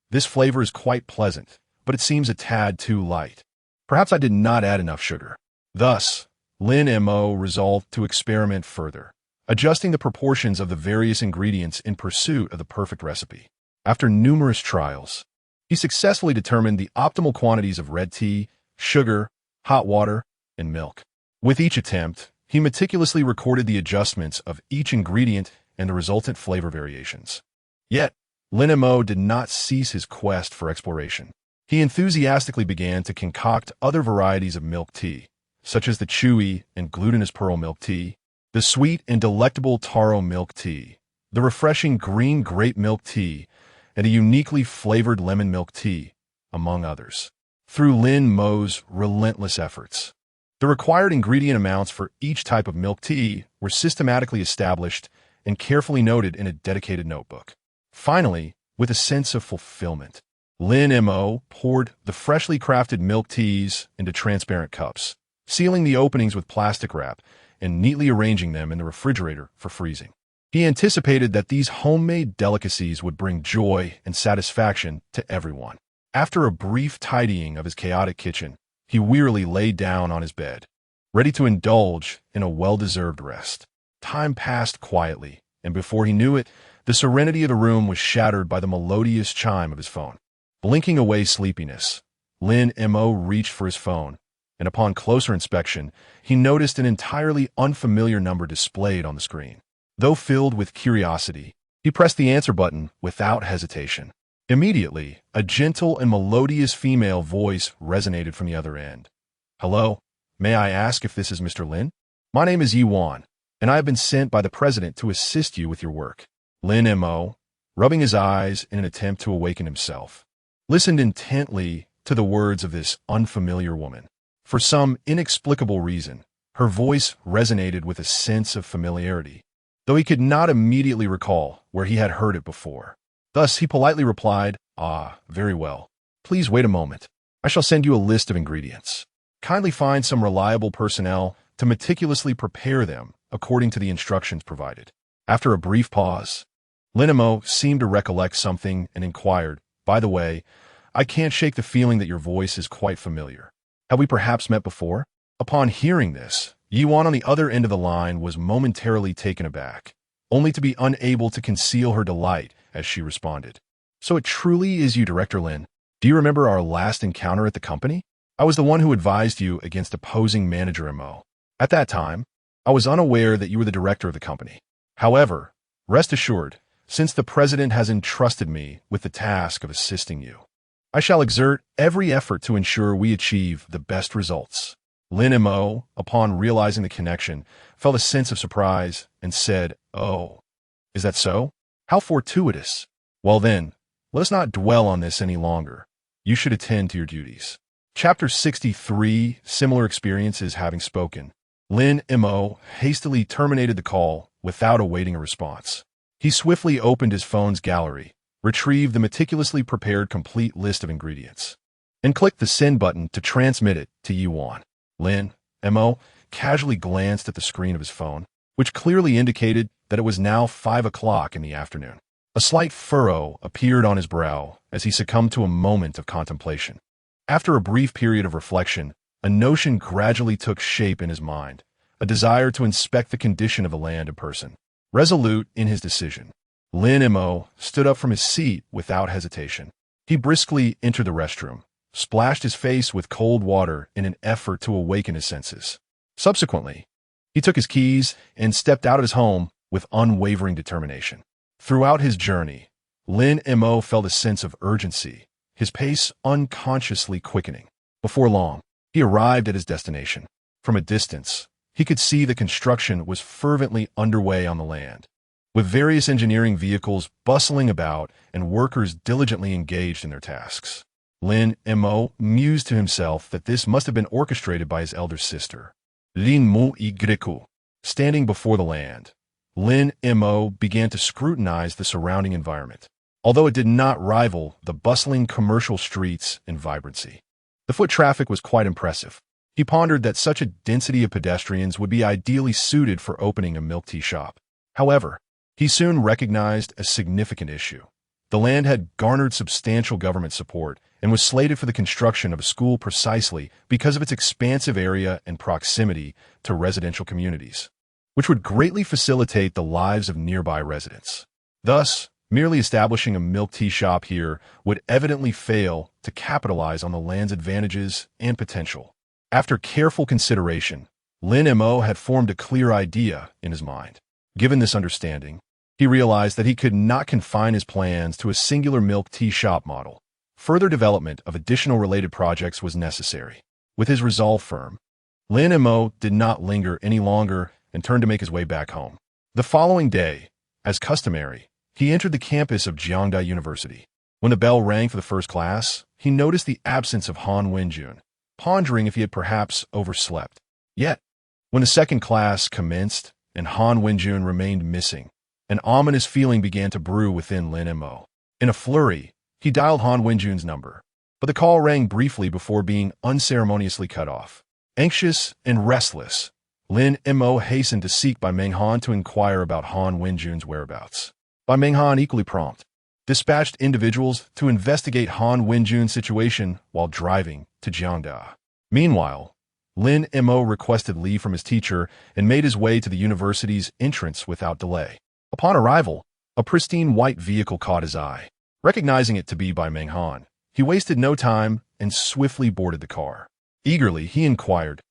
S1: this flavor is quite pleasant, but it seems a tad too light. Perhaps I did not add enough sugar. Thus, Lin Mo resolved to experiment further, adjusting the proportions of the various ingredients in pursuit of the perfect recipe. After numerous trials, he successfully determined the optimal quantities of red tea, sugar, hot water, and milk. With each attempt, he meticulously recorded the adjustments of each ingredient and the resultant flavor variations. Yet, Lin Mo did not cease his quest for exploration. He enthusiastically began to concoct other varieties of milk tea, such as the chewy and glutinous pearl milk tea, the sweet and delectable taro milk tea, the refreshing green grape milk tea, and a uniquely flavored lemon milk tea, among others. Through Lin Mo's relentless efforts, the required ingredient amounts for each type of milk tea were systematically established and carefully noted in a dedicated notebook. Finally, with a sense of fulfillment, Lin Mo poured the freshly crafted milk teas into transparent cups, sealing the openings with plastic wrap and neatly arranging them in the refrigerator for freezing. He anticipated that these homemade delicacies would bring joy and satisfaction to everyone. After a brief tidying of his chaotic kitchen, he wearily lay down on his bed, ready to indulge in a well-deserved rest. Time passed quietly, and before he knew it, the serenity of the room was shattered by the melodious chime of his phone. Blinking away sleepiness, Lin Mo reached for his phone, and upon closer inspection, he noticed an entirely unfamiliar number displayed on the screen. Though filled with curiosity, he pressed the answer button without hesitation. Immediately, a gentle and melodious female voice resonated from the other end. Hello, may I ask if this is Mr. Lin? My name is Yiwan, and I have been sent by the president to assist you with your work. Lin Mo, rubbing his eyes in an attempt to awaken himself, listened intently to the words of this unfamiliar woman. For some inexplicable reason, her voice resonated with a sense of familiarity, though he could not immediately recall where he had heard it before. Thus, he politely replied, very well. Please wait a moment. I shall send you a list of ingredients. Kindly find some reliable personnel to meticulously prepare them according to the instructions provided. After a brief pause, Lin Mo seemed to recollect something and inquired, "By the way, I can't shake the feeling that your voice is quite familiar. Have we perhaps met before?" Upon hearing this, Yuan on the other end of the line was momentarily taken aback, only to be unable to conceal her delight as she responded. "So it truly is you, Director Lin. Do you remember our last encounter at the company? I was the one who advised you against opposing Manager Mo. At that time, I was unaware that you were the director of the company. However, rest assured, since the president has entrusted me with the task of assisting you, I shall exert every effort to ensure we achieve the best results." Lin Mo, upon realizing the connection, felt a sense of surprise and said, "Oh, is that so? How fortuitous. Well then, let us not dwell on this any longer. You should attend to your duties." Chapter 63, Similar Experiences. Having spoken, Lin Mo hastily terminated the call without awaiting a response. He swiftly opened his phone's gallery, retrieved the meticulously prepared complete list of ingredients, and clicked the send button to transmit it to Yuan. Lin Mo casually glanced at the screen of his phone, which clearly indicated that it was now 5 o'clock in the afternoon. A slight furrow appeared on his brow as he succumbed to a moment of contemplation. After a brief period of reflection, a notion gradually took shape in his mind, a desire to inspect the condition of the land in person. Resolute in his decision, Lin Mo stood up from his seat without hesitation. He briskly entered the restroom, splashed his face with cold water in an effort to awaken his senses. Subsequently, he took his keys and stepped out of his home with unwavering determination. Throughout his journey, Lin Mo felt a sense of urgency, his pace unconsciously quickening. Before long, he arrived at his destination. From a distance, he could see the construction was fervently underway on the land, with various engineering vehicles bustling about and workers diligently engaged in their tasks. Lin Mo mused to himself that this must have been orchestrated by his elder sister, Lin Mo. Standing before the land, Lin Mo began to scrutinize the surrounding environment, although it did not rival the bustling commercial streets in vibrancy. The foot traffic was quite impressive. He pondered that such a density of pedestrians would be ideally suited for opening a milk tea shop. However, he soon recognized a significant issue. The land had garnered substantial government support and was slated for the construction of a school precisely because of its expansive area and proximity to residential communities, which would greatly facilitate the lives of nearby residents. Thus, merely establishing a milk tea shop here would evidently fail to capitalize on the land's advantages and potential. After careful consideration, Lin Mo had formed a clear idea in his mind. Given this understanding, he realized that he could not confine his plans to a singular milk tea shop model. Further development of additional related projects was necessary. With his resolve firm, Lin Mo did not linger any longer and turned to make his way back home. The following day, as customary, he entered the campus of Jiangda University. When the bell rang for the first class, he noticed the absence of Han Wenjun, pondering if he had perhaps overslept. Yet, when the second class commenced and Han Wenjun remained missing, an ominous feeling began to brew within Lin Mo. In a flurry, he dialed Han Wenjun's number, but the call rang briefly before being unceremoniously cut off. Anxious and restless, Lin Mo hastened to seek Bai Menghan to inquire about Han Wenjun's whereabouts. Bai Menghan, equally prompt, dispatched individuals to investigate Han Wenjun's situation while driving to Jiangda. Meanwhile, Lin Mo requested leave from his teacher and made his way to the university's entrance without delay. Upon arrival, a pristine white vehicle caught his eye. Recognizing it to be Bai Menghan, he wasted no time and swiftly boarded the car. Eagerly, he inquired,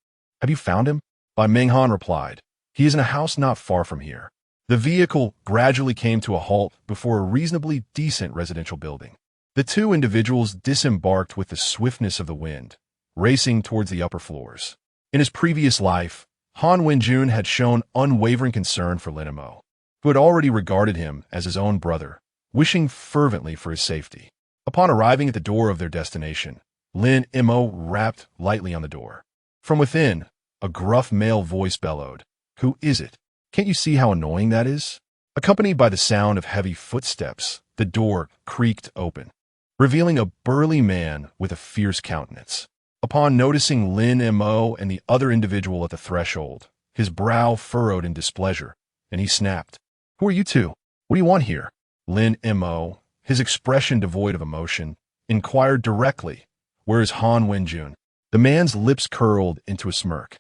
S1: "Have you found him?" Bai Menghan replied, "He is in a house not far from here." The vehicle gradually came to a halt before a reasonably decent residential building. The two individuals disembarked with the swiftness of the wind, racing towards the upper floors. In his previous life, Han Wenjun had shown unwavering concern for Lin Mo, who had already regarded him as his own brother, wishing fervently for his safety. Upon arriving at the door of their destination, Lin Mo rapped lightly on the door. From within, a gruff male voice bellowed, "Who is it? Can't you see how annoying that is?" Accompanied by the sound of heavy footsteps, the door creaked open, revealing a burly man with a fierce countenance. Upon noticing Lin Mo and the other individual at the threshold, his brow furrowed in displeasure, and he snapped. "Who are you two? What do you want here?" Lin Mo, his expression devoid of emotion, inquired directly, "Where is Han Wenjun?" The man's lips curled into a smirk,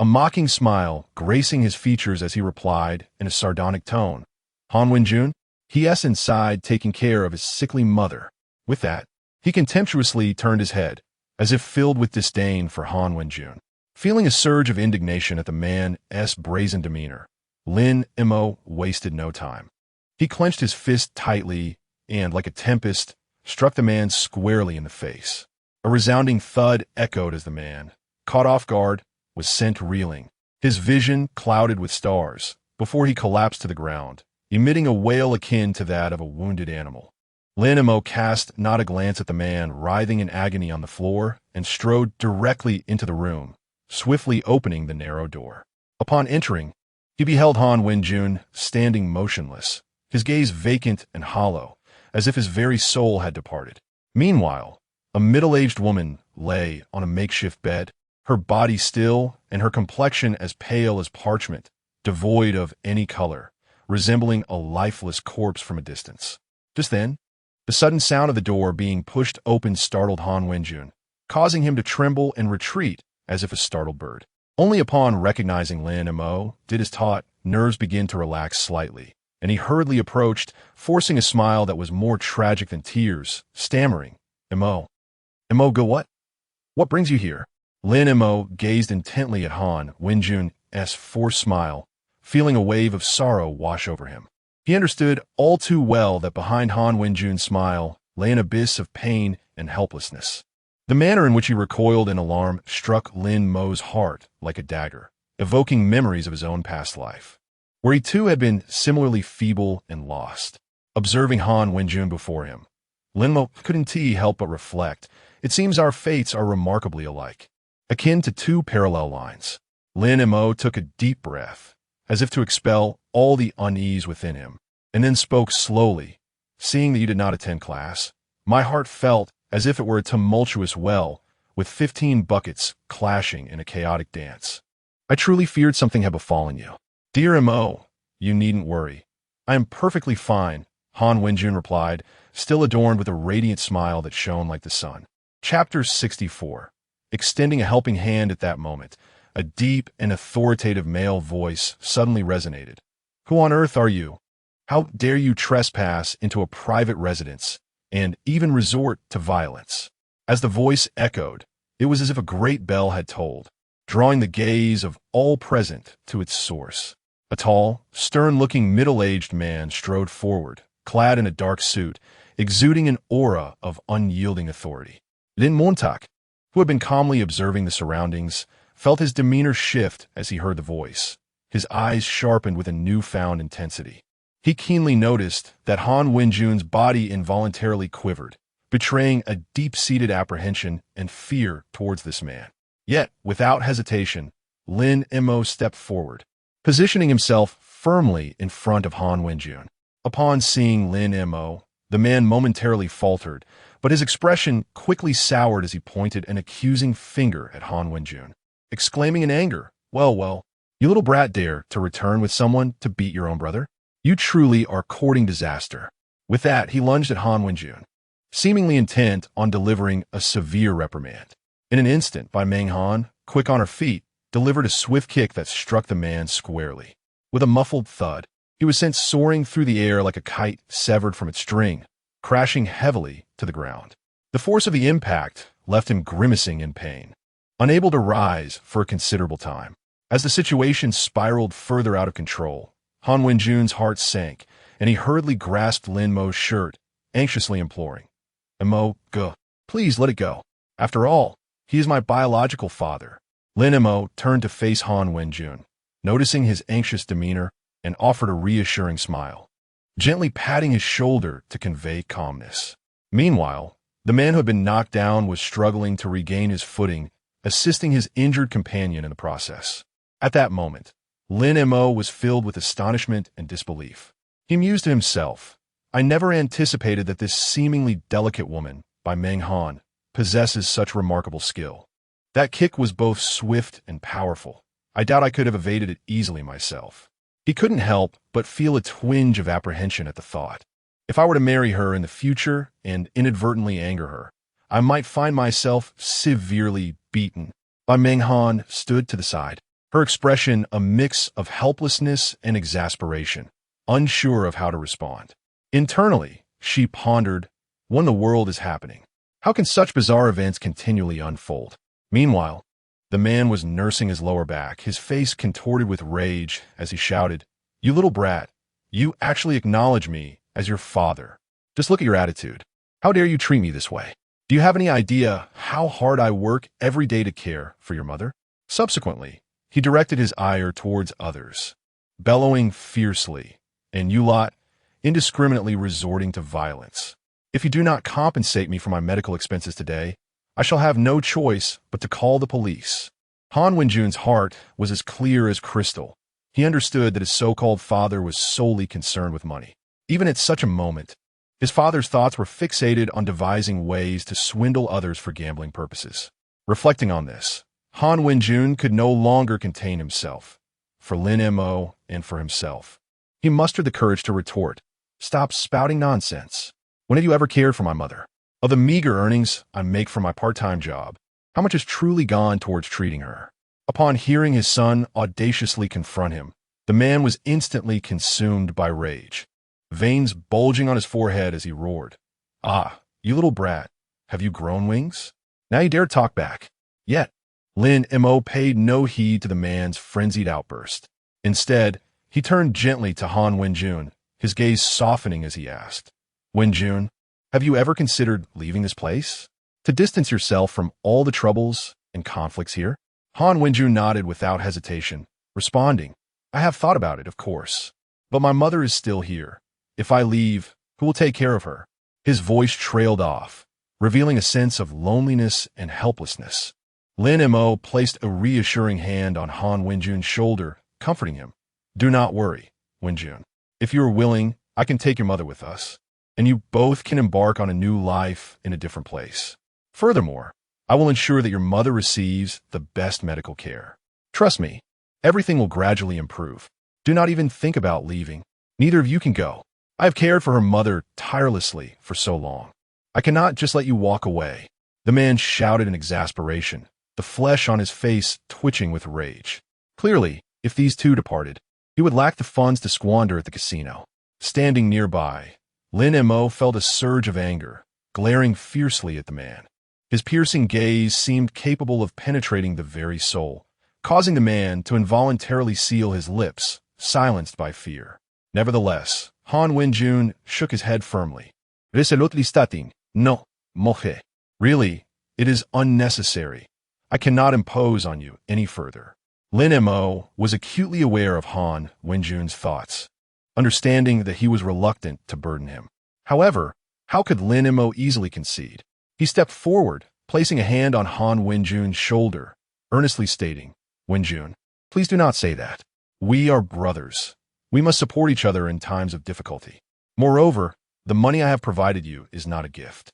S1: a mocking smile gracing his features as he replied in a sardonic tone. "Han Wenjun? He inside taking care of his sickly mother." With that, he contemptuously turned his head, as if filled with disdain for Han Wenjun. Feeling a surge of indignation at the man's brazen demeanor, Lin Mo wasted no time. He clenched his fist tightly and, like a tempest, struck the man squarely in the face. A resounding thud echoed as the man, caught off guard, was sent reeling, his vision clouded with stars, before he collapsed to the ground, emitting a wail akin to that of a wounded animal. Lin Mo cast not a glance at the man writhing in agony on the floor and strode directly into the room, swiftly opening the narrow door. Upon entering, he beheld Han Wenjun standing motionless, his gaze vacant and hollow, as if his very soul had departed. Meanwhile, a middle-aged woman lay on a makeshift bed, her body still and her complexion as pale as parchment, devoid of any color, resembling a lifeless corpse from a distance. Just then, the sudden sound of the door being pushed open startled Han Wenjun, causing him to tremble and retreat as if a startled bird. Only upon recognizing Lin Mo did his taut nerves begin to relax slightly, and he hurriedly approached, forcing a smile that was more tragic than tears, stammering, Mo, go what? What brings you here?" Lin Mo gazed intently at Han Wenjun's forced smile, feeling a wave of sorrow wash over him. He understood all too well that behind Han Wenjun's smile lay an abyss of pain and helplessness. The manner in which he recoiled in alarm struck Lin Mo's heart like a dagger, evoking memories of his own past life, where he too had been similarly feeble and lost. Observing Han Wenjun before him, Lin Mo couldn't help but reflect, it seems our fates are remarkably alike, akin to two parallel lines. Lin Mo took a deep breath, as if to expel all the unease within him, and then spoke slowly. "Seeing that you did not attend class, my heart felt as if it were a tumultuous well, with 15 buckets clashing in a chaotic dance. I truly feared something had befallen you." "Dear Mo, you needn't worry. I am perfectly fine," Han Wenjun replied, still adorned with a radiant smile that shone like the sun. Chapter 64. Extending a helping hand at that moment, a deep and authoritative male voice suddenly resonated. "Who on earth are you? How dare you trespass into a private residence and even resort to violence?" As the voice echoed, it was as if a great bell had tolled, drawing the gaze of all present to its source. A tall, stern-looking middle-aged man strode forward, clad in a dark suit, exuding an aura of unyielding authority. Lin Montauk, who had been calmly observing the surroundings, felt his demeanor shift as he heard the voice, his eyes sharpened with a newfound intensity. He keenly noticed that Han Wenjun's body involuntarily quivered, betraying a deep-seated apprehension and fear towards this man. Yet, without hesitation, Lin Mo stepped forward, positioning himself firmly in front of Han Wenjun. Upon seeing Lin Mo, the man momentarily faltered, but his expression quickly soured as he pointed an accusing finger at Han Wenjun, exclaiming in anger, well, you little brat dare to return with someone to beat your own brother? You truly are courting disaster." With that, he lunged at Han Wenjun, seemingly intent on delivering a severe reprimand. In an instant, Bai Meng Han, quick on her feet, delivered a swift kick that struck the man squarely. With a muffled thud, he was sent soaring through the air like a kite severed from its string, crashing heavily to the ground. The force of the impact left him grimacing in pain, unable to rise for a considerable time. As the situation spiraled further out of control, Han Wenjun's heart sank, and he hurriedly grasped Lin Mo's shirt, anxiously imploring, "Mo, go. Please let it go. After all, he is my biological father." Lin Mo turned to face Han Wenjun, noticing his anxious demeanor, and offered a reassuring smile, gently patting his shoulder to convey calmness. Meanwhile, the man who had been knocked down was struggling to regain his footing, assisting his injured companion in the process. At that moment, Lin Mo was filled with astonishment and disbelief. He mused to himself, "I never anticipated that this seemingly delicate woman, Bai Meng Han, possesses such remarkable skill. That kick was both swift and powerful. I doubt I could have evaded it easily myself. He couldn't help but feel a twinge of apprehension at the thought. If I were to marry her in the future and inadvertently anger her, I might find myself severely beaten. Meng Han stood to the side, her expression a mix of helplessness and exasperation, unsure of how to respond. Internally, she pondered, when the world is happening, how can such bizarre events continually unfold? Meanwhile, the man was nursing his lower back, his face contorted with rage as he shouted, "You little brat, you actually acknowledge me as your father. Just look at your attitude. How dare you treat me this way? Do you have any idea how hard I work every day to care for your mother?" Subsequently, he directed his ire towards others, bellowing fiercely, and you lot indiscriminately resorting to violence. If you do not compensate me for my medical expenses today, I shall have no choice but to call the police. Han Wenjun's heart was as clear as crystal. He understood that his so-called father was solely concerned with money. Even at such a moment, his father's thoughts were fixated on devising ways to swindle others for gambling purposes. Reflecting on this, Han Wenjun could no longer contain himself. For Lin Mo and for himself, he mustered the courage to retort, "Stop spouting nonsense. When have you ever cared for my mother? Of the meager earnings I make from my part-time job, how much has truly gone towards treating her?" Upon hearing his son audaciously confront him, the man was instantly consumed by rage, veins bulging on his forehead as he roared, "Ah, you little brat, have you grown wings? Now you dare talk back." Yet, Lin Mo paid no heed to the man's frenzied outburst. Instead, he turned gently to Han Wenjun, his gaze softening as he asked, "Wenjun, have you ever considered leaving this place? To distance yourself from all the troubles and conflicts here?" Han Wenjun nodded without hesitation, responding, "I have thought about it, of course. But my mother is still here. If I leave, who will take care of her?" His voice trailed off, revealing a sense of loneliness and helplessness. Lin Mo placed a reassuring hand on Han Wenjun's shoulder, comforting him. "Do not worry, Wenjun. If you are willing, I can take your mother with us, and you both can embark on a new life in a different place. Furthermore, I will ensure that your mother receives the best medical care. Trust me, everything will gradually improve. Do not even think about leaving. Neither of you can go. I have cared for her mother tirelessly for so long. I cannot just let you walk away." The man shouted in exasperation, the flesh on his face twitching with rage. Clearly, if these two departed, he would lack the funds to squander at the casino. Standing nearby, Lin Mo felt a surge of anger, glaring fiercely at the man. His piercing gaze seemed capable of penetrating the very soul, causing the man to involuntarily seal his lips, silenced by fear. Nevertheless, Han Wenjun shook his head firmly. "Resolutely no, moje. Really, it is unnecessary. I cannot impose on you any further." Lin Mo was acutely aware of Han Wenjun's thoughts, understanding that he was reluctant to burden him. However, how could Lin Mo easily concede? He stepped forward, placing a hand on Han Wenjun's shoulder, earnestly stating, "Wenjun, please do not say that. We are brothers. We must support each other in times of difficulty. Moreover, the money I have provided you is not a gift.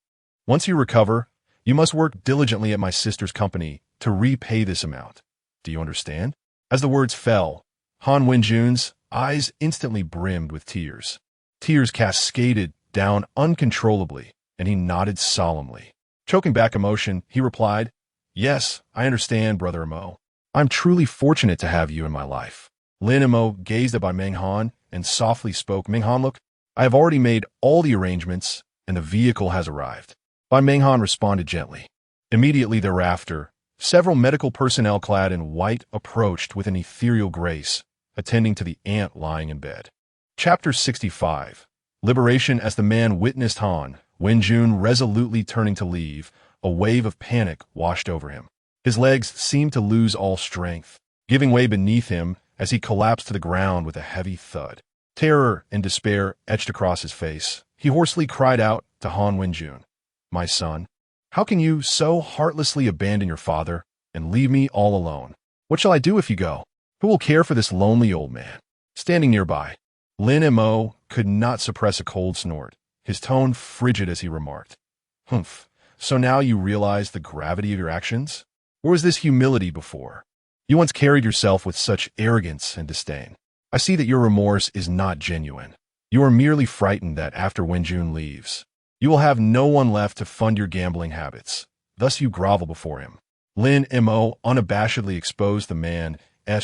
S1: Once you recover, you must work diligently at my sister's company to repay this amount. Do you understand?" As the words fell, Han Wenjun's eyes instantly brimmed with tears. Tears cascaded down uncontrollably, and he nodded solemnly. Choking back emotion, he replied, "Yes, I understand, Brother Mo. I'm truly fortunate to have you in my life." Lin Mo gazed at Meng Han and softly spoke, "Meng Han, look, I have already made all the arrangements, and the vehicle has arrived." Meng Han responded gently. Immediately thereafter, several medical personnel clad in white approached with an ethereal grace, attending to the aunt lying in bed. Chapter 65. Liberation. As the man witnessed Han Wenjun resolutely turning to leave, a wave of panic washed over him. His legs seemed to lose all strength, giving way beneath him as he collapsed to the ground with a heavy thud. Terror and despair etched across his face. He hoarsely cried out to Han Wenjun, "My son, how can you so heartlessly abandon your father and leave me all alone? What shall I do if you go? Who will care for this lonely old man?" Standing nearby, Lin Mo could not suppress a cold snort, his tone frigid as he remarked, "Humph, so now you realize the gravity of your actions? Or was this humility before?" You once carried yourself with such arrogance and disdain. I see that your remorse is not genuine. You are merely frightened that after Wenjun leaves, you will have no one left to fund your gambling habits. Thus you grovel before him. Lin Mo unabashedly exposed the man's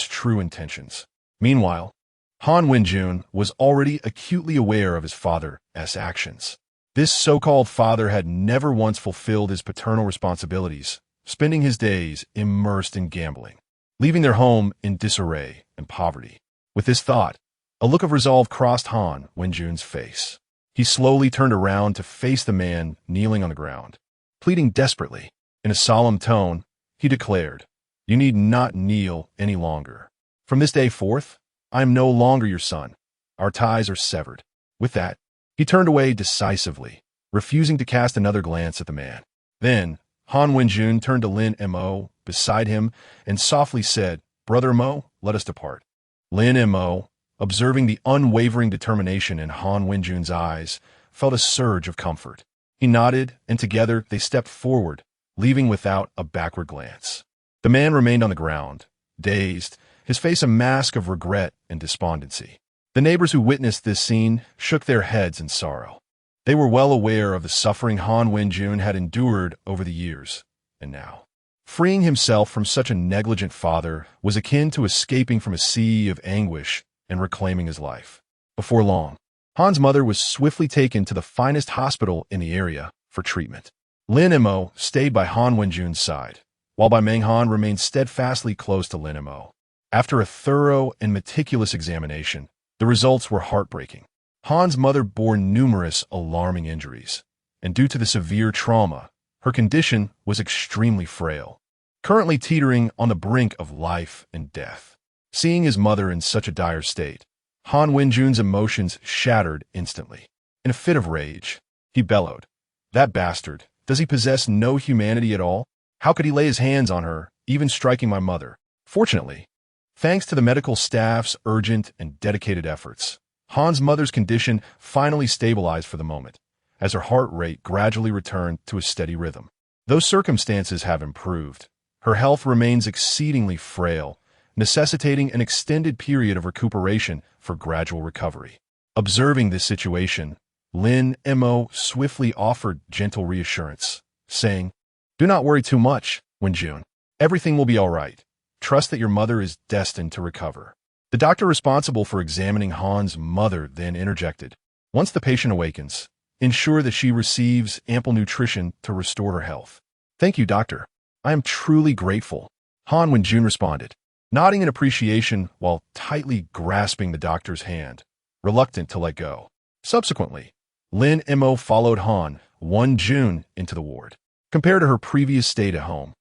S1: true intentions. Meanwhile, Han Wenjun was already acutely aware of his father's actions. This so-called father had never once fulfilled his paternal responsibilities, spending his days immersed in gambling, leaving their home in disarray and poverty. With this thought, a look of resolve crossed Han Wenjun's face. He slowly turned around to face the man kneeling on the ground. Pleading desperately, in a solemn tone, he declared, "You need not kneel any longer. From this day forth, I am no longer your son. Our ties are severed." With that, he turned away decisively, refusing to cast another glance at the man. Then, Han Wenjun turned to Lin Mo beside him and softly said, "Brother Mo, let us depart." Lin Mo, observing the unwavering determination in Han Wenjun's eyes, felt a surge of comfort. He nodded, and together they stepped forward, leaving without a backward glance. The man remained on the ground, dazed, his face a mask of regret and despondency. The neighbors who witnessed this scene shook their heads in sorrow. They were well aware of the suffering Han Wenjun had endured over the years, and now, freeing himself from such a negligent father was akin to escaping from a sea of anguish and reclaiming his life. Before long, Han's mother was swiftly taken to the finest hospital in the area for treatment. Lin Mo stayed by Han Wenjun's side, while Bai Meng Han remained steadfastly close to Lin Mo. After a thorough and meticulous examination, the results were heartbreaking. Han's mother bore numerous alarming injuries, and due to the severe trauma, her condition was extremely frail, currently teetering on the brink of life and death. Seeing his mother in such a dire state, Han Wenjun's emotions shattered instantly. In a fit of rage, he bellowed, "That bastard! Does he possess no humanity at all? How could he lay his hands on her, even striking my mother?" Fortunately, thanks to the medical staff's urgent and dedicated efforts, Han's mother's condition finally stabilized for the moment, as her heart rate gradually returned to a steady rhythm. Though circumstances have improved, her health remains exceedingly frail, necessitating an extended period of recuperation for gradual recovery. Observing this situation, Lin Mo swiftly offered gentle reassurance, saying, "Do not worry too much, Wenjun. Everything will be all right. Trust that your mother is destined to recover." The doctor responsible for examining Han's mother then interjected, "Once the patient awakens, ensure that she receives ample nutrition to restore her health." "Thank you, doctor. I am truly grateful," Han Wenjun responded, nodding in appreciation while tightly grasping the doctor's hand, reluctant to let go. Subsequently, Lin Mo followed Han Wenjun into the ward. Compared to her previous stay at home,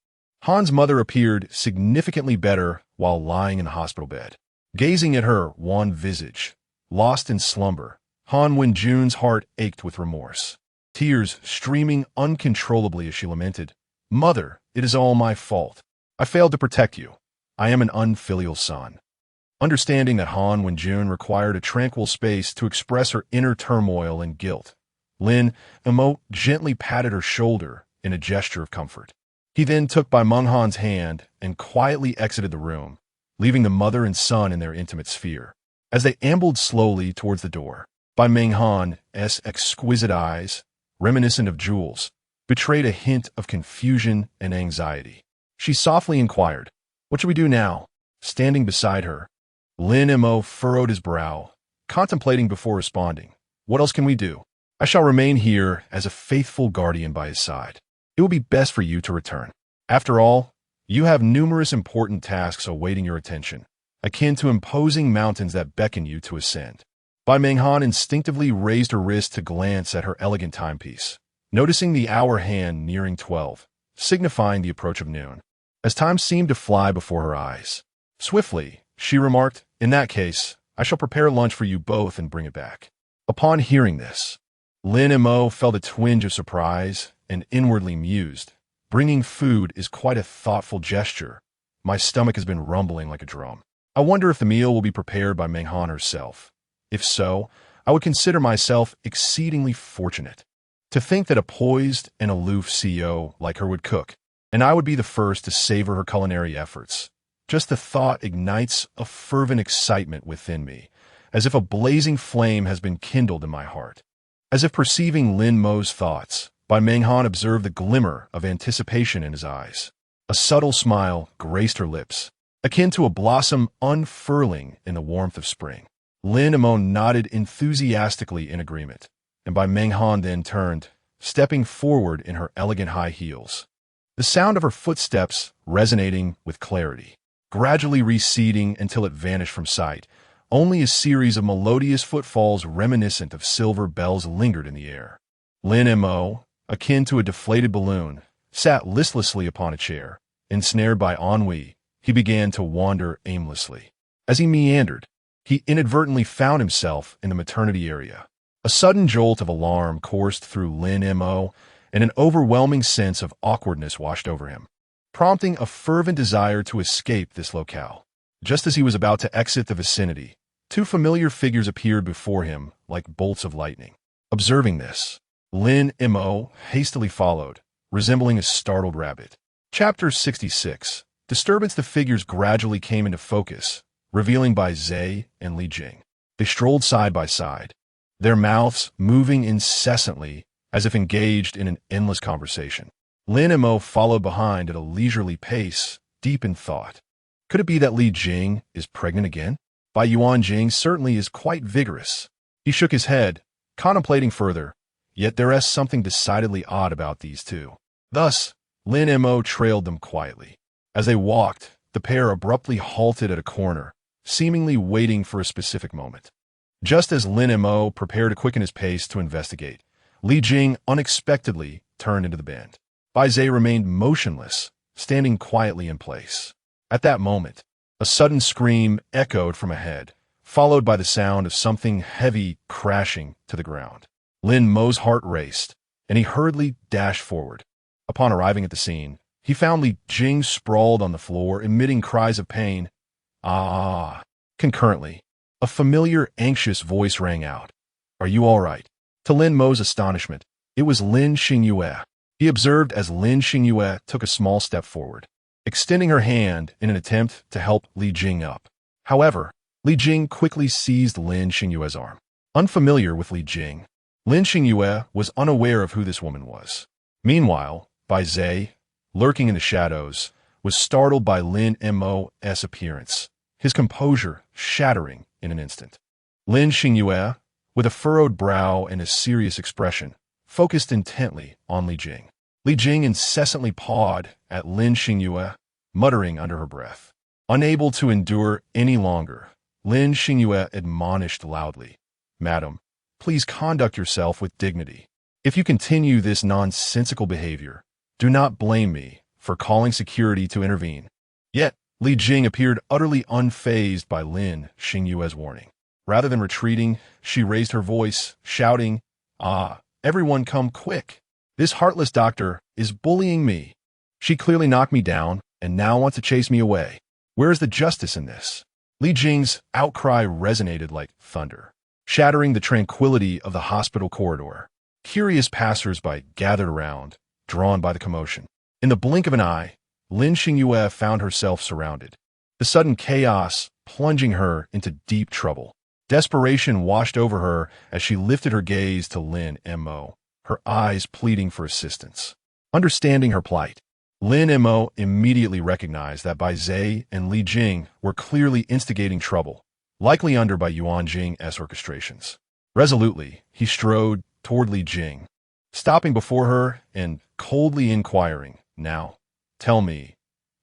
S1: Han's mother appeared significantly better while lying in the hospital bed. Gazing at her wan visage, lost in slumber, Han Wenjun's heart ached with remorse, tears streaming uncontrollably as she lamented, "Mother, it is all my fault. I failed to protect you. I am an unfilial son." Understanding that Han Wenjun required a tranquil space to express her inner turmoil and guilt, Lin Mo gently patted her shoulder in a gesture of comfort. He then took Bai Meng Han's hand and quietly exited the room, leaving the mother and son in their intimate sphere. As they ambled slowly towards the door, Bai Meng Han's exquisite eyes, reminiscent of jewels, betrayed a hint of confusion and anxiety. She softly inquired, "What should we do now?" Standing beside her, Lin Mo furrowed his brow, contemplating before responding, "What else can we do? I shall remain here as a faithful guardian by his side. It will be best for you to return. After all, you have numerous important tasks awaiting your attention, akin to imposing mountains that beckon you to ascend." Bai Meng Han instinctively raised her wrist to glance at her elegant timepiece, noticing the hour hand nearing 12, signifying the approach of noon. As time seemed to fly before her eyes, swiftly, she remarked, "In that case, I shall prepare lunch for you both and bring it back." Upon hearing this, Lin Mo felt a twinge of surprise and inwardly mused, "Bringing food is quite a thoughtful gesture. My stomach has been rumbling like a drum. I wonder if the meal will be prepared by Meng Han herself. If so, I would consider myself exceedingly fortunate. To think that a poised and aloof CEO like her would cook, and I would be the first to savor her culinary efforts. Just the thought ignites a fervent excitement within me, as if a blazing flame has been kindled in my heart. As if perceiving Lin Mo's thoughts, Bai Menghan observed the glimmer of anticipation in his eyes. A subtle smile graced her lips, akin to a blossom unfurling in the warmth of spring. Lin Mo nodded enthusiastically in agreement, and Bai Menghan then turned, stepping forward in her elegant high heels. The sound of her footsteps resonating with clarity, gradually receding until it vanished from sight. Only a series of melodious footfalls reminiscent of silver bells lingered in the air. Lin Mo, akin to a deflated balloon, sat listlessly upon a chair. Ensnared by ennui, he began to wander aimlessly. As he meandered, he inadvertently found himself in the maternity area. A sudden jolt of alarm coursed through Lin Mo, and an overwhelming sense of awkwardness washed over him, prompting a fervent desire to escape this locale. Just as he was about to exit the vicinity, two familiar figures appeared before him like bolts of lightning. Observing this, Lin Mo hastily followed, resembling a startled rabbit. Chapter 66. Disturbance. The figures gradually came into focus, revealing Bai Zai and Li Jing. They strolled side by side, their mouths moving incessantly as if engaged in an endless conversation. Lin Mo followed behind at a leisurely pace, deep in thought. Could it be that Li Jing is pregnant again? Bai Yuanjing certainly is quite vigorous. He shook his head, contemplating further, yet there is something decidedly odd about these two. Thus, Lin Mo trailed them quietly. As they walked, the pair abruptly halted at a corner, seemingly waiting for a specific moment. Just as Lin Mo prepared to quicken his pace to investigate, Li Jing unexpectedly turned into the bend. Bai Zai remained motionless, standing quietly in place. At that moment, a sudden scream echoed from ahead, followed by the sound of something heavy crashing to the ground. Lin Mo's heart raced, and he hurriedly dashed forward. Upon arriving at the scene, he found Li Jing sprawled on the floor, emitting cries of pain. Ah! Concurrently, a familiar, anxious voice rang out. Are you all right? To Lin Mo's astonishment, it was Lin Xingyue. He observed as Lin Xingyue took a small step forward, extending her hand in an attempt to help Li Jing up. However, Li Jing quickly seized Lin Xingyue's arm. Unfamiliar with Li Jing, Lin Xingyue was unaware of who this woman was. Meanwhile, Bai Zai, lurking in the shadows, was startled by Lin Mo's appearance, his composure shattering in an instant. Lin Xingyue, with a furrowed brow and a serious expression, focused intently on Li Jing. Li Jing incessantly pawed at Lin Xingyue, muttering under her breath. Unable to endure any longer, Lin Xingyue admonished loudly, "Madam, please conduct yourself with dignity. If you continue this nonsensical behavior, do not blame me for calling security to intervene." Yet, Li Jing appeared utterly unfazed by Lin Xingyue's warning. Rather than retreating, she raised her voice, shouting, "Ah, everyone come quick. This heartless doctor is bullying me. She clearly knocked me down and now wants to chase me away. Where is the justice in this?" Li Jing's outcry resonated like thunder, shattering the tranquility of the hospital corridor. Curious passers-by gathered around, drawn by the commotion. In the blink of an eye, Lin Xingyue found herself surrounded, the sudden chaos plunging her into deep trouble. Desperation washed over her as she lifted her gaze to Lin Mo, her eyes pleading for assistance. Understanding her plight, Lin Mo immediately recognized that Bai Zai and Li Jing were clearly instigating trouble, likely under Bai Yuanjing's orchestrations. Resolutely, he strode toward Li Jing, stopping before her and coldly inquiring, "Now, tell me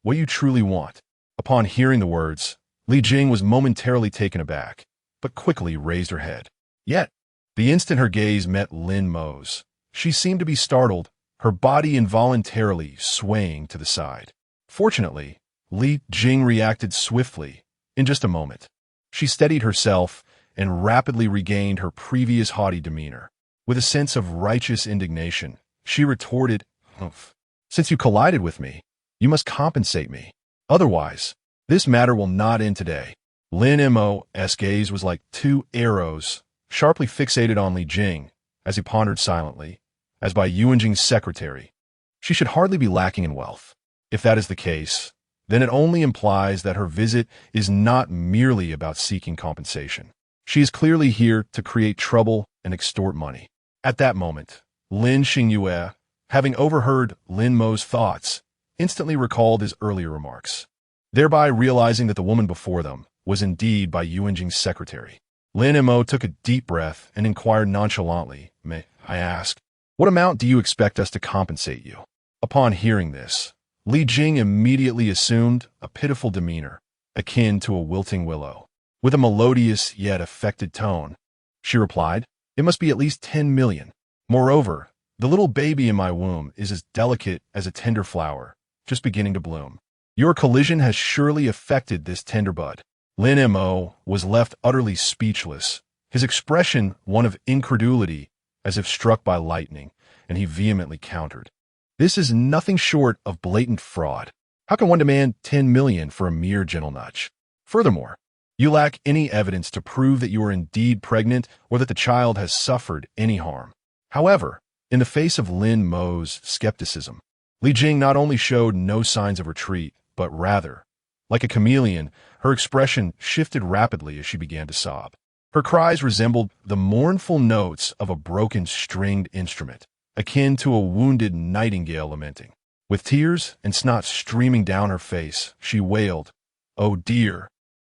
S1: what you truly want." Upon hearing the words, Li Jing was momentarily taken aback, but quickly raised her head. Yet, the instant her gaze met Lin Mo's, she seemed to be startled, her body involuntarily swaying to the side. Fortunately, Li Jing reacted swiftly. In just a moment, she steadied herself and rapidly regained her previous haughty demeanor. With a sense of righteous indignation, she retorted, "Humph. Since you collided with me, you must compensate me. Otherwise, this matter will not end today." Lin Mo's gaze was like two arrows, sharply fixated on Li Jing, as he pondered silently. As Bai Yuanjing's secretary, she should hardly be lacking in wealth. If that is the case, then it only implies that her visit is not merely about seeking compensation. She is clearly here to create trouble and extort money. At that moment, Lin Xingyue, having overheard Lin Mo's thoughts, instantly recalled his earlier remarks, thereby realizing that the woman before them was indeed Bai Yuanjing's secretary. Lin Mo took a deep breath and inquired nonchalantly, "May I ask, what amount do you expect us to compensate you?" Upon hearing this, Li Jing immediately assumed a pitiful demeanor, akin to a wilting willow. With a melodious yet affected tone, she replied, "It must be at least 10 million. Moreover, the little baby in my womb is as delicate as a tender flower, just beginning to bloom. Your collision has surely affected this tender bud." Lin Mo was left utterly speechless, his expression one of incredulity, as if struck by lightning, and he vehemently countered, "This is nothing short of blatant fraud. How can one demand 10 million for a mere gentle nudge? Furthermore, you lack any evidence to prove that you are indeed pregnant or that the child has suffered any harm." However, in the face of Lin Mo's skepticism, Li Jing not only showed no signs of retreat, but rather, like a chameleon, her expression shifted rapidly as she began to sob. Her cries resembled the mournful notes of a broken stringed instrument, akin to a wounded nightingale lamenting. With tears and snot streaming down her face, she wailed, "Oh dear!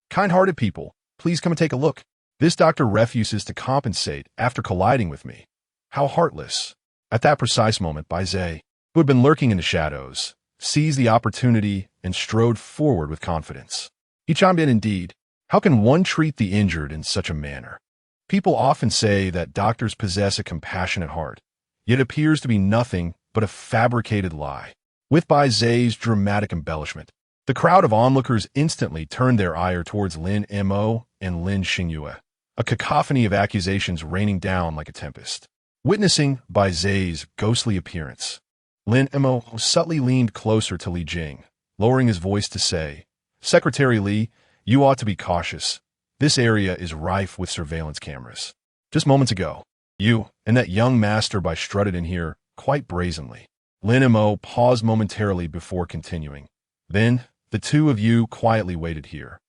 S1: Kind-hearted people, please come and take a look. This doctor refuses to compensate after colliding with me. How heartless." At that precise moment, Bai Zhe, who had been lurking in the shadows, seized the opportunity and strode forward with confidence. He chimed in, "Indeed, how can one treat the injured in such a manner? People often say that doctors possess a compassionate heart, yet it appears to be nothing but a fabricated lie." With Bai Zhe's dramatic embellishment, the crowd of onlookers instantly turned their ire towards Lin Mo and Lin Xingyue, a cacophony of accusations raining down like a tempest. Witnessing Bai Zhe's ghostly appearance, Lin Mo subtly leaned closer to Li Jing, lowering his voice to say, "Secretary Li, you ought to be cautious. This area is rife with surveillance cameras. Just moments ago, you and that young master Bai strutted in here quite brazenly." Lin Mo paused momentarily before continuing. "Then, the two of you quietly waited here.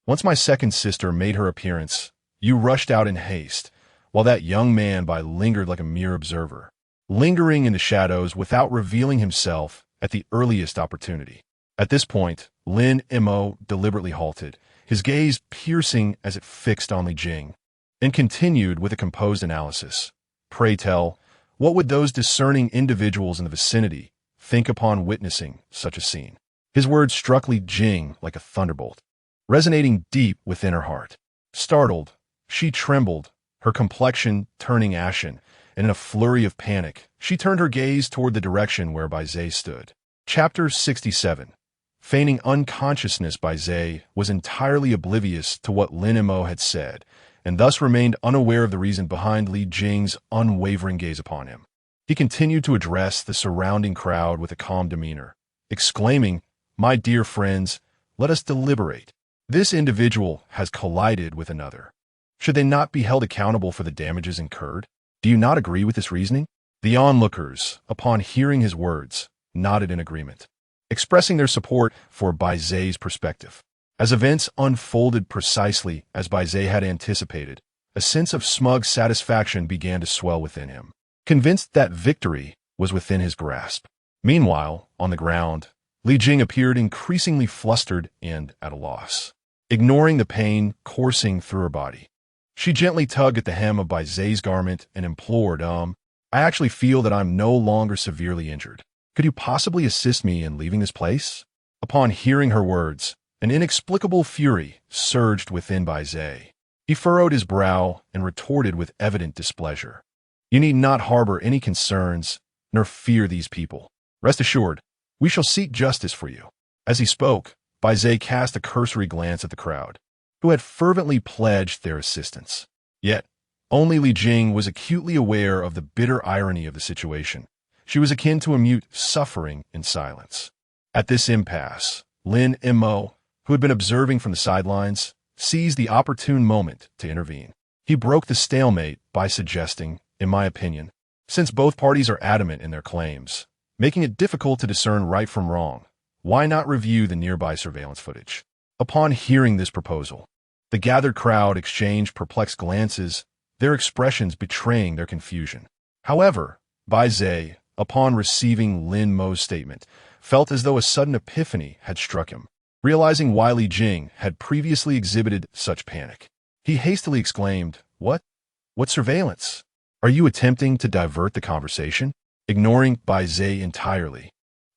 S1: Once my second sister made her appearance, you rushed out in haste, while that young man Bai lingered like a mere observer, lingering in the shadows without revealing himself at the earliest opportunity." At this point, Lin Mo deliberately halted, his gaze piercing as it fixed on Li Jing, and continued with a composed analysis. "Pray tell, what would those discerning individuals in the vicinity think upon witnessing such a scene?" His words struck Li Jing like a thunderbolt, resonating deep within her heart. Startled, she trembled, her complexion turning ashen, and in a flurry of panic, she turned her gaze toward the direction where Bai Zhe stood. Chapter 67. Feigning unconsciousness, Bai Zhe was entirely oblivious to what Lin Mo had said, and thus remained unaware of the reason behind Li Jing's unwavering gaze upon him. He continued to address the surrounding crowd with a calm demeanor, exclaiming, "My dear friends, let us deliberate. This individual has collided with another. Should they not be held accountable for the damages incurred? Do you not agree with this reasoning?" The onlookers, upon hearing his words, nodded in agreement, expressing their support for Bai Zhe's perspective. As events unfolded precisely as Bai Zhe had anticipated, a sense of smug satisfaction began to swell within him, convinced that victory was within his grasp. Meanwhile, on the ground, Li Jing appeared increasingly flustered and at a loss. Ignoring the pain coursing through her body, she gently tugged at the hem of Bai Zhe's garment and implored, "I actually feel that I'm no longer severely injured. Could you possibly assist me in leaving this place?" Upon hearing her words, an inexplicable fury surged within Bai Zhe. He furrowed his brow and retorted with evident displeasure, "You need not harbor any concerns, nor fear these people. Rest assured, we shall seek justice for you." As he spoke, Bai Zhe cast a cursory glance at the crowd, who had fervently pledged their assistance. Yet, only Li Jing was acutely aware of the bitter irony of the situation. She was akin to a mute suffering in silence. At this impasse, Lin Mo, who had been observing from the sidelines, seized the opportune moment to intervene. He broke the stalemate by suggesting, "In my opinion, since both parties are adamant in their claims, making it difficult to discern right from wrong, why not review the nearby surveillance footage? Upon hearing this proposal, the gathered crowd exchanged perplexed glances, their expressions betraying their confusion. However, Bai Zhe, upon receiving Lin Mo's statement, felt as though a sudden epiphany had struck him. Realizing why Li Jing had previously exhibited such panic, he hastily exclaimed, What? What surveillance? Are you attempting to divert the conversation? Ignoring Bai Zhe entirely,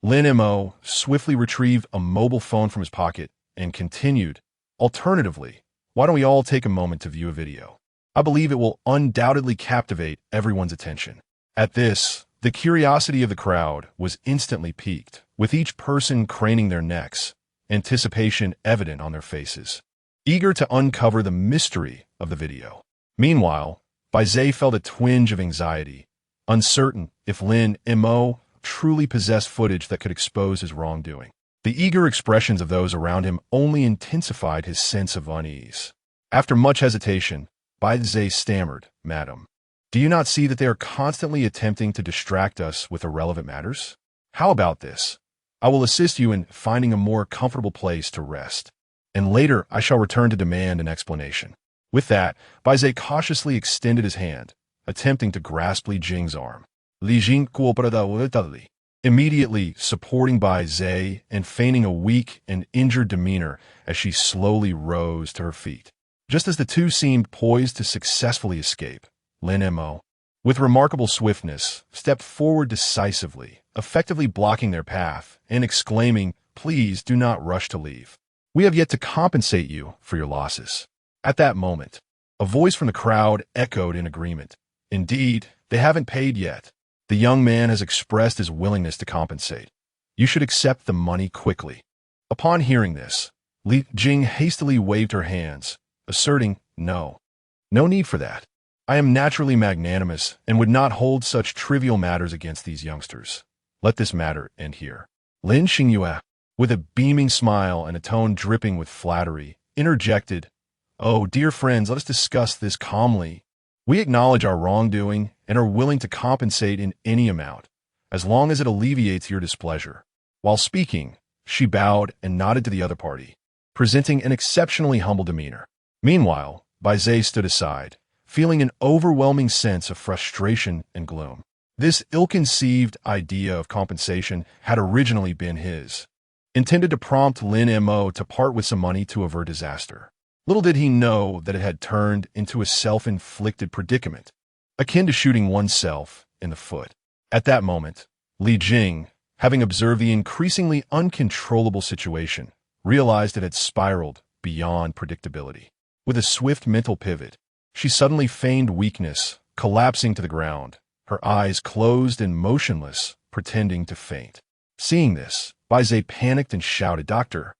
S1: Lin Mo swiftly retrieved a mobile phone from his pocket and continued, Alternatively, why don't we all take a moment to view a video? I believe it will undoubtedly captivate everyone's attention. At this, the curiosity of the crowd was instantly piqued, with each person craning their necks, anticipation evident on their faces, eager to uncover the mystery of the video. Meanwhile, Bai Zhe felt a twinge of anxiety, uncertain if Lin Mo truly possessed footage that could expose his wrongdoing. The eager expressions of those around him only intensified his sense of unease. After much hesitation, Bai Zhe stammered, Madam, do you not see that they are constantly attempting to distract us with irrelevant matters? How about this? I will assist you in finding a more comfortable place to rest, and later I shall return to demand an explanation. With that, Bai Zhe cautiously extended his hand, attempting to grasp Li Jing's arm. Li Jing immediately supporting Bai Zhe and feigning a weak and injured demeanor as she slowly rose to her feet. Just as the two seemed poised to successfully escape, Lin Mo, with remarkable swiftness, stepped forward decisively, effectively blocking their path and exclaiming, Please do not rush to leave. We have yet to compensate you for your losses. At that moment, a voice from the crowd echoed in agreement. Indeed, they haven't paid yet. The young man has expressed his willingness to compensate. You should accept the money quickly. Upon hearing this, Li Jing hastily waved her hands, asserting, No need for that. I am naturally magnanimous and would not hold such trivial matters against these youngsters. Let this matter end here. Lin Xingyue, with a beaming smile and a tone dripping with flattery, interjected, Oh, dear friends, let us discuss this calmly. We acknowledge our wrongdoing and are willing to compensate in any amount, as long as it alleviates your displeasure. While speaking, she bowed and nodded to the other party, presenting an exceptionally humble demeanor. Meanwhile, Bai Zhe stood aside, feeling an overwhelming sense of frustration and gloom. This ill-conceived idea of compensation had originally been his, intended to prompt Lin Mo to part with some money to avert disaster. Little did he know that it had turned into a self-inflicted predicament, akin to shooting oneself in the foot. At that moment, Li Jing, having observed the increasingly uncontrollable situation, realized it had spiraled beyond predictability. With a swift mental pivot, she suddenly feigned weakness, collapsing to the ground, her eyes closed and motionless, pretending to faint. Seeing this, Bai Zhe panicked and shouted, Doctor,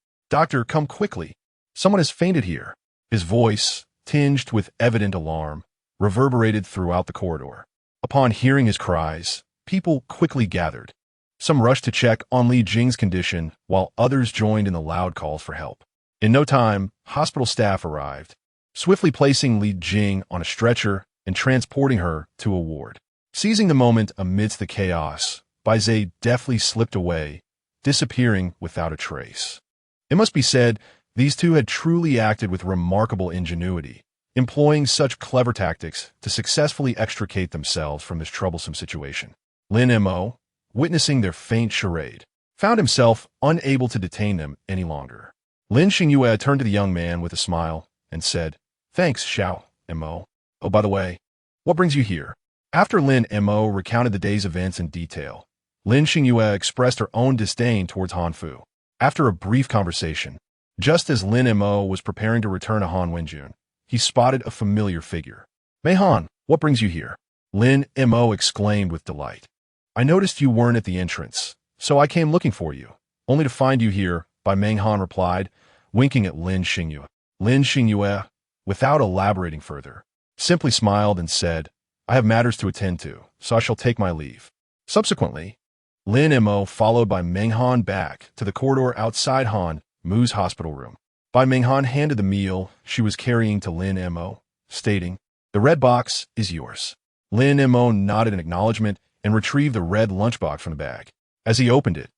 S1: come quickly. Someone has fainted here. His voice, tinged with evident alarm, reverberated throughout the corridor. Upon hearing his cries, people quickly gathered. Some rushed to check on Li Jing's condition, while others joined in the loud calls for help. In no time, hospital staff arrived, swiftly placing Li Jing on a stretcher and transporting her to a ward. Seizing the moment amidst the chaos, Bai Zhe deftly slipped away, disappearing without a trace. It must be said, these two had truly acted with remarkable ingenuity, employing such clever tactics to successfully extricate themselves from this troublesome situation. Lin Mo, witnessing their faint charade, found himself unable to detain them any longer. Lin Xingyue turned to the young man with a smile and said, Thanks, Xiao Mo. Oh, by the way, what brings you here? After Lin Mo recounted the day's events in detail, Lin Xingyue expressed her own disdain towards Han Fu. After a brief conversation, just as Lin Mo was preparing to return to Han Wenjun, he spotted a familiar figure. Mei Han, what brings you here? Lin Mo exclaimed with delight. I noticed you weren't at the entrance, so I came looking for you, only to find you here, Bai Meng Han replied, winking at Lin Xingyue. Lin Xingyue, without elaborating further, simply smiled and said, I have matters to attend to, so I shall take my leave. Subsequently, Lin Mo followed Bai Meng Han back to the corridor outside Han Mu's hospital room. Bai Meng Han handed the meal she was carrying to Lin Mo, stating, The red box is yours. Lin Mo nodded in acknowledgement and retrieved the red lunchbox from the bag. As he opened it,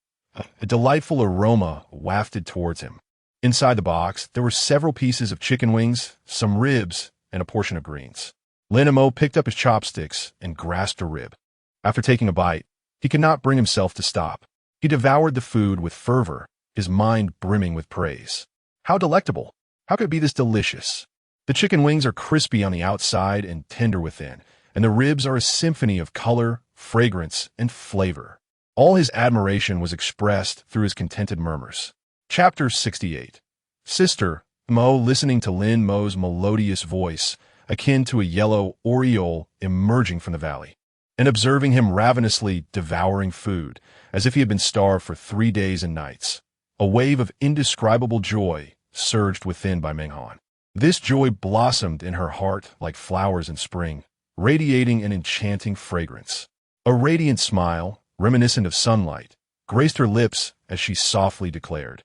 S1: A delightful aroma wafted towards him. Inside the box, there were several pieces of chicken wings, some ribs, and a portion of greens. Lin Mo picked up his chopsticks and grasped a rib. After taking a bite, he could not bring himself to stop. He devoured the food with fervor, his mind brimming with praise. How delectable! How could it be this delicious? The chicken wings are crispy on the outside and tender within, and the ribs are a symphony of color, fragrance, and flavor. All his admiration was expressed through his contented murmurs. Chapter 68. Sister Mo, listening to Lin Mo's melodious voice, akin to a yellow aureole emerging from the valley, and observing him ravenously devouring food, as if he had been starved for 3 days and nights. A wave of indescribable joy surged within Bai Menghan. This joy blossomed in her heart like flowers in spring, radiating an enchanting fragrance. A radiant smile, reminiscent of sunlight, graced her lips as she softly declared,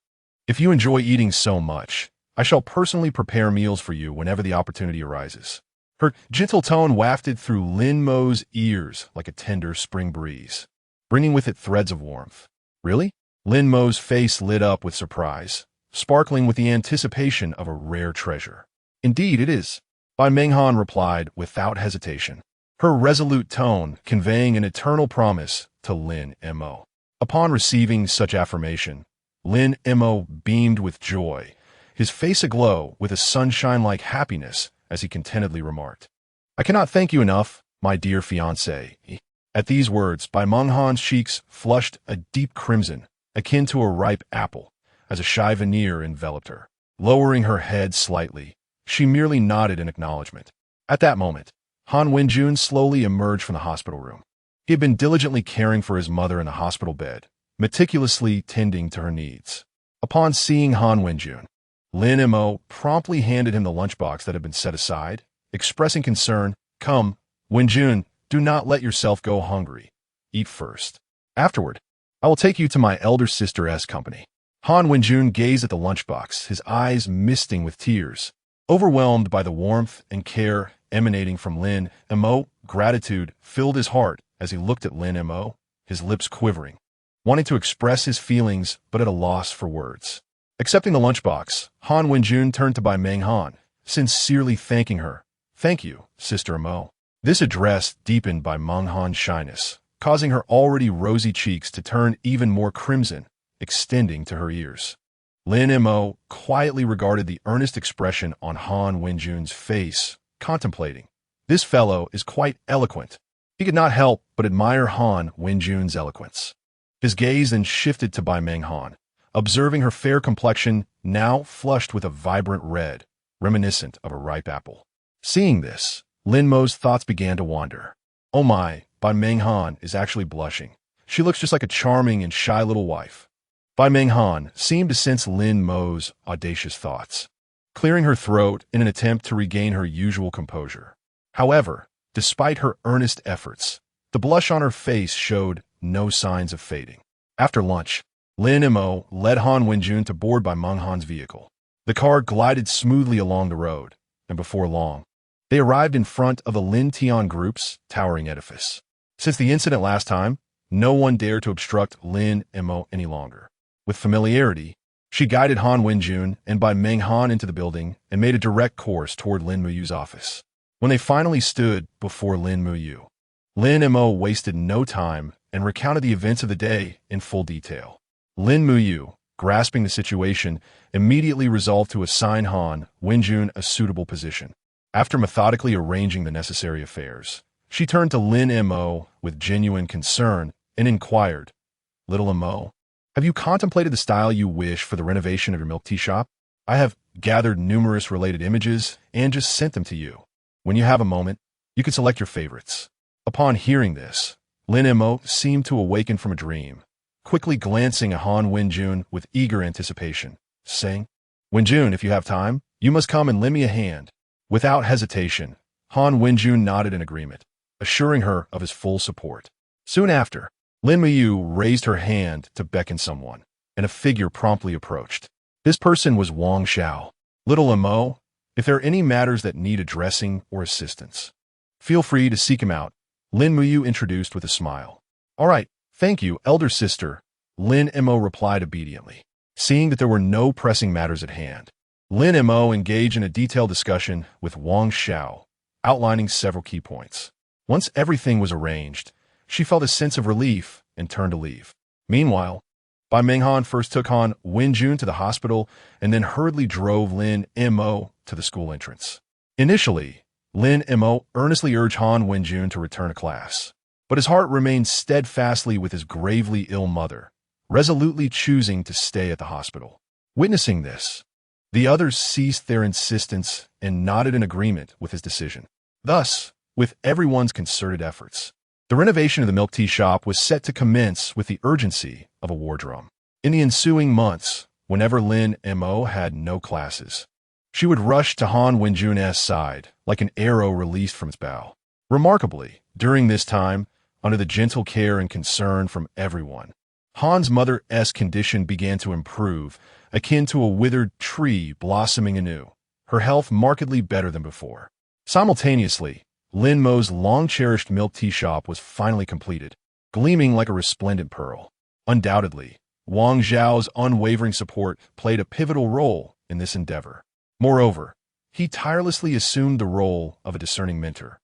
S1: "If you enjoy eating so much, I shall personally prepare meals for you whenever the opportunity arises." Her gentle tone wafted through Lin Mo's ears like a tender spring breeze, bringing with it threads of warmth. "Really?" Lin Mo's face lit up with surprise, sparkling with the anticipation of a rare treasure. "Indeed it is," Bai Menghan replied without hesitation, her resolute tone conveying an eternal promise to Lin Mo. Upon receiving such affirmation, Lin Mo beamed with joy, his face aglow with a sunshine-like happiness as he contentedly remarked, "I cannot thank you enough, my dear fiancé." At these words, Bai Menghan's cheeks flushed a deep crimson, akin to a ripe apple, as a shy veneer enveloped her. Lowering her head slightly, she merely nodded in acknowledgement. At that moment, Han Wenjun slowly emerged from the hospital room. He had been diligently caring for his mother in the hospital bed, meticulously tending to her needs. Upon seeing Han Wenjun, Lin Mo promptly handed him the lunchbox that had been set aside, expressing concern, "Come, Wenjun, do not let yourself go hungry. Eat first. Afterward, I will take you to my elder sister's company." Han Wenjun gazed at the lunchbox, his eyes misting with tears. Overwhelmed by the warmth and care emanating from Lin Mo, gratitude filled his heart as he looked at Lin Mo, his lips quivering, wanting to express his feelings but at a loss for words. Accepting the lunchbox, Han Wenjun turned to Bai Menghan, sincerely thanking her. "Thank you, Sister Mo." This address deepened Bai Menghan's shyness, causing her already rosy cheeks to turn even more crimson, extending to her ears. Lin Mo quietly regarded the earnest expression on Han Wenjun's face, contemplating. This fellow is quite eloquent. He could not help but admire Han Wenjun's eloquence. His gaze then shifted to Bai Menghan, observing her fair complexion now flushed with a vibrant red, reminiscent of a ripe apple. Seeing this, Lin Mo's thoughts began to wander. "Oh my, Bai Menghan is actually blushing. She looks just like a charming and shy little wife." Bai Menghan seemed to sense Lin Mo's audacious thoughts, clearing her throat in an attempt to regain her usual composure. However, despite her earnest efforts, the blush on her face showed no signs of fading. After lunch, Lin Mo led Han Wenjun to board Bai Menghan's vehicle. The car glided smoothly along the road, and before long, they arrived in front of the Lin Tian Group's towering edifice. Since the incident last time, no one dared to obstruct Lin Mo any longer. With familiarity, she guided Han Wenjun and Bai Menghan into the building and made a direct course toward Lin Muyu's office. When they finally stood before Lin Muyu, Lin Mo wasted no time and recounted the events of the day in full detail. Lin Muyu, grasping the situation, immediately resolved to assign Han Wenjun a suitable position. After methodically arranging the necessary affairs, she turned to Lin Mo with genuine concern and inquired, "Little Mo, have you contemplated the style you wish for the renovation of your milk tea shop? I have gathered numerous related images and just sent them to you. When you have a moment, you can select your favorites." Upon hearing this, Lin Mo seemed to awaken from a dream, quickly glancing at Han Wenjun with eager anticipation, saying, "Wenjun, if you have time, you must come and lend me a hand." Without hesitation, Han Wenjun nodded in agreement, assuring her of his full support. Soon after, Lin Muyu raised her hand to beckon someone, and a figure promptly approached. This person was Wang Xiao. "Little Mo, if there are any matters that need addressing or assistance, feel free to seek him out," Lin Muyu introduced with a smile. "All right, thank you, elder sister," Lin Mo replied obediently. Seeing that there were no pressing matters at hand, Lin Mo engaged in a detailed discussion with Wang Xiao, outlining several key points. Once everything was arranged, she felt a sense of relief and turned to leave. Meanwhile, Bai Minghan first took Han Wenjun to the hospital and then hurriedly drove Lin Mo to the school entrance. Initially, Lin Mo earnestly urged Han Wenjun to return to class, but his heart remained steadfastly with his gravely ill mother, resolutely choosing to stay at the hospital. Witnessing this, the others ceased their insistence and nodded in agreement with his decision. Thus, with everyone's concerted efforts, the renovation of the milk tea shop was set to commence with the urgency of a war drum. In the ensuing months, whenever Lin Mo had no classes, she would rush to Han Wenjun's side like an arrow released from its bow. Remarkably, during this time, under the gentle care and concern from everyone, Han's mother's condition began to improve, akin to a withered tree blossoming anew, her health markedly better than before. Simultaneously, Lin Mo's long-cherished milk tea shop was finally completed, gleaming like a resplendent pearl. Undoubtedly, Wang Zhao's unwavering support played a pivotal role in this endeavor. Moreover, he tirelessly assumed the role of a discerning mentor,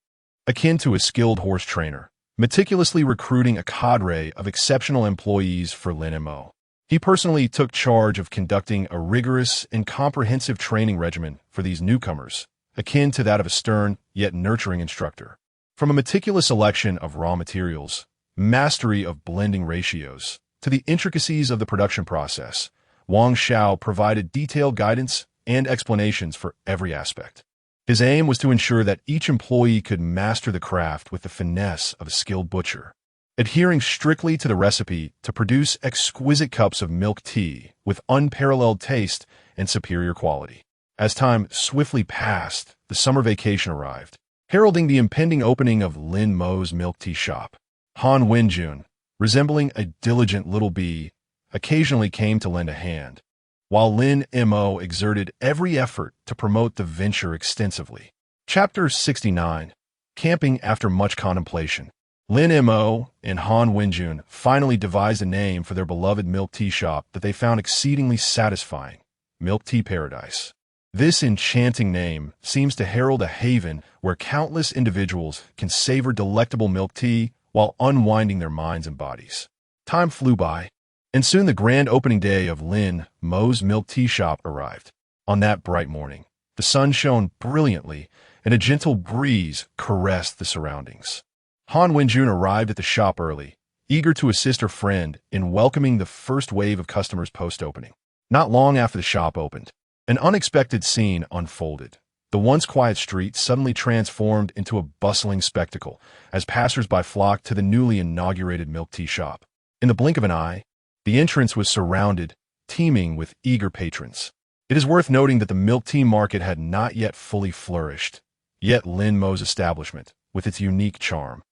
S1: akin to a skilled horse trainer, meticulously recruiting a cadre of exceptional employees for Lin Mo. He personally took charge of conducting a rigorous and comprehensive training regimen for these newcomers, akin to that of a stern yet nurturing instructor. From a meticulous selection of raw materials, mastery of blending ratios, to the intricacies of the production process, Wang Xiao provided detailed guidance and explanations for every aspect. His aim was to ensure that each employee could master the craft with the finesse of a skilled butcher, adhering strictly to the recipe to produce exquisite cups of milk tea with unparalleled taste and superior quality. As time swiftly passed, the summer vacation arrived, heralding the impending opening of Lin Mo's milk tea shop. Han Wenjun, resembling a diligent little bee, occasionally came to lend a hand, while Lin Mo exerted every effort to promote the venture extensively. Chapter 69. Camping after much contemplation. Lin Mo and Han Wenjun finally devised a name for their beloved milk tea shop that they found exceedingly satisfying: Milk Tea Paradise. This enchanting name seems to herald a haven where countless individuals can savor delectable milk tea while unwinding their minds and bodies. Time flew by, and soon the grand opening day of Lin Mo's milk tea shop arrived. On that bright morning, the sun shone brilliantly, and a gentle breeze caressed the surroundings. Han Wenjun arrived at the shop early, eager to assist her friend in welcoming the first wave of customers post-opening. Not long after the shop opened, an unexpected scene unfolded. The once quiet street suddenly transformed into a bustling spectacle as passers-by flocked to the newly inaugurated milk tea shop. In the blink of an eye, the entrance was surrounded, teeming with eager patrons. It is worth noting that the milk tea market had not yet fully flourished, yet Lin Mo's establishment, with its unique charm,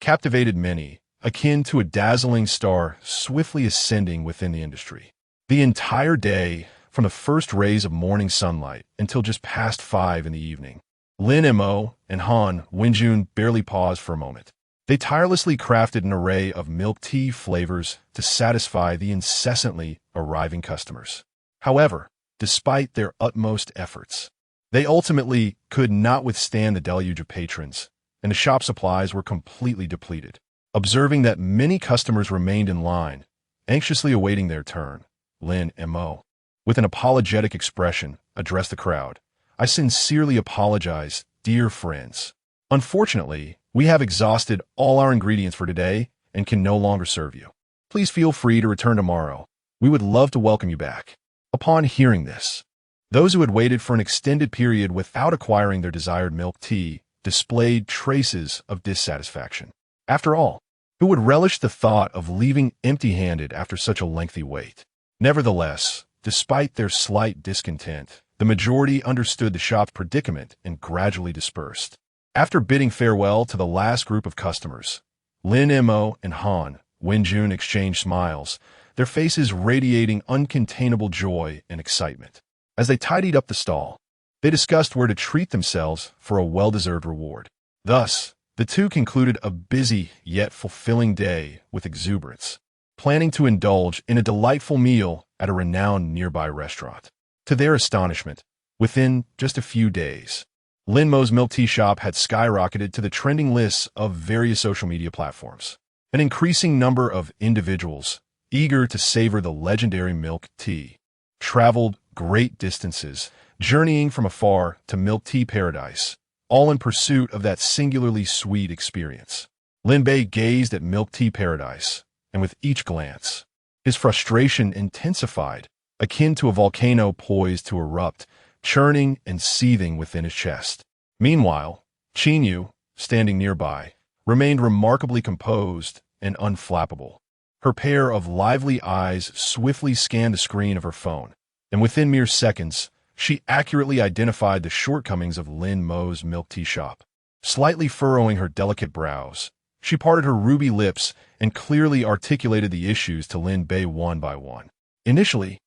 S1: captivated many, akin to a dazzling star swiftly ascending within the industry. The entire day, from the first rays of morning sunlight until just past 5 in the evening, Lin Mo and Han Wenjun barely paused for a moment. They tirelessly crafted an array of milk tea flavors to satisfy the incessantly arriving customers. However, despite their utmost efforts, they ultimately could not withstand the deluge of patrons, and the shop supplies were completely depleted. Observing that many customers remained in line, anxiously awaiting their turn, Lin Mo, with an apologetic expression, addressed the crowd. "I sincerely apologize, dear friends. Unfortunately, we have exhausted all our ingredients for today and can no longer serve you. Please feel free to return tomorrow. We would love to welcome you back." Upon hearing this, those who had waited for an extended period without acquiring their desired milk tea displayed traces of dissatisfaction. After all, who would relish the thought of leaving empty-handed after such a lengthy wait? Nevertheless, despite their slight discontent, the majority understood the shop's predicament and gradually dispersed. After bidding farewell to the last group of customers, Lin Mo and Han Wenjun exchanged smiles, their faces radiating uncontainable joy and excitement. As they tidied up the stall, they discussed where to treat themselves for a well-deserved reward. Thus, the two concluded a busy yet fulfilling day with exuberance. planning to indulge in a delightful meal at a renowned nearby restaurant. To their astonishment, within just a few days, Lin Mo's milk tea shop had skyrocketed to the trending lists of various social media platforms. An increasing number of individuals, eager to savor the legendary milk tea, traveled great distances, journeying from afar to milk tea paradise, all in pursuit of that singularly sweet experience. Lin Bei gazed at milk tea paradise, and with each glance, his frustration intensified, akin to a volcano poised to erupt, churning and seething within his chest. Meanwhile, Qinyu, standing nearby, remained remarkably composed and unflappable. Her pair of lively eyes swiftly scanned the screen of her phone, and within mere seconds, she accurately identified the shortcomings of Lin Mo's milk tea shop. Slightly furrowing her delicate brows, she parted her ruby lips and clearly articulated the issues to Lin Bei one by one. Initially,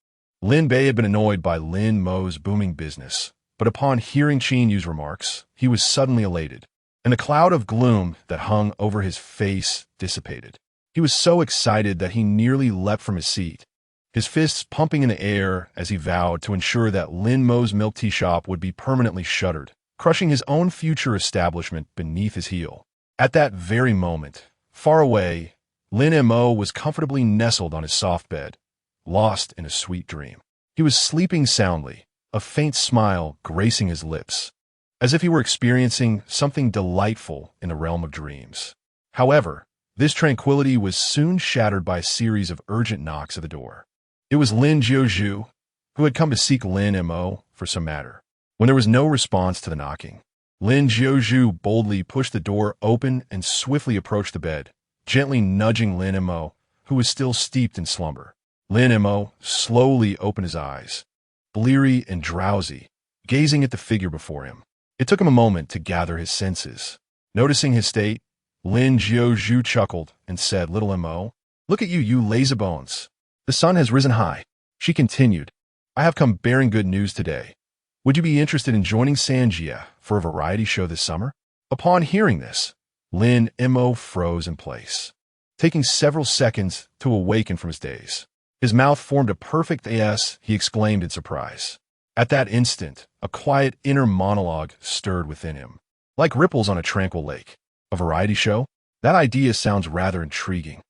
S1: Lin Bei had been annoyed by Lin Mo's booming business, but upon hearing Qinyu's remarks, he was suddenly elated, and the cloud of gloom that hung over his face dissipated. He was so excited that he nearly leapt from his seat, his fists pumping in the air as he vowed to ensure that Lin Mo's milk tea shop would be permanently shuttered, crushing his own future establishment beneath his heel. At that very moment, far away, Lin Mo was comfortably nestled on his soft bed, lost in a sweet dream. He was sleeping soundly, a faint smile gracing his lips, as if he were experiencing something delightful in the realm of dreams. However, this tranquility was soon shattered by a series of urgent knocks at the door. It was Lin Jiuzhu, who had come to seek Lin Mo for some matter. When there was no response to the knocking, Lin Jiuzhu boldly pushed the door open and swiftly approached the bed, gently nudging Lin Mo, who was still steeped in slumber. Lin Mo slowly opened his eyes, bleary and drowsy, gazing at the figure before him. It took him a moment to gather his senses. Noticing his state, Lin Jiuzhu chuckled and said, "Little Mo, look at you, you lazybones. The sun has risen high." She continued, "I have come bearing good news today. Would you be interested in joining Sanjia for a variety show this summer?" Upon hearing this, Lin Mo froze in place, taking several seconds to awaken from his daze. His mouth formed a perfect S, he exclaimed in surprise. At that instant, a quiet inner monologue stirred within him, like ripples on a tranquil lake. A variety show? That idea sounds rather intriguing.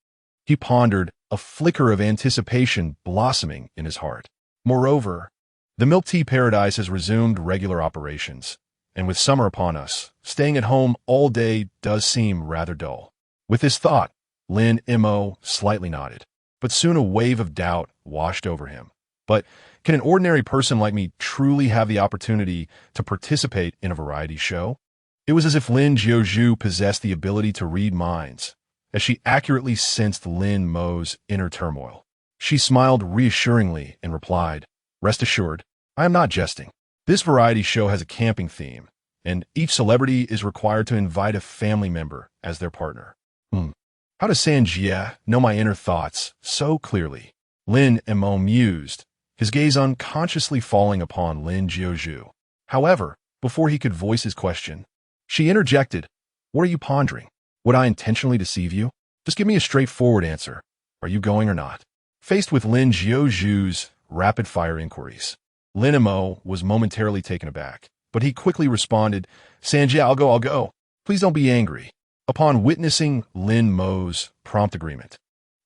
S1: He pondered, a flicker of anticipation blossoming in his heart. Moreover, the milk tea paradise has resumed regular operations, and with summer upon us, staying at home all day does seem rather dull. With this thought, Lin Mo slightly nodded, but soon a wave of doubt washed over him. But can an ordinary person like me truly have the opportunity to participate in a variety show? It was as if Lin Jiuzhu possessed the ability to read minds, as she accurately sensed Lin Mo's inner turmoil. She smiled reassuringly and replied, "Rest assured, I am not jesting. This variety show has a camping theme, and each celebrity is required to invite a family member as their partner." How does Sanjia know my inner thoughts so clearly? Lin Mo mused, his gaze unconsciously falling upon Lin Jiuzhu. However, before he could voice his question, she interjected, "What are you pondering? Would I intentionally deceive you? Just give me a straightforward answer. Are you going or not?" Faced with Lin Jiuzhu's rapid-fire inquiries, Lin Mo was momentarily taken aback, but he quickly responded, "Sanjia, I'll go. Please don't be angry." Upon witnessing Lin Mo's prompt agreement,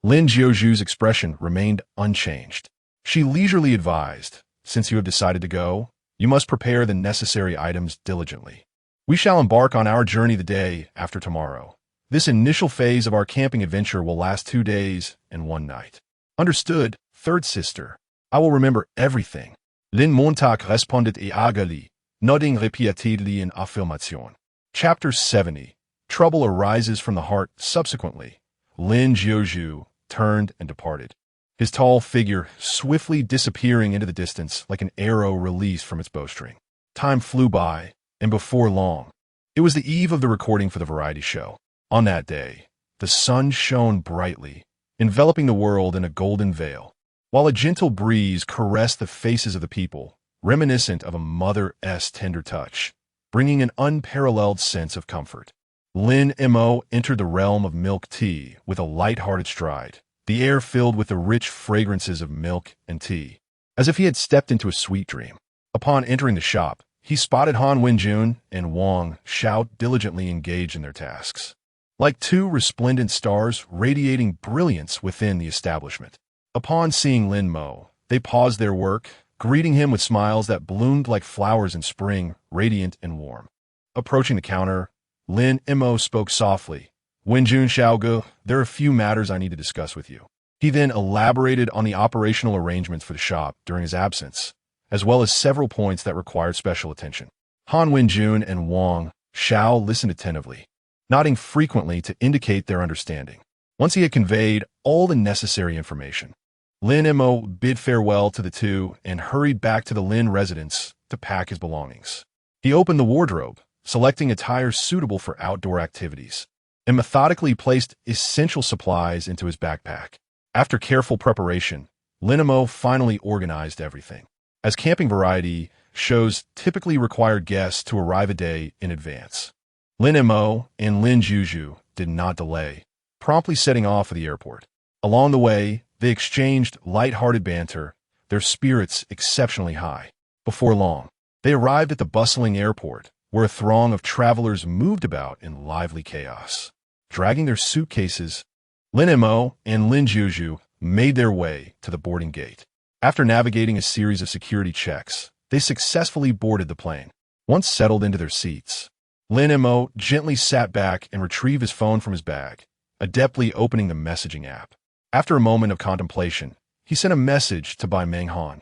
S1: Lin Jiuzhu's expression remained unchanged. She leisurely advised, "Since you have decided to go, you must prepare the necessary items diligently. We shall embark on our journey the day after tomorrow. This initial phase of our camping adventure will last 2 days and 1 night. Understood, third sister. I will remember everything." Lin Montag respondit éagerly, nodding repeatedly in affirmation. Chapter 70. Trouble arises from the heart. Subsequently, Lin Jiuzhu turned and departed, his tall figure swiftly disappearing into the distance like an arrow released from its bowstring. Time flew by, and before long, it was the eve of the recording for the variety show. On that day, the sun shone brightly, enveloping the world in a golden veil, while a gentle breeze caressed the faces of the people, reminiscent of a mother's tender touch, bringing an unparalleled sense of comfort. Lin Mo entered the realm of milk tea with a light-hearted stride, the air filled with the rich fragrances of milk and tea, as if he had stepped into a sweet dream. Upon entering the shop, he spotted Han Wenjun and Wang Xiao diligently engaged in their tasks, like two resplendent stars radiating brilliance within the establishment. Upon seeing Lin Mo, they paused their work, greeting him with smiles that bloomed like flowers in spring, radiant and warm. Approaching the counter, Lin Mo spoke softly. Wenjun Xiaoge, there are a few matters I need to discuss with you. He then elaborated on the operational arrangements for the shop during his absence, as well as several points that required special attention. Han Wenjun and Wang Xiao listened attentively, nodding frequently to indicate their understanding. Once he had conveyed all the necessary information, Lin Mo bid farewell to the two and hurried back to the Lin residence to pack his belongings. He opened the wardrobe, selecting attire suitable for outdoor activities, and methodically placed essential supplies into his backpack. After careful preparation, Lin Mo finally organized everything. As camping variety shows typically required guests to arrive a day in advance, Lin Mo and Lin Juju did not delay, promptly setting off for the airport. Along the way, they exchanged light-hearted banter, their spirits exceptionally high. Before long, they arrived at the bustling airport, where a throng of travelers moved about in lively chaos. Dragging their suitcases, Lin Mo and Lin Juju made their way to the boarding gate. After navigating a series of security checks, they successfully boarded the plane. Once settled into their seats, Lin Mo gently sat back and retrieved his phone from his bag, adeptly opening the messaging app. After a moment of contemplation, he sent a message to Bai Meng Han.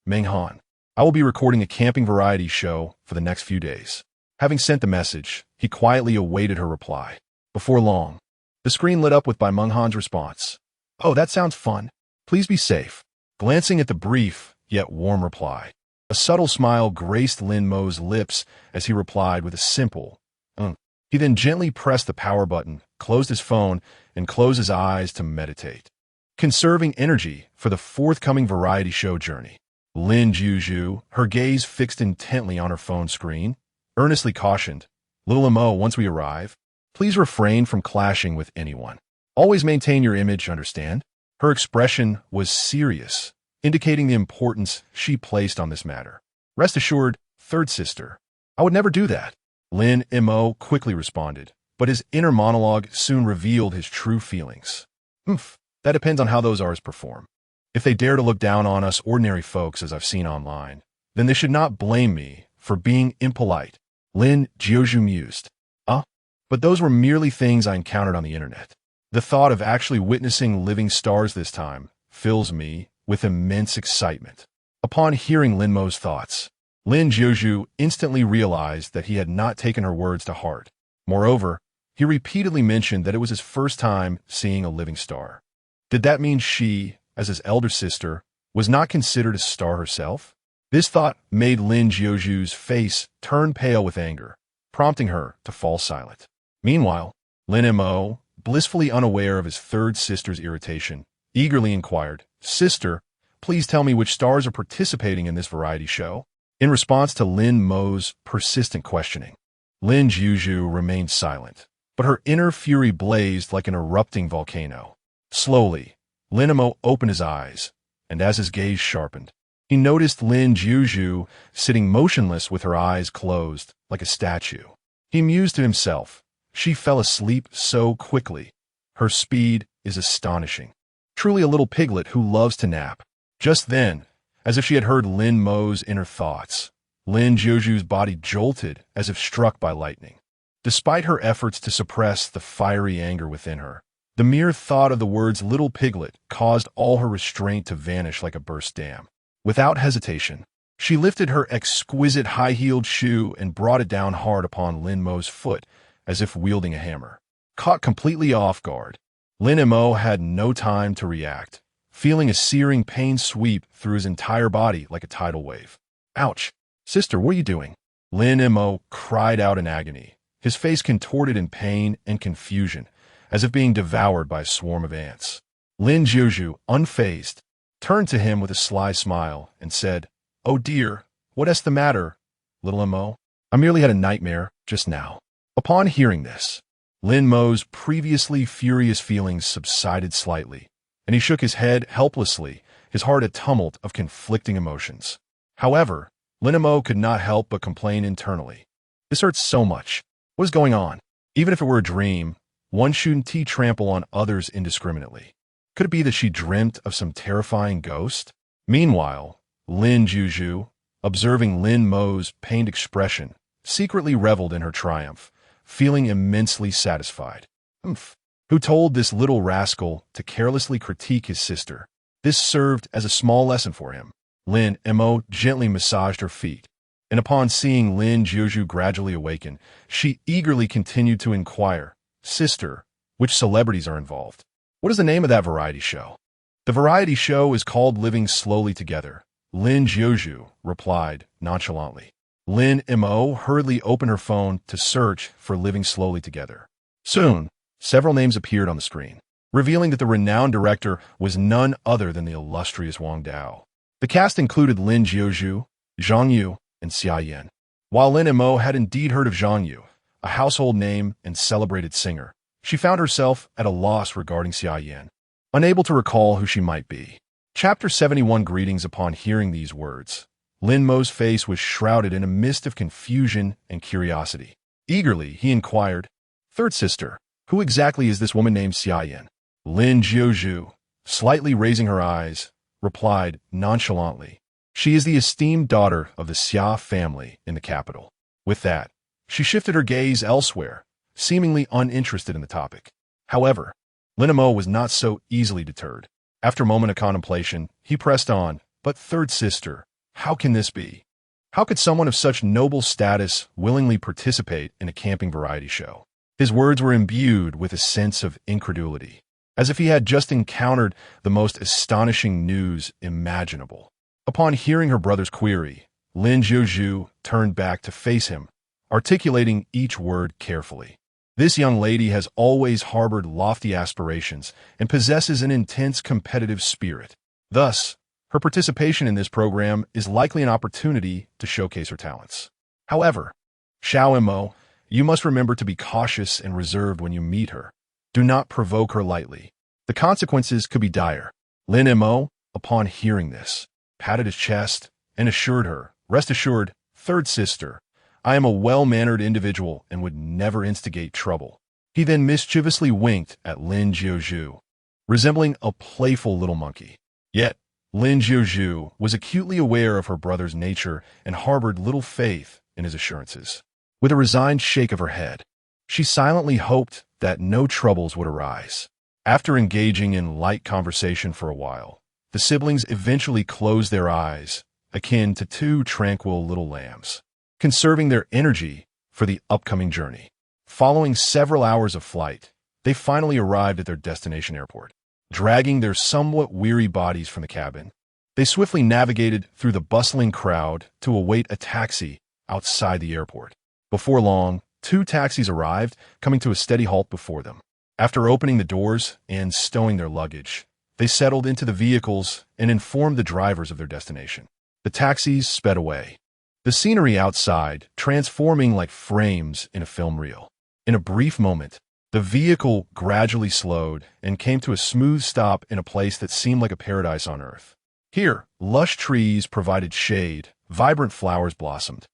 S1: Meng Han, I will be recording a camping variety show for the next few days. Having sent the message, he quietly awaited her reply. Before long, the screen lit up with Bai Meng Han's response. Oh, that sounds fun. Please be safe. Glancing at the brief, yet warm reply, a subtle smile graced Lin Mo's lips as he replied with a simple, He then gently pressed the power button, closed his phone, and closed his eyes to meditate, conserving energy for the forthcoming variety show journey. Lin Juju, her gaze fixed intently on her phone screen, earnestly cautioned, Little Mo, once we arrive, please refrain from clashing with anyone. Always maintain your image, understand? Her expression was serious, indicating the importance she placed on this matter. Rest assured, third sister, I would never do that. Lin Mo quickly responded, but his inner monologue soon revealed his true feelings. That depends on how those R's perform. If they dare to look down on us ordinary folks as I've seen online, then they should not blame me for being impolite. Lin Jiuju mused. But those were merely things I encountered on the internet. The thought of actually witnessing living stars this time fills me with immense excitement. Upon hearing Lin Mo's thoughts, Lin Jiuju instantly realized that he had not taken her words to heart. Moreover, he repeatedly mentioned that it was his first time seeing a living star. Did that mean she, as his elder sister, was not considered a star herself? This thought made Lin Jiuju's face turn pale with anger, prompting her to fall silent. Meanwhile, Lin Mo, blissfully unaware of his third sister's irritation, eagerly inquired, Sister, please tell me which stars are participating in this variety show. In response to Lin Mo's persistent questioning, Lin Jiuju remained silent, but her inner fury blazed like an erupting volcano. Slowly, Lin Mo opened his eyes, and as his gaze sharpened, he noticed Lin Jiuju sitting motionless with her eyes closed, like a statue. He mused to himself, she fell asleep so quickly. Her speed is astonishing. Truly a little piglet who loves to nap. Just then, as if she had heard Lin Mo's inner thoughts, Lin Jiuju's body jolted as if struck by lightning. Despite her efforts to suppress the fiery anger within her, the mere thought of the words little piglet caused all her restraint to vanish like a burst dam. Without hesitation, she lifted her exquisite high-heeled shoe and brought it down hard upon Lin Mo's foot, as if wielding a hammer. Caught completely off guard, Lin Mo had no time to react, feeling a searing pain sweep through his entire body like a tidal wave. Ouch! Sister, what are you doing? Lin Mo cried out in agony, his face contorted in pain and confusion, as if being devoured by a swarm of ants. Lin Jiuju, unfazed, turned to him with a sly smile and said, Oh dear, what's the matter, little Mo? I merely had a nightmare just now. Upon hearing this, Lin Mo's previously furious feelings subsided slightly, and he shook his head helplessly, his heart a tumult of conflicting emotions. However, Lin Mo could not help but complain internally. This hurts so much. What is going on? Even if it were a dream, one shouldn't trample on others indiscriminately. Could it be that she dreamt of some terrifying ghost? Meanwhile, Lin Juju, observing Lin Mo's pained expression, secretly reveled in her triumph, feeling immensely satisfied. Who told this little rascal to carelessly critique his sister? This served as a small lesson for him. Lin Mo gently massaged her feet, and upon seeing Lin Juju gradually awaken, she eagerly continued to inquire, "Sister, which celebrities are involved? What is the name of that variety show?" "The variety show is called Living Slowly Together," Lin Juju replied nonchalantly. Lin Mo hurriedly opened her phone to search for Living Slowly Together. Soon, several names appeared on the screen, revealing that the renowned director was none other than the illustrious Wang Dao. The cast included Lin Jiuzhu, Zhang Yu, and Xia Yan. While Lin Mo had indeed heard of Zhang Yu, a household name and celebrated singer, she found herself at a loss regarding Xia Yan, unable to recall who she might be. Chapter 71 Greetings. Upon hearing these words, Lin Mo's face was shrouded in a mist of confusion and curiosity. Eagerly, he inquired, "Third sister, who exactly is this woman named Xia Yan?" Lin Jiuzhu, slightly raising her eyes, replied nonchalantly, "She is the esteemed daughter of the Xia family in the capital." With that, she shifted her gaze elsewhere, seemingly uninterested in the topic. However, Lin Mo was not so easily deterred. After a moment of contemplation, he pressed on, "But third sister, how can this be? How could someone of such noble status willingly participate in a camping variety show?" His words were imbued with a sense of incredulity, as if he had just encountered the most astonishing news imaginable. Upon hearing her brother's query, Lin Jiuzhu turned back to face him, articulating each word carefully. "This young lady has always harbored lofty aspirations and possesses an intense competitive spirit. Thus, her participation in this program is likely an opportunity to showcase her talents. However, Xiao Mo, you must remember to be cautious and reserved when you meet her. Do not provoke her lightly. The consequences could be dire." Lin Mo, upon hearing this, patted his chest and assured her, "Rest assured, third sister, I am a well-mannered individual and would never instigate trouble." He then mischievously winked at Lin Jiuzhu, resembling a playful little monkey. Yet, Lin Jiuzhu was acutely aware of her brother's nature and harbored little faith in his assurances. With a resigned shake of her head, she silently hoped that no troubles would arise. After engaging in light conversation for a while, the siblings eventually closed their eyes, akin to two tranquil little lambs, conserving their energy for the upcoming journey. Following several hours of flight, they finally arrived at their destination airport. Dragging their somewhat weary bodies from the cabin, they swiftly navigated through the bustling crowd to await a taxi outside the airport. Before long, two taxis arrived, coming to a steady halt before them. After opening the doors and stowing their luggage, they settled into the vehicles and informed the drivers of their destination. The taxis sped away, the scenery outside transforming like frames in a film reel. In a brief moment, the vehicle gradually slowed and came to a smooth stop in a place that seemed like a paradise on earth. Here, lush trees provided shade, vibrant flowers blossomed,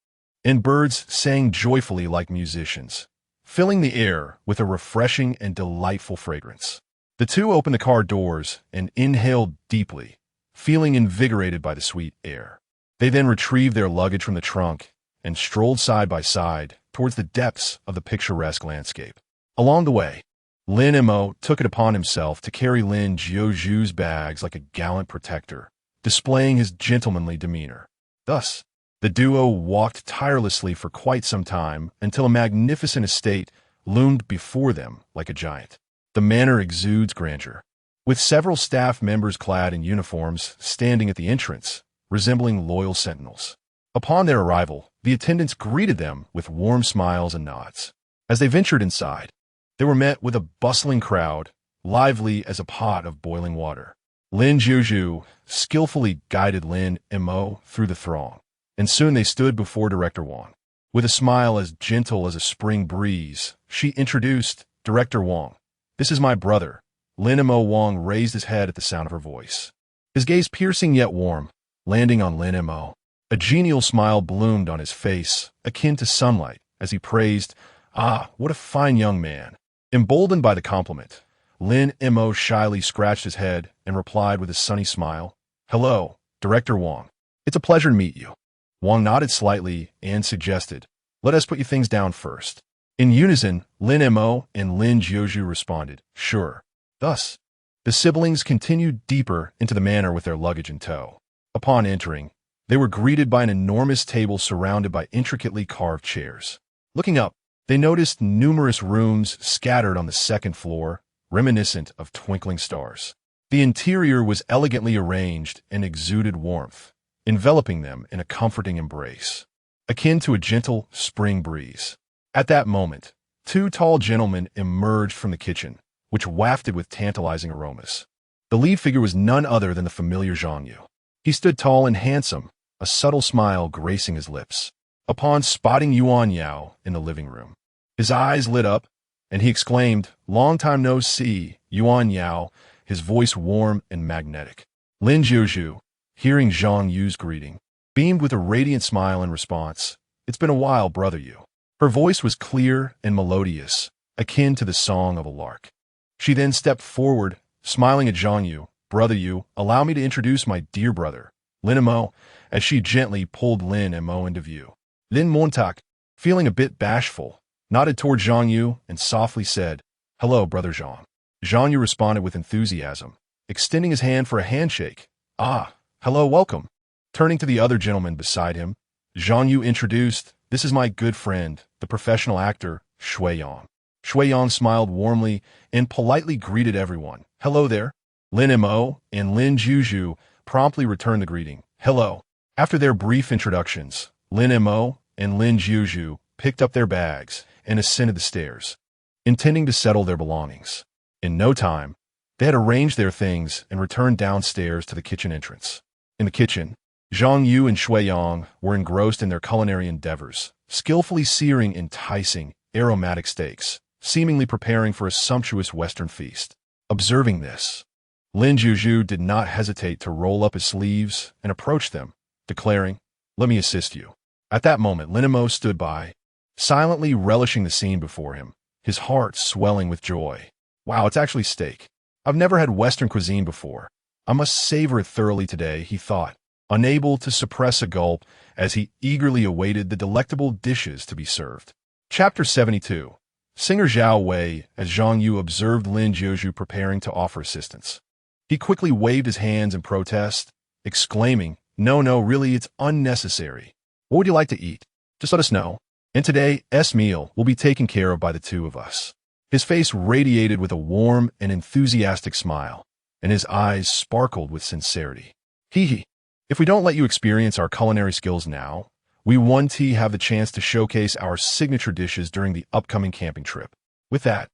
S1: and birds sang joyfully like musicians, filling the air with a refreshing and delightful fragrance. The two opened the car doors and inhaled deeply, feeling invigorated by the sweet air. They then retrieved their luggage from the trunk and strolled side by side towards the depths of the picturesque landscape. Along the way, Lin Mo took it upon himself to carry Lin Jiuzhu's bags like a gallant protector, displaying his gentlemanly demeanor. Thus, the duo walked tirelessly for quite some time until a magnificent estate loomed before them like a giant. The manor exudes grandeur, with several staff members clad in uniforms standing at the entrance, resembling loyal sentinels. Upon their arrival, the attendants greeted them with warm smiles and nods. As they ventured inside, they were met with a bustling crowd, lively as a pot of boiling water. Lin Jiuzhu skillfully guided Lin Mo through the throng, and soon they stood before Director Wang. With a smile as gentle as a spring breeze, she introduced Director Wang. "This is my brother, Lin Mo raised his head at the sound of her voice. His gaze piercing yet warm, landing on Lin Mo. A genial smile bloomed on his face, akin to sunlight, as he praised, "Ah, what a fine young man." Emboldened by the compliment, Lin Mo shyly scratched his head and replied with a sunny smile, "Hello, Director Wang. It's a pleasure to meet you." Wang nodded slightly and suggested, "Let us put you things down first." In unison, Lin Mo and Lin Jiuzhu responded, "Sure." Thus, the siblings continued deeper into the manor with their luggage in tow. Upon entering, they were greeted by an enormous table surrounded by intricately carved chairs. Looking up, they noticed numerous rooms scattered on the second floor, reminiscent of twinkling stars. The interior was elegantly arranged and exuded warmth, enveloping them in a comforting embrace, akin to a gentle spring breeze. At that moment, two tall gentlemen emerged from the kitchen, which wafted with tantalizing aromas. The lead figure was none other than the familiar Zhang Yu. He stood tall and handsome, a subtle smile gracing his lips. Upon spotting Yuan Yao in the living room, his eyes lit up, and he exclaimed, "Long time no see, Yuan Yao," his voice warm and magnetic. Lin Jiuzhu, hearing Zhang Yu's greeting, beamed with a radiant smile in response. "It's been a while, brother Yu." Her voice was clear and melodious, akin to the song of a lark. She then stepped forward, smiling at Zhang Yu. "Brother Yu, allow me to introduce my dear brother, Lin Mo," as she gently pulled Lin Mo into view. Lin Montauk, feeling a bit bashful, nodded toward Zhang Yu and softly said, "Hello, brother Zhang." Zhang Yu responded with enthusiasm, extending his hand for a handshake. "Ah, hello, welcome." Turning to the other gentleman beside him, Zhang Yu introduced, "This is my good friend, the professional actor, Shui Yang." Shui Yang smiled warmly and politely greeted everyone. "Hello there." Lin Mo and Lin Jiuzhu promptly returned the greeting. "Hello." After their brief introductions, Lin Mo and Lin Jiuzhu picked up their bags and ascended the stairs, intending to settle their belongings. In no time, they had arranged their things and returned downstairs to the kitchen entrance. In the kitchen, Zhang Yu and Shui Yang were engrossed in their culinary endeavors, skillfully searing enticing, aromatic steaks, seemingly preparing for a sumptuous Western feast. Observing this, Lin Jiuzhu did not hesitate to roll up his sleeves and approach them, declaring, "Let me assist you." At that moment, Lin Mo stood by, silently relishing the scene before him, his heart swelling with joy. "Wow, it's actually steak. I've never had Western cuisine before. I must savor it thoroughly today," he thought, unable to suppress a gulp as he eagerly awaited the delectable dishes to be served. Chapter 72. Singer Zhao Wei, as Zhang Yu observed Lin Jiuzhu preparing to offer assistance. He quickly waved his hands in protest, exclaiming, "No, really, it's unnecessary. What would you like to eat? Just let us know. And today's meal will be taken care of by the two of us." His face radiated with a warm and enthusiastic smile, and his eyes sparkled with sincerity. "Hee. If we don't let you experience our culinary skills now, we won't have the chance to showcase our signature dishes during the upcoming camping trip." With that,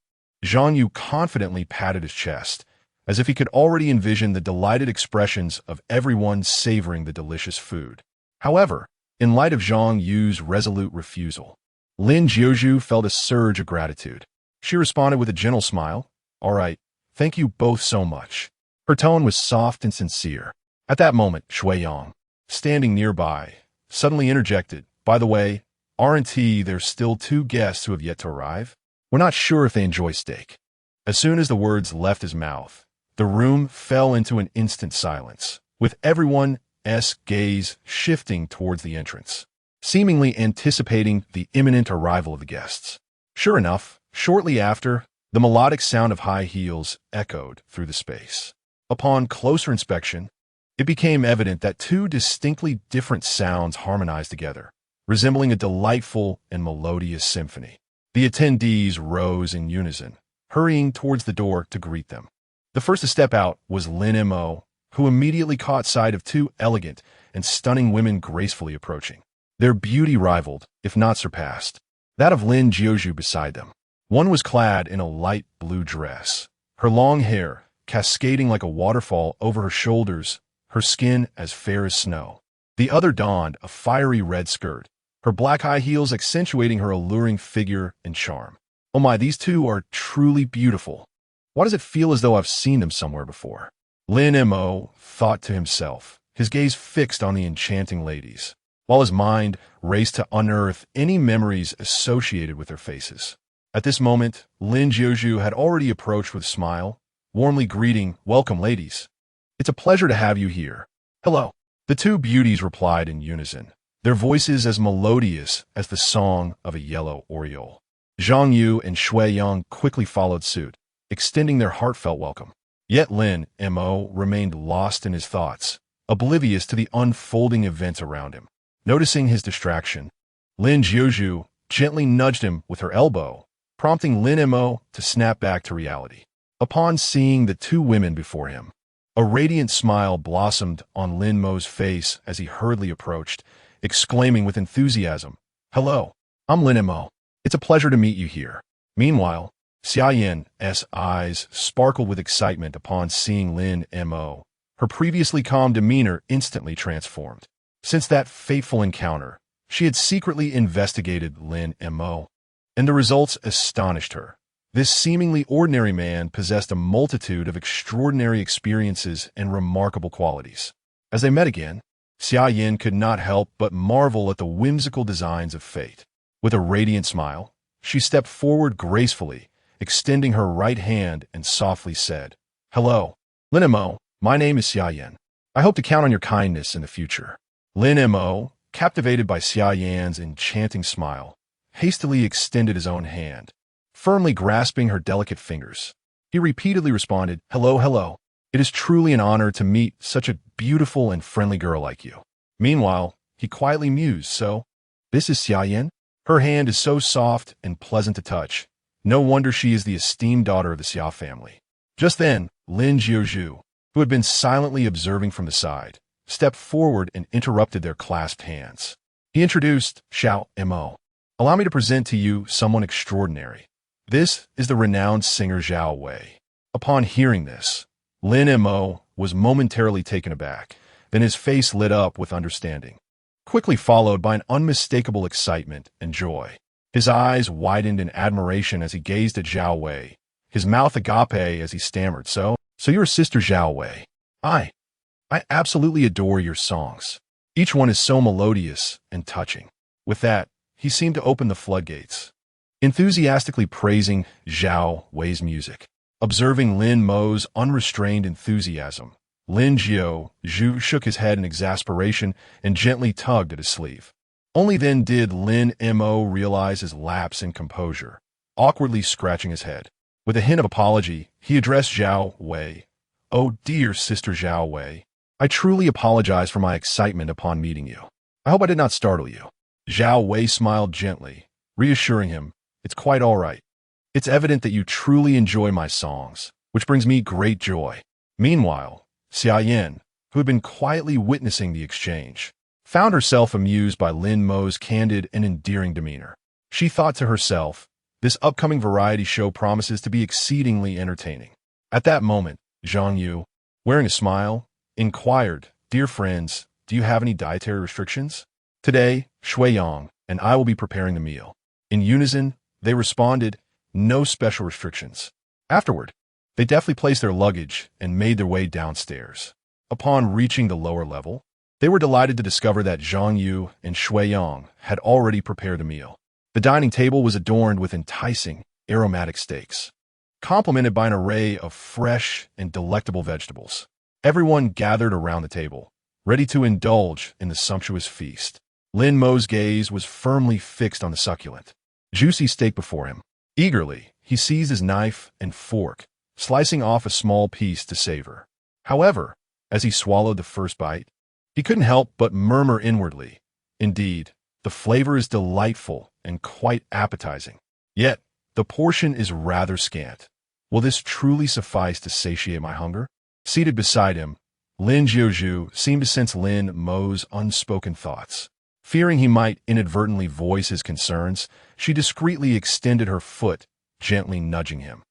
S1: Zhang Yu confidently patted his chest, as if he could already envision the delighted expressions of everyone savoring the delicious food. However, in light of Zhang Yu's resolute refusal, Lin Jiuzhu felt a surge of gratitude. She responded with a gentle smile, "All right, thank you both so much." Her tone was soft and sincere. At that moment, Shui Yang, standing nearby, suddenly interjected, "By the way, aren't there still two guests who have yet to arrive? We're not sure if they enjoy steak." As soon as the words left his mouth, the room fell into an instant silence, with everyone's gaze shifting towards the entrance, seemingly anticipating the imminent arrival of the guests. Sure enough, shortly after, the melodic sound of high heels echoed through the space. Upon closer inspection, it became evident that two distinctly different sounds harmonized together, resembling a delightful and melodious symphony. The attendees rose in unison, hurrying towards the door to greet them. The first to step out was Lin Mo, who immediately caught sight of two elegant and stunning women gracefully approaching. Their beauty rivaled, if not surpassed, that of Lin Jiuzhu beside them. One was clad in a light blue dress, her long hair cascading like a waterfall over her shoulders, her skin as fair as snow. The other donned a fiery red skirt, her black high heels accentuating her alluring figure and charm. "Oh my, these two are truly beautiful." Why does it feel as though I've seen them somewhere before? Lin Mo thought to himself, his gaze fixed on the enchanting ladies, while his mind raced to unearth any memories associated with their faces. At this moment, Lin Jiuzhu had already approached with a smile, warmly greeting, "Welcome, ladies. It's a pleasure to have you here." "Hello." The two beauties replied in unison, their voices as melodious as the song of a yellow oriole. Zhang Yu and Shui Yang quickly followed suit, extending their heartfelt welcome. Yet Lin Mo remained lost in his thoughts, oblivious to the unfolding events around him. Noticing his distraction, Lin Jiuzhu gently nudged him with her elbow, prompting Lin Mo to snap back to reality. Upon seeing the two women before him, a radiant smile blossomed on Lin Mo's face as he hurriedly approached, exclaiming with enthusiasm, "Hello, I'm Lin Mo. It's a pleasure to meet you here." Meanwhile, Xia Yan's eyes sparkled with excitement upon seeing Lin Mo. Her previously calm demeanor instantly transformed. Since that fateful encounter, she had secretly investigated Lin Mo, and the results astonished her. This seemingly ordinary man possessed a multitude of extraordinary experiences and remarkable qualities. As they met again, Xia Yan could not help but marvel at the whimsical designs of fate. With a radiant smile, she stepped forward gracefully, extending her right hand and softly said, "Hello, Lin Mo. My name is Xia Yan. I hope to count on your kindness in the future." Lin Mo, captivated by Xia Yan's enchanting smile, hastily extended his own hand, firmly grasping her delicate fingers. He repeatedly responded, "Hello, hello. It is truly an honor to meet such a beautiful and friendly girl like you." Meanwhile, he quietly mused, "So, this is Xia Yan? Her hand is so soft and pleasant to touch. No wonder she is the esteemed daughter of the Xia family." Just then, Lin Jiuzhu, who had been silently observing from the side, stepped forward and interrupted their clasped hands. He introduced Xiao Mo. "Allow me to present to you someone extraordinary. This is the renowned singer Zhao Wei." Upon hearing this, Lin Mo was momentarily taken aback, then his face lit up with understanding, quickly followed by an unmistakable excitement and joy. His eyes widened in admiration as he gazed at Zhao Wei, his mouth agape as he stammered, So you're a sister Zhao Wei. I absolutely adore your songs. Each one is so melodious and touching." With that, he seemed to open the floodgates, enthusiastically praising Zhao Wei's music. Observing Lin Mo's unrestrained enthusiasm, Lin Jiuzhu shook his head in exasperation and gently tugged at his sleeve. Only then did Lin Mo realize his lapse in composure, awkwardly scratching his head. With a hint of apology, he addressed Zhao Wei. "Oh, dear Sister Zhao Wei, I truly apologize for my excitement upon meeting you. I hope I did not startle you." Zhao Wei smiled gently, reassuring him, "It's quite all right. It's evident that you truly enjoy my songs, which brings me great joy." Meanwhile, Xia Yan, who had been quietly witnessing the exchange, found herself amused by Lin Mo's candid and endearing demeanor. She thought to herself, this upcoming variety show promises to be exceedingly entertaining. At that moment, Zhang Yu, wearing a smile, inquired, "Dear friends, do you have any dietary restrictions?" "Today, Shui Yang and I will be preparing the meal." In unison, they responded, "No special restrictions." Afterward, they deftly placed their luggage and made their way downstairs. Upon reaching the lower level, they were delighted to discover that Zhang Yu and Shui Yang had already prepared the meal. The dining table was adorned with enticing, aromatic steaks, complemented by an array of fresh and delectable vegetables. Everyone gathered around the table, ready to indulge in the sumptuous feast. Lin Mo's gaze was firmly fixed on the succulent, juicy steak before him. Eagerly, he seized his knife and fork, slicing off a small piece to savor. However, as he swallowed the first bite, he couldn't help but murmur inwardly, "Indeed, the flavor is delightful and quite appetizing. Yet, the portion is rather scant. Will this truly suffice to satiate my hunger?" Seated beside him, Lin Jiuzhu seemed to sense Lin Mo's unspoken thoughts. Fearing he might inadvertently voice his concerns, she discreetly extended her foot, gently nudging him.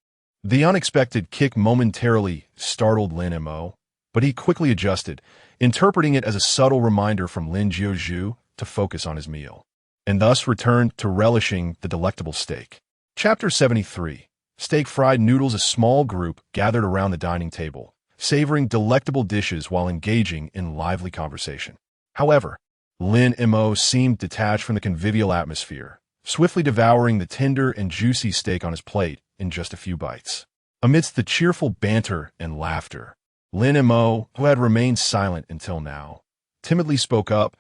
S1: The unexpected kick momentarily startled Lin Mo, but he quickly adjusted, interpreting it as a subtle reminder from Lin Jiuzhu to focus on his meal, and thus returned to relishing the delectable steak. Chapter 73. steak-fried noodles. A small group gathered around the dining table, savoring delectable dishes while engaging in lively conversation. However, Lin Mo seemed detached from the convivial atmosphere, swiftly devouring the tender and juicy steak on his plate in just a few bites. Amidst the cheerful banter and laughter, Lin Mo, who had remained silent until now, timidly spoke up.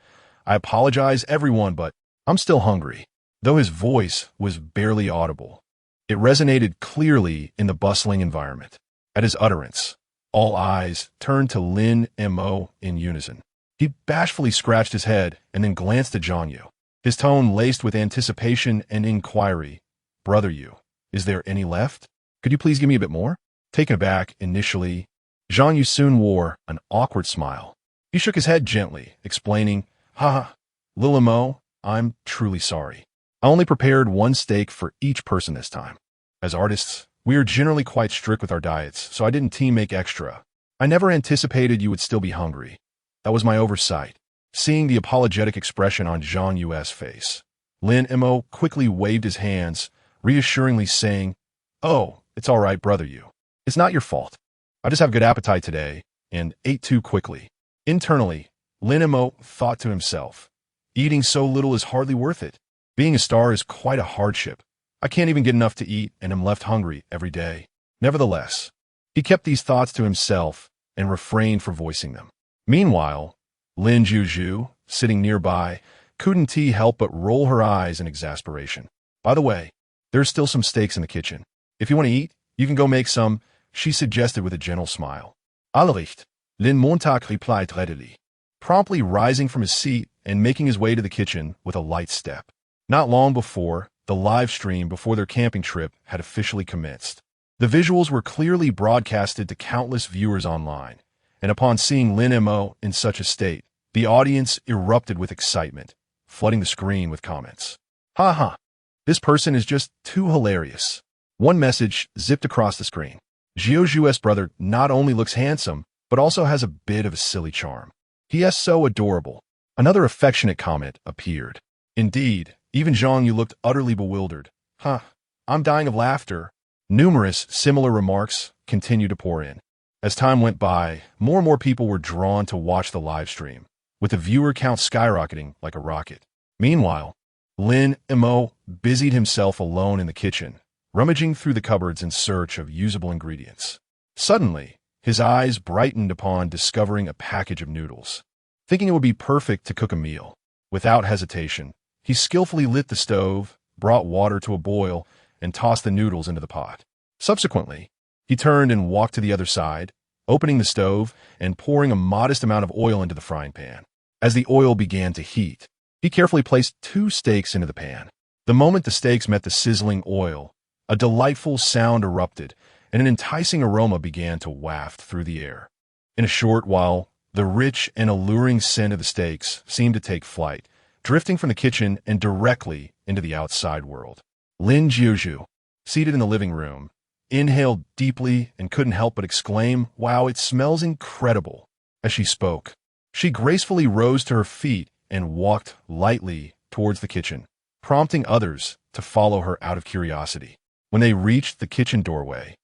S1: "I apologize, everyone, but I'm still hungry." Though his voice was barely audible, it resonated clearly in the bustling environment. At his utterance, all eyes turned to Lin Mo in unison. He bashfully scratched his head and then glanced at Zhang Yu, his tone laced with anticipation and inquiry. "Brother Yu, is there any left? Could you please give me a bit more?" Taken aback initially, Zhang Yu soon wore an awkward smile. He shook his head gently, explaining, "Ha, Lin Mo, I'm truly sorry. I only prepared one steak for each person this time. As artists, we are generally quite strict with our diets, so I didn't make extra. I never anticipated you would still be hungry. That was my oversight." Seeing the apologetic expression on Zhang Yu's face, Lin Mo quickly waved his hands, reassuringly saying, "Oh, it's all right, brother Yu. It's not your fault. I just have good appetite today and ate too quickly." Internally, Lin Mo thought to himself, "Eating so little is hardly worth it. Being a star is quite a hardship. I can't even get enough to eat and am left hungry every day." Nevertheless, he kept these thoughts to himself and refrained from voicing them. Meanwhile, Lin Juju, sitting nearby, couldn't help but roll her eyes in exasperation. "By the way, there's still some steaks in the kitchen. If you want to eat, you can go make some," she suggested with a gentle smile. "Allericht," Lin Montag replied readily, promptly rising from his seat and making his way to the kitchen with a light step. Not long before, the live stream before their camping trip had officially commenced. The visuals were clearly broadcasted to countless viewers online, and upon seeing Lin Mo in such a state, the audience erupted with excitement, flooding the screen with comments. "Ha ha, this person is just too hilarious." One message zipped across the screen. "Jiuju's brother not only looks handsome, but also has a bit of a silly charm. He is so adorable." Another affectionate comment appeared. Indeed, even Zhang Yu looked utterly bewildered. "Huh, I'm dying of laughter." Numerous similar remarks continued to pour in. As time went by, more and more people were drawn to watch the live stream, with the viewer count skyrocketing like a rocket. Meanwhile, Lin Mo busied himself alone in the kitchen, rummaging through the cupboards in search of usable ingredients. Suddenly, his eyes brightened upon discovering a package of noodles. Thinking it would be perfect to cook a meal, without hesitation, he skillfully lit the stove, brought water to a boil, and tossed the noodles into the pot. Subsequently, he turned and walked to the other side, opening the stove and pouring a modest amount of oil into the frying pan. As the oil began to heat, he carefully placed 2 steaks into the pan. The moment the steaks met the sizzling oil, a delightful sound erupted, and an enticing aroma began to waft through the air. In a short while, the rich and alluring scent of the steaks seemed to take flight, drifting from the kitchen and directly into the outside world. Lin Juju, seated in the living room, inhaled deeply and couldn't help but exclaim, "Wow, it smells incredible." As she spoke, she gracefully rose to her feet and walked lightly towards the kitchen, prompting others to follow her out of curiosity. When they reached the kitchen doorway,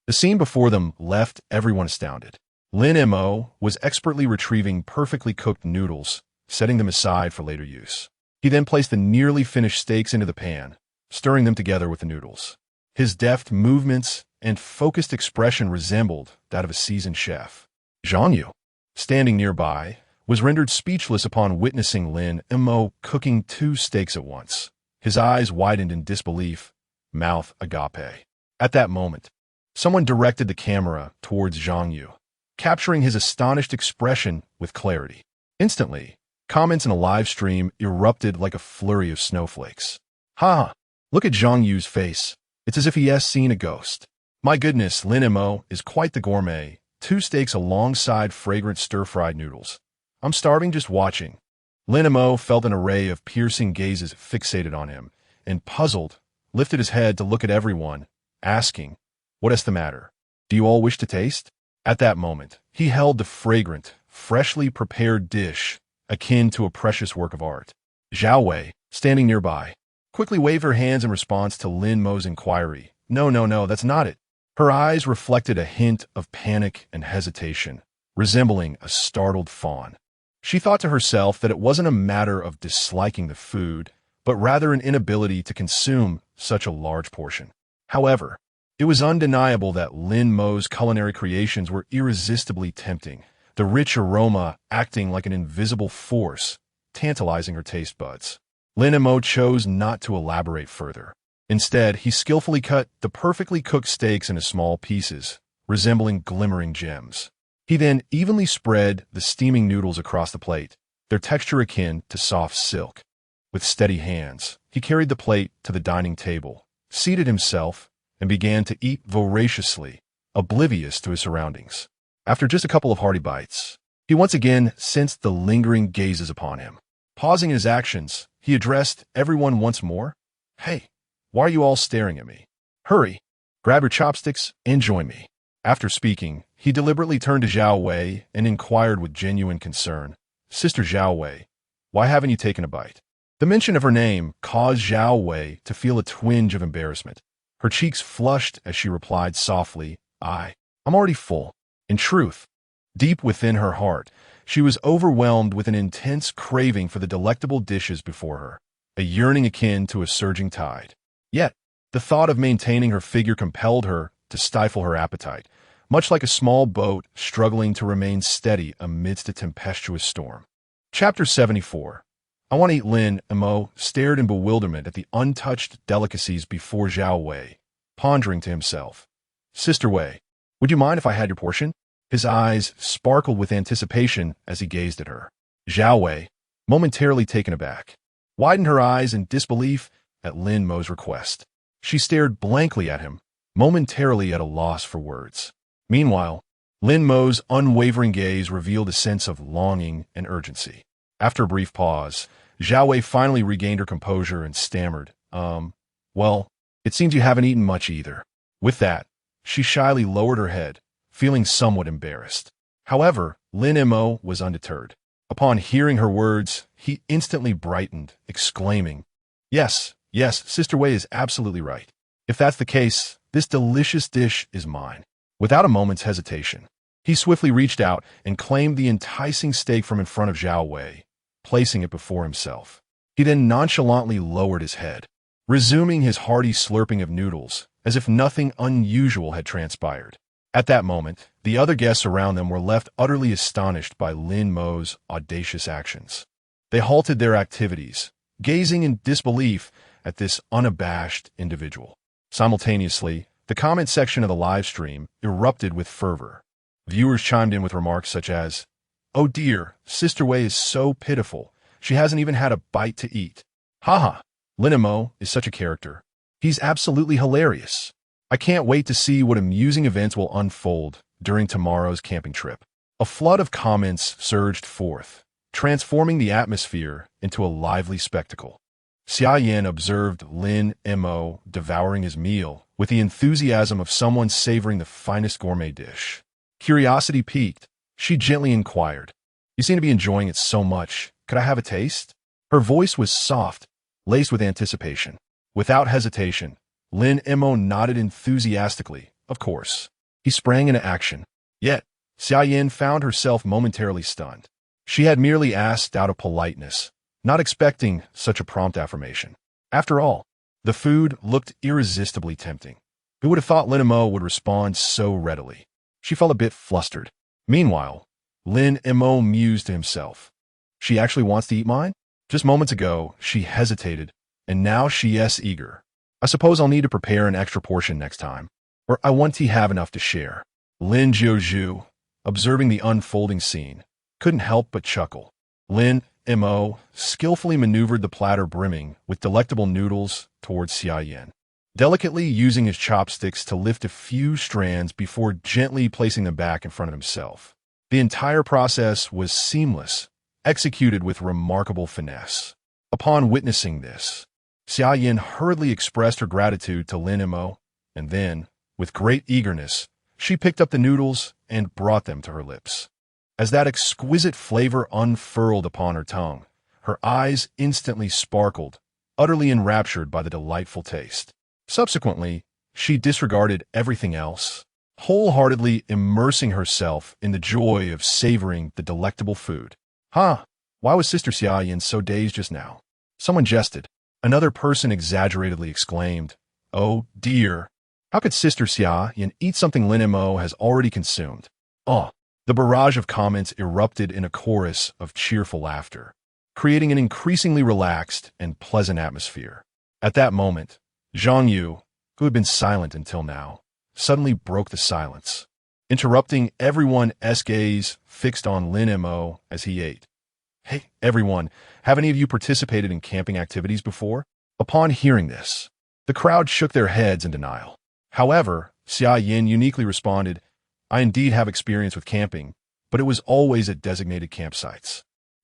S1: the scene before them left everyone astounded. Lin Mo was expertly retrieving perfectly cooked noodles, setting them aside for later use. He then placed the nearly finished steaks into the pan, stirring them together with the noodles. His deft movements and focused expression resembled that of a seasoned chef. Zhang Yu, standing nearby, was rendered speechless upon witnessing Lin Mo cooking 2 steaks at once. His eyes widened in disbelief, mouth agape. At that moment, someone directed the camera towards Zhang Yu, capturing his astonished expression with clarity. Instantly, comments in a live stream erupted like a flurry of snowflakes. "Ha! Look at Zhang Yu's face. It's as if he has seen a ghost. My goodness, Lin Mo is quite the gourmet. 2 steaks alongside fragrant stir-fried noodles. I'm starving just watching." Lin Mo felt an array of piercing gazes fixated on him, and puzzled, lifted his head to look at everyone, asking, "What is the matter? Do you all wish to taste?" At that moment, he held the fragrant, freshly prepared dish, akin to a precious work of art. Zhao Wei, standing nearby, quickly waved her hands in response to Lin Mo's inquiry, No, no, no, that's not it. Her eyes reflected a hint of panic and hesitation, resembling a startled fawn. She thought to herself that it wasn't a matter of disliking the food, but rather an inability to consume such a large portion. However, it was undeniable that Lin Mo's culinary creations were irresistibly tempting, the rich aroma acting like an invisible force, tantalizing her taste buds. Lin Mo chose not to elaborate further. Instead, he skillfully cut the perfectly cooked steaks into small pieces, resembling glimmering gems. He then evenly spread the steaming noodles across the plate, their texture akin to soft silk. With steady hands, he carried the plate to the dining table, seated himself, and began to eat voraciously, oblivious to his surroundings. After just a couple of hearty bites, he once again sensed the lingering gazes upon him. Pausing his actions, he addressed everyone once more. Hey, why are you all staring at me? Hurry, grab your chopsticks and join me. After speaking, he deliberately turned to Zhao Wei and inquired with genuine concern, Sister Zhao Wei, why haven't you taken a bite? The mention of her name caused Zhao Wei to feel a twinge of embarrassment. Her cheeks flushed as she replied softly, I'm already full. In truth, deep within her heart, she was overwhelmed with an intense craving for the delectable dishes before her, a yearning akin to a surging tide. Yet, the thought of maintaining her figure compelled her to stifle her appetite, much like a small boat struggling to remain steady amidst a tempestuous storm. Chapter 74. I want to eat. Lin Mo stared in bewilderment at the untouched delicacies before Zhao Wei, pondering to himself. Sister Wei, would you mind if I had your portion? His eyes sparkled with anticipation as he gazed at her. Zhao Wei, momentarily taken aback, widened her eyes in disbelief at Lin Mo's request. She stared blankly at him, momentarily at a loss for words. Meanwhile, Lin Mo's unwavering gaze revealed a sense of longing and urgency. After a brief pause, Zhao Wei finally regained her composure and stammered, well, it seems you haven't eaten much either. With that, she shyly lowered her head, feeling somewhat embarrassed. However, Lin Mo was undeterred. Upon hearing her words, he instantly brightened, exclaiming, Yes, Sister Wei is absolutely right. If that's the case, this delicious dish is mine. Without a moment's hesitation, he swiftly reached out and claimed the enticing steak from in front of Zhao Wei, placing it before himself. He then nonchalantly lowered his head, resuming his hearty slurping of noodles, as if nothing unusual had transpired. At that moment, the other guests around them were left utterly astonished by Lin Mo's audacious actions. They halted their activities, gazing in disbelief at this unabashed individual. Simultaneously, the comment section of the live stream erupted with fervor. Viewers chimed in with remarks such as, Oh dear, Sister Wei is so pitiful. She hasn't even had a bite to eat. Haha, Lin Mo is such a character. He's absolutely hilarious. I can't wait to see what amusing events will unfold during tomorrow's camping trip. A flood of comments surged forth, transforming the atmosphere into a lively spectacle. Xia Yan observed Lin Mo devouring his meal with the enthusiasm of someone savoring the finest gourmet dish. Curiosity piqued, she gently inquired, You seem to be enjoying it so much. Could I have a taste? Her voice was soft, laced with anticipation. Without hesitation, Lin Mo nodded enthusiastically, of course. He sprang into action. Yet, Xia Yan found herself momentarily stunned. She had merely asked out of politeness, not expecting such a prompt affirmation. After all, the food looked irresistibly tempting. Who would have thought Lin Mo would respond so readily? She felt a bit flustered. Meanwhile, Lin Mo mused to himself. She actually wants to eat mine? Just moments ago, she hesitated, and now she is eager. I suppose I'll need to prepare an extra portion next time, or I want to have enough to share. Lin Jiuzhu, observing the unfolding scene, couldn't help but chuckle. Lin Mo skillfully maneuvered the platter brimming with delectable noodles towards Xia Yan, delicately using his chopsticks to lift a few strands before gently placing them back in front of himself. The entire process was seamless, executed with remarkable finesse. Upon witnessing this, Xia Yan hurriedly expressed her gratitude to Lin Mo, and then, with great eagerness, she picked up the noodles and brought them to her lips. As that exquisite flavor unfurled upon her tongue, her eyes instantly sparkled, utterly enraptured by the delightful taste. Subsequently, she disregarded everything else, wholeheartedly immersing herself in the joy of savoring the delectable food. Huh, why was Sister Xiaoyan so dazed just now? Someone jested. Another person exaggeratedly exclaimed, "Oh, dear. How could Sister Xiaoyan eat something Lin Mo has already consumed?" Oh, the barrage of comments erupted in a chorus of cheerful laughter, creating an increasingly relaxed and pleasant atmosphere. At that moment, Zhang Yu, who had been silent until now, suddenly broke the silence, interrupting everyone's gaze fixed on Lin Mo as he ate. "Hey, everyone, have any of you participated in camping activities before?" Upon hearing this, the crowd shook their heads in denial. However, Xia Yin uniquely responded, "I indeed have experience with camping, but it was always at designated campsites.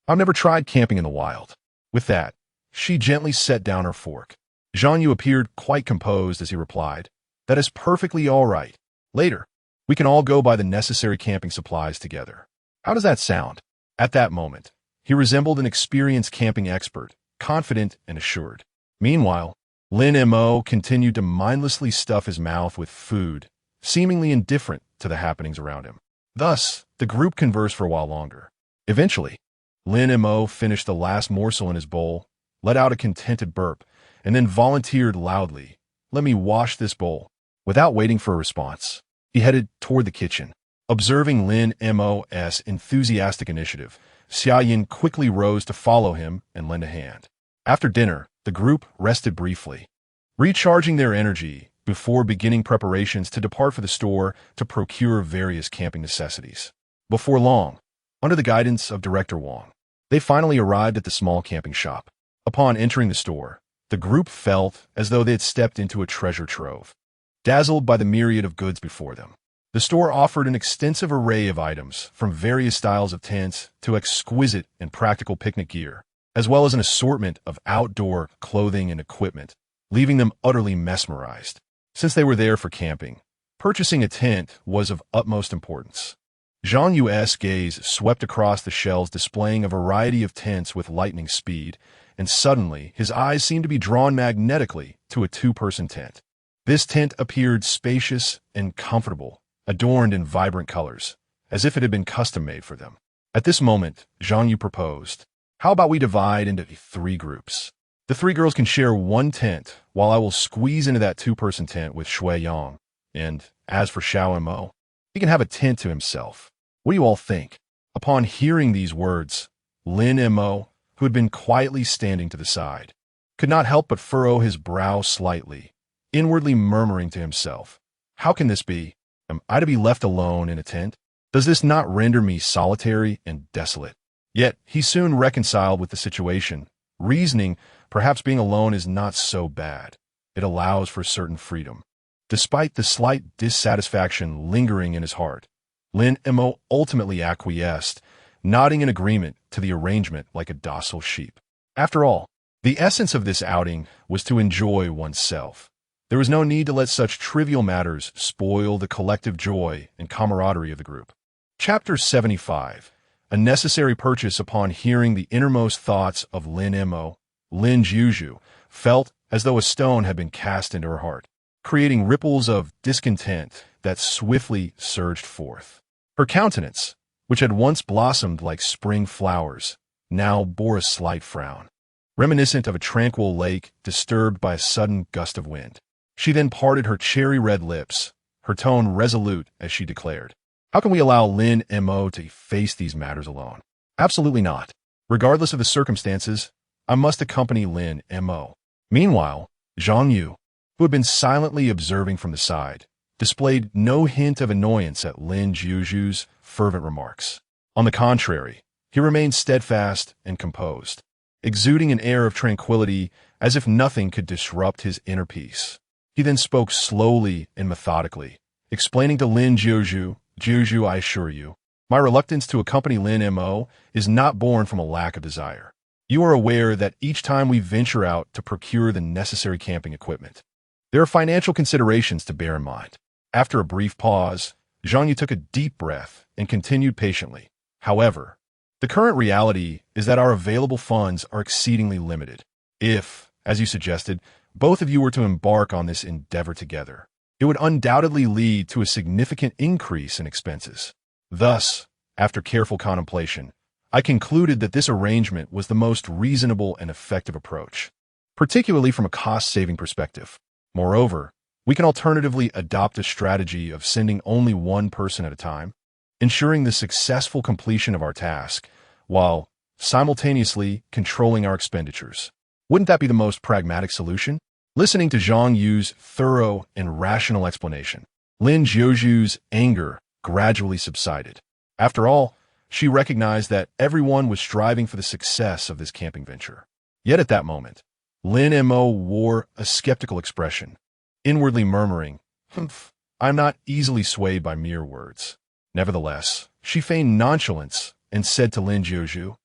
S1: I've never tried camping in the wild." With that, she gently set down her fork. Zhang Yu appeared quite composed as he replied, "That is perfectly all right. Later, we can all go buy the necessary camping supplies together. How does that sound?" At that moment, he resembled an experienced camping expert, confident and assured. Meanwhile, Lin Mo continued to mindlessly stuff his mouth with food, seemingly indifferent to the happenings around him. Thus, the group conversed for a while longer. Eventually, Lin Mo finished the last morsel in his bowl, let out a contented burp, and then volunteered loudly, "Let me wash this bowl." Without waiting for a response, he headed toward the kitchen. Observing Lin Mo's enthusiastic initiative, Xia Yin quickly rose to follow him and lend a hand. After dinner, the group rested briefly, recharging their energy before beginning preparations to depart for the store to procure various camping necessities. Before long, under the guidance of Director Wang, they finally arrived at the small camping shop. Upon entering the store, the group felt as though they had stepped into a treasure trove, dazzled by the myriad of goods before them. The store offered an extensive array of items, from various styles of tents to exquisite and practical picnic gear, as well as an assortment of outdoor clothing and equipment, leaving them utterly mesmerized. Since they were there for camping, purchasing a tent was of utmost importance. Zhang Yu's gaze swept across the shelves displaying a variety of tents with lightning speed, and suddenly his eyes seemed to be drawn magnetically to a two-person tent. This tent appeared spacious and comfortable, adorned in vibrant colors, as if it had been custom-made for them. At this moment, Zhang Yu proposed, "How about we divide into 3 groups? The 3 girls can share one tent, while I will squeeze into that two-person tent with Shui Yang. And as for Xiao Mo, he can have a tent to himself. What do you all think?" Upon hearing these words, Lin Mo, who had been quietly standing to the side, could not help but furrow his brow slightly, inwardly murmuring to himself, "How can this be? Am I to be left alone in a tent? Does this not render me solitary and desolate?" Yet he soon reconciled with the situation, reasoning perhaps being alone is not so bad. It allows for certain freedom. Despite the slight dissatisfaction lingering in his heart, Lin Mo ultimately acquiesced, nodding in agreement to the arrangement like a docile sheep. After all, the essence of this outing was to enjoy oneself. There was no need to let such trivial matters spoil the collective joy and camaraderie of the group. Chapter 75. A necessary purchase. Upon hearing the innermost thoughts of Lin Mo, Lin Juju felt as though a stone had been cast into her heart, creating ripples of discontent that swiftly surged forth. Her countenance, which had once blossomed like spring flowers, now bore a slight frown, reminiscent of a tranquil lake disturbed by a sudden gust of wind. She then parted her cherry-red lips, her tone resolute as she declared, "How can we allow Lin Mo to face these matters alone? Absolutely not. Regardless of the circumstances, I must accompany Lin Mo." Meanwhile, Zhang Yu, who had been silently observing from the side, displayed no hint of annoyance at Lin Juju's fervent remarks. On the contrary, he remained steadfast and composed, exuding an air of tranquility as if nothing could disrupt his inner peace. He then spoke slowly and methodically, explaining to Lin Juju, "Juju, I assure you, my reluctance to accompany Lin Mo is not born from a lack of desire. You are aware that each time we venture out to procure the necessary camping equipment, there are financial considerations to bear in mind." After a brief pause, Zhang Yu took a deep breath and continued patiently. "However, the current reality is that our available funds are exceedingly limited. If, as you suggested, both of you were to embark on this endeavor together, it would undoubtedly lead to a significant increase in expenses. Thus, after careful contemplation, I concluded that this arrangement was the most reasonable and effective approach, particularly from a cost-saving perspective. Moreover, we can alternatively adopt a strategy of sending only one person at a time, ensuring the successful completion of our task, while simultaneously controlling our expenditures. Wouldn't that be the most pragmatic solution? Listening to Zhang Yu's thorough and rational explanation, Lin Jiuju's anger gradually subsided. After all, she recognized that everyone was striving for the success of this camping venture. Yet at that moment, Lin Mo wore a skeptical expression, inwardly murmuring, "Humph, I'm not easily swayed by mere words." Nevertheless, she feigned nonchalance and said to Lin Jiuju,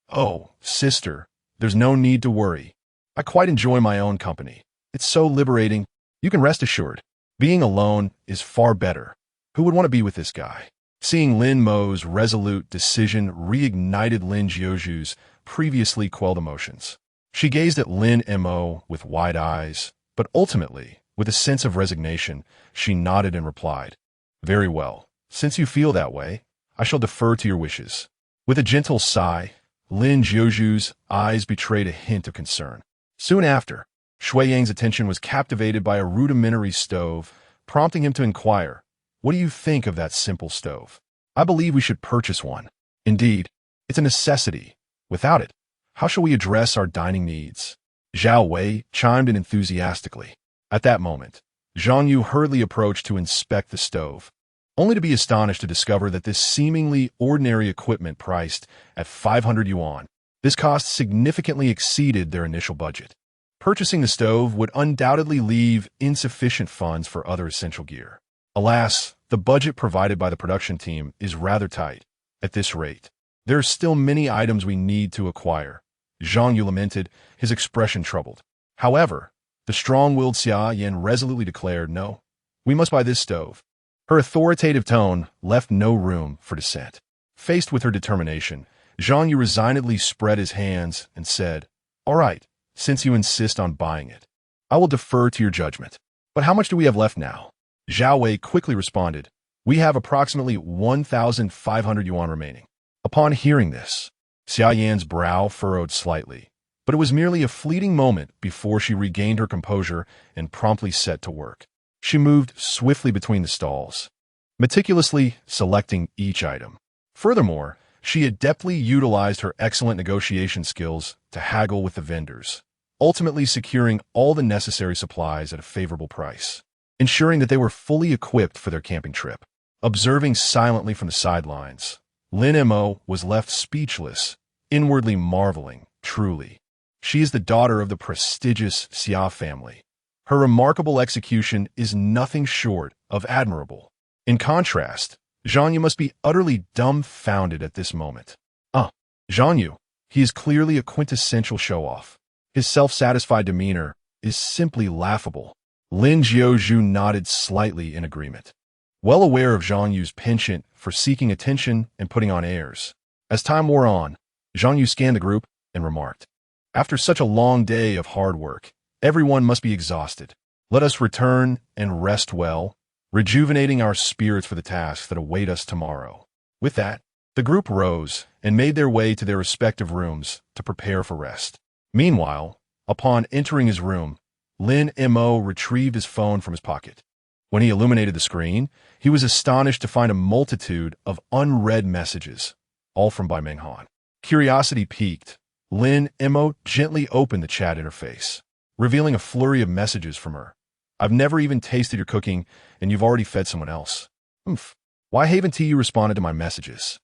S1: "Oh, sister, there's no need to worry. I quite enjoy my own company. It's so liberating. You can rest assured. Being alone is far better. Who would want to be with this guy?" Seeing Lin Mo's resolute decision reignited Lin Jiuju's previously quelled emotions. She gazed at Lin Mo with wide eyes, but ultimately, with a sense of resignation, she nodded and replied, "Very well. Since you feel that way, I shall defer to your wishes." With a gentle sigh, Lin Jiuju's eyes betrayed a hint of concern. Soon after, Shui Yang's attention was captivated by a rudimentary stove, prompting him to inquire, "What do you think of that simple stove? I believe we should purchase one. Indeed, it's a necessity. Without it, how shall we address our dining needs?" Zhao Wei chimed in enthusiastically. At that moment, Zhang Yu hurriedly approached to inspect the stove, only to be astonished to discover that this seemingly ordinary equipment priced at 500 yuan. This cost significantly exceeded their initial budget. Purchasing the stove would undoubtedly leave insufficient funds for other essential gear. Alas, the budget provided by the production team is rather tight. At this rate, there are still many items we need to acquire. Zhang Yu lamented, his expression troubled. However, the strong-willed Xia Yan resolutely declared, "No, we must buy this stove." Her authoritative tone left no room for dissent. Faced with her determination, Zhang Yu resignedly spread his hands and said, "All right, since you insist on buying it, I will defer to your judgment. But how much do we have left now?" Zhao Wei quickly responded, "We have approximately 1,500 yuan remaining." Upon hearing this, Xia Yan's brow furrowed slightly, but it was merely a fleeting moment before she regained her composure and promptly set to work. She moved swiftly between the stalls, meticulously selecting each item. Furthermore, she adeptly utilized her excellent negotiation skills to haggle with the vendors, ultimately securing all the necessary supplies at a favorable price, ensuring that they were fully equipped for their camping trip. Observing silently from the sidelines, Lin Mo was left speechless, inwardly marveling, truly. She is the daughter of the prestigious Xia family. Her remarkable execution is nothing short of admirable. In contrast, Zhang Yu must be utterly dumbfounded at this moment. Zhang Yu, he is clearly a quintessential show-off. His self-satisfied demeanor is simply laughable. Lin Jiuju nodded slightly in agreement, well aware of Zhang Yu's penchant for seeking attention and putting on airs. As time wore on, Zhang Yu scanned the group and remarked, "After such a long day of hard work, everyone must be exhausted. Let us return and rest well, rejuvenating our spirits for the tasks that await us tomorrow." With that, the group rose and made their way to their respective rooms to prepare for rest. Meanwhile, upon entering his room, Lin Mo retrieved his phone from his pocket. When he illuminated the screen, he was astonished to find a multitude of unread messages, all from Bai Menghan. Curiosity piqued, Lin Mo gently opened the chat interface, revealing a flurry of messages from her. "I've never even tasted your cooking, and you've already fed someone else. Oomph. Why haven't you responded to my messages?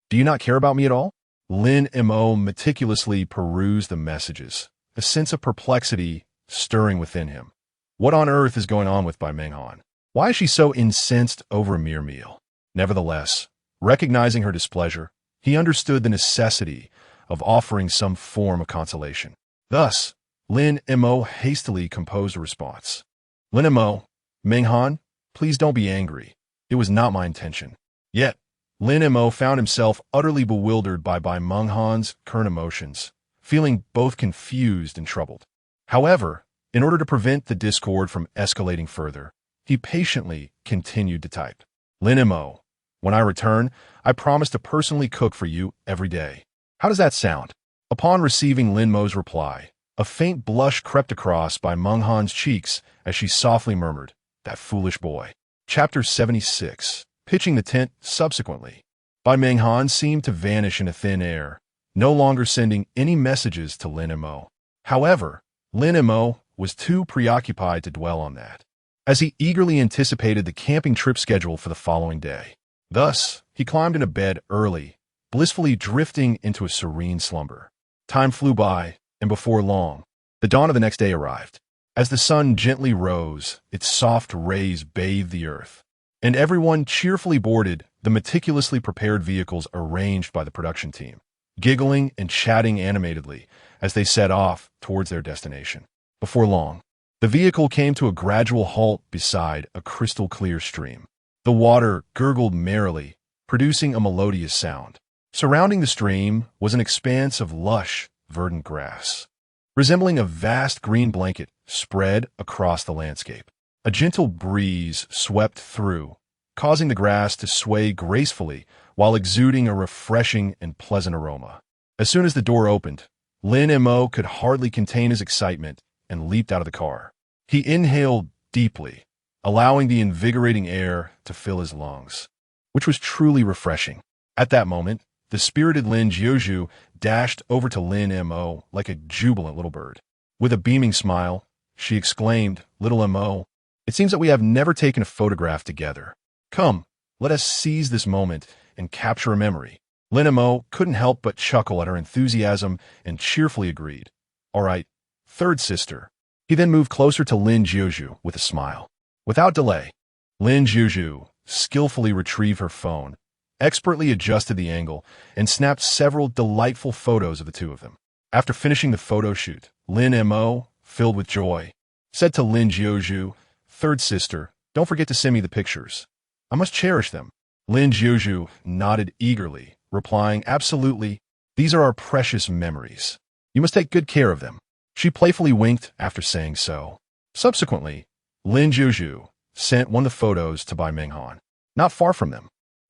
S1: Do you not care about me at all?" Lin Mo meticulously perused the messages, a sense of perplexity stirring within him. What on earth is going on with Bai Menghan? Why is she so incensed over a mere meal? Nevertheless, recognizing her displeasure, he understood the necessity of offering some form of consolation. Thus, Lin Mo hastily composed a response. "Lin Mo, Menghan, please don't be angry. It was not my intention." Yet, Lin Mo found himself utterly bewildered by Bai Menghan's current emotions, feeling both confused and troubled. However, in order to prevent the discord from escalating further, He patiently continued to type. Lin Mo, when I return, I promise to personally cook for you every day. How does that sound? Upon receiving Lin Mo's reply, a faint blush crept across by Meng Han's cheeks as she softly murmured, "That foolish boy." Chapter 76. Pitching the tent subsequently. By Meng Han seemed to vanish into thin air, no longer sending any messages to Lin Mo. However, Lin Mo was too preoccupied to dwell on that, as he eagerly anticipated the camping trip schedule for the following day. Thus, he climbed into bed early, blissfully drifting into a serene slumber. Time flew by, and before long, the dawn of the next day arrived. As the sun gently rose, its soft rays bathed the earth, and everyone cheerfully boarded the meticulously prepared vehicles arranged by the production team, giggling and chatting animatedly as they set off towards their destination. Before long, the vehicle came to a gradual halt beside a crystal-clear stream. The water gurgled merrily, producing a melodious sound. Surrounding the stream was an expanse of lush, verdant grass, resembling a vast green blanket spread across the landscape. A gentle breeze swept through, causing the grass to sway gracefully while exuding a refreshing and pleasant aroma. As soon as the door opened, Lin Mo could hardly contain his excitement and leaped out of the car. He inhaled deeply, allowing the invigorating air to fill his lungs, which was truly refreshing. At that moment, the spirited Lin Jiuzhu dashed over to Lin Mo like a jubilant little bird. With a beaming smile, she exclaimed, "Little Mo, it seems that we have never taken a photograph together. Come, let us seize this moment and capture a memory." Lin Mo couldn't help but chuckle at her enthusiasm and cheerfully agreed. "All right, third sister." He then moved closer to Lin Jiuzhu with a smile. Without delay, Lin Jiuzhu skillfully retrieved her phone, expertly adjusted the angle, and snapped several delightful photos of the two of them. After finishing the photo shoot, Lin Mo, filled with joy, said to Lin Jiuzhu, "Third sister, don't forget to send me the pictures. I must cherish them." Lin Jiuzhu nodded eagerly, replying, "Absolutely, these are our precious memories. You must take good care of them." She playfully winked after saying so. Subsequently, Lin Jiuzhu sent one of the photos to Bai Meng Han. Not far from them,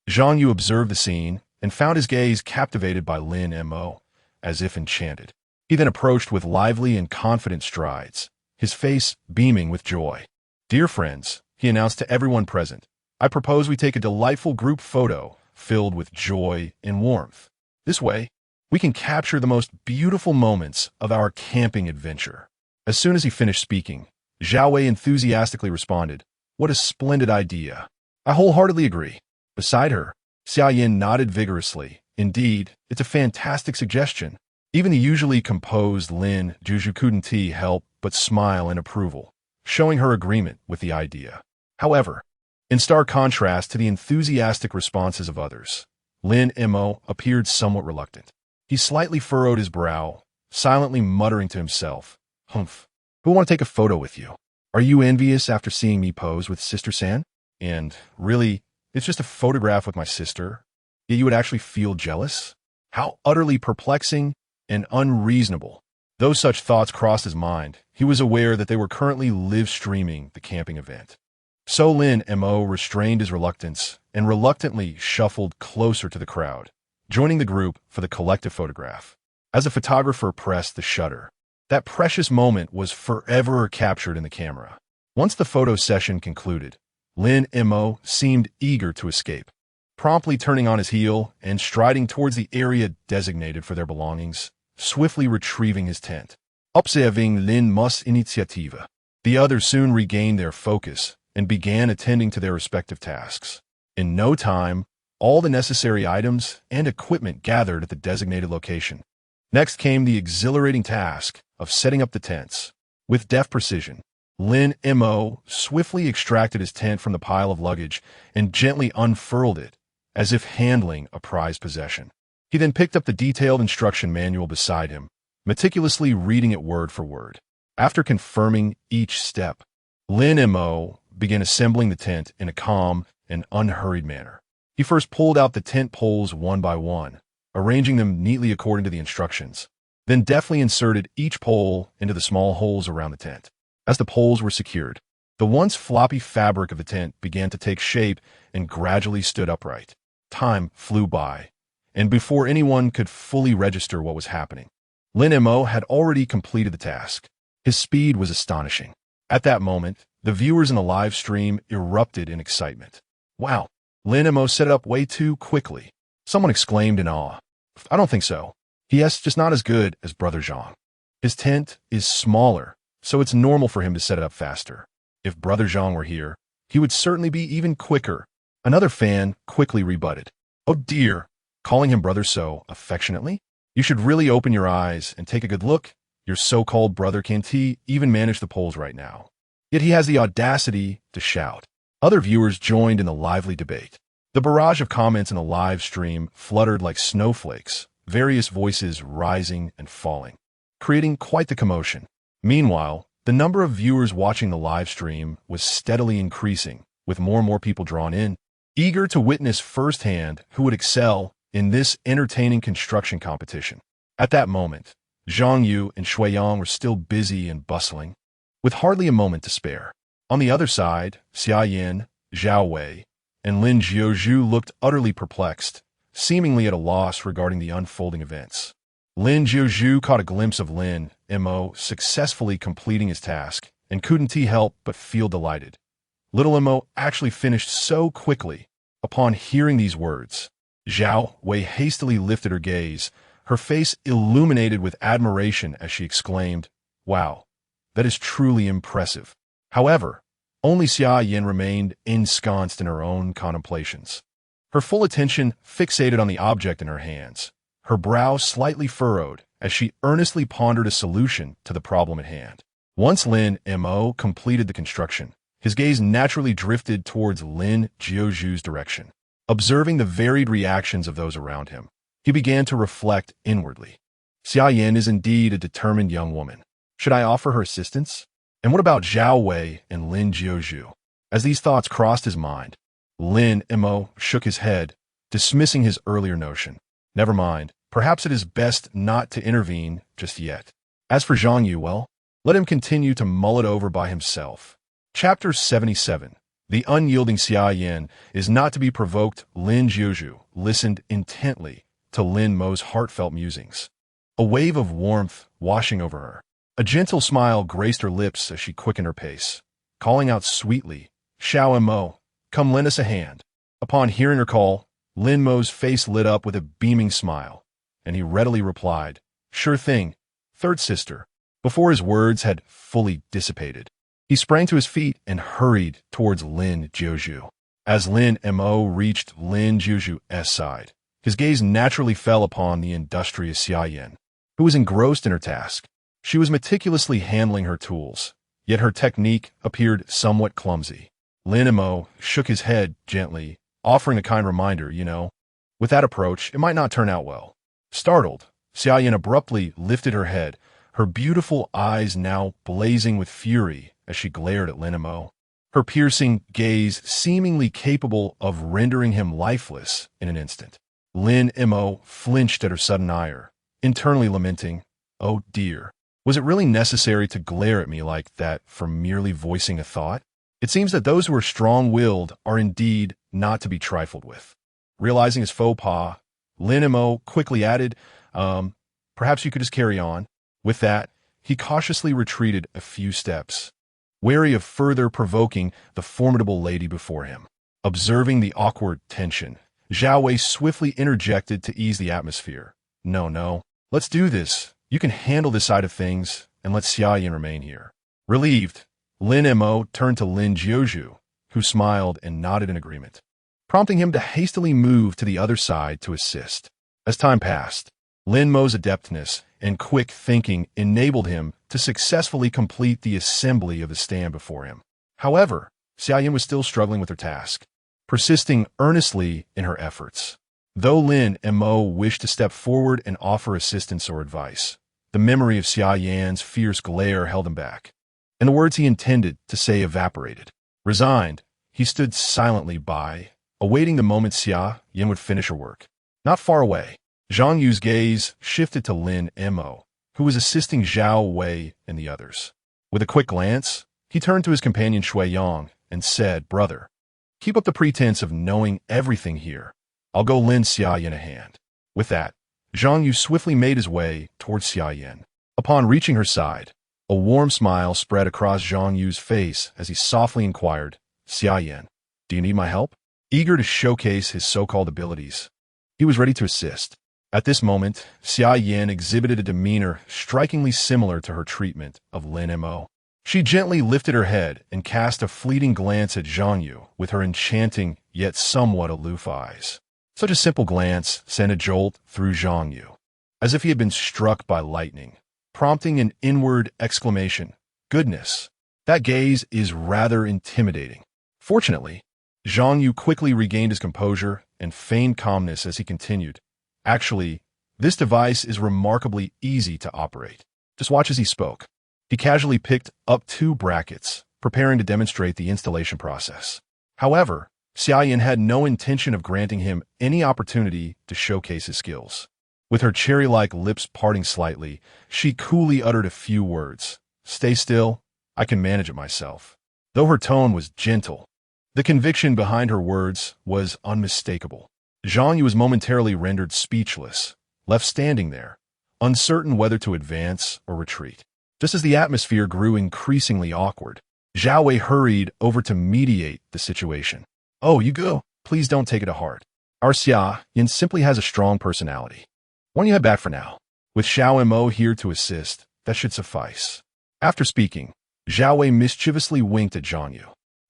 S1: Zhang Yu observed the scene and found his gaze captivated by Lin Mo, as if enchanted. He then approached with lively and confident strides, his face beaming with joy. "Dear friends," he announced to everyone present, "I propose we take a delightful group photo filled with joy and warmth. This way, we can capture the most beautiful moments of our camping adventure." As soon as he finished speaking, Zhao Wei enthusiastically responded, "What a splendid idea. I wholeheartedly agree." Beside her, Xia Yin nodded vigorously. "Indeed, it's a fantastic suggestion." Even the usually composed Lin Jiuzhu couldn't help but smile in approval, showing her agreement with the idea. However, in stark contrast to the enthusiastic responses of others, Lin Mo appeared somewhat reluctant. He slightly furrowed his brow, silently muttering to himself, "Humph, who want to take a photo with you? Are you envious after seeing me pose with Sister San? And really, it's just a photograph with my sister, yet you would actually feel jealous? How utterly perplexing and unreasonable." Though such thoughts crossed his mind, he was aware that they were currently live-streaming the camping event. So Lin Mo restrained his reluctance and reluctantly shuffled closer to the crowd, joining the group for the collective photograph. As the photographer pressed the shutter, that precious moment was forever captured in the camera. Once the photo session concluded, Lin Mo seemed eager to escape, promptly turning on his heel and striding towards the area designated for their belongings, swiftly retrieving his tent. Observing Lin Mo's initiative, the others soon regained their focus and began attending to their respective tasks. In no time, all the necessary items and equipment gathered at the designated location. Next came the exhilarating task of setting up the tents. With deft precision, Lin Mo swiftly extracted his tent from the pile of luggage and gently unfurled it, as if handling a prized possession. He then picked up the detailed instruction manual beside him, meticulously reading it word for word. After confirming each step, Lin Mo began assembling the tent in a calm and unhurried manner. He first pulled out the tent poles one by one, arranging them neatly according to the instructions, then deftly inserted each pole into the small holes around the tent. As the poles were secured, The once floppy fabric of the tent began to take shape and gradually stood upright. Time flew by, and before anyone could fully register what was happening, Lin Mo had already completed the task. His speed was astonishing. At that moment, the viewers in the live stream erupted in excitement. Wow, Lin Mo set it up way too quickly. Someone exclaimed in awe. I don't think so. Yes, just not as good as Brother Zhang. His tent is smaller, so it's normal for him to set it up faster. If Brother Zhang were here, he would certainly be even quicker. Another fan quickly rebutted. Oh dear, calling him brother so affectionately? You should really open your eyes and take a good look. Your so-called brother can't he even manage the polls right now. Yet he has the audacity to shout. Other viewers joined in the lively debate. The barrage of comments in the live stream fluttered like snowflakes, various voices rising and falling, creating quite the commotion. Meanwhile, the number of viewers watching the live stream was steadily increasing, with more and more people drawn in, eager to witness firsthand who would excel in this entertaining construction competition. At that moment, Zhang Yu and Shui Yang were still busy and bustling, with hardly a moment to spare. On the other side, Xia Yin, Zhao Wei, and Lin Jiuzhu looked utterly perplexed, seemingly at a loss regarding the unfolding events. Lin Jiuzhu caught a glimpse of Lin Mo successfully completing his task and couldn't he help but feel delighted. Little Mo actually finished so quickly. Upon hearing these words, Zhao Wei hastily lifted her gaze, her face illuminated with admiration as she exclaimed, "Wow, that is truly impressive." However, only Xia Yin remained ensconced in her own contemplations. Her full attention fixated on the object in her hands, her brow slightly furrowed as she earnestly pondered a solution to the problem at hand. Once Lin Mo completed the construction, his gaze naturally drifted towards Lin Jiuzhu's direction. Observing the varied reactions of those around him, he began to reflect inwardly. Xia Yin is indeed a determined young woman. Should I offer her assistance? And what about Zhao Wei and Lin Jiuzhu? As these thoughts crossed his mind, Lin Mo shook his head, dismissing his earlier notion. Never mind, perhaps it is best not to intervene just yet. As for Zhang Yu, well, let him continue to mull it over by himself. Chapter 77. The unyielding Xia Yin is not to be provoked. Lin Jiuzhu listened intently to Lin Mo's heartfelt musings, a wave of warmth washing over her. A gentle smile graced her lips as she quickened her pace, calling out sweetly, "Xiao Mo, come lend us a hand." Upon hearing her call, Lin Mo's face lit up with a beaming smile, and he readily replied, "Sure thing, third sister." Before his words had fully dissipated, he sprang to his feet and hurried towards Lin Jiuzhu. As Lin Mo reached Lin Jiuzhu's side, his gaze naturally fell upon the industrious Xia Yin, who was engrossed in her task. She was meticulously handling her tools, yet her technique appeared somewhat clumsy. Lin Mo shook his head gently, offering a kind reminder, with that approach, it might not turn out well. Startled, Xia Yin abruptly lifted her head, her beautiful eyes now blazing with fury as she glared at Lin Mo, her piercing gaze seemingly capable of rendering him lifeless in an instant. Lin Mo flinched at her sudden ire, internally lamenting, "Oh dear. Was it really necessary to glare at me like that for merely voicing a thought? It seems that those who are strong-willed are indeed not to be trifled with." Realizing his faux pas, Lin Mo quickly added, "Perhaps you could just carry on." With that, he cautiously retreated a few steps, wary of further provoking the formidable lady before him. Observing the awkward tension, Zhao Wei swiftly interjected to ease the atmosphere. No, let's do this. You can handle this side of things, and let Xia Yin remain here." Relieved, Lin Mo turned to Lin Jiuzhu, who smiled and nodded in agreement, prompting him to hastily move to the other side to assist. As time passed, Lin Mo's adeptness and quick thinking enabled him to successfully complete the assembly of the stand before him. However, Xia Yin was still struggling with her task, persisting earnestly in her efforts. Though Lin Mo wished to step forward and offer assistance or advice, the memory of Xia Yan's fierce glare held him back, and the words he intended to say evaporated. Resigned, he stood silently by, awaiting the moment Xia Yin would finish her work. Not far away, Zhang Yu's gaze shifted to Lin Mo, who was assisting Zhao Wei and the others. With a quick glance, He turned to his companion Shui Yang and said, "Brother, keep up the pretense of knowing everything here. I'll go lend Xia Yin a hand." With that, Zhang Yu swiftly made his way towards Xia Yin. Upon reaching her side, a warm smile spread across Zhang Yu's face as he softly inquired, "Xia Yin, do you need my help?" Eager to showcase his so-called abilities, he was ready to assist. At this moment, Xia Yin exhibited a demeanor strikingly similar to her treatment of Lin Mo. She gently lifted her head and cast a fleeting glance at Zhang Yu with her enchanting yet somewhat aloof eyes. Such a simple glance sent a jolt through Zhang Yu, as if he had been struck by lightning, prompting an inward exclamation, "Goodness, that gaze is rather intimidating." Fortunately, Zhang Yu quickly regained his composure and feigned calmness as he continued, "Actually, this device is remarkably easy to operate. Just watch as he spoke." He casually picked up 2 brackets, preparing to demonstrate the installation process. However, Xia Yin had no intention of granting him any opportunity to showcase his skills. With her cherry-like lips parting slightly, she coolly uttered a few words. "Stay still, I can manage it myself." Though her tone was gentle, the conviction behind her words was unmistakable. Zhang Yu was momentarily rendered speechless, left standing there, uncertain whether to advance or retreat. Just as the atmosphere grew increasingly awkward, Zhao Wei hurried over to mediate the situation. "Oh, you go. Please don't take it to heart. Our Xia Yin simply has a strong personality. Why don't you head back for now? With Xiao Mo here to assist, that should suffice." After speaking, Zhao Wei mischievously winked at Zhang Yu.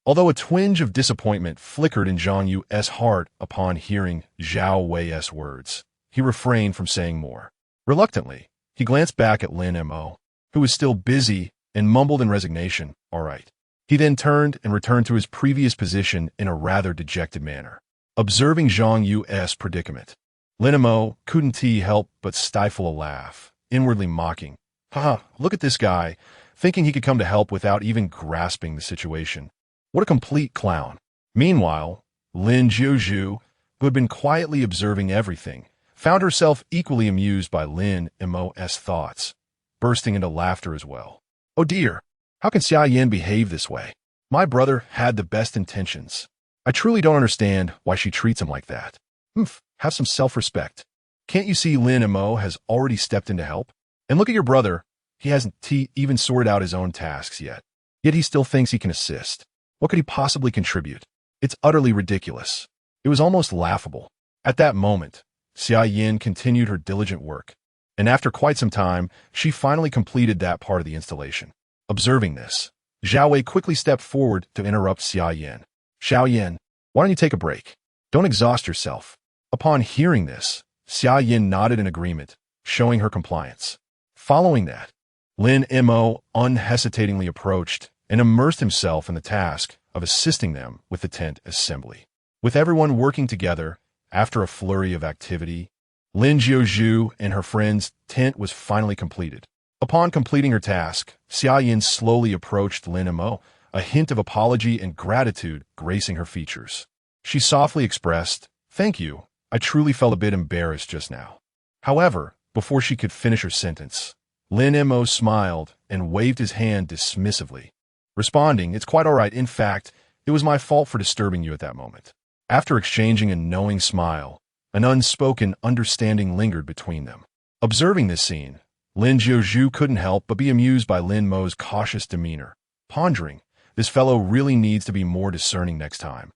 S1: Although a twinge of disappointment flickered in Zhang Yu's heart upon hearing Zhao Wei's words, he refrained from saying more. Reluctantly, he glanced back at Lin Mo, who was still busy, and mumbled in resignation, "All right." He then turned and returned to his previous position in a rather dejected manner. Observing Zhang Yu's predicament, Lin Mo couldn't help but stifle a laugh, inwardly mocking, "Haha, look at this guy, thinking he could come to help without even grasping the situation. What a complete clown." Meanwhile, Lin Jiuzhu, who had been quietly observing everything, found herself equally amused by Lin Mo's thoughts, bursting into laughter as well. "Oh dear, how can Xia Yin behave this way? My brother had the best intentions. I truly don't understand why she treats him like that. Have some self-respect. Can't you see Lin Mo has already stepped in to help? And look at your brother, he hasn't even sorted out his own tasks yet. Yet he still thinks he can assist. What could he possibly contribute? It's utterly ridiculous." It was almost laughable. At that moment, Xia Yin continued her diligent work, and after quite some time, she finally completed that part of the installation. Observing this, Zhao Wei quickly stepped forward to interrupt Xia Yin. "Xiao Yin, why don't you take a break? Don't exhaust yourself." Upon hearing this, Xia Yin nodded in agreement, showing her compliance. Following that, Lin Mo unhesitatingly approached and immersed himself in the task of assisting them with the tent assembly. With everyone working together, after a flurry of activity, Lin Jiuzhu and her friend's tent was finally completed. Upon completing her task, Xia Yin slowly approached Lin Mo, a hint of apology and gratitude gracing her features. She softly expressed, "Thank you, I truly felt a bit embarrassed just now." However, before she could finish her sentence, Lin Mo smiled and waved his hand dismissively, responding, "It's quite all right. In fact, it was my fault for disturbing you at that moment." After exchanging a knowing smile, an unspoken understanding lingered between them. Observing this scene, Lin Jiuzhu couldn't help but be amused by Lin Mo's cautious demeanor, pondering, this fellow really needs to be more discerning next time.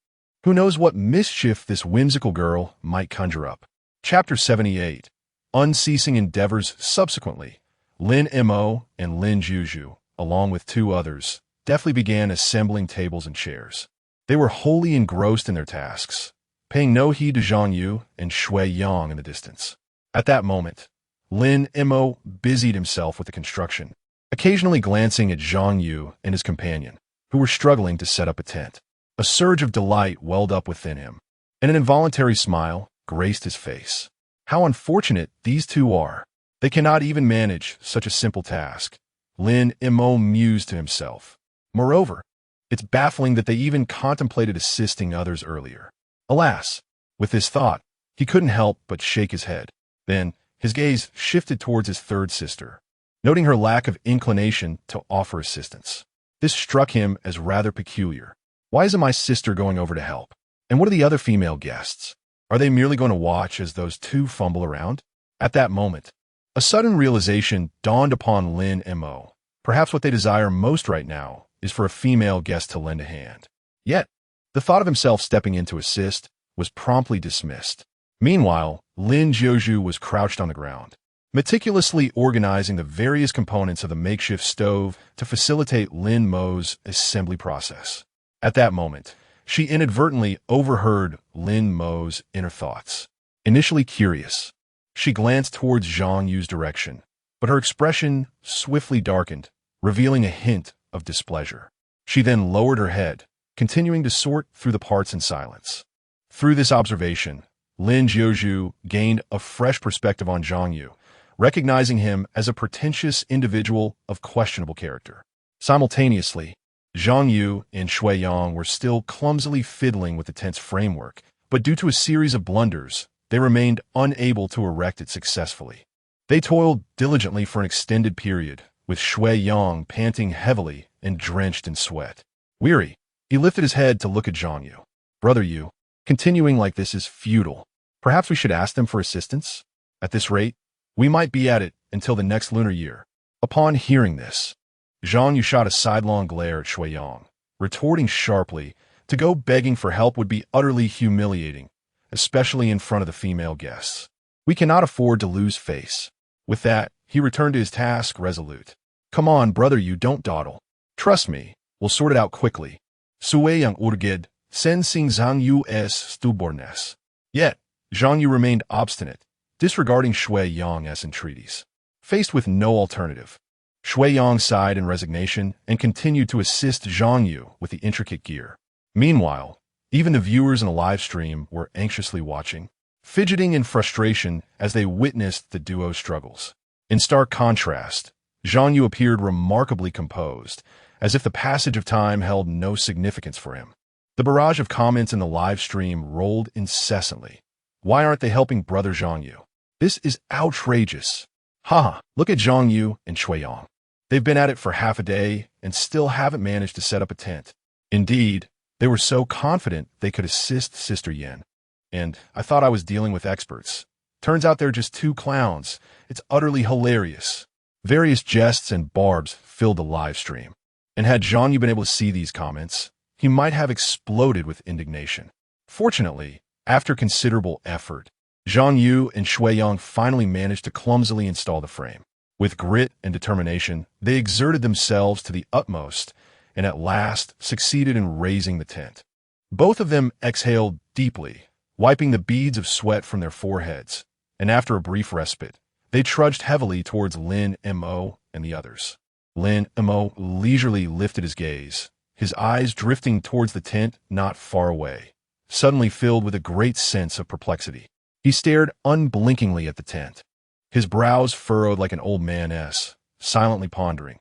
S1: Who knows what mischief this whimsical girl might conjure up. Chapter 78. Unceasing Endeavors. Subsequently, Lin Mo and Lin Jiuzhu, along with 2 others, deftly began assembling tables and chairs. They were wholly engrossed in their tasks, paying no heed to Zhang Yu and Shui Yang in the distance. At that moment, Lin Mo busied himself with the construction, occasionally glancing at Zhang Yu and his companion, who were struggling to set up a tent. A surge of delight welled up within him, and an involuntary smile graced his face. How unfortunate these 2 are. They cannot even manage such a simple task, Lin Mo mused to himself. Moreover, it's baffling that they even contemplated assisting others earlier. Alas, with this thought, he couldn't help but shake his head. Then, his gaze shifted towards his 3rd sister, noting her lack of inclination to offer assistance. This struck him as rather peculiar. Why isn't my sister going over to help? And what are the other female guests? Are they merely going to watch as those two fumble around? At that moment, a sudden realization dawned upon Lin Mo. Perhaps what they desire most right now is for a female guest to lend a hand. Yet, the thought of himself stepping in to assist was promptly dismissed. Meanwhile, Lin Jiuzhu was crouched on the ground, meticulously organizing the various components of the makeshift stove to facilitate Lin Mo's assembly process. At that moment, she inadvertently overheard Lin Mo's inner thoughts. Initially curious, she glanced towards Zhang Yu's direction, but her expression swiftly darkened, revealing a hint of displeasure. She then lowered her head, continuing to sort through the parts in silence. Through this observation, Lin Jiuzhu gained a fresh perspective on Zhang Yu, recognizing him as a pretentious individual of questionable character. Simultaneously, Zhang Yu and Shui Yang were still clumsily fiddling with the tent's framework, but due to a series of blunders, they remained unable to erect it successfully. They toiled diligently for an extended period, with Shui Yang panting heavily and drenched in sweat. Weary, he lifted his head to look at Zhang Yu. Brother Yu, continuing like this is futile. Perhaps we should ask them for assistance? At this rate, we might be at it until the next lunar year. Upon hearing this, Zhang Yu shot a sidelong glare at Shui Yang, retorting sharply, to go begging for help would be utterly humiliating, especially in front of the female guests. We cannot afford to lose face. With that, he returned to his task resolute. Come on, brother Yu, don't dawdle. Trust me, we'll sort it out quickly. Sui Yang urged, sen sing Zhang Yu es stubbornness. Yet, Zhang Yu remained obstinate, disregarding Shui Yang's entreaties. Faced with no alternative, Shui Yang sighed in resignation and continued to assist Zhang Yu with the intricate gear. Meanwhile, even the viewers in the live stream were anxiously watching, fidgeting in frustration as they witnessed the duo's struggles. In stark contrast, Zhang Yu appeared remarkably composed, as if the passage of time held no significance for him. The barrage of comments in the live stream rolled incessantly. Why aren't they helping brother Zhang Yu? This is outrageous. Haha, look at Zhang Yu and Shui Yang. They've been at it for half a day and still haven't managed to set up a tent. Indeed, they were so confident they could assist Sister Yen. And I thought I was dealing with experts. Turns out they're just two clowns. It's utterly hilarious. Various jests and barbs filled the live stream. And had Zhang Yu been able to see these comments, he might have exploded with indignation. Fortunately, after considerable effort, Zhang Yu and Shui Yang finally managed to clumsily install the frame. With grit and determination, they exerted themselves to the utmost and at last succeeded in raising the tent. Both of them exhaled deeply, wiping the beads of sweat from their foreheads, and after a brief respite, they trudged heavily towards Lin Mo and the others. Lin Mo leisurely lifted his gaze, his eyes drifting towards the tent not far away, suddenly filled with a great sense of perplexity. He stared unblinkingly at the tent, his brows furrowed like an old man's, silently pondering.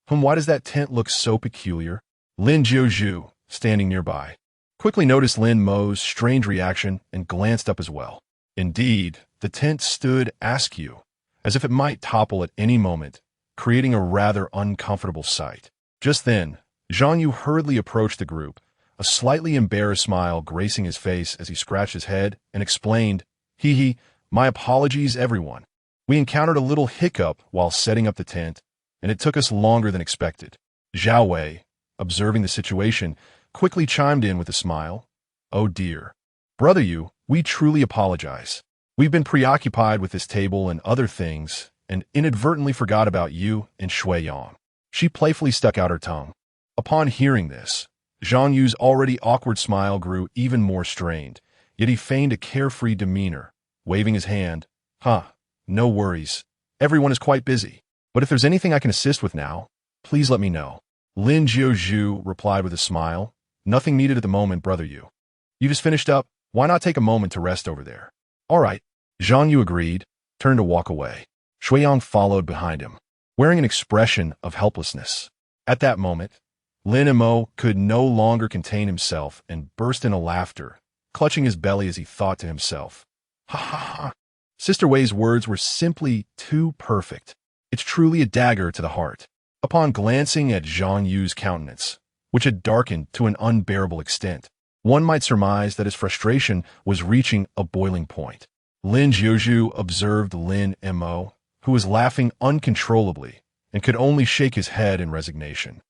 S1: Why does that tent look so peculiar? Lin Jiuzhu, standing nearby, quickly noticed Lin Mo's strange reaction and glanced up as well. Indeed, the tent stood askew, as if it might topple at any moment, creating a rather uncomfortable sight. Just then, Zhang Yu hurriedly approached the group, a slightly embarrassed smile gracing his face as he scratched his head and explained, Hee, my apologies, everyone. We encountered a little hiccup while setting up the tent, and it took us longer than expected. Zhao Wei, observing the situation, quickly chimed in with a smile. Oh dear. Brother Yu, we truly apologize. We've been preoccupied with this table and other things, and inadvertently forgot about you and Shui Yang. She playfully stuck out her tongue. Upon hearing this, Zhang Yu's already awkward smile grew even more strained, yet he feigned a carefree demeanor, waving his hand. No worries. Everyone is quite busy. But if there's anything I can assist with now, please let me know. Lin Jiuzhu replied with a smile. Nothing needed at the moment, brother Yu. You just finished up. Why not take a moment to rest over there? All right. Zhang Yu agreed, turned to walk away. Shui Yang followed behind him, wearing an expression of helplessness. At that moment, Lin Mo could no longer contain himself and burst into laughter, clutching his belly as he thought to himself, Ha ha ha. Sister Wei's words were simply too perfect. It's truly a dagger to the heart. Upon glancing at Zhang Yu's countenance, which had darkened to an unbearable extent, one might surmise that his frustration was reaching a boiling point. Lin Jiuzhu observed Lin Mo, who was laughing uncontrollably and could only shake his head in resignation,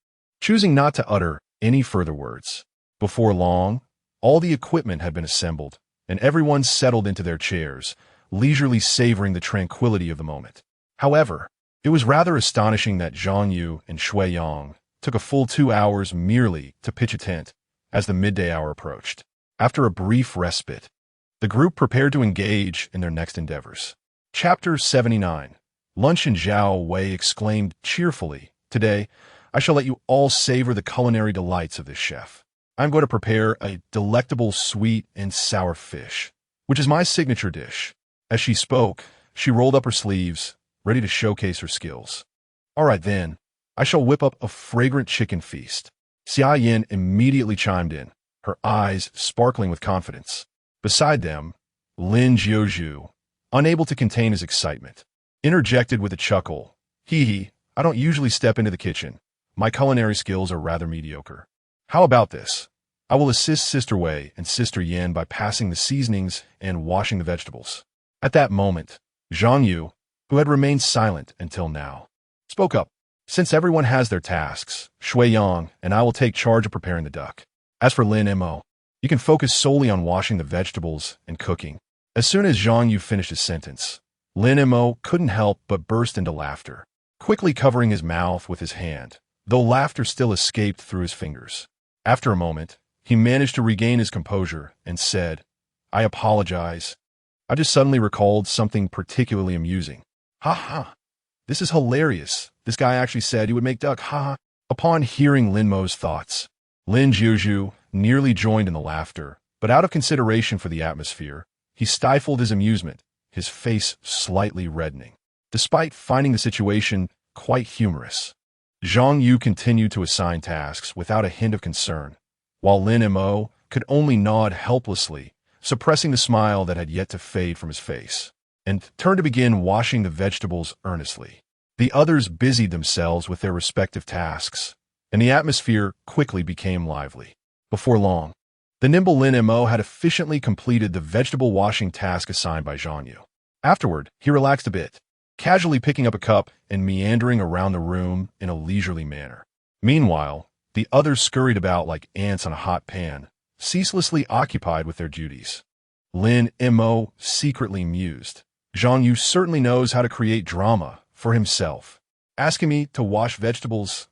S1: choosing not to utter any further words. Before long, all the equipment had been assembled, and everyone settled into their chairs, leisurely savoring the tranquility of the moment. However, it was rather astonishing that Zhang Yu and Shui Yang took a full 2 hours merely to pitch a tent as the midday hour approached. After a brief respite, the group prepared to engage in their next endeavors. Chapter 79. Luncheon. Zhao Wei exclaimed cheerfully, "Today, I shall let you all savor the culinary delights of this chef. I'm going to prepare a delectable sweet and sour fish, which is my signature dish." As she spoke, she rolled up her sleeves, ready to showcase her skills. "All right then, I shall whip up a fragrant chicken feast." Xia Yin immediately chimed in, her eyes sparkling with confidence. Beside them, Lin Jiuzhu, unable to contain his excitement, interjected with a chuckle, "Hee, I don't usually step into the kitchen. My culinary skills are rather mediocre. How about this? I will assist Sister Wei and Sister Yin by passing the seasonings and washing the vegetables." At that moment, Zhang Yu, who had remained silent until now, spoke up. "Since everyone has their tasks, Shui Yang and I will take charge of preparing the duck. As for Lin Mo, you can focus solely on washing the vegetables and cooking." As soon as Zhang Yu finished his sentence, Lin Mo couldn't help but burst into laughter, quickly covering his mouth with his hand, though laughter still escaped through his fingers. After a moment, he managed to regain his composure and said, "I apologize. I just suddenly recalled something particularly amusing. Ha ha. This is hilarious. This guy actually said he would make duck. Ha ha." Upon hearing Lin Mo's thoughts, Lin Jiuzhu nearly joined in the laughter, but out of consideration for the atmosphere, he stifled his amusement, his face slightly reddening. Despite finding the situation quite humorous, Zhang Yu continued to assign tasks without a hint of concern, while Lin Mo could only nod helplessly, suppressing the smile that had yet to fade from his face, and turned to begin washing the vegetables earnestly. The others busied themselves with their respective tasks, and the atmosphere quickly became lively. Before long, the nimble Lin Mo had efficiently completed the vegetable washing task assigned by Zhang Yu. Afterward, he relaxed a bit, casually picking up a cup and meandering around the room in a leisurely manner. Meanwhile, the others scurried about like ants on a hot pan, ceaselessly occupied with their duties. Lin Mo secretly mused, "Zhang Yu certainly knows how to create drama for himself, asking me to wash vegetables."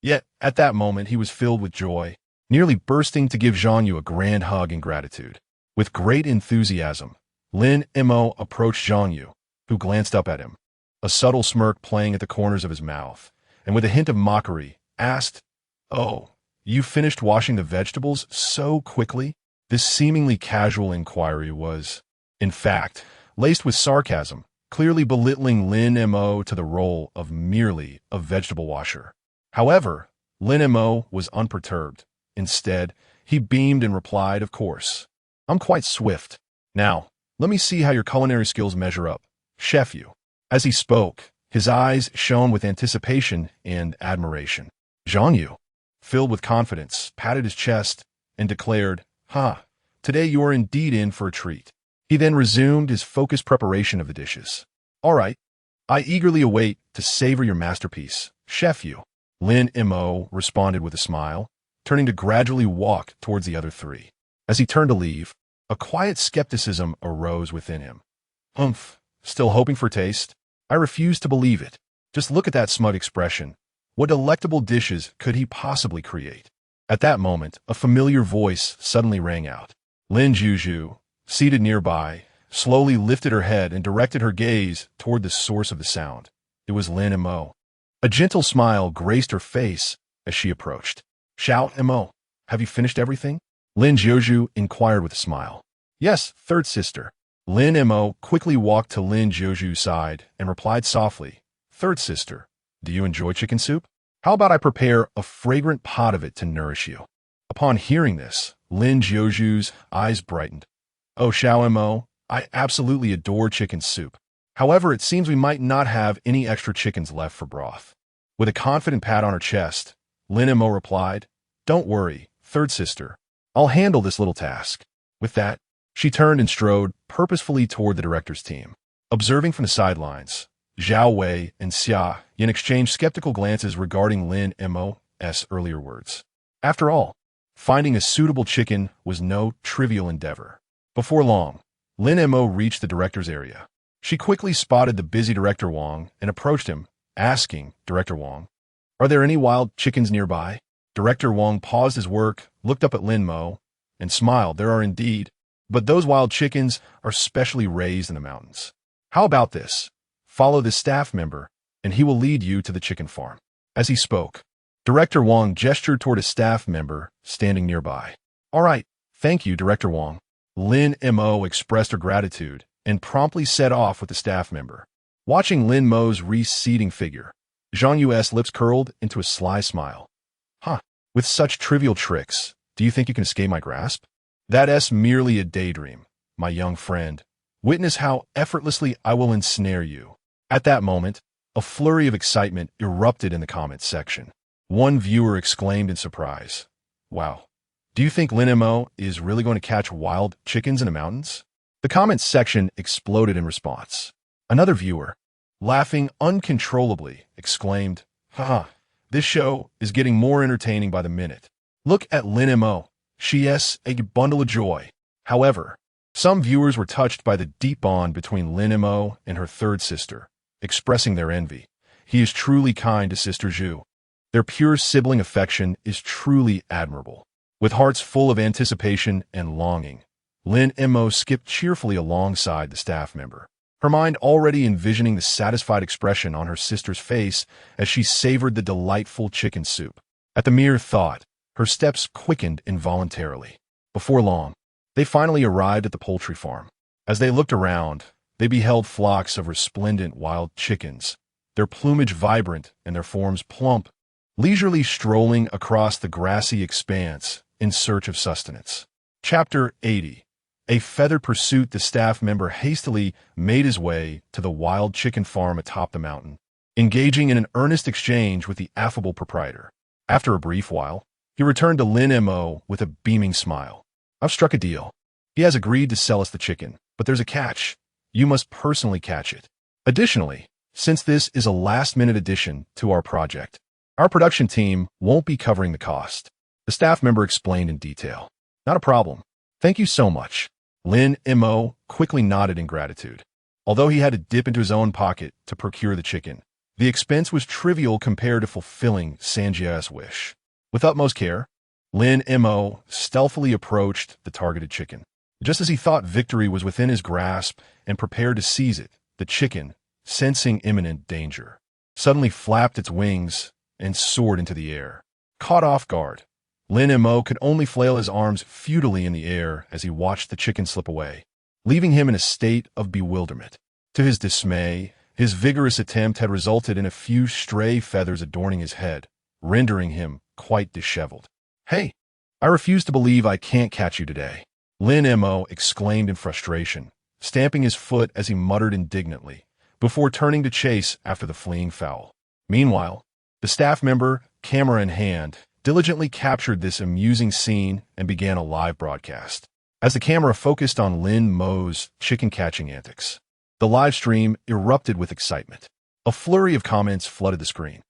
S1: Yet, at that moment, he was filled with joy, nearly bursting to give Zhang Yu a grand hug in gratitude. With great enthusiasm, Lin Mo approached Zhang Yu, who glanced up at him, a subtle smirk playing at the corners of his mouth, and with a hint of mockery, asked, "Oh, you finished washing the vegetables so quickly?" This seemingly casual inquiry was, in fact, laced with sarcasm, clearly belittling Lin Mo to the role of merely a vegetable washer. However, Lin Mo was unperturbed. Instead, he beamed and replied, "Of course. I'm quite swift. Now, let me see how your culinary skills measure up, Chef Yu." As he spoke, his eyes shone with anticipation and admiration. Zhang Yu, filled with confidence, patted his chest and declared, "Ha, today you are indeed in for a treat." He then resumed his focused preparation of the dishes. "All right, I eagerly await to savor your masterpiece, Chef Yu." Lin Mo responded with a smile, turning to gradually walk towards the other three. As he turned to leave, a quiet skepticism arose within him. Still hoping for taste? I refuse to believe it. Just look at that smug expression. What delectable dishes could he possibly create? At that moment, a familiar voice suddenly rang out. Lin Jiuzhu, seated nearby, slowly lifted her head and directed her gaze toward the source of the sound. It was Lin Mo. A gentle smile graced her face as she approached. "Xiao Mo, have you finished everything?" Lin Jiuzhu inquired with a smile. "Yes, third sister." Lin Mo quickly walked to Lin Jiuzhu's side and replied softly, "Third sister, do you enjoy chicken soup? How about I prepare a fragrant pot of it to nourish you?" Upon hearing this, Lin Jiuzhu's eyes brightened. "Oh, Xiao Mo, I absolutely adore chicken soup. However, it seems we might not have any extra chickens left for broth." With a confident pat on her chest, Lin Mo replied, "Don't worry, third sister. I'll handle this little task." With that, she turned and strode purposefully toward the director's team. Observing from the sidelines, Zhao Wei and Xia Yin exchanged skeptical glances regarding Lin Mo's earlier words. After all, finding a suitable chicken was no trivial endeavor. Before long, Lin Mo reached the director's area. She quickly spotted the busy Director Wang and approached him, asking, "Director Wang, are there any wild chickens nearby?" Director Wang paused his work, looked up at Lin Mo, and smiled. "There are indeed, but those wild chickens are specially raised in the mountains. How about this? Follow this staff member, and he will lead you to the chicken farm." As he spoke, Director Wang gestured toward a staff member standing nearby. "All right, thank you, Director Wang." Lin Mo expressed her gratitude and promptly set off with the staff member. Watching Lin Mo's receding figure, Zhang Yu's lips curled into a sly smile. "Huh, with such trivial tricks, do you think you can escape my grasp? That's merely a daydream, my young friend. Witness how effortlessly I will ensnare you." At that moment, a flurry of excitement erupted in the comments section. One viewer exclaimed in surprise, "Wow, do you think Lin Mo is really going to catch wild chickens in the mountains?" The comments section exploded in response. Another viewer, laughing uncontrollably, exclaimed, "Haha, this show is getting more entertaining by the minute. Look at Lin Mo. She is a bundle of joy." However, some viewers were touched by the deep bond between Lin Mo and her third sister, expressing their envy. "He is truly kind to Sister Zhu. Their pure sibling affection is truly admirable." With hearts full of anticipation and longing, Lin Mo skipped cheerfully alongside the staff member, her mind already envisioning the satisfied expression on her sister's face as she savored the delightful chicken soup. At the mere thought, her steps quickened involuntarily. Before long, they finally arrived at the poultry farm. As they looked around, they beheld flocks of resplendent wild chickens, their plumage vibrant and their forms plump, leisurely strolling across the grassy expanse in search of sustenance. Chapter 80. A feathered pursuit. The staff member hastily made his way to the wild chicken farm atop the mountain, engaging in an earnest exchange with the affable proprietor. After a brief while, he returned to Lin Mo with a beaming smile. "I've struck a deal. He has agreed to sell us the chicken, but there's a catch. You must personally catch it. Additionally, since this is a last-minute addition to our project, our production team won't be covering the cost." The staff member explained in detail. "Not a problem. Thank you so much." Lin Mo quickly nodded in gratitude. Although he had to dip into his own pocket to procure the chicken, the expense was trivial compared to fulfilling Sanjia's wish. With utmost care, Lin Mo stealthily approached the targeted chicken. Just as he thought victory was within his grasp and prepared to seize it, the chicken, sensing imminent danger, suddenly flapped its wings and soared into the air. Caught off guard, Lin Mo could only flail his arms futilely in the air as he watched the chicken slip away, leaving him in a state of bewilderment. To his dismay, his vigorous attempt had resulted in a few stray feathers adorning his head, rendering him quite disheveled. "Hey, I refuse to believe I can't catch you today," Lin Mo exclaimed in frustration, stamping his foot as he muttered indignantly, before turning to chase after the fleeing fowl. Meanwhile, the staff member, camera in hand, diligently captured this amusing scene and began a live broadcast. As the camera focused on Lin Mo's chicken-catching antics, the live stream erupted with excitement. A flurry of comments flooded the screen.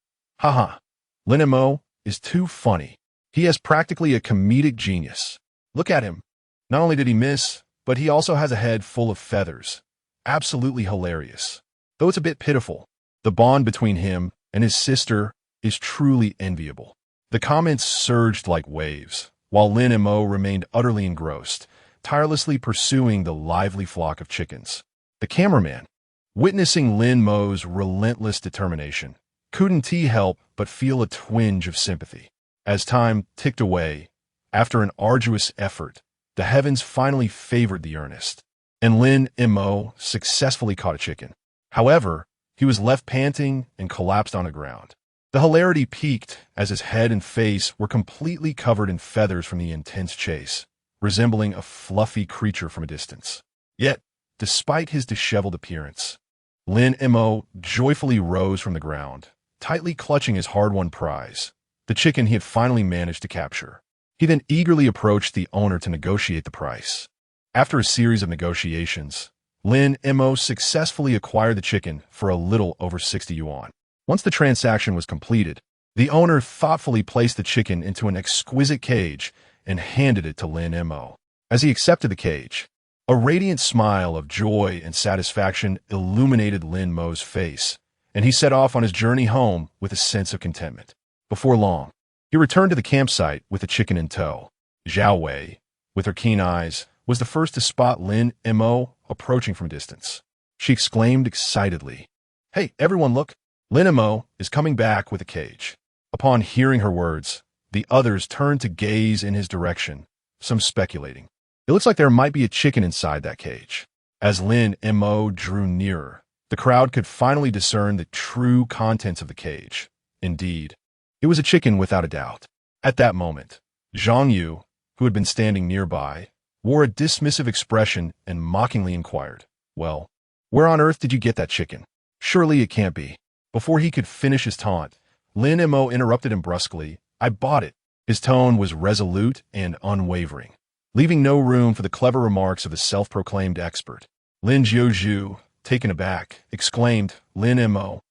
S1: "Haha, Lin Mo is too funny. He has practically a comedic genius. Look at him. Not only did he miss, but he also has a head full of feathers. Absolutely hilarious. Though it's a bit pitiful, the bond between him and his sister is truly enviable." The comments surged like waves, while Lin Mo remained utterly engrossed, tirelessly pursuing the lively flock of chickens. The cameraman, witnessing Lin Mo's relentless determination, couldn't help but feel a twinge of sympathy. As time ticked away, after an arduous effort, the heavens finally favored the earnest, and Lin Mo successfully caught a chicken. However, he was left panting and collapsed on the ground. The hilarity peaked as his head and face were completely covered in feathers from the intense chase, resembling a fluffy creature from a distance. Yet, despite his disheveled appearance, Lin Mo joyfully rose from the ground, tightly clutching his hard-won prize, the chicken he had finally managed to capture. He then eagerly approached the owner to negotiate the price. After a series of negotiations, Lin Mo successfully acquired the chicken for a little over 60 yuan. Once the transaction was completed, the owner thoughtfully placed the chicken into an exquisite cage and handed it to Lin Mo. As he accepted the cage, a radiant smile of joy and satisfaction illuminated Lin Mo's face, and he set off on his journey home with a sense of contentment. Before long, he returned to the campsite with the chicken in tow. Zhao Wei, with her keen eyes, was the first to spot Lin Mo approaching from a distance. She exclaimed excitedly, "Hey, everyone look! Lin Mo is coming back with a cage." Upon hearing her words, the others turned to gaze in his direction, some speculating. It looks like there might be a chicken inside that cage. As Lin Mo drew nearer, the crowd could finally discern the true contents of the cage. Indeed, it was a chicken without a doubt. At that moment, Zhang Yu, who had been standing nearby, wore a dismissive expression and mockingly inquired, "Well, where on earth did you get that chicken? Surely it can't be." Before he could finish his taunt, Lin Mo interrupted him brusquely, "I bought it." His tone was resolute and unwavering, leaving no room for the clever remarks of the self-proclaimed expert. Lin Jiuzhu, taken aback, exclaimed, "Lin Mo,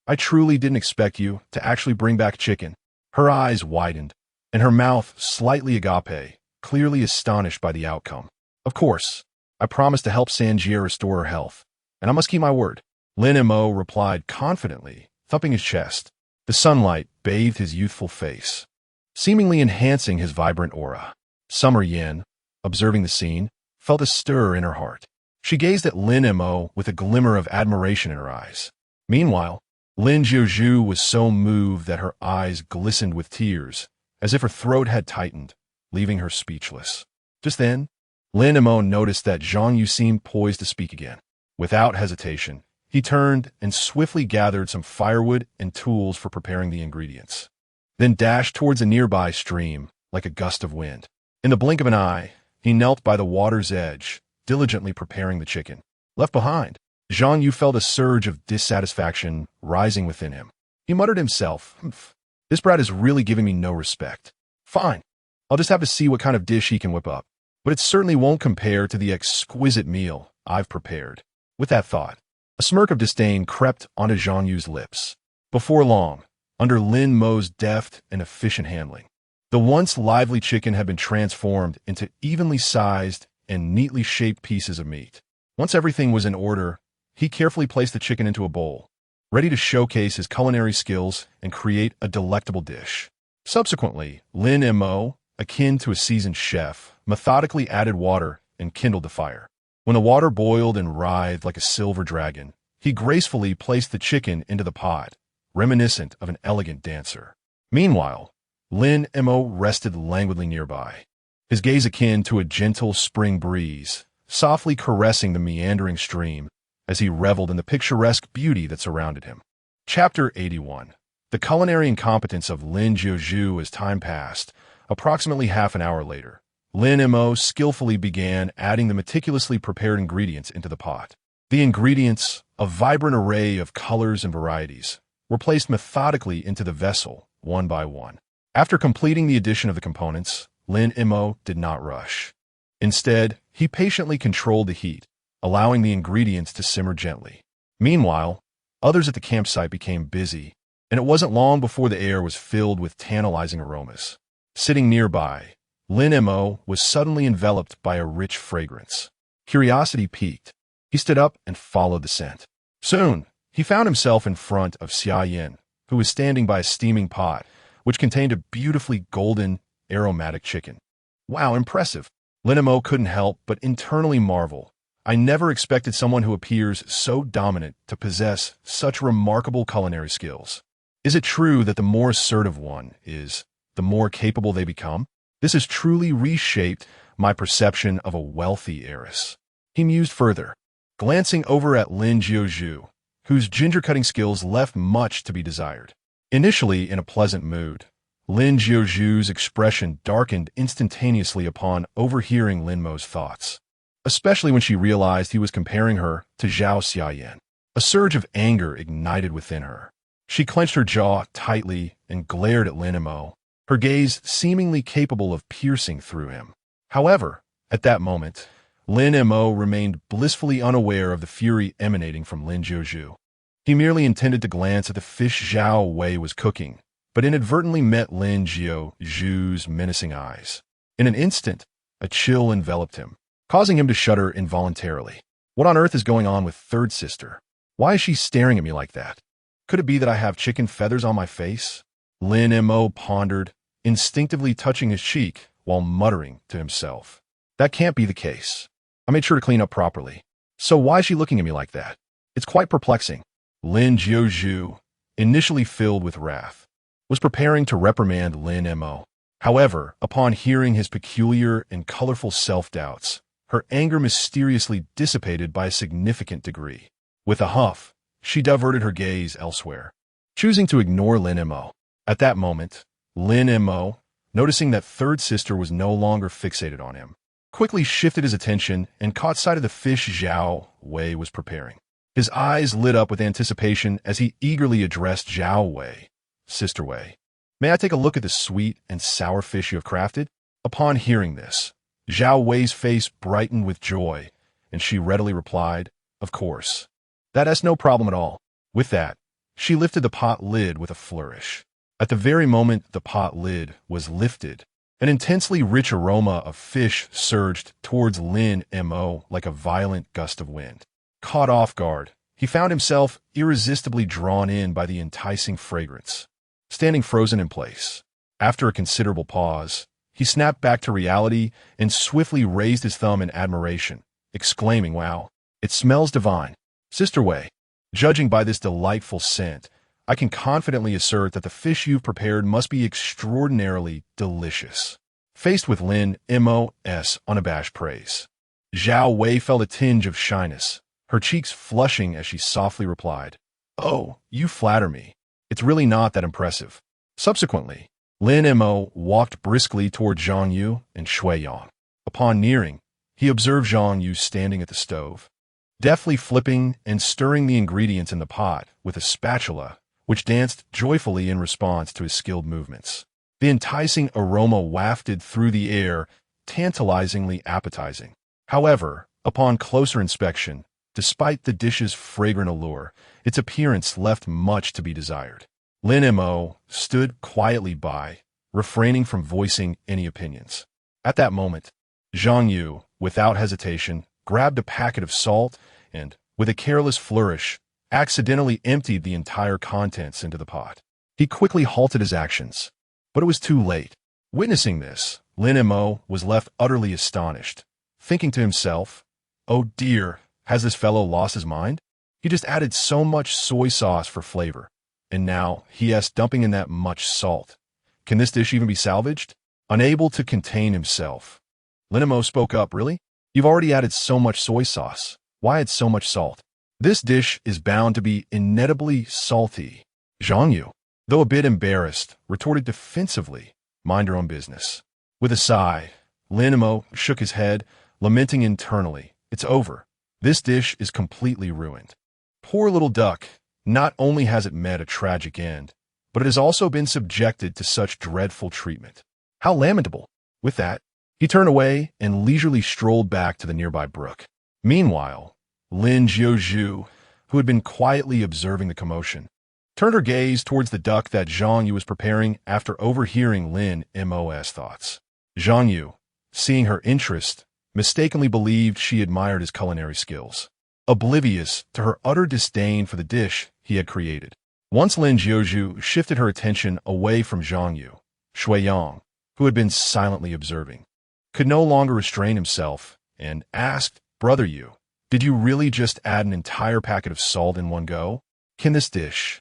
S1: I truly didn't expect you to actually bring back chicken." Her eyes widened, and her mouth slightly agape, clearly astonished by the outcome. "Of course, I promised to help Sanjie restore her health, and I must keep my word," Lin Mo replied confidently, thumping his chest. The sunlight bathed his youthful face, seemingly enhancing his vibrant aura. Summer Yin, observing the scene, felt a stir in her heart. She gazed at Lin Mo with a glimmer of admiration in her eyes. Meanwhile, Lin Jiuzhu was so moved that her eyes glistened with tears, as if her throat had tightened, leaving her speechless. Just then, Lin Mo noticed that Zhang Yu seemed poised to speak again. Without hesitation, he turned and swiftly gathered some firewood and tools for preparing the ingredients, then dashed towards a nearby stream like a gust of wind. In the blink of an eye, he knelt by the water's edge, diligently preparing the chicken. Left behind, Zhang Yu felt a surge of dissatisfaction rising within him. He muttered to himself, "This brat is really giving me no respect. Fine, I'll just have to see what kind of dish he can whip up, but it certainly won't compare to the exquisite meal I've prepared." With that thought, a smirk of disdain crept onto Zhang Yu's lips. Before long, under Lin Mo's deft and efficient handling, the once lively chicken had been transformed into evenly sized and neatly shaped pieces of meat. Once everything was in order, he carefully placed the chicken into a bowl, ready to showcase his culinary skills and create a delectable dish. Subsequently, Lin Mo, akin to a seasoned chef, methodically added water and kindled the fire. When the water boiled and writhed like a silver dragon, he gracefully placed the chicken into the pot, reminiscent of an elegant dancer. Meanwhile, Lin Mo rested languidly nearby, his gaze akin to a gentle spring breeze, softly caressing the meandering stream as he reveled in the picturesque beauty that surrounded him. Chapter 81. The culinary incompetence of Lin Jiuzhu. As time passed, approximately half an hour later, Lin Mo skillfully began adding the meticulously prepared ingredients into the pot. The ingredients, a vibrant array of colors and varieties, were placed methodically into the vessel, one by one. After completing the addition of the components, Lin Mo did not rush. Instead, he patiently controlled the heat, allowing the ingredients to simmer gently. Meanwhile, others at the campsite became busy, and it wasn't long before the air was filled with tantalizing aromas. Sitting nearby, Lin Mo was suddenly enveloped by a rich fragrance. Curiosity piqued. He stood up and followed the scent. Soon, he found himself in front of Xia Yin, who was standing by a steaming pot, which contained a beautifully golden, aromatic chicken. "Wow, impressive." Lin Mo couldn't help but internally marvel. "I never expected someone who appears so dominant to possess such remarkable culinary skills. Is it true that the more assertive one is, the more capable they become? This has truly reshaped my perception of a wealthy heiress." He mused further, glancing over at Lin Jiuzhu, whose ginger-cutting skills left much to be desired. Initially in a pleasant mood, Lin Jiuzhu's expression darkened instantaneously upon overhearing Lin Mo's thoughts, especially when she realized he was comparing her to Zhao Xiaoyan. A surge of anger ignited within her. She clenched her jaw tightly and glared at Lin Mo, her gaze seemingly capable of piercing through him. However, at that moment, Lin Mo remained blissfully unaware of the fury emanating from Lin Jiuzhu. He merely intended to glance at the fish Zhao Wei was cooking, but inadvertently met Lin Jiuzhu's menacing eyes. In an instant, a chill enveloped him, causing him to shudder involuntarily. What on earth is going on with third sister? Why is she staring at me like that? Could it be that I have chicken feathers on my face? Lin Mo pondered, instinctively touching his cheek while muttering to himself. That can't be the case. I made sure to clean up properly. So why is she looking at me like that? It's quite perplexing. Lin Jiuzhu, initially filled with wrath, was preparing to reprimand Lin Mo. However, upon hearing his peculiar and colorful self-doubts, her anger mysteriously dissipated by a significant degree. With a huff, she diverted her gaze elsewhere, choosing to ignore Lin Mo. At that moment, Lin Mo, noticing that third sister was no longer fixated on him, quickly shifted his attention and caught sight of the fish Zhao Wei was preparing. His eyes lit up with anticipation as he eagerly addressed Zhao Wei. Sister Wei, may I take a look at the sweet and sour fish you have crafted? Upon hearing this, Zhao Wei's face brightened with joy, and she readily replied, of course. That's no problem at all. With that, she lifted the pot lid with a flourish. At the very moment the pot lid was lifted, an intensely rich aroma of fish surged towards Lin Mo like a violent gust of wind. Caught off guard, he found himself irresistibly drawn in by the enticing fragrance. Standing frozen in place, after a considerable pause, he snapped back to reality and swiftly raised his thumb in admiration, exclaiming, "Wow, it smells divine. Sister Wei, judging by this delightful scent, I can confidently assert that the fish you've prepared must be extraordinarily delicious." Faced with Lin Mo's unabashed praise, Zhao Wei felt a tinge of shyness, her cheeks flushing as she softly replied, "Oh, you flatter me. It's really not that impressive." Subsequently, Lin Mo walked briskly toward Zhang Yu and Shui Yang. Upon nearing, he observed Zhang Yu standing at the stove, deftly flipping and stirring the ingredients in the pot with a spatula, which danced joyfully in response to his skilled movements. The enticing aroma wafted through the air, tantalizingly appetizing. However, upon closer inspection, despite the dish's fragrant allure, its appearance left much to be desired. Lin Mo stood quietly by, refraining from voicing any opinions. At that moment, Zhang Yu, without hesitation, grabbed a packet of salt and, with a careless flourish, accidentally emptied the entire contents into the pot. He quickly halted his actions, but it was too late. Witnessing this, Lin Mo was left utterly astonished, thinking to himself, "Oh dear, has this fellow lost his mind? He just added so much soy sauce for flavor, and now he's dumping in that much salt. Can this dish even be salvaged?" Unable to contain himself, Lin Mo spoke up, "Really? You've already added so much soy sauce. Why add so much salt? This dish is bound to be inevitably salty." Zhang Yu, though a bit embarrassed, retorted defensively, "Mind your own business." With a sigh, Lin Mo shook his head, lamenting internally, "It's over. This dish is completely ruined. Poor little duck, not only has it met a tragic end, but it has also been subjected to such dreadful treatment. How lamentable." With that, he turned away and leisurely strolled back to the nearby brook. Meanwhile, Lin Jiuzhu, who had been quietly observing the commotion, turned her gaze towards the duck that Zhang Yu was preparing after overhearing Lin Mo's thoughts. Zhang Yu, seeing her interest, mistakenly believed she admired his culinary skills, oblivious to her utter disdain for the dish he had created. Once Lin Jiuzhu shifted her attention away from Zhang Yu, Shui Yang, who had been silently observing, could no longer restrain himself and asked, "Brother Yu, did you really just add an entire packet of salt in one go? Can this dish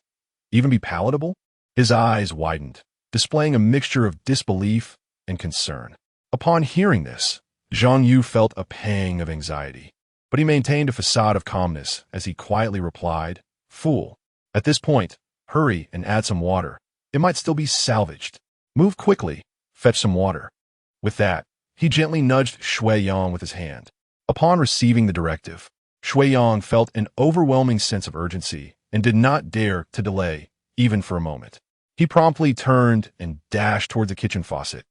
S1: even be palatable?" His eyes widened, displaying a mixture of disbelief and concern. Upon hearing this, Zhang Yu felt a pang of anxiety, but he maintained a facade of calmness as he quietly replied, "Fool, at this point, hurry and add some water. It might still be salvaged. Move quickly, fetch some water." With that, he gently nudged Shui Yang with his hand. Upon receiving the directive, Shui Yang felt an overwhelming sense of urgency and did not dare to delay even for a moment. He promptly turned and dashed toward the kitchen faucet,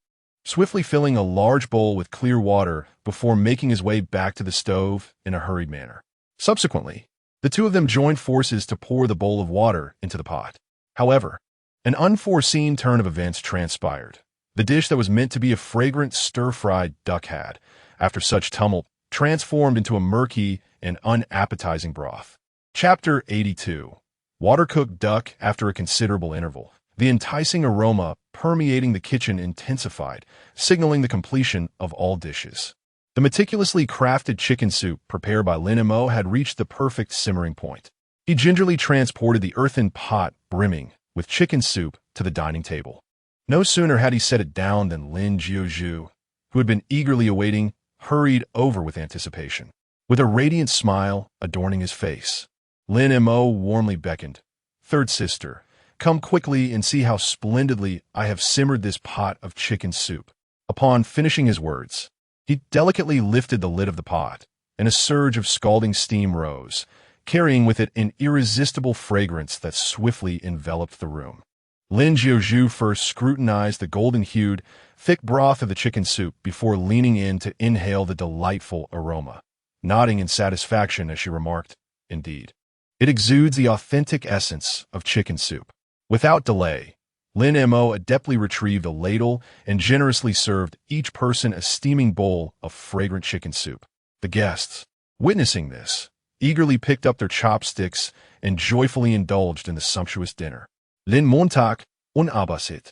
S1: swiftly filling a large bowl with clear water before making his way back to the stove in a hurried manner. Subsequently, the two of them joined forces to pour the bowl of water into the pot. However, an unforeseen turn of events transpired. The dish that was meant to be a fragrant stir-fried duck had, after such tumult, transformed into a murky and unappetizing broth. Chapter 82. Water-cooked duck after a considerable interval. The enticing aroma permeating the kitchen intensified, signaling the completion of all dishes. The meticulously crafted chicken soup prepared by Lin Mo had reached the perfect simmering point. He gingerly transported the earthen pot brimming with chicken soup to the dining table. No sooner had he set it down than Lin Jiuzhu, who had been eagerly awaiting, hurried over with anticipation. With a radiant smile adorning his face, Lin Mo warmly beckoned. "Third sister, come quickly and see how splendidly I have simmered this pot of chicken soup." Upon finishing his words, he delicately lifted the lid of the pot, and a surge of scalding steam rose, carrying with it an irresistible fragrance that swiftly enveloped the room. Lin Jiuzhu first scrutinized the golden-hued, thick broth of the chicken soup before leaning in to inhale the delightful aroma, nodding in satisfaction as she remarked, "Indeed, it exudes the authentic essence of chicken soup." Without delay, Lin Mo adeptly retrieved a ladle and generously served each person a steaming bowl of fragrant chicken soup. The guests, witnessing this, eagerly picked up their chopsticks and joyfully indulged in the sumptuous dinner. Lin Montak, Unabbasit,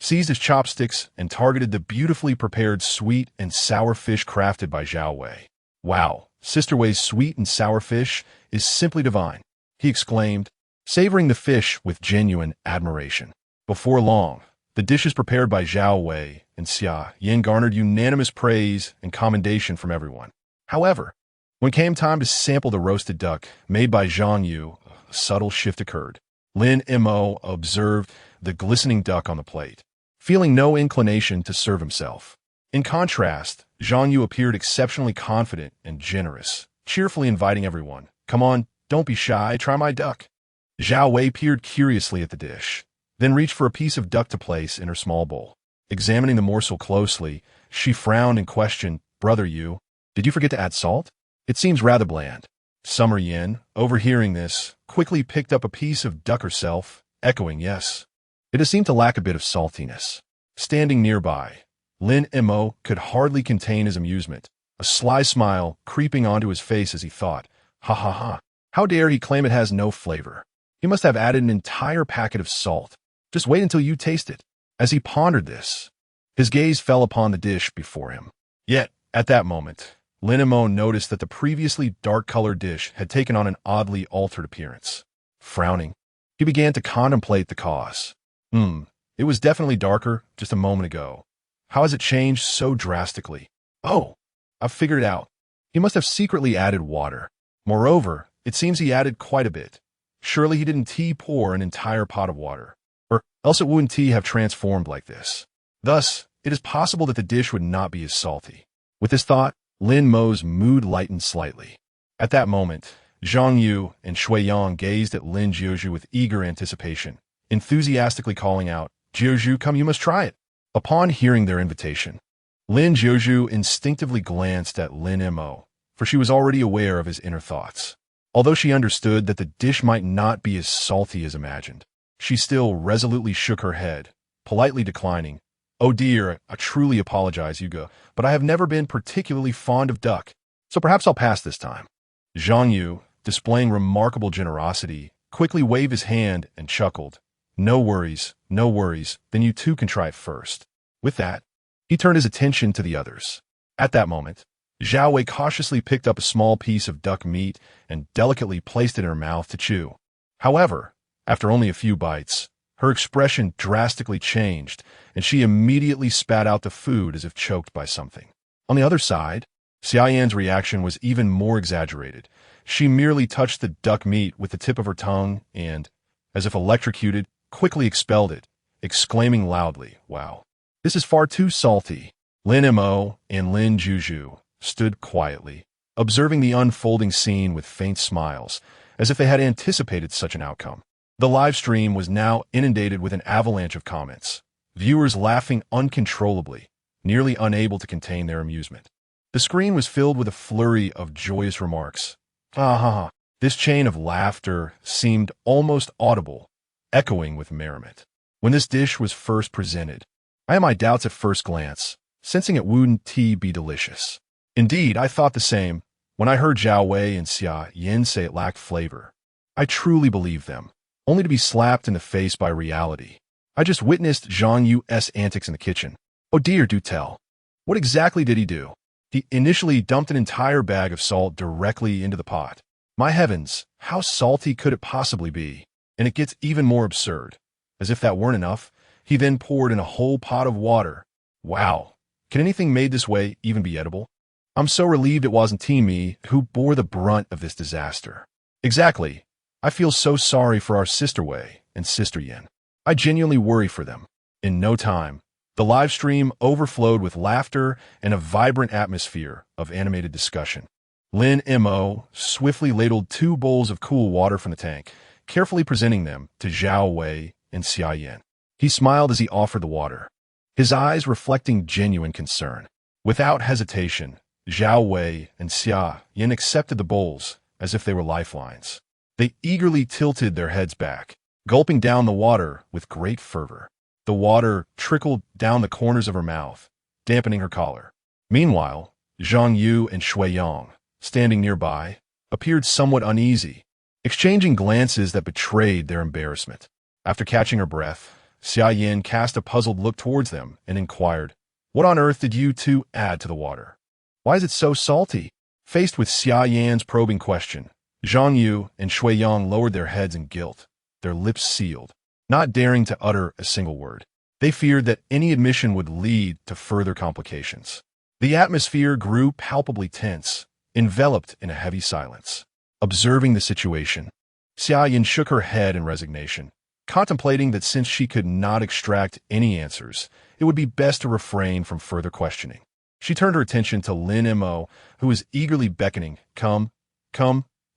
S1: seized his chopsticks and targeted the beautifully prepared sweet and sour fish crafted by Zhao Wei. "Wow, Sister Wei's sweet and sour fish is simply divine," he exclaimed, savoring the fish with genuine admiration. Before long, the dishes prepared by Zhao Wei and Xia Yin garnered unanimous praise and commendation from everyone. However, when it came time to sample the roasted duck made by Zhang Yu, a subtle shift occurred. Lin Mo observed the glistening duck on the plate, feeling no inclination to serve himself. In contrast, Zhang Yu appeared exceptionally confident and generous, cheerfully inviting everyone, "Come on, don't be shy, try my duck." Zhao Wei peered curiously at the dish, then reached for a piece of duck to place in her small bowl. Examining the morsel closely, she frowned and questioned, "Brother Yu, did you forget to add salt? It seems rather bland." Summer Yin, overhearing this, quickly picked up a piece of duck herself, echoing, "Yes, it has seemed to lack a bit of saltiness." Standing nearby, Lin Mo could hardly contain his amusement, a sly smile creeping onto his face as he thought, "Ha ha ha, how dare he claim it has no flavor? He must have added an entire packet of salt. Just wait until you taste it." As he pondered this, his gaze fell upon the dish before him. Yet, at that moment, Lin Mo noticed that the previously dark-colored dish had taken on an oddly altered appearance. Frowning, he began to contemplate the cause. It was definitely darker just a moment ago. How has it changed so drastically? Oh, I've figured it out. He must have secretly added water. Moreover, it seems he added quite a bit. Surely he didn't pour an entire pot of water, or else it wouldn't have transformed like this. Thus, it is possible that the dish would not be as salty. With this thought, Lin Mo's mood lightened slightly. At that moment, Zhang Yu and Shui Yang gazed at Lin Jiuzhu with eager anticipation, enthusiastically calling out, "Jiuzhu, come, you must try it." Upon hearing their invitation, Lin Jiuzhu instinctively glanced at Lin Mo, for she was already aware of his inner thoughts. Although she understood that the dish might not be as salty as imagined, she still resolutely shook her head, politely declining, "Oh dear, I truly apologize, Yuga, but I have never been particularly fond of duck, so perhaps I'll pass this time." Zhang Yu, displaying remarkable generosity, quickly waved his hand and chuckled, no worries, then you too can try it first." With that, he turned his attention to the others. At that moment, Zhao Wei cautiously picked up a small piece of duck meat and delicately placed it in her mouth to chew. However, after only a few bites, her expression drastically changed, and she immediately spat out the food as if choked by something. On the other side, Xia Yan's reaction was even more exaggerated. She merely touched the duck meat with the tip of her tongue and, as if electrocuted, quickly expelled it, exclaiming loudly, "Wow, this is far too salty." Lin Mo and Lin Jiuzhu stood quietly, observing the unfolding scene with faint smiles, as if they had anticipated such an outcome. The live stream was now inundated with an avalanche of comments, viewers laughing uncontrollably, nearly unable to contain their amusement. The screen was filled with a flurry of joyous remarks. Ha ha ha. This chain of laughter seemed almost audible, echoing with merriment. When this dish was first presented, I had my doubts at first glance, sensing it wouldn't be delicious. Indeed, I thought the same when I heard Zhao Wei and Xia Yin say it lacked flavor. I truly believed them, only to be slapped in the face by reality. I just witnessed Zhang Yu's antics in the kitchen. Oh dear, do tell. What exactly did he do? He initially dumped an entire bag of salt directly into the pot. My heavens, how salty could it possibly be? And it gets even more absurd. As if that weren't enough, he then poured in a whole pot of water. Wow. Can anything made this way even be edible? I'm so relieved it wasn't me who bore the brunt of this disaster. Exactly. I feel so sorry for our sister Wei and sister Yin. I genuinely worry for them. In no time, the live stream overflowed with laughter and a vibrant atmosphere of animated discussion. Lin Mo swiftly ladled 2 bowls of cool water from the tank, carefully presenting them to Zhao Wei and Xia Yin. He smiled as he offered the water, his eyes reflecting genuine concern. Without hesitation, Zhao Wei and Xia Yin accepted the bowls as if they were lifelines. They eagerly tilted their heads back, gulping down the water with great fervor. The water trickled down the corners of her mouth, dampening her collar. Meanwhile, Zhang Yu and Shui Yang, standing nearby, appeared somewhat uneasy, exchanging glances that betrayed their embarrassment. After catching her breath, Xia Yin cast a puzzled look towards them and inquired, "What on earth did you two add to the water? Why is it so salty?" Faced with Xia Yan's probing question, Zhang Yu and Shui Yang lowered their heads in guilt, their lips sealed, not daring to utter a single word. They feared that any admission would lead to further complications. The atmosphere grew palpably tense, enveloped in a heavy silence. Observing the situation, Xia Yin shook her head in resignation, contemplating that since she could not extract any answers, it would be best to refrain from further questioning. She turned her attention to Lin Mo, who was eagerly beckoning. Come,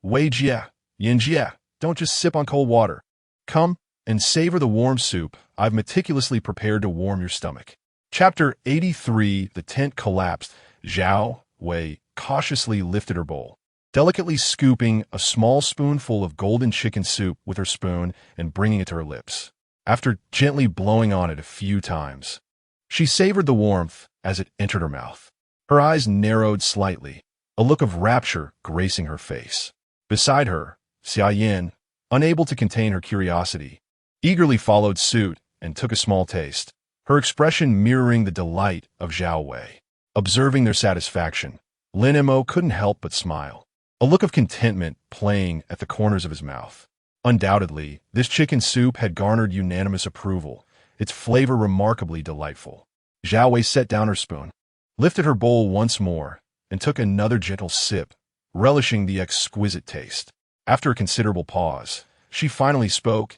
S1: Wei Jia, Yin Jia, don't just sip on cold water. Come and savor the warm soup I've meticulously prepared to warm your stomach. Chapter 83. The tent collapsed. Zhao Wei cautiously lifted her bowl, delicately scooping a small spoonful of golden chicken soup with her spoon and bringing it to her lips. After gently blowing on it a few times, she savored the warmth as it entered her mouth. Her eyes narrowed slightly, a look of rapture gracing her face. Beside her, Xia Yin, unable to contain her curiosity, eagerly followed suit and took a small taste, her expression mirroring the delight of Zhao Wei. Observing their satisfaction, Lin Mo couldn't help but smile, a look of contentment playing at the corners of his mouth. Undoubtedly, this chicken soup had garnered unanimous approval, its flavor remarkably delightful. Zhao Wei set down her spoon, lifted her bowl once more, and took another gentle sip, relishing the exquisite taste. After a considerable pause, she finally spoke.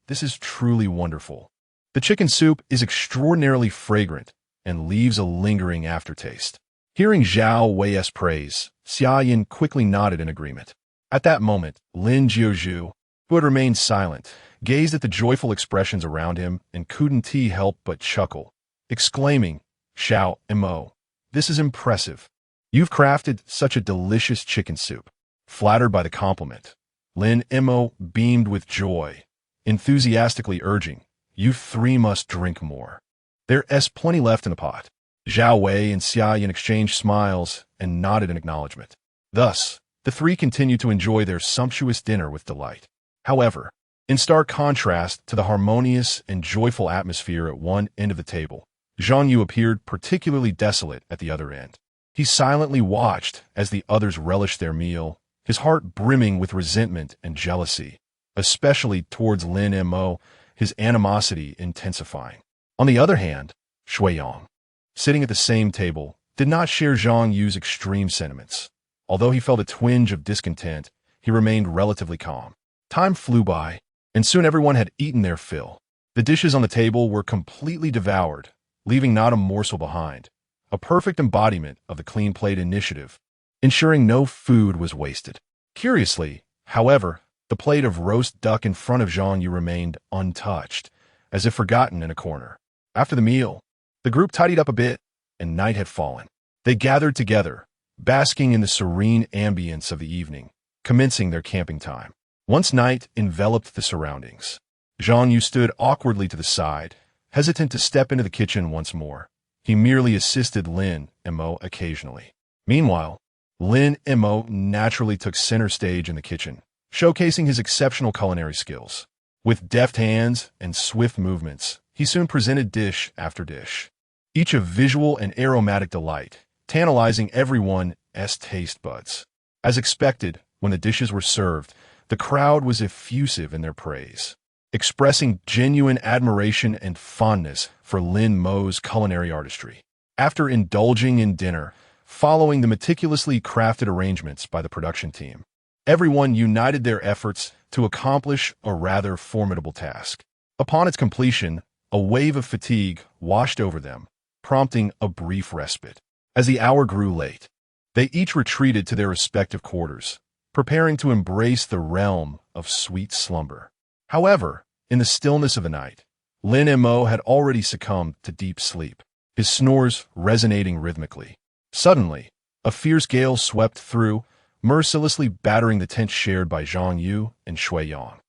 S1: This is truly wonderful. The chicken soup is extraordinarily fragrant and leaves a lingering aftertaste." Hearing Zhao Wei's praise, Xia Yin quickly nodded in agreement. At that moment, Lin Jiuzhu, who had remained silent, gazed at the joyful expressions around him and couldn't help but chuckle, exclaiming, "Xiao Mo, this is impressive. You've crafted such a delicious chicken soup." Flattered by the compliment, Lin Mo beamed with joy, enthusiastically urging, "You 3 must drink more. There's plenty left in the pot." Zhao Wei and Xia Yin exchanged smiles and nodded in acknowledgement. Thus, the 3 continued to enjoy their sumptuous dinner with delight. However, in stark contrast to the harmonious and joyful atmosphere at one end of the table, Zhang Yu appeared particularly desolate at the other end. He silently watched as the others relished their meal, his heart brimming with resentment and jealousy, especially towards Lin Mo, his animosity intensifying. On the other hand, Shui Yang, sitting at the same table, did not share Zhang Yu's extreme sentiments. Although he felt a twinge of discontent, he remained relatively calm. Time flew by, and soon everyone had eaten their fill. The dishes on the table were completely devoured, leaving not a morsel behind, a perfect embodiment of the clean plate initiative, ensuring no food was wasted. Curiously, however, The plate of roast duck in front of Zhang Yu remained untouched, as if forgotten in a corner. After the meal, the group tidied up a bit, and night had fallen. They gathered together, basking in the serene ambience of the evening, commencing their camping time. Once night enveloped the surroundings, Zhang Yu stood awkwardly to the side, hesitant to step into the kitchen once more. He merely assisted Lin Mo occasionally. Meanwhile, Lin Mo naturally took center stage in the kitchen, showcasing his exceptional culinary skills. With deft hands and swift movements, he soon presented dish after dish, each a visual and aromatic delight, tantalizing everyone's taste buds. As expected, when the dishes were served, the crowd was effusive in their praise, expressing genuine admiration and fondness for Lin Mo's culinary artistry. After indulging in dinner, following the meticulously crafted arrangements by the production team, everyone united their efforts to accomplish a rather formidable task. Upon its completion, a wave of fatigue washed over them, prompting a brief respite. As the hour grew late, they each retreated to their respective quarters, preparing to embrace the realm of sweet slumber. However, in the stillness of the night, Lin Mo had already succumbed to deep sleep, his snores resonating rhythmically. Suddenly, a fierce gale swept through, mercilessly battering the tent shared by Zhang Yu and Shui Yang.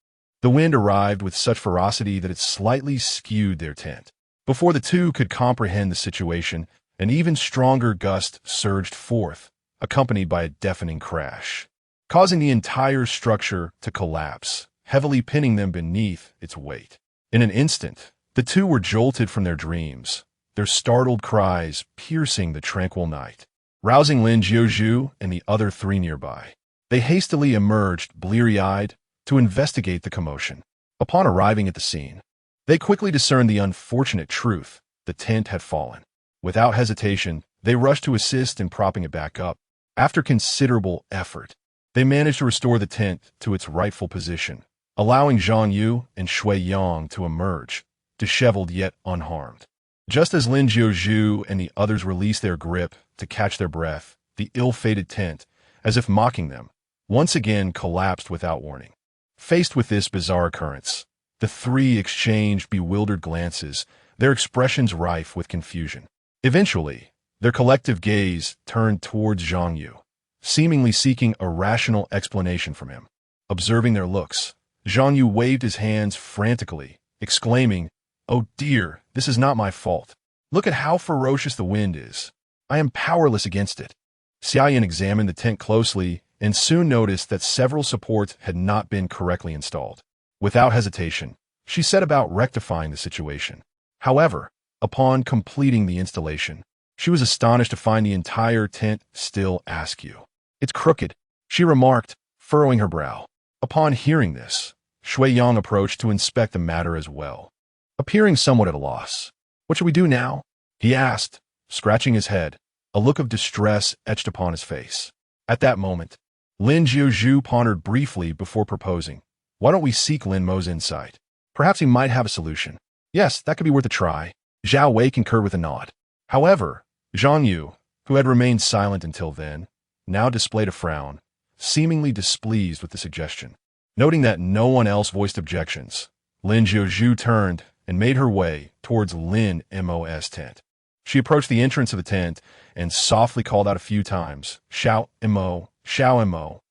S1: The wind arrived with such ferocity that it slightly skewed their tent. Before the two could comprehend the situation, an even stronger gust surged forth, accompanied by a deafening crash, causing the entire structure to collapse, heavily pinning them beneath its weight. In an instant, the two were jolted from their dreams, their startled cries piercing the tranquil night, rousing Lin Jiuzhu and the other three nearby. They hastily emerged, bleary-eyed, to investigate the commotion. Upon arriving at the scene, they quickly discerned the unfortunate truth: the tent had fallen. Without hesitation, they rushed to assist in propping it back up. After considerable effort, they managed to restore the tent to its rightful position, allowing Zhang Yu and Shui Yang to emerge, disheveled yet unharmed. Just as Lin Jiuzhu and the others released their grip to catch their breath, the ill-fated tent, as if mocking them, once again collapsed without warning. Faced with this bizarre occurrence, the three exchanged bewildered glances, their expressions rife with confusion. Eventually, their collective gaze turned towards Zhang Yu, seemingly seeking a rational explanation from him. Observing their looks, Zhang Yu waved his hands frantically, exclaiming, "Oh dear, this is not my fault. Look at how ferocious the wind is. I am powerless against it." Xiaoyan examined the tent closely and soon noticed that several supports had not been correctly installed. Without hesitation, she set about rectifying the situation. However, upon completing the installation, she was astonished to find the entire tent still askew. "It's crooked," she remarked, furrowing her brow. Upon hearing this, Shui Yang approached to inspect the matter as well, appearing somewhat at a loss. "What should we do now?" he asked, scratching his head, a look of distress etched upon his face. At that moment, Lin Jiuzhu pondered briefly before proposing, "Why don't we seek Lin Mo's insight? Perhaps he might have a solution." "Yes, that could be worth a try." Zhao Wei concurred with a nod. However, Zhang Yu, who had remained silent until then, now displayed a frown, seemingly displeased with the suggestion. Noting that no one else voiced objections, Lin Jiuzhu turned and made her way towards Lin Mo's tent. She approached the entrance of the tent and softly called out a few times, "Xiao Mo, Xiao Mo."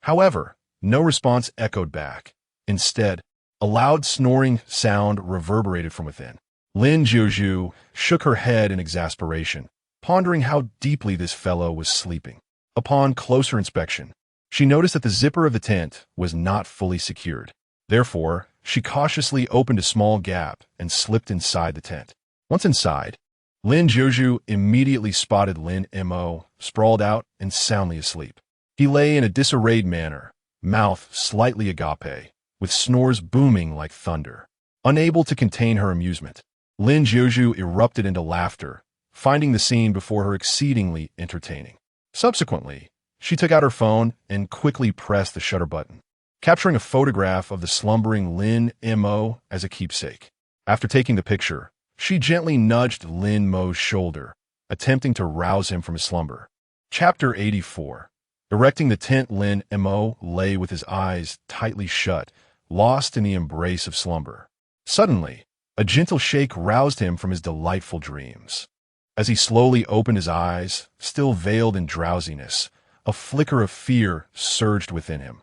S1: However, no response echoed back. Instead, a loud snoring sound reverberated from within. Lin Jiuzhu shook her head in exasperation, pondering how deeply this fellow was sleeping. Upon closer inspection, she noticed that the zipper of the tent was not fully secured. Therefore, she cautiously opened a small gap and slipped inside the tent. Once inside, Lin Jiuzhu immediately spotted Lin Mo sprawled out and soundly asleep. He lay in a disarrayed manner, mouth slightly agape, with snores booming like thunder. Unable to contain her amusement, Lin Jiuzhu erupted into laughter, finding the scene before her exceedingly entertaining. Subsequently, she took out her phone and quickly pressed the shutter button, capturing a photograph of the slumbering Lin Mo as a keepsake. After taking the picture, she gently nudged Lin Mo's shoulder, attempting to rouse him from his slumber. Chapter 84. Erecting the tent, Lin Mo lay with his eyes tightly shut, lost in the embrace of slumber. Suddenly, a gentle shake roused him from his delightful dreams. As he slowly opened his eyes, still veiled in drowsiness, a flicker of fear surged within him.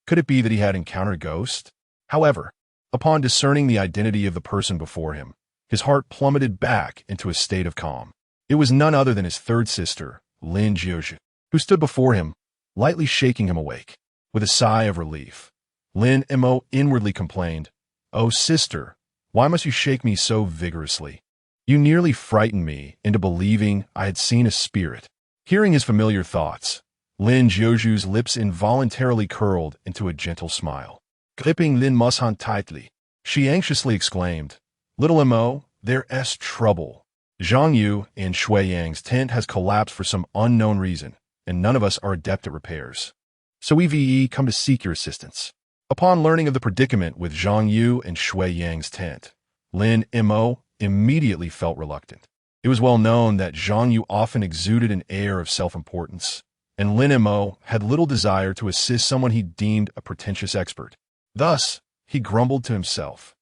S1: Could it be that he had encountered a ghost? However, upon discerning the identity of the person before him, his heart plummeted back into a state of calm. It was none other than his third sister, Lin Jiuzhu, who stood before him, lightly shaking him awake. With a sigh of relief, Lin Mo inwardly complained, "Oh, sister, why must you shake me so vigorously? You nearly frightened me into believing I had seen a spirit." Hearing his familiar thoughts, Lin Jiuzhu's lips involuntarily curled into a gentle smile. Gripping Lin Mo's hand tightly, she anxiously exclaimed, "Little Mo, there's trouble. Zhang Yu in Shui Yang's tent has collapsed for some unknown reason, and none of us are adept at repairs. So we've come to seek your assistance." Upon learning of the predicament with Zhang Yu and Shui Yang's tent, Lin Mo immediately felt reluctant. It was well known that Zhang Yu often exuded an air of self-importance, and Lin Mo had little desire to assist someone he deemed a pretentious expert. Thus, he grumbled to himself,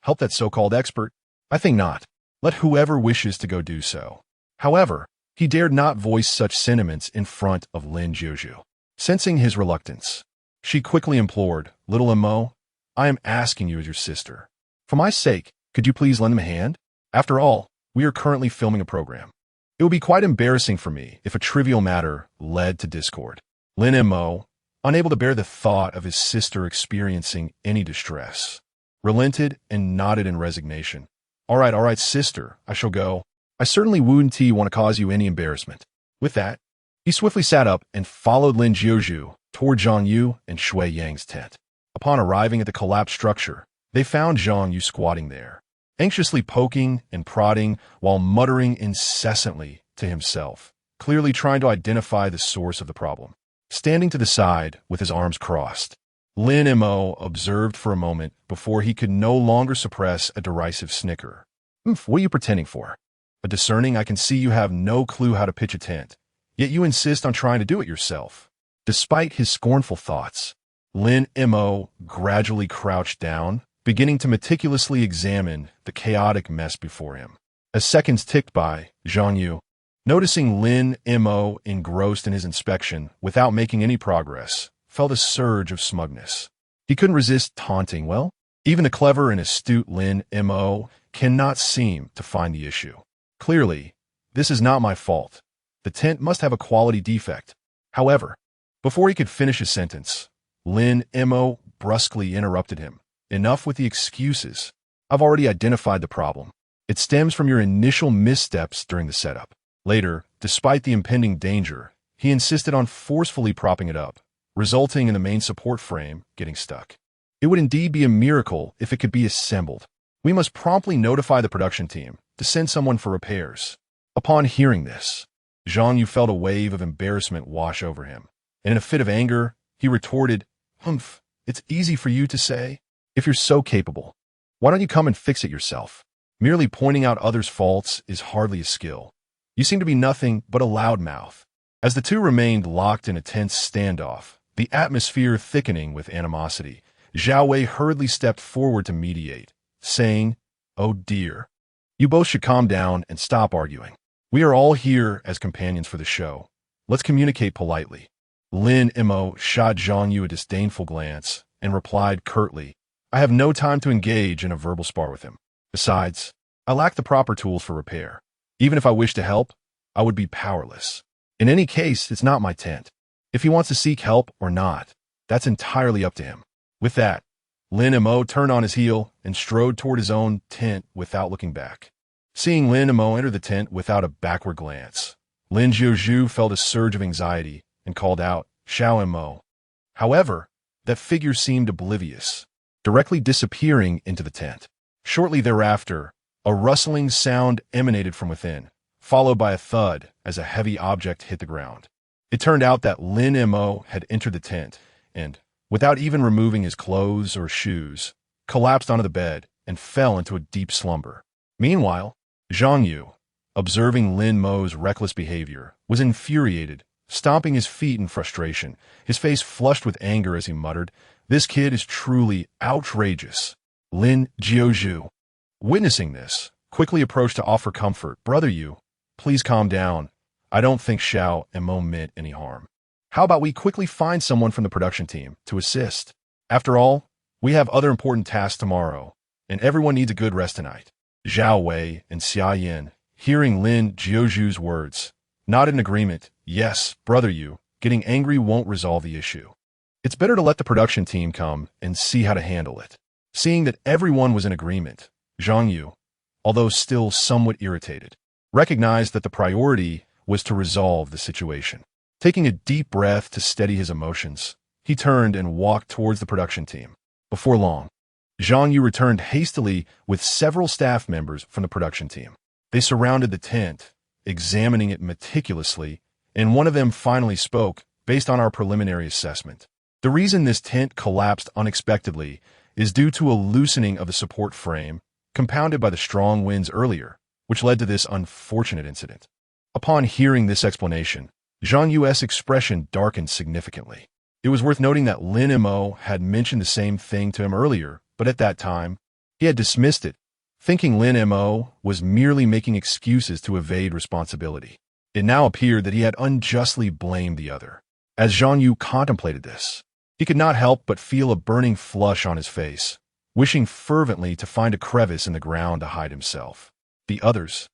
S1: help that so-called expert? I think not. Let whoever wishes to go do so." However, he dared not voice such sentiments in front of Lin Jiuzhu. Sensing his reluctance, she quickly implored, "Little Mo, I am asking you as your sister. For my sake, could you please lend him a hand? After all, we are currently filming a program. It would be quite embarrassing for me if a trivial matter led to discord." Lin Mo, unable to bear the thought of his sister experiencing any distress, relented and nodded in resignation. All right, sister, I shall go. I certainly wouldn't want to cause you any embarrassment." With that, he swiftly sat up and followed Lin Jiuzhu toward Zhang Yu and Shui Yang's tent. Upon arriving at the collapsed structure, they found Zhang Yu squatting there, anxiously poking and prodding while muttering incessantly to himself, clearly trying to identify the source of the problem. Standing to the side with his arms crossed, Lin Mo observed for a moment before he could no longer suppress a derisive snicker. What are you pretending for? But discerning, I can see you have no clue how to pitch a tent, yet you insist on trying to do it yourself." Despite his scornful thoughts, Lin Mo gradually crouched down, beginning to meticulously examine the chaotic mess before him. As seconds ticked by, Zhang Yu, noticing Lin Mo engrossed in his inspection without making any progress, felt a surge of smugness. He couldn't resist taunting. Well, even the clever and astute Lin Mo cannot seem to find the issue. Clearly, this is not my fault. The tent must have a quality defect. However, before he could finish his sentence, Lin Mo brusquely interrupted him. Enough with the excuses. I've already identified the problem. It stems from your initial missteps during the setup. Later, despite the impending danger, he insisted on forcefully propping it up, resulting in the main support frame getting stuck. It would indeed be a miracle if it could be assembled. We must promptly notify the production team to send someone for repairs. Upon hearing this, Zhang Yu felt a wave of embarrassment wash over him, and in a fit of anger, he retorted, It's easy for you to say. If you're so capable, why don't you come and fix it yourself? Merely pointing out others' faults is hardly a skill. You seem to be nothing but a loudmouth." As the two remained locked in a tense standoff, the atmosphere thickening with animosity, Zhao Wei hurriedly stepped forward to mediate, saying, "Oh dear. You both should calm down and stop arguing. We are all here as companions for the show. Let's communicate politely." Lin Mo shot Zhang Yu a disdainful glance and replied curtly, "I have no time to engage in a verbal spar with him. Besides, I lack the proper tools for repair. Even if I wished to help, I would be powerless. In any case, it's not my tent. If he wants to seek help or not, that's entirely up to him." With that, Lin Mo turned on his heel and strode toward his own tent without looking back. Seeing Lin Mo enter the tent without a backward glance, Lin Jiuzhu felt a surge of anxiety and called out, "Xiao Mo." However, that figure seemed oblivious, directly disappearing into the tent. Shortly thereafter, a rustling sound emanated from within, followed by a thud as a heavy object hit the ground. It turned out that Lin Mo had entered the tent and, without even removing his clothes or shoes, collapsed onto the bed and fell into a deep slumber. Meanwhile, Zhang Yu, observing Lin Mo's reckless behavior, was infuriated, stomping his feet in frustration, his face flushed with anger as he muttered, "This kid is truly outrageous." Lin Jiuzhu, witnessing this, quickly approached to offer comfort. "Brother Yu, please calm down. I don't think Xiao and Mo meant any harm. How about we quickly find someone from the production team to assist? After all, we have other important tasks tomorrow, and everyone needs a good rest tonight." Zhao Wei and Xia Yin, hearing Lin Jiuzhu's words, nodded in agreement. "Yes, brother Yu, getting angry won't resolve the issue. It's better to let the production team come and see how to handle it." Seeing that everyone was in agreement, Zhang Yu, although still somewhat irritated, recognized that the priority was to resolve the situation. Taking a deep breath to steady his emotions, he turned and walked towards the production team. Before long, Zhang Yu returned hastily with several staff members from the production team. They surrounded the tent, examining it meticulously, and one of them finally spoke. "Based on our preliminary assessment, the reason this tent collapsed unexpectedly is due to a loosening of the support frame, compounded by the strong winds earlier, which led to this unfortunate incident." Upon hearing this explanation, Zhang Yu's expression darkened significantly. It was worth noting that Lin Mo had mentioned the same thing to him earlier, but at that time, he had dismissed it, thinking Lin Mo was merely making excuses to evade responsibility. It now appeared that he had unjustly blamed the other. As Zhang Yu contemplated this, he could not help but feel a burning flush on his face, wishing fervently to find a crevice in the ground to hide himself. The others,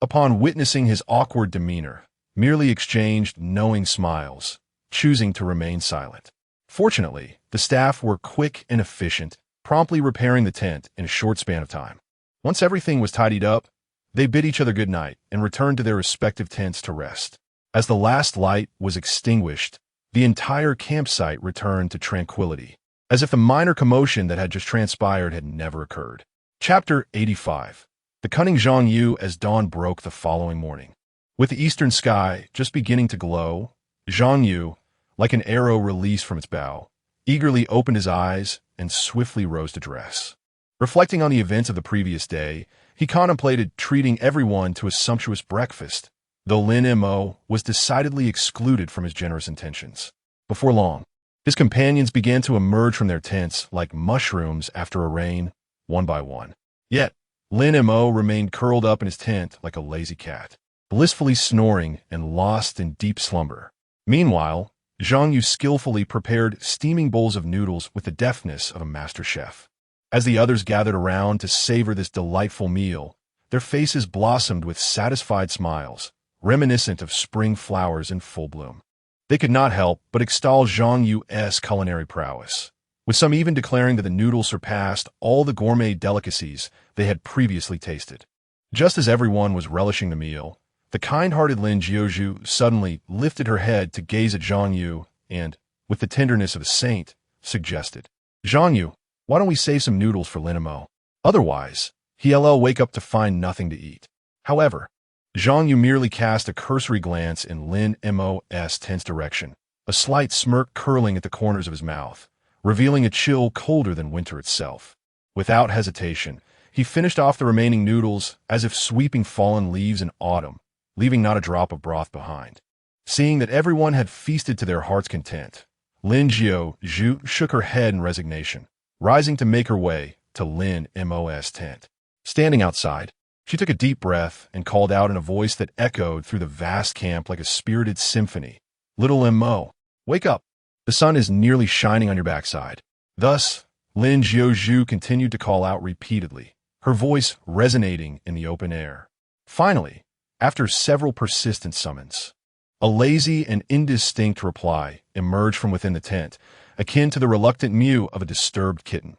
S1: upon witnessing his awkward demeanor, merely exchanged knowing smiles, choosing to remain silent. Fortunately, the staff were quick and efficient, promptly repairing the tent in a short span of time. Once everything was tidied up, they bid each other good night and returned to their respective tents to rest. As the last light was extinguished, the entire campsite returned to tranquility, as if the minor commotion that had just transpired had never occurred. Chapter 85. The cunning Zhang Yu as dawn broke the following morning. With the eastern sky just beginning to glow, Zhang Yu, like an arrow released from its bow, eagerly opened his eyes and swiftly rose to dress. Reflecting on the events of the previous day, he contemplated treating everyone to a sumptuous breakfast, though Lin Mo was decidedly excluded from his generous intentions. Before long, his companions began to emerge from their tents like mushrooms after a rain, one by one. Yet, Lin Mo remained curled up in his tent like a lazy cat, blissfully snoring and lost in deep slumber. Meanwhile, Zhang Yu skillfully prepared steaming bowls of noodles with the deftness of a master chef. As the others gathered around to savor this delightful meal, their faces blossomed with satisfied smiles, reminiscent of spring flowers in full bloom. They could not help but extol Zhang Yu's culinary prowess, with some even declaring that the noodles surpassed all the gourmet delicacies they had previously tasted. Just as everyone was relishing the meal, the kind-hearted Lin Jiuzhu suddenly lifted her head to gaze at Zhang Yu and, with the tenderness of a saint, suggested, "Zhang Yu, why don't we save some noodles for Lin Mo? Otherwise, he'll wake up to find nothing to eat." However, Zhang Yu merely cast a cursory glance in Lin Mo's tense direction, a slight smirk curling at the corners of his mouth, revealing a chill colder than winter itself. Without hesitation, he finished off the remaining noodles as if sweeping fallen leaves in autumn, leaving not a drop of broth behind. Seeing that everyone had feasted to their heart's content, Lin Jiuzhu shook her head in resignation, rising to make her way to Lin Mo's tent. Standing outside, she took a deep breath and called out in a voice that echoed through the vast camp like a spirited symphony, "Little Lin Mo, wake up. The sun is nearly shining on your backside." Thus, Lin Jiuzhu continued to call out repeatedly, her voice resonating in the open air. Finally, after several persistent summons, a lazy and indistinct reply emerged from within the tent, akin to the reluctant mew of a disturbed kitten.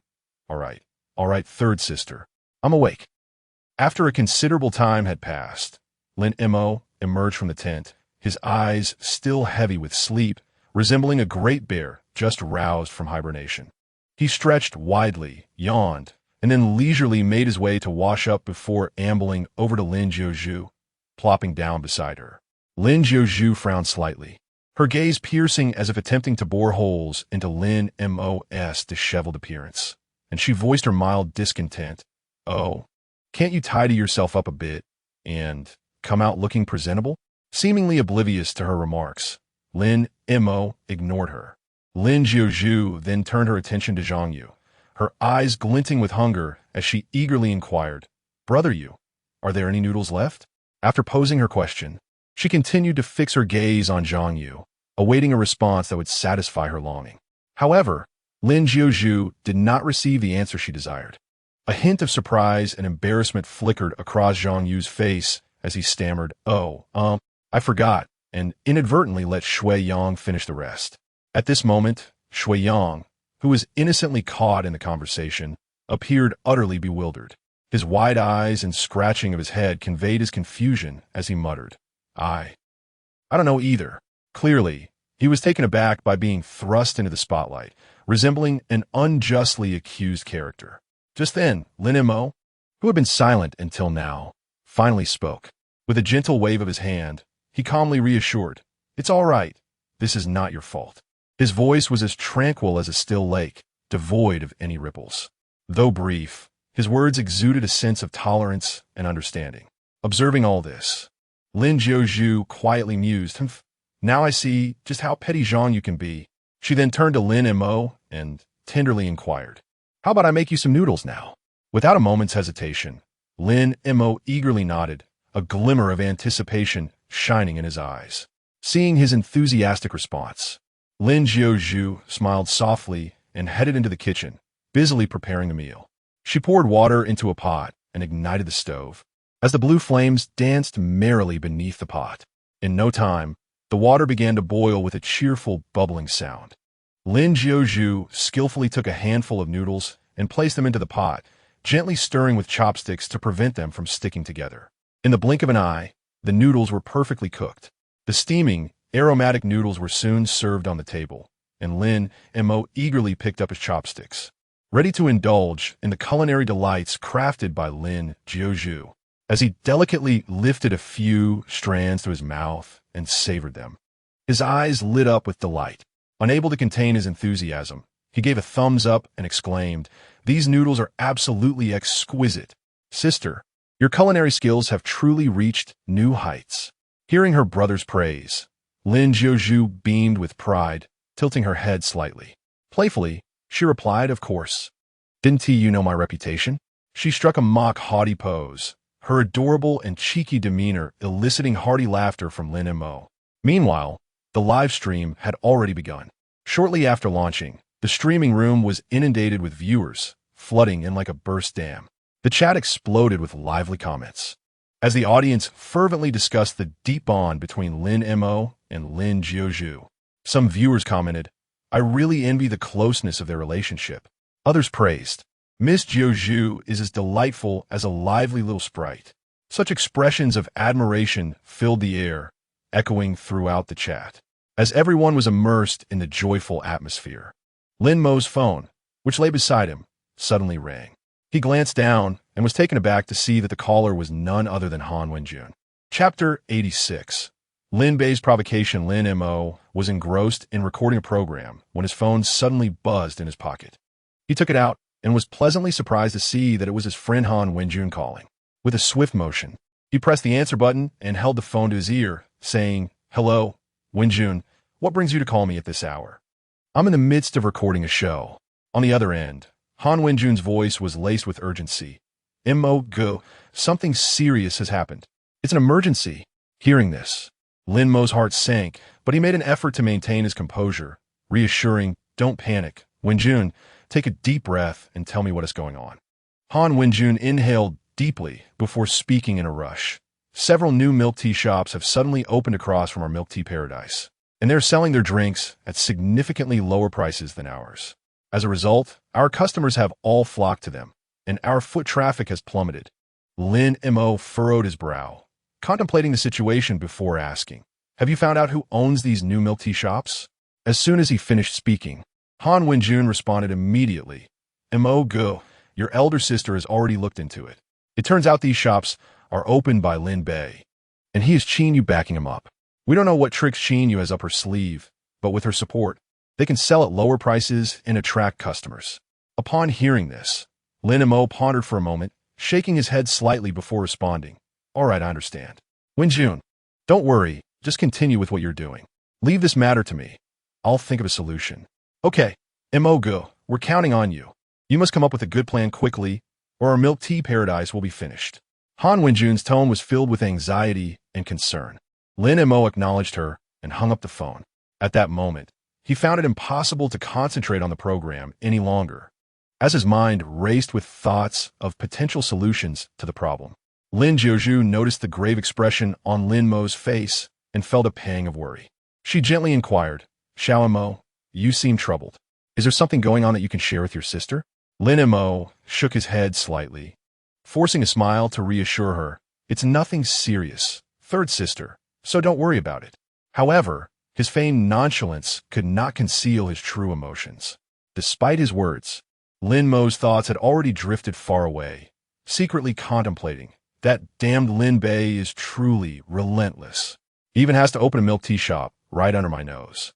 S1: All right, third sister, I'm awake." After a considerable time had passed, Lin Mo emerged from the tent, his eyes still heavy with sleep, resembling a great bear just roused from hibernation. He stretched widely, yawned, and then leisurely made his way to wash up before ambling over to Lin Jiuzhu, plopping down beside her. Lin Jiuzhu frowned slightly, her gaze piercing as if attempting to bore holes into Lin Mo's disheveled appearance, and she voiced her mild discontent. "Oh, can't you tidy yourself up a bit and come out looking presentable?" Seemingly oblivious to her remarks, Lin Mo ignored her. Lin Jiuzhu then turned her attention to Zhang Yu, her eyes glinting with hunger as she eagerly inquired, "Brother Yu, are there any noodles left?" After posing her question, she continued to fix her gaze on Zhang Yu, awaiting a response that would satisfy her longing. However, Lin Jiuzhu did not receive the answer she desired. A hint of surprise and embarrassment flickered across Zhang Yu's face as he stammered, I forgot," and inadvertently let Shui Yang finish the rest. At this moment, Shui Yang, who was innocently caught in the conversation, appeared utterly bewildered. His wide eyes and scratching of his head conveyed his confusion as he muttered, I don't know either." Clearly, he was taken aback by being thrust into the spotlight, resembling an unjustly accused character. Just then, Lin Mo, who had been silent until now, finally spoke. With a gentle wave of his hand, he calmly reassured, "It's all right. This is not your fault." His voice was as tranquil as a still lake, devoid of any ripples. Though brief, his words exuded a sense of tolerance and understanding. Observing all this, Lin Jiuzhu quietly mused, "Now I see just how petty Zhang Yu can be." She then turned to Lin Mo and tenderly inquired, "How about I make you some noodles now?" Without a moment's hesitation, Lin Mo eagerly nodded, a glimmer of anticipation shining in his eyes. Seeing his enthusiastic response, Lin Jiuzhu smiled softly and headed into the kitchen, busily preparing the meal. She poured water into a pot and ignited the stove. As the blue flames danced merrily beneath the pot, in no time, the water began to boil with a cheerful, bubbling sound. Lin Jiuzhu skillfully took a handful of noodles and placed them into the pot, gently stirring with chopsticks to prevent them from sticking together. In the blink of an eye, the noodles were perfectly cooked. The steaming, aromatic noodles were soon served on the table, and Lin Mo eagerly picked up his chopsticks, ready to indulge in the culinary delights crafted by Lin Jiuzhu. As he delicately lifted a few strands to his mouth and savored them, his eyes lit up with delight. Unable to contain his enthusiasm, he gave a thumbs up and exclaimed, "These noodles are absolutely exquisite. Sister, your culinary skills have truly reached new heights." Hearing her brother's praise, Lin Jiuzhu beamed with pride, tilting her head slightly. Playfully, she replied, "Of course. Didn't you know my reputation?" She struck a mock haughty pose, her adorable and cheeky demeanor eliciting hearty laughter from Lin Mo. Meanwhile, the live stream had already begun. Shortly after launching, the streaming room was inundated with viewers, flooding in like a burst dam. The chat exploded with lively comments. As the audience fervently discussed the deep bond between Lin Mo and Lin Jiuzhu, some viewers commented, "I really envy the closeness of their relationship." Others praised, "Miss Jiuzhu is as delightful as a lively little sprite." Such expressions of admiration filled the air, echoing throughout the chat. As everyone was immersed in the joyful atmosphere, Lin Mo's phone, which lay beside him, suddenly rang. He glanced down and was taken aback to see that the caller was none other than Han Wenjun. Chapter 86. Lin Bei's provocation. Lin Mo was engrossed in recording a program when his phone suddenly buzzed in his pocket. He took it out and was pleasantly surprised to see that it was his friend Han Wenjun calling. With a swift motion, he pressed the answer button and held the phone to his ear, saying, "Hello, Wenjun, what brings you to call me at this hour?" "I'm in the midst of recording a show." On the other end, Han Wenjun's voice was laced with urgency. "Mo, go. Something serious has happened. It's an emergency." Hearing this, Lin Mo's heart sank, but he made an effort to maintain his composure, reassuring, "Don't panic. Wenjun, take a deep breath and tell me what is going on." Han Wenjun inhaled deeply before speaking in a rush. "Several new milk tea shops have suddenly opened across from our milk tea paradise, and they're selling their drinks at significantly lower prices than ours. As a result, our customers have all flocked to them, and our foot traffic has plummeted." Lin Mo furrowed his brow, contemplating the situation before asking, "Have you found out who owns these new milk tea shops?" As soon as he finished speaking, Han Wenjun responded immediately, "Mo, go. Your elder sister has already looked into it. It turns out these shops are opened by Lin Bei, and he is Qin Yu backing him up. We don't know what tricks Qin Yu has up her sleeve, but with her support, they can sell at lower prices and attract customers." Upon hearing this, Lin Mo pondered for a moment, shaking his head slightly before responding, "All right, I understand. Wenjun, don't worry, just continue with what you're doing." Leave this matter to me. I'll think of a solution. Okay, Mo go. We're counting on you. You must come up with a good plan quickly, or our milk tea paradise will be finished. Han Wenjun's tone was filled with anxiety and concern. Lin Mo acknowledged her and hung up the phone. At that moment, he found it impossible to concentrate on the program any longer, as his mind raced with thoughts of potential solutions to the problem. Lin Jiuzhu noticed the grave expression on Lin Mo's face and felt a pang of worry. She gently inquired, Xiao Mo, you seem troubled. Is there something going on that you can share with your sister? Lin Mo shook his head slightly, forcing a smile to reassure her. It's nothing serious, third sister, so don't worry about it. However, his feigned nonchalance could not conceal his true emotions. Despite his words, Lin Mo's thoughts had already drifted far away, secretly contemplating, that damned Lin Bei is truly relentless. He even has to open a milk tea shop right under my nose.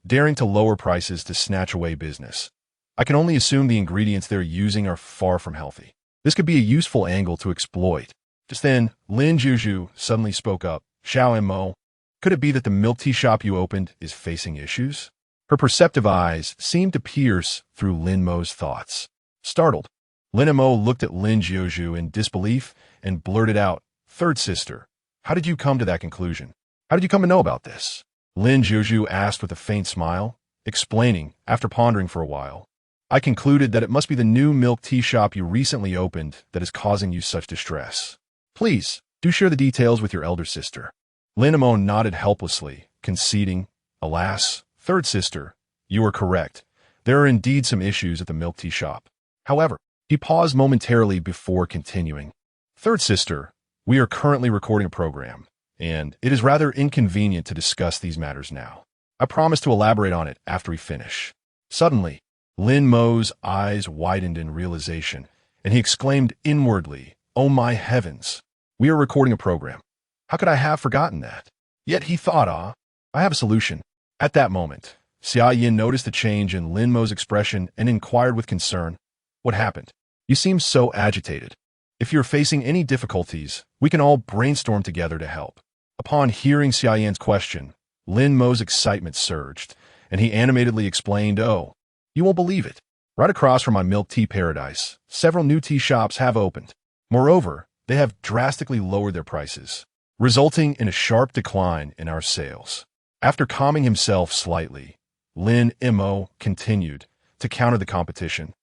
S1: Daring to lower prices to snatch away business. I can only assume the ingredients they're using are far from healthy. This could be a useful angle to exploit. Just then, Lin Jiuzhu suddenly spoke up. Xiao Mo, could it be that the milk tea shop you opened is facing issues? Her perceptive eyes seemed to pierce through Lin Mo's thoughts. Startled, Lin Mo looked at Lin Jiuzhu in disbelief and blurted out, Third sister, how did you come to that conclusion? How did you come to know about this? Lin Jiuzhu asked with a faint smile, explaining, after pondering for a while. I concluded that it must be the new milk tea shop you recently opened that is causing you such distress. Please, do share the details with your elder sister. Lin Mo nodded helplessly, conceding, Alas, third sister, you are correct. There are indeed some issues at the milk tea shop. However, he paused momentarily before continuing. Third sister, we are currently recording a program, and it is rather inconvenient to discuss these matters now. I promise to elaborate on it after we finish. Suddenly, Lin Mo's eyes widened in realization, and he exclaimed inwardly, Oh my heavens, we are recording a program. How could I have forgotten that? Yet he thought, I have a solution. At that moment, Xia Yin noticed a change in Lin Mo's expression and inquired with concern, What happened? You seem so agitated. If you're facing any difficulties, we can all brainstorm together to help. Upon hearing Xia Yin's question, Lin Mo's excitement surged, and he animatedly explained, Oh, you won't believe it. Right across from my milk tea paradise, several new tea shops have opened. Moreover, they have drastically lowered their prices, resulting in a sharp decline in our sales. After calming himself slightly, Lin Mo continued to counter the competition.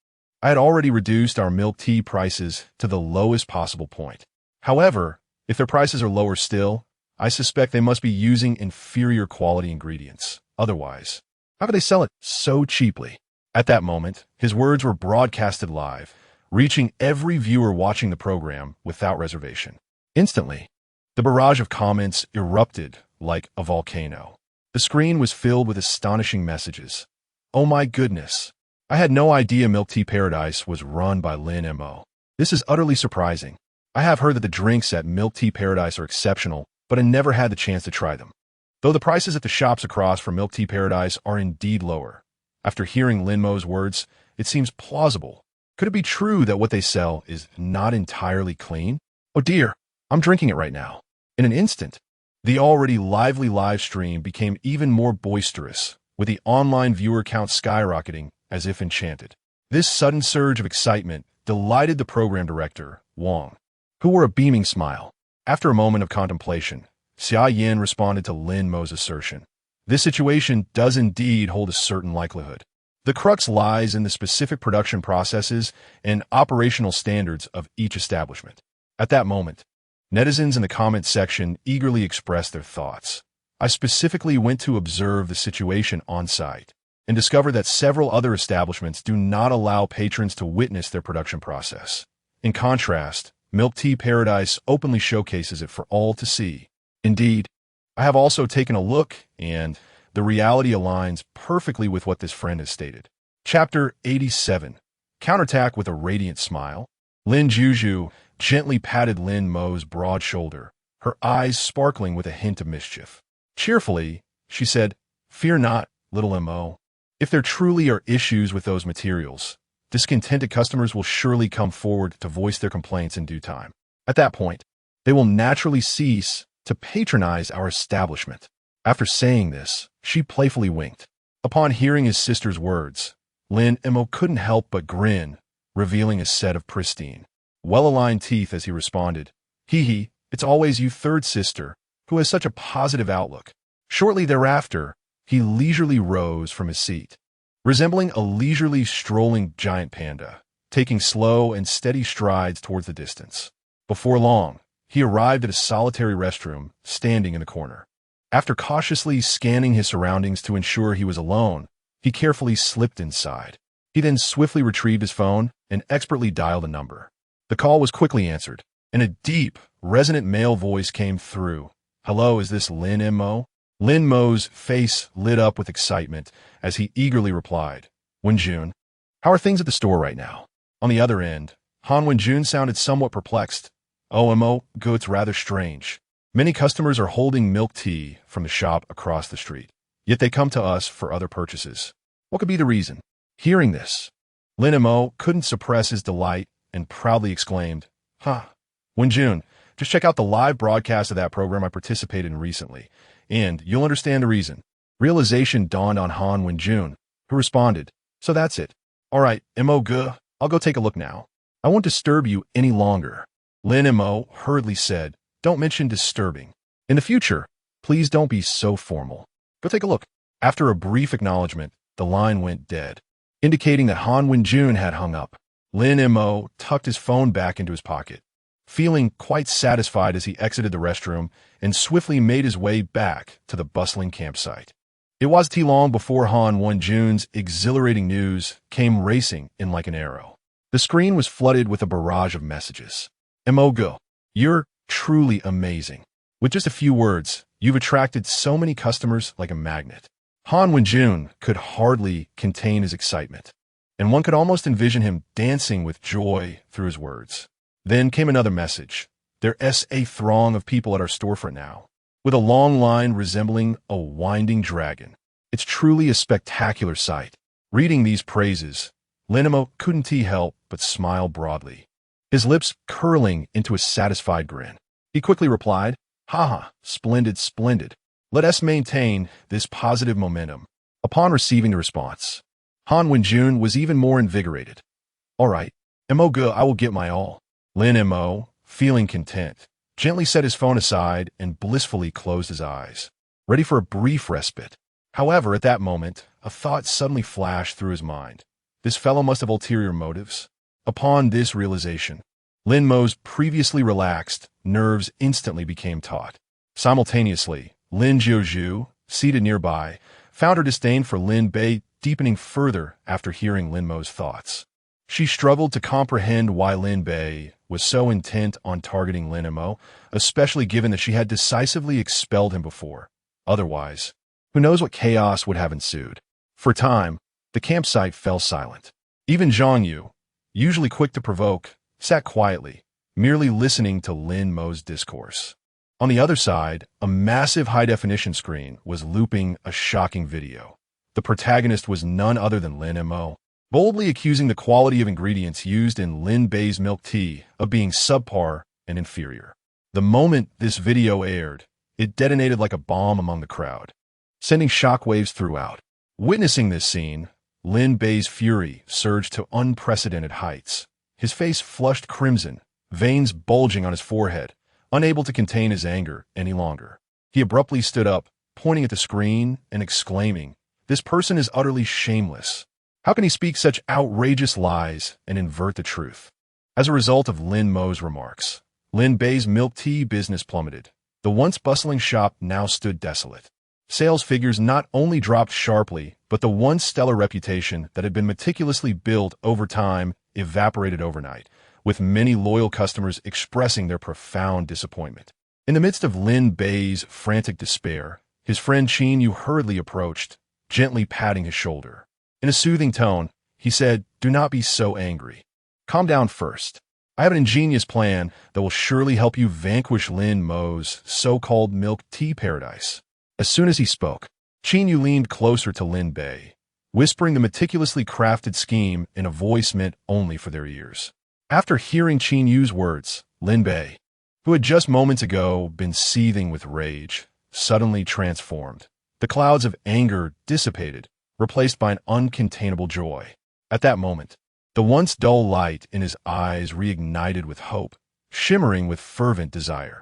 S1: I had already reduced our milk tea prices to the lowest possible point. However, if their prices are lower still, I suspect they must be using inferior quality ingredients. Otherwise, how could they sell it so cheaply? At that moment, his words were broadcasted live, reaching every viewer watching the program without reservation. Instantly, the barrage of comments erupted like a volcano. The screen was filled with astonishing messages. Oh my goodness! I had no idea Milk Tea Paradise was run by Lin Mo. This is utterly surprising. I have heard that the drinks at Milk Tea Paradise are exceptional, but I never had the chance to try them. Though the prices at the shops across from Milk Tea Paradise are indeed lower. After hearing Lin Mo's words, it seems plausible. Could it be true that what they sell is not entirely clean? Oh dear, I'm drinking it right now. In an instant, the already lively live stream became even more boisterous, with the online viewer count skyrocketing as if enchanted. This sudden surge of excitement delighted the program director, Wang, who wore a beaming smile. After a moment of contemplation, Xia Yin responded to Lin Mo's assertion. This situation does indeed hold a certain likelihood. The crux lies in the specific production processes and operational standards of each establishment. At that moment, netizens in the comments section eagerly expressed their thoughts. I specifically went to observe the situation on site and discovered that several other establishments do not allow patrons to witness their production process. In contrast, Milk Tea Paradise openly showcases it for all to see. Indeed, I have also taken a look, and the reality aligns perfectly with what this friend has stated. Chapter 87. Counterattack with a radiant smile. Lin Jiuzhu gently patted Lin Mo's broad shoulder, her eyes sparkling with a hint of mischief. Cheerfully, she said, Fear not, little Mo. If there truly are issues with those materials, discontented customers will surely come forward to voice their complaints in due time. At that point, they will naturally cease to patronize our establishment. After saying this, she playfully winked. Upon hearing his sister's words, Lin Mo couldn't help but grin, revealing a set of pristine, well-aligned teeth as he responded, "Hee hee, it's always you third sister, who has such a positive outlook." Shortly thereafter, he leisurely rose from his seat, resembling a leisurely strolling giant panda, taking slow and steady strides towards the distance. Before long, he arrived at a solitary restroom standing in the corner. After cautiously scanning his surroundings to ensure he was alone, he carefully slipped inside. He then swiftly retrieved his phone and expertly dialed a number. The call was quickly answered, and a deep, resonant male voice came through. "Hello, is this Lin Mo?" Lin Mo's face lit up with excitement as he eagerly replied, "Wenjun, how are things at the store right now?" On the other end, Han Wenjun sounded somewhat perplexed. "Oh, Mo, it's rather strange. Many customers are holding milk tea from the shop across the street, yet they come to us for other purchases. What could be the reason?" Hearing this, Lin Mo couldn't suppress his delight and proudly exclaimed, Wenjun, just check out the live broadcast of that program I participated in recently, and you'll understand the reason." Realization dawned on Han Wenjun, who responded, "So that's it. All right, Mo, I'll go take a look now. I won't disturb you any longer." Lin Mo hurriedly said, "Don't mention disturbing. In the future, please don't be so formal. Go take a look." After a brief acknowledgement, the line went dead, indicating that Han Wenjun had hung up. Lin Mo tucked his phone back into his pocket, feeling quite satisfied as he exited the restroom and swiftly made his way back to the bustling campsite. It wasn't too long before Han Wenjun's exhilarating news came racing in like an arrow. The screen was flooded with a barrage of messages. "Mo, you're truly amazing. With just a few words, you've attracted so many customers like a magnet." Han Wenjun could hardly contain his excitement, and one could almost envision him dancing with joy through his words. Then came another message. "There's a throng of people at our storefront now, with a long line resembling a winding dragon. It's truly a spectacular sight." Reading these praises, Lin Mo couldn't help but smile broadly, his lips curling into a satisfied grin. He quickly replied, "Haha, splendid, splendid. Let us maintain this positive momentum." Upon receiving the response, Han Wenjun was even more invigorated. "All right, Mo, I will get my all." Lin Mo, feeling content, gently set his phone aside and blissfully closed his eyes, ready for a brief respite. However, at that moment, a thought suddenly flashed through his mind. This fellow must have ulterior motives. Upon this realization, Lin Mo's previously relaxed nerves instantly became taut. Simultaneously, Lin Jiuzhu, seated nearby, found her disdain for Lin Bei deepening further after hearing Lin Mo's thoughts. She struggled to comprehend why Lin Bei was so intent on targeting Lin Mo, especially given that she had decisively expelled him before. Otherwise, who knows what chaos would have ensued. For a time, the campsite fell silent. Even Zhang Yu, usually quick to provoke, sat quietly, merely listening to Lin Mo's discourse. On the other side, a massive high-definition screen was looping a shocking video. The protagonist was none other than Lin Mo, boldly accusing the quality of ingredients used in Lin Bei's milk tea of being subpar and inferior. The moment this video aired, it detonated like a bomb among the crowd, sending shockwaves throughout. Witnessing this scene, Lin Bei's fury surged to unprecedented heights. His face flushed crimson, veins bulging on his forehead, unable to contain his anger any longer. He abruptly stood up, pointing at the screen and exclaiming, "This person is utterly shameless. How can he speak such outrageous lies and invert the truth?" As a result of Lin Mo's remarks, Lin Bei's milk tea business plummeted. The once bustling shop now stood desolate. Sales figures not only dropped sharply, but the once stellar reputation that had been meticulously built over time evaporated overnight, with many loyal customers expressing their profound disappointment. In the midst of Lin Bei's frantic despair, his friend Qin Yu hurriedly approached, gently patting his shoulder. In a soothing tone, he said, "Do not be so angry. Calm down first. I have an ingenious plan that will surely help you vanquish Lin Mo's so-called milk tea paradise." As soon as he spoke, Qin Yu leaned closer to Lin Bei, whispering the meticulously crafted scheme in a voice meant only for their ears. After hearing Qin Yu's words, Lin Bei, who had just moments ago been seething with rage, suddenly transformed. The clouds of anger dissipated, replaced by an uncontainable joy. At that moment, the once dull light in his eyes reignited with hope, shimmering with fervent desire.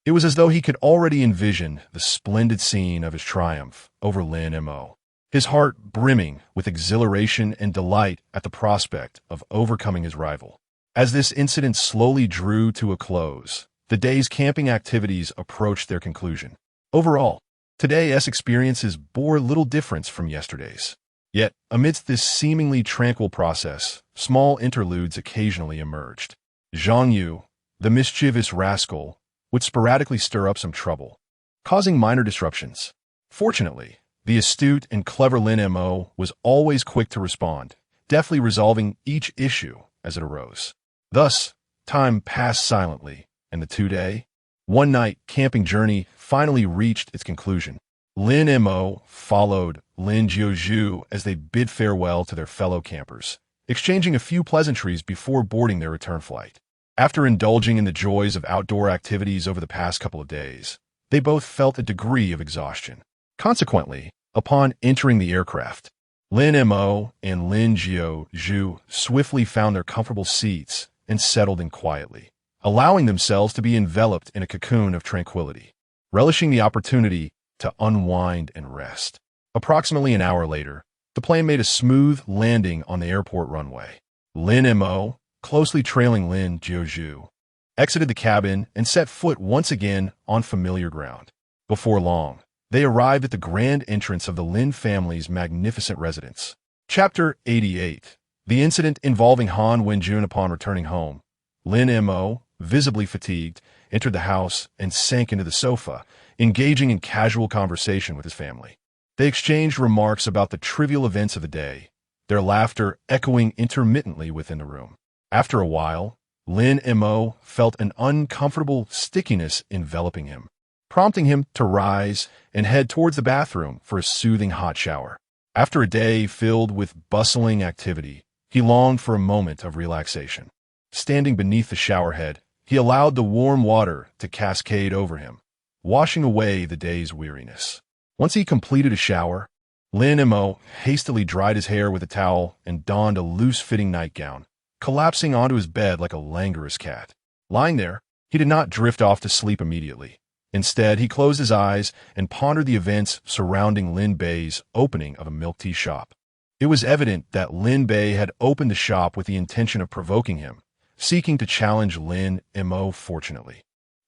S1: It was as though he could already envision the splendid scene of his triumph over Lin Mo, his heart brimming with exhilaration and delight at the prospect of overcoming his rival. As this incident slowly drew to a close, the day's camping activities approached their conclusion. Overall, today's experiences bore little difference from yesterday's. Yet, amidst this seemingly tranquil process, small interludes occasionally emerged. Zhang Yu, the mischievous rascal, would sporadically stir up some trouble, causing minor disruptions. Fortunately, the astute and clever Lin Mo was always quick to respond, deftly resolving each issue as it arose. Thus, time passed silently, and the two-day, one-night camping journey finally reached its conclusion. Lin Mo followed Lin Jiuzhu as they bid farewell to their fellow campers, exchanging a few pleasantries before boarding their return flight. After indulging in the joys of outdoor activities over the past couple of days, they both felt a degree of exhaustion. Consequently, upon entering the aircraft, Lin Mo and Lin Jiuzhu swiftly found their comfortable seats and settled in quietly, allowing themselves to be enveloped in a cocoon of tranquility, relishing the opportunity to unwind and rest. Approximately an hour later, the plane made a smooth landing on the airport runway. Lin Mo, closely trailing Lin Jiuzhu, exited the cabin and set foot once again on familiar ground. Before long, they arrived at the grand entrance of the Lin family's magnificent residence. Chapter 88. The incident involving Han Wenjun upon returning home. Lin Mo, visibly fatigued, entered the house and sank into the sofa, engaging in casual conversation with his family. They exchanged remarks about the trivial events of the day, their laughter echoing intermittently within the room. After a while, Lin Mo felt an uncomfortable stickiness enveloping him, prompting him to rise and head towards the bathroom for a soothing hot shower. After a day filled with bustling activity, he longed for a moment of relaxation. Standing beneath the showerhead, he allowed the warm water to cascade over him, washing away the day's weariness. Once he completed a shower, Lin Mo hastily dried his hair with a towel and donned a loose-fitting nightgown, collapsing onto his bed like a languorous cat. Lying there, he did not drift off to sleep immediately. Instead, he closed his eyes and pondered the events surrounding Lin Bei's opening of a milk tea shop. It was evident that Lin Bei had opened the shop with the intention of provoking him, seeking to challenge Lin Mo. Fortunately,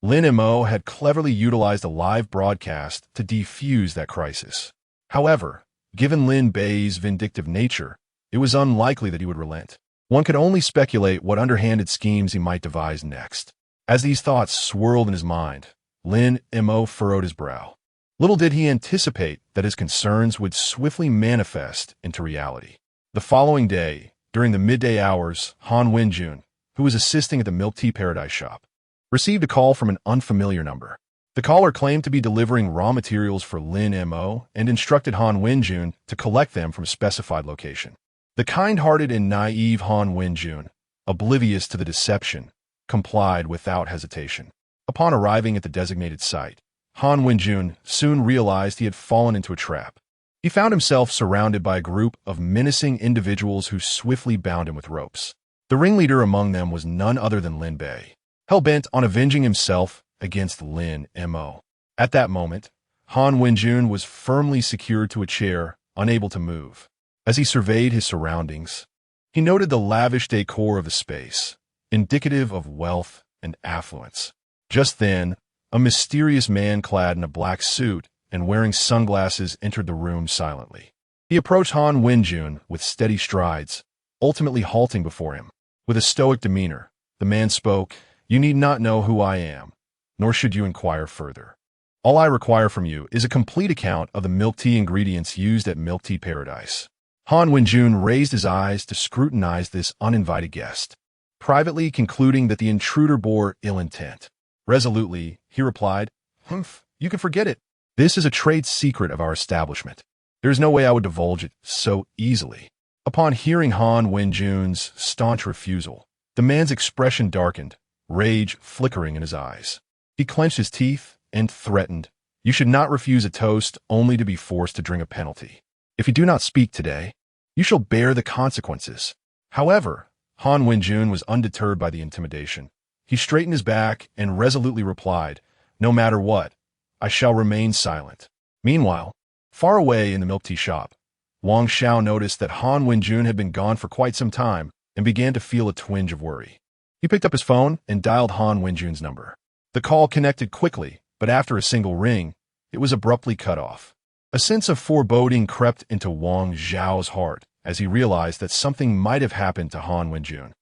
S1: Lin Mo had cleverly utilized a live broadcast to defuse that crisis. However, given Lin Bei's vindictive nature, it was unlikely that he would relent. One could only speculate what underhanded schemes he might devise next. As these thoughts swirled in his mind, Lin Mo furrowed his brow. Little did he anticipate that his concerns would swiftly manifest into reality. The following day, during the midday hours, Han Wenjun, who was assisting at the Milk Tea Paradise shop, received a call from an unfamiliar number. The caller claimed to be delivering raw materials for Lin Mo and instructed Han Wenjun to collect them from a specified location. The kind-hearted and naive Han Wenjun, oblivious to the deception, complied without hesitation. Upon arriving at the designated site, Han Wenjun soon realized he had fallen into a trap. He found himself surrounded by a group of menacing individuals who swiftly bound him with ropes. The ringleader among them was none other than Lin Bei, hell-bent on avenging himself against Lin Mo. At that moment, Han Wenjun was firmly secured to a chair, unable to move. As he surveyed his surroundings, he noted the lavish decor of the space, indicative of wealth and affluence. Just then, a mysterious man clad in a black suit and wearing sunglasses entered the room silently. He approached Han Wenjun with steady strides, ultimately halting before him. With a stoic demeanor, the man spoke, "You need not know who I am, nor should you inquire further. All I require from you is a complete account of the milk tea ingredients used at Milk Tea Paradise." Han Wenjun raised his eyes to scrutinize this uninvited guest, privately concluding that the intruder bore ill intent. Resolutely, he replied, "Humph, you can forget it. This is a trade secret of our establishment. There is no way I would divulge it so easily." Upon hearing Han Wenjun's staunch refusal, the man's expression darkened, rage flickering in his eyes. He clenched his teeth and threatened, You should not refuse a toast only to be forced to drink a penalty. If you do not speak today, you shall bear the consequences. However, Han Wenjun was undeterred by the intimidation. He straightened his back and resolutely replied, "No matter what, I shall remain silent." Meanwhile, far away in the milk tea shop, Wang Xiao noticed that Han Wenjun had been gone for quite some time and began to feel a twinge of worry. He picked up his phone and dialed Han Wenjun's number. The call connected quickly, but after a single ring, it was abruptly cut off. A sense of foreboding crept into Wang Xiao's heart as he realized that something might have happened to Han Wenjun.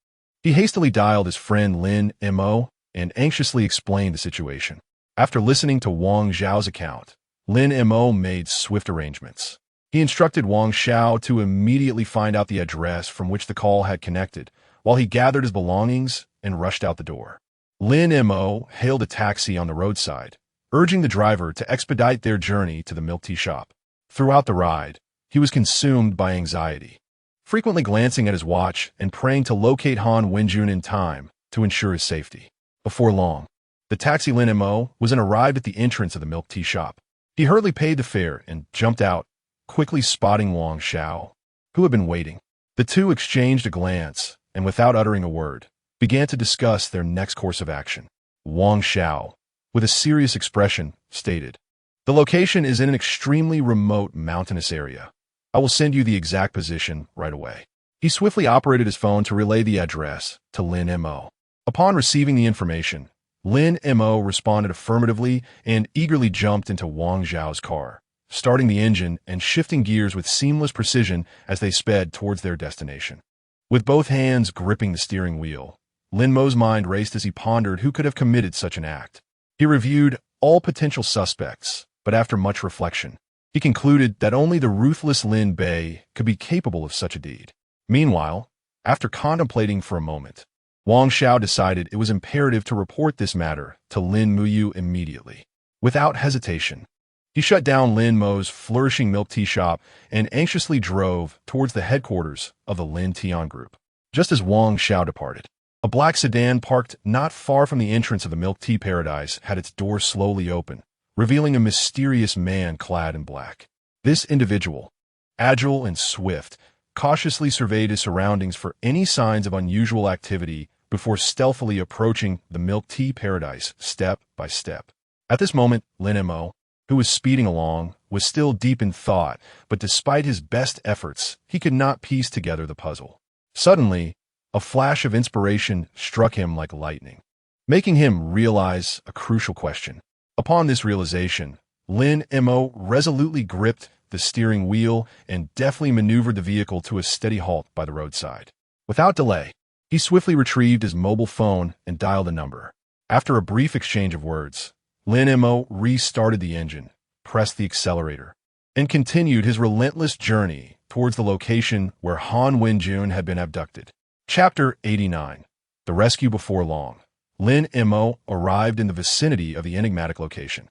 S1: He hastily dialed his friend Lin Mo and anxiously explained the situation. After listening to Wang Xiao's account, Lin Mo made swift arrangements. He instructed Wang Xiao to immediately find out the address from which the call had connected, while he gathered his belongings and rushed out the door. Lin Mo hailed a taxi on the roadside, urging the driver to expedite their journey to the milk tea shop. Throughout the ride, he was consumed by anxiety, frequently glancing at his watch and praying to locate Han Wenjun in time to ensure his safety. Before long, the taxi Lin Mo was arrived at the entrance of the milk tea shop. He hurriedly paid the fare and jumped out, quickly spotting Wang Xiao, who had been waiting. The two exchanged a glance and, without uttering a word, began to discuss their next course of action. Wang Xiao, with a serious expression, stated, "The location is in an extremely remote mountainous area. I will send you the exact position right away." He swiftly operated his phone to relay the address to Lin Mo. Upon receiving the information, Lin Mo responded affirmatively and eagerly jumped into Wang Xiao's car, starting the engine and shifting gears with seamless precision as they sped towards their destination. With both hands gripping the steering wheel, Lin Mo's mind raced as he pondered who could have committed such an act. He reviewed all potential suspects, but after much reflection, he concluded that only the ruthless Lin Bei could be capable of such a deed. Meanwhile, after contemplating for a moment, Wang Xiao decided it was imperative to report this matter to Lin Muyu immediately. Without hesitation, he shut down Lin Mo's flourishing milk tea shop and anxiously drove towards the headquarters of the Lin Tian Group. Just as Wang Xiao departed, a black sedan parked not far from the entrance of the milk tea paradise had its door slowly open, revealing a mysterious man clad in black. This individual, agile and swift, cautiously surveyed his surroundings for any signs of unusual activity before stealthily approaching the milk tea paradise step by step. At this moment, Lin Mo, who was speeding along, was still deep in thought, but despite his best efforts, he could not piece together the puzzle. Suddenly, a flash of inspiration struck him like lightning, making him realize a crucial question. Upon this realization, Lin Mo resolutely gripped the steering wheel and deftly maneuvered the vehicle to a steady halt by the roadside. Without delay, he swiftly retrieved his mobile phone and dialed a number. After a brief exchange of words, Lin Mo restarted the engine, pressed the accelerator, and continued his relentless journey towards the location where Han Wenjun had been abducted. Chapter 89. The Rescue Before Long. Lin Mo arrived in the vicinity of the enigmatic location.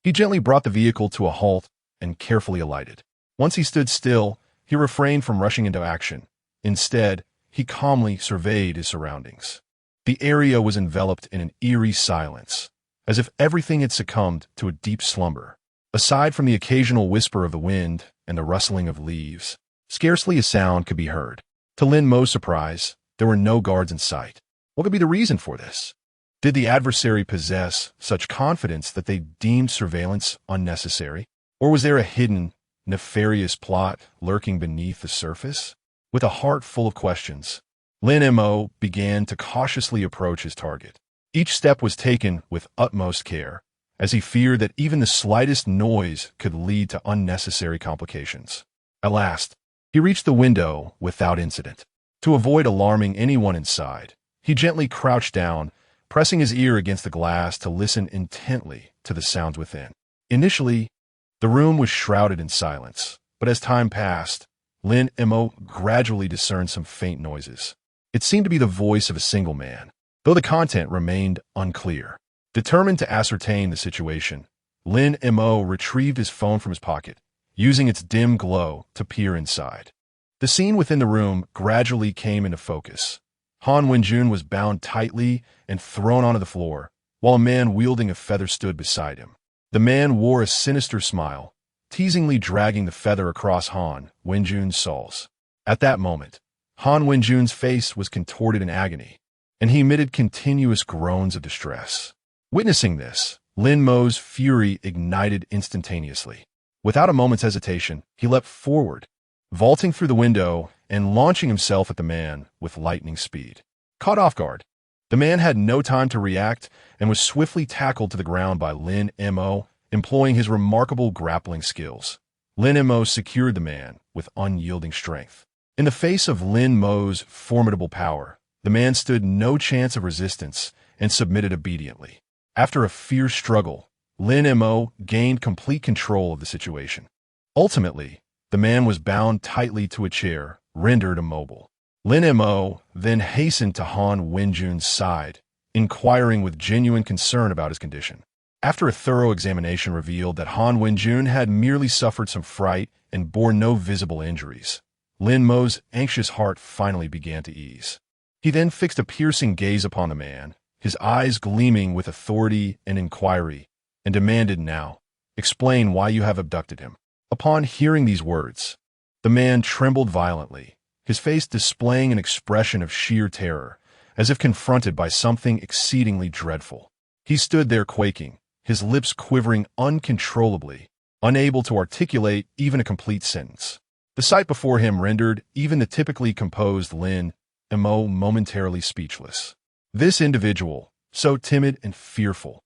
S1: He gently brought the vehicle to a halt and carefully alighted. Once he stood still, he refrained from rushing into action. Instead, he calmly surveyed his surroundings. The area was enveloped in an eerie silence, as if everything had succumbed to a deep slumber. Aside from the occasional whisper of the wind and the rustling of leaves, scarcely a sound could be heard. To Lin Mo's surprise, there were no guards in sight. What could be the reason for this? Did the adversary possess such confidence that they deemed surveillance unnecessary? Or was there a hidden, nefarious plot lurking beneath the surface? With a heart full of questions, Lin Mo began to cautiously approach his target. Each step was taken with utmost care, as he feared that even the slightest noise could lead to unnecessary complications. At last, he reached the window without incident. To avoid alarming anyone inside, he gently crouched down, pressing his ear against the glass to listen intently to the sounds within. Initially, the room was shrouded in silence, but as time passed, Lin Mo gradually discerned some faint noises. It seemed to be the voice of a single man, though the content remained unclear. Determined to ascertain the situation, Lin Mo retrieved his phone from his pocket, using its dim glow to peer inside. The scene within the room gradually came into focus. Han Wenjun was bound tightly and thrown onto the floor, while a man wielding a feather stood beside him. The man wore a sinister smile, teasingly dragging the feather across Han Wenjun's soles. At that moment, Han Wenjun's face was contorted in agony, and he emitted continuous groans of distress. Witnessing this, Lin Mo's fury ignited instantaneously. Without a moment's hesitation, he leapt forward, vaulting through the window and launching himself at the man with lightning speed. Caught off guard, the man had no time to react and was swiftly tackled to the ground by Lin Mo, employing his remarkable grappling skills. Lin Mo secured the man with unyielding strength. In the face of Lin Mo's formidable power, the man stood no chance of resistance and submitted obediently. After a fierce struggle, Lin Mo gained complete control of the situation. Ultimately, the man was bound tightly to a chair, rendered immobile. Lin Mo then hastened to Han Wenjun's side, inquiring with genuine concern about his condition. After a thorough examination revealed that Han Wenjun had merely suffered some fright and bore no visible injuries, Lin Mo's anxious heart finally began to ease. He then fixed a piercing gaze upon the man, his eyes gleaming with authority and inquiry, and demanded, "Now, explain why you have abducted him." Upon hearing these words, the man trembled violently, his face displaying an expression of sheer terror, as if confronted by something exceedingly dreadful. He stood there quaking, his lips quivering uncontrollably, unable to articulate even a complete sentence. The sight before him rendered even the typically composed Lin Mo momentarily speechless. This individual, so timid and fearful,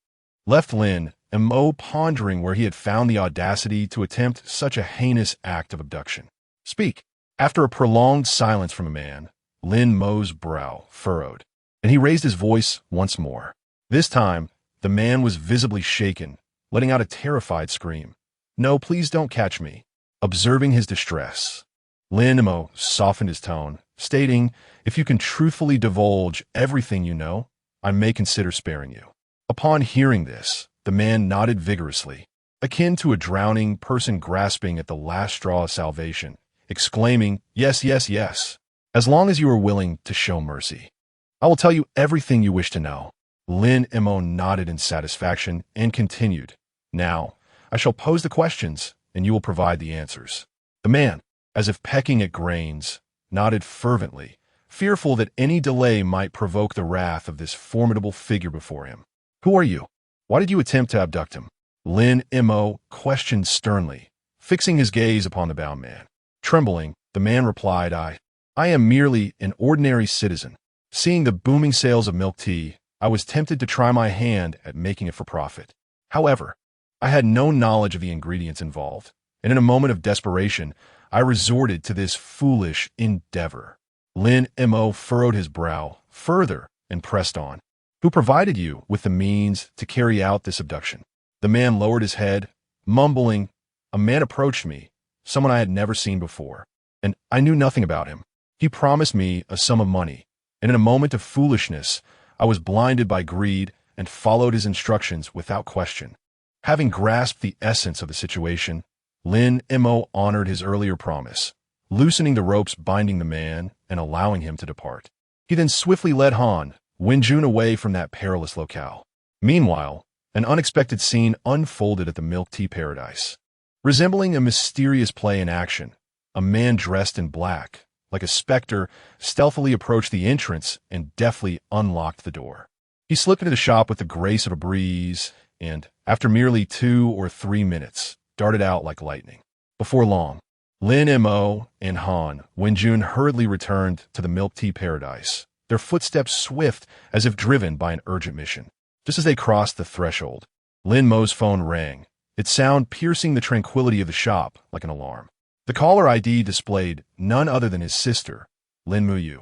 S1: left Lin Mo pondering where he had found the audacity to attempt such a heinous act of abduction. "Speak." After a prolonged silence from a man, Lin Mo's brow furrowed, and he raised his voice once more. This time, the man was visibly shaken, letting out a terrified scream. "No, please don't catch me." Observing his distress, Lin Mo softened his tone, stating, "If you can truthfully divulge everything you know, I may consider sparing you." Upon hearing this, the man nodded vigorously, akin to a drowning person grasping at the last straw of salvation, exclaiming, "Yes, yes, yes. As long as you are willing to show mercy, I will tell you everything you wish to know." Lin Mo nodded in satisfaction and continued, "Now, I shall pose the questions, and you will provide the answers." The man, as if pecking at grains, nodded fervently, fearful that any delay might provoke the wrath of this formidable figure before him. "Who are you? Why did you attempt to abduct him?" Lin Mo questioned sternly, fixing his gaze upon the bound man. Trembling, the man replied, I am merely an ordinary citizen. Seeing the booming sales of milk tea, I was tempted to try my hand at making it for profit. However, I had no knowledge of the ingredients involved, and in a moment of desperation, I resorted to this foolish endeavor." Lin Mo furrowed his brow further and pressed on. "Who provided you with the means to carry out this abduction?" The man lowered his head, mumbling, "A man approached me, someone I had never seen before, and I knew nothing about him. He promised me a sum of money, and in a moment of foolishness, I was blinded by greed and followed his instructions without question." Having grasped the essence of the situation, Lin Mo honored his earlier promise, loosening the ropes binding the man and allowing him to depart. He then swiftly led Han Wenjun away from that perilous locale. Meanwhile, an unexpected scene unfolded at the milk tea paradise. Resembling a mysterious play in action, a man dressed in black, like a specter, stealthily approached the entrance and deftly unlocked the door. He slipped into the shop with the grace of a breeze and, after merely 2 or 3 minutes, darted out like lightning. Before long, Lin Mo and Han Wenjun hurriedly returned to the milk tea paradise, their footsteps swift as if driven by an urgent mission. Just as they crossed the threshold, Lin Mo's phone rang, its sound piercing the tranquility of the shop like an alarm. The caller ID displayed none other than his sister, Lin Mu.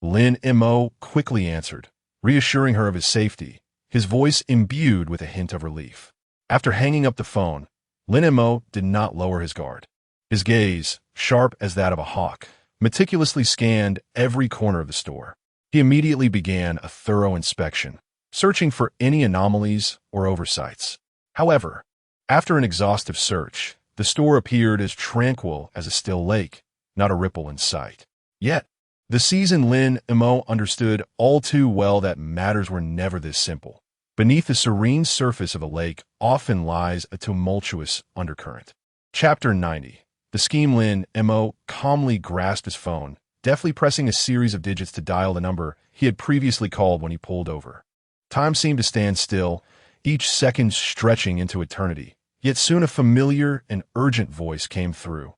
S1: Lin Mo quickly answered, reassuring her of his safety, his voice imbued with a hint of relief. After hanging up the phone, Lin Mo did not lower his guard. His gaze, sharp as that of a hawk, meticulously scanned every corner of the store. He immediately began a thorough inspection, searching for any anomalies or oversights. However, after an exhaustive search, the store appeared as tranquil as a still lake, not a ripple in sight. Yet, the seasoned Lin Mo understood all too well that matters were never this simple. Beneath the serene surface of a lake often lies a tumultuous undercurrent. Chapter 90. The scheme. Lin Mo calmly grasped his phone, deftly pressing a series of digits to dial the number he had previously called when he pulled over. Time seemed to stand still, each second stretching into eternity. Yet soon a familiar and urgent voice came through.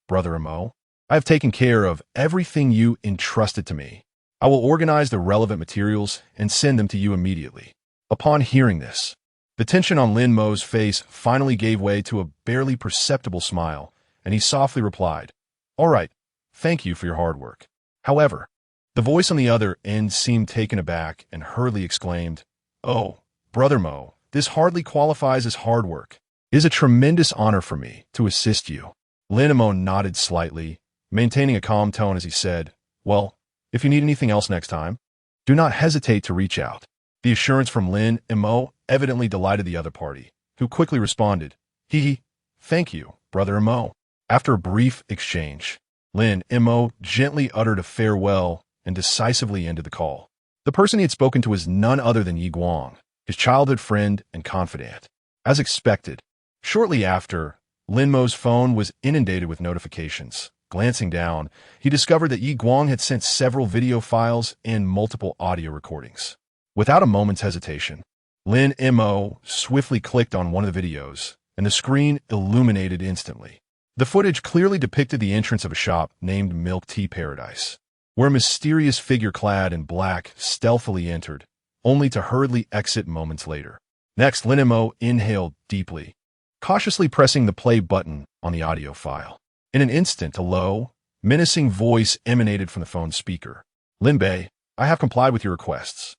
S1: "Brother Mo, I have taken care of everything you entrusted to me. I will organize the relevant materials and send them to you immediately." Upon hearing this, the tension on Lin Mo's face finally gave way to a barely perceptible smile, and he softly replied, "All right, thank you for your hard work." However, the voice on the other end seemed taken aback and hurriedly exclaimed, "Oh, Brother Mo, this hardly qualifies as hard work. It is a tremendous honor for me to assist you." Lin Mo nodded slightly, maintaining a calm tone as he said, "Well, if you need anything else next time, do not hesitate to reach out." The assurance from Lin Mo evidently delighted the other party, who quickly responded, Thank you, Brother Mo." After a brief exchange, Lin Mo gently uttered a farewell and decisively ended the call. The person he had spoken to was none other than Yi Guang, his childhood friend and confidant. As expected, shortly after, Lin Mo's phone was inundated with notifications. Glancing down, he discovered that Yi Guang had sent several video files and multiple audio recordings. Without a moment's hesitation, Lin Mo swiftly clicked on one of the videos, and the screen illuminated instantly. The footage clearly depicted the entrance of a shop named Milk Tea Paradise, where a mysterious figure clad in black stealthily entered, only to hurriedly exit moments later. Next, Lin Mo inhaled deeply, cautiously pressing the play button on the audio file. In an instant, a low, menacing voice emanated from the phone's speaker. "Lin Bei, I have complied with your requests.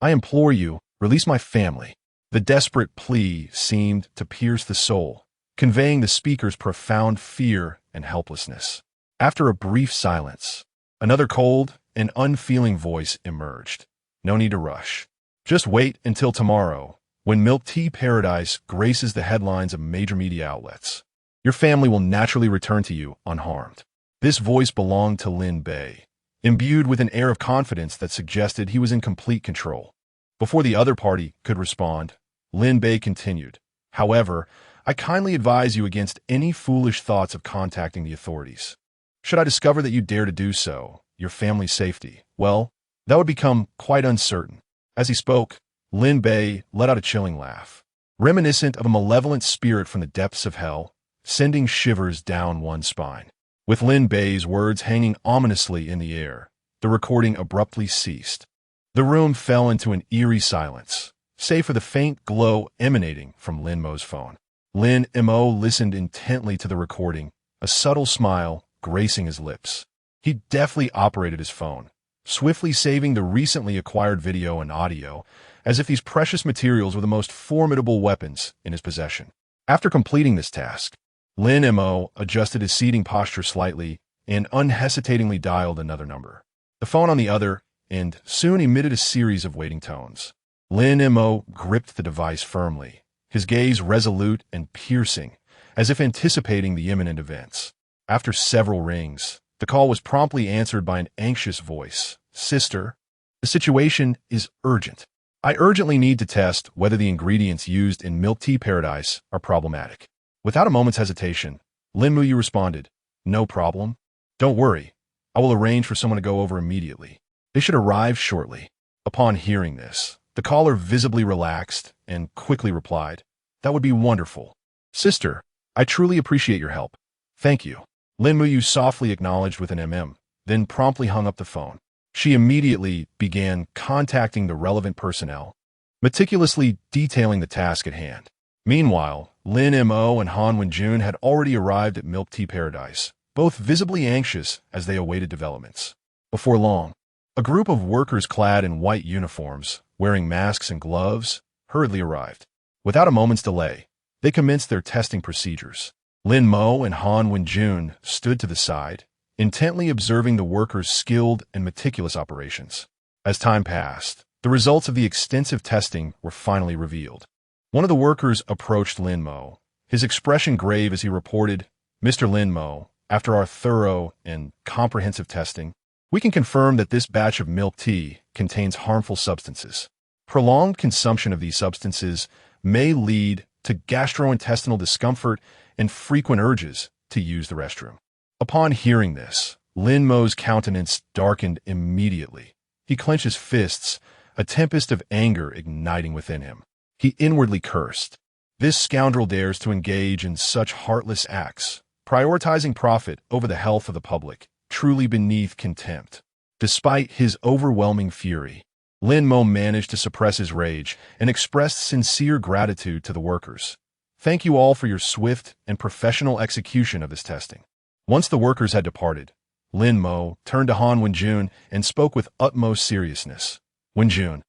S1: I implore you, release my family." The desperate plea seemed to pierce the soul, conveying the speaker's profound fear and helplessness. After a brief silence, another cold and unfeeling voice emerged. "No need to rush. Just wait until tomorrow, when Milk Tea Paradise graces the headlines of major media outlets. Your family will naturally return to you unharmed." This voice belonged to Lin Bei, imbued with an air of confidence that suggested he was in complete control. Before the other party could respond, Lin Bei continued, "However, I kindly advise you against any foolish thoughts of contacting the authorities. Should I discover that you dare to do so, your family's safety, well, that would become quite uncertain." As he spoke, Lin Bei let out a chilling laugh, reminiscent of a malevolent spirit from the depths of hell, sending shivers down one's spine. With Lin Bei's words hanging ominously in the air, the recording abruptly ceased. The room fell into an eerie silence, save for the faint glow emanating from Lin Mo's phone. Lin Mo listened intently to the recording, a subtle smile gracing his lips. He deftly operated his phone, swiftly saving the recently acquired video and audio, as if these precious materials were the most formidable weapons in his possession. After completing this task, Lin Mo adjusted his seating posture slightly and unhesitatingly dialed another number. The phone on the other end soon emitted a series of waiting tones. Lin Mo gripped the device firmly, his gaze resolute and piercing, as if anticipating the imminent events. After several rings, the call was promptly answered by an anxious voice. "Sister, the situation is urgent. I urgently need to test whether the ingredients used in Milk Tea Paradise are problematic." Without a moment's hesitation, Lin Mo responded, "No problem. Don't worry. I will arrange for someone to go over immediately. They should arrive shortly." Upon hearing this, the caller visibly relaxed and quickly replied, "That would be wonderful. Sister, I truly appreciate your help. Thank you." Lin Mo softly acknowledged with an then promptly hung up the phone. She immediately began contacting the relevant personnel, meticulously detailing the task at hand. Meanwhile, Lin Mo and Han Wenjun had already arrived at Milk Tea Paradise, both visibly anxious as they awaited developments. Before long, a group of workers clad in white uniforms, wearing masks and gloves, hurriedly arrived. Without a moment's delay, they commenced their testing procedures. Lin Mo and Han Wenjun stood to the side, intently observing the workers' skilled and meticulous operations. As time passed, the results of the extensive testing were finally revealed. One of the workers approached Lin Mo, his expression grave as he reported, "Mr. Lin Mo, after our thorough and comprehensive testing, we can confirm that this batch of milk tea contains harmful substances. Prolonged consumption of these substances may lead to gastrointestinal discomfort and frequent urges to use the restroom. Upon hearing this, Lin Mo's countenance darkened immediately. He clenched his fists, a tempest of anger igniting within him. He inwardly cursed. This scoundrel dares to engage in such heartless acts, prioritizing profit over the health of the public, truly beneath contempt. Despite his overwhelming fury, Lin Mo managed to suppress his rage and expressed sincere gratitude to the workers. Thank you all for your swift and professional execution of this testing. Once the workers had departed, Lin Mo turned to Han Wenjun and spoke with utmost seriousness. Wenjun,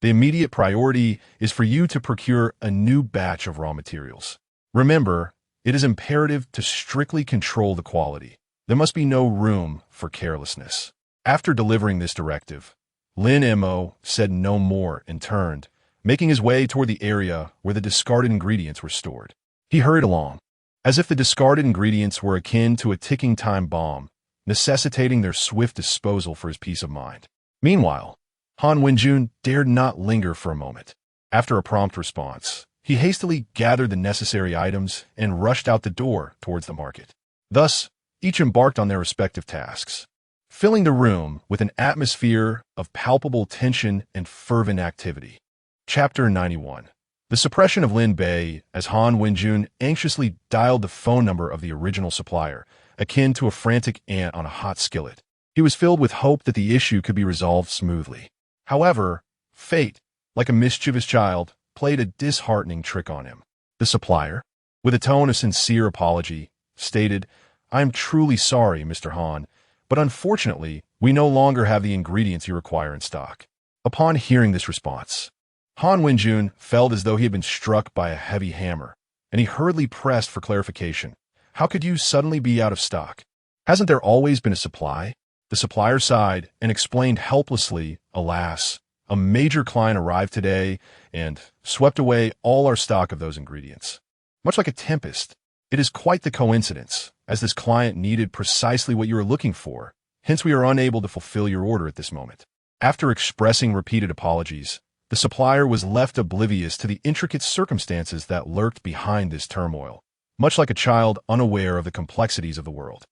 S1: the immediate priority is for you to procure a new batch of raw materials. Remember, it is imperative to strictly control the quality. There must be no room for carelessness. After delivering this directive, Lin Mo said no more and turned, making his way toward the area where the discarded ingredients were stored. He hurried along, as if the discarded ingredients were akin to a ticking time bomb, necessitating their swift disposal for his peace of mind. Meanwhile, Han Wenjun dared not linger for a moment. After a prompt response, he hastily gathered the necessary items and rushed out the door towards the market. Thus, each embarked on their respective tasks, filling the room with an atmosphere of palpable tension and fervent activity. Chapter 91. The suppression of Lin Bei as Han Wenjun anxiously dialed the phone number of the original supplier, akin to a frantic ant on a hot skillet. He was filled with hope that the issue could be resolved smoothly. However, fate, like a mischievous child, played a disheartening trick on him. The supplier, with a tone of sincere apology, stated, "I am truly sorry, Mr. Han, but unfortunately, we no longer have the ingredients you require in stock." Upon hearing this response, Han Wenjun felt as though he had been struck by a heavy hammer, and he hurriedly pressed for clarification. How could you suddenly be out of stock? Hasn't there always been a supply? The supplier sighed and explained helplessly, alas, a major client arrived today and swept away all our stock of those ingredients. Much like a tempest, it is quite the coincidence, as this client needed precisely what you are looking for, hence we are unable to fulfill your order at this moment. After expressing repeated apologies, the supplier was left oblivious to the intricate circumstances that lurked behind this turmoil, much like a child unaware of the complexities of the world.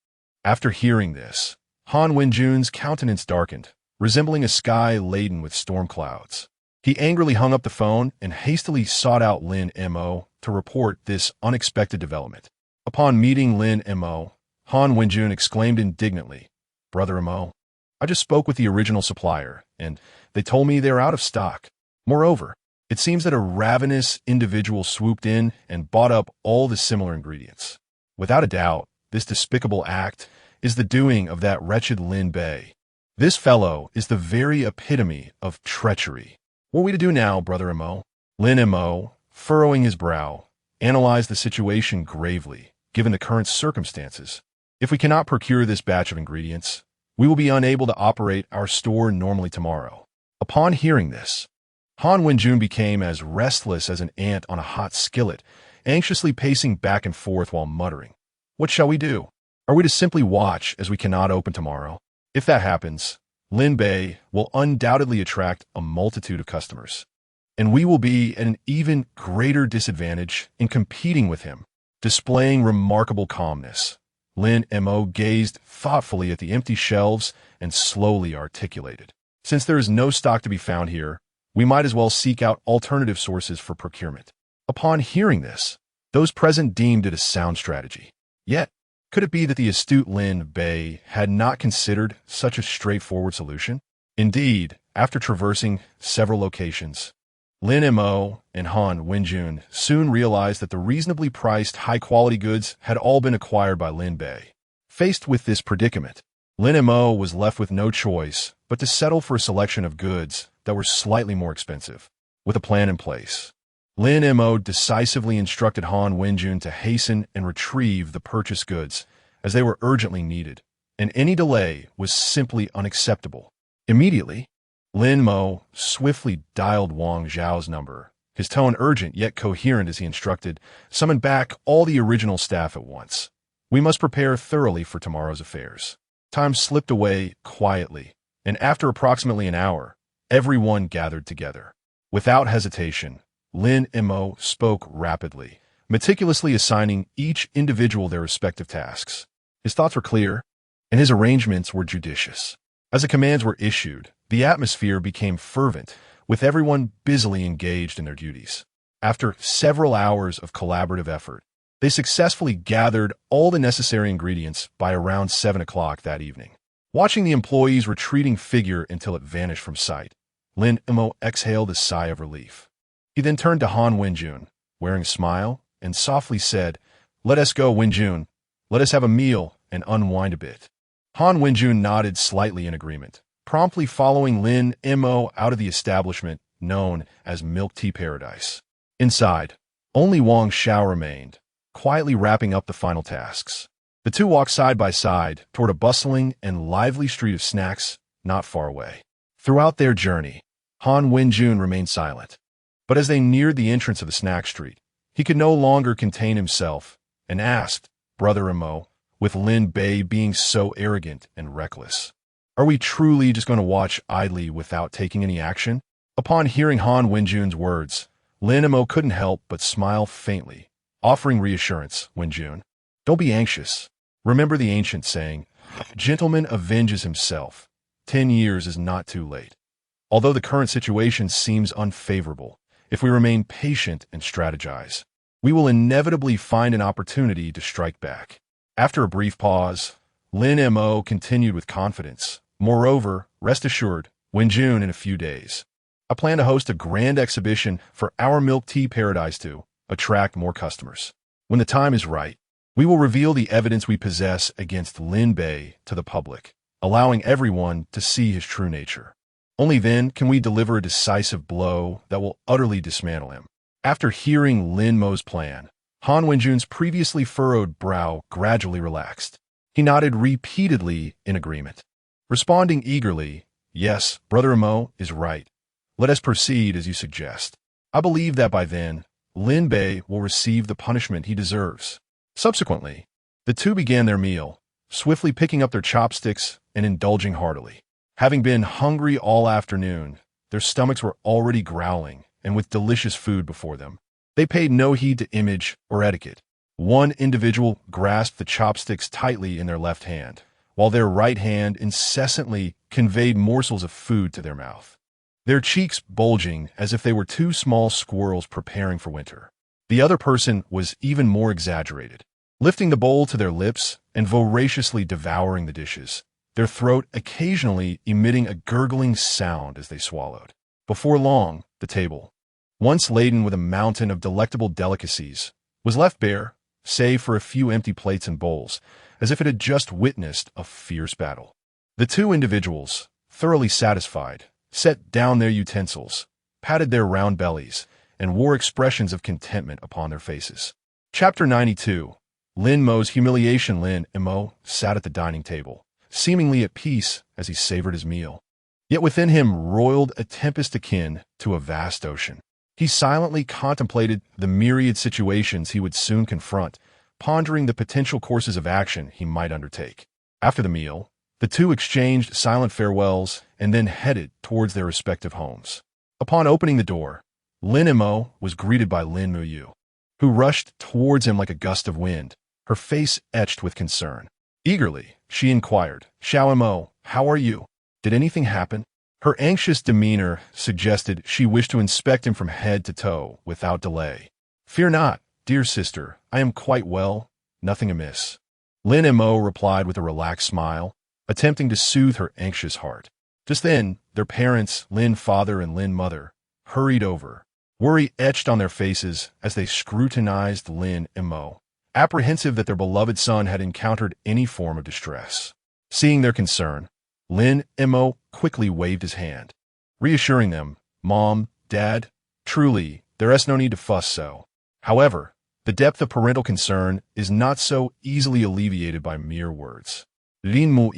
S1: After hearing this, Han Wenjun's countenance darkened, resembling a sky laden with storm clouds. He angrily hung up the phone and hastily sought out Lin Mo to report this unexpected development. Upon meeting Lin Mo, Han Wenjun exclaimed indignantly, "Brother Mo, I just spoke with the original supplier, and they told me they're out of stock. Moreover, it seems that a ravenous individual swooped in and bought up all the similar ingredients. Without a doubt, this despicable act is the doing of that wretched Lin Bei. This fellow is the very epitome of treachery. What are we to do now, Brother Mo?" Lin Mo, furrowing his brow, analyzed the situation gravely, given the current circumstances. If we cannot procure this batch of ingredients, we will be unable to operate our store normally tomorrow. Upon hearing this, Han Wenjun became as restless as an ant on a hot skillet, anxiously pacing back and forth while muttering, "What shall we do? Are we to simply watch as we cannot open tomorrow? If that happens, Lin Bei will undoubtedly attract a multitude of customers, and we will be at an even greater disadvantage in competing with him." Displaying remarkable calmness, Lin Mo gazed thoughtfully at the empty shelves and slowly articulated, "Since there is no stock to be found here, we might as well seek out alternative sources for procurement." Upon hearing this, those present deemed it a sound strategy. Yet, could it be that the astute Lin Bei had not considered such a straightforward solution? Indeed, after traversing several locations, Lin Mo and Han Wenjun soon realized that the reasonably priced high-quality goods had all been acquired by Lin Bei. Faced with this predicament, Lin Mo was left with no choice but to settle for a selection of goods that were slightly more expensive. With a plan in place, Lin Mo decisively instructed Han Wenjun to hasten and retrieve the purchased goods, as they were urgently needed, and any delay was simply unacceptable. Immediately, Lin Mo swiftly dialed Wang Zhao's number. His tone urgent yet coherent as he instructed, "Summon back all the original staff at once. We must prepare thoroughly for tomorrow's affairs." Time slipped away quietly, and after approximately an hour, everyone gathered together. Without hesitation, Lin Mo spoke rapidly, meticulously assigning each individual their respective tasks. His thoughts were clear, and his arrangements were judicious. As the commands were issued, the atmosphere became fervent, with everyone busily engaged in their duties. After several hours of collaborative effort, they successfully gathered all the necessary ingredients by around 7 o'clock that evening. Watching the employee's retreating figure until it vanished from sight, Lin Mo exhaled a sigh of relief. He then turned to Han Wenjun, wearing a smile, and softly said, "Let us go, Wenjun. Let us have a meal and unwind a bit." Han Wenjun nodded slightly in agreement, promptly following Lin Mo out of the establishment known as Milk Tea Paradise. Inside, only Wang Xiao remained, quietly wrapping up the final tasks. The two walked side by side toward a bustling and lively street of snacks not far away. Throughout their journey, Han Wenjun remained silent. But as they neared the entrance of the snack street, he could no longer contain himself and asked, "Brother Mo, with Lin Bei being so arrogant and reckless, are we truly just going to watch idly without taking any action?" Upon hearing Han Wenjun's words, Lin Mo couldn't help but smile faintly, offering reassurance. "Wenjun, don't be anxious. Remember the ancient saying, 'Gentleman avenges himself. 10 years is not too late.' Although the current situation seems unfavorable, if we remain patient and strategize, we will inevitably find an opportunity to strike back." After a brief pause, Lin Mo continued with confidence. "Moreover, rest assured, Wenjun, in a few days, I plan to host a grand exhibition for our Milk Tea Paradise to attract more customers. When the time is right, we will reveal the evidence we possess against Lin Bei to the public, allowing everyone to see his true nature. Only then can we deliver a decisive blow that will utterly dismantle him." After hearing Lin Mo's plan, Han Wenjun's previously furrowed brow gradually relaxed. He nodded repeatedly in agreement, responding eagerly, "Yes, Brother Mo is right. Let us proceed as you suggest. I believe that by then, Lin Bei will receive the punishment he deserves." Subsequently, the two began their meal, swiftly picking up their chopsticks and indulging heartily. Having been hungry all afternoon, their stomachs were already growling, and with delicious food before them, they paid no heed to image or etiquette. One individual grasped the chopsticks tightly in their left hand, while their right hand incessantly conveyed morsels of food to their mouth, their cheeks bulging as if they were two small squirrels preparing for winter. The other person was even more exaggerated, lifting the bowl to their lips and voraciously devouring the dishes, their throat occasionally emitting a gurgling sound as they swallowed. Before long, the table, once laden with a mountain of delectable delicacies, was left bare, save for a few empty plates and bowls, as if it had just witnessed a fierce battle. The two individuals, thoroughly satisfied, set down their utensils, patted their round bellies, and wore expressions of contentment upon their faces. Chapter 92. Lin Mo's humiliation. Lin Mo sat at the dining table, seemingly at peace as he savored his meal. Yet within him roiled a tempest akin to a vast ocean. He silently contemplated the myriad situations he would soon confront, pondering the potential courses of action he might undertake. After the meal, the two exchanged silent farewells and then headed towards their respective homes. Upon opening the door, Lin Mo was greeted by Lin Mu, who rushed towards him like a gust of wind, her face etched with concern. Eagerly, she inquired, "Xiao Mo, how are you? Did anything happen?" Her anxious demeanor suggested she wished to inspect him from head to toe without delay. "Fear not, dear sister, I am quite well, nothing amiss." Lin Mo replied with a relaxed smile, attempting to soothe her anxious heart. Just then, their parents, Lin Father and Lin Mother, hurried over, worry etched on their faces as they scrutinized Lin Mo, apprehensive that their beloved son had encountered any form of distress. Seeing their concern, Lin Mo quickly waved his hand, reassuring them, "Mom, Dad, truly, there is no need to fuss so." However, the depth of parental concern is not so easily alleviated by mere words. Lin Mo,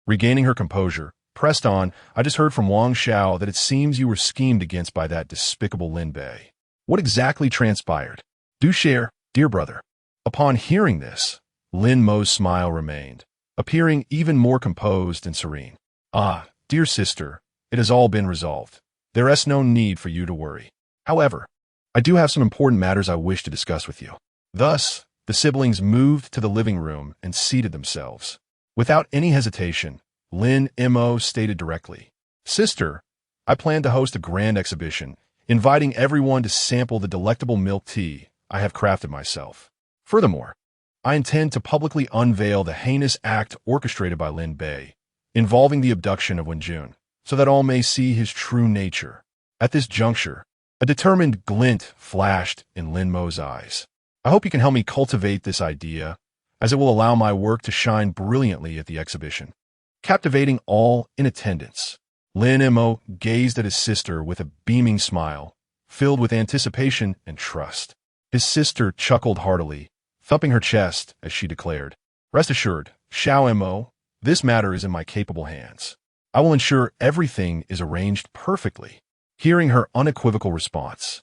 S1: regaining her composure, pressed on, "I just heard from Wang Xiao that it seems you were schemed against by that despicable Lin Bei. What exactly transpired? Do share, dear brother." Upon hearing this, Lin Mo's smile remained, appearing even more composed and serene. "Ah, dear sister, it has all been resolved. There is no need for you to worry. However, I do have some important matters I wish to discuss with you. Thus, the siblings moved to the living room and seated themselves. Without any hesitation, Lin Mo stated directly, "Sister, I plan to host a grand exhibition, inviting everyone to sample the delectable milk tea I have crafted myself. Furthermore, I intend to publicly unveil the heinous act orchestrated by Lin Bei, involving the abduction of Wenjun, so that all may see his true nature." At this juncture, a determined glint flashed in Lin Mo's eyes. "I hope you can help me cultivate this idea, as it will allow my work to shine brilliantly at the exhibition." Captivating all in attendance, Lin Mo gazed at his sister with a beaming smile, filled with anticipation and trust. His sister chuckled heartily, thumping her chest as she declared, "Rest assured, Xiao Mo, this matter is in my capable hands. I will ensure everything is arranged perfectly." Hearing her unequivocal response,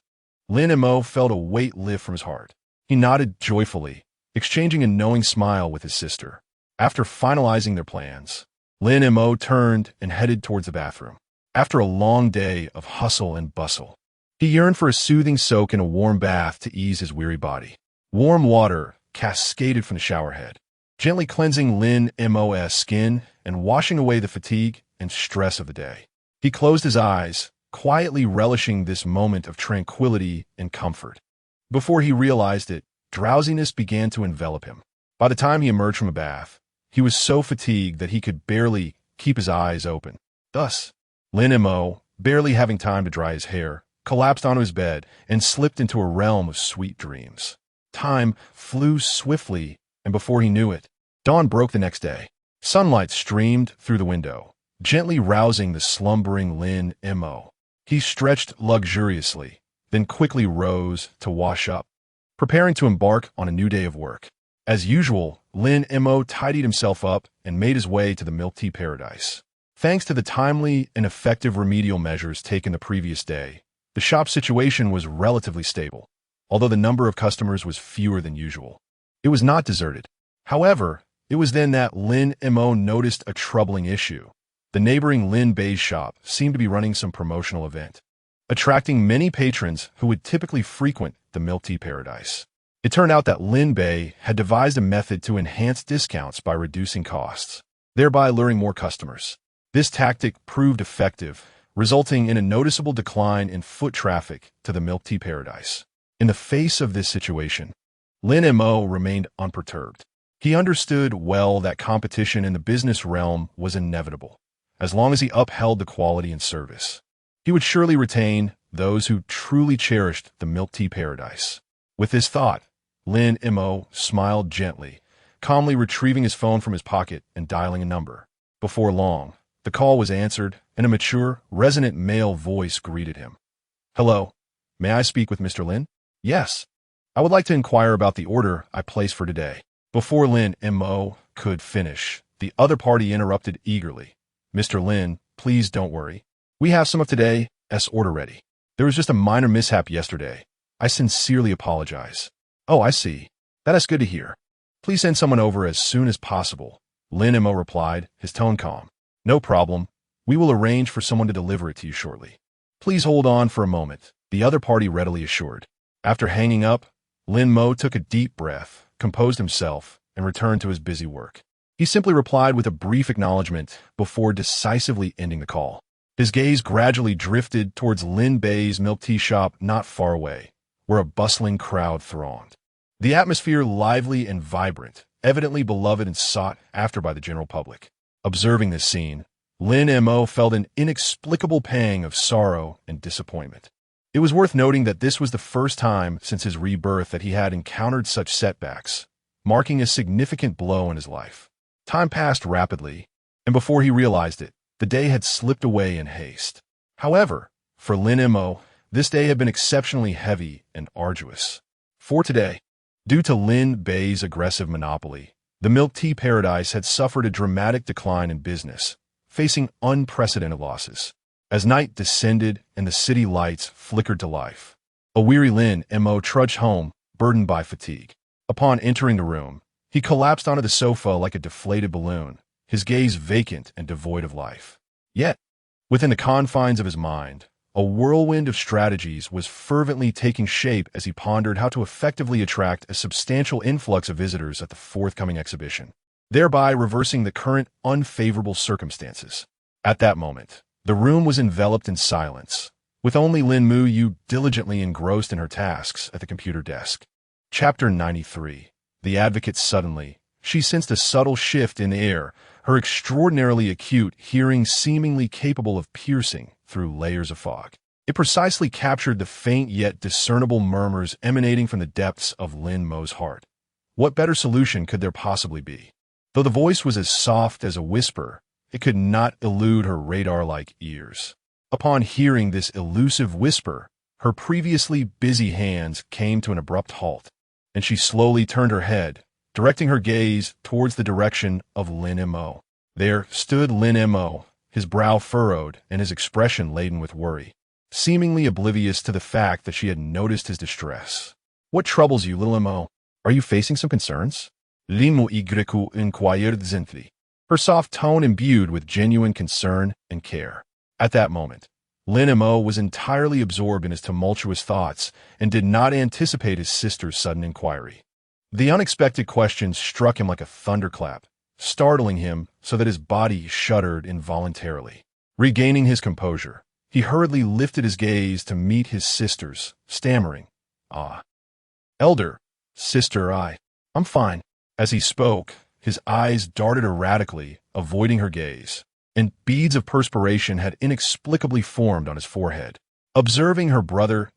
S1: Lin Mo felt a weight lift from his heart. He nodded joyfully, exchanging a knowing smile with his sister. After finalizing their plans, Lin Mo turned and headed towards the bathroom. After a long day of hustle and bustle, he yearned for a soothing soak in a warm bath to ease his weary body. Warm water cascaded from the shower head, gently cleansing Lin Mo's skin and washing away the fatigue and stress of the day. He closed his eyes, quietly relishing this moment of tranquility and comfort. Before he realized it, drowsiness began to envelop him. By the time he emerged from a bath, he was so fatigued that he could barely keep his eyes open. Thus, Lin Mo, barely having time to dry his hair, collapsed onto his bed and slipped into a realm of sweet dreams. Time flew swiftly, and before he knew it, dawn broke the next day. Sunlight streamed through the window, gently rousing the slumbering Lin Mo. He stretched luxuriously, then quickly rose to wash up, preparing to embark on a new day of work. As usual, Lin Mo tidied himself up and made his way to the milk tea paradise. Thanks to the timely and effective remedial measures taken the previous day, the shop situation was relatively stable, although the number of customers was fewer than usual. It was not deserted. However, it was then that Lin Mo noticed a troubling issue. The neighboring Lin Bei's shop seemed to be running some promotional event, attracting many patrons who would typically frequent the milk tea paradise. It turned out that Lin Bei had devised a method to enhance discounts by reducing costs, thereby luring more customers. This tactic proved effective, resulting in a noticeable decline in foot traffic to the milk tea paradise. In the face of this situation, Lin Mo remained unperturbed. He understood well that competition in the business realm was inevitable, as long as he upheld the quality and service. He would surely retain those who truly cherished the milk tea paradise. With this thought, Lin Mo smiled gently, calmly retrieving his phone from his pocket and dialing a number. Before long, the call was answered, and a mature, resonant male voice greeted him. "Hello, may I speak with Mr. Lin?" "Yes. I would like to inquire about the order I placed for today." Before Lin Mo could finish, the other party interrupted eagerly. "Mr. Lin, please don't worry. We have some of today's order ready. There was just a minor mishap yesterday. I sincerely apologize." "Oh, I see. That is good to hear. Please send someone over as soon as possible," Lin Mo replied, his tone calm. "No problem. We will arrange for someone to deliver it to you shortly." "Please hold on for a moment," the other party readily assured. After hanging up, Lin Mo took a deep breath, composed himself, and returned to his busy work. He simply replied with a brief acknowledgement before decisively ending the call. His gaze gradually drifted towards Lin Bei's milk tea shop not far away, where a bustling crowd thronged. The atmosphere lively and vibrant, evidently beloved and sought after by the general public. Observing this scene, Lin Mo felt an inexplicable pang of sorrow and disappointment. It was worth noting that this was the first time since his rebirth that he had encountered such setbacks, marking a significant blow in his life. Time passed rapidly, and before he realized it, the day had slipped away in haste. However, for Lin Mo, this day had been exceptionally heavy and arduous. For today, due to Lin Bei's aggressive monopoly, the milk tea paradise had suffered a dramatic decline in business, facing unprecedented losses. As night descended and the city lights flickered to life, a weary Lin Mo trudged home, burdened by fatigue. Upon entering the room, he collapsed onto the sofa like a deflated balloon, his gaze vacant and devoid of life. Yet, within the confines of his mind, A whirlwind of strategies was fervently taking shape as he pondered how to effectively attract a substantial influx of visitors at the forthcoming exhibition, thereby reversing the current unfavorable circumstances. At that moment, the room was enveloped in silence, with only Lin Mo diligently engrossed in her tasks at the computer desk. Chapter 93. The Advocate. Suddenly, she sensed a subtle shift in the air, her extraordinarily acute hearing seemingly capable of piercing through layers of fog. It precisely captured the faint yet discernible murmurs emanating from the depths of Lin Mo's heart. What better solution could there possibly be? Though the voice was as soft as a whisper, it could not elude her radar-like ears. Upon hearing this elusive whisper, her previously busy hands came to an abrupt halt, and she slowly turned her head, directing her gaze towards the direction of Lin Mo. There stood Lin Mo, his brow furrowed and his expression laden with worry, seemingly oblivious to the fact that she had noticed his distress. "What troubles you, Lin Mo? Are you facing some concerns?" Lin Mo inquired gently, her soft tone imbued with genuine concern and care. At that moment, Lin Mo was entirely absorbed in his tumultuous thoughts and did not anticipate his sister's sudden inquiry. The unexpected question struck him like a thunderclap, startling him so that his body shuddered involuntarily. Regaining his composure, he hurriedly lifted his gaze to meet his sister's, stammering, "Ah, elder, sister, I'm fine." As he spoke, his eyes darted erratically, avoiding her gaze, and beads of perspiration had inexplicably formed on his forehead. Observing her brother's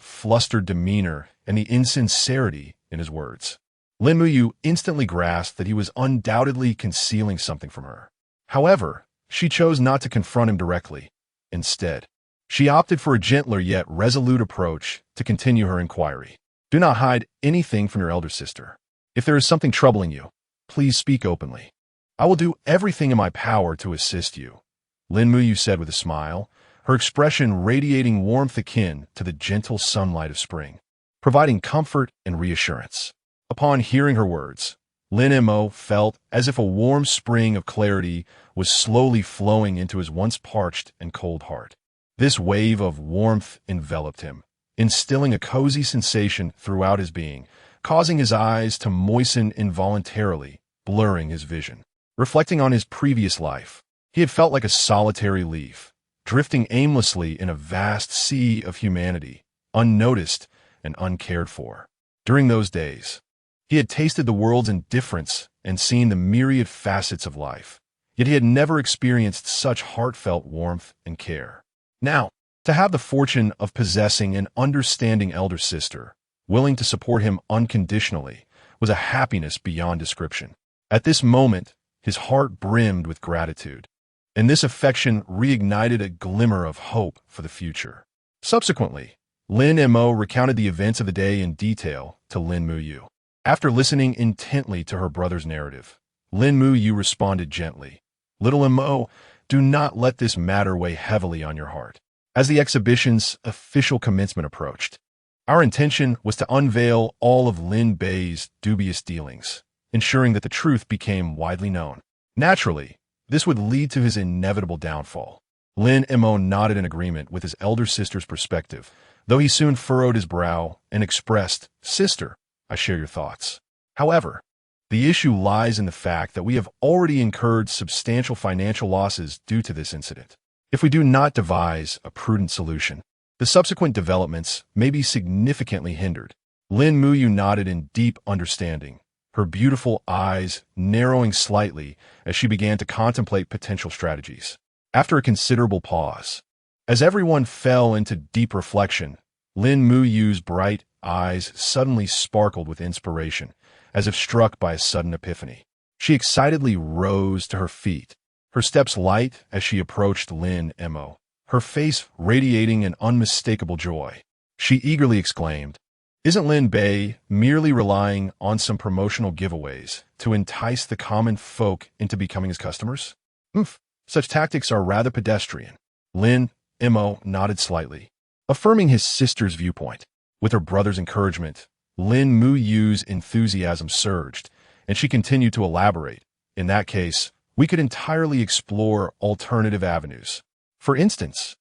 S1: flustered demeanor and the insincerity in his words, Lin Mo instantly grasped that he was undoubtedly concealing something from her. However, she chose not to confront him directly. Instead, she opted for a gentler yet resolute approach to continue her inquiry. "Do not hide anything from your elder sister. If there is something troubling you, please speak openly. I will do everything in my power to assist you," Lin Mo said with a smile, her expression radiating warmth akin to the gentle sunlight of spring, providing comfort and reassurance. Upon hearing her words, Lin Mo felt as if a warm spring of clarity was slowly flowing into his once parched and cold heart. This wave of warmth enveloped him, instilling a cozy sensation throughout his being, causing his eyes to moisten involuntarily, blurring his vision. Reflecting on his previous life, he had felt like a solitary leaf, drifting aimlessly in a vast sea of humanity, unnoticed and uncared for. During those days, he had tasted the world's indifference and seen the myriad facets of life, yet he had never experienced such heartfelt warmth and care. Now, to have the fortune of possessing an understanding elder sister, willing to support him unconditionally, was a happiness beyond description. At this moment, his heart brimmed with gratitude, and this affection reignited a glimmer of hope for the future. Subsequently, Lin Mo recounted the events of the day in detail to Lin Mo. After listening intently to her brother's narrative, Lin Mo responded gently, "Little Mo, do not let this matter weigh heavily on your heart." As the exhibition's official commencement approached, our intention was to unveil all of Lin Bei's dubious dealings, ensuring that the truth became widely known. Naturally, this would lead to his inevitable downfall. Lin Mo nodded in agreement with his elder sister's perspective, though he soon furrowed his brow and expressed, "Sister, I share your thoughts. However, the issue lies in the fact that we have already incurred substantial financial losses due to this incident. If we do not devise a prudent solution, the subsequent developments may be significantly hindered." Lin Mo nodded in deep understanding, her beautiful eyes narrowing slightly as she began to contemplate potential strategies. After a considerable pause, as everyone fell into deep reflection, Lin Mo's bright eyes suddenly sparkled with inspiration, as if struck by a sudden epiphany. She excitedly rose to her feet, her steps light as she approached Lin Mo, her face radiating an unmistakable joy. She eagerly exclaimed, "Isn't Lin Bei merely relying on some promotional giveaways to entice the common folk into becoming his customers? Such tactics are rather pedestrian." Lin Mo nodded slightly, affirming his sister's viewpoint. With her brother's encouragement, Lin Mo's enthusiasm surged, and she continued to elaborate. "In that case, we could entirely explore alternative avenues. For instance,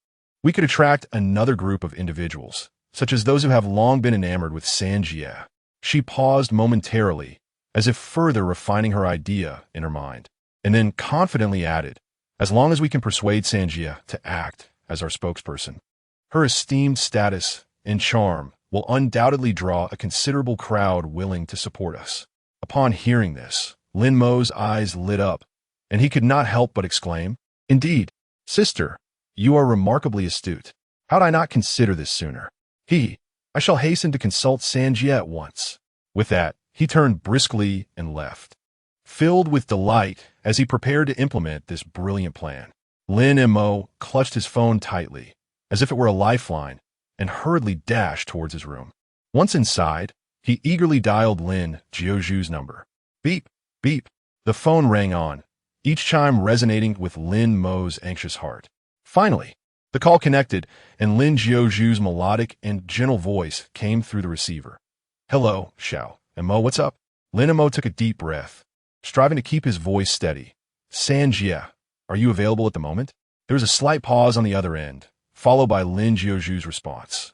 S1: We could attract another group of individuals, such as those who have long been enamored with Sanjie. She paused momentarily, as if further refining her idea in her mind, and then confidently added, as long as we can persuade Sanjie to act as our spokesperson. Her esteemed status and charm will undoubtedly draw a considerable crowd willing to support us. Upon hearing this, Lin Mo's eyes lit up, and he could not help but exclaim, "Indeed, sister, you are remarkably astute. How did I not consider this sooner? I shall hasten to consult Sanjie at once." With that, he turned briskly and left, filled with delight as he prepared to implement this brilliant plan. Lin Mo clutched his phone tightly, as if it were a lifeline, and hurriedly dashed towards his room. Once inside, he eagerly dialed Lin Jiozhu's number. Beep, beep. The phone rang on, each chime resonating with Lin Mo's anxious heart. Finally, the call connected, and Lin Jiozhu's melodic and gentle voice came through the receiver. "Hello, Xiao. And Mo, what's up?" Lin Mo took a deep breath, striving to keep his voice steady. "Sanjie, are you available at the moment?" There was a slight pause on the other end, followed by Lin Jiozhu's response.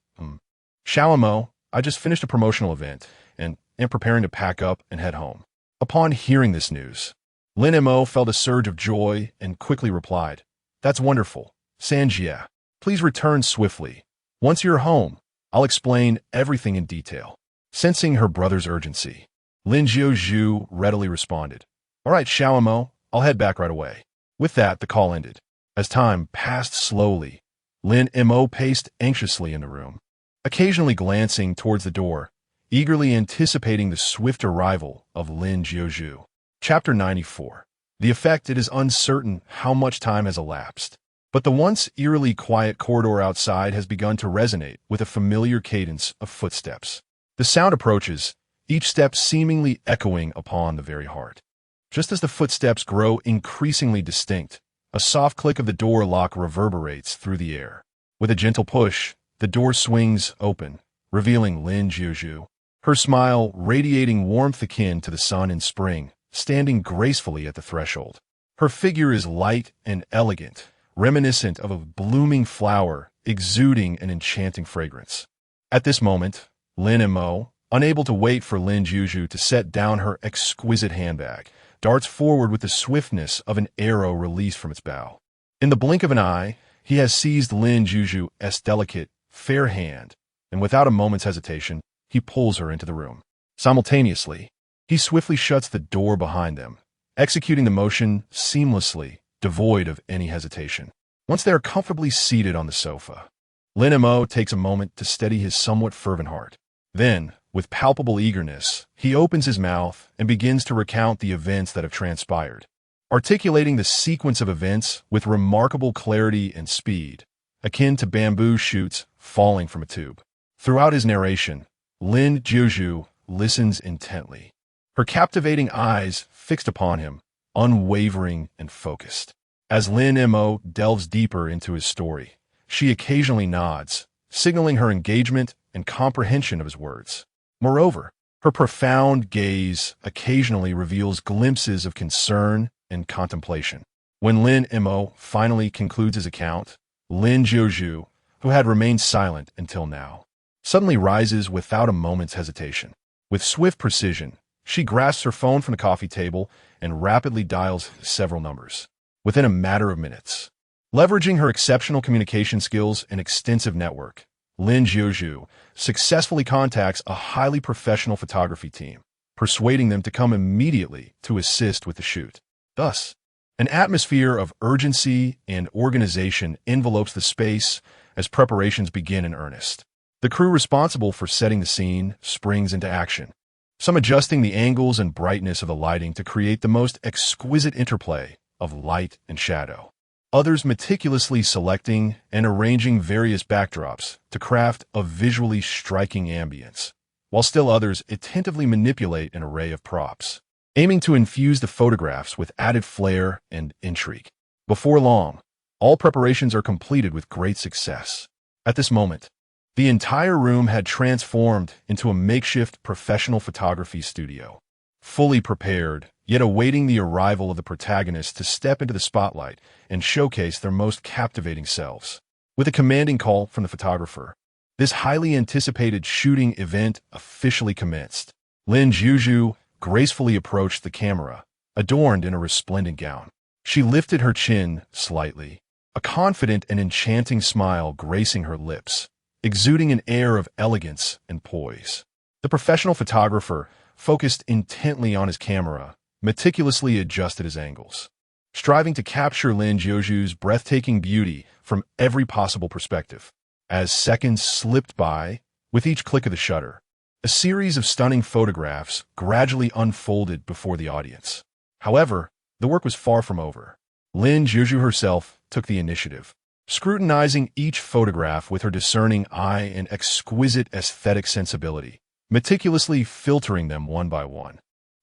S1: "Xiao and Mo, I just finished a promotional event and am preparing to pack up and head home." Upon hearing this news, Lin Mo felt a surge of joy and quickly replied, "That's wonderful. Sanjie, please return swiftly. Once you're home, I'll explain everything in detail." Sensing her brother's urgency, Lin Jiozhu readily responded, "All right, Xiao and Mo, I'll head back right away." With that, the call ended. As time passed slowly, Lin Mo paced anxiously in the room, occasionally glancing towards the door, eagerly anticipating the swift arrival of Lin Jiozhu. Chapter 94. The effect: it is uncertain how much time has elapsed, but the once eerily quiet corridor outside has begun to resonate with a familiar cadence of footsteps. The sound approaches, each step seemingly echoing upon the very heart. Just as the footsteps grow increasingly distinct, a soft click of the door lock reverberates through the air. With a gentle push, the door swings open, revealing Lin Jiozhu, her smile radiating warmth akin to the sun in spring, standing gracefully at the threshold. Her figure is light and elegant, reminiscent of a blooming flower, exuding an enchanting fragrance. At this moment, Lin Mo, unable to wait for Lin Jiozhu to set down her exquisite handbag, darts forward with the swiftness of an arrow released from its bow. In the blink of an eye, he has seized Lin Jiozhu's delicate, fair hand, and without a moment's hesitation, he pulls her into the room. Simultaneously, he swiftly shuts the door behind them, executing the motion seamlessly, devoid of any hesitation. Once they are comfortably seated on the sofa, Lin Mo takes a moment to steady his somewhat fervent heart. Then, with palpable eagerness, he opens his mouth and begins to recount the events that have transpired, articulating the sequence of events with remarkable clarity and speed, akin to bamboo shoots falling from a tube. Throughout his narration, Lin Jiozhu listens intently, her captivating eyes fixed upon him, unwavering and focused. As Lin Mo delves deeper into his story, she occasionally nods, signaling her engagement and comprehension of his words. Moreover, her profound gaze occasionally reveals glimpses of concern and contemplation. When Lin Mo finally concludes his account, Lin Jiozhu, who had remained silent until now, suddenly rises without a moment's hesitation. With swift precision, she grasps her phone from the coffee table and rapidly dials several numbers. Within a matter of minutes, leveraging her exceptional communication skills and extensive network, Lin Jiozhu successfully contacts a highly professional photography team, persuading them to come immediately to assist with the shoot. Thus, an atmosphere of urgency and organization envelopes the space as preparations begin in earnest. The crew responsible for setting the scene springs into action, some adjusting the angles and brightness of the lighting to create the most exquisite interplay of light and shadow. Others meticulously selecting and arranging various backdrops to craft a visually striking ambience, while still others attentively manipulate an array of props, aiming to infuse the photographs with added flair and intrigue. Before long, all preparations are completed with great success. At this moment, the entire room had transformed into a makeshift professional photography studio, fully prepared, yet awaiting the arrival of the protagonists to step into the spotlight and showcase their most captivating selves. With a commanding call from the photographer, this highly anticipated shooting event officially commenced. Lin Juju gracefully approached the camera, adorned in a resplendent gown. She lifted her chin slightly, a confident and enchanting smile gracing her lips, exuding an air of elegance and poise. The professional photographer focused intently on his camera, meticulously adjusted his angles, striving to capture Lin Juju's breathtaking beauty from every possible perspective. As seconds slipped by, with each click of the shutter, a series of stunning photographs gradually unfolded before the audience. However, the work was far from over. Lin Juju herself took the initiative, scrutinizing each photograph with her discerning eye and exquisite aesthetic sensibility, meticulously filtering them one by one.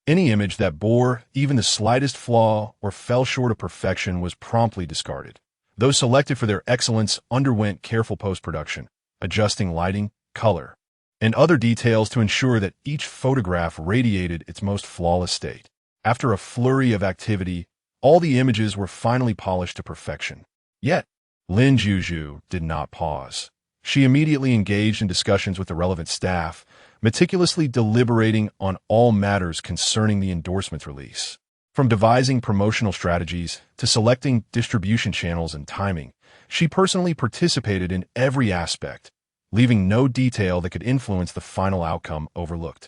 S1: Any image that bore even the slightest flaw or fell short of perfection was promptly discarded. Those selected for their excellence underwent careful post-production, adjusting lighting, color, and other details to ensure that each photograph radiated its most flawless state. After a flurry of activity, all the images were finally polished to perfection. Yet, Lin Juju did not pause. She immediately engaged in discussions with the relevant staff, meticulously deliberating on all matters concerning the endorsement's release. From devising promotional strategies to selecting distribution channels and timing, she personally participated in every aspect, leaving no detail that could influence the final outcome overlooked.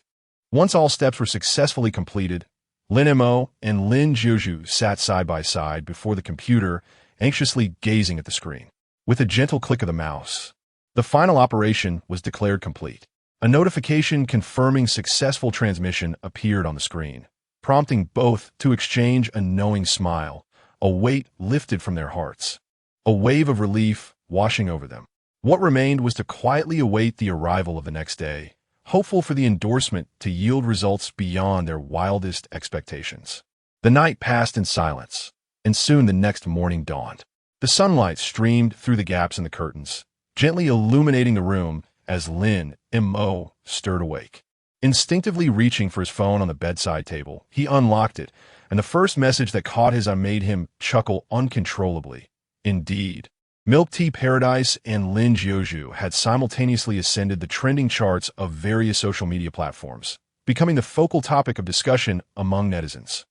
S1: Once all steps were successfully completed, Lin Mo and Lin Juju sat side by side before the computer, anxiously gazing at the screen. With a gentle click of the mouse, the final operation was declared complete. A notification confirming successful transmission appeared on the screen, prompting both to exchange a knowing smile. A weight lifted from their hearts, a wave of relief washing over them. What remained was to quietly await the arrival of the next day, hopeful for the endorsement to yield results beyond their wildest expectations. The night passed in silence, and soon the next morning dawned. The sunlight streamed through the gaps in the curtains, gently illuminating the room as Lin Mo stirred awake. Instinctively reaching for his phone on the bedside table, he unlocked it, and the first message that caught his eye made him chuckle uncontrollably. Indeed, Milk Tea Paradise and Lin Juju had simultaneously ascended the trending charts of various social media platforms, becoming the focal topic of discussion among netizens.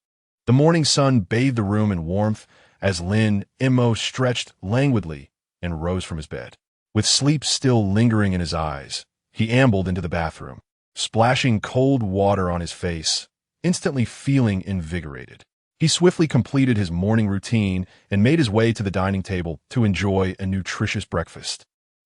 S1: The morning sun bathed the room in warmth as Lin Mo stretched languidly and rose from his bed. With sleep still lingering in his eyes, he ambled into the bathroom, splashing cold water on his face, instantly feeling invigorated. He swiftly completed his morning routine and made his way to the dining table to enjoy a nutritious breakfast.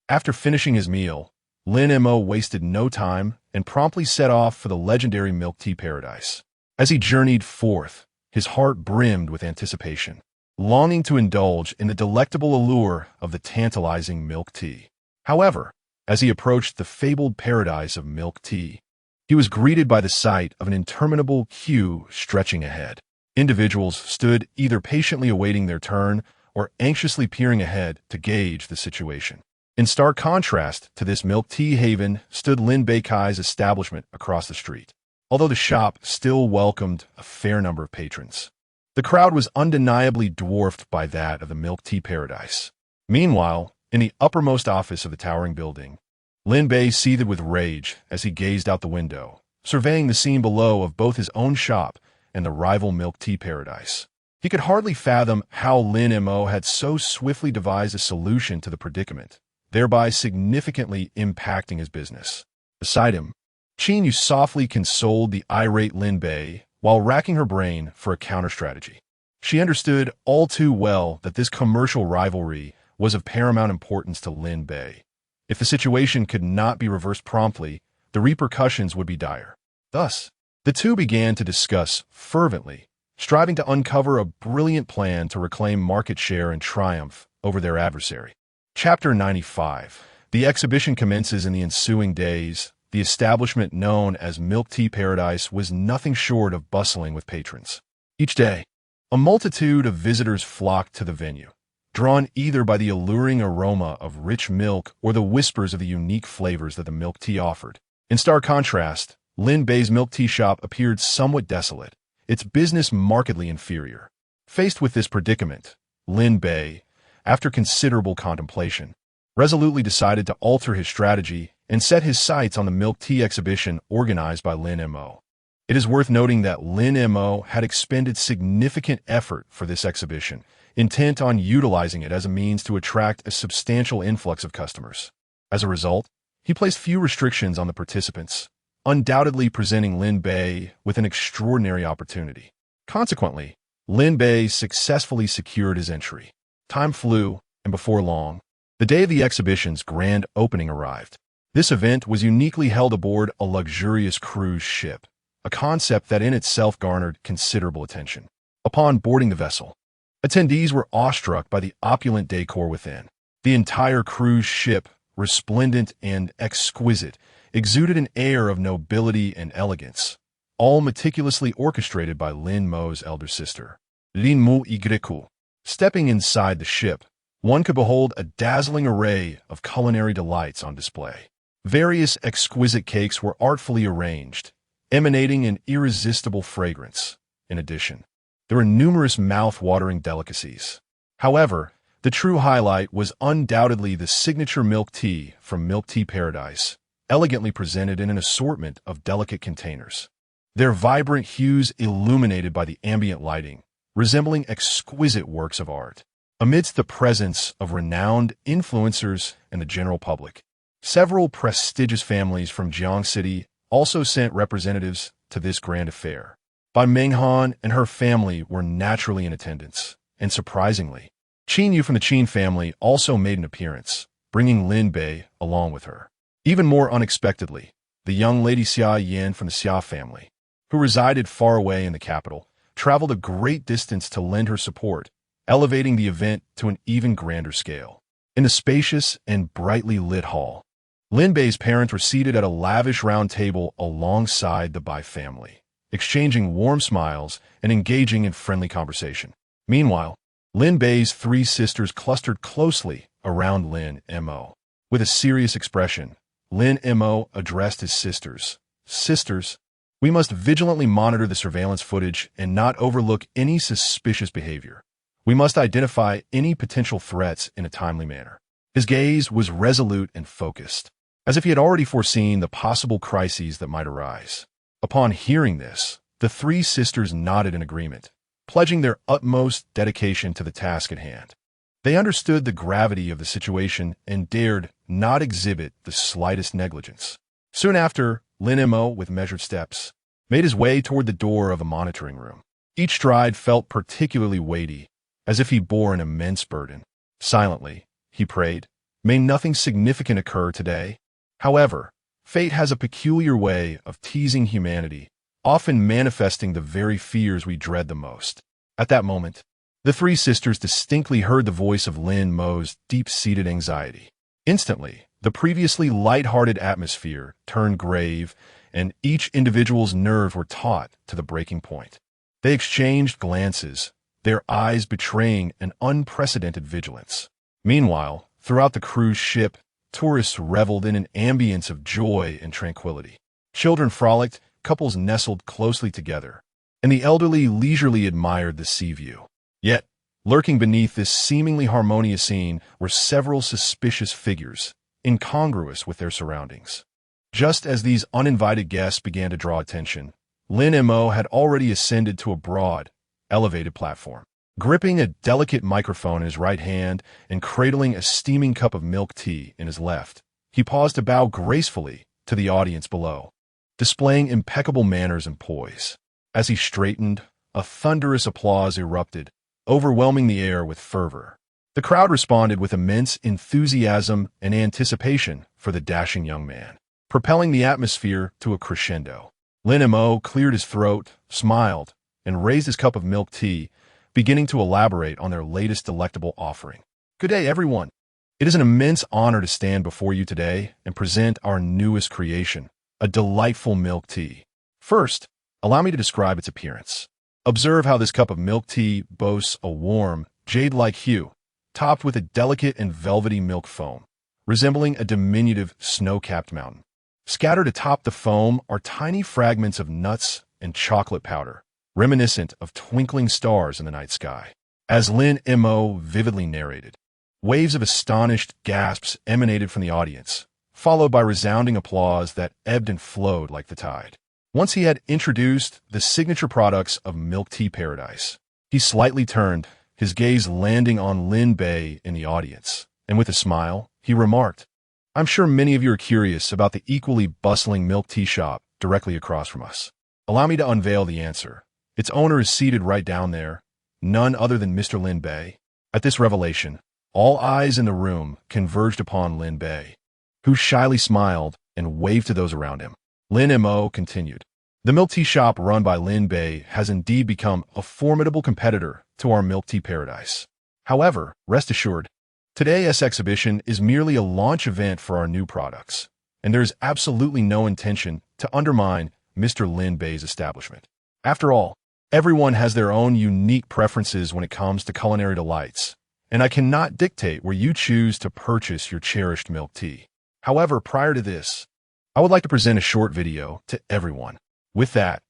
S1: After finishing his meal, Lin Mo wasted no time and promptly set off for the legendary Milk Tea Paradise. As he journeyed forth, his heart brimmed with anticipation, longing to indulge in the delectable allure of the tantalizing milk tea. However, as he approached the fabled paradise of milk tea, he was greeted by the sight of an interminable queue stretching ahead. Individuals stood either patiently awaiting their turn or anxiously peering ahead to gauge the situation. In stark contrast to this milk tea haven stood Lin Bei's establishment across the street. Although the shop still welcomed a fair number of patrons, the crowd was undeniably dwarfed by that of the Milk Tea Paradise. Meanwhile, in the uppermost office of the towering building, Lin Bei seethed with rage as he gazed out the window, surveying the scene below of both his own shop and the rival Milk Tea Paradise. He could hardly fathom how Lin Mo had so swiftly devised a solution to the predicament, thereby significantly impacting his business. Beside him, Qin Yu softly consoled the irate Lin Bei while racking her brain for a counter-strategy. She understood all too well that this commercial rivalry was of paramount importance to Lin Bei. If the situation could not be reversed promptly, the repercussions would be dire. Thus, the two began to discuss fervently, striving to uncover a brilliant plan to reclaim market share and triumph over their adversary. Chapter 95. The exhibition commences in the ensuing days. The establishment known as Milk Tea Paradise was nothing short of bustling with patrons. Each day, a multitude of visitors flocked to the venue, drawn either by the alluring aroma of rich milk or the whispers of the unique flavors that the milk tea offered. In stark contrast, Lin Bei's milk tea shop appeared somewhat desolate, its business markedly inferior. Faced with this predicament, Lin Bei, after considerable contemplation, resolutely decided to alter his strategy and set his sights on the milk tea exhibition organized by Lin Mo. It is worth noting that Lin Mo had expended significant effort for this exhibition, intent on utilizing it as a means to attract a substantial influx of customers. As a result, he placed few restrictions on the participants, undoubtedly presenting Lin Bei with an extraordinary opportunity. Consequently, Lin Bei successfully secured his entry. Time flew, and before long, the day of the exhibition's grand opening arrived. This event was uniquely held aboard a luxurious cruise ship, a concept that in itself garnered considerable attention. Upon boarding the vessel, attendees were awestruck by the opulent decor within. The entire cruise ship, resplendent and exquisite, exuded an air of nobility and elegance, all meticulously orchestrated by Lin Mo's elder sister, Lin Mo. Stepping inside the ship, one could behold a dazzling array of culinary delights on display. Various exquisite cakes were artfully arranged, emanating an irresistible fragrance. In addition, there were numerous mouth-watering delicacies. However, the true highlight was undoubtedly the signature milk tea from Milk Tea Paradise, elegantly presented in an assortment of delicate containers. Their vibrant hues illuminated by the ambient lighting, resembling exquisite works of art. Amidst the presence of renowned influencers and the general public, several prestigious families from Jiang City also sent representatives to this grand affair. Bai Menghan and her family were naturally in attendance, and surprisingly, Qin Yu from the Qin family also made an appearance, bringing Lin Bei along with her. Even more unexpectedly, the young lady Xia Yan from the Xia family, who resided far away in the capital, traveled a great distance to lend her support, elevating the event to an even grander scale. In the spacious and brightly lit hall, Lin Bei's parents were seated at a lavish round table alongside the Bai family, exchanging warm smiles and engaging in friendly conversation. Meanwhile, Lin Bei's three sisters clustered closely around Lin Mo. With a serious expression, Lin Mo addressed his sisters. Sisters, we must vigilantly monitor the surveillance footage and not overlook any suspicious behavior. We must identify any potential threats in a timely manner. His gaze was resolute and focused, as if he had already foreseen the possible crises that might arise. Upon hearing this, the three sisters nodded in agreement, pledging their utmost dedication to the task at hand. They understood the gravity of the situation and dared not exhibit the slightest negligence. Soon after, Lin Mo, with measured steps, made his way toward the door of a monitoring room. Each stride felt particularly weighty, as if he bore an immense burden. Silently, he prayed, "May nothing significant occur today." However, fate has a peculiar way of teasing humanity, often manifesting the very fears we dread the most. At that moment, the three sisters distinctly heard the voice of Lin Mo's deep-seated anxiety. Instantly, the previously light-hearted atmosphere turned grave, and each individual's nerves were taut to the breaking point. They exchanged glances, their eyes betraying an unprecedented vigilance. Meanwhile, throughout the cruise ship, tourists reveled in an ambience of joy and tranquility. Children frolicked, couples nestled closely together, and the elderly leisurely admired the sea view. Yet, lurking beneath this seemingly harmonious scene were several suspicious figures, incongruous with their surroundings. Just as these uninvited guests began to draw attention, Lin Mo had already ascended to a broad, elevated platform. Gripping a delicate microphone in his right hand and cradling a steaming cup of milk tea in his left, he paused to bow gracefully to the audience below, displaying impeccable manners and poise. As he straightened, a thunderous applause erupted, overwhelming the air with fervor. The crowd responded with immense enthusiasm and anticipation for the dashing young man, propelling the atmosphere to a crescendo. Lin Mo cleared his throat, smiled, and raised his cup of milk tea, beginning to elaborate on their latest delectable offering. "Good day, everyone. It is an immense honor to stand before you today and present our newest creation, a delightful milk tea. First, allow me to describe its appearance. Observe how this cup of milk tea boasts a warm, jade-like hue, topped with a delicate and velvety milk foam, resembling a diminutive snow-capped mountain. Scattered atop the foam are tiny fragments of nuts and chocolate powder, reminiscent of twinkling stars in the night sky." As Lin Mo vividly narrated, Waves of astonished gasps emanated from the audience, followed by resounding applause that ebbed and flowed like the tide. Once he had introduced the signature products of Milk Tea Paradise, he slightly turned, his gaze landing on Lin Bei in the audience, and with a smile, he remarked, "I'm sure many of you are curious about the equally bustling milk tea shop directly across from us. Allow me to unveil the answer. Its owner is seated right down there, none other than Mr. Lin Bei." At this revelation, all eyes in the room converged upon Lin Bei, who shyly smiled and waved to those around him. Lin Mo continued, "The milk tea shop run by Lin Bei has indeed become a formidable competitor to our Milk Tea Paradise. However, rest assured, today's exhibition is merely a launch event for our new products, and there is absolutely no intention to undermine Mr. Lin Bei's establishment. After all, everyone has their own unique preferences when it comes to culinary delights, and I cannot dictate where you choose to purchase your cherished milk tea. However, prior to this, I would like to present a short video to everyone." With that,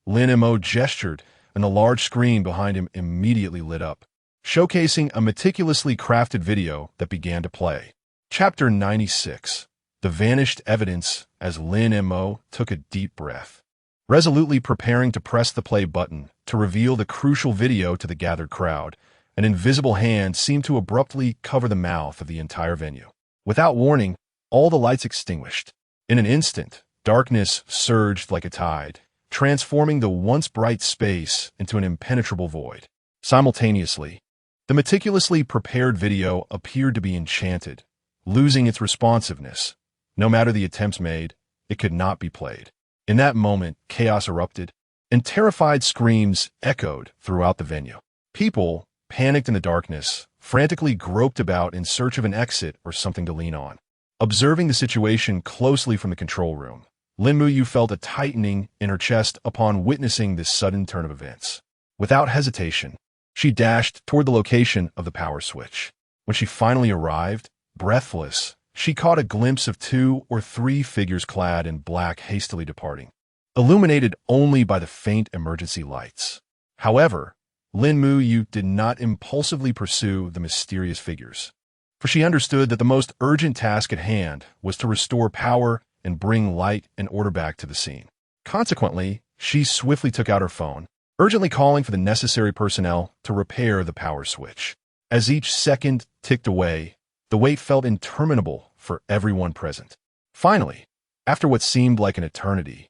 S1: Lin Mo gestured, and the large screen behind him immediately lit up, showcasing a meticulously crafted video that began to play. Chapter 96. The Vanished Evidence. As Lin Mo took a deep breath, resolutely preparing to press the play button to reveal the crucial video to the gathered crowd, an invisible hand seemed to abruptly cover the mouth of the entire venue. Without warning, all the lights extinguished. In an instant, darkness surged like a tide, transforming the once bright space into an impenetrable void. Simultaneously, the meticulously prepared video appeared to be enchanted, losing its responsiveness. No matter the attempts made, it could not be played. In that moment, chaos erupted, and terrified screams echoed throughout the venue. People, panicked in the darkness, frantically groped about in search of an exit or something to lean on. Observing the situation closely from the control room, Lin Mo felt a tightening in her chest upon witnessing this sudden turn of events. Without hesitation, she dashed toward the location of the power switch. When she finally arrived, breathless, she caught a glimpse of 2 or 3 figures clad in black hastily departing, illuminated only by the faint emergency lights. However, Lin Mo did not impulsively pursue the mysterious figures, for she understood that the most urgent task at hand was to restore power and bring light and order back to the scene. Consequently, she swiftly took out her phone, urgently calling for the necessary personnel to repair the power switch. As each second ticked away, the wait felt interminable for everyone present. Finally, after what seemed like an eternity,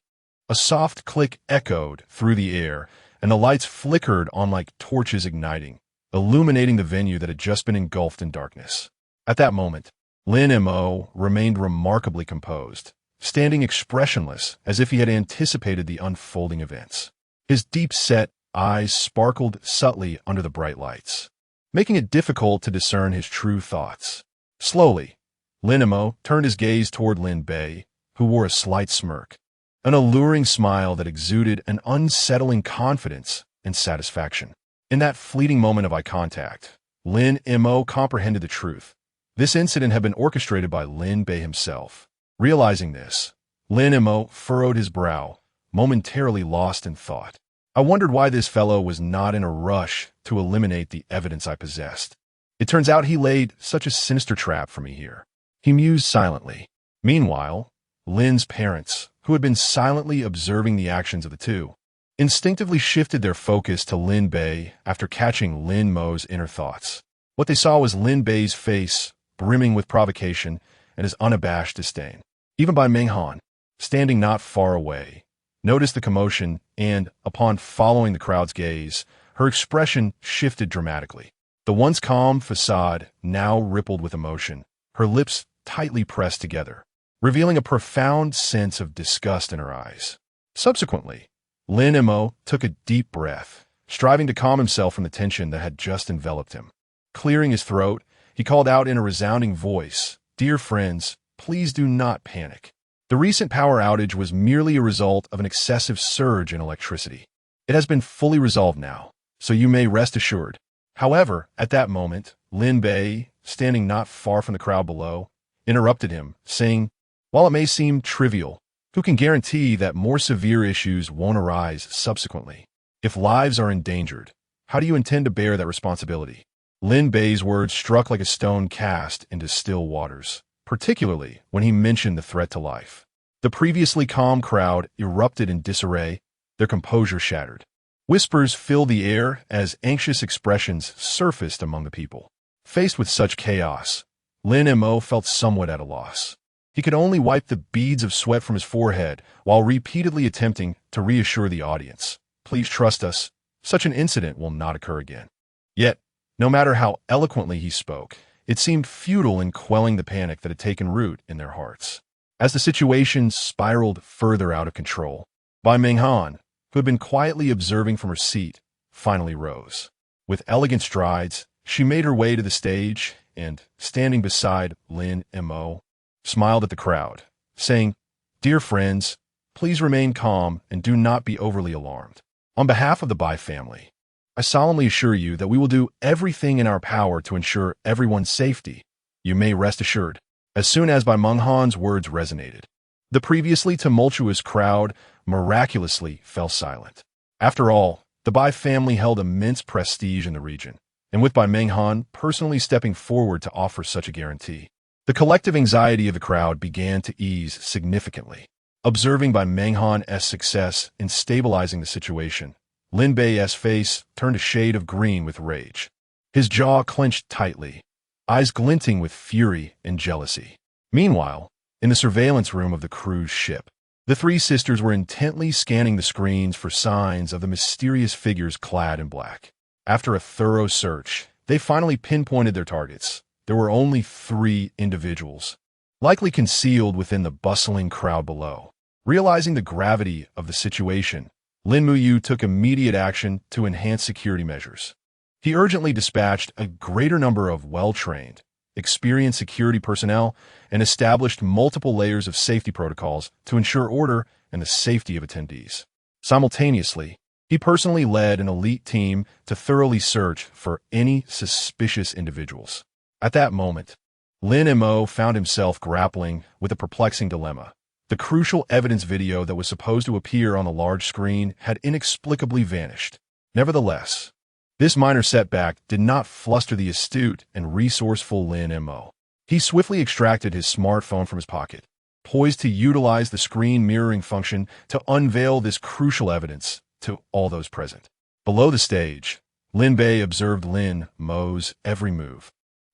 S1: a soft click echoed through the air, and the lights flickered on like torches igniting, illuminating the venue that had just been engulfed in darkness. At that moment, Lin Mo remained remarkably composed, standing expressionless as if he had anticipated the unfolding events. His deep-set eyes sparkled subtly under the bright lights, making it difficult to discern his true thoughts. Slowly, Lin Mo turned his gaze toward Lin Bei, who wore a slight smirk, an alluring smile that exuded an unsettling confidence and satisfaction. In that fleeting moment of eye contact, Lin Mo comprehended the truth. This incident had been orchestrated by Lin Bei himself. Realizing this, Lin Mo furrowed his brow, momentarily lost in thought. I wondered why this fellow was not in a rush to eliminate the evidence I possessed. It turns out he laid such a sinister trap for me here. He mused silently. Meanwhile, Lin's parents, who had been silently observing the actions of the two, instinctively shifted their focus to Lin Bei after catching Lin Mo's inner thoughts. What they saw was Lin Bei's face brimming with provocation and his unabashed disdain. Even Bai Minghan, standing not far away, noticed the commotion and, upon following the crowd's gaze, her expression shifted dramatically. The once calm facade now rippled with emotion, her lips tightly pressed together, revealing a profound sense of disgust in her eyes. Subsequently, Lin Mo took a deep breath, striving to calm himself from the tension that had just enveloped him. Clearing his throat, he called out in a resounding voice, "Dear friends, please do not panic. The recent power outage was merely a result of an excessive surge in electricity. It has been fully resolved now, so you may rest assured." However, at that moment, Lin Bei, standing not far from the crowd below, interrupted him, saying, "While it may seem trivial, who can guarantee that more severe issues won't arise subsequently? If lives are endangered, how do you intend to bear that responsibility?" Lin Bei's words struck like a stone cast into still waters, particularly when he mentioned the threat to life. The previously calm crowd erupted in disarray, their composure shattered. Whispers filled the air as anxious expressions surfaced among the people. Faced with such chaos, Lin Mo felt somewhat at a loss. He could only wipe the beads of sweat from his forehead while repeatedly attempting to reassure the audience. Please trust us, such an incident will not occur again. Yet, no matter how eloquently he spoke, it seemed futile in quelling the panic that had taken root in their hearts. As the situation spiraled further out of control, Bai Menghan, who had been quietly observing from her seat, finally rose. With elegant strides, she made her way to the stage and, standing beside Lin Mo, smiled at the crowd, saying, "Dear friends, please remain calm and do not be overly alarmed. On behalf of the Bai family, I solemnly assure you that we will do everything in our power to ensure everyone's safety. You may rest assured." As soon as Bai Menghan's words resonated, the previously tumultuous crowd miraculously fell silent. After all, the Bai family held immense prestige in the region, and with Bai Menghan personally stepping forward to offer such a guarantee, the collective anxiety of the crowd began to ease significantly. Observing Bai Menghan's success in stabilizing the situation, Lin Bei's face turned a shade of green with rage. His jaw clenched tightly, eyes glinting with fury and jealousy. Meanwhile, in the surveillance room of the cruise ship, the three sisters were intently scanning the screens for signs of the mysterious figures clad in black. After a thorough search, they finally pinpointed their targets. There were only 3 individuals, likely concealed within the bustling crowd below. Realizing the gravity of the situation, Lin Mo took immediate action to enhance security measures. He urgently dispatched a greater number of well-trained, experienced security personnel and established multiple layers of safety protocols to ensure order and the safety of attendees. Simultaneously, he personally led an elite team to thoroughly search for any suspicious individuals. At that moment, Lin Mo found himself grappling with a perplexing dilemma. The crucial evidence video that was supposed to appear on the large screen had inexplicably vanished. Nevertheless, this minor setback did not fluster the astute and resourceful Lin Mo. He swiftly extracted his smartphone from his pocket, poised to utilize the screen mirroring function to unveil this crucial evidence to all those present. Below the stage, Lin Bei observed Lin Mo's every move,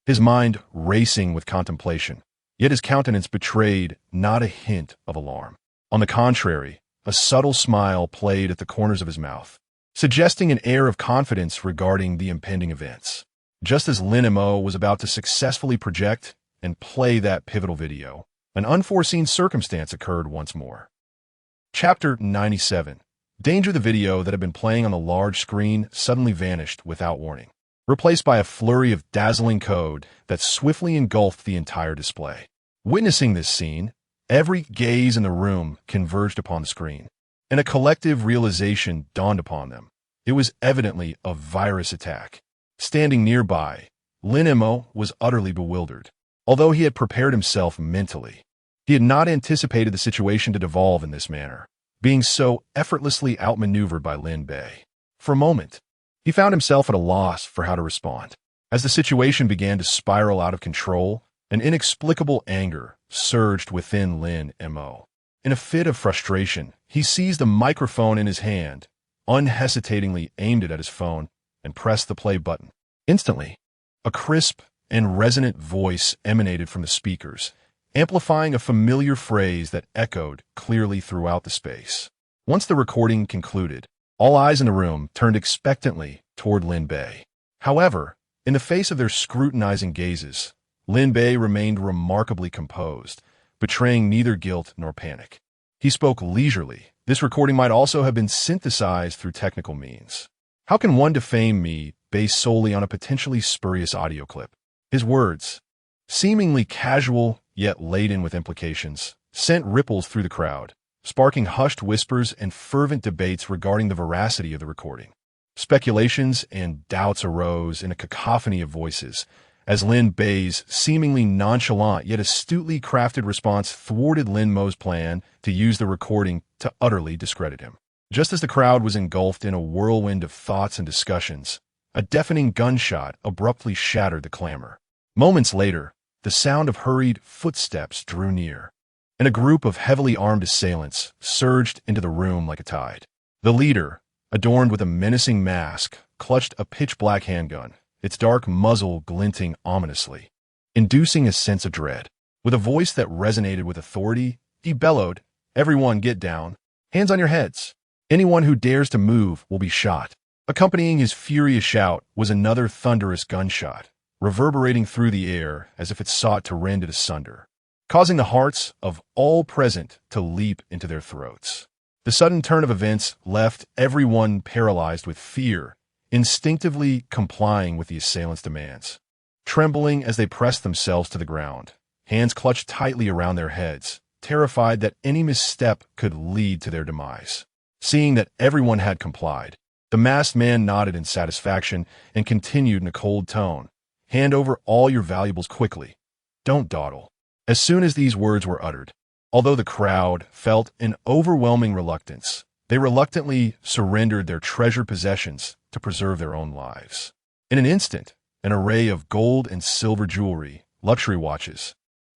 S1: his mind racing with contemplation, yet his countenance betrayed not a hint of alarm. On the contrary, a subtle smile played at the corners of his mouth, suggesting an air of confidence regarding the impending events. Just as Lin Mo was about to successfully project and play that pivotal video, an unforeseen circumstance occurred once more. Chapter 97. Danger. The video that had been playing on the large screen suddenly vanished without warning, replaced by a flurry of dazzling code that swiftly engulfed the entire display. Witnessing this scene, every gaze in the room converged upon the screen, and a collective realization dawned upon them. It was evidently a virus attack. Standing nearby, Lin Mo was utterly bewildered. Although he had prepared himself mentally, he had not anticipated the situation to devolve in this manner, being so effortlessly outmaneuvered by Lin Bei. For a moment, he found himself at a loss for how to respond. As the situation began to spiral out of control, an inexplicable anger surged within Lin Mo. In a fit of frustration, he seized a microphone in his hand, unhesitatingly aimed it at his phone, and pressed the play button. Instantly, a crisp and resonant voice emanated from the speakers, amplifying a familiar phrase that echoed clearly throughout the space. Once the recording concluded, all eyes in the room turned expectantly toward Lin Bei. However, in the face of their scrutinizing gazes, Lin Bei remained remarkably composed, betraying neither guilt nor panic. He spoke leisurely. This recording might also have been synthesized through technical means. How can one defame me based solely on a potentially spurious audio clip? His words, seemingly casual yet laden with implications, sent ripples through the crowd, sparking hushed whispers and fervent debates regarding the veracity of the recording. Speculations and doubts arose in a cacophony of voices, as Lin Bei's seemingly nonchalant yet astutely crafted response thwarted Lin Mo's plan to use the recording to utterly discredit him. Just as the crowd was engulfed in a whirlwind of thoughts and discussions, A deafening gunshot abruptly shattered the clamor. Moments later, the sound of hurried footsteps drew near, and a group of heavily armed assailants surged into the room like a tide. The leader, adorned with a menacing mask, clutched a pitch-black handgun, its dark muzzle glinting ominously, inducing a sense of dread. With a voice that resonated with authority, he bellowed, "Everyone get down. Hands on your heads. Anyone who dares to move will be shot." Accompanying his furious shout was another thunderous gunshot, reverberating through the air as if it sought to rend it asunder, causing the hearts of all present to leap into their throats. The sudden turn of events left everyone paralyzed with fear, instinctively complying with the assailants' demands. Trembling as they pressed themselves to the ground, hands clutched tightly around their heads, terrified that any misstep could lead to their demise. Seeing that everyone had complied, the masked man nodded in satisfaction and continued in a cold tone, "Hand over all your valuables quickly. Don't dawdle." As soon as these words were uttered, although the crowd felt an overwhelming reluctance, they reluctantly surrendered their treasured possessions to preserve their own lives. In an instant, an array of gold and silver jewelry, luxury watches,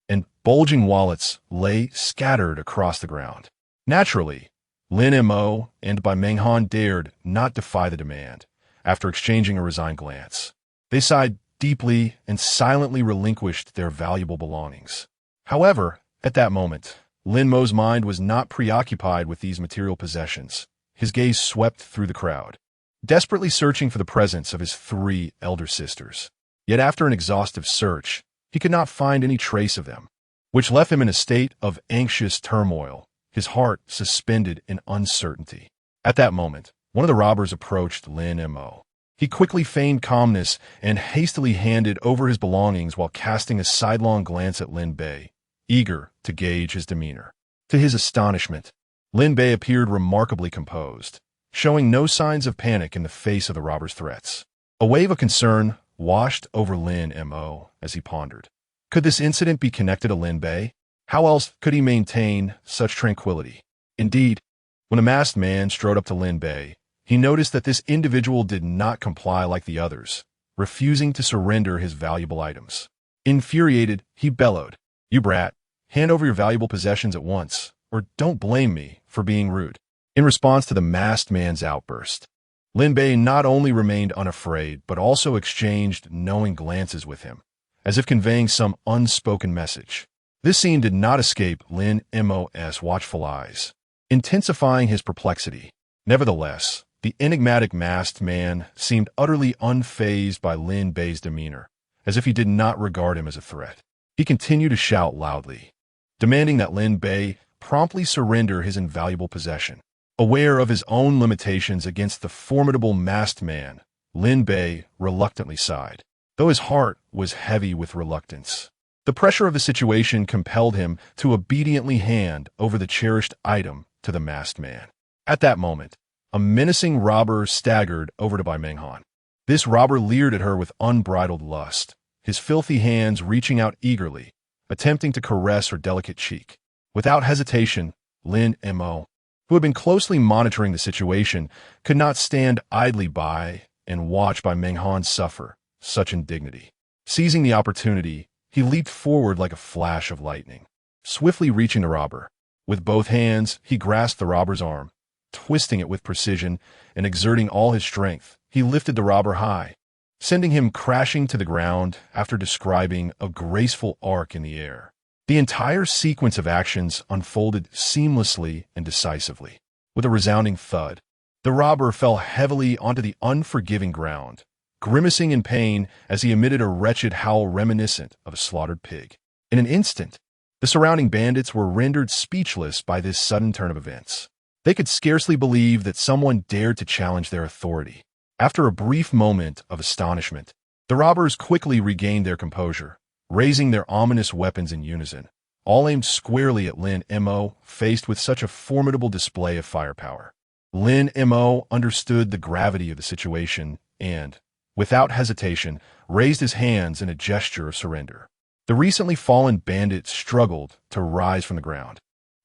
S1: and bulging wallets lay scattered across the ground. Naturally, Lin Mo and Bei Menghan dared not defy the demand. After exchanging a resigned glance, they sighed deeply and silently relinquished their valuable belongings. However, at that moment, Lin Mo's mind was not preoccupied with these material possessions. His gaze swept through the crowd, desperately searching for the presence of his 3 elder sisters. Yet after an exhaustive search, he could not find any trace of them, which left him in a state of anxious turmoil, his heart suspended in uncertainty. At that moment, one of the robbers approached Lin Mo. He quickly feigned calmness and hastily handed over his belongings while casting a sidelong glance at Lin Bei, eager to gauge his demeanor. To his astonishment, Lin Bei appeared remarkably composed, showing no signs of panic in the face of the robber's threats. A wave of concern washed over Lin Mo as he pondered. Could this incident be connected to Lin Bei? How else could he maintain such tranquility? Indeed, when a masked man strode up to Lin Bei, he noticed that this individual did not comply like the others, refusing to surrender his valuable items. Infuriated, he bellowed, "You brat, hand over your valuable possessions at once, or don't blame me for being rude." In response to the masked man's outburst, Lin Bei not only remained unafraid, but also exchanged knowing glances with him, as if conveying some unspoken message. This scene did not escape Lin Mo's watchful eyes, intensifying his perplexity. Nevertheless, the enigmatic masked man seemed utterly unfazed by Lin Bei's demeanor, as if he did not regard him as a threat. He continued to shout loudly, demanding that Lin Bei promptly surrender his invaluable possession. Aware of his own limitations against the formidable masked man, Lin Bei reluctantly sighed, though his heart was heavy with reluctance. The pressure of the situation compelled him to obediently hand over the cherished item to the masked man. At that moment, a menacing robber staggered over to Bei Menghan. This robber leered at her with unbridled lust, his filthy hands reaching out eagerly, attempting to caress her delicate cheek. Without hesitation, Lin Mo, who had been closely monitoring the situation, could not stand idly by and watch Bei Menghan suffer such indignity. Seizing the opportunity, he leaped forward like a flash of lightning, swiftly reaching the robber. With both hands, he grasped the robber's arm. Twisting it with precision and exerting all his strength, he lifted the robber high, sending him crashing to the ground after describing a graceful arc in the air. The entire sequence of actions unfolded seamlessly and decisively. With a resounding thud, the robber fell heavily onto the unforgiving ground, grimacing in pain as he emitted a wretched howl reminiscent of a slaughtered pig. In an instant, the surrounding bandits were rendered speechless by this sudden turn of events. They could scarcely believe that someone dared to challenge their authority. After a brief moment of astonishment, the robbers quickly regained their composure, raising their ominous weapons in unison, all aimed squarely at Lin Mo, faced with such a formidable display of firepower. Lin Mo understood the gravity of the situation and, without hesitation, raised his hands in a gesture of surrender. The recently fallen bandit struggled to rise from the ground,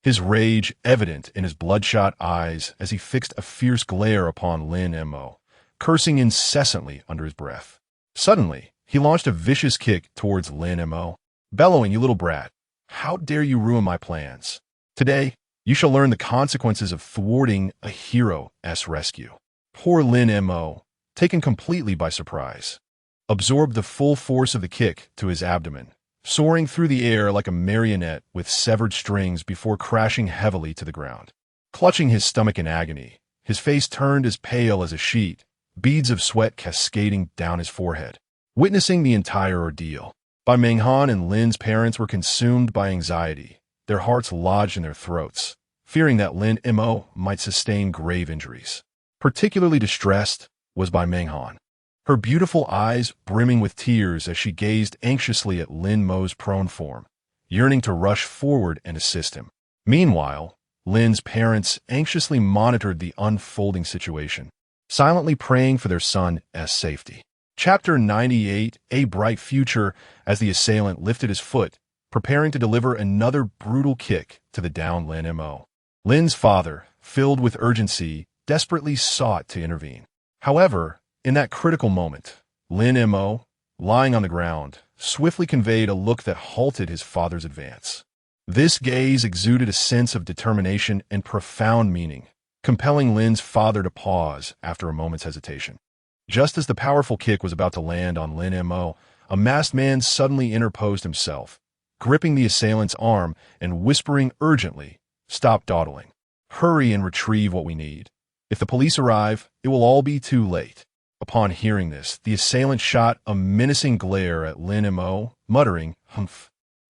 S1: his rage evident in his bloodshot eyes as he fixed a fierce glare upon Lin Mo, cursing incessantly under his breath. Suddenly, he launched a vicious kick towards Lin Mo, bellowing, "You little brat! How dare you ruin my plans? Today, you shall learn the consequences of thwarting a hero's rescue." Poor Lin Mo, taken completely by surprise, absorbed the full force of the kick to his abdomen, soaring through the air like a marionette with severed strings before crashing heavily to the ground. Clutching his stomach in agony, his face turned as pale as a sheet, beads of sweat cascading down his forehead. Witnessing the entire ordeal, Bai Menghan and Lin's parents were consumed by anxiety, their hearts lodged in their throats, fearing that Lin Mo might sustain grave injuries. Particularly distressed was Bai Menghan, her beautiful eyes brimming with tears as she gazed anxiously at Lin Mo's prone form, yearning to rush forward and assist him. Meanwhile, Lin's parents anxiously monitored the unfolding situation, silently praying for their son's safety. Chapter 98, A Bright Future. As the assailant lifted his foot, preparing to deliver another brutal kick to the downed Lin Mo, Lin's father, filled with urgency, desperately sought to intervene. However, in that critical moment, Lin Mo, lying on the ground, swiftly conveyed a look that halted his father's advance. This gaze exuded a sense of determination and profound meaning, compelling Lin's father to pause after a moment's hesitation. Just as the powerful kick was about to land on Lin Mo, a masked man suddenly interposed himself, gripping the assailant's arm and whispering urgently, "Stop dawdling. Hurry and retrieve what we need. If the police arrive, it will all be too late." Upon hearing this, the assailant shot a menacing glare at Lin Mo, muttering, "Humph.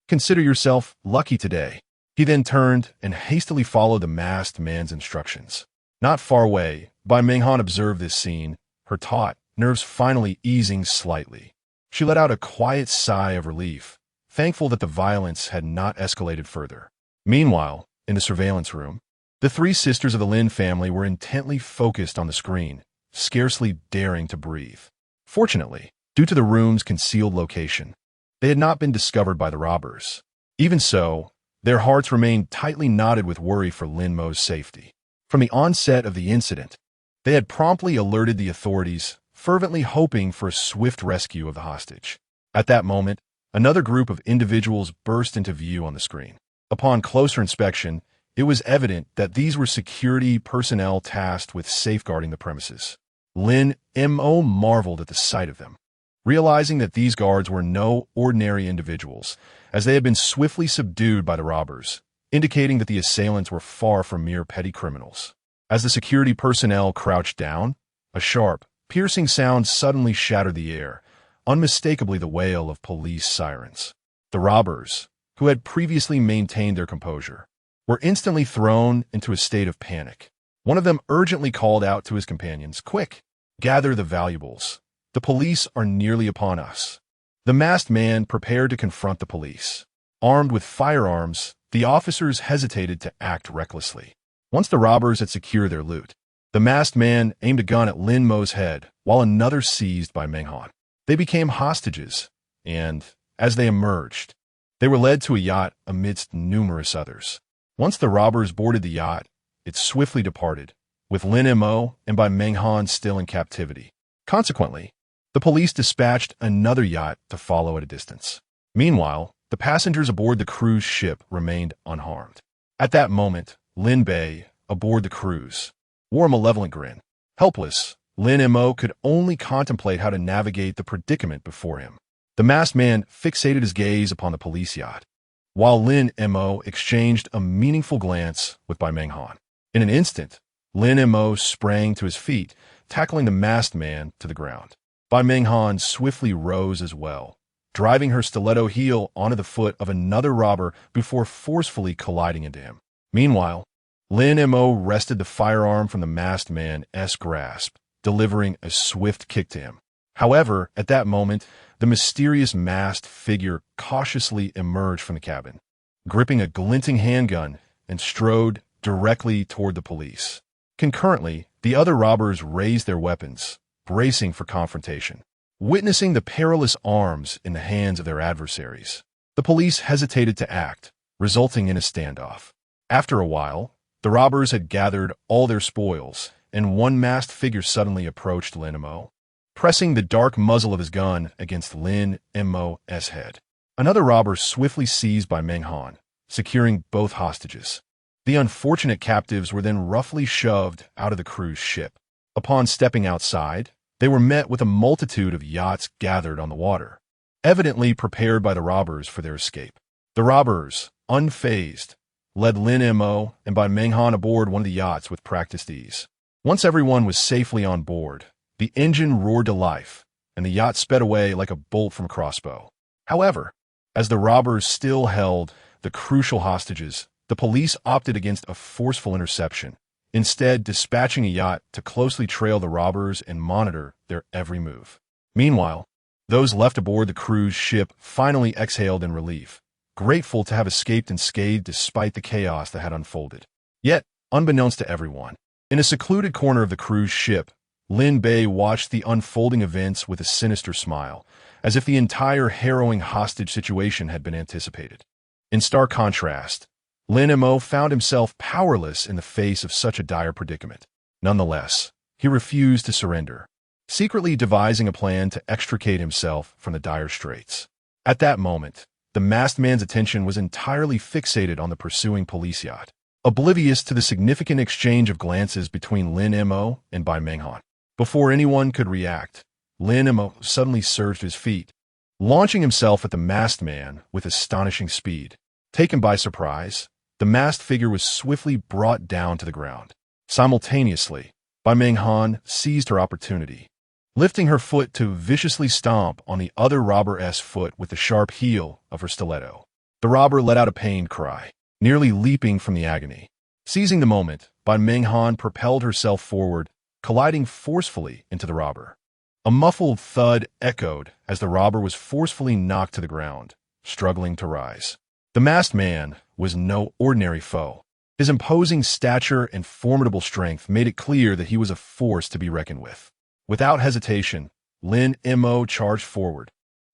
S1: Consider yourself lucky today." He then turned and hastily followed the masked man's instructions. Not far away, Bai Menghan observed this scene, her taut nerves finally easing slightly. She let out a quiet sigh of relief, thankful that the violence had not escalated further. Meanwhile, in the surveillance room, the three sisters of the Lin family were intently focused on the screen, scarcely daring to breathe. Fortunately, due to the room's concealed location, they had not been discovered by the robbers. Even so, their hearts remained tightly knotted with worry for Lin Mo's safety. From the onset of the incident, they had promptly alerted the authorities, fervently hoping for a swift rescue of the hostage. At that moment, another group of individuals burst into view on the screen. Upon closer inspection, it was evident that these were security personnel tasked with safeguarding the premises. Lin Mo marveled at the sight of them, realizing that these guards were no ordinary individuals, as they had been swiftly subdued by the robbers, indicating that the assailants were far from mere petty criminals. As the security personnel crouched down, a sharp, piercing sound suddenly shattered the air, unmistakably the wail of police sirens. The robbers, who had previously maintained their composure, were instantly thrown into a state of panic. One of them urgently called out to his companions, "Quick, gather the valuables. The police are nearly upon us." The masked man prepared to confront the police. Armed with firearms, the officers hesitated to act recklessly. Once the robbers had secured their loot, the masked man aimed a gun at Lin Mo's head, while another seized Bai Menghan. They became hostages, and, as they emerged, they were led to a yacht amidst numerous others. Once the robbers boarded the yacht, it swiftly departed, with Lin Mo and Bai Menghan still in captivity. Consequently, the police dispatched another yacht to follow at a distance. Meanwhile, the passengers aboard the cruise ship remained unharmed. At that moment, Lin Bei, aboard the cruise, wore a malevolent grin. Helpless, Lin Mo could only contemplate how to navigate the predicament before him. The masked man fixated his gaze upon the police yacht, while Lin Mo exchanged a meaningful glance with Bai Menghan. In an instant, Lin Mo sprang to his feet, tackling the masked man to the ground. Bai Menghan swiftly rose as well, driving her stiletto heel onto the foot of another robber before forcefully colliding into him. Meanwhile, Lin Mo wrested the firearm from the masked man's grasp, delivering a swift kick to him. However, at that moment, the mysterious masked figure cautiously emerged from the cabin, gripping a glinting handgun, and strode directly toward the police. Concurrently, the other robbers raised their weapons, bracing for confrontation. Witnessing the perilous arms in the hands of their adversaries, the police hesitated to act, resulting in a standoff. After a while, the robbers had gathered all their spoils and one masked figure suddenly approached Lin Mo, pressing the dark muzzle of his gun against Lin Mo's head. Another robber swiftly seized by Meng Han, securing both hostages. The unfortunate captives were then roughly shoved out of the cruise ship. Upon stepping outside, they were met with a multitude of yachts gathered on the water, evidently prepared by the robbers for their escape. The robbers, unfazed, led Lin Mo and Bei Meng Han aboard one of the yachts with practiced ease. Once everyone was safely on board, the engine roared to life, and the yacht sped away like a bolt from a crossbow. However, as the robbers still held the crucial hostages, the police opted against a forceful interception, instead dispatching a yacht to closely trail the robbers and monitor their every move. Meanwhile, those left aboard the cruise ship finally exhaled in relief, grateful to have escaped unscathed despite the chaos that had unfolded. Yet, unbeknownst to everyone, in a secluded corner of the cruise ship, Lin Bei watched the unfolding events with a sinister smile, as if the entire harrowing hostage situation had been anticipated. In stark contrast, Lin Mo found himself powerless in the face of such a dire predicament. Nonetheless, he refused to surrender, secretly devising a plan to extricate himself from the dire straits. At that moment, the masked man's attention was entirely fixated on the pursuing police yacht, oblivious to the significant exchange of glances between Lin Mo and Bei Meng Han. Before anyone could react, Lin Mo suddenly surged to his feet, launching himself at the masked man with astonishing speed. Taken by surprise, the masked figure was swiftly brought down to the ground. Simultaneously, Bei Meng Han seized her opportunity, lifting her foot to viciously stomp on the other robber's foot with the sharp heel of her stiletto. The robber let out a pained cry, nearly leaping from the agony. Seizing the moment, Bei Meng Han propelled herself forward, colliding forcefully into the robber. A muffled thud echoed as the robber was forcefully knocked to the ground, struggling to rise. The masked man was no ordinary foe. His imposing stature and formidable strength made it clear that he was a force to be reckoned with. Without hesitation, Lin Mo charged forward,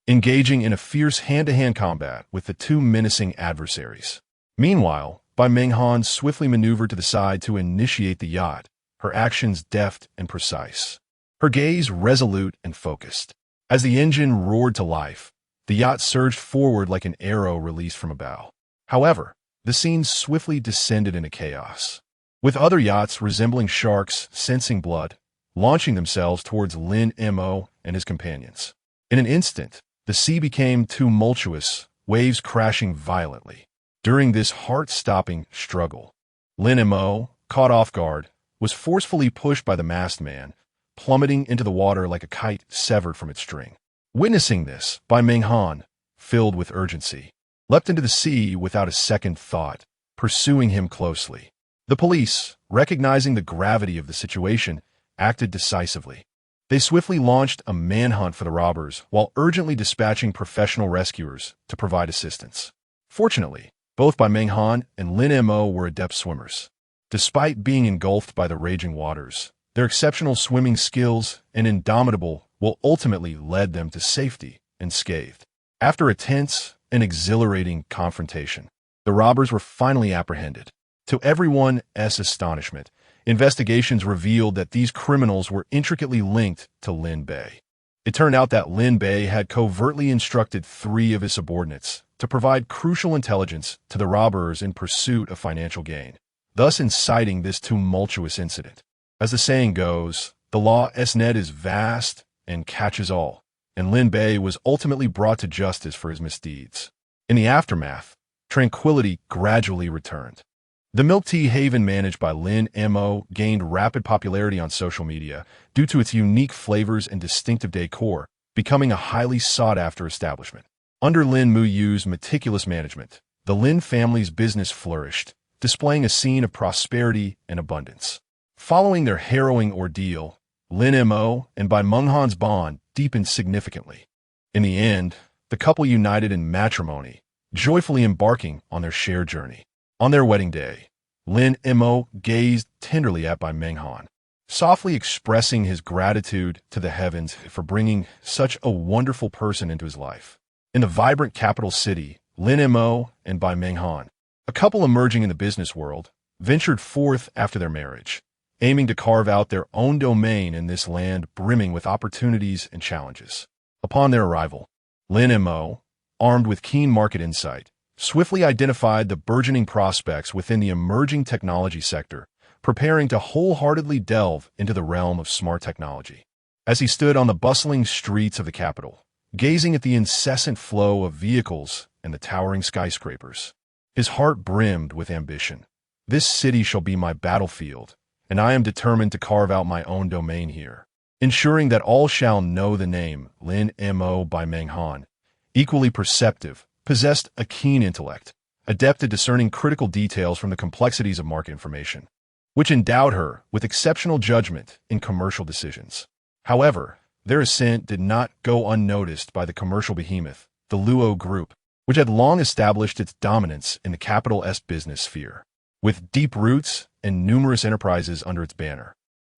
S1: engaging in a fierce hand-to-hand combat with the two menacing adversaries. Meanwhile, Bei Meng Han swiftly maneuvered to the side to initiate the yacht, her actions deft and precise, her gaze resolute and focused. As the engine roared to life, the yacht surged forward like an arrow released from a bow. However, the scene swiftly descended into chaos, with other yachts resembling sharks sensing blood, launching themselves towards Lin Mo and his companions. In an instant, the sea became tumultuous, waves crashing violently. During this heart-stopping struggle, Lin Mo, caught off guard, was forcefully pushed by the masked man, plummeting into the water like a kite severed from its string. Witnessing this, Bei Meng Han, filled with urgency, leapt into the sea without a second thought, pursuing him closely. The police, recognizing the gravity of the situation, acted decisively. They swiftly launched a manhunt for the robbers while urgently dispatching professional rescuers to provide assistance. Fortunately, both Bei Meng Han and Lin Mo were adept swimmers. Despite being engulfed by the raging waters, their exceptional swimming skills and indomitable will ultimately led them to safety unscathed. After a tense and exhilarating confrontation, the robbers were finally apprehended. To everyone's astonishment, investigations revealed that these criminals were intricately linked to Lin Bei. It turned out that Lin Bei had covertly instructed 3 of his subordinates to provide crucial intelligence to the robbers in pursuit of financial gain, thus inciting this tumultuous incident. As the saying goes, the law's net is vast and catches all, and Lin Bei was ultimately brought to justice for his misdeeds. In the aftermath, tranquility gradually returned. The milk tea haven managed by Lin Mo gained rapid popularity on social media due to its unique flavors and distinctive decor, becoming a highly sought-after establishment. Under Lin Mo's meticulous management, the Lin family's business flourished, displaying a scene of prosperity and abundance. Following their harrowing ordeal, Lin Mo and Bei Meng Han's bond deepened significantly. In the end, the couple united in matrimony, joyfully embarking on their shared journey. On their wedding day, Lin Mo gazed tenderly at Bei Meng Han, softly expressing his gratitude to the heavens for bringing such a wonderful person into his life. In the vibrant capital city, Lin Mo and Bei Meng Han, a couple emerging in the business world, ventured forth after their marriage, aiming to carve out their own domain in this land brimming with opportunities and challenges. Upon their arrival, Lin Mo, armed with keen market insight, swiftly identified the burgeoning prospects within the emerging technology sector, preparing to wholeheartedly delve into the realm of smart technology. As he stood on the bustling streets of the capital, gazing at the incessant flow of vehicles and the towering skyscrapers, his heart brimmed with ambition. This city shall be my battlefield, and I am determined to carve out my own domain here, ensuring that all shall know the name Lin Mo by Meng Han. Equally perceptive, possessed a keen intellect, adept at discerning critical details from the complexities of market information, which endowed her with exceptional judgment in commercial decisions. However, their ascent did not go unnoticed by the commercial behemoth, the Luo Group, which had long established its dominance in the capital's business sphere. With deep roots and numerous enterprises under its banner,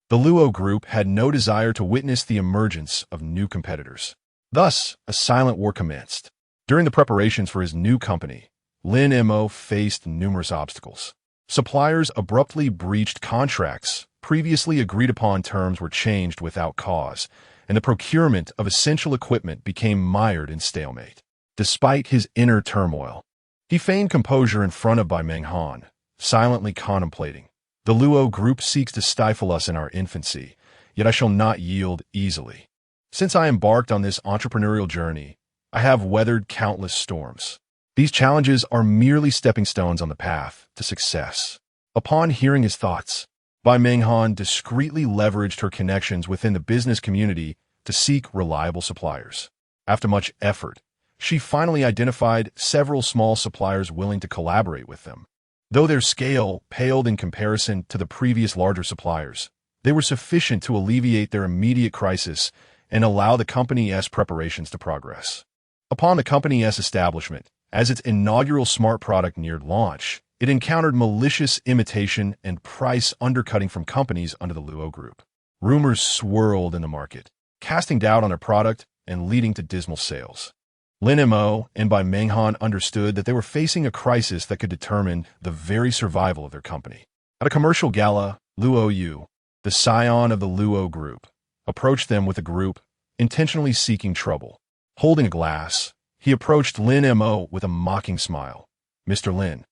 S1: the Luo Group had no desire to witness the emergence of new competitors. Thus, a silent war commenced. During the preparations for his new company, Lin Mo faced numerous obstacles. Suppliers abruptly breached contracts, previously agreed upon terms were changed without cause, and the procurement of essential equipment became mired in stalemate. Despite his inner turmoil, he feigned composure in front of Bai Meng Han, silently contemplating. The Luo Group seeks to stifle us in our infancy, yet I shall not yield easily. Since I embarked on this entrepreneurial journey, I have weathered countless storms. These challenges are merely stepping stones on the path to success. Upon hearing his thoughts, Bai Meng Han discreetly leveraged her connections within the business community to seek reliable suppliers. After much effort, she finally identified several small suppliers willing to collaborate with them. Though their scale paled in comparison to the previous larger suppliers, they were sufficient to alleviate their immediate crisis and allow the company's preparations to progress. Upon the company's establishment, as its inaugural smart product neared launch, it encountered malicious imitation and price undercutting from companies under the Luo Group. Rumors swirled in the market, casting doubt on their product and leading to dismal sales. Lin Mo and Bai Meng Han understood that they were facing a crisis that could determine the very survival of their company. At a commercial gala, Luo Yu, the scion of the Luo Group, approached them with a group intentionally seeking trouble. Holding a glass, he approached Lin Mo with a mocking smile. "Mr. Lin,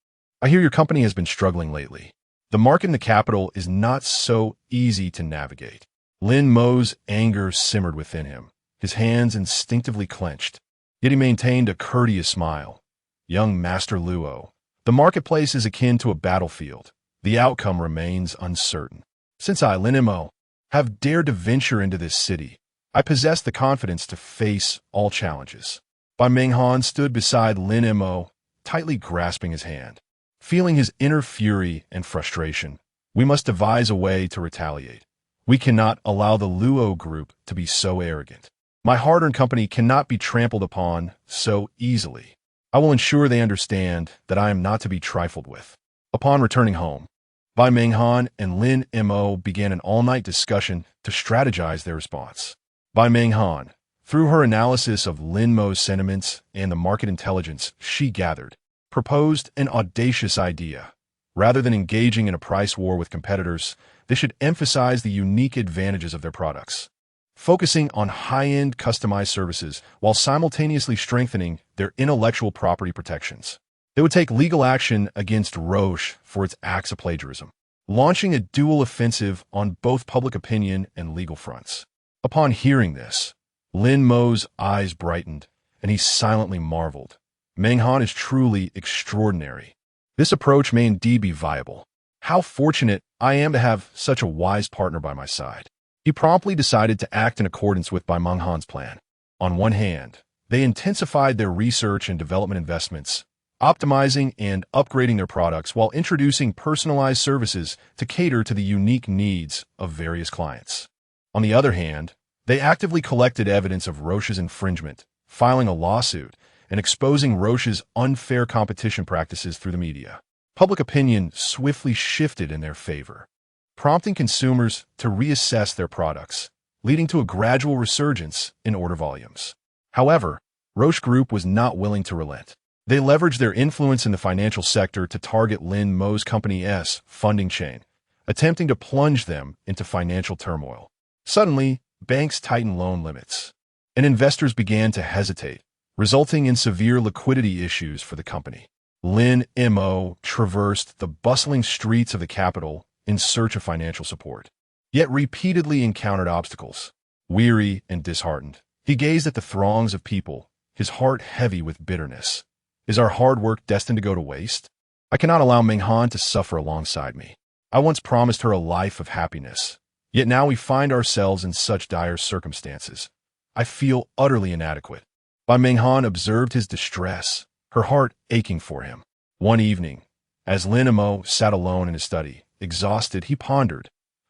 S1: I hear your company has been struggling lately. The market in the capital is not so easy to navigate." Lin Mo's anger simmered within him, his hands instinctively clenched. Yet he maintained a courteous smile. "Young Master Luo, the marketplace is akin to a battlefield. The outcome remains uncertain. Since I, Lin Mo, have dared to venture into this city, I possess the confidence to face all challenges." Bai Meng Han stood beside Lin Mo, tightly grasping his hand. Feeling his inner fury and frustration, "We must devise a way to retaliate. We cannot allow the Luo Group to be so arrogant. My hard-earned company cannot be trampled upon so easily. I will ensure they understand that I am not to be trifled with." Upon returning home, Bai Meng Han and Lin Mo began an all-night discussion to strategize their response. Bai Meng Han, through her analysis of Lin Mo's sentiments and the market intelligence she gathered, proposed an audacious idea. Rather than engaging in a price war with competitors, they should emphasize the unique advantages of their products, focusing on high-end customized services while simultaneously strengthening their intellectual property protections. They would take legal action against Roche for its acts of plagiarism, launching a dual offensive on both public opinion and legal fronts. Upon hearing this, Lin Mo's eyes brightened, and he silently marveled. Meng Han is truly extraordinary. This approach may indeed be viable. How fortunate I am to have such a wise partner by my side. He promptly decided to act in accordance with Bai Meng Han's plan. On one hand, they intensified their research and development investments, optimizing and upgrading their products while introducing personalized services to cater to the unique needs of various clients. On the other hand, they actively collected evidence of Roche's infringement, filing a lawsuit and exposing Roche's unfair competition practices through the media. Public opinion swiftly shifted in their favor, prompting consumers to reassess their products, leading to a gradual resurgence in order volumes. However, Roche Group was not willing to relent. They leveraged their influence in the financial sector to target Lin Mo's company's funding chain, attempting to plunge them into financial turmoil. Suddenly, banks tightened loan limits, and investors began to hesitate, resulting in severe liquidity issues for the company. Lin Mo traversed the bustling streets of the capital in search of financial support, yet repeatedly encountered obstacles. Weary and disheartened, he gazed at the throngs of people, his heart heavy with bitterness. Is our hard work destined to go to waste? I cannot allow Ming Han to suffer alongside me. I once promised her a life of happiness, yet now we find ourselves in such dire circumstances. I feel utterly inadequate. Bai Ming Han observed his distress, her heart aching for him. One evening, as Lin Mo sat alone in his study, exhausted, he pondered,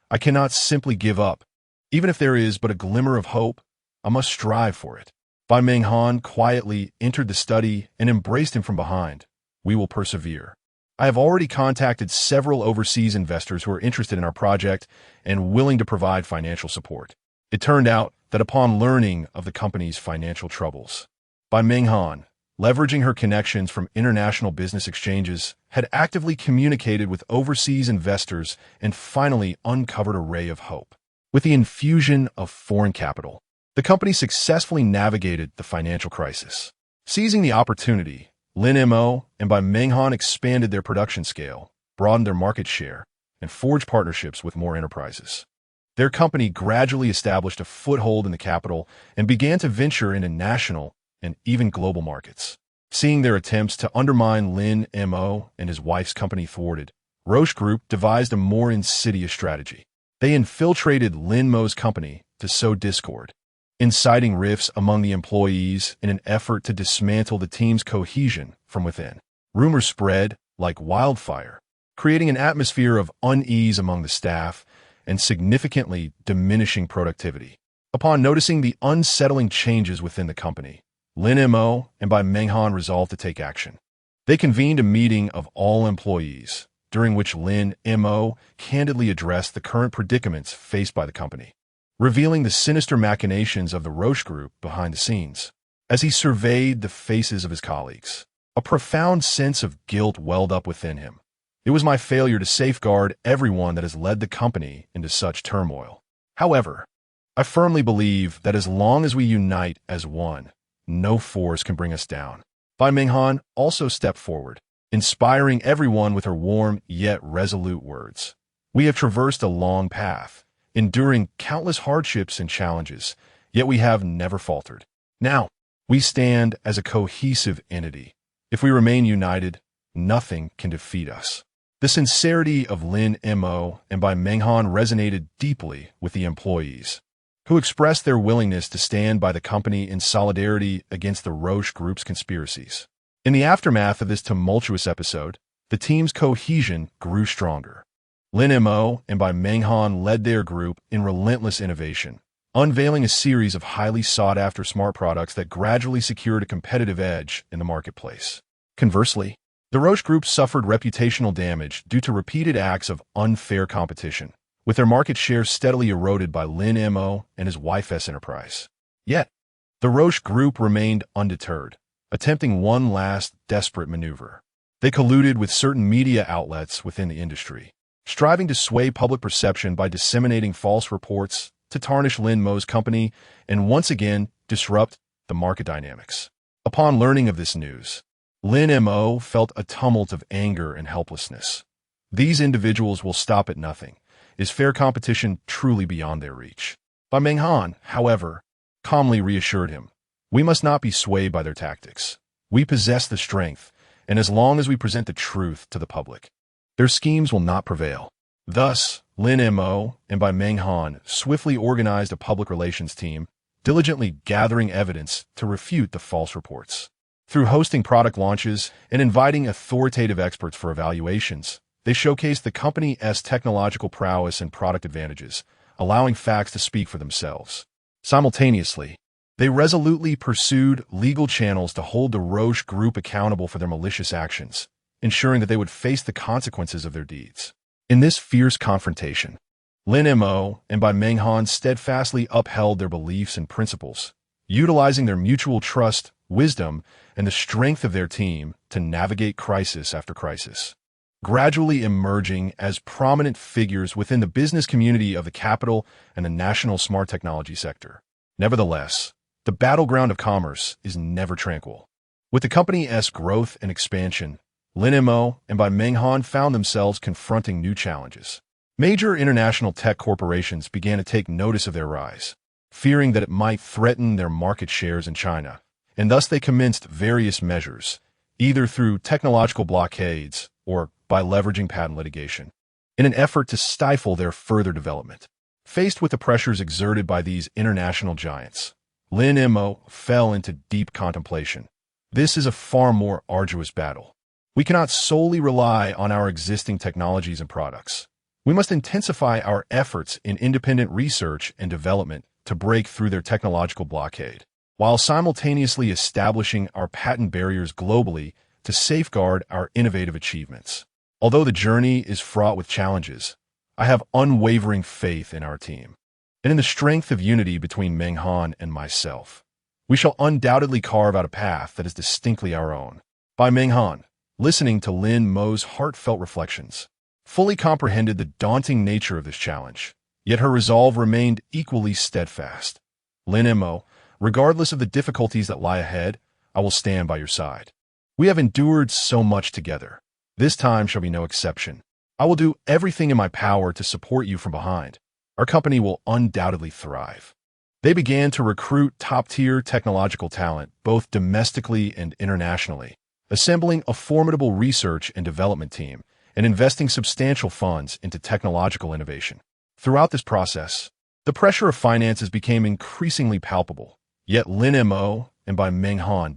S1: I cannot simply give up. Even if there is but a glimmer of hope, I must strive for it. Bai Ming Han quietly entered the study and embraced him from behind. We will persevere. I have already contacted several overseas investors who are interested in our project and willing to provide financial support. It turned out that upon learning of the company's financial troubles, Bai Ming Han, leveraging her connections from international business exchanges, had actively communicated with overseas investors and finally uncovered a ray of hope. With the infusion of foreign capital, the company successfully navigated the financial crisis. Seizing the opportunity, Lin Mo and Bai Ming Han expanded their production scale, broadened their market share, and forged partnerships with more enterprises. Their company gradually established a foothold in the capital and began to venture into national and even global markets. Seeing their attempts to undermine Lin Mo and his wife's company thwarted, Roche Group devised a more insidious strategy. They infiltrated Lin Mo's company to sow discord, inciting rifts among the employees in an effort to dismantle the team's cohesion from within. Rumors spread like wildfire, creating an atmosphere of unease among the staff and significantly diminishing productivity. Upon noticing the unsettling changes within the company, Lin Mo and Bai Ming Han resolved to take action. They convened a meeting of all employees, during which Lin Mo candidly addressed the current predicaments faced by the company, revealing the sinister machinations of the Roche Group behind the scenes. As he surveyed the faces of his colleagues, a profound sense of guilt welled up within him. It was my failure to safeguard everyone that has led the company into such turmoil. However, I firmly believe that as long as we unite as one, no force can bring us down. Bai Ming Han also stepped forward, inspiring everyone with her warm yet resolute words. We have traversed a long path, enduring countless hardships and challenges, yet we have never faltered. Now, we stand as a cohesive entity. If we remain united, nothing can defeat us. The sincerity of Lin Mo and Bai Ming Han resonated deeply with the employees, who expressed their willingness to stand by the company in solidarity against the Roche Group's conspiracies. In the aftermath of this tumultuous episode, the team's cohesion grew stronger. Lin Mo and Bai Ming Han led their group in relentless innovation, unveiling a series of highly sought-after smart products that gradually secured a competitive edge in the marketplace. Conversely, the Roche Group suffered reputational damage due to repeated acts of unfair competition, with their market share steadily eroded by Lin Mo and his wife's enterprise. Yet, the Roche Group remained undeterred, attempting one last desperate maneuver. They colluded with certain media outlets within the industry, striving to sway public perception by disseminating false reports to tarnish Lin Mo's company and once again disrupt the market dynamics. Upon learning of this news, Lin Mo felt a tumult of anger and helplessness. These individuals will stop at nothing. Is fair competition truly beyond their reach? Bai Ming Han, however, calmly reassured him, we must not be swayed by their tactics. We possess the strength, and as long as we present the truth to the public, their schemes will not prevail. Thus, Lin Mo and Bai Ming Han swiftly organized a public relations team, diligently gathering evidence to refute the false reports. Through hosting product launches and inviting authoritative experts for evaluations, they showcased the company's technological prowess and product advantages, allowing facts to speak for themselves. Simultaneously, they resolutely pursued legal channels to hold the Roche Group accountable for their malicious actions, ensuring that they would face the consequences of their deeds. In this fierce confrontation, Lin Mo and Bai Ming Han steadfastly upheld their beliefs and principles, utilizing their mutual trust, wisdom, and the strength of their team to navigate crisis after crisis. gradually emerging as prominent figures within the business community of the capital and the national smart technology sector. Nevertheless, the battleground of commerce is never tranquil. With the company's growth and expansion, Lin Mo and Bei found themselves confronting new challenges. Major international tech corporations began to take notice of their rise, fearing that it might threaten their market shares in China, and thus they commenced various measures, either through technological blockades or by leveraging patent litigation, in an effort to stifle their further development. Faced with the pressures exerted by these international giants, Lin Mo fell into deep contemplation. This is a far more arduous battle. We cannot solely rely on our existing technologies and products. We must intensify our efforts in independent research and development to break through their technological blockade, while simultaneously establishing our patent barriers globally to safeguard our innovative achievements. Although the journey is fraught with challenges, I have unwavering faith in our team, and in the strength of unity between and myself. We shall undoubtedly carve out a path that is distinctly our own. Bei, listening to Lin Mo's heartfelt reflections, fully comprehended the daunting nature of this challenge, yet her resolve remained equally steadfast. Lin Mo, regardless of the difficulties that lie ahead, I will stand by your side. We have endured so much together. This time shall be no exception. I will do everything in my power to support you from behind. Our company will undoubtedly thrive. They began to recruit top-tier technological talent, both domestically and internationally, assembling a formidable research and development team, and investing substantial funds into technological innovation. Throughout this process, the pressure of finances became increasingly palpable, yet Lin Mo and Bei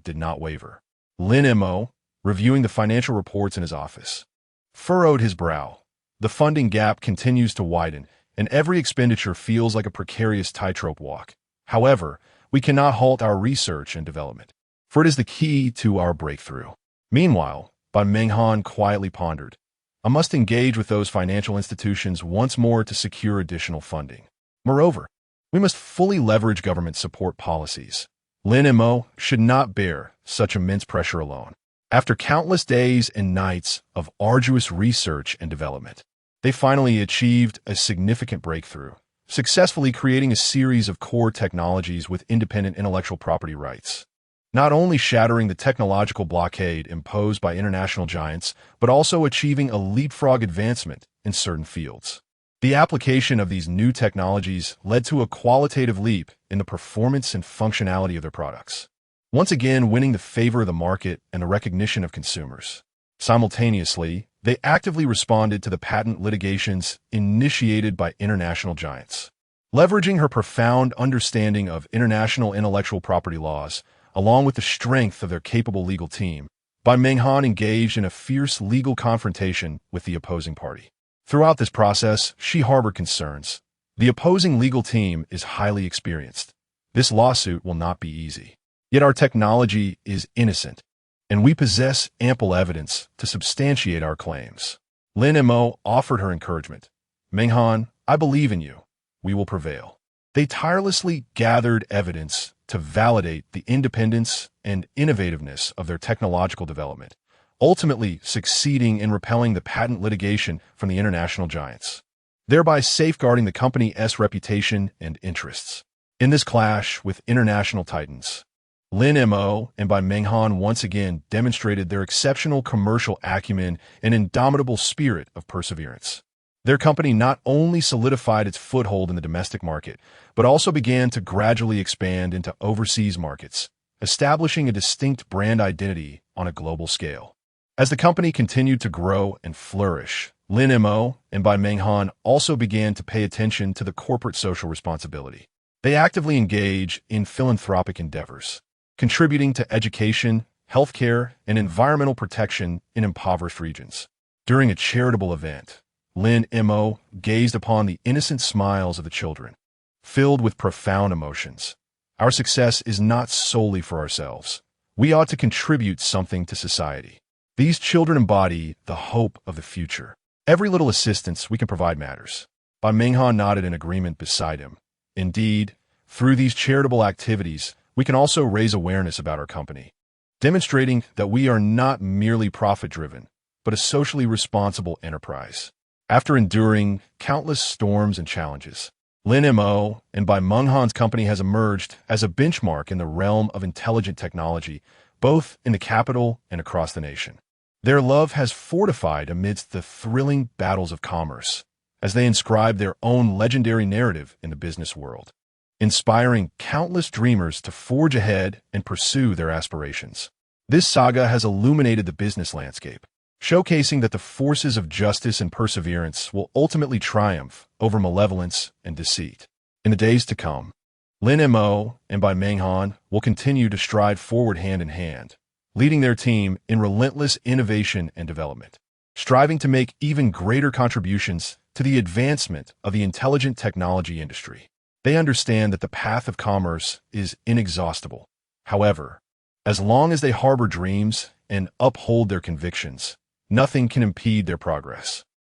S1: did not waver. Lin Mo, reviewing the financial reports in his office, furrowed his brow. The funding gap continues to widen, and every expenditure feels like a precarious tightrope walk. However, we cannot halt our research and development, for it is the key to our breakthrough. Meanwhile, Bei quietly pondered, I must engage with those financial institutions once more to secure additional funding. Moreover, we must fully leverage government support policies. Lin Mo should not bear such immense pressure alone. After countless days and nights of arduous research and development, they finally achieved a significant breakthrough, successfully creating a series of core technologies with independent intellectual property rights, not only shattering the technological blockade imposed by international giants, but also achieving a leapfrog advancement in certain fields. The application of these new technologies led to a qualitative leap in the performance and functionality of their products, once again winning the favor of the market and the recognition of consumers. Simultaneously, they actively responded to the patent litigations initiated by international giants. Leveraging her profound understanding of international intellectual property laws, along with the strength of their capable legal team, Bei engaged in a fierce legal confrontation with the opposing party. Throughout this process, she harbored concerns. The opposing legal team is highly experienced. This lawsuit will not be easy. Yet our technology is innocent, and we possess ample evidence to substantiate our claims. Lin Mo offered her encouragement. I believe in you. We will prevail. They tirelessly gathered evidence to validate the independence and innovativeness of their technological development, ultimately succeeding in repelling the patent litigation from the international giants, thereby safeguarding the company's reputation and interests. In this clash with international titans, Lin Mo and Bei once again demonstrated their exceptional commercial acumen and indomitable spirit of perseverance. Their company not only solidified its foothold in the domestic market, but also began to gradually expand into overseas markets, establishing a distinct brand identity on a global scale. As the company continued to grow and flourish, Lin Mo and Bei also began to pay attention to the corporate social responsibility. They actively engage in philanthropic endeavors, contributing to education, healthcare, and environmental protection in impoverished regions. During a charitable event, Lin Mo gazed upon the innocent smiles of the children, filled with profound emotions. Our success is not solely for ourselves. We ought to contribute something to society. These children embody the hope of the future. Every little assistance we can provide matters. Bei nodded in agreement beside him. Indeed, through these charitable activities, we can also raise awareness about our company, demonstrating that we are not merely profit-driven, but a socially responsible enterprise. After enduring countless storms and challenges, Lin Mo and Bei Menghan's company has emerged as a benchmark in the realm of intelligent technology, both in the capital and across the nation. Their love has fortified amidst the thrilling battles of commerce, as they inscribe their own legendary narrative in the business world, inspiring countless dreamers to forge ahead and pursue their aspirations. This saga has illuminated the business landscape, showcasing that the forces of justice and perseverance will ultimately triumph over malevolence and deceit. In the days to come, Lin Mo and Bei Menghan will continue to stride forward hand in hand, leading their team in relentless innovation and development, striving to make even greater contributions to the advancement of the intelligent technology industry. They understand that the path of commerce is inexhaustible. However, as long as they harbor dreams and uphold their convictions, nothing can impede their progress.